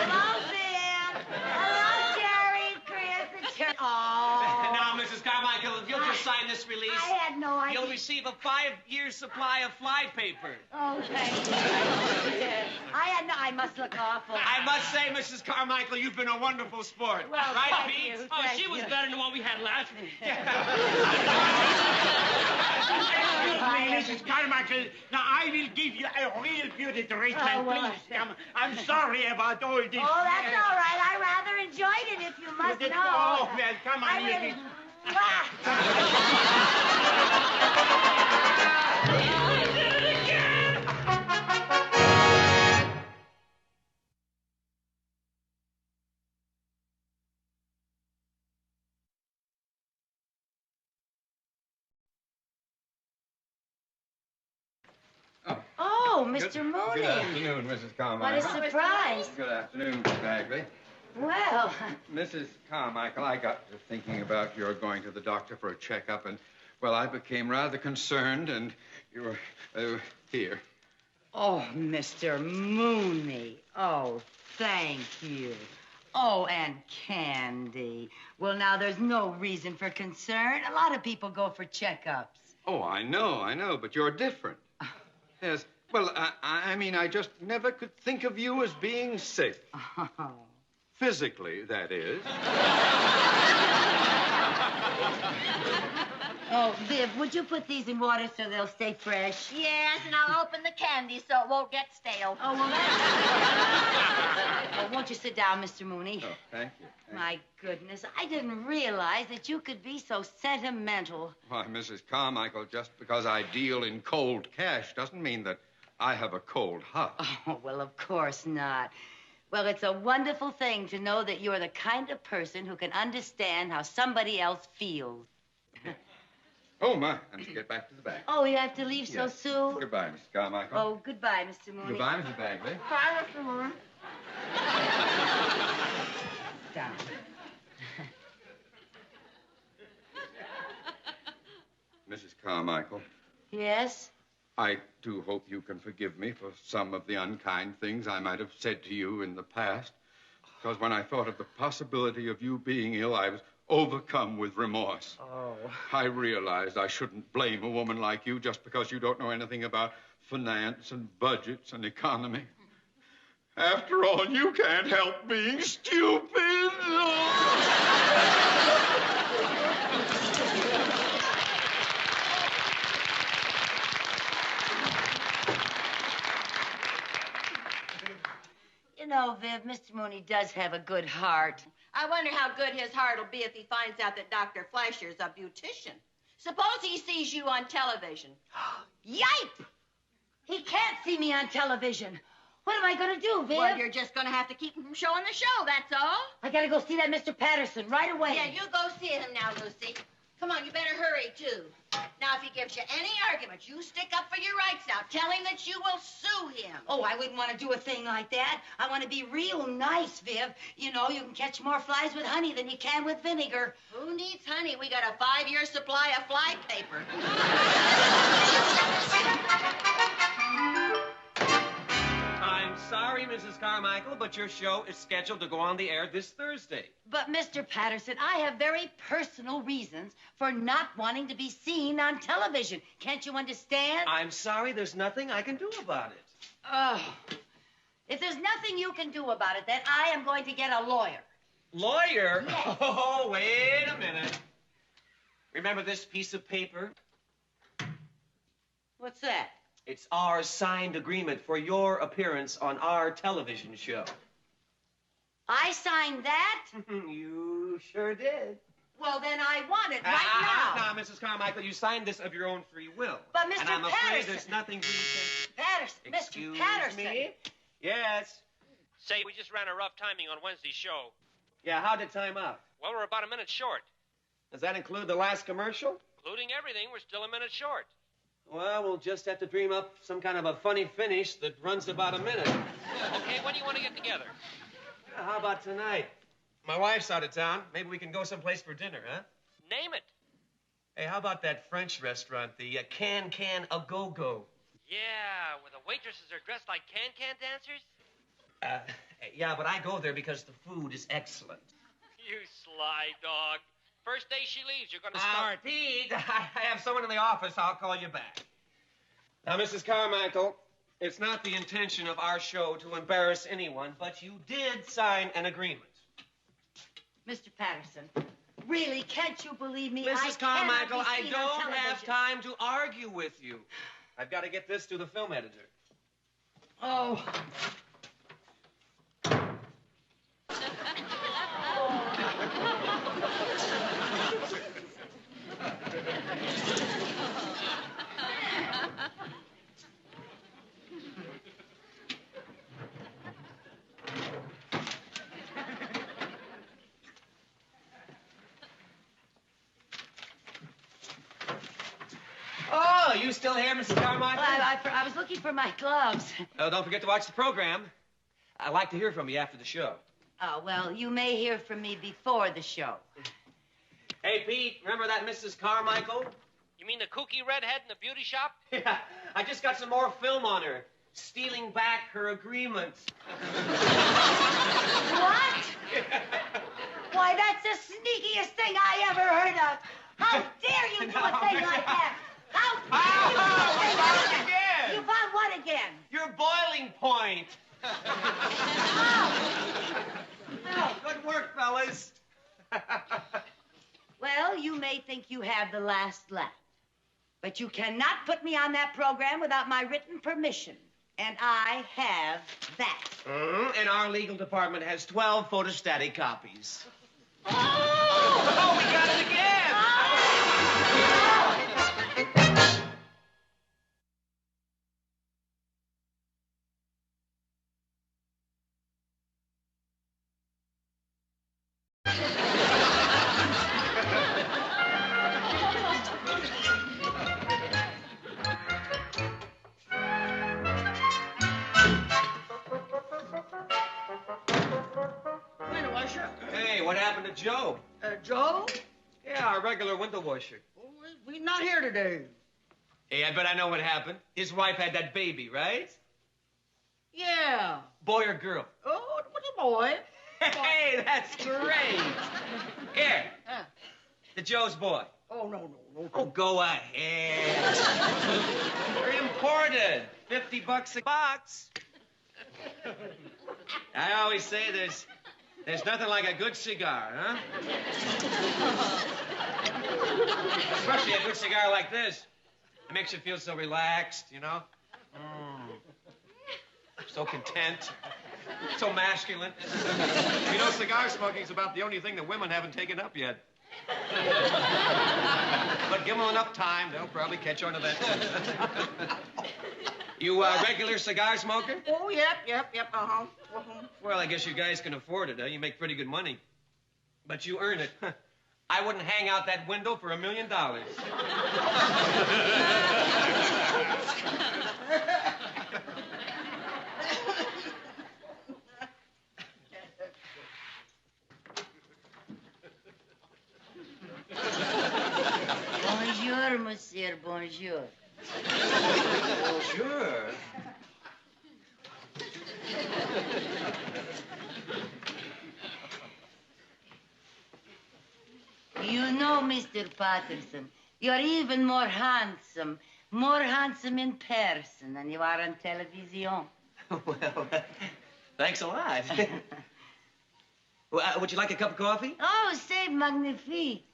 Hello, Sam. Hello, Jerry, Chris, and Jerry. Oh. Now, Mrs. Carmichael, if you'll just sign this release. I had no idea. You'll receive a 5-year supply of fly paper. Oh, thank you. I must look awful. I must say, Mrs. Carmichael, you've been a wonderful sport. Well, right, thank Pete? you. Oh, Thank she was you. better than the one we had last week. Mrs. Carmichael, now I will give you a real beauty treatment. Oh, well, Please come. I'm sorry about all this. Oh, that's all right. I rather enjoyed it, if you must know. Oh, well, come on. I really... Oh, Mr. Mooney. Good afternoon, Mrs. Carmichael. What a surprise. Good afternoon, Miss Bagley. Well, Mrs. Carmichael, I got to thinking about your going to the doctor for a checkup, and, well, I became rather concerned, and you were here. Oh, Mr. Mooney. Oh, thank you. Oh, and candy. Well, now, there's no reason for concern. A lot of people go for checkups. Oh, I know, but you're different. Yes. Well, I mean, I just never could think of you as being sick. Oh. Physically, that is. Oh, Viv, would you put these in water so they'll stay fresh? yes, and I'll open the candy so it won't get stale. Oh, well, oh, won't you sit down, Mr. Mooney? Oh, thank you. My goodness, I didn't realize that you could be so sentimental. Why, Mrs. Carmichael, just because I deal in cold cash doesn't mean that I have a cold heart. Oh, well, of course not. Well, it's a wonderful thing to know that you're the kind of person who can understand how somebody else feels. Oh, my. I must get back to the bank. Oh, you have to leave so Yes. soon? Goodbye, Mrs. Carmichael. Oh, goodbye, Mr. Mooney. Goodbye, Mrs. Bagley. Bye, Mr. Mooney. Down. Mrs. Carmichael, Yes? I do hope you can forgive me for some of the unkind things I might have said to you in the past. Because when I thought of the possibility of you being ill, I was overcome with remorse. Oh. I realized I shouldn't blame a woman like you just because you don't know anything about finance and budgets and economy. After all, you can't help being stupid. You know, Viv, Mr. Mooney does have a good heart. I wonder how good his heart will be if he finds out that Dr. Fleischer's a beautician. Suppose he sees you on television. Yipe! He can't see me on television. What am I going to do, Viv? Well, you're just going to have to keep him from showing the show, that's all. I got to go see that Mr. Patterson right away. Yeah, you go see him now, Lucy. Come on, you better hurry, too. Now, if he gives you any argument, you stick up for your rights now. Tell him that you will sue him. Oh, I wouldn't want to do a thing like that. I want to be real nice, Viv. You know, you can catch more flies with honey than you can with vinegar. Who needs honey? We got a 5-year supply of fly paper. I'm sorry, Mrs. Carmichael, but your show is scheduled to go on the air this Thursday. But, Mr. Patterson, I have very personal reasons for not wanting to be seen on television. Can't you understand? I'm sorry, there's nothing I can do about it. Oh. If there's nothing you can do about it, then I am going to get a lawyer. Lawyer? Yes. Oh, wait a minute. Remember this piece of paper? What's that? It's our signed agreement for your appearance on our television show. I signed that? You sure did. Well, then I want it right now. Now, Mrs. Carmichael, you signed this of your own free will. But, Mr. And I'm afraid Patterson. there's nothing we can... Patterson, Excuse Mr. Patterson. me? Yes. Say, we just ran a rough timing on Wednesday's show. Yeah, how'd it time out? Well, we're about a minute short. Does that include the last commercial? Including everything, we're still a minute short. Well, we'll just have to dream up some kind of a funny finish that runs about a minute. Okay, when do you want to get together? How about tonight? My wife's out of town. Maybe we can go someplace for dinner, huh? Name it. Hey, how about that French restaurant, the Can A Go Go? Yeah, where the waitresses are dressed like can dancers? Yeah, but I go there because the food is excellent. You sly dog. First day she leaves, you're going to start. Pete, I have someone in the office. I'll call you back. Now, Mrs. Carmichael, it's not the intention of our show to embarrass anyone, but you did sign an agreement. Mr. Patterson, really, can't you believe me? Mrs. Carmichael, I don't don't have time to argue with you. I've got to get this to the film editor. Oh. Oh, you still here, Mrs. Carmichael? I was looking for my gloves. Oh, don't forget to watch the program. I'd like to hear from you after the show. Oh, well, you may hear from me before the show. Hey, Pete, remember that Mrs. Carmichael? You mean the kooky redhead in the beauty shop? Yeah, I just got some more film on her. Stealing back her agreement. What? Why, that's the sneakiest thing I ever heard of. How dare you do a thing like that? How dare you do a thing like that? Again. You found what again? Your boiling point. Oh, good work, fellas. Well, you may think you have the last laugh, but you cannot put me on that program without my written permission. And I have that. And our legal department has 12 photostatic copies. Oh, we got it again! Hey, what happened to Joe? Joe? Yeah, our regular window washer. We're not here today. Hey, I bet I know what happened. His wife had that baby, right? Yeah. Boy or girl? Oh, it was a boy. Hey, that's great. Here. The Joe's boy. Oh, no. Oh, go ahead. They're imported. $50 a box. I always say there's nothing like a good cigar, huh? Especially a good cigar like this. It makes you feel so relaxed, you know? So content. So masculine. You know, cigar smoking's about the only thing that women haven't taken up yet. But give them enough time, they'll probably catch on to that. You regular cigar smoker? Oh, yep, uh-huh. Well, I guess you guys can afford it, huh? You make pretty good money. But you earn it. I wouldn't hang out that window for $1 million. Bonjour, monsieur, bonjour. Bonjour. You know, Mr. Patterson, you're even more handsome in person than you are on television. Well, thanks a lot. Would you like a cup of coffee? Oh, c'est magnifique.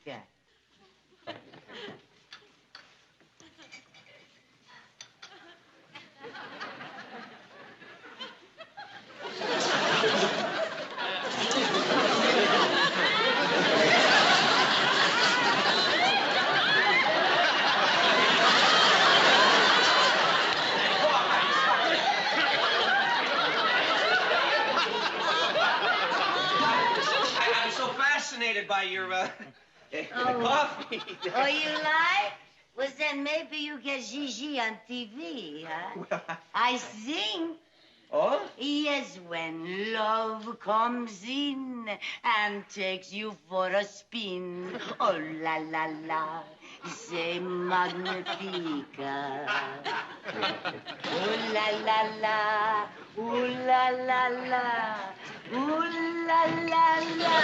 I'm so fascinated by your coffee. Oh, you like? Well, then maybe you get Gigi on TV, huh? Well, I sing. Oh? Yes, when love comes in and takes you for a spin. Oh, la, la, la, c'est magnifique. Oh, la, la, la, oh, la, la, la, oh, la, la, la.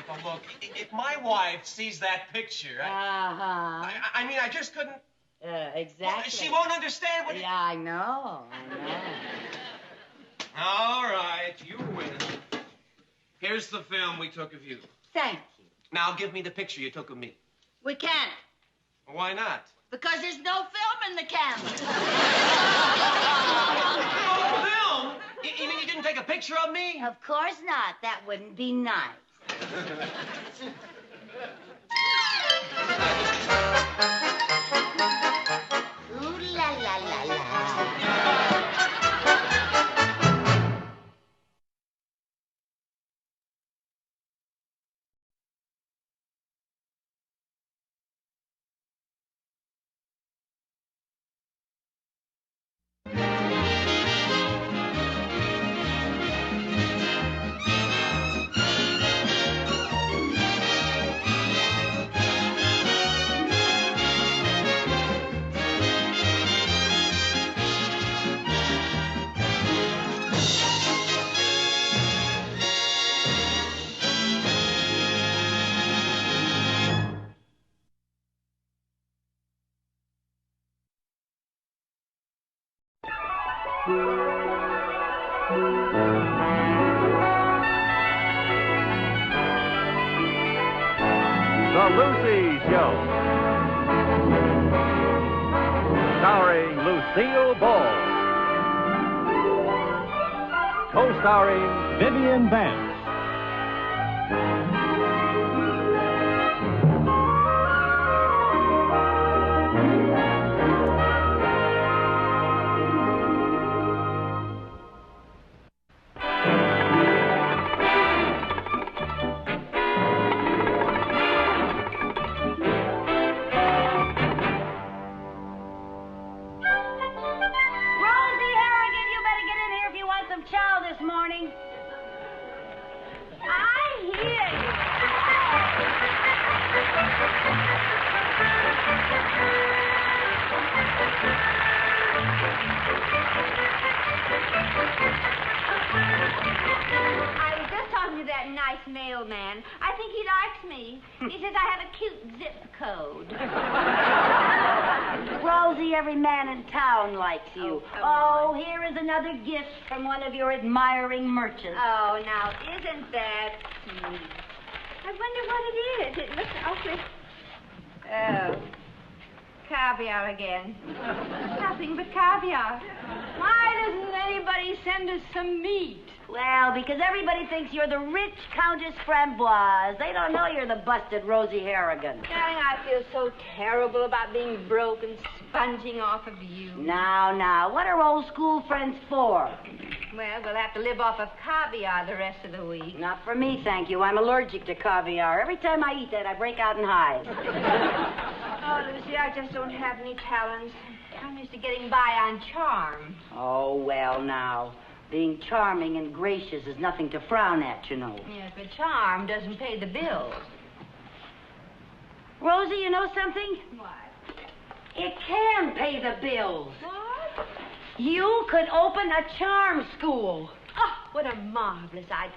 Michael, look, if my wife sees that picture, I mean, I just couldn't... Exactly. Well, she won't understand what... Yeah, I know. All right, you win. Here's the film we took of you. Thank you. Now give me the picture you took of me. We can't. Why not? Because there's no film in the camera. Film? You mean you didn't take a picture of me? Of course not. That wouldn't be nice. Ooh la la la la. The Lucy Show. Starring Lucille Ball. Co-starring Vivian Vance. Mailman. I think he likes me. He says I have a cute zip code. Rosie, every man in town likes you. Oh, here is another gift from one of your admiring merchants. Oh, now, isn't that sweet? I wonder what it is. It looks awfully... Oh, caviar again. Nothing but caviar. Why doesn't anybody send us some meat? Well, because everybody thinks you're the rich Countess Framboise. They don't know you're the busted Rosie Harrigan. Darling, I feel so terrible about being broke and sponging off of you. Now, what are old school friends for? Well, we'll have to live off of caviar the rest of the week. Not for me, thank you. I'm allergic to caviar. Every time I eat that, I break out in hives. Oh, Lucy, I just don't have any talents. I'm used to getting by on charm. Oh, well, now. Being charming and gracious is nothing to frown at, you know. Yes, but charm doesn't pay the bills. Rosie, you know something? What? It can pay the bills. What? You could open a charm school. Oh, what a marvelous idea.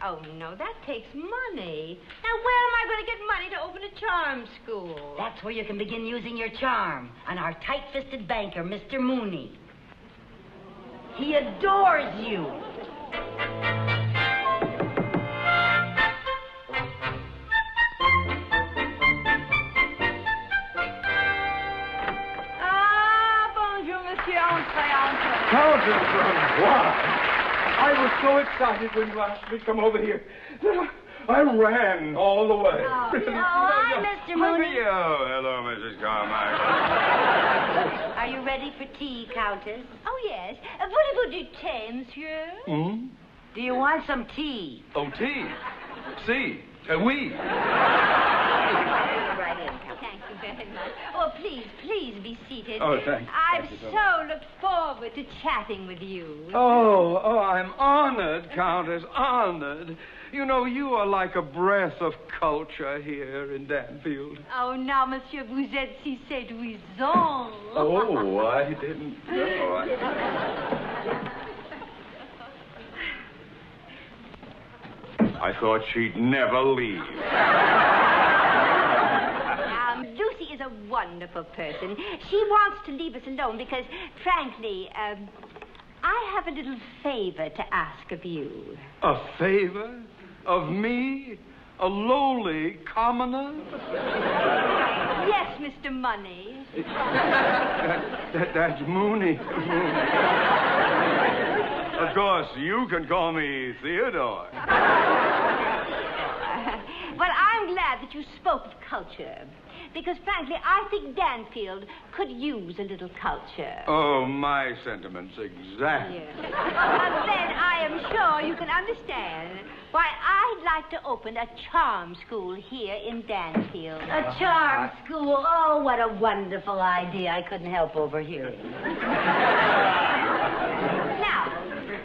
Oh, no, that takes money. Now, where am I going to get money to open a charm school? That's where you can begin using your charm on our tight-fisted banker, Mr. Mooney. He adores you. Bonjour, monsieur. Entrez. Countess Framboise! I was so excited when you asked me to come over here. I ran all the way. Oh, hi, Mr. Mooney. Hello, Mrs. Carmichael. Are you ready for tea, Countess? Oh, yes. Voulez-vous du thé, monsieur? Hmm? Do you want some tea? Oh, tea. Si. Oui. Right in. Thank you very much. Oh, please be seated. Oh, thank you. I've so looked forward to chatting with you. Oh, I'm honored, Countess, honored. You know, you are like a breath of culture here in Danfield. Oh, now, monsieur, vous êtes si séduisant. Oh, I didn't know. I thought she'd never leave. Lucy is a wonderful person. She wants to leave us alone because, frankly, I have a little favor to ask of you. A favor? Of me? A lowly commoner? Yes, Mr. Money. That's Mooney. Of course, you can call me Theodore. Well, I'm glad that you spoke of culture. Because, frankly, I think Danfield could use a little culture. Oh, my sentiments, exactly. Yes. Then I am sure you can understand why I'd like to open a charm school here in Danfield. A charm school? Oh, what a wonderful idea. I couldn't help overhearing. Now,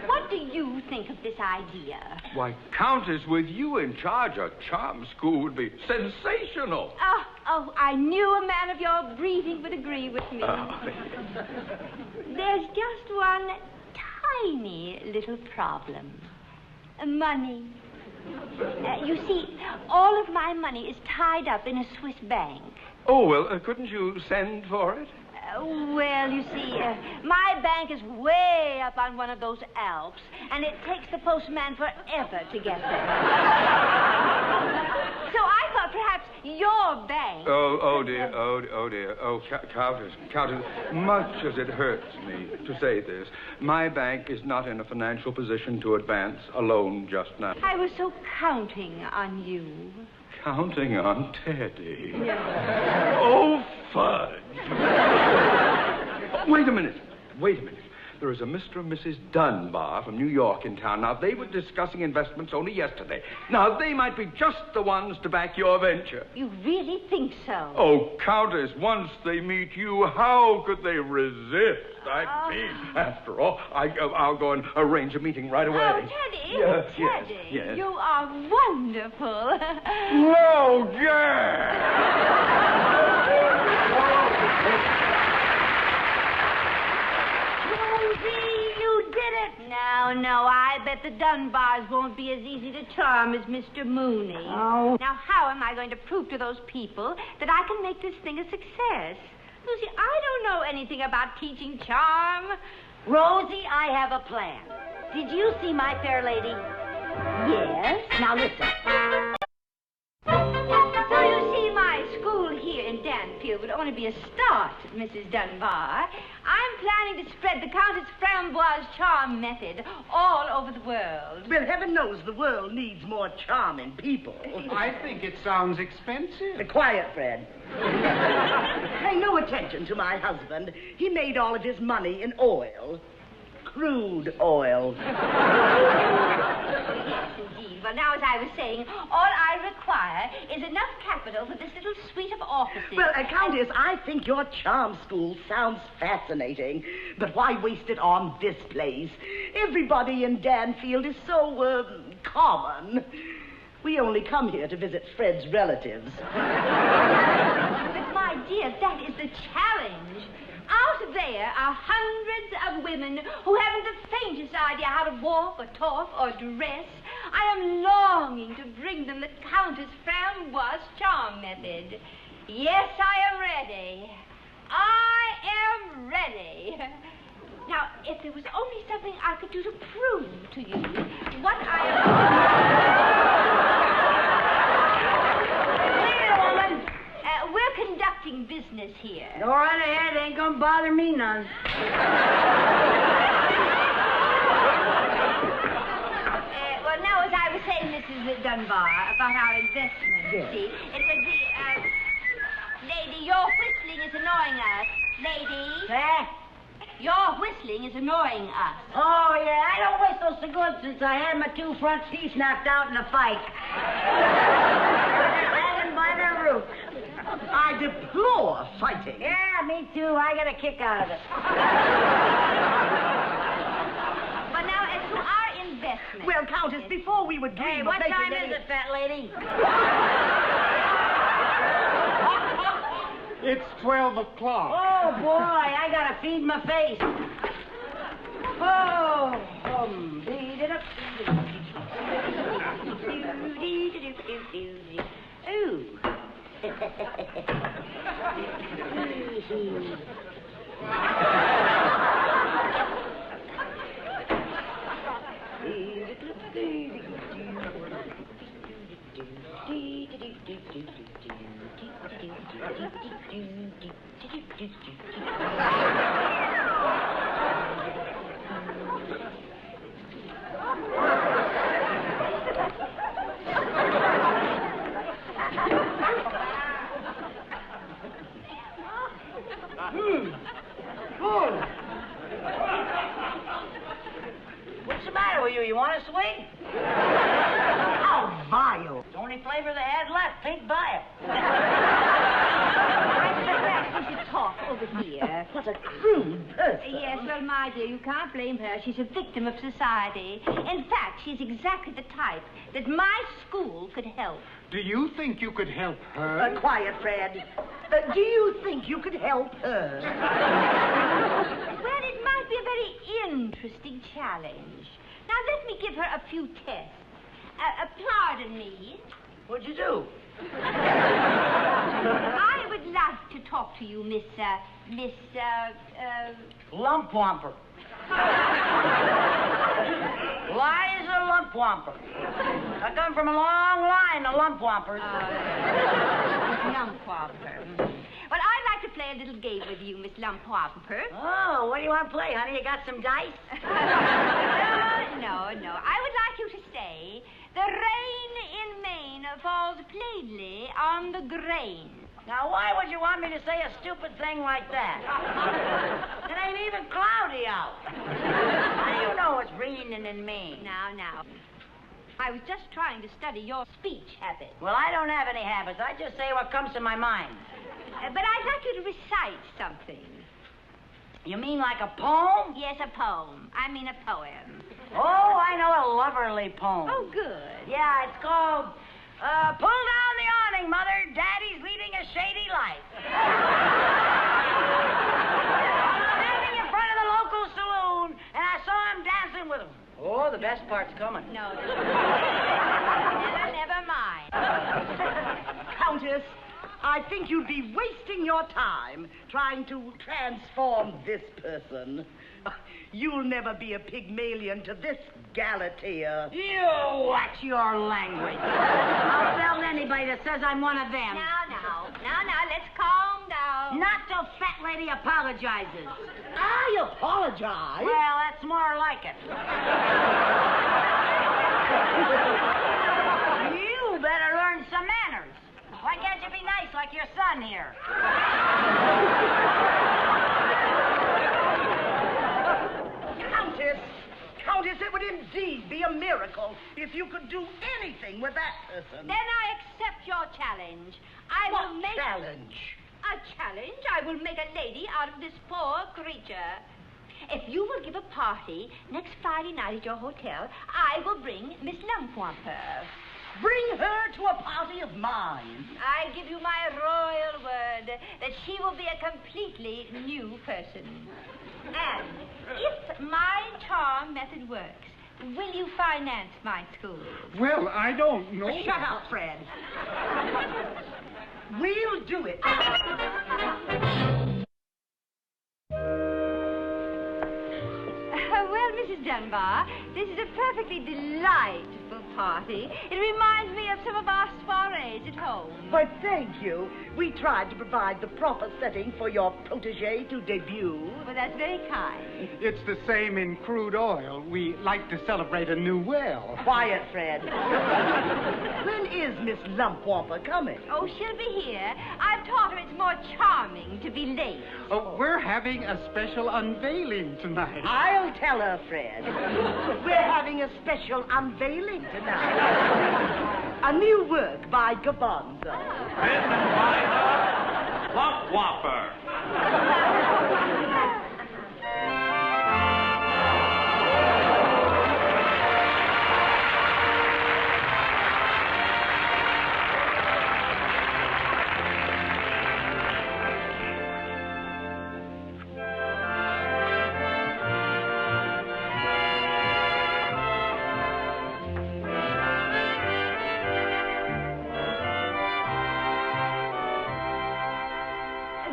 what do you think of this idea? Why, Countess, with you in charge, a charm school would be sensational. Oh, I knew a man of your breeding would agree with me. There's just one tiny little problem. Money. You see, all of my money is tied up in a Swiss bank. Oh, well, couldn't you send for it? Well, you see, my bank is way up on one of those Alps, and it takes the postman forever to get there. So I thought perhaps your bank... Oh, dear. Oh, Countess, much as it hurts me to say this, my bank is not in a financial position to advance a loan just now. I was so counting on you. Counting on Teddy. Yeah. Oh, fudge. Wait a minute. There is a Mr. and Mrs. Dunbar from New York in town. Now, they were discussing investments only yesterday. Now, they might be just the ones to back your venture. You really think so? Oh, Countess, once they meet you, how could they resist? I mean, after all, I'll go and arrange a meeting right away. Oh, Teddy. Yes. You are wonderful. No, yeah. No, I bet the Dunbars won't be as easy to charm as Mr. Mooney. Oh. Now, how am I going to prove to those people that I can make this thing a success? Lucy, I don't know anything about teaching charm. Rosie, I have a plan. Did you see my fair lady? Yes. Now listen. So you see, my school here in Danfield would only be a start, Mrs. Dunbar. I'm planning to spread the Countess Framboise charm method all over the world. Well, heaven knows the world needs more charming people. I think it sounds expensive. Quiet, Fred. Pay no attention to my husband. He made all of his money in oil. Crude oil. Yes, indeed. Well, now, as I was saying, all I require is enough capital for this little suite of offices. Well, Countess, I think your charm school sounds fascinating. But why waste it on this place? Everybody in Danfield is so, common. We only come here to visit Fred's relatives. But, my dear, that is the challenge. Out there are hundreds of women who haven't the faintest idea how to walk or talk or dress. I am longing to bring them the Countess Framboise charm method. Yes, I am ready. I am ready. Now, if there was only something I could do to prove to you what I am... Wait a minute, woman. We're conducting business here. Go right ahead. Ain't gonna bother me none. Well, now, as I was saying, Mrs. Dunbar, about our investment, you see, it would be, lady, your whistling is annoying us. Lady. Your whistling is annoying us. Oh, yeah, I don't whistle so good since I had my two front teeth knocked out in a fight. Hanging by their roots. I deplore fighting. Yeah, me too. I got a kick out of it. But now, as to our investment... Well, Countess, before we would dream Hey, of what making time any... is it, fat lady? It's 12 o'clock. Oh, boy, I gotta feed my face. Oh, beat it up. Ooh. Good. What's the matter with you? You want a swig? How vile. It's the only flavor they had left, pink bile. We should talk over here. What a crude person. Yes, well, my dear, you can't blame her. She's a victim of society. In fact, she's exactly the type that my school could help. Do you think you could help her? Quiet, Fred. Do you think you could help her? Well, it might be a very interesting challenge. Now, let me give her a few tests. Pardon me. What'd you do? I would like to talk to you, Miss Lumpwamper. Liza Lumpwamper. I come from a long line of Lumpwampers. Lumpwamper. Well, I'd like to play a little game with you, Miss Lumpwamper. Oh, what do you want to play, honey? You got some dice? No. I would like you to say, the rain in Maine falls plainly on the grain. Now, why would you want me to say a stupid thing like that? It ain't even cloudy out. How do you know it's raining in Maine? Now. I was just trying to study your speech habits. Well, I don't have any habits. I just say what comes to my mind. But I'd like you to recite something. You mean like a poem? Yes, a poem. I mean a poem. Oh, I know a loverly poem. Oh, good. Yeah, it's called, Pull Down the Awning, Mother. Daddy's leading a shady life. Standing in front of the local saloon, and I saw him dancing with him. Oh, the best part's coming. No. Never mind. Countess, I think you'd be wasting your time trying to transform this person. You'll never be a Pygmalion to this Galatea. You watch your language. I'll tell anybody that says I'm one of them. Now, let's calm down. Not till fat lady apologizes. I apologize? Well, that's more like it. You better learn some manners. Why can't you be nice like your son here? Countess, it would indeed be a miracle if you could do anything with that person. Then I accept your challenge. I will make... challenge? A challenge? I will make a lady out of this poor creature. If you will give a party next Friday night at your hotel, I will bring Miss Lumpwamper. Bring her to a party of mine. I give you my royal word that she will be a completely new person. And if my charm method works, will you finance my school? Well, I don't know. Shut up, Fred. We'll do it. Well, Mrs. Dunbar, this is a perfectly delightful party. It reminds me of some of our soirees at home. But thank you. We tried to provide the proper setting for your protege to debut. Well, that's very kind. It's the same in crude oil. We like to celebrate a new well. Quiet, Fred. When is Miss Lumpwamper coming? Oh, she'll be here. I've taught her it's more charming to be late. Oh, we're having a special unveiling tonight. I'll tell her, Fred. We're having a special unveiling tonight. A new work by Gabanza. Lump Whopper.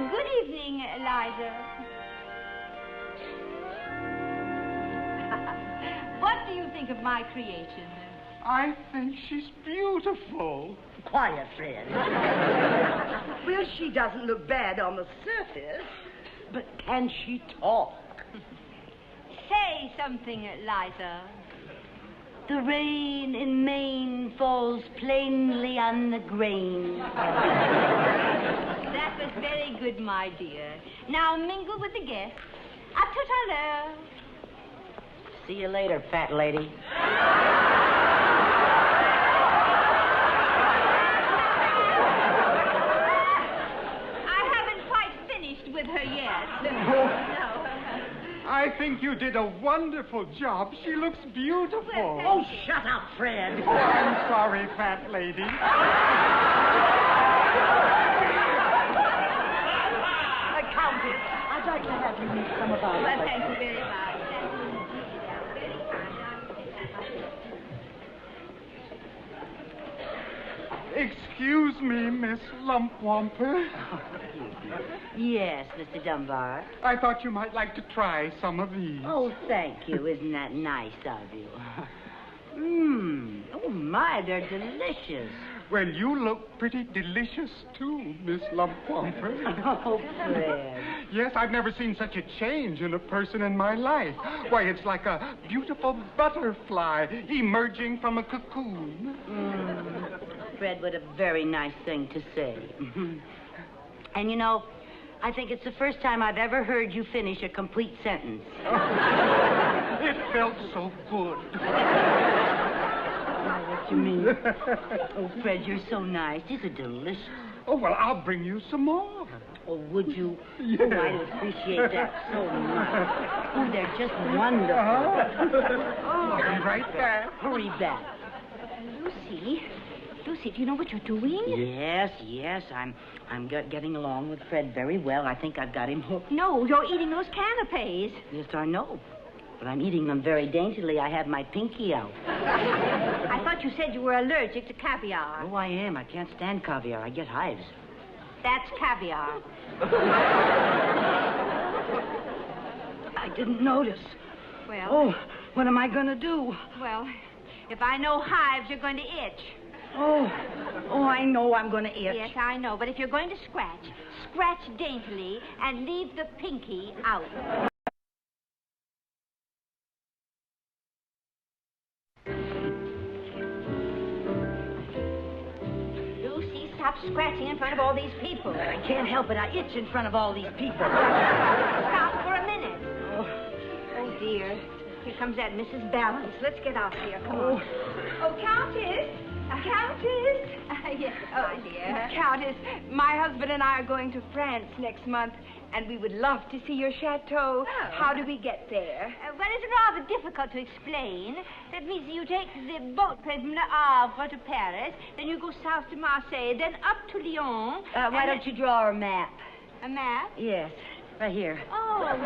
Good evening, Eliza. What do you think of my creation? I think she's beautiful. Quiet, Fred. Well, she doesn't look bad on the surface, but can she talk? Say something, Eliza. The rain in Maine falls plainly on the grain. That was very good, my dear. Now mingle with the guests. À tout à l'heure. See you later, fat lady. I haven't quite finished with her yet. No. I think you did a wonderful job. She looks beautiful. Oh, shut up, Fred. Oh, I'm sorry, fat lady. Countess, I'd like to have you meet some of our... Well, thank you very much. Excuse me, Miss Lumpwamper. Yes, Mr. Dunbar. I thought you might like to try some of these. Oh, thank you. Isn't that nice of you? Oh, my, they're delicious. Well, you look pretty delicious, too, Miss Lumpwamper. Oh, Fred. Yes, I've never seen such a change in a person in my life. Why, it's like a beautiful butterfly emerging from a cocoon. Fred, what a very nice thing to say. And you know, I think it's the first time I've ever heard you finish a complete sentence. It felt so good. What you mean? Oh, Fred, you're so nice. These are delicious. Oh, well, I'll bring you some more. Oh, would you? Yes. Oh, I appreciate that so much. Oh, they're just wonderful. I'll be right back. Hurry back. Lucy, do you know what you're doing? Yes. I'm getting along with Fred very well. I think I've got him hooked. No, you're eating those canapes. Yes, I know. But I'm eating them very daintily. I have my pinky out. I thought you said you were allergic to caviar. Oh, I am. I can't stand caviar. I get hives. That's caviar. I didn't notice. Well... Oh, what am I going to do? Well, if I know hives, you're going to itch. Oh, I know I'm going to itch. Yes, I know. But if you're going to scratch, scratch daintily and leave the pinky out. Lucy, stop scratching in front of all these people. I can't help it. I itch in front of all these people. Stop for a minute. Oh, dear. Here comes that Mrs. Balance. Let's get out here. Come on. Oh, Countess. Countess. Yes. Oh, dear. Countess, my husband and I are going to France next month, and we would love to see your chateau. Oh. How do we get there? Well, it's rather difficult to explain. That means you take the boat from Le Havre to Paris, then you go south to Marseille, then up to Lyon. Why don't you draw a map? A map? Yes, right here. Oh, yes.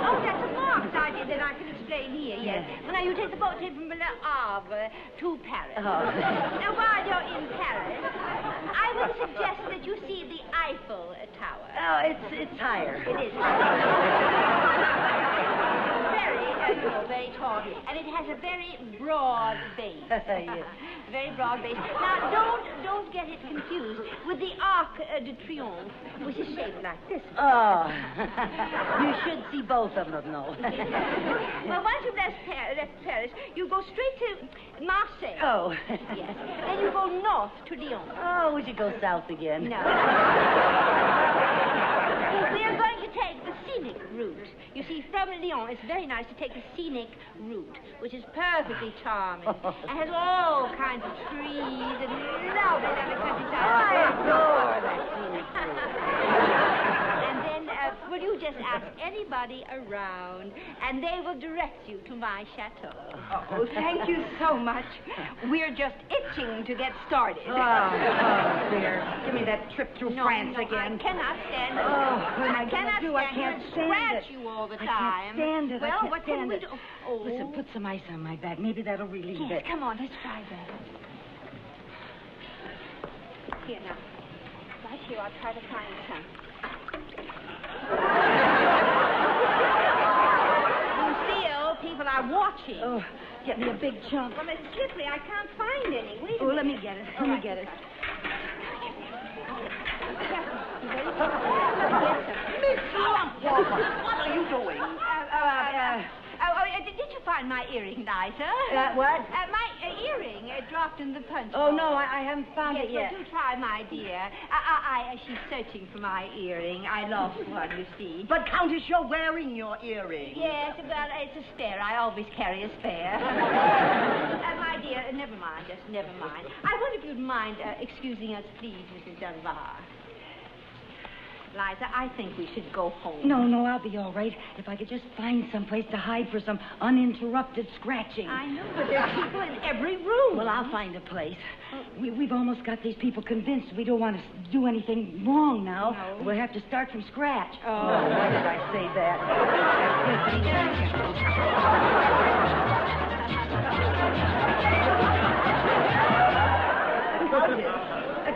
Oh, that's a marked idea that I can explain here, yes. Well, now, you take the boat from Le Havre to Paris. Oh. Now, while you're in Paris, I would suggest that you see the Eiffel Tower. Oh, it's higher. It is. Very tall. And it has a very broad base. Yes. Very broad base. Now, don't get it confused with the Arc de Triomphe, which is shaped like this. Oh. You should see both of them, though. Well, once you've left Paris, you go straight to Marseille. Oh. Yes. Then you go north to Lyon. Oh, we should go south again. No. We are going to take the scenic route. You see, from Lyon, it's very nice to take the scenic route, which is perfectly charming. It has all kinds of trees and lovely countryside. I adore that scenic route. And then, will you just ask anybody around, and they will direct you to my chateau. Oh, thank you so much. We're just itching to get started. Oh, dear. Give me that trip through France again. I cannot stand it. Oh, what am I cannot gonna do? I can't stand scratch it. you all the I time. can't stand it. Well, what can we do? Oh. Listen, put some ice on my back. Maybe that'll relieve Yes, it. come on, let's try that. Here now. Right here, I'll try to find some. Oh, get me a big chunk. Well, it's slippery. I can't find any. Wait a Oh, minute. let me get it. Let me get it. Miss Lumpwalker, what are you doing? Did you find my earring, Liza? What? My earring dropped in the punch Oh, bowl. no, I haven't found it yet. Well, do try, my dear. She's searching for my earring. I lost one, you see. But, Countess, you're wearing your earring. Yes, well, it's a spare. I always carry a spare. My dear, never mind, just never mind. I wonder if you'd mind excusing us, please, Mrs. Dunbar. Liza, I think we should go home. No, I'll be all right if I could just find someplace to hide for some uninterrupted scratching. I know, but there are people in every room. Well, I'll find a place. We've almost got these people convinced we don't want to do anything wrong now. No. We'll have to start from scratch. Oh. No, why did I say that?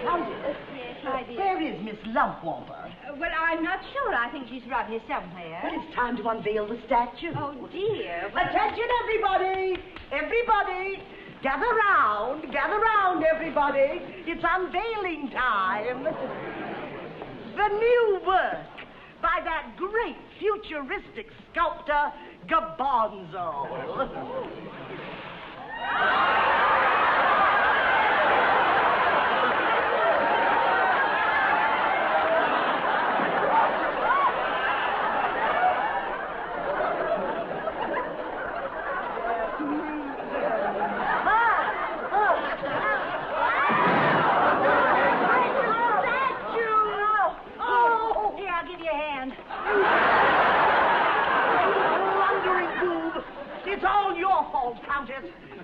Countess. Yes, my dear. Where is Miss Lumpwalker? Well, I'm not sure. I think she's around here somewhere. Well, it's time to unveil the statue. Oh, dear. Attention, everybody! Everybody! Gather round, everybody. It's unveiling time. The new work by that great futuristic sculptor, Gabonzo. It's all your fault, Countess.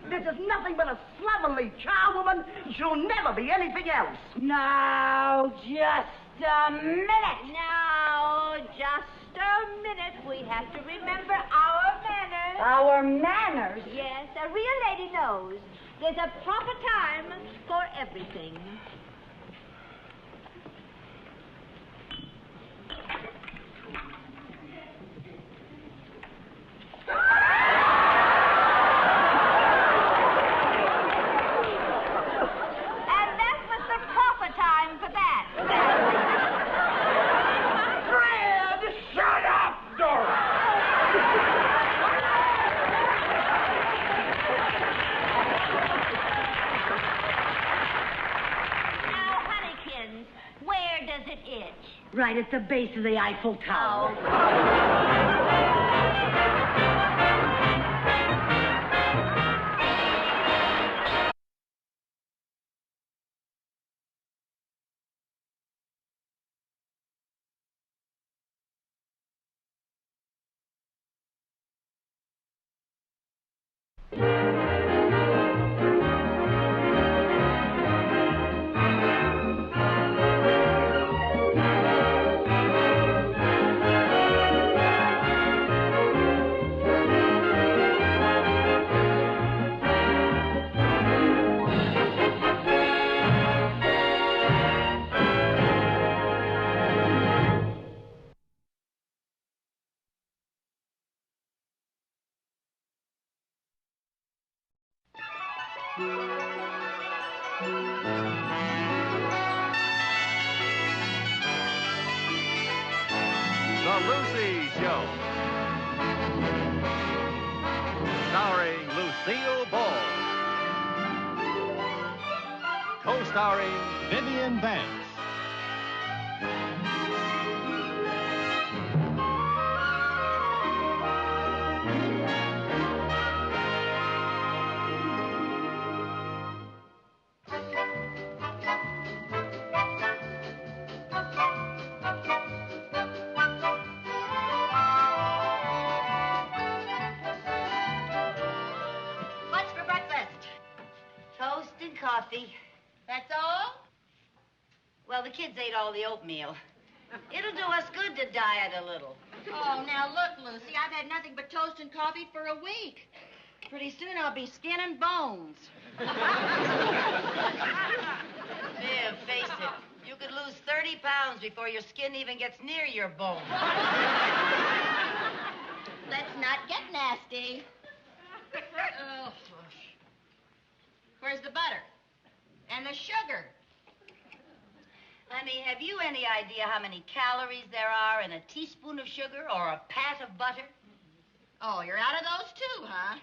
This is nothing but a slovenly charwoman. She'll never be anything else. Now, just a minute. Now, just a minute. We have to remember our manners. Our manners? Yes, a real lady knows. There's a proper time for everything. Right at the base of the Eiffel Tower. The Lucy Show. Starring Lucille Ball. Co-starring Vivian Vance. What's for breakfast? Toast and coffee. That's all? Well, the kids ate all the oatmeal. It'll do us good to diet a little. Oh, now look, Lucy, I've had nothing but toast and coffee for a week. Pretty soon I'll be skin and bones. Viv, face it. You could lose 30 pounds before your skin even gets near your bones. Let's not get nasty. Oh, where's the butter? And the sugar? Honey, have you any idea how many calories there are in a teaspoon of sugar or a pat of butter? Oh, you're out of those too, huh?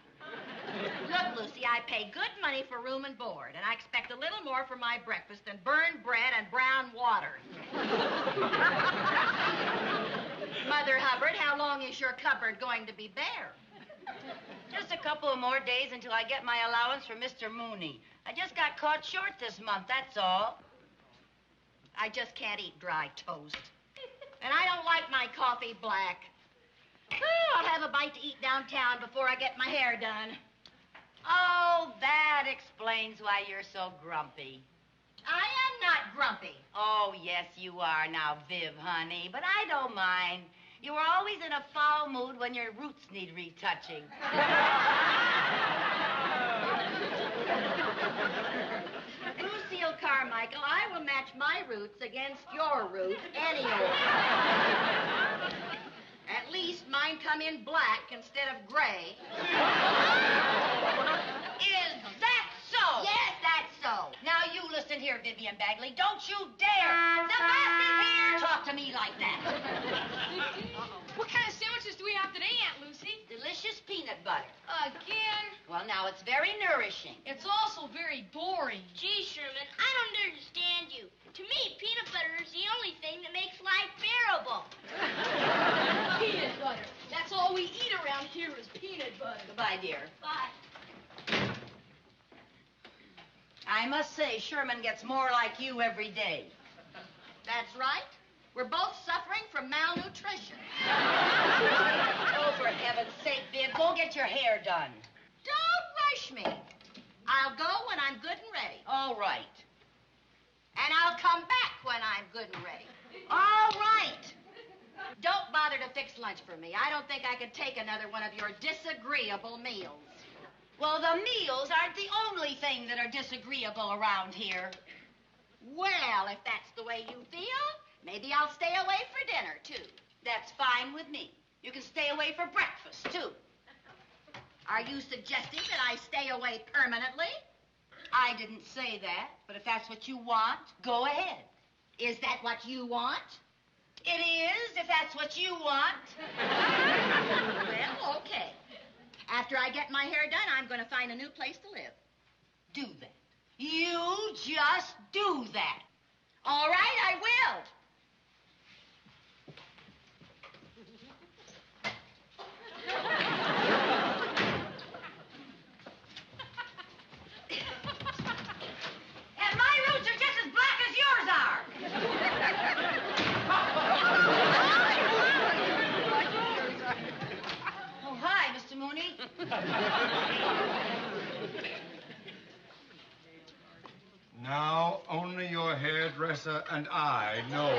Look, Lucy, I pay good money for room and board, and I expect a little more for my breakfast than burned bread and brown water. Mother Hubbard, how long is your cupboard going to be bare? Just a couple of more days until I get my allowance from Mr. Mooney. I just got caught short this month, that's all. I just can't eat dry toast. And I don't like my coffee black. Oh, I'll have a bite to eat downtown before I get my hair done. Oh, that explains why you're so grumpy. I am not grumpy. Oh, yes, you are now, Viv, honey. But I don't mind. You were always in a foul mood when your roots need retouching. Lucille Carmichael, I will match my roots against your roots any old. At least mine come in black instead of gray. Is that so? Yes, that's so. Now you listen here, Vivian Bagley. Don't you dare. The boss is here. Talk to me like that. What kind of sandwiches do we have today, Aunt Lucy? Delicious peanut butter. Again? Well, now it's very nourishing. It's also very boring. Gee, Sherman, I don't understand you. To me, peanut butter is the only thing that makes life bearable. Peanut butter. That's all we eat around here is peanut butter. Goodbye, dear. Bye. I must say, Sherman gets more like you every day. That's right. We're both suffering from malnutrition. Oh, for heaven's sake, Viv, go get your hair done. Don't rush me. I'll go when I'm good and ready. All right. And I'll come back when I'm good and ready. All right. Don't bother to fix lunch for me. I don't think I could take another one of your disagreeable meals. Well, the meals aren't the only thing that are disagreeable around here. Well, if that's the way you feel, maybe I'll stay away for dinner, too. That's fine with me. You can stay away for breakfast, too. Are you suggesting that I stay away permanently? I didn't say that, but if that's what you want, go ahead. Is that what you want? It is, if that's what you want. Well, okay. After I get my hair done, I'm going to find a new place to live. Do that. You just do that. All right, I will. And my roots are just as black as yours are. Oh, hi, Mr. Mooney. Now, only your hairdresser and I know.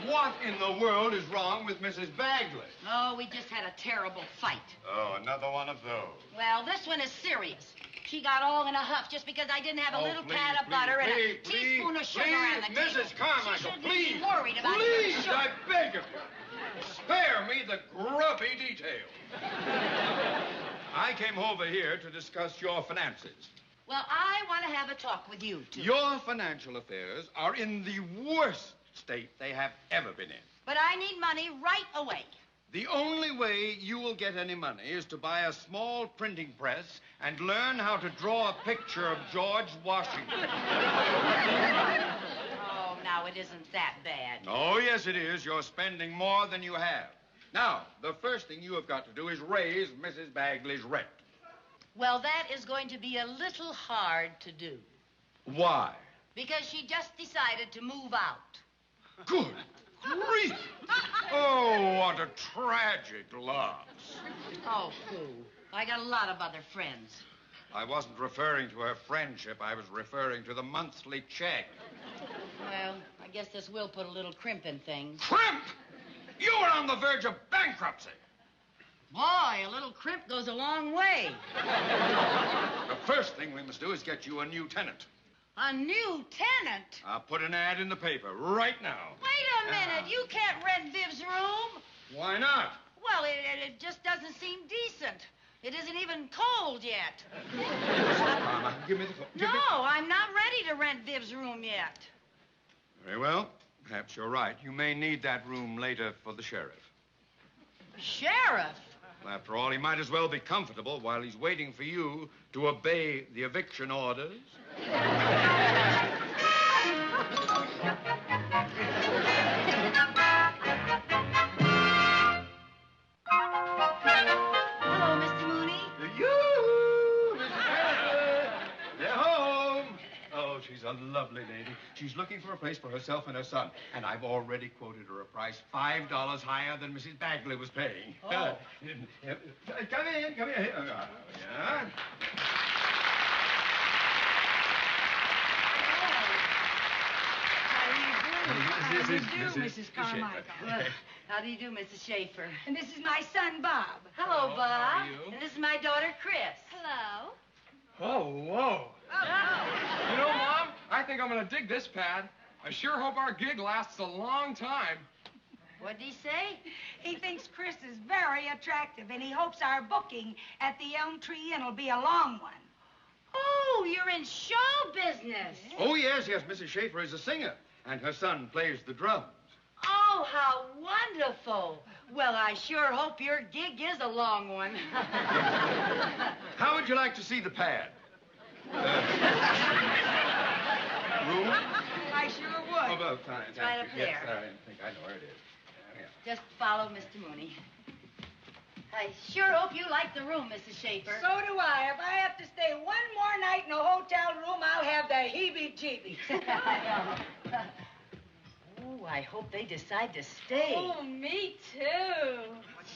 What in the world is wrong with Mrs. Bagley? Oh, we just had a terrible fight. Oh, another one of those. Well, this one is serious. She got all in a huff just because I didn't have a little pat of butter and a teaspoon of sugar on the table. Mrs. Carmichael, She shouldn't please. be worried about Please, sugar. I beg of you. Spare me the grubby detail. I came over here to discuss your finances. Well, I want to have a talk with you, too. Your financial affairs are in the worst state they have ever been in. But I need money right away. The only way you will get any money is to buy a small printing press and learn how to draw a picture of George Washington. Oh, now it isn't that bad. Oh, yes, it is. You're spending more than you have. Now, the first thing you have got to do is raise Mrs. Bagley's rent. Well, that is going to be a little hard to do. Why? Because she just decided to move out. Good grief! Oh, what a tragic loss. Oh, pooh. I got a lot of other friends. I wasn't referring to her friendship. I was referring to the monthly check. Well, I guess this will put a little crimp in things. Crimp? You were on the verge of bankruptcy. Boy, a little crimp goes a long way. The first thing we must do is get you a new tenant. A new tenant? I'll put an ad in the paper right now. Wait a minute. You can't rent Viv's room. Why not? Well, it just doesn't seem decent. It isn't even cold yet. Mama, give me the phone. No, I'm not ready to rent Viv's room yet. Very well. Perhaps you're right. You may need that room later for the sheriff. Sheriff? Well, after all, he might as well be comfortable while he's waiting for you to obey the eviction orders. Hello, Mr. Mooney. You, Mrs. Taylor. They're home. Oh, she's a lovely lady. She's looking for a place for herself and her son. And I've already quoted her a price $5 higher than Mrs. Bagley was paying. Oh. Come in, come in. Yeah. How do you do, Mrs. Mrs. Carmichael? Schaefer. How do you do, Mrs. Schaefer? And this is my son, Bob. Hello, Hello, Bob. how are you? And this is my daughter, Chris. Hello. Oh, whoa. You know, Mom, I think I'm going to dig this pad. I sure hope our gig lasts a long time. What'd he say? He thinks Chris is very attractive, and he hopes our booking at the Elm Tree Inn will be a long one. Oh, you're in show business. Oh, yes, yes. Mrs. Schaefer is a singer, and her son plays the drums. Oh, how wonderful. Well, I sure hope your gig is a long one. How would you like to see the pad? Room? I sure Oh, would. well, fine. It's right up Yes, there. I think I know where it is. Yeah. Just follow Mr. Mooney. I sure hope you like the room, Mrs. Schaefer. So do I. If I have to stay one more night in a hotel room, I'll have the heebie-jeebies. Oh, I hope they decide to stay. Oh, me too.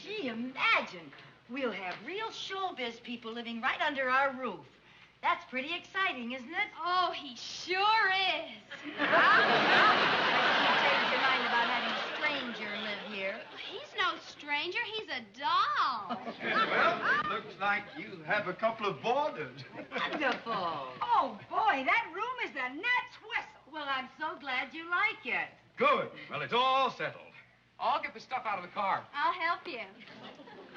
Gee, imagine. We'll have real showbiz people living right under our roof. That's pretty exciting, isn't it? Oh, he sure is. You changed your mind about having a stranger live here. He's no stranger. He's a doll. Well, looks like you have a couple of boarders. Wonderful. Oh, boy, that room is the gnat's whistle. Well, I'm so glad you like it. Good. Well, it's all settled. I'll get the stuff out of the car. I'll help you.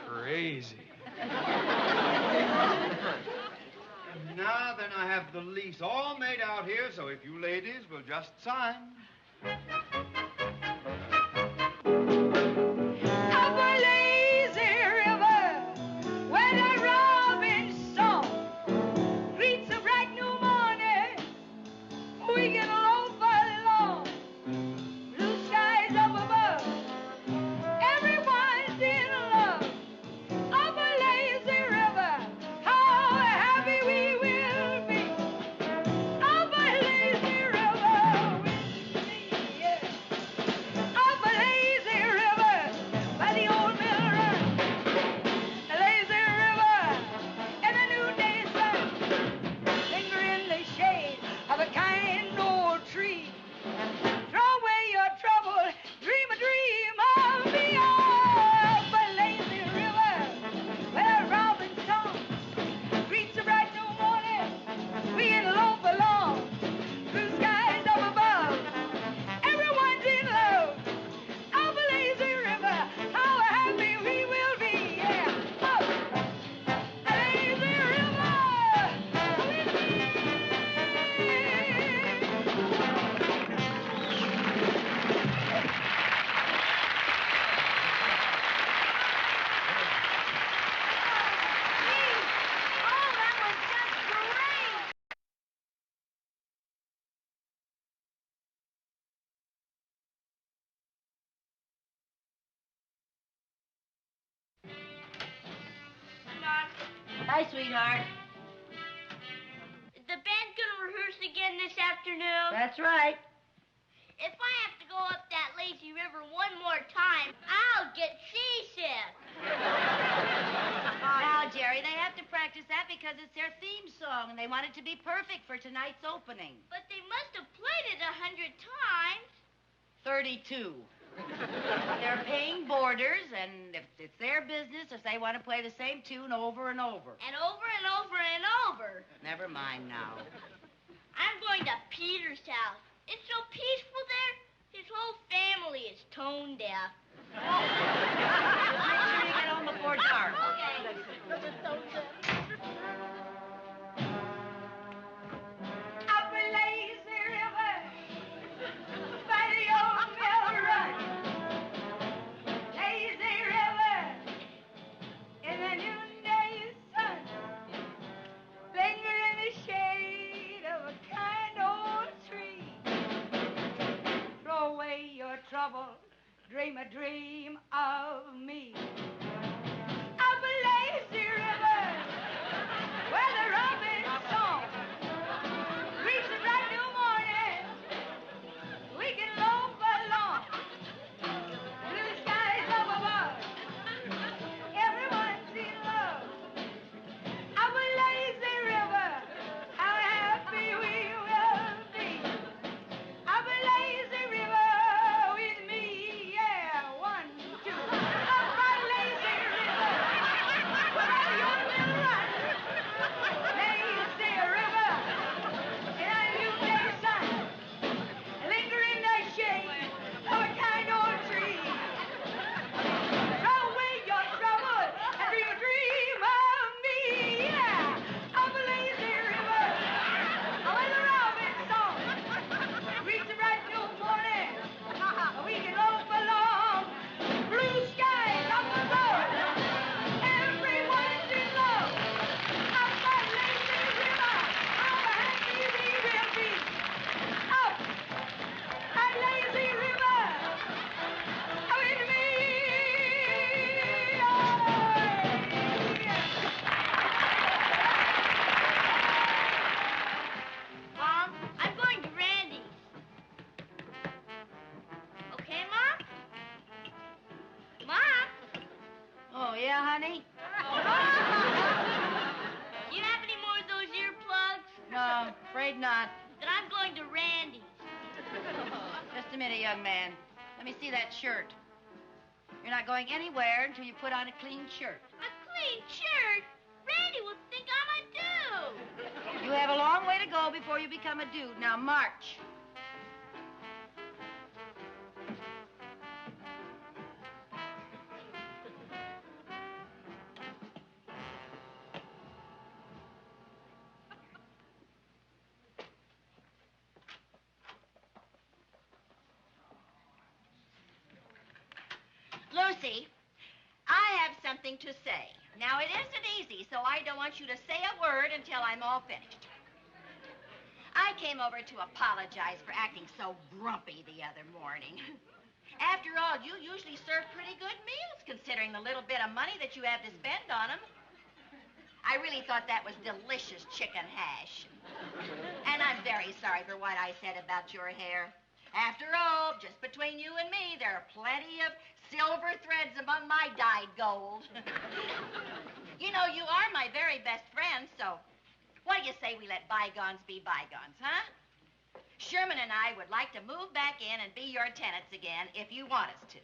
Crazy. Now then, I have the lease all made out here, so if you ladies will just sign. Up a lazy river where the robin's song greets a bright new morning. We can loaf along. Blue skies up above. Everyone's in love. Up a lazy river. How happy we will be. Up a lazy river with me, yeah. Up a lazy river by the old mill run. A lazy river in the noonday sun. Linger in the shade of a kind old tree. Throw away your trouble, dream a dream of me. Up a lazy river where a robin's song greets a bright new morning. We can loaf along through skies up above. Everyone's in love. Up a lazy river, how happy we will be. Yeah, up a lazy river with me. Oh, that was just great. Hi, sweetheart. Is the band gonna rehearse again this afternoon? That's right. If I have to go up that lazy river one more time, I'll get seasick. Now, Jerry, they have to practice that because it's their theme song, and they want it to be perfect for tonight's opening. But they must have played it 100 times. 32. They're paying boarders, and if it's their business if they want to play the same tune over and over. And over and over and over. Never mind now. I'm going to Peter's house. It's so peaceful there. His whole family is tone deaf. Make sure guitar. Up a lazy river by the old mill run. Lazy river in the noonday sun. Linger in the shade of a kind old tree. Throw away your trouble, dream a dream of me. Up a lazy river where the robin's song reach the bright new morning. We can loaf along. Blue skies up above. Everyone's in love. Up a lazy river, how happy we will be. Up a lazy river with me, yeah, 1, 2. Up a lazy river, where your will run. Lazy river, in a noonday sun, linger in the shade of a kind old tree. Throw away your troubles and dream a dream of me, yeah. Up a lazy river, where the robin's song reach the bright new morning. We can loaf along. Blue skies up above. Everyone's in love. Up that lazy river, how happy we will be. Up that lazy river with me. Mom, I'm going to Randy's. Okay, Mom? Mom? Oh, yeah, honey? You have any more of those earplugs? No, afraid not. Then I'm going to Randy's. Just a minute, young man. Let me see that shirt. You're not going anywhere until you put on a clean shirt. A clean shirt? Randy will think I'm a dude. You have a long way to go before you become a dude. Now, march. Lucy, I have something to say. Now, it isn't easy, so I don't want you to say a word until I'm all finished. I came over to apologize for acting so grumpy the other morning. After all, you usually serve pretty good meals, considering the little bit of money that you have to spend on them. I really thought that was delicious chicken hash. And I'm very sorry for what I said about your hair. After all, just between you and me, there are plenty of silver threads among my dyed gold. You know, you are my very best friend, so what do you say we let bygones be bygones, huh? Sherman and I would like to move back in and be your tenants again if you want us to.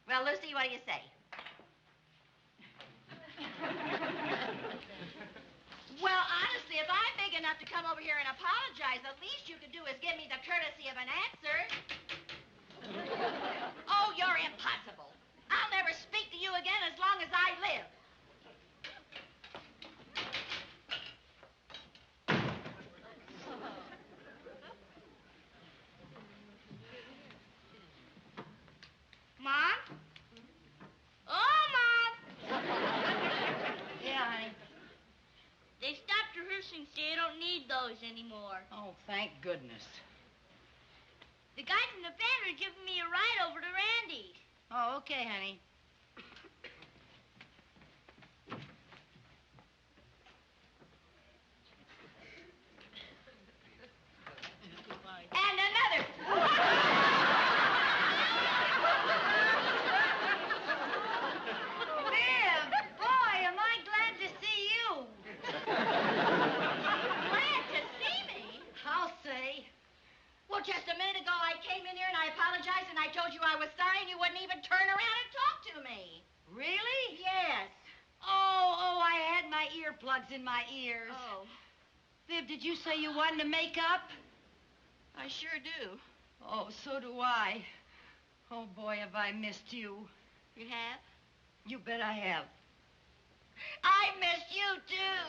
Well, Lucy, what do you say? Well, honestly, if I'm big enough to come over here and apologize, the least you could do is give me the courtesy of an answer. Oh, you're impossible. I'll never speak to you again as long as I live. Mom? Oh, Mom! Yeah, honey. They stopped rehearsing, so you don't need those anymore. Oh, thank goodness. The guy from the band was giving me a ride over to Randy's. Oh, okay, honey. And another. Viv, boy, am I glad to see you. Glad to see me? I'll say. Well, just a minute ago, I came in here and I apologized and I told you I was sorry and you wouldn't even turn around and talk to me. Really? Yes. Oh, I had my earplugs in my ears. Oh. Viv, did you say you wanted to make up? I sure do. Oh, so do I. Oh, boy, have I missed you. You have? You bet I have. I missed you, too.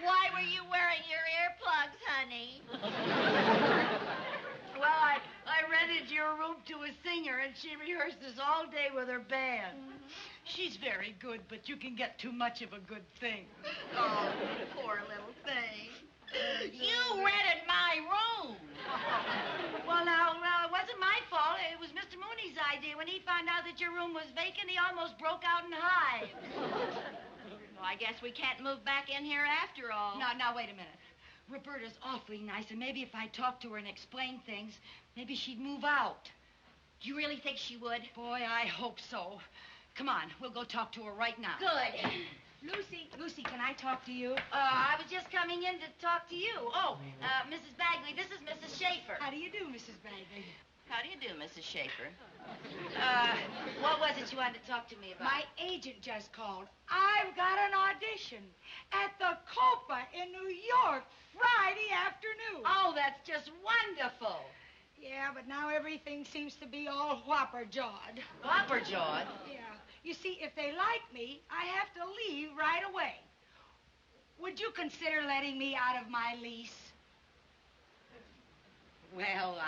Why were you wearing your earplugs, honey? Well, I rented your room to a singer, and she rehearses all day with her band. She's very good, but you can get too much of a good thing. Oh, poor little thing. You rented my room. Well, now, it wasn't my fault. It was Mr. Mooney's idea. When he found out that your room was vacant, he almost broke out in hives. Well, I guess we can't move back in here after all. Now, wait a minute. Roberta's awfully nice, and maybe if I talked to her and explained things, maybe she'd move out. Do you really think she would? Boy, I hope so. Come on, we'll go talk to her right now. Good. Lucy, can I talk to you? I was just coming in to talk to you. Oh, Mrs. Bagley, this is Mrs. Schaefer. How do you do, Mrs. Bagley? How do you do, Mrs. Schaefer? What was it you wanted to talk to me about? My agent just called. I've got an audition at the Copa in New York Friday afternoon. Oh, that's just wonderful. Yeah, but now everything seems to be all whopper-jawed. Whopper-jawed? Yeah. You see, if they like me, I have to leave right away. Would you consider letting me out of my lease? Well,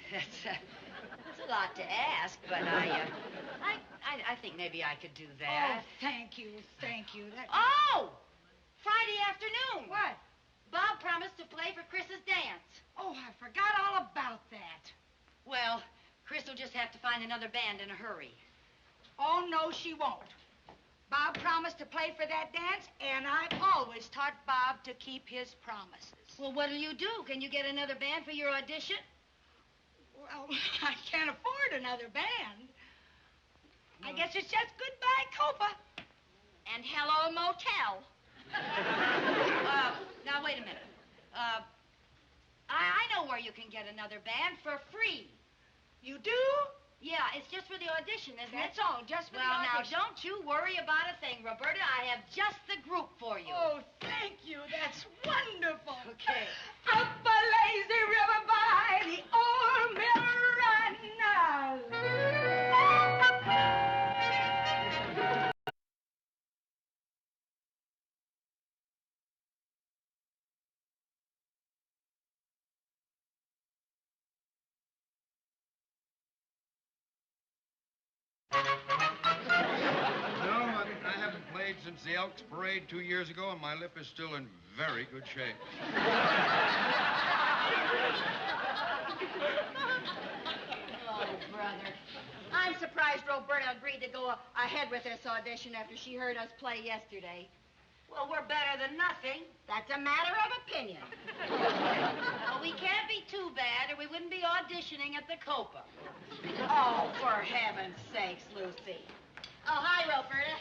that's a lot to ask, but I think maybe I could do that. Oh, thank you. Oh! Friday afternoon. What? Bob promised to play for Chris's dance. Oh, I forgot all about that. Well, Chris will just have to find another band in a hurry. Oh, no, she won't. Bob promised to play for that dance, and I've always taught Bob to keep his promises. Well, what'll you do? Can you get another band for your audition? Well, I can't afford another band. I guess it's just goodbye, Copa. And hello, motel. Now, wait a minute. I know where you can get another band for free. You do? Yeah, it's just for the audition, isn't it? That's all, just for the audition. Well, now, don't you worry about a thing, Roberta. I have just the group for you. Oh, thank you. That's wonderful. Okay. Up a lazy river by the old mill run. I haven't played since the Elks Parade 2 years ago, and my lip is still in very good shape. Oh, brother. I'm surprised Roberta agreed to go ahead with this audition after she heard us play yesterday. Well, we're better than nothing. That's a matter of opinion. Well, we can't be too bad, or we wouldn't be auditioning at the Copa. Oh, for heaven's sakes, Lucy. Oh, hi, Roberta.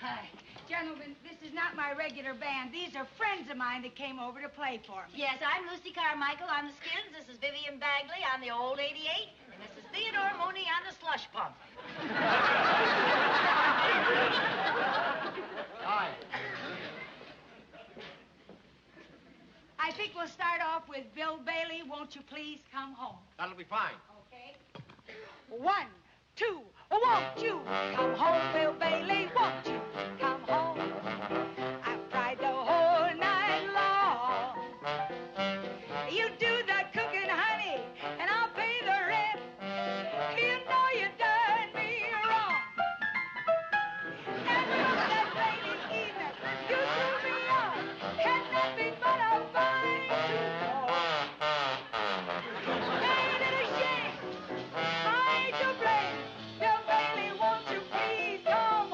Hi. Gentlemen, this is not my regular band. These are friends of mine that came over to play for me. Yes, I'm Lucy Carmichael on the Skins. This is Vivian Bagley on the old 88. And this is Theodore Mooney on the slush pump. Hi. I think we'll start off with Bill Bailey. Won't you please come home? That'll be fine. Okay. 1, 2, won't you come home, Bill Bailey? Won't you come home? I've cried the whole night long. You do the cooking, honey, and I'll pay the rent. You know you done me wrong. And from that rainy evening, you threw me off. Had nothing but a fine to Ain't it a shame? I to blame. Bill Bailey, won't you please come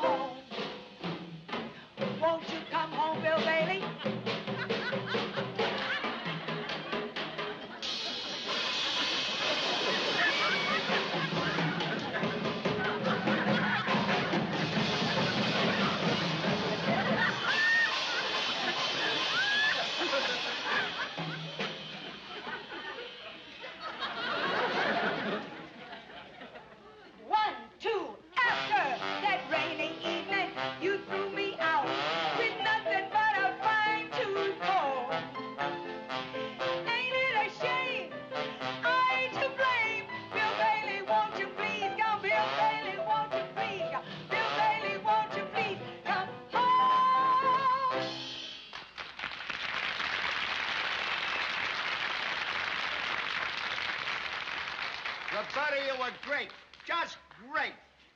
Sonny, you were great. Just great.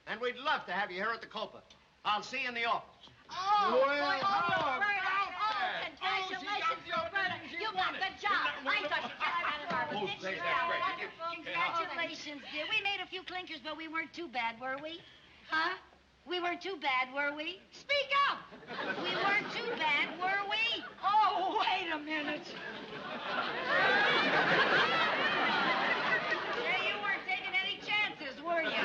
And we'd love to have you here at the Copa. I'll see you in the office. Oh, Well, boy, how Roberta. about Oh, that? congratulations, Roberta. You got the job. I thought you got out of our Oh, say that's great. Congratulations, dear. We made a few clinkers, but we weren't too bad, were we? Huh? We weren't too bad, were we? Speak up. We weren't too bad, were we? Oh, wait a minute. Yeah, you weren't taking any chances, were you?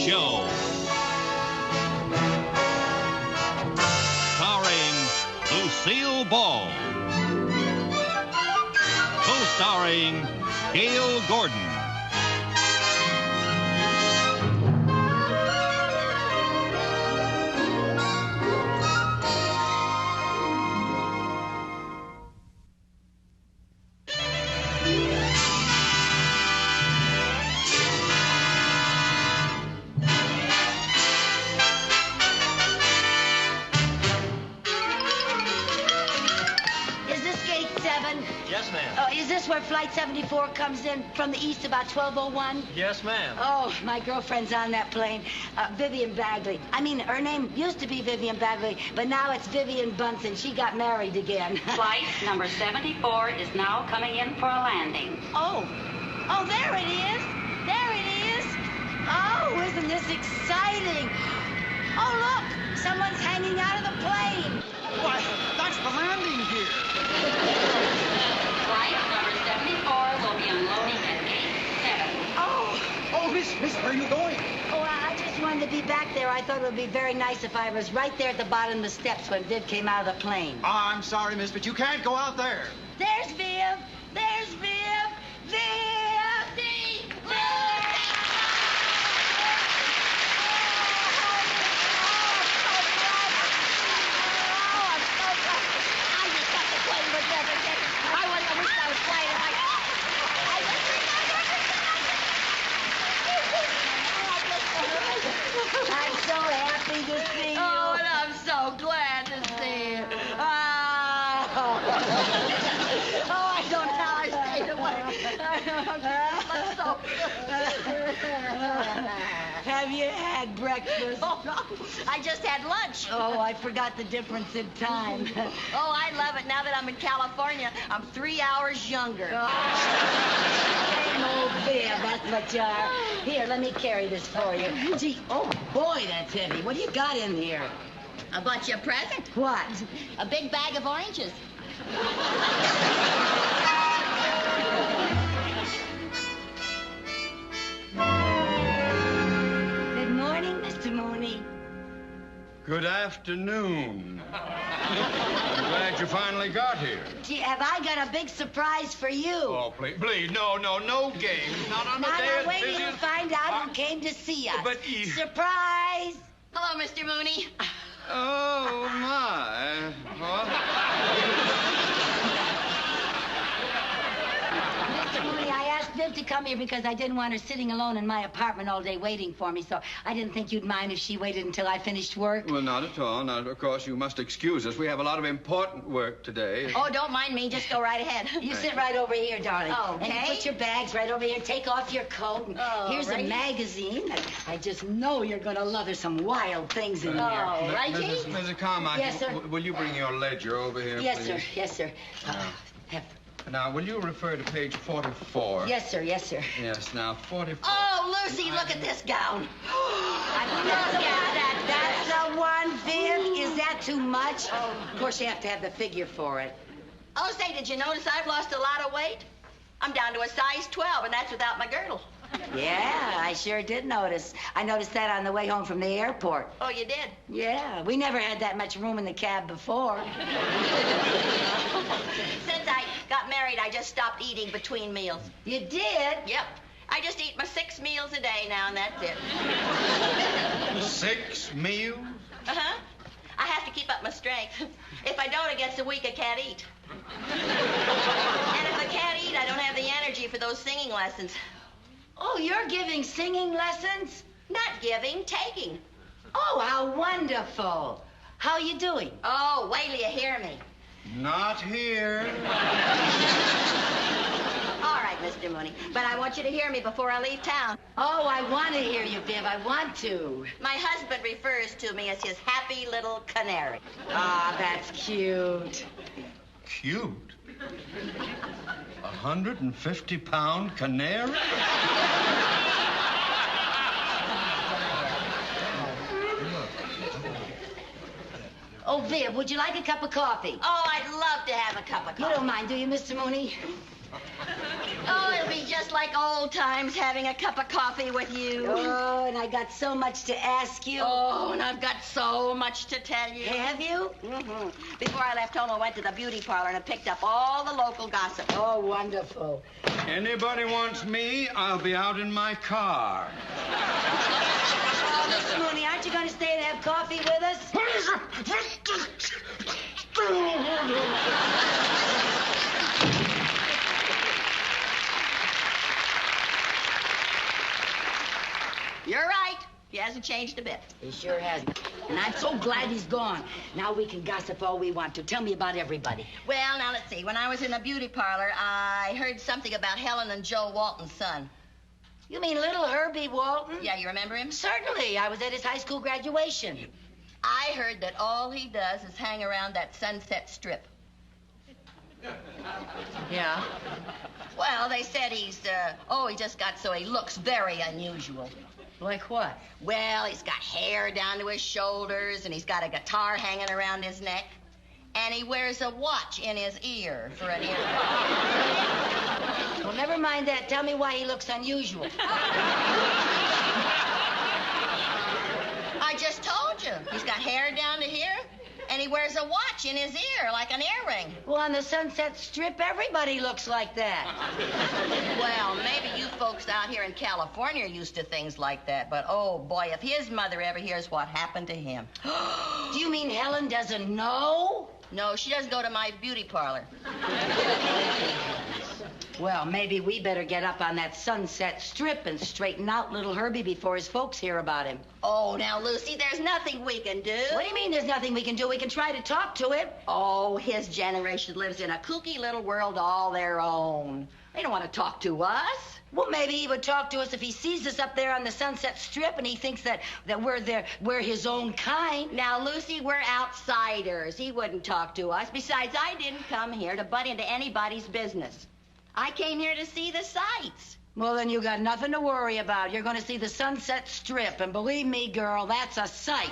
Show. Starring Lucille Ball. Co-starring Gale Gordon. Yes, ma'am. Oh, is this where Flight 74 comes in from the east about 12:01? Yes, ma'am. Oh, my girlfriend's on that plane. Vivian Bagley. I mean, her name used to be Vivian Bagley, but now it's Vivian Bunsen. She got married again. Flight number 74 is now coming in for a landing. Oh, there it is. There it is. Oh, isn't this exciting? Oh, look, someone's hanging out of the plane. Why, that's the landing gear. Flight number 74 will be unloading at gate 7. Oh, miss, where are you going? Oh, I just wanted to be back there. I thought it would be very nice if I was right there at the bottom of the steps when Viv came out of the plane. I'm sorry, miss, but you can't go out there. There's Viv. There's Viv. Viv. I'm so happy to see you. Oh, and I'm so glad to see you. Oh, I don't know how I stayed away. Have you had breakfast? Oh, no. I just had lunch. Oh, I forgot the difference in time. Oh, I love it. Now that I'm in California, I'm 3 hours younger. Same old Viv, that's what you are. Here, let me carry this for you. Gee, oh, boy, that's heavy. What do you got in here? I bought you a present. What? A big bag of oranges. Good morning, Mr. Mooney. Good afternoon. I'm glad you finally got here. Gee, have I got a big surprise for you? Oh, please, no games. Not on the day Now, as wait busy till you as... find out who came to see us. But Surprise! Hello, Mr. Mooney. Oh, my. What? Mr. Mooney, I asked Viv to come here because I didn't want her sitting alone in my apartment all day waiting for me, so I didn't think you'd mind if she waited until I finished work. Well, not at all. Not, of course, you must excuse us. We have a lot of important work today. Oh, don't mind me. Just go right ahead. You sit right over here, darling. Okay. And you put your bags right over here. Take off your coat. And here's right a here. magazine that I just know you're going to love. There's some wild things in there. Oh, right, Mrs. Carmichael, Yes, sir. will you bring your ledger over here, Yes, please? sir. Yes, sir. Now, will you refer to page 44? Yes, sir. Yes, sir. Yes, now, 44. Oh, Lucy, look at this gown. Look at that. That's the one, Viv. Is that too much? Of course, you have to have the figure for it. Oh, say, did you notice I've lost a lot of weight? I'm down to a size 12, and that's without my girdle. Yeah, I sure did notice. I noticed that on the way home from the airport. Oh, you did? Yeah, we never had that much room in the cab before. Since I got married, I just stopped eating between meals. You did? Yep. I just eat my 6 meals a day now, and that's it. 6 meals? Uh-huh. I have to keep up my strength. If I don't, it gets a week I can't eat. And if I can't eat, I don't have the energy for those singing lessons. Oh, you're giving singing lessons? Not giving, taking. Oh, how wonderful. How are you doing? Oh, wait till you hear me. Not here. All right, Mr. Mooney, but I want you to hear me before I leave town. Oh, I want to hear you, Viv. I want to. My husband refers to me as his happy little canary. Ah, that's cute. Cute? 150-pound canary? Oh, Viv, would you like a cup of coffee? Oh, I'd love to have a cup of coffee. You don't mind, do you, Mr. Mooney? Oh, it'll be just like old times having a cup of coffee with you. Oh, and I got so much to ask you. Oh, and I've got so much to tell you. Have you? Mm-hmm. Before I left home, I went to the beauty parlor and I picked up all the local gossip. Oh, wonderful. Anybody wants me, I'll be out in my car. Oh, Mr. Mooney, aren't you going to stay and have coffee with us? You're right. He hasn't changed a bit. He sure hasn't. And I'm so glad he's gone. Now we can gossip all we want to. Tell me about everybody. Well, now let's see. When I was in the beauty parlor, I heard something about Helen and Joe Walton's son. You mean little Herbie Walton? Yeah, you remember him? Certainly. I was at his high school graduation. I heard that all he does is hang around that Sunset Strip. Yeah. Well, they said he just got so he looks very unusual. Like what? Well, he's got hair down to his shoulders, and he's got a guitar hanging around his neck, and he wears a watch in his ear for an earring. Well, never mind that. Tell me why he looks unusual. I just told you. He's got hair down to here, and he wears a watch in his ear like an earring. Well, on the Sunset Strip, everybody looks like that. Well, maybe you folks out here in California are used to things like that, but oh boy, if his mother ever hears what happened to him. Do you mean Helen doesn't know? No, she doesn't go to my beauty parlor. Well, maybe we better get up on that Sunset Strip and straighten out little Herbie before his folks hear about him. Oh, now, Lucy, there's nothing we can do. What do you mean there's nothing we can do? We can try to talk to him. Oh, his generation lives in a kooky little world all their own. They don't want to talk to us. Well, maybe he would talk to us if he sees us up there on the Sunset Strip and he thinks that we're his own kind. Now, Lucy, we're outsiders. He wouldn't talk to us. Besides, I didn't come here to butt into anybody's business. I came here to see the sights. Well, then you got nothing to worry about. You're going to see the Sunset Strip, and believe me, girl, that's a sight.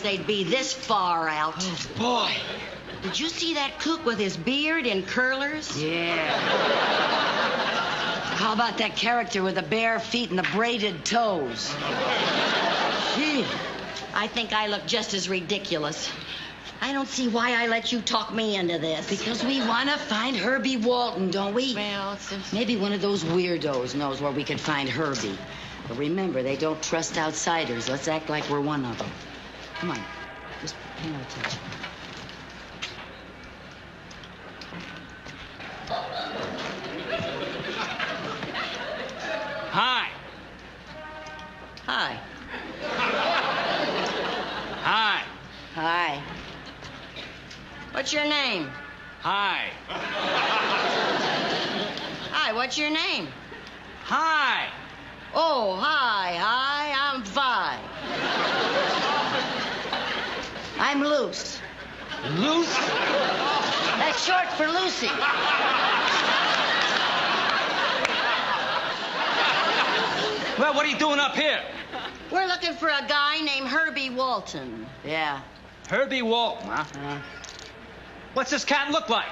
They'd be this far out. Oh, boy. Did you see that kook with his beard in curlers? Yeah. How about that character with the bare feet and the braided toes? Gee. I think I look just as ridiculous. I don't see why I let you talk me into this. Because we want to find Herbie Walton, don't we? Well, maybe one of those weirdos knows where we could find Herbie. But remember, they don't trust outsiders. Let's act like we're one of them. Come on. Just pay no attention. Hi. Hi. Hi. Hi. What's your name? Hi. Hi, what's your name? Hi. Oh, hi, I'm Vi. I'm Luce. Luce? That's short for Lucy. Well, what are you doing up here? We're looking for a guy named Herbie Walton. Yeah. Herbie Walton, huh? What's this cat look like?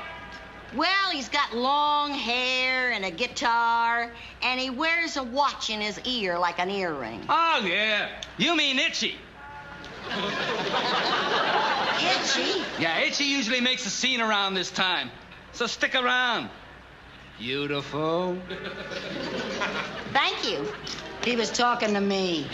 Well, he's got long hair and a guitar, and he wears a watch in his ear like an earring. Oh, yeah. You mean Itchy. Itchy? Yeah, Itchy usually makes a scene around this time. So stick around. Beautiful. Thank you. He was talking to me.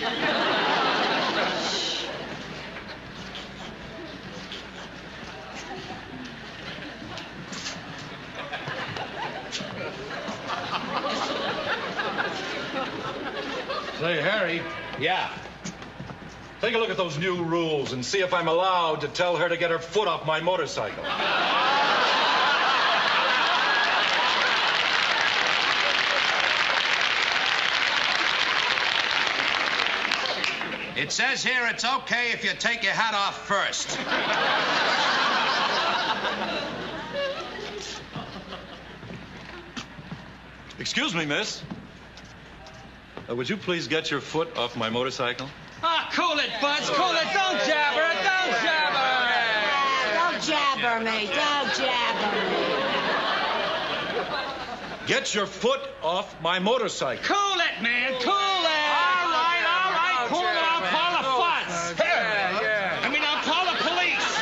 Say, Harry. Yeah? Take a look at those new rules and see if I'm allowed to tell her to get her foot off my motorcycle. It says here it's okay if you take your hat off first. Excuse me, miss. Would you please get your foot off my motorcycle? Ah, cool it, Buzz. Cool it. Don't jabber. Don't jabber. Don't jabber me. Don't jabber me. Get your foot off my motorcycle. Cool it, man. Cool it. All right. Cool it. I'll call the fuss. Yeah. I mean, I'll call the police.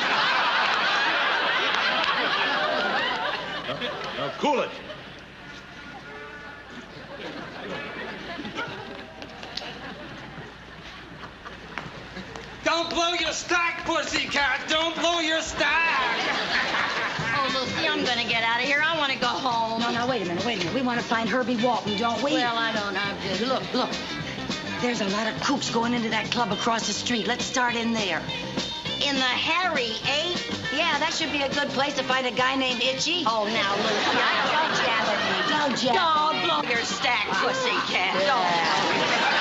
Now, cool it. Don't blow your stack, pussycat. Don't blow your stack. Oh, Lucy, I'm going to get out of here. I want to go home. No, wait a minute. We want to find Herbie Walton, don't we? Well, I don't know. Look. There's a lot of coops going into that club across the street. Let's start in there. In the Harry 8? Yeah, that should be a good place to find a guy named Itchy. Oh, now, Lucy, don't jabber me. Don't jabber Don't me. blow your stack, pussycat. Don't.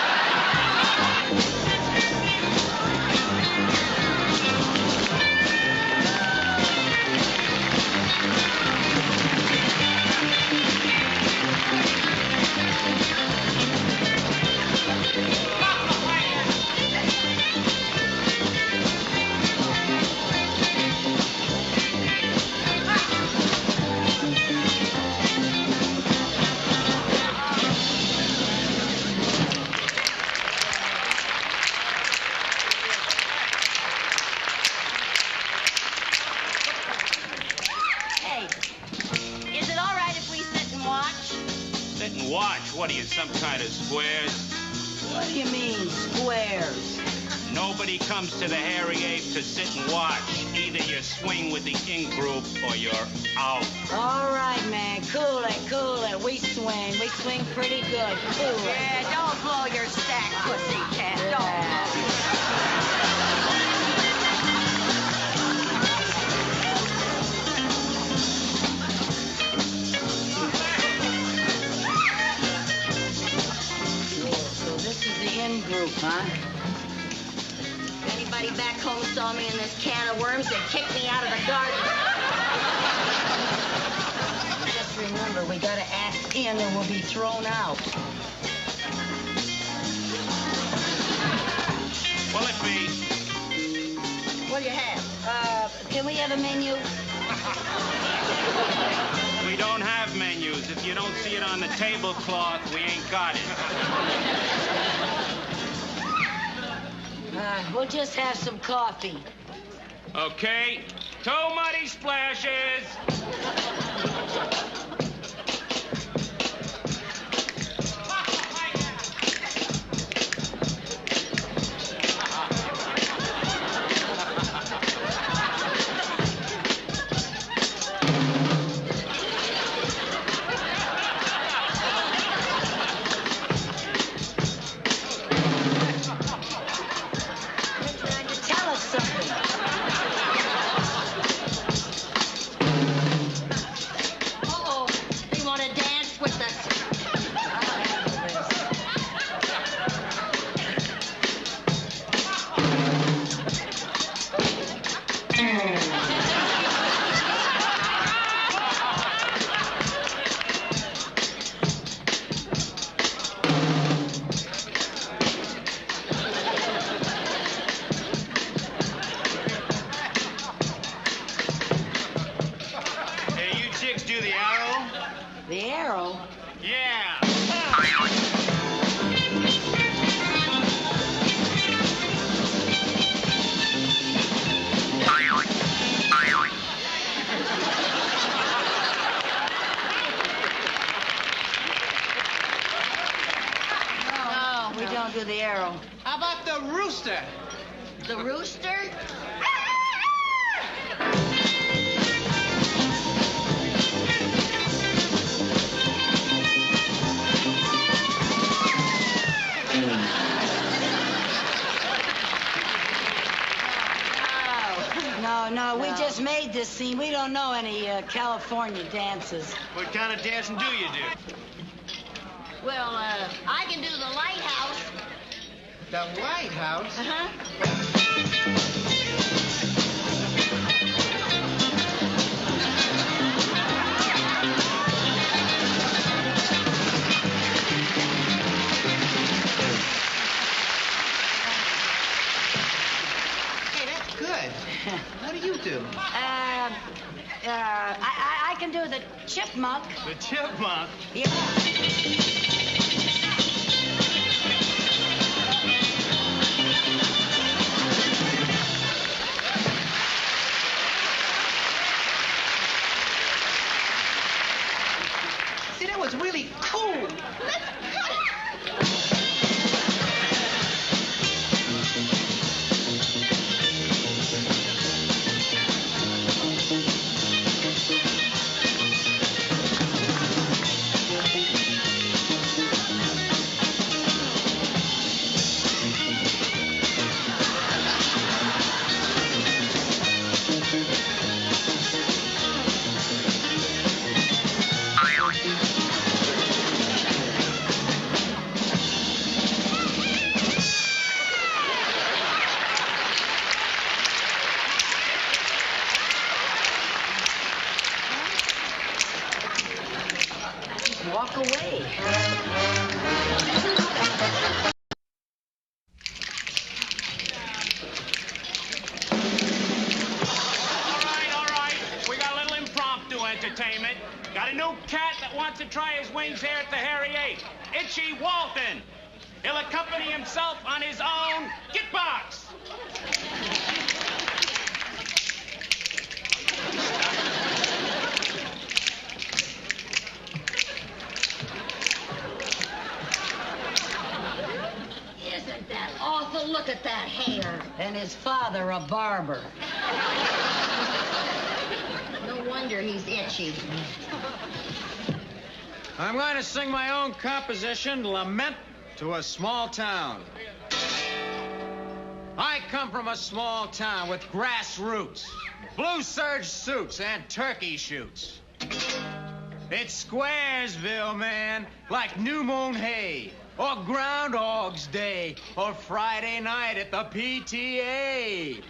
What are you, some kind of squares? What do you mean, squares? Nobody comes to the Hairy Ape to sit and watch. Either you swing with the in-group or you're out. All right, man. Cool it. We swing pretty good. Cool it. Yeah, don't blow your stack, pussycat. Don't. Group, huh? If anybody back home saw me in this can of worms, they'd kick me out of the garden. Just remember, we gotta act in or we'll be thrown out. Will it be? What do you have? Can we have a menu? We don't have menus. If you don't see it on the tablecloth, we ain't got it. We'll just have some coffee. Okay, Two muddy splashes. Do the arrow. How about the rooster? The rooster? No, we just made this scene. We don't know any California dances. What kind of dancing do you do? Well, I can do the lighthouse. The lighthouse? Uh-huh. Hey, that's good. What do you do? I can do the chipmunk. The chipmunk? Yeah. See, that was really cool. Walk away. All right. We got a little impromptu entertainment. Got a new cat that wants to try his wings here at the Harry 8. Itchy Walton. He'll accompany himself on his own kickbox. Isn't that awful? Look at that hair. And his father, a barber. No wonder he's itchy. I'm going to sing my own composition, Lament to a Small Town. I come from a small town with grassroots, blue serge suits, and turkey shoots. It's Squaresville, man, like New Moon Hay, or Groundhog's Day, or Friday night at the PTA.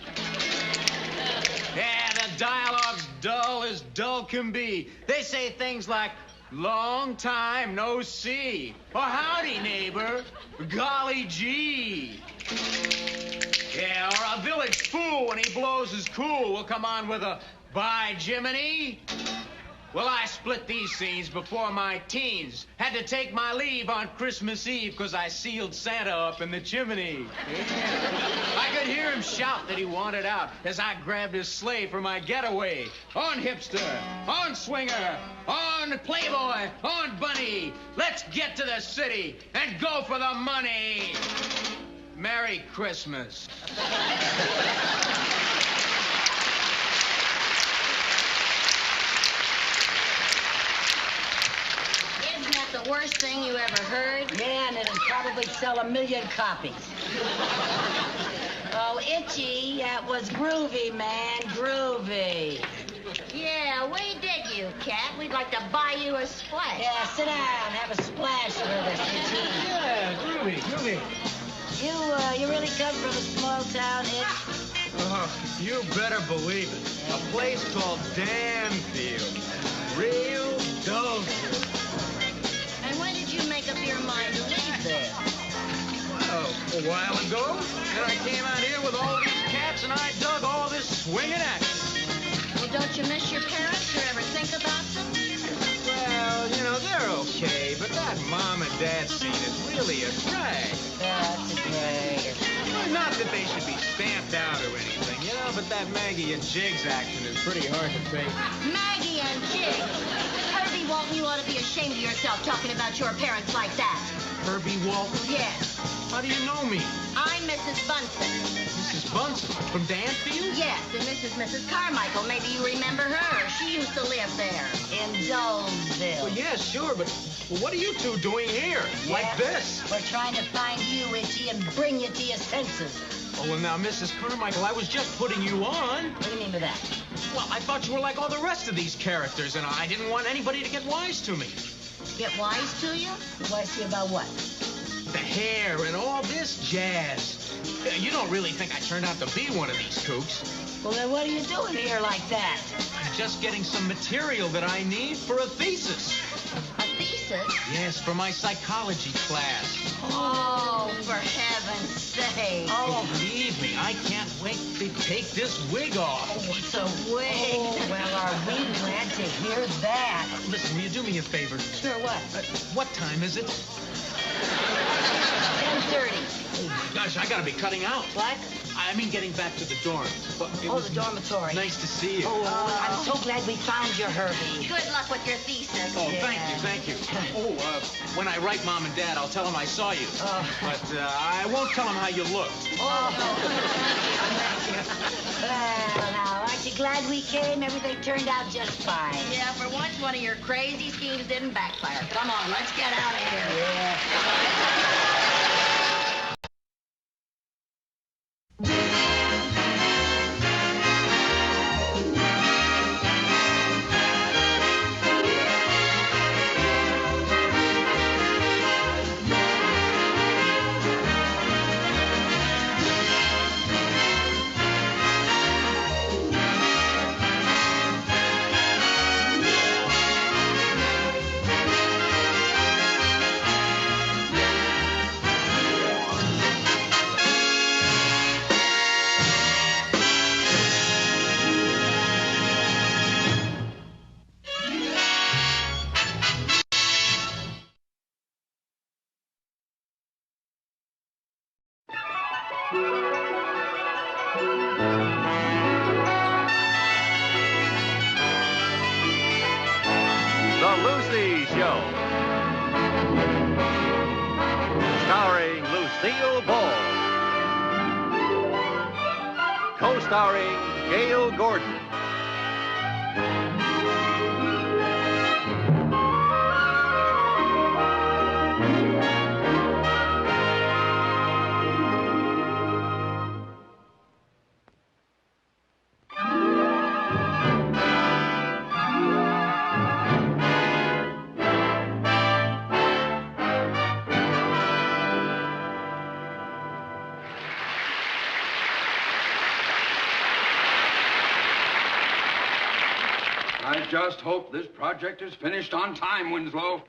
Yeah, the dialogue's dull as dull can be. They say things like, long time no see, or howdy, neighbor, golly gee. Yeah, or a village fool when he blows his cool will come on with a by Jiminy. Well, I split these scenes before my teens. Had to take my leave on Christmas Eve because I sealed Santa up in the chimney. Yeah. I could hear him shout that he wanted out as I grabbed his sleigh for my getaway. On hipster, on swinger, on playboy, on bunny. Let's get to the city and go for the money. Merry Christmas. The worst thing you ever heard? Yeah, and it'll probably sell 1 million copies. Oh, Itchy, that was groovy, man, groovy. Yeah, we dig you, Cat. We'd like to buy you a splash. Yeah, sit down, have a splash with us, Itchy. Yeah, groovy, groovy. You really come from a small town, Itch? Oh, you better believe it. A place called Danfield. Real Dullfield. And when did you make up your mind to leave there? Well, a while ago. Then I came out here with all these cats and I dug all this swinging action. Well, don't you miss your parents or ever think about them? Well, you know, they're okay, but that mom and dad scene is really a drag. That's a drag. Not that they should be stamped out or anything, you know, but that Maggie and Jiggs action is pretty hard to take. Maggie and Jiggs? Herbie Walton, you ought to be ashamed of yourself talking about your parents like that. Herbie Walton? Yes. How do you know me? I'm Mrs. Bunsen. Mrs. Bunsen? From Danfield? Yes, and this is Mrs. Carmichael. Maybe you remember her. She used to live there. In Dolesville. Well, yeah, sure, but what are you two doing here? Yeah, like this? We're trying to find you, Itchy, and bring you to your senses. Oh, well, now, Mrs. Carmichael, I was just putting you on. What do you mean by that? Well, I thought you were like all the rest of these characters, and I didn't want anybody to get wise to me. Get wise to you? Wise to you about what? The hair and all this jazz. You don't really think I turned out to be one of these kooks. Well, then what are you doing here like that? I'm just getting some material that I need for a thesis. A thesis? Yes, for my psychology class. Oh, for heaven's sake. Oh, believe me, I can't wait to take this wig off. Oh, what's a wig? Oh, well, are we glad to hear that? Listen, will you do me a favor? Sure, what? What time is it? 10:30. Oh, my gosh, I gotta be cutting out. What? I mean getting back to the dorm. The dormitory. Nice to see you. Oh, I'm so glad we found you, Herbie. Good luck with your thesis. Oh, thank you. Oh, when I write Mom and Dad, I'll tell them I saw you. But I won't tell them how you look. Oh. Well, now, aren't you glad we came? Everything turned out just fine. Yeah, for once, one of your crazy schemes didn't backfire. Come on, let's get out of here. Yeah. The Lucy Show. Starring Lucille Ball. Co-starring Gale Gordon. I just hope this project is finished on time, Winslow.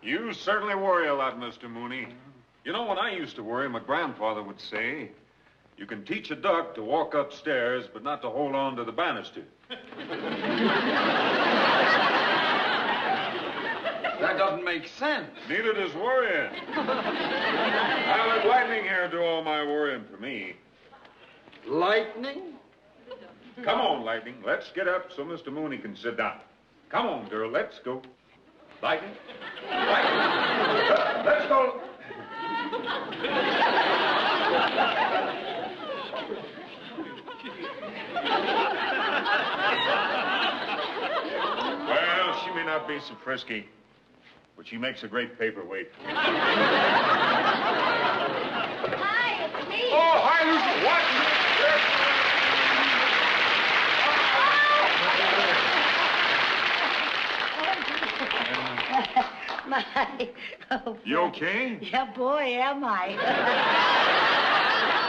You certainly worry a lot, Mr. Mooney. You know, when I used to worry, my grandfather would say, you can teach a duck to walk upstairs, but not to hold on to the banister. That doesn't make sense. Neither does worrying. I'll let Lightning here do all my worrying for me. Lightning? Come on, Lightning. Let's get up so Mr. Mooney can sit down. Come on, girl. Let's go. Lightning. Lightning. Let's go. Well, she may not be so frisky, but she makes a great paperweight. Hi, it's me. Oh, hi, Lucille. What? My, oh, You okay? Yeah, boy, am I.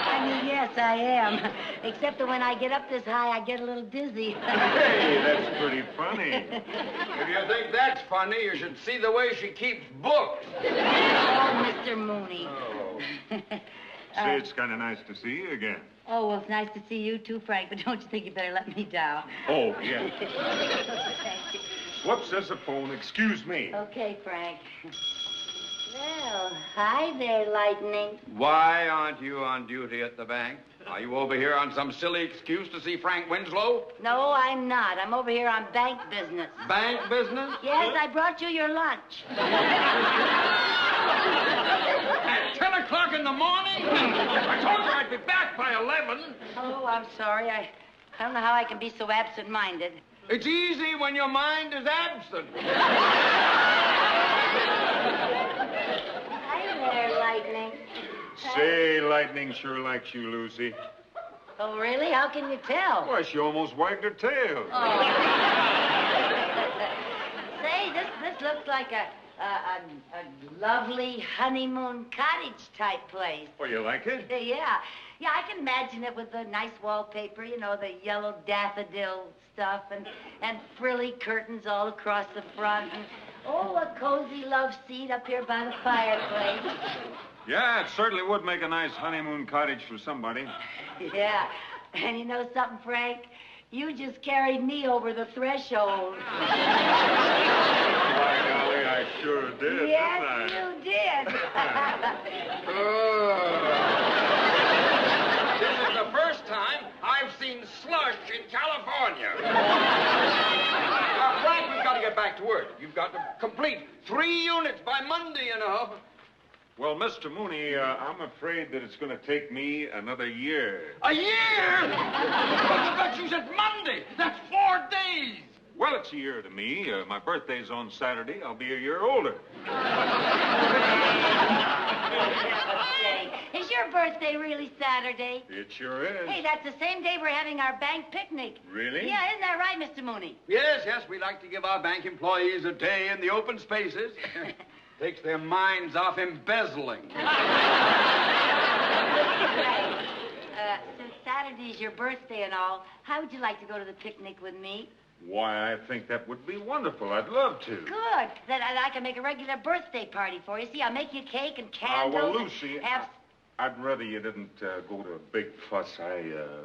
I mean, yes, I am. Except that when I get up this high, I get a little dizzy. Hey, that's pretty funny. If you think that's funny, you should see the way she keeps books. Oh, Mr. Mooney. Say, it's kind of nice to see you again. Oh, well, it's nice to see you too, Frank, but don't you think you better let me down? Oh, yeah. Thank you. Whoops, there's a phone. Excuse me. Okay, Frank. Well, hi there, Lightning. Why aren't you on duty at the bank? Are you over here on some silly excuse to see Frank Winslow? No, I'm not. I'm over here on bank business. Bank business? Yes, I brought you your lunch. At 10 o'clock in the morning? I told you I'd be back by 11. Oh, I'm sorry. I don't know how I can be so absent-minded. It's easy when your mind is absent. Hi there, Lightning. Say, Lightning sure likes you, Lucy. Oh, really? How can you tell? Why, she almost wagged her tail. Oh. Say, this looks like a lovely honeymoon cottage type place. Oh, you like it? Yeah. Yeah, I can imagine it with the nice wallpaper, you know, the yellow daffodil stuff and frilly curtains all across the front. And, oh, a cozy love seat up here by the fireplace. Yeah, it certainly would make a nice honeymoon cottage for somebody. Yeah. And you know something, Frank? You just carried me over the threshold. By golly, I sure did, Yes, didn't I? you did. This is the first time I've seen slush in California. Frank, we've got to get back to work. You've got to complete 3 units by Monday, you know. Well, Mr. Mooney, I'm afraid that it's going to take me another year. A year? But you said Monday. That's 4 days. Well, it's a year to me. My birthday's on Saturday. I'll be a year older. Is your birthday really Saturday? It sure is. Hey, that's the same day we're having our bank picnic. Really? Yeah, isn't that right, Mr. Mooney? Yes, we like to give our bank employees a day in the open spaces. Takes their minds off embezzling. Since Saturday's your birthday and all, how would you like to go to the picnic with me? Why, I think that would be wonderful. I'd love to. Good. Then I can make a regular birthday party for you. See, I'll make you cake and candles. Well, Lucy, and have... I'd rather you didn't go to a big fuss.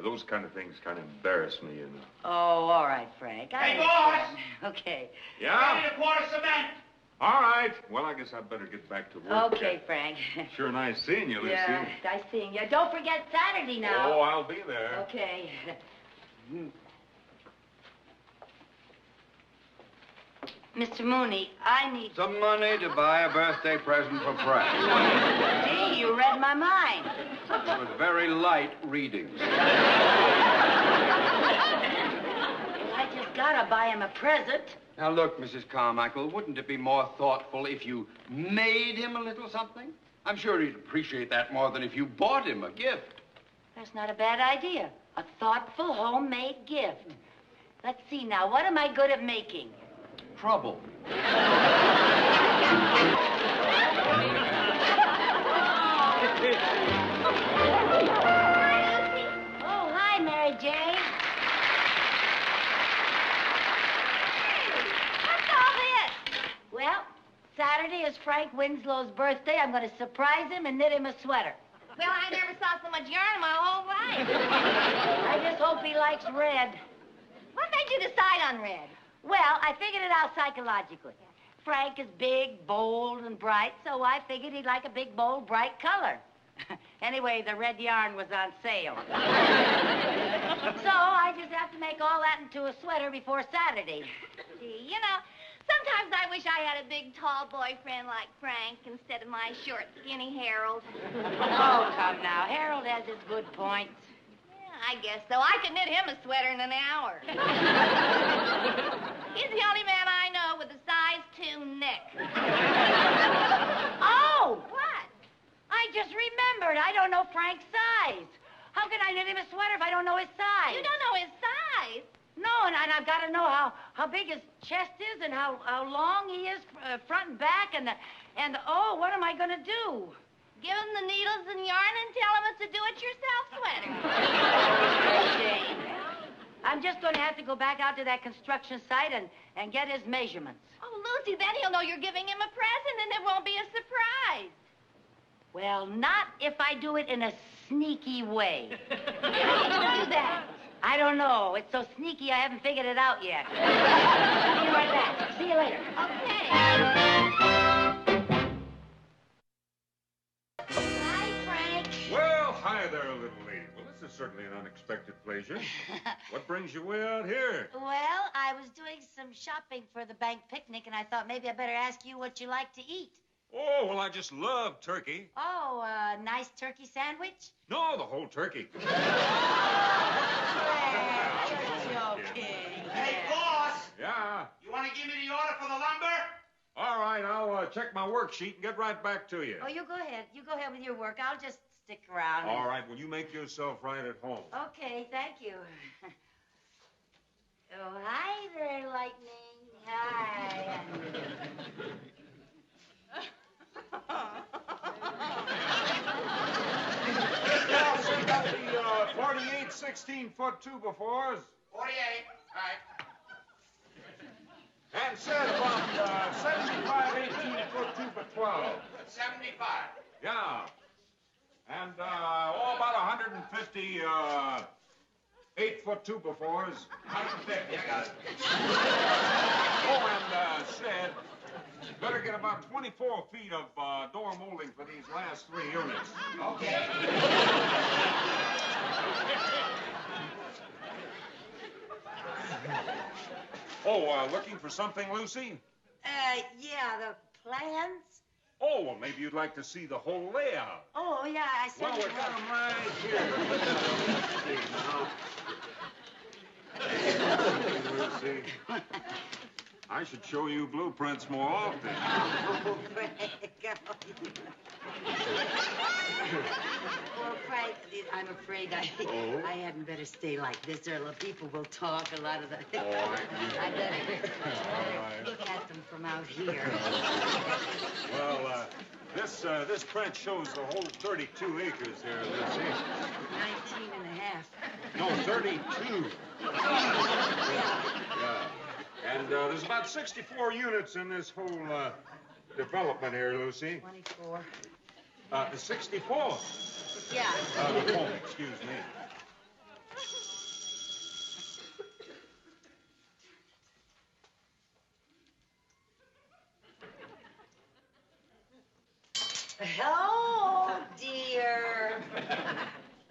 Those kind of things kind of embarrass me, you know. Oh, all right, Frank. Hey, boss! Okay. Yeah? Ready to quarter cement. All right. Well, I guess I'd better get back to work. Okay, Frank. Sure nice seeing you, Lucy. Yeah, nice seeing you. Don't forget Saturday now. Oh, I'll be there. Okay. Mr. Mooney, I need... Some money to buy a birthday present for Frank. Gee, you read my mind. It was very light reading. I just gotta buy him a present. Now, look, Mrs. Carmichael, wouldn't it be more thoughtful if you made him a little something? I'm sure he'd appreciate that more than if you bought him a gift. That's not a bad idea. A thoughtful, homemade gift. Let's see now. What am I good at making? Trouble. Oh, hi, Mary Jane. What's all this? Well, Saturday is Frank Winslow's birthday. I'm going to surprise him and knit him a sweater. Well, I never saw so much yarn in my whole life. I just hope he likes red. What made you decide on red? Well, I figured it out psychologically. Frank is big, bold, and bright, so I figured he'd like a big, bold, bright color. Anyway, the red yarn was on sale. So I just have to make all that into a sweater before Saturday. Gee, you know, sometimes I wish I had a big, tall boyfriend like Frank instead of my short, skinny Harold. Oh, come now. Harold has his good points. I guess so. I could knit him a sweater in an hour. He's the only man I know with a size 2 neck. Oh! What? I just remembered. I don't know Frank's size. How can I knit him a sweater if I don't know his size? You don't know his size? No, and I've got to know how big his chest is and how long he is front and back and oh, what am I going to do? Give him the needles and yarn and tell him it's a do-it-yourself sweater. Jane, I'm just going to have to go back out to that construction site and get his measurements. Oh, Lucy, then he'll know you're giving him a present and it won't be a surprise. Well, not if I do it in a sneaky way. How are you going to do that? I don't know. It's so sneaky I haven't figured it out yet. I'll be right back. See you later. Okay. Hi, Frank. Well, hi there, little lady. Well, this is certainly an unexpected pleasure. What brings you way out here? Well, I was doing some shopping for the bank picnic, and I thought maybe I better ask you what you like to eat. Oh, well, I just love turkey. Oh, a nice turkey sandwich? No, the whole turkey. Hey, boss! Yeah? You want to give me the order for the lumber? All right, I'll check my worksheet and get right back to you. Oh, you go ahead. You go ahead with your work. I'll just stick around. All right, well, you make yourself right at home. Okay, thank you. Oh, hi there, Lightning. Hi. Now, send up the 48 16-foot 2x4s. 48. All right. And send about 75 18-foot 2x12. 75. Yeah. And about 150 8-foot 2x4s. 150, I got it. Oh, and said, better get about 24 feet of door molding for these last 3 units. Okay. Oh, looking for something, Lucy? Yeah, the plans? Oh, well, maybe you'd like to see the whole layout. Oh, yeah, I said. Well, we got them right here. Let's see now. Lucy, I should show you blueprints more often. Oh, Frank. Well, Frank, I'm afraid I hadn't better stay like this, or the people will talk a lot of the... I better look at them from out here. Well, this print shows the whole 32 acres here, Lucy. 19 and a half. No, 32. Yeah. And there's about 64 units in this whole development here, Lucy. 24. 64. Yeah. Oh, excuse me. Oh, dear.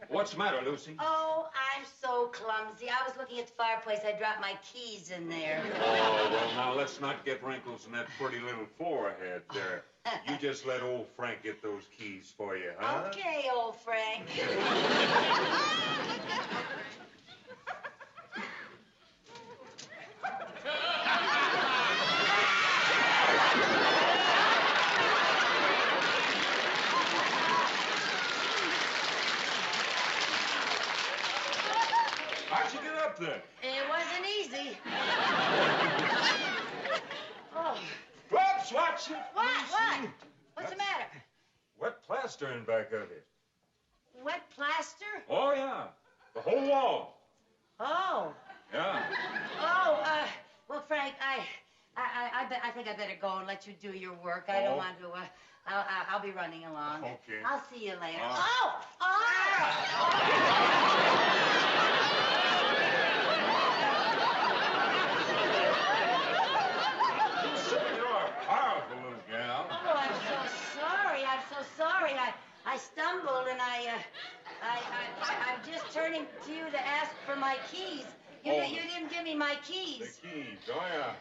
What's the matter, Lucy? Oh, I'm so clumsy. I was looking at the fireplace. I dropped my keys in there. Oh, well, now, let's not get wrinkles in that pretty little forehead there. You just let old Frank get those keys for you, huh? Okay, old Frank. How'd you get up there? It wasn't easy. Oh. Whoops, watch it. What? What's the matter? Wet plaster in back of it. Wet plaster? Oh, yeah. The whole wall. Oh. Yeah. Oh, well, Frank, I think I better go and let you do your work. I don't want to, I'll be running along. Okay. I'll see you later. my keys. You didn't give me my keys. The keys, oh, yeah.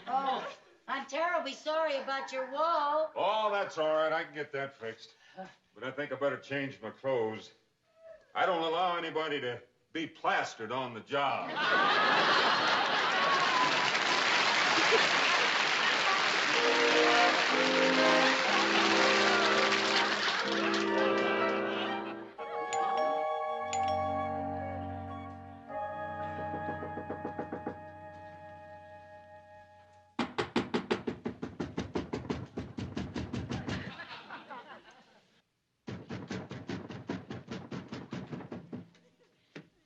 Oh, I'm terribly sorry about your wall. Oh, that's all right. I can get that fixed. But I think I better change my clothes. I don't allow anybody to be plastered on the job.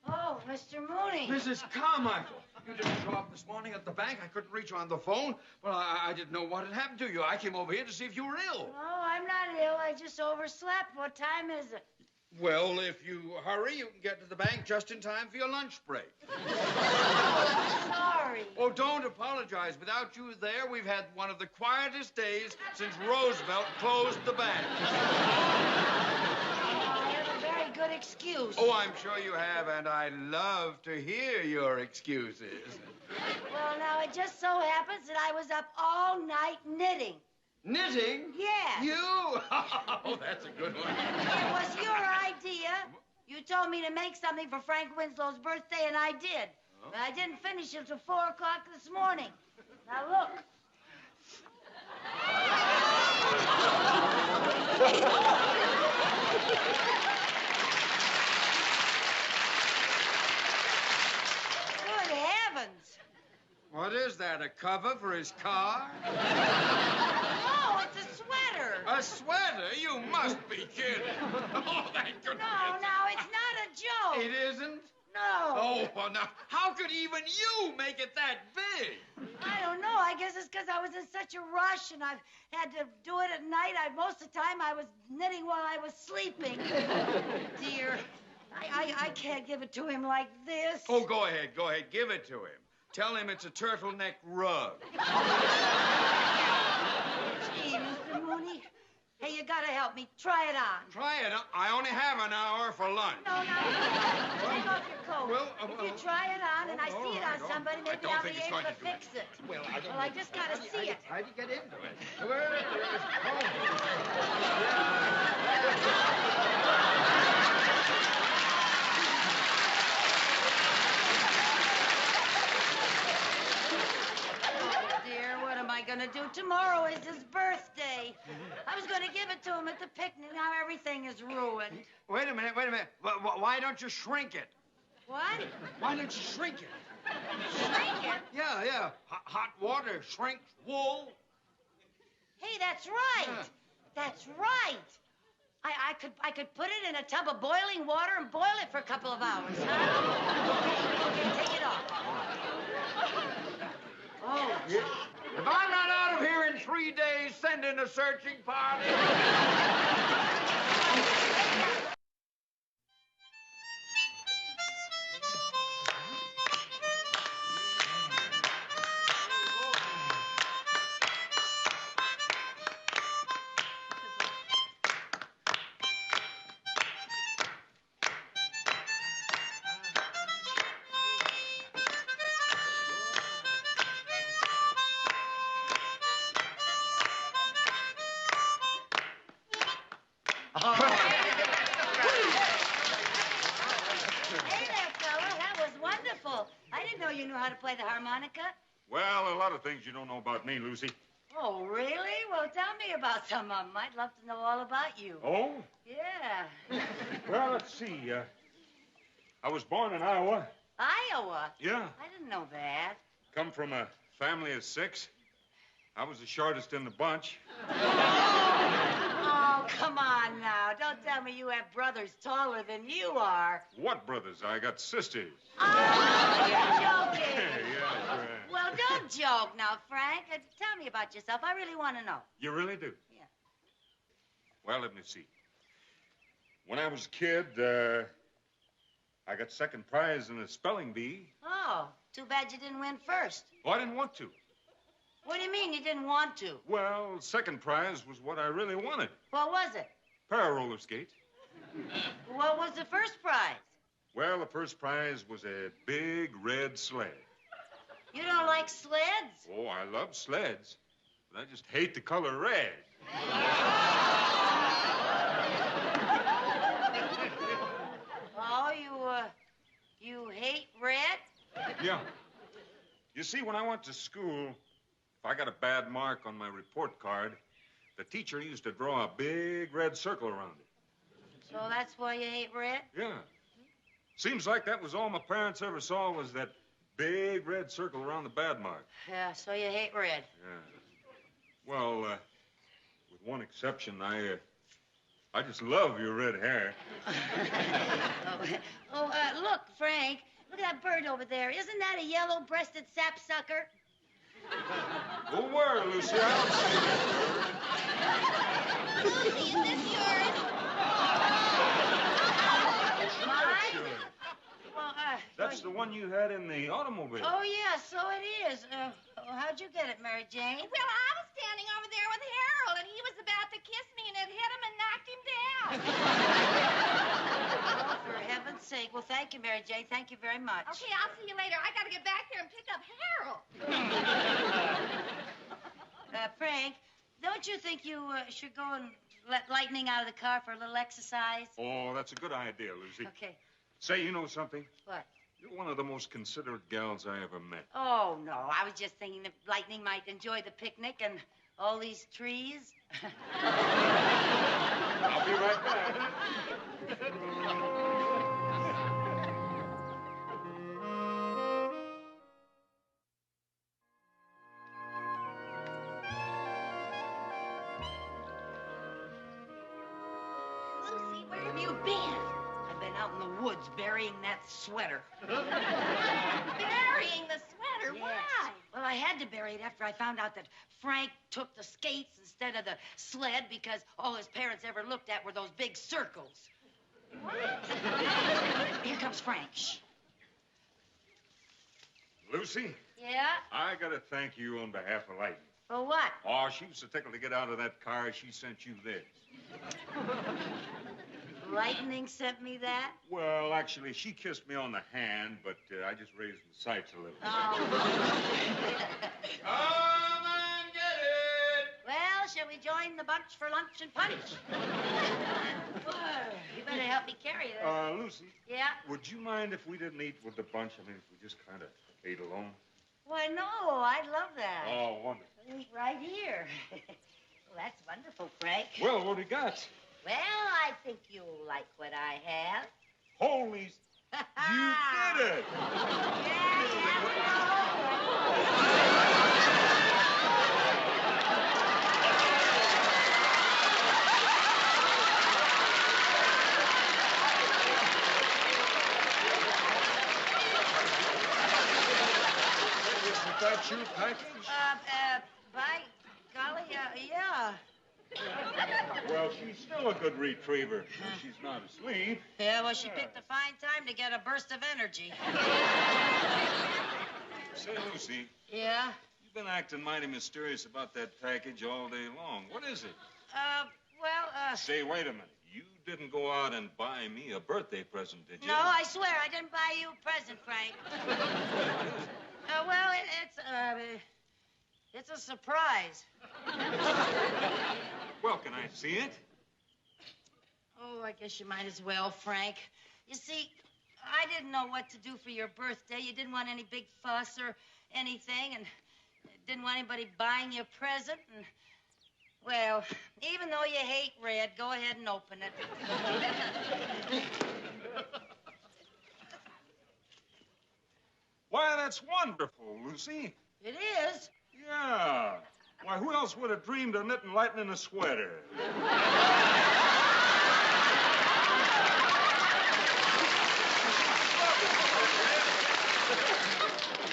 Oh, Mr. Mooney. Mrs. Carmichael, you didn't show up this morning at the bank. I couldn't reach you on the phone. Well, I didn't know what had happened to you. I came over here to see if you were ill. No, I'm not ill. I just overslept. What time is it? Well, if you hurry, you can get to the bank just in time for your lunch break. Sorry. Oh, don't apologize. Without you there, we've had one of the quietest days since Roosevelt closed the bank. I have a very good excuse. Oh, I'm sure you have, and I love to hear your excuses. Well, now, it just so happens that I was up all night knitting. Knitting? Yeah. You? Oh, that's a good one. It was your idea. You told me to make something for Frank Winslow's birthday, and I did. But I didn't finish it till 4 o'clock this morning. Now, look. Good heavens. What is that, a cover for his car? No, it's a sweater. A sweater? You must be kidding. Oh, thank goodness. No, it's not a joke. It isn't? No. Oh, well, now, how could even you make it that big? I don't know. I guess it's because I was in such a rush and I've had to do it at night. Most of the time I was knitting while I was sleeping. Dear, I can't give it to him like this. Oh, go ahead. Give it to him. Tell him it's a turtleneck rug. Gee, Mr. Mooney. Hey, you gotta help me. Try it on. Try it on? I only have an hour for lunch. No. Take off your coat. If you try it on and I see it on somebody, maybe I'll be able to fix it. Well, I just gotta see it. How'd you get into it? Gonna do tomorrow is his birthday. I was gonna give it to him at the picnic. Now everything is ruined. Wait a minute. Why don't you shrink it? What? Why don't you shrink it? Shrink it? Yeah. Hot water shrinks wool. Hey, that's right. Yeah. That's right. I could put it in a tub of boiling water and boil it for a couple of hours, huh? Okay, take it off. Oh, yeah. If I'm not out of here in 3 days, send in a searching party. Hey there, fella. That was wonderful. I didn't know you knew how to play the harmonica. Well, a lot of things you don't know about me, Lucy. Oh, really? Well, tell me about some of them. I'd love to know all about you. Oh? Yeah. Well, let's see. I was born in Iowa. Iowa? Yeah. I didn't know that. Come from a family of 6. I was the shortest in the bunch. Oh, come on now. Don't tell me you have brothers taller than you are. What brothers? I got sisters. Oh, you're joking. Yeah. Well, don't joke now, Frank. Tell me about yourself. I really want to know. You really do? Yeah. Well, let me see. When I was a kid, I got second prize in a spelling bee. Oh, too bad you didn't win first. Oh, I didn't want to. What do you mean you didn't want to? Well, second prize was what I really wanted. What was it? Pair of roller skates. What was the first prize? Well, the first prize was a big red sled. You don't like sleds? Oh, I love sleds, but I just hate the color red. Oh, you hate red? Yeah. You see, when I went to school, if I got a bad mark on my report card, the teacher used to draw a big red circle around it. So that's why you hate red? Yeah. Seems like that was all my parents ever saw was that big red circle around the bad mark. Yeah, so you hate red. Yeah. Well, with one exception, I just love your red hair. Look, Frank. Look at that bird over there. Isn't that a yellow-breasted sapsucker? Go where, Lucille? I don't see that bird. Lucy, is this yours? Mine? Well, That's the one you had in the automobile. Oh, yeah, so it is. How'd you get it, Mary Jane? Well, I was standing over there with Harold, and he was about to kiss me, and it hit him and knocked him down. Oh, for heaven's sake. Well, thank you, Mary Jane. Thank you very much. Okay, I'll see you later. I got to get back there and pick up Harold. Frank, don't you think you should go and let Lightning out of the car for a little exercise? Oh, that's a good idea, Lucy. Okay. Say, you know something? What? You're one of the most considerate gals I ever met. Oh, no. I was just thinking that Lightning might enjoy the picnic and all these trees. I'll be right back. Lucy, where have you been? I've been out in the woods burying that sweater. Burying the sweater? Yes. Why? Well, I had to bury it after I found out that Frank took the skates instead of the sled because all his parents ever looked at were those big circles. What? Here comes Frank. Shh. Lucy, Yeah? I gotta thank you on behalf of Lightning. For what? Oh, she was so tickled to get out of that car, she sent you this. Lightning sent me that? Well, actually, she kissed me on the hand, but I just raised my sights a little. Oh. Come and get it! Well, shall we join the bunch for lunch and punch? You better help me carry this. Lucy. Yeah? Would you mind if we didn't eat with the bunch? I mean, if we just kind of ate alone? Why, no, I'd love that. Oh, wonderful. Eat right here. Well, that's wonderful, Frank. Well, what do you got? Well, I think you'll like what I have. Holy... You did it! Isn't that your package? By golly, yeah. Well, she's still a good retriever. She's not asleep. Yeah, well, she picked a fine time to get a burst of energy. Say, Lucy, Yeah? you've been acting mighty mysterious about that package all day long. What is it? Say, wait a minute. You didn't go out and buy me a birthday present, did you? No, I swear I didn't buy you a present, Frank. Well, it's a surprise. Well, can I see it? Oh, I guess you might as well, Frank. You see, I didn't know what to do for your birthday. You didn't want any big fuss or anything, and didn't want anybody buying you a present. And, well, even though you hate red, go ahead and open it. Why, that's wonderful, Lucy. It is? Yeah. Why, who else would have dreamed of knitting Lightning a sweater?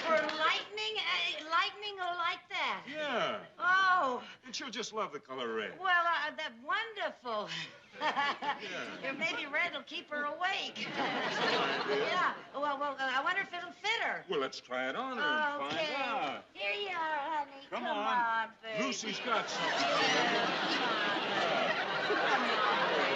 For lightning? Lightning will like that? Yeah. Oh. And she'll just love the color red. Well, that's wonderful. Or maybe red will keep her awake. Yeah. Well, I wonder if it'll fit her. Well, let's try it on her and find out. Here you are, honey. Come on, on. baby. Lucy's got something. Come on.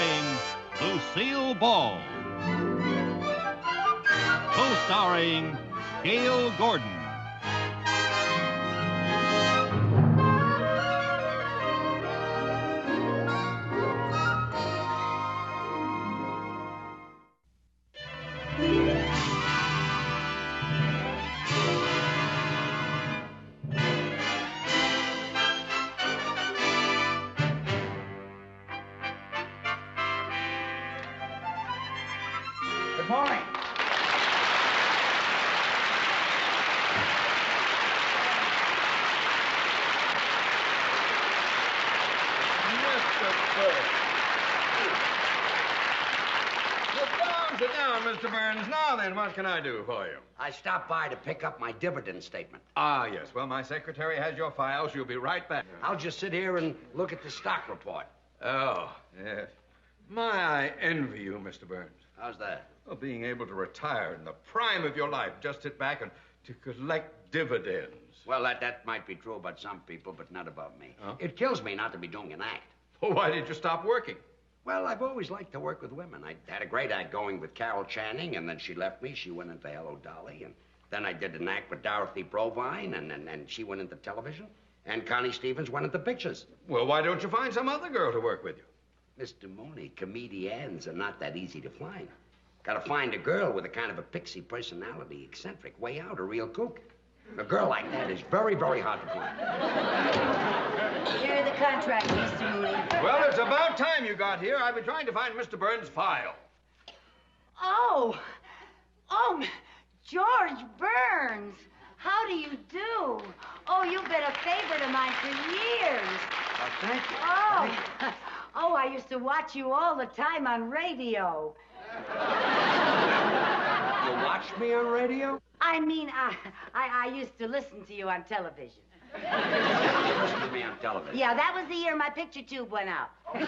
starring Lucille Ball. Co-starring Gale Gordon. Good morning. Sit down, Mr. Burns. Now then, what can I do for you? I stopped by to pick up my dividend statement. Ah, yes. Well, my secretary has your file. She'll be right back. I'll just sit here and look at the stock report. Oh, yes. I envy you, Mr. Burns. How's that? Well, being able to retire in the prime of your life, just sit back and to collect dividends. Well, that might be true about some people, but not about me. Huh? It kills me not to be doing an act. Well, why did you stop working? Well, I've always liked to work with women. I had a great act going with Carroll Channing, and then she left me. She went into Hello, Dolly, and then I did an act with Dorothy Provine, and she went into television, and Connie Stevens went into pictures. Well, why don't you find some other girl to work with you? Mr. Mooney, comedians are not that easy to find. Gotta find a girl with a kind of a pixie personality, eccentric, way out, a real kook. A girl like that is very, very hard to find. Here are the contracts, Mr. Mooney. Well, it's about time you got here. I've been trying to find Mr. Burns' file. Oh, George Burns. How do you do? Oh, you've been a favorite of mine for years. Oh, thank you. Oh, I used to watch you all the time on radio. You watched me on radio? I mean, I used to listen to you on television. You listened to me on television? Yeah, that was the year my picture tube went out. You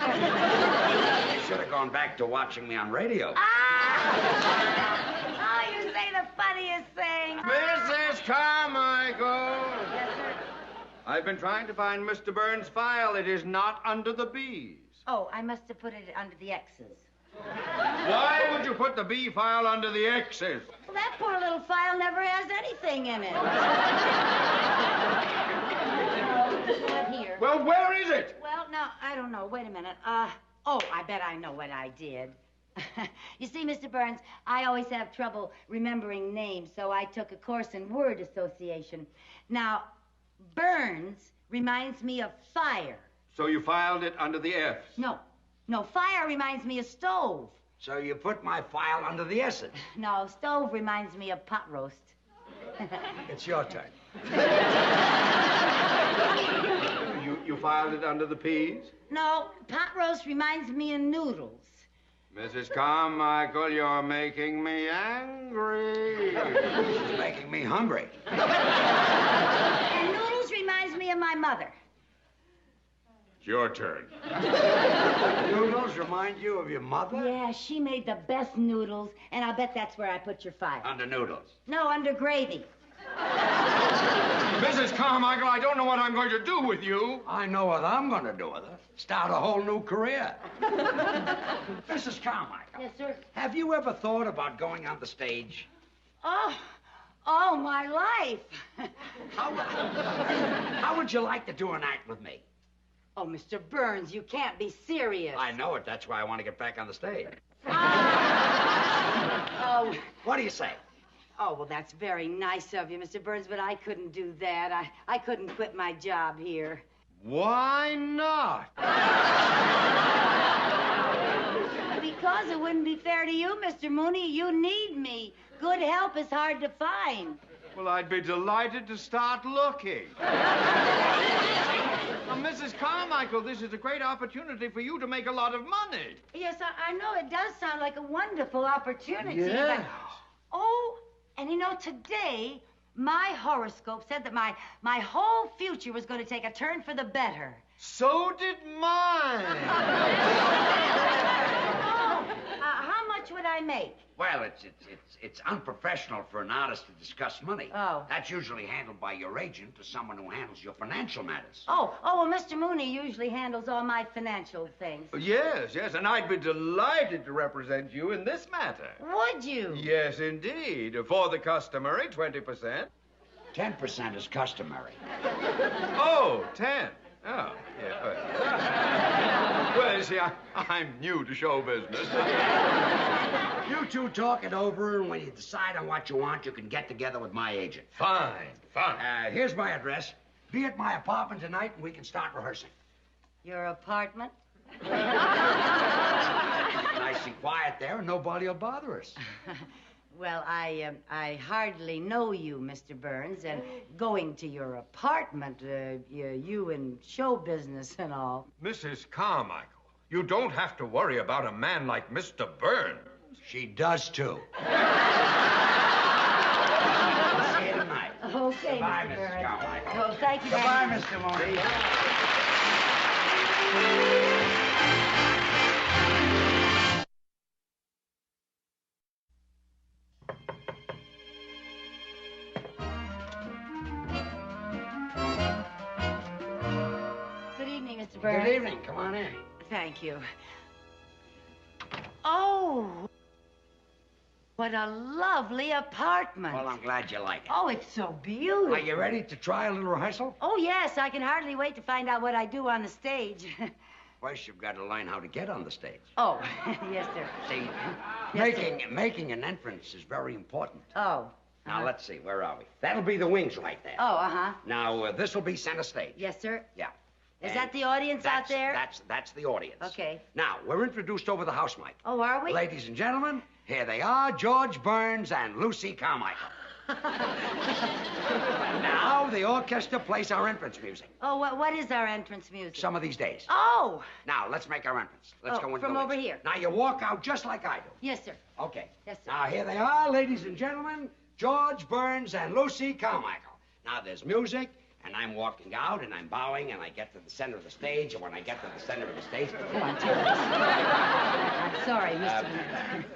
should have gone back to watching me on radio. Oh, you say the funniest thing. Mrs. Carmichael. Yes, sir. I've been trying to find Mr. Burns' file. It is not under the B's. Oh, I must have put it under the X's. Why would you put the B file under the X's? Well, that poor little file never has anything in it. What here? Well, where is it? Well, no, I don't know. Wait a minute. I bet I know what I did. You see, Mr. Burns, I always have trouble remembering names, so I took a course in word association. Now, Burns reminds me of fire. So you filed it under the F's? No, fire reminds me of stove. So you put my file under the S's? No, stove reminds me of pot roast. It's your turn. You filed it under the P's? No, pot roast reminds me of noodles. Mrs. Carmichael, you're making me angry. She's making me hungry. And noodles reminds me of my mother. It's your turn. Noodles remind you of your mother? Yeah, she made the best noodles, and I'll bet that's where I put your file. Under noodles? No, under gravy. Mrs. Carmichael, I don't know what I'm going to do with you. I know what I'm going to do with her. Start a whole new career. Mrs. Carmichael. Yes, sir? Have you ever thought about going on the stage? Oh, my life. How would you like to do an act with me? Oh, Mr. Burns, you can't be serious. I know it. That's why I want to get back on the stage. Oh. What do you say? Oh, well, that's very nice of you, Mr. Burns, but I couldn't do that. I couldn't quit my job here. Why not? Because it wouldn't be fair to you, Mr. Mooney. You need me. Good help is hard to find. Well, I'd be delighted to start looking. Now, Mrs. Carmichael, this is a great opportunity for you to make a lot of money. Yes, I know it does sound like a wonderful opportunity. Yes. But... Oh, and you know, today, my horoscope said that my whole future was going to take a turn for the better. So did mine. How much would I I make? Well, it's unprofessional for an artist to discuss money. Oh. That's usually handled by your agent or someone who handles your financial matters. Oh, well, Mr. Mooney usually handles all my financial things. Yes, and I'd be delighted to represent you in this matter. Would you? Yes, indeed. For the customary 20%. 10% is customary. Oh, 10. Oh, yeah. Well, you see, I'm new to show business. You two talk it over, and when you decide on what you want, you can get together with my agent. Fine. Here's my address. Be at my apartment tonight, and we can start rehearsing. Your apartment? Nice and quiet there, and nobody will bother us. Well, I hardly know you, Mr. Burns, and going to your apartment, you in show business and all. Mrs. Carmichael, you don't have to worry about a man like Mr. Burns. She does, too. See you tonight. Okay, Goodbye, Mr. Mrs. Burns. Carmichael. Oh, thank you. Goodbye, Mr. Mooney. Good evening, Mr. Burns. Good evening. Come on in. Thank you. Oh, what a lovely apartment. Well, I'm glad you like it. Oh, it's so beautiful. Are you ready to try a little rehearsal? Oh, yes. I can hardly wait to find out what I do on the stage. First, you've got to learn how to get on the stage. Oh, yes, sir. See, Yes, making an entrance is very important. Oh. Now, let's see. Where are we? That'll be the wings right there. Oh, uh-huh. Now, this will be center stage. Yes, sir. Yeah. Is And that the audience out there? That's the audience. Okay. Now, we're introduced over the house mic. Oh, are we? Ladies and gentlemen, here they are, George Burns and Lucy Carmichael. Now, the orchestra plays our entrance music. Oh, what is our entrance music? Some of these days. Oh! Now, let's make our entrance. Let's go into from the over wings. here. Now, you walk out just like I do. Yes, sir. Okay. Yes, sir. Now, here they are, ladies and gentlemen, George Burns and Lucy Carmichael. Now, there's music, and I'm walking out, and I'm bowing, and I get to the center of the stage, and when I get to the center of the stage... Oh, I'm sorry, Mr.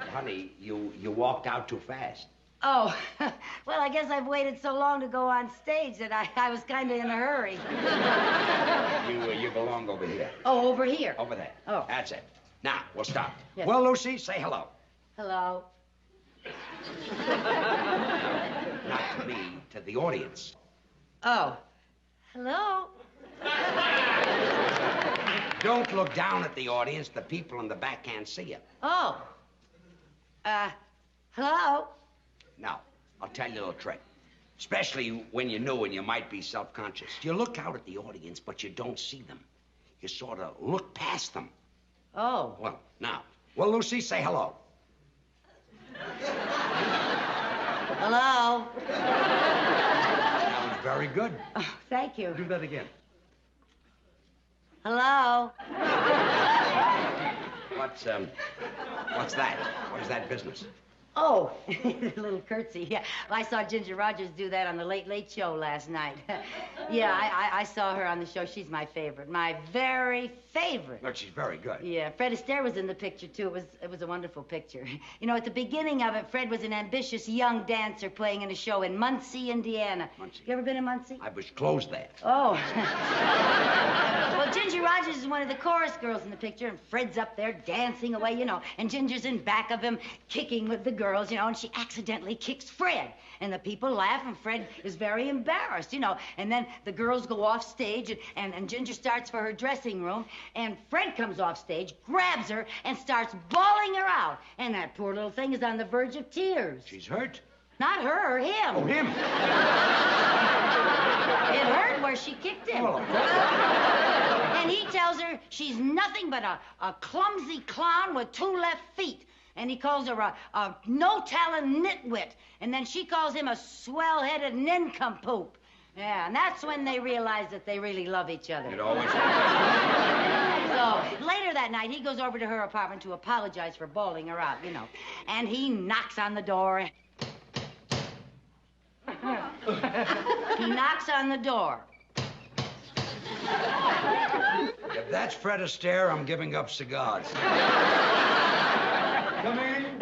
Honey, you walked out too fast. Oh, well, I guess I've waited so long to go on stage that I was kind of in a hurry. You belong over here. Oh, over here? Over there. Oh. That's it. Now, we'll start. Yes. Well, Lucy, say hello. Hello. Not to me, to the audience. Oh. Hello. Don't look down at the audience. The people in the back can't see you. Oh. Hello. Now, I'll tell you a little trick. Especially when you're new and you might be self-conscious. You look out at the audience, but you don't see them. You sort of look past them. Oh. Well, now. Well, Lucy, say hello. Hello. That was very good. Oh, thank you. Do that again. Hello. What's that? What is that business? Oh, a little curtsy. Yeah, well, I saw Ginger Rogers do that on the Late Late Show last night. Yeah, I saw her on the show. She's my favorite. My very favorite. Look, she's very good. Yeah, Fred Astaire was in the picture, too. It was a wonderful picture. You know, at the beginning of it, Fred was an ambitious young dancer playing in a show in Muncie, Indiana. Muncie. You ever been in Muncie? I was closed there. Oh. Well, Ginger Rogers is one of the chorus girls in the picture, and Fred's up there dancing away, you know, and Ginger's in back of him kicking with the girls, you know, and she accidentally kicks Fred. And the people laugh, and Fred is very embarrassed, you know. And then the girls go off stage, and Ginger starts for her dressing room, and Fred comes off stage, grabs her, and starts bawling her out. And that poor little thing is on the verge of tears. She's hurt? Not her, him. Oh, him. It hurt where she kicked him. Oh. And he tells her she's nothing but a clumsy clown with 2 left feet. And he calls her a no-talent nitwit. And then she calls him a swell-headed nincompoop. Yeah, and that's when they realize that they really love each other. It always happens. So later that night, he goes over to her apartment to apologize for bawling her out, you know. And he knocks on the door. He knocks on the door. If that's Fred Astaire, I'm giving up cigars. Come in.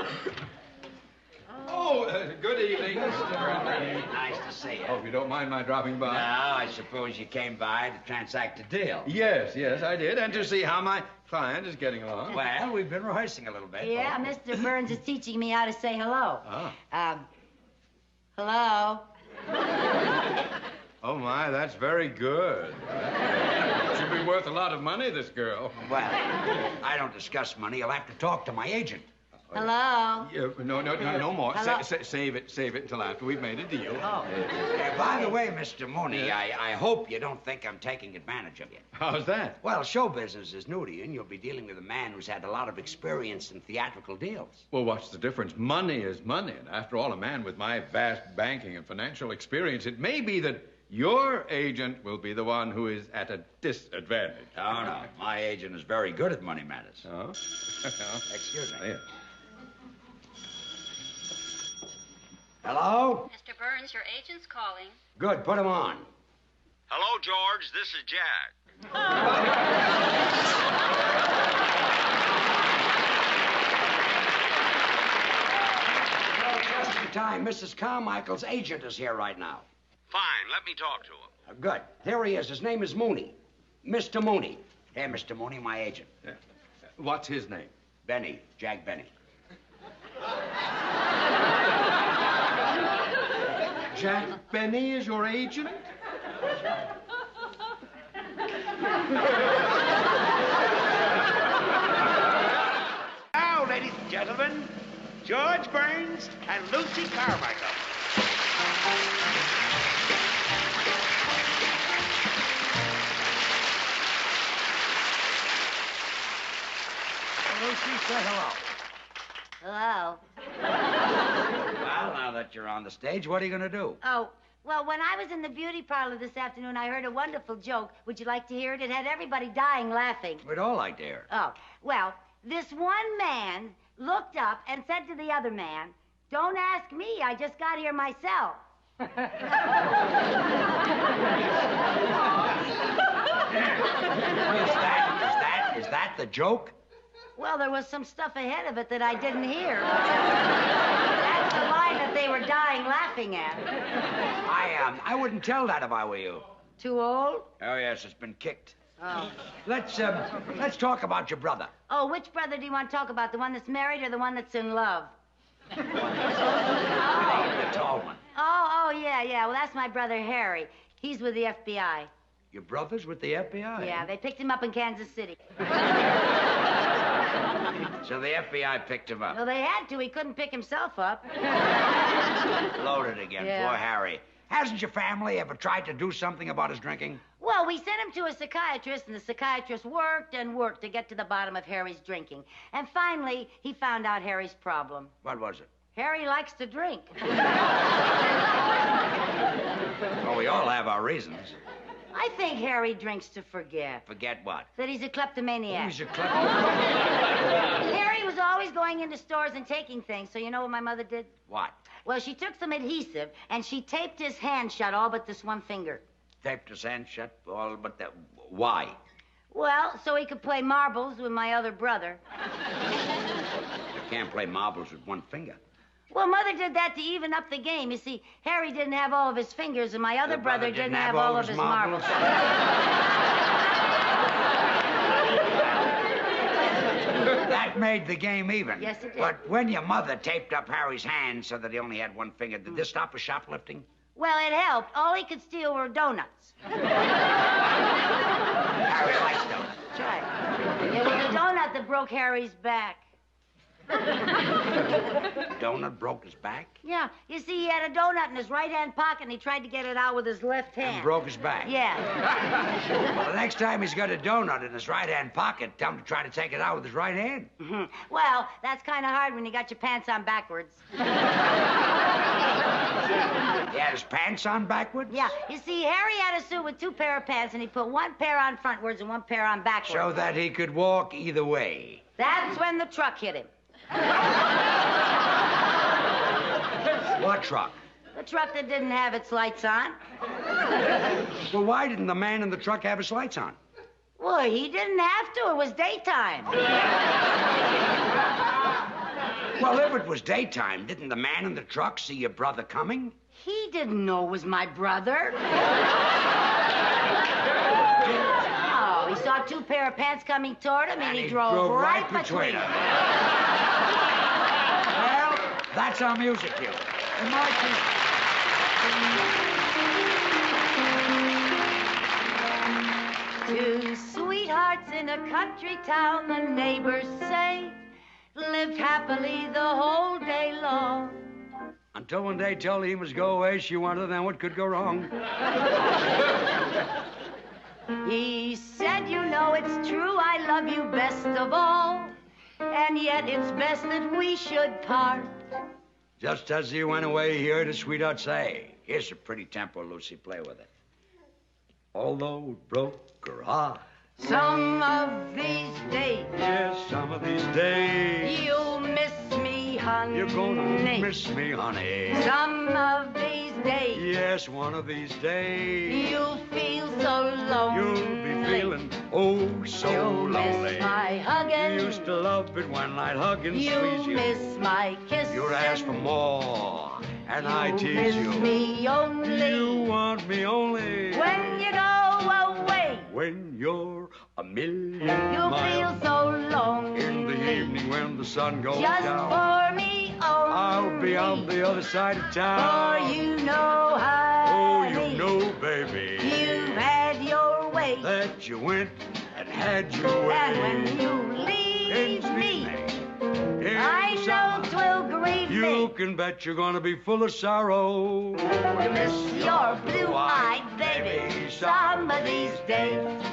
Good evening, Mr. Merman. Nice to see you. Hope you don't mind my dropping by. No, I suppose you came by to transact a deal. Yes, I did, and to see how my client is getting along. Well, we've been rehearsing a little bit. Yeah, Mr. Burns is teaching me how to say hello. Ah. Hello? Oh, my, that's very good. She'll be worth a lot of money, this girl. Well, I don't discuss money. You'll have to talk to my agent. Hello? Yeah, no more. Hello? Save it until after we've made a deal. Oh. By the way, Mr. Mooney, I hope you don't think I'm taking advantage of you. How's that? Well, show business is new to you, and you'll be dealing with a man who's had a lot of experience in theatrical deals. Well, what's the difference? Money is money. And after all, a man with my vast banking and financial experience, it may be that your agent will be the one who is at a disadvantage. Oh, no. My agent is very good at money matters. Oh? Excuse me. Yeah. Hello? Mr. Burns, your agent's calling. Good, put him on. Hello, George. This is Jack. Just in time. Mrs. Carmichael's agent is here right now. Fine. Let me talk to him. Good. Here he is. His name is Mooney. Mr. Mooney. Hey, Mr. Mooney, my agent. Yeah. What's his name? Benny. Jack Benny. Jack Benny is your agent? Now, ladies and gentlemen, George Burns and Lucy Carmichael. Lucy, say hello. Hello? Well, now that you're on the stage, what are you going to do? Oh, well, when I was in the beauty parlor this afternoon, I heard a wonderful joke. Would you like to hear it? It had everybody dying laughing. We'd all like to hear it. Oh, well, this one man looked up and said to the other man, "Don't ask me, I just got here myself." Is that the joke? Well, there was some stuff ahead of it that I didn't hear. That's the line that they were dying laughing at. I wouldn't tell that if I were you. Too old? Oh, yes, it's been kicked. Oh. Let's talk about your brother. Oh, which brother do you want to talk about? The one that's married or the one that's in love? The tall one. Oh, yeah. Well, that's my brother Harry. He's with the FBI. Your brother's with the FBI? Yeah, they picked him up in Kansas City. So the FBI picked him up? Well, they had to. He couldn't pick himself up. Loaded again. Yeah. Poor Harry. Hasn't your family ever tried to do something about his drinking? Well, we sent him to a psychiatrist, and the psychiatrist worked and worked to get to the bottom of Harry's drinking. And finally, he found out Harry's problem. What was it? Harry likes to drink. Well, we all have our reasons. I think Harry drinks to forget. Forget what? That he's a kleptomaniac. He's a kleptomaniac. Harry was always going into stores and taking things, so you know what my mother did? What? Well, she took some adhesive, and she taped his hand shut, all but this one finger. Taped his hand shut, all but that. Why? Well, so he could play marbles with my other brother. You can't play marbles with one finger. Well, Mother did that to even up the game. You see, Harry didn't have all of his fingers, and my other brother didn't have all of his marbles. That made the game even. Yes, it did. But when your mother taped up Harry's hand so that he only had one finger, did this stop his shoplifting? Well, it helped. All he could steal were donuts. Harry likes donuts. That's right. It was a donut that broke Harry's back. Donut broke his back? Yeah. You see, he had a donut in his right-hand pocket, and he tried to get it out with his left hand. And broke his back? Yeah. Well, the next time he's got a donut in his right-hand pocket, tell him to try to take it out with his right hand. Mm-hmm. Well, that's kind of hard when you got your pants on backwards. He had his pants on backwards? Yeah. You see, Harry had a suit with two pair of pants, and he put one pair on frontwards and one pair on backwards. So that he could walk either way. That's when the truck hit him. What truck? The truck that didn't have its lights on. Well, why didn't the man in the truck have his lights on? Well, he didn't have to. It was daytime. Well, if it was daytime, didn't the man in the truck see your brother coming? He didn't know it was my brother. Oh, he saw two pair of pants coming toward him, and he drove right between them. Well, that's our music cue. And my Two sweethearts in a country town, the neighbors say, lived happily the whole day long. Until one day told him he must go away, she wondered then what could go wrong. He said, you know it's true, I love you best of all, and yet it's best that we should part. Just as he went away, he heard his sweetheart say, here's a pretty tempo, Lucy, play with it. Although it broke her heart. Some of these days. Yes, some of these days. You'll miss me, honey. You're gonna miss me, honey. Some of these days. Yes, one of these days. You'll feel so lonely. You'll be feeling, oh, so You'll lonely. Miss my hugging. You used to love it when I'd hug and squeeze you. Miss my kiss. You'd ask for more, and I tease miss you. Me only. You want me only. When you go away. When you're a million You'll miles. feel so lonely. In the evening when the sun goes Just down. for me only. I'll be on the other side of town. For you know, honey. Oh, you know, baby. You've had your way. That you went and had your way. And when you leave me, I know 'twill grieve you me. You can bet you're gonna be full of sorrow. To miss your blue-eyed baby some of these days.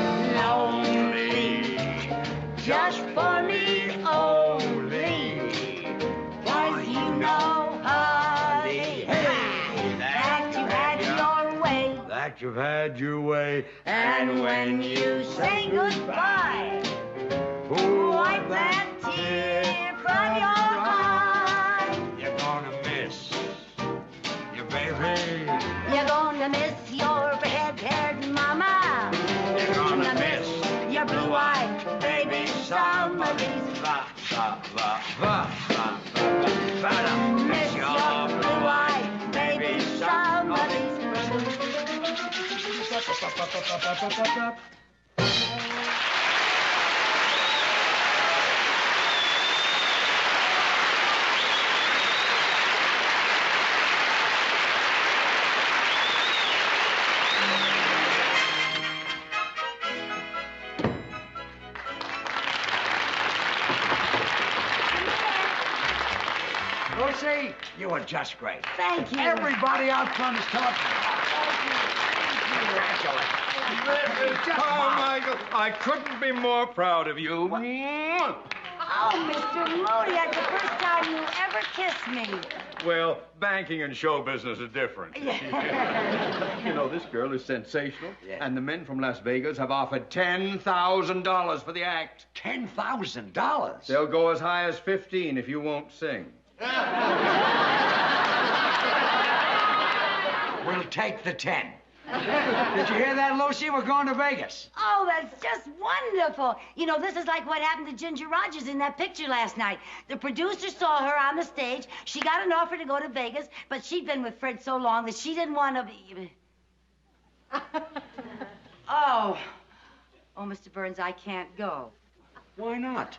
Lonely, just for me only. 'Cause you know, honey, that you had your way. That you've had your way. And when you say goodbye, wipe that tear from your eye. You're gonna miss your baby. You're gonna miss your red-haired mama. You're gonna miss your blue-eyed baby some of these. Miss your blue-eyed baby some of these. Lucy, you were just great. Thank you. Everybody out front is talking about Oh, Michael, I couldn't be more proud of you. Oh, Mr. Moody, that's the first time you ever kissed me. Well, banking and show business are different. You know, this girl is sensational, and the men from Las Vegas have offered $10,000 for the act. $10,000? They'll go as high as 15 if you won't sing. We'll take the 10. Did you hear that, Lucy? We're going to Vegas. Oh, that's just wonderful. You know, this is like what happened to Ginger Rogers in that picture last night. The producer saw her on the stage. She got an offer to go to Vegas, but she'd been with Fred so long that she didn't want to be... Oh, Mr. Burns, I can't go. Why not?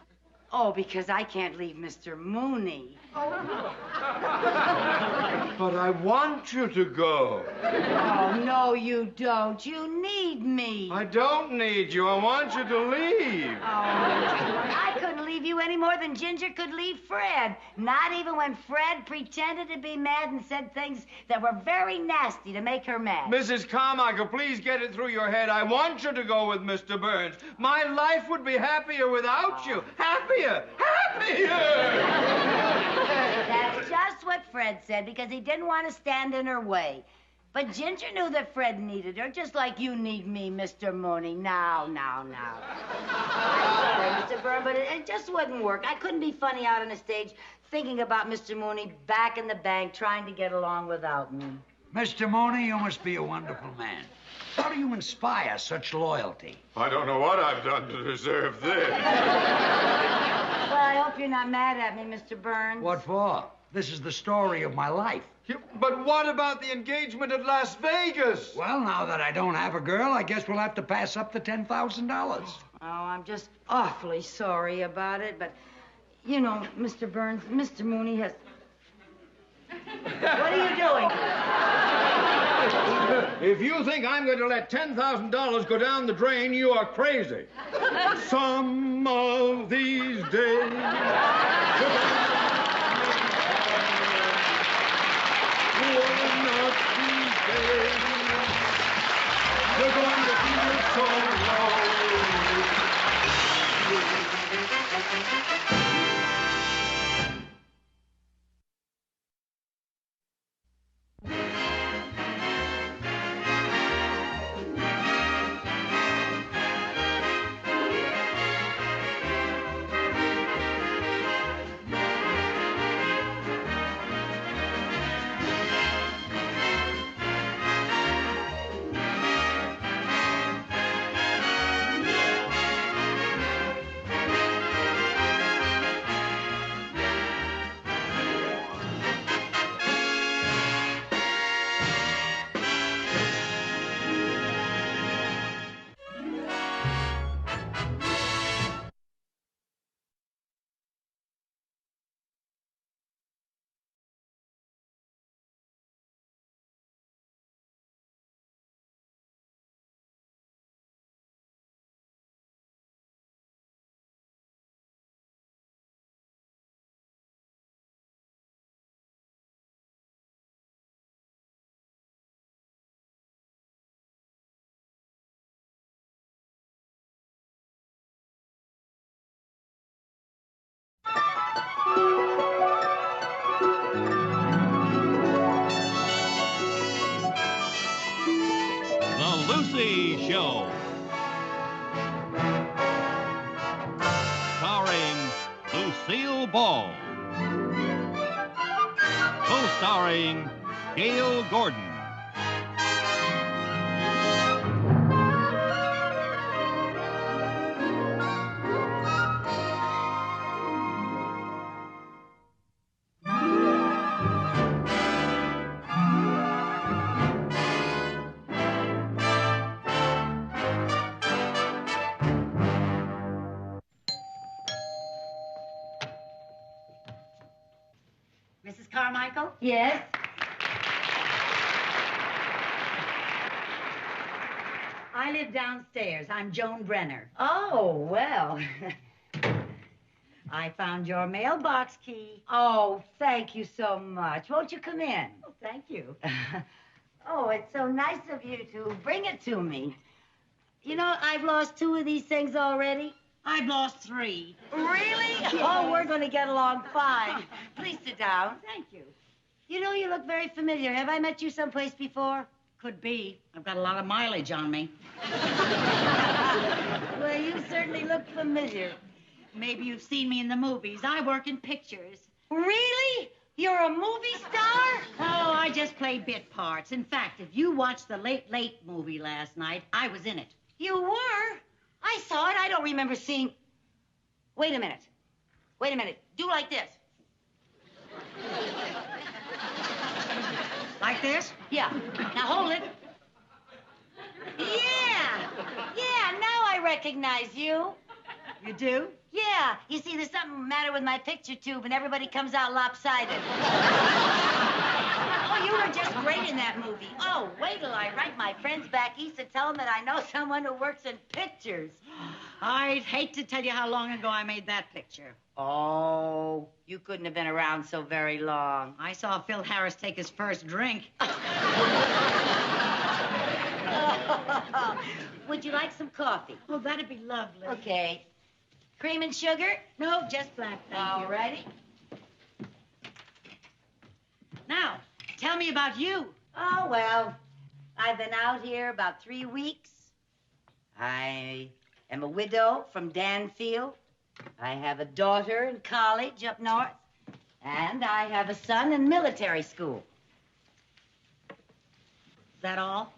Oh, because I can't leave Mr. Mooney. But I want you to go. Oh, no, you don't. You need me. I don't need you. I want you to leave. Oh, I couldn't leave you any more than Ginger could leave Fred. Not even when Fred pretended to be mad and said things that were very nasty to make her mad. Mrs. Carmichael, please get it through your head. I want you to go with Mr. Burns. My life would be happier without you. Happier! That's just what Fred said, because he didn't want to stand in her way. But Ginger knew that Fred needed her, just like you need me, Mr. Mooney. Now. I'm sorry, Mr. Byrne, but it just wouldn't work. I couldn't be funny out on the stage thinking about Mr. Mooney back in the bank trying to get along without me. Mr. Mooney, you must be a wonderful man. How do you inspire such loyalty? I don't know what I've done to deserve this. Well, I hope you're not mad at me, Mr. Burns. What for? This is the story of my life. But what about the engagement at Las Vegas? Well, now that I don't have a girl, I guess we'll have to pass up the $10,000. Oh, I'm just awfully sorry about it, but, you know, Mr. Burns, Mr. Mooney has... What are you doing? If you think I'm going to let $10,000 go down the drain, you are crazy. Some of these days... You're going to feel so low. Lucy Show. Starring Lucille Ball. Co-starring Gale Gordon. Mrs. Carmichael? Yes? I live downstairs. I'm Joan Brenner. Oh, well. I found your mailbox key. Oh, thank you so much. Won't you come in? Oh, thank you. Oh, it's so nice of you to bring it to me. You know, I've lost 2 of these things already. I've lost 3. Really? Yes. Oh, we're going to get along fine. Please sit down. Thank you. You know, you look very familiar. Have I met you someplace before? Could be. I've got a lot of mileage on me. Well, you certainly look familiar. Maybe you've seen me in the movies. I work in pictures. Really? You're a movie star? Oh, I just play bit parts. In fact, if you watched the Late Late movie last night, I was in it. You were? I saw it. I don't remember seeing... Wait a minute. Wait a minute. Do like this. Like this? Yeah. Now hold it. Yeah. Yeah, now I recognize you. You do? Yeah. You see, there's something matter with my picture tube, and everybody comes out lopsided. Oh, great in that movie. Oh, wait till I write my friends back east and tell them that I know someone who works in pictures. I'd hate to tell you how long ago I made that picture. Oh, you couldn't have been around so very long. I saw Phil Harris take his first drink. Would you like some coffee? Oh, that'd be lovely. Okay. Cream and sugar? No, just black, thank you. All righty. Now, tell me about you. Oh, well, I've been out here about 3 weeks. I am a widow from Danfield. I have a daughter in college up north. And I have a son in military school. Is that all?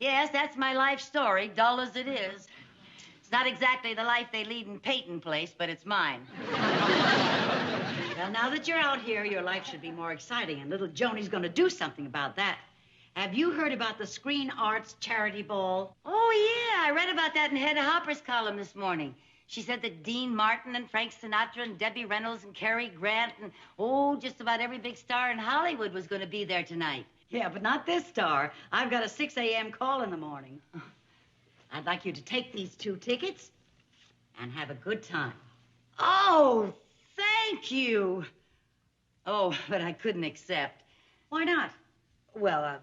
Yes, that's my life story, dull as it is. It's not exactly the life they lead in Peyton Place, but it's mine. Well, now that you're out here, your life should be more exciting, and little Joni's going to do something about that. Have you heard about the Screen Arts Charity Ball? Oh, yeah, I read about that in Hedda Hopper's column this morning. She said that Dean Martin and Frank Sinatra and Debbie Reynolds and Cary Grant and, just about every big star in Hollywood was going to be there tonight. Yeah, but not this star. I've got a 6 a.m. call in the morning. I'd like you to take these 2 tickets and have a good time. Oh, thank you. Oh, but I couldn't accept. Why not? Well,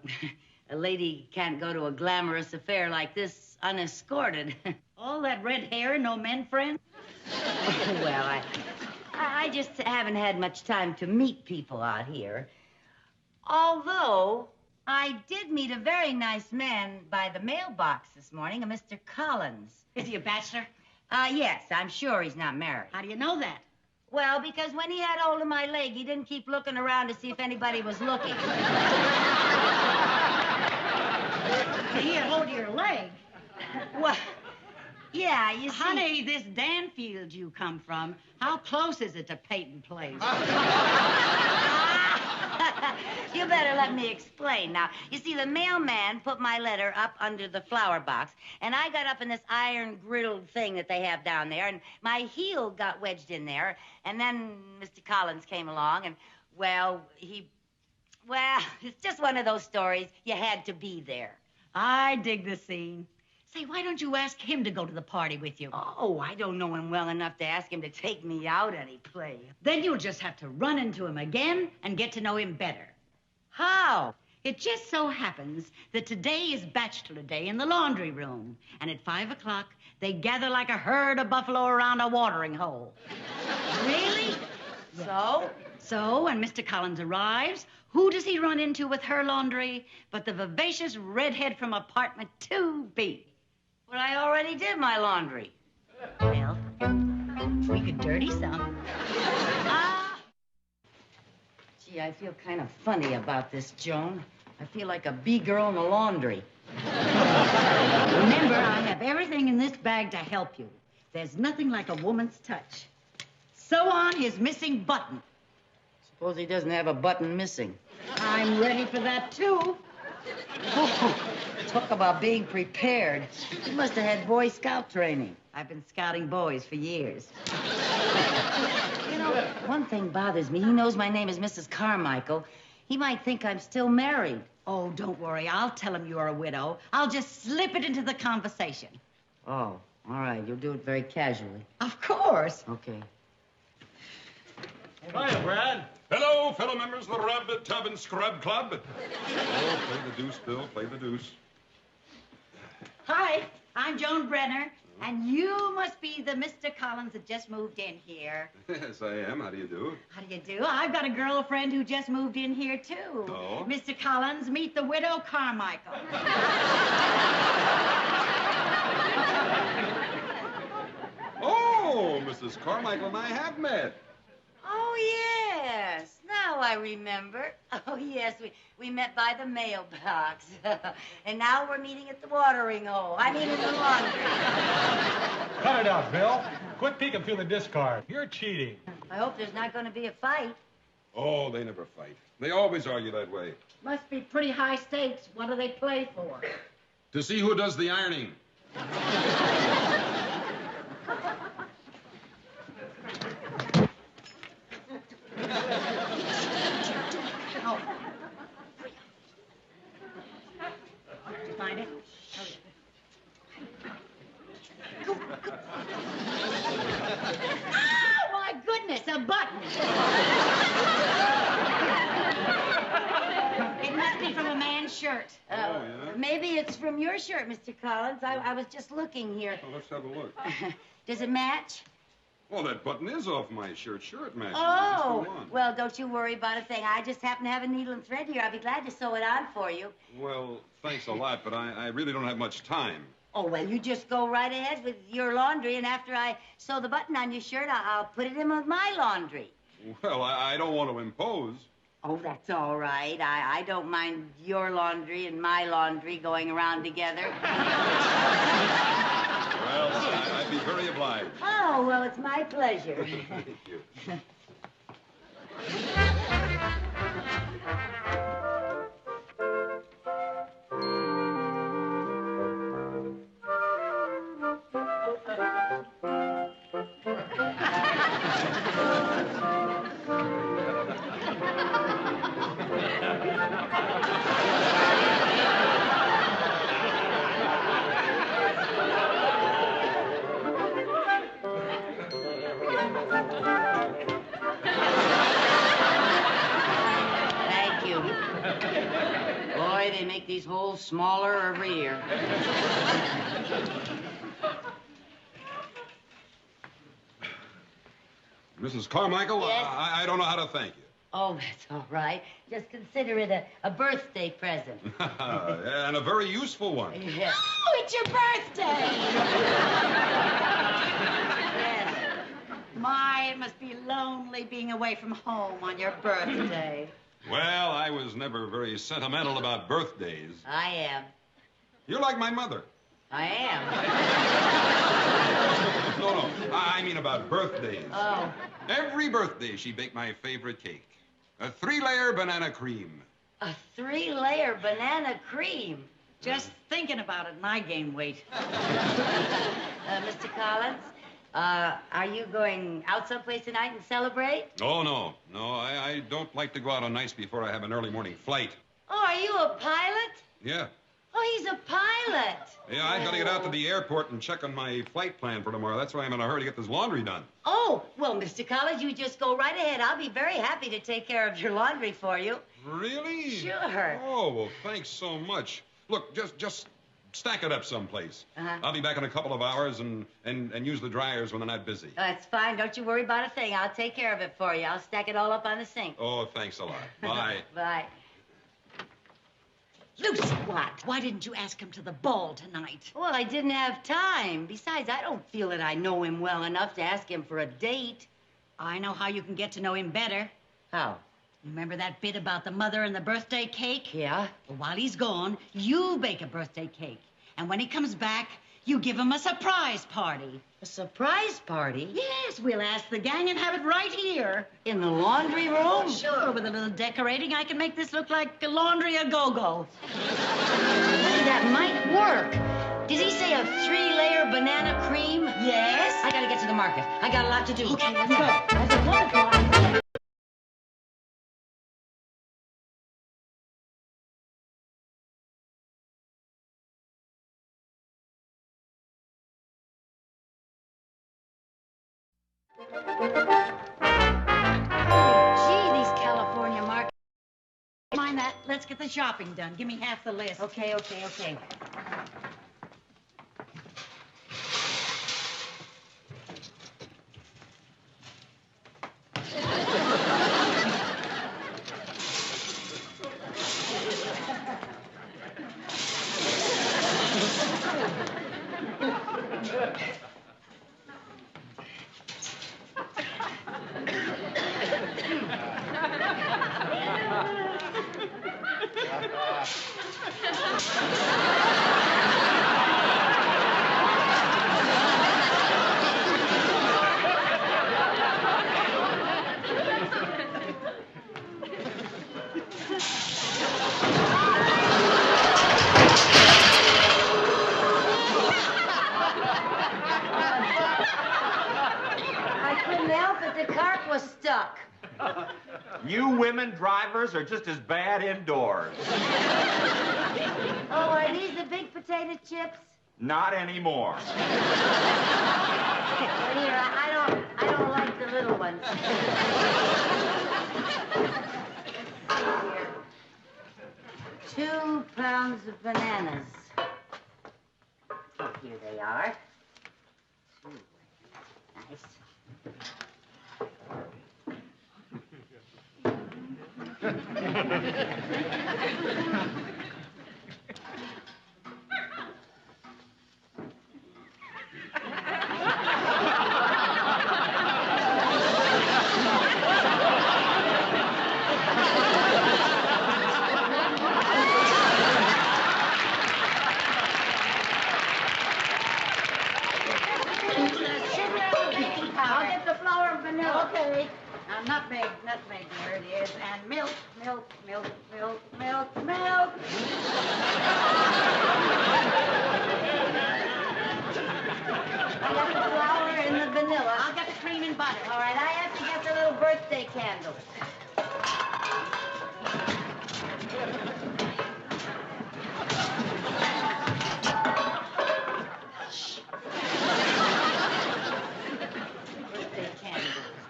a lady can't go to a glamorous affair like this unescorted. All that red hair, no men friends? Well, I just haven't had much time to meet people out here. Although, I did meet a very nice man by the mailbox this morning, a Mr. Collins. Is he a bachelor? Yes, I'm sure he's not married. How do you know that? Well, because when he had hold of my leg, he didn't keep looking around to see if anybody was looking. He had hold of your leg? Well, yeah, you see... Honey, this Danfield you come from, how close is it to Peyton Place? You better let me explain. Now, you see, the mailman put my letter up under the flower box, and I got up in this iron-griddled thing that they have down there, and my heel got wedged in there, and then Mr. Collins came along, and, it's just one of those stories. You had to be there. I dig the scene. Say, why don't you ask him to go to the party with you? Oh, I don't know him well enough to ask him to take me out any place. Then you'll just have to run into him again and get to know him better. How? It just so happens that today is Bachelor Day in the laundry room. And at 5 o'clock, they gather like a herd of buffalo around a watering hole. Really? Yes. So, when Mr. Collins arrives, who does he run into with her laundry but the vivacious redhead from apartment 2B? But I already did my laundry. Well, we could dirty some. Gee, I feel kind of funny about this, Joan. I feel like a B-girl in the laundry. Remember, I have everything in this bag to help you. There's nothing like a woman's touch. Sew on his missing button. Suppose he doesn't have a button missing. I'm ready for that, too. Oh, talk about being prepared. You must have had Boy Scout training. I've been scouting boys for years. You know, one thing bothers me. He knows my name is Mrs. Carmichael. He might think I'm still married. Oh, don't worry. I'll tell him you're a widow. I'll just slip it into the conversation. Oh, all right. You'll do it very casually. Of course. Okay. Hiya, Brad. Hello, fellow members of the Rabbit Tub and Scrub Club. Oh, play the deuce, Bill. Play the deuce. Hi, I'm Joan Brenner, and you must be the Mr. Collins that just moved in here. Yes, I am. How do you do? How do you do? I've got a girlfriend who just moved in here, too. Oh? Mr. Collins, meet the widow Carmichael. Oh, Mrs. Carmichael and I have met. Oh, yes. Now I remember. Oh, yes, we met by the mailbox. And now we're meeting at the watering hole. I mean, in the laundry. Cut it out, Bill. Quit peeking through the discard. You're cheating. I hope there's not going to be a fight. Oh, they never fight. They always argue that way. Must be pretty high stakes. What do they play for? To see who does the ironing. be from a man's shirt. yeah? Maybe it's from your shirt, Mr. Collins. I was just looking here. Well, let's have a look. Does it match? Well, that button is off my shirt. Sure, it matches. Oh, Just the one. well, don't you worry about a thing. I just happen to have a needle and thread here. I'll be glad to sew it on for you. Well, thanks a lot, but I really don't have much time. Oh, well, you just go right ahead with your laundry, and after I sew the button on your shirt, I'll put it in with my laundry. Well, I don't want to impose. Oh, that's all right. I don't mind your laundry and my laundry going around together. Well, I'd be very obliged. Oh, well, it's my pleasure. Thank you. Thank you. Boy, they make these holes smaller every year. Mrs. Carmichael, Yes? I don't know how to thank you. Oh, that's all right. Just consider it a birthday present. And a very useful one. Yeah. Oh, it's your birthday! Yes. My, it must be lonely being away from home on your birthday. Well, I was never very sentimental about birthdays. I am. You're like my mother. I am. No, I mean about birthdays. Oh. Every birthday she baked my favorite cake. A 3-layer banana cream. A 3-layer banana cream. Just thinking about it, and I gain weight. Mr. Collins, are you going out someplace tonight and celebrate? Oh, no. No, I don't like to go out on nights before I have an early morning flight. Oh, are you a pilot? Yeah. Oh, he's a pilot. Yeah, I've got to get out to the airport and check on my flight plan for tomorrow. That's why I'm in a hurry to get this laundry done. Oh, well, Mr. Collins, you just go right ahead. I'll be very happy to take care of your laundry for you. Really? Sure. Oh, well, thanks so much. Look, just stack it up someplace. I'll be back in a couple of hours and use the dryers when they're not busy. That's fine. Don't you worry about a thing. I'll take care of it for you. I'll stack it all up on the sink. Oh, thanks a lot. Bye. Bye. Lucy, what? Why didn't you ask him to the ball tonight? Well, I didn't have time. Besides, I don't feel that I know him well enough to ask him for a date. I know how you can get to know him better. How? Remember that bit about the mother and the birthday cake? Yeah. Well, while he's gone, you bake a birthday cake. And when he comes back, you give him a surprise party. A surprise party? Yes, we'll ask the gang and have it right here. In the laundry room? Sure, with a little decorating, I can make this look like a laundry a-go-go. That might work. Did he say a 3-layer banana cream? Yes. I gotta get to the market. I got a lot to do. Okay, let's go. That's a wonderful idea. Gee, these California markets. Mind that. Let's get the shopping done. Give me half the list. Okay. You women drivers are just as bad indoors. Oh, are these the big potato chips? Not anymore. Here, I don't like the little ones. 2 pounds of bananas. Oh, here they are. 2. Nice. I'll get the flour and vanilla. Okay. Now, nutmeg, there it is. And milk. I got the flour and the vanilla. I'll get the cream and butter. All right, I have to get the little birthday candles.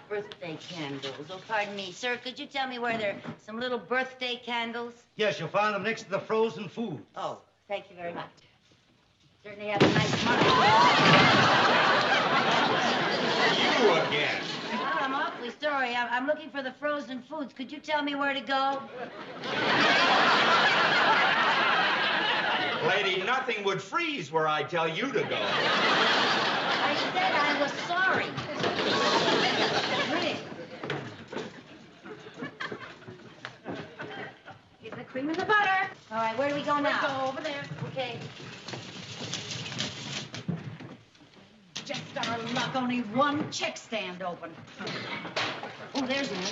Birthday candles. Oh, pardon me, sir. Could you tell me where there are some little birthday candles? Yes, you'll find them next to the frozen food. Oh, thank you very much. Certainly have a nice month. You again. Well, I'm awfully sorry. I'm looking for the frozen foods. Could you tell me where to go? Lady, nothing would freeze where I tell you to go. I said I was sorry. Get the cream and the butter. All right, where do we go now? We'll go over there. Okay. Just our luck, only one check stand open. Oh, there's one.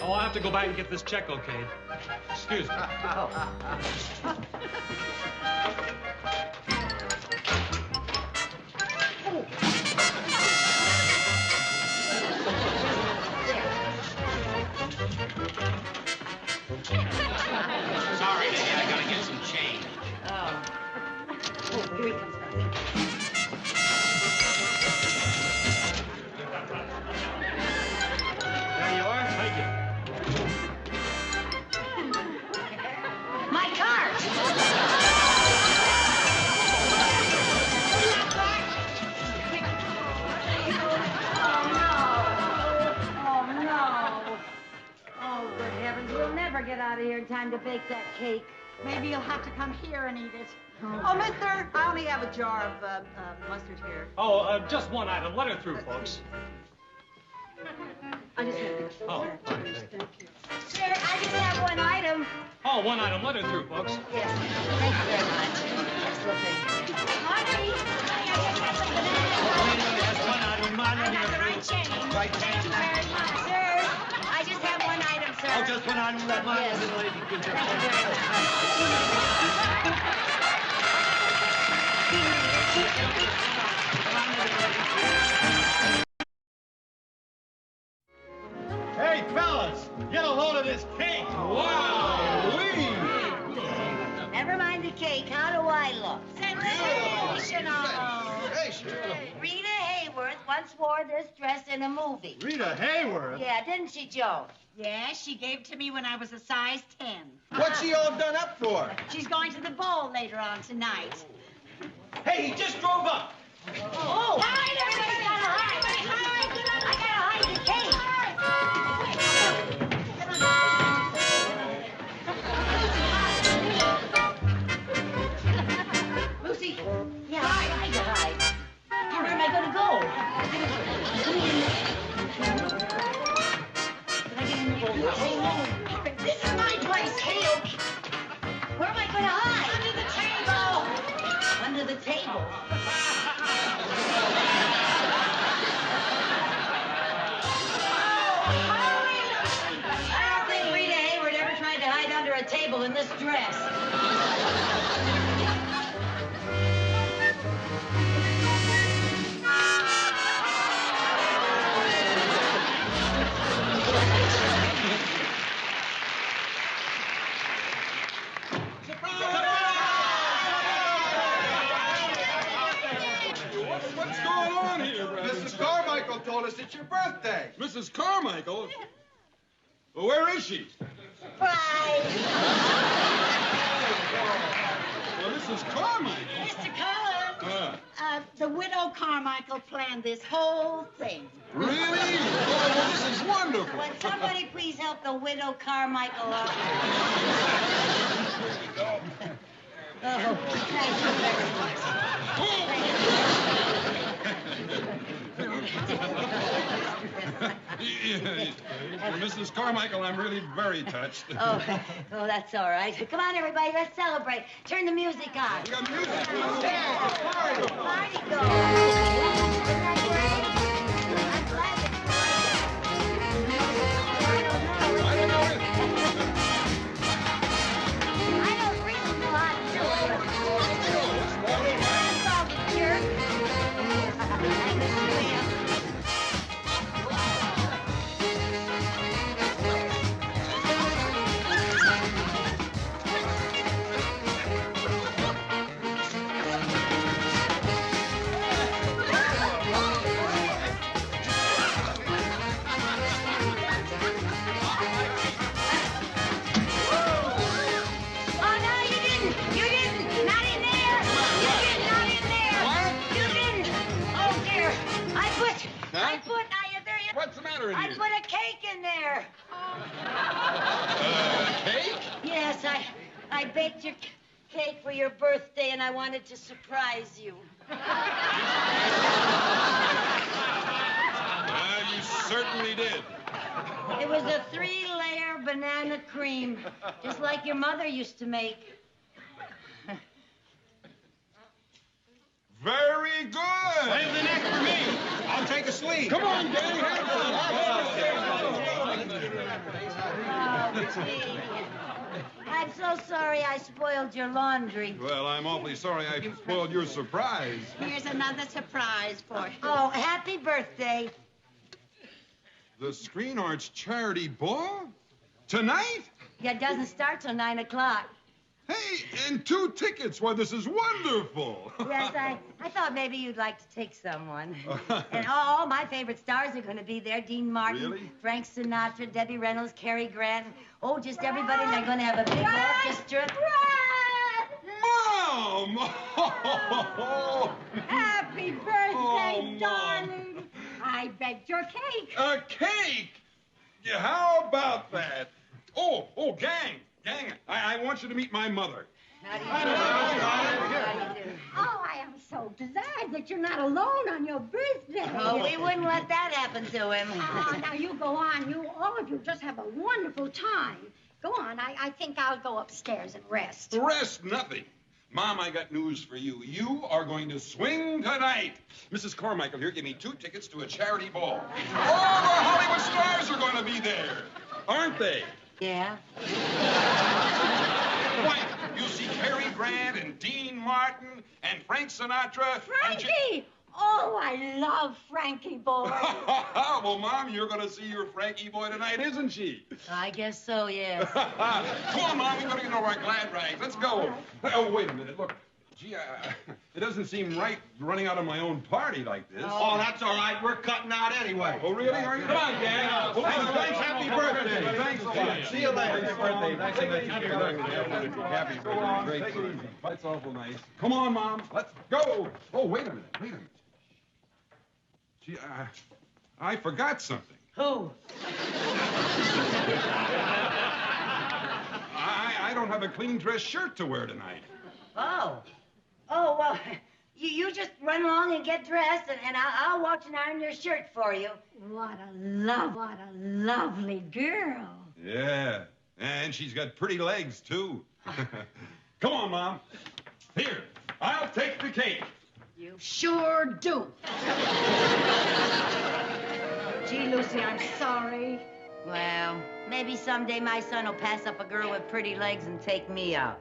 Oh, I'll have to go back and get this check okayed. Excuse me. Sorry, lady, I gotta get some change. Oh, here he comes. There you are. Thank you. My card! Oh, no. Oh, good heavens. We'll never get out of here in time to bake that cake. Maybe you'll have to come here and eat it. Oh, mister, I only have a jar of mustard here. Oh, just one item. Let her through, folks. I just have to... Oh, fine, thank you. Sir, I just have one item. Oh, one item. Let her through, folks. Yes, thank you very much. That's lovely. Marty, I just have some bananas. That's one item. Mine I got the right change. Right Thank you very much. Sir, I just have one item, sir. Oh, just one item. Let mine. Yes. Lady, give you. Thank you very much. Hey, fellas, get a load of this cake. Wow! Never mind the cake. How do I look? Sensational. Rita Hayworth once wore this dress in a movie. Rita Hayworth? Yeah, didn't she, Joan? Yeah, she gave it to me when I was a size 10. What's she all done up for? She's going to the ball later on tonight. Hey, he just drove up. Oh! All right, everybody gotta hide. I gotta hide the cake. Lucy, yeah, I gotta hide. Where am I gonna go? Did I get in there? This is my place, Gale. Where am I gonna hide? Under the table. Under the table? I don't think Rita Hayworth ever tried to hide under a table in this dress. What's going on here, Brother? Mrs. Carmichael told us it's your birthday. Mrs. Carmichael? Well, where is she? Surprise! Well, Mrs. Carmichael. Mr. Collins, the widow Carmichael planned this whole thing. Really? Oh, well, this is wonderful. Would somebody please help the widow Carmichael up? Oh, thank you very much. Mrs. Carmichael, I'm really very touched. Oh, that's all right. Come on, everybody, let's celebrate. Turn the music on. We got music. Party go. What's the matter in I here? put a cake in there. Cake? Yes, I baked your cake for your birthday, and I wanted to surprise you. You certainly did. It was a 3-layer banana cream, just like your mother used to make. Very good. Save the neck for me. I'll take a sleeve. Come on, gang. Oh, gee. I'm so sorry I spoiled your laundry. Well, I'm awfully sorry I spoiled your surprise. Here's another surprise for you. Oh, happy birthday. The Screen Arts Charity Ball? Tonight? Yeah, it doesn't start till 9 o'clock. Hey, and 2 tickets. Why, this is wonderful. Yes, I thought maybe you'd like to take someone. And all my favorite stars are going to be there. Dean Martin, Really? Frank Sinatra, Debbie Reynolds, Cary Grant. Oh, just everybody. And they're going to have a big orchestra. Mom! Happy birthday, darling. I baked your cake. A cake? Yeah, how about that? Oh, gang. I want you to meet my mother. How do you do? Oh, I am so glad that you're not alone on your birthday. Oh, we wouldn't let that happen to him. Oh, now you go on. All of you just have a wonderful time. Go on. I think I'll go upstairs and rest. Rest nothing. Mom, I got news for you. You are going to swing tonight. Mrs. Carmichael here gave me 2 tickets to a charity ball. All the Hollywood stars are going to be there, aren't they? Yeah. Why, you'll see Cary Grant and Dean Martin and Frank Sinatra. Frankie! Oh, I love Frankie boy. Well, Mom, you're going to see your Frankie boy tonight, isn't she? I guess so, yes. Come on, Mom, we got to get over our glad rags. Let's go. Oh, wait a minute. Look, gee, it doesn't seem right running out of my own party like this. Oh, that's all right. We're cutting out anyway. Oh, really? Are you? Come on, gang. Thanks. Happy birthday. Thanks a lot. See you later. Happy birthday. Nice to meet you. Happy birthday. Great food. That's awful nice. Come on, Mom. Let's go. Oh, wait a minute. Gee, I forgot something. Who? I don't have a clean dress shirt to wear tonight. Oh, well, you just run along and get dressed, and I'll watch and iron your shirt for you. What a lovely girl. Yeah, and she's got pretty legs, too. Come on, Mom. Here, I'll take the cake. You sure do. Gee, Lucy, I'm sorry. Well, maybe someday my son will pass up a girl with pretty legs and take me out.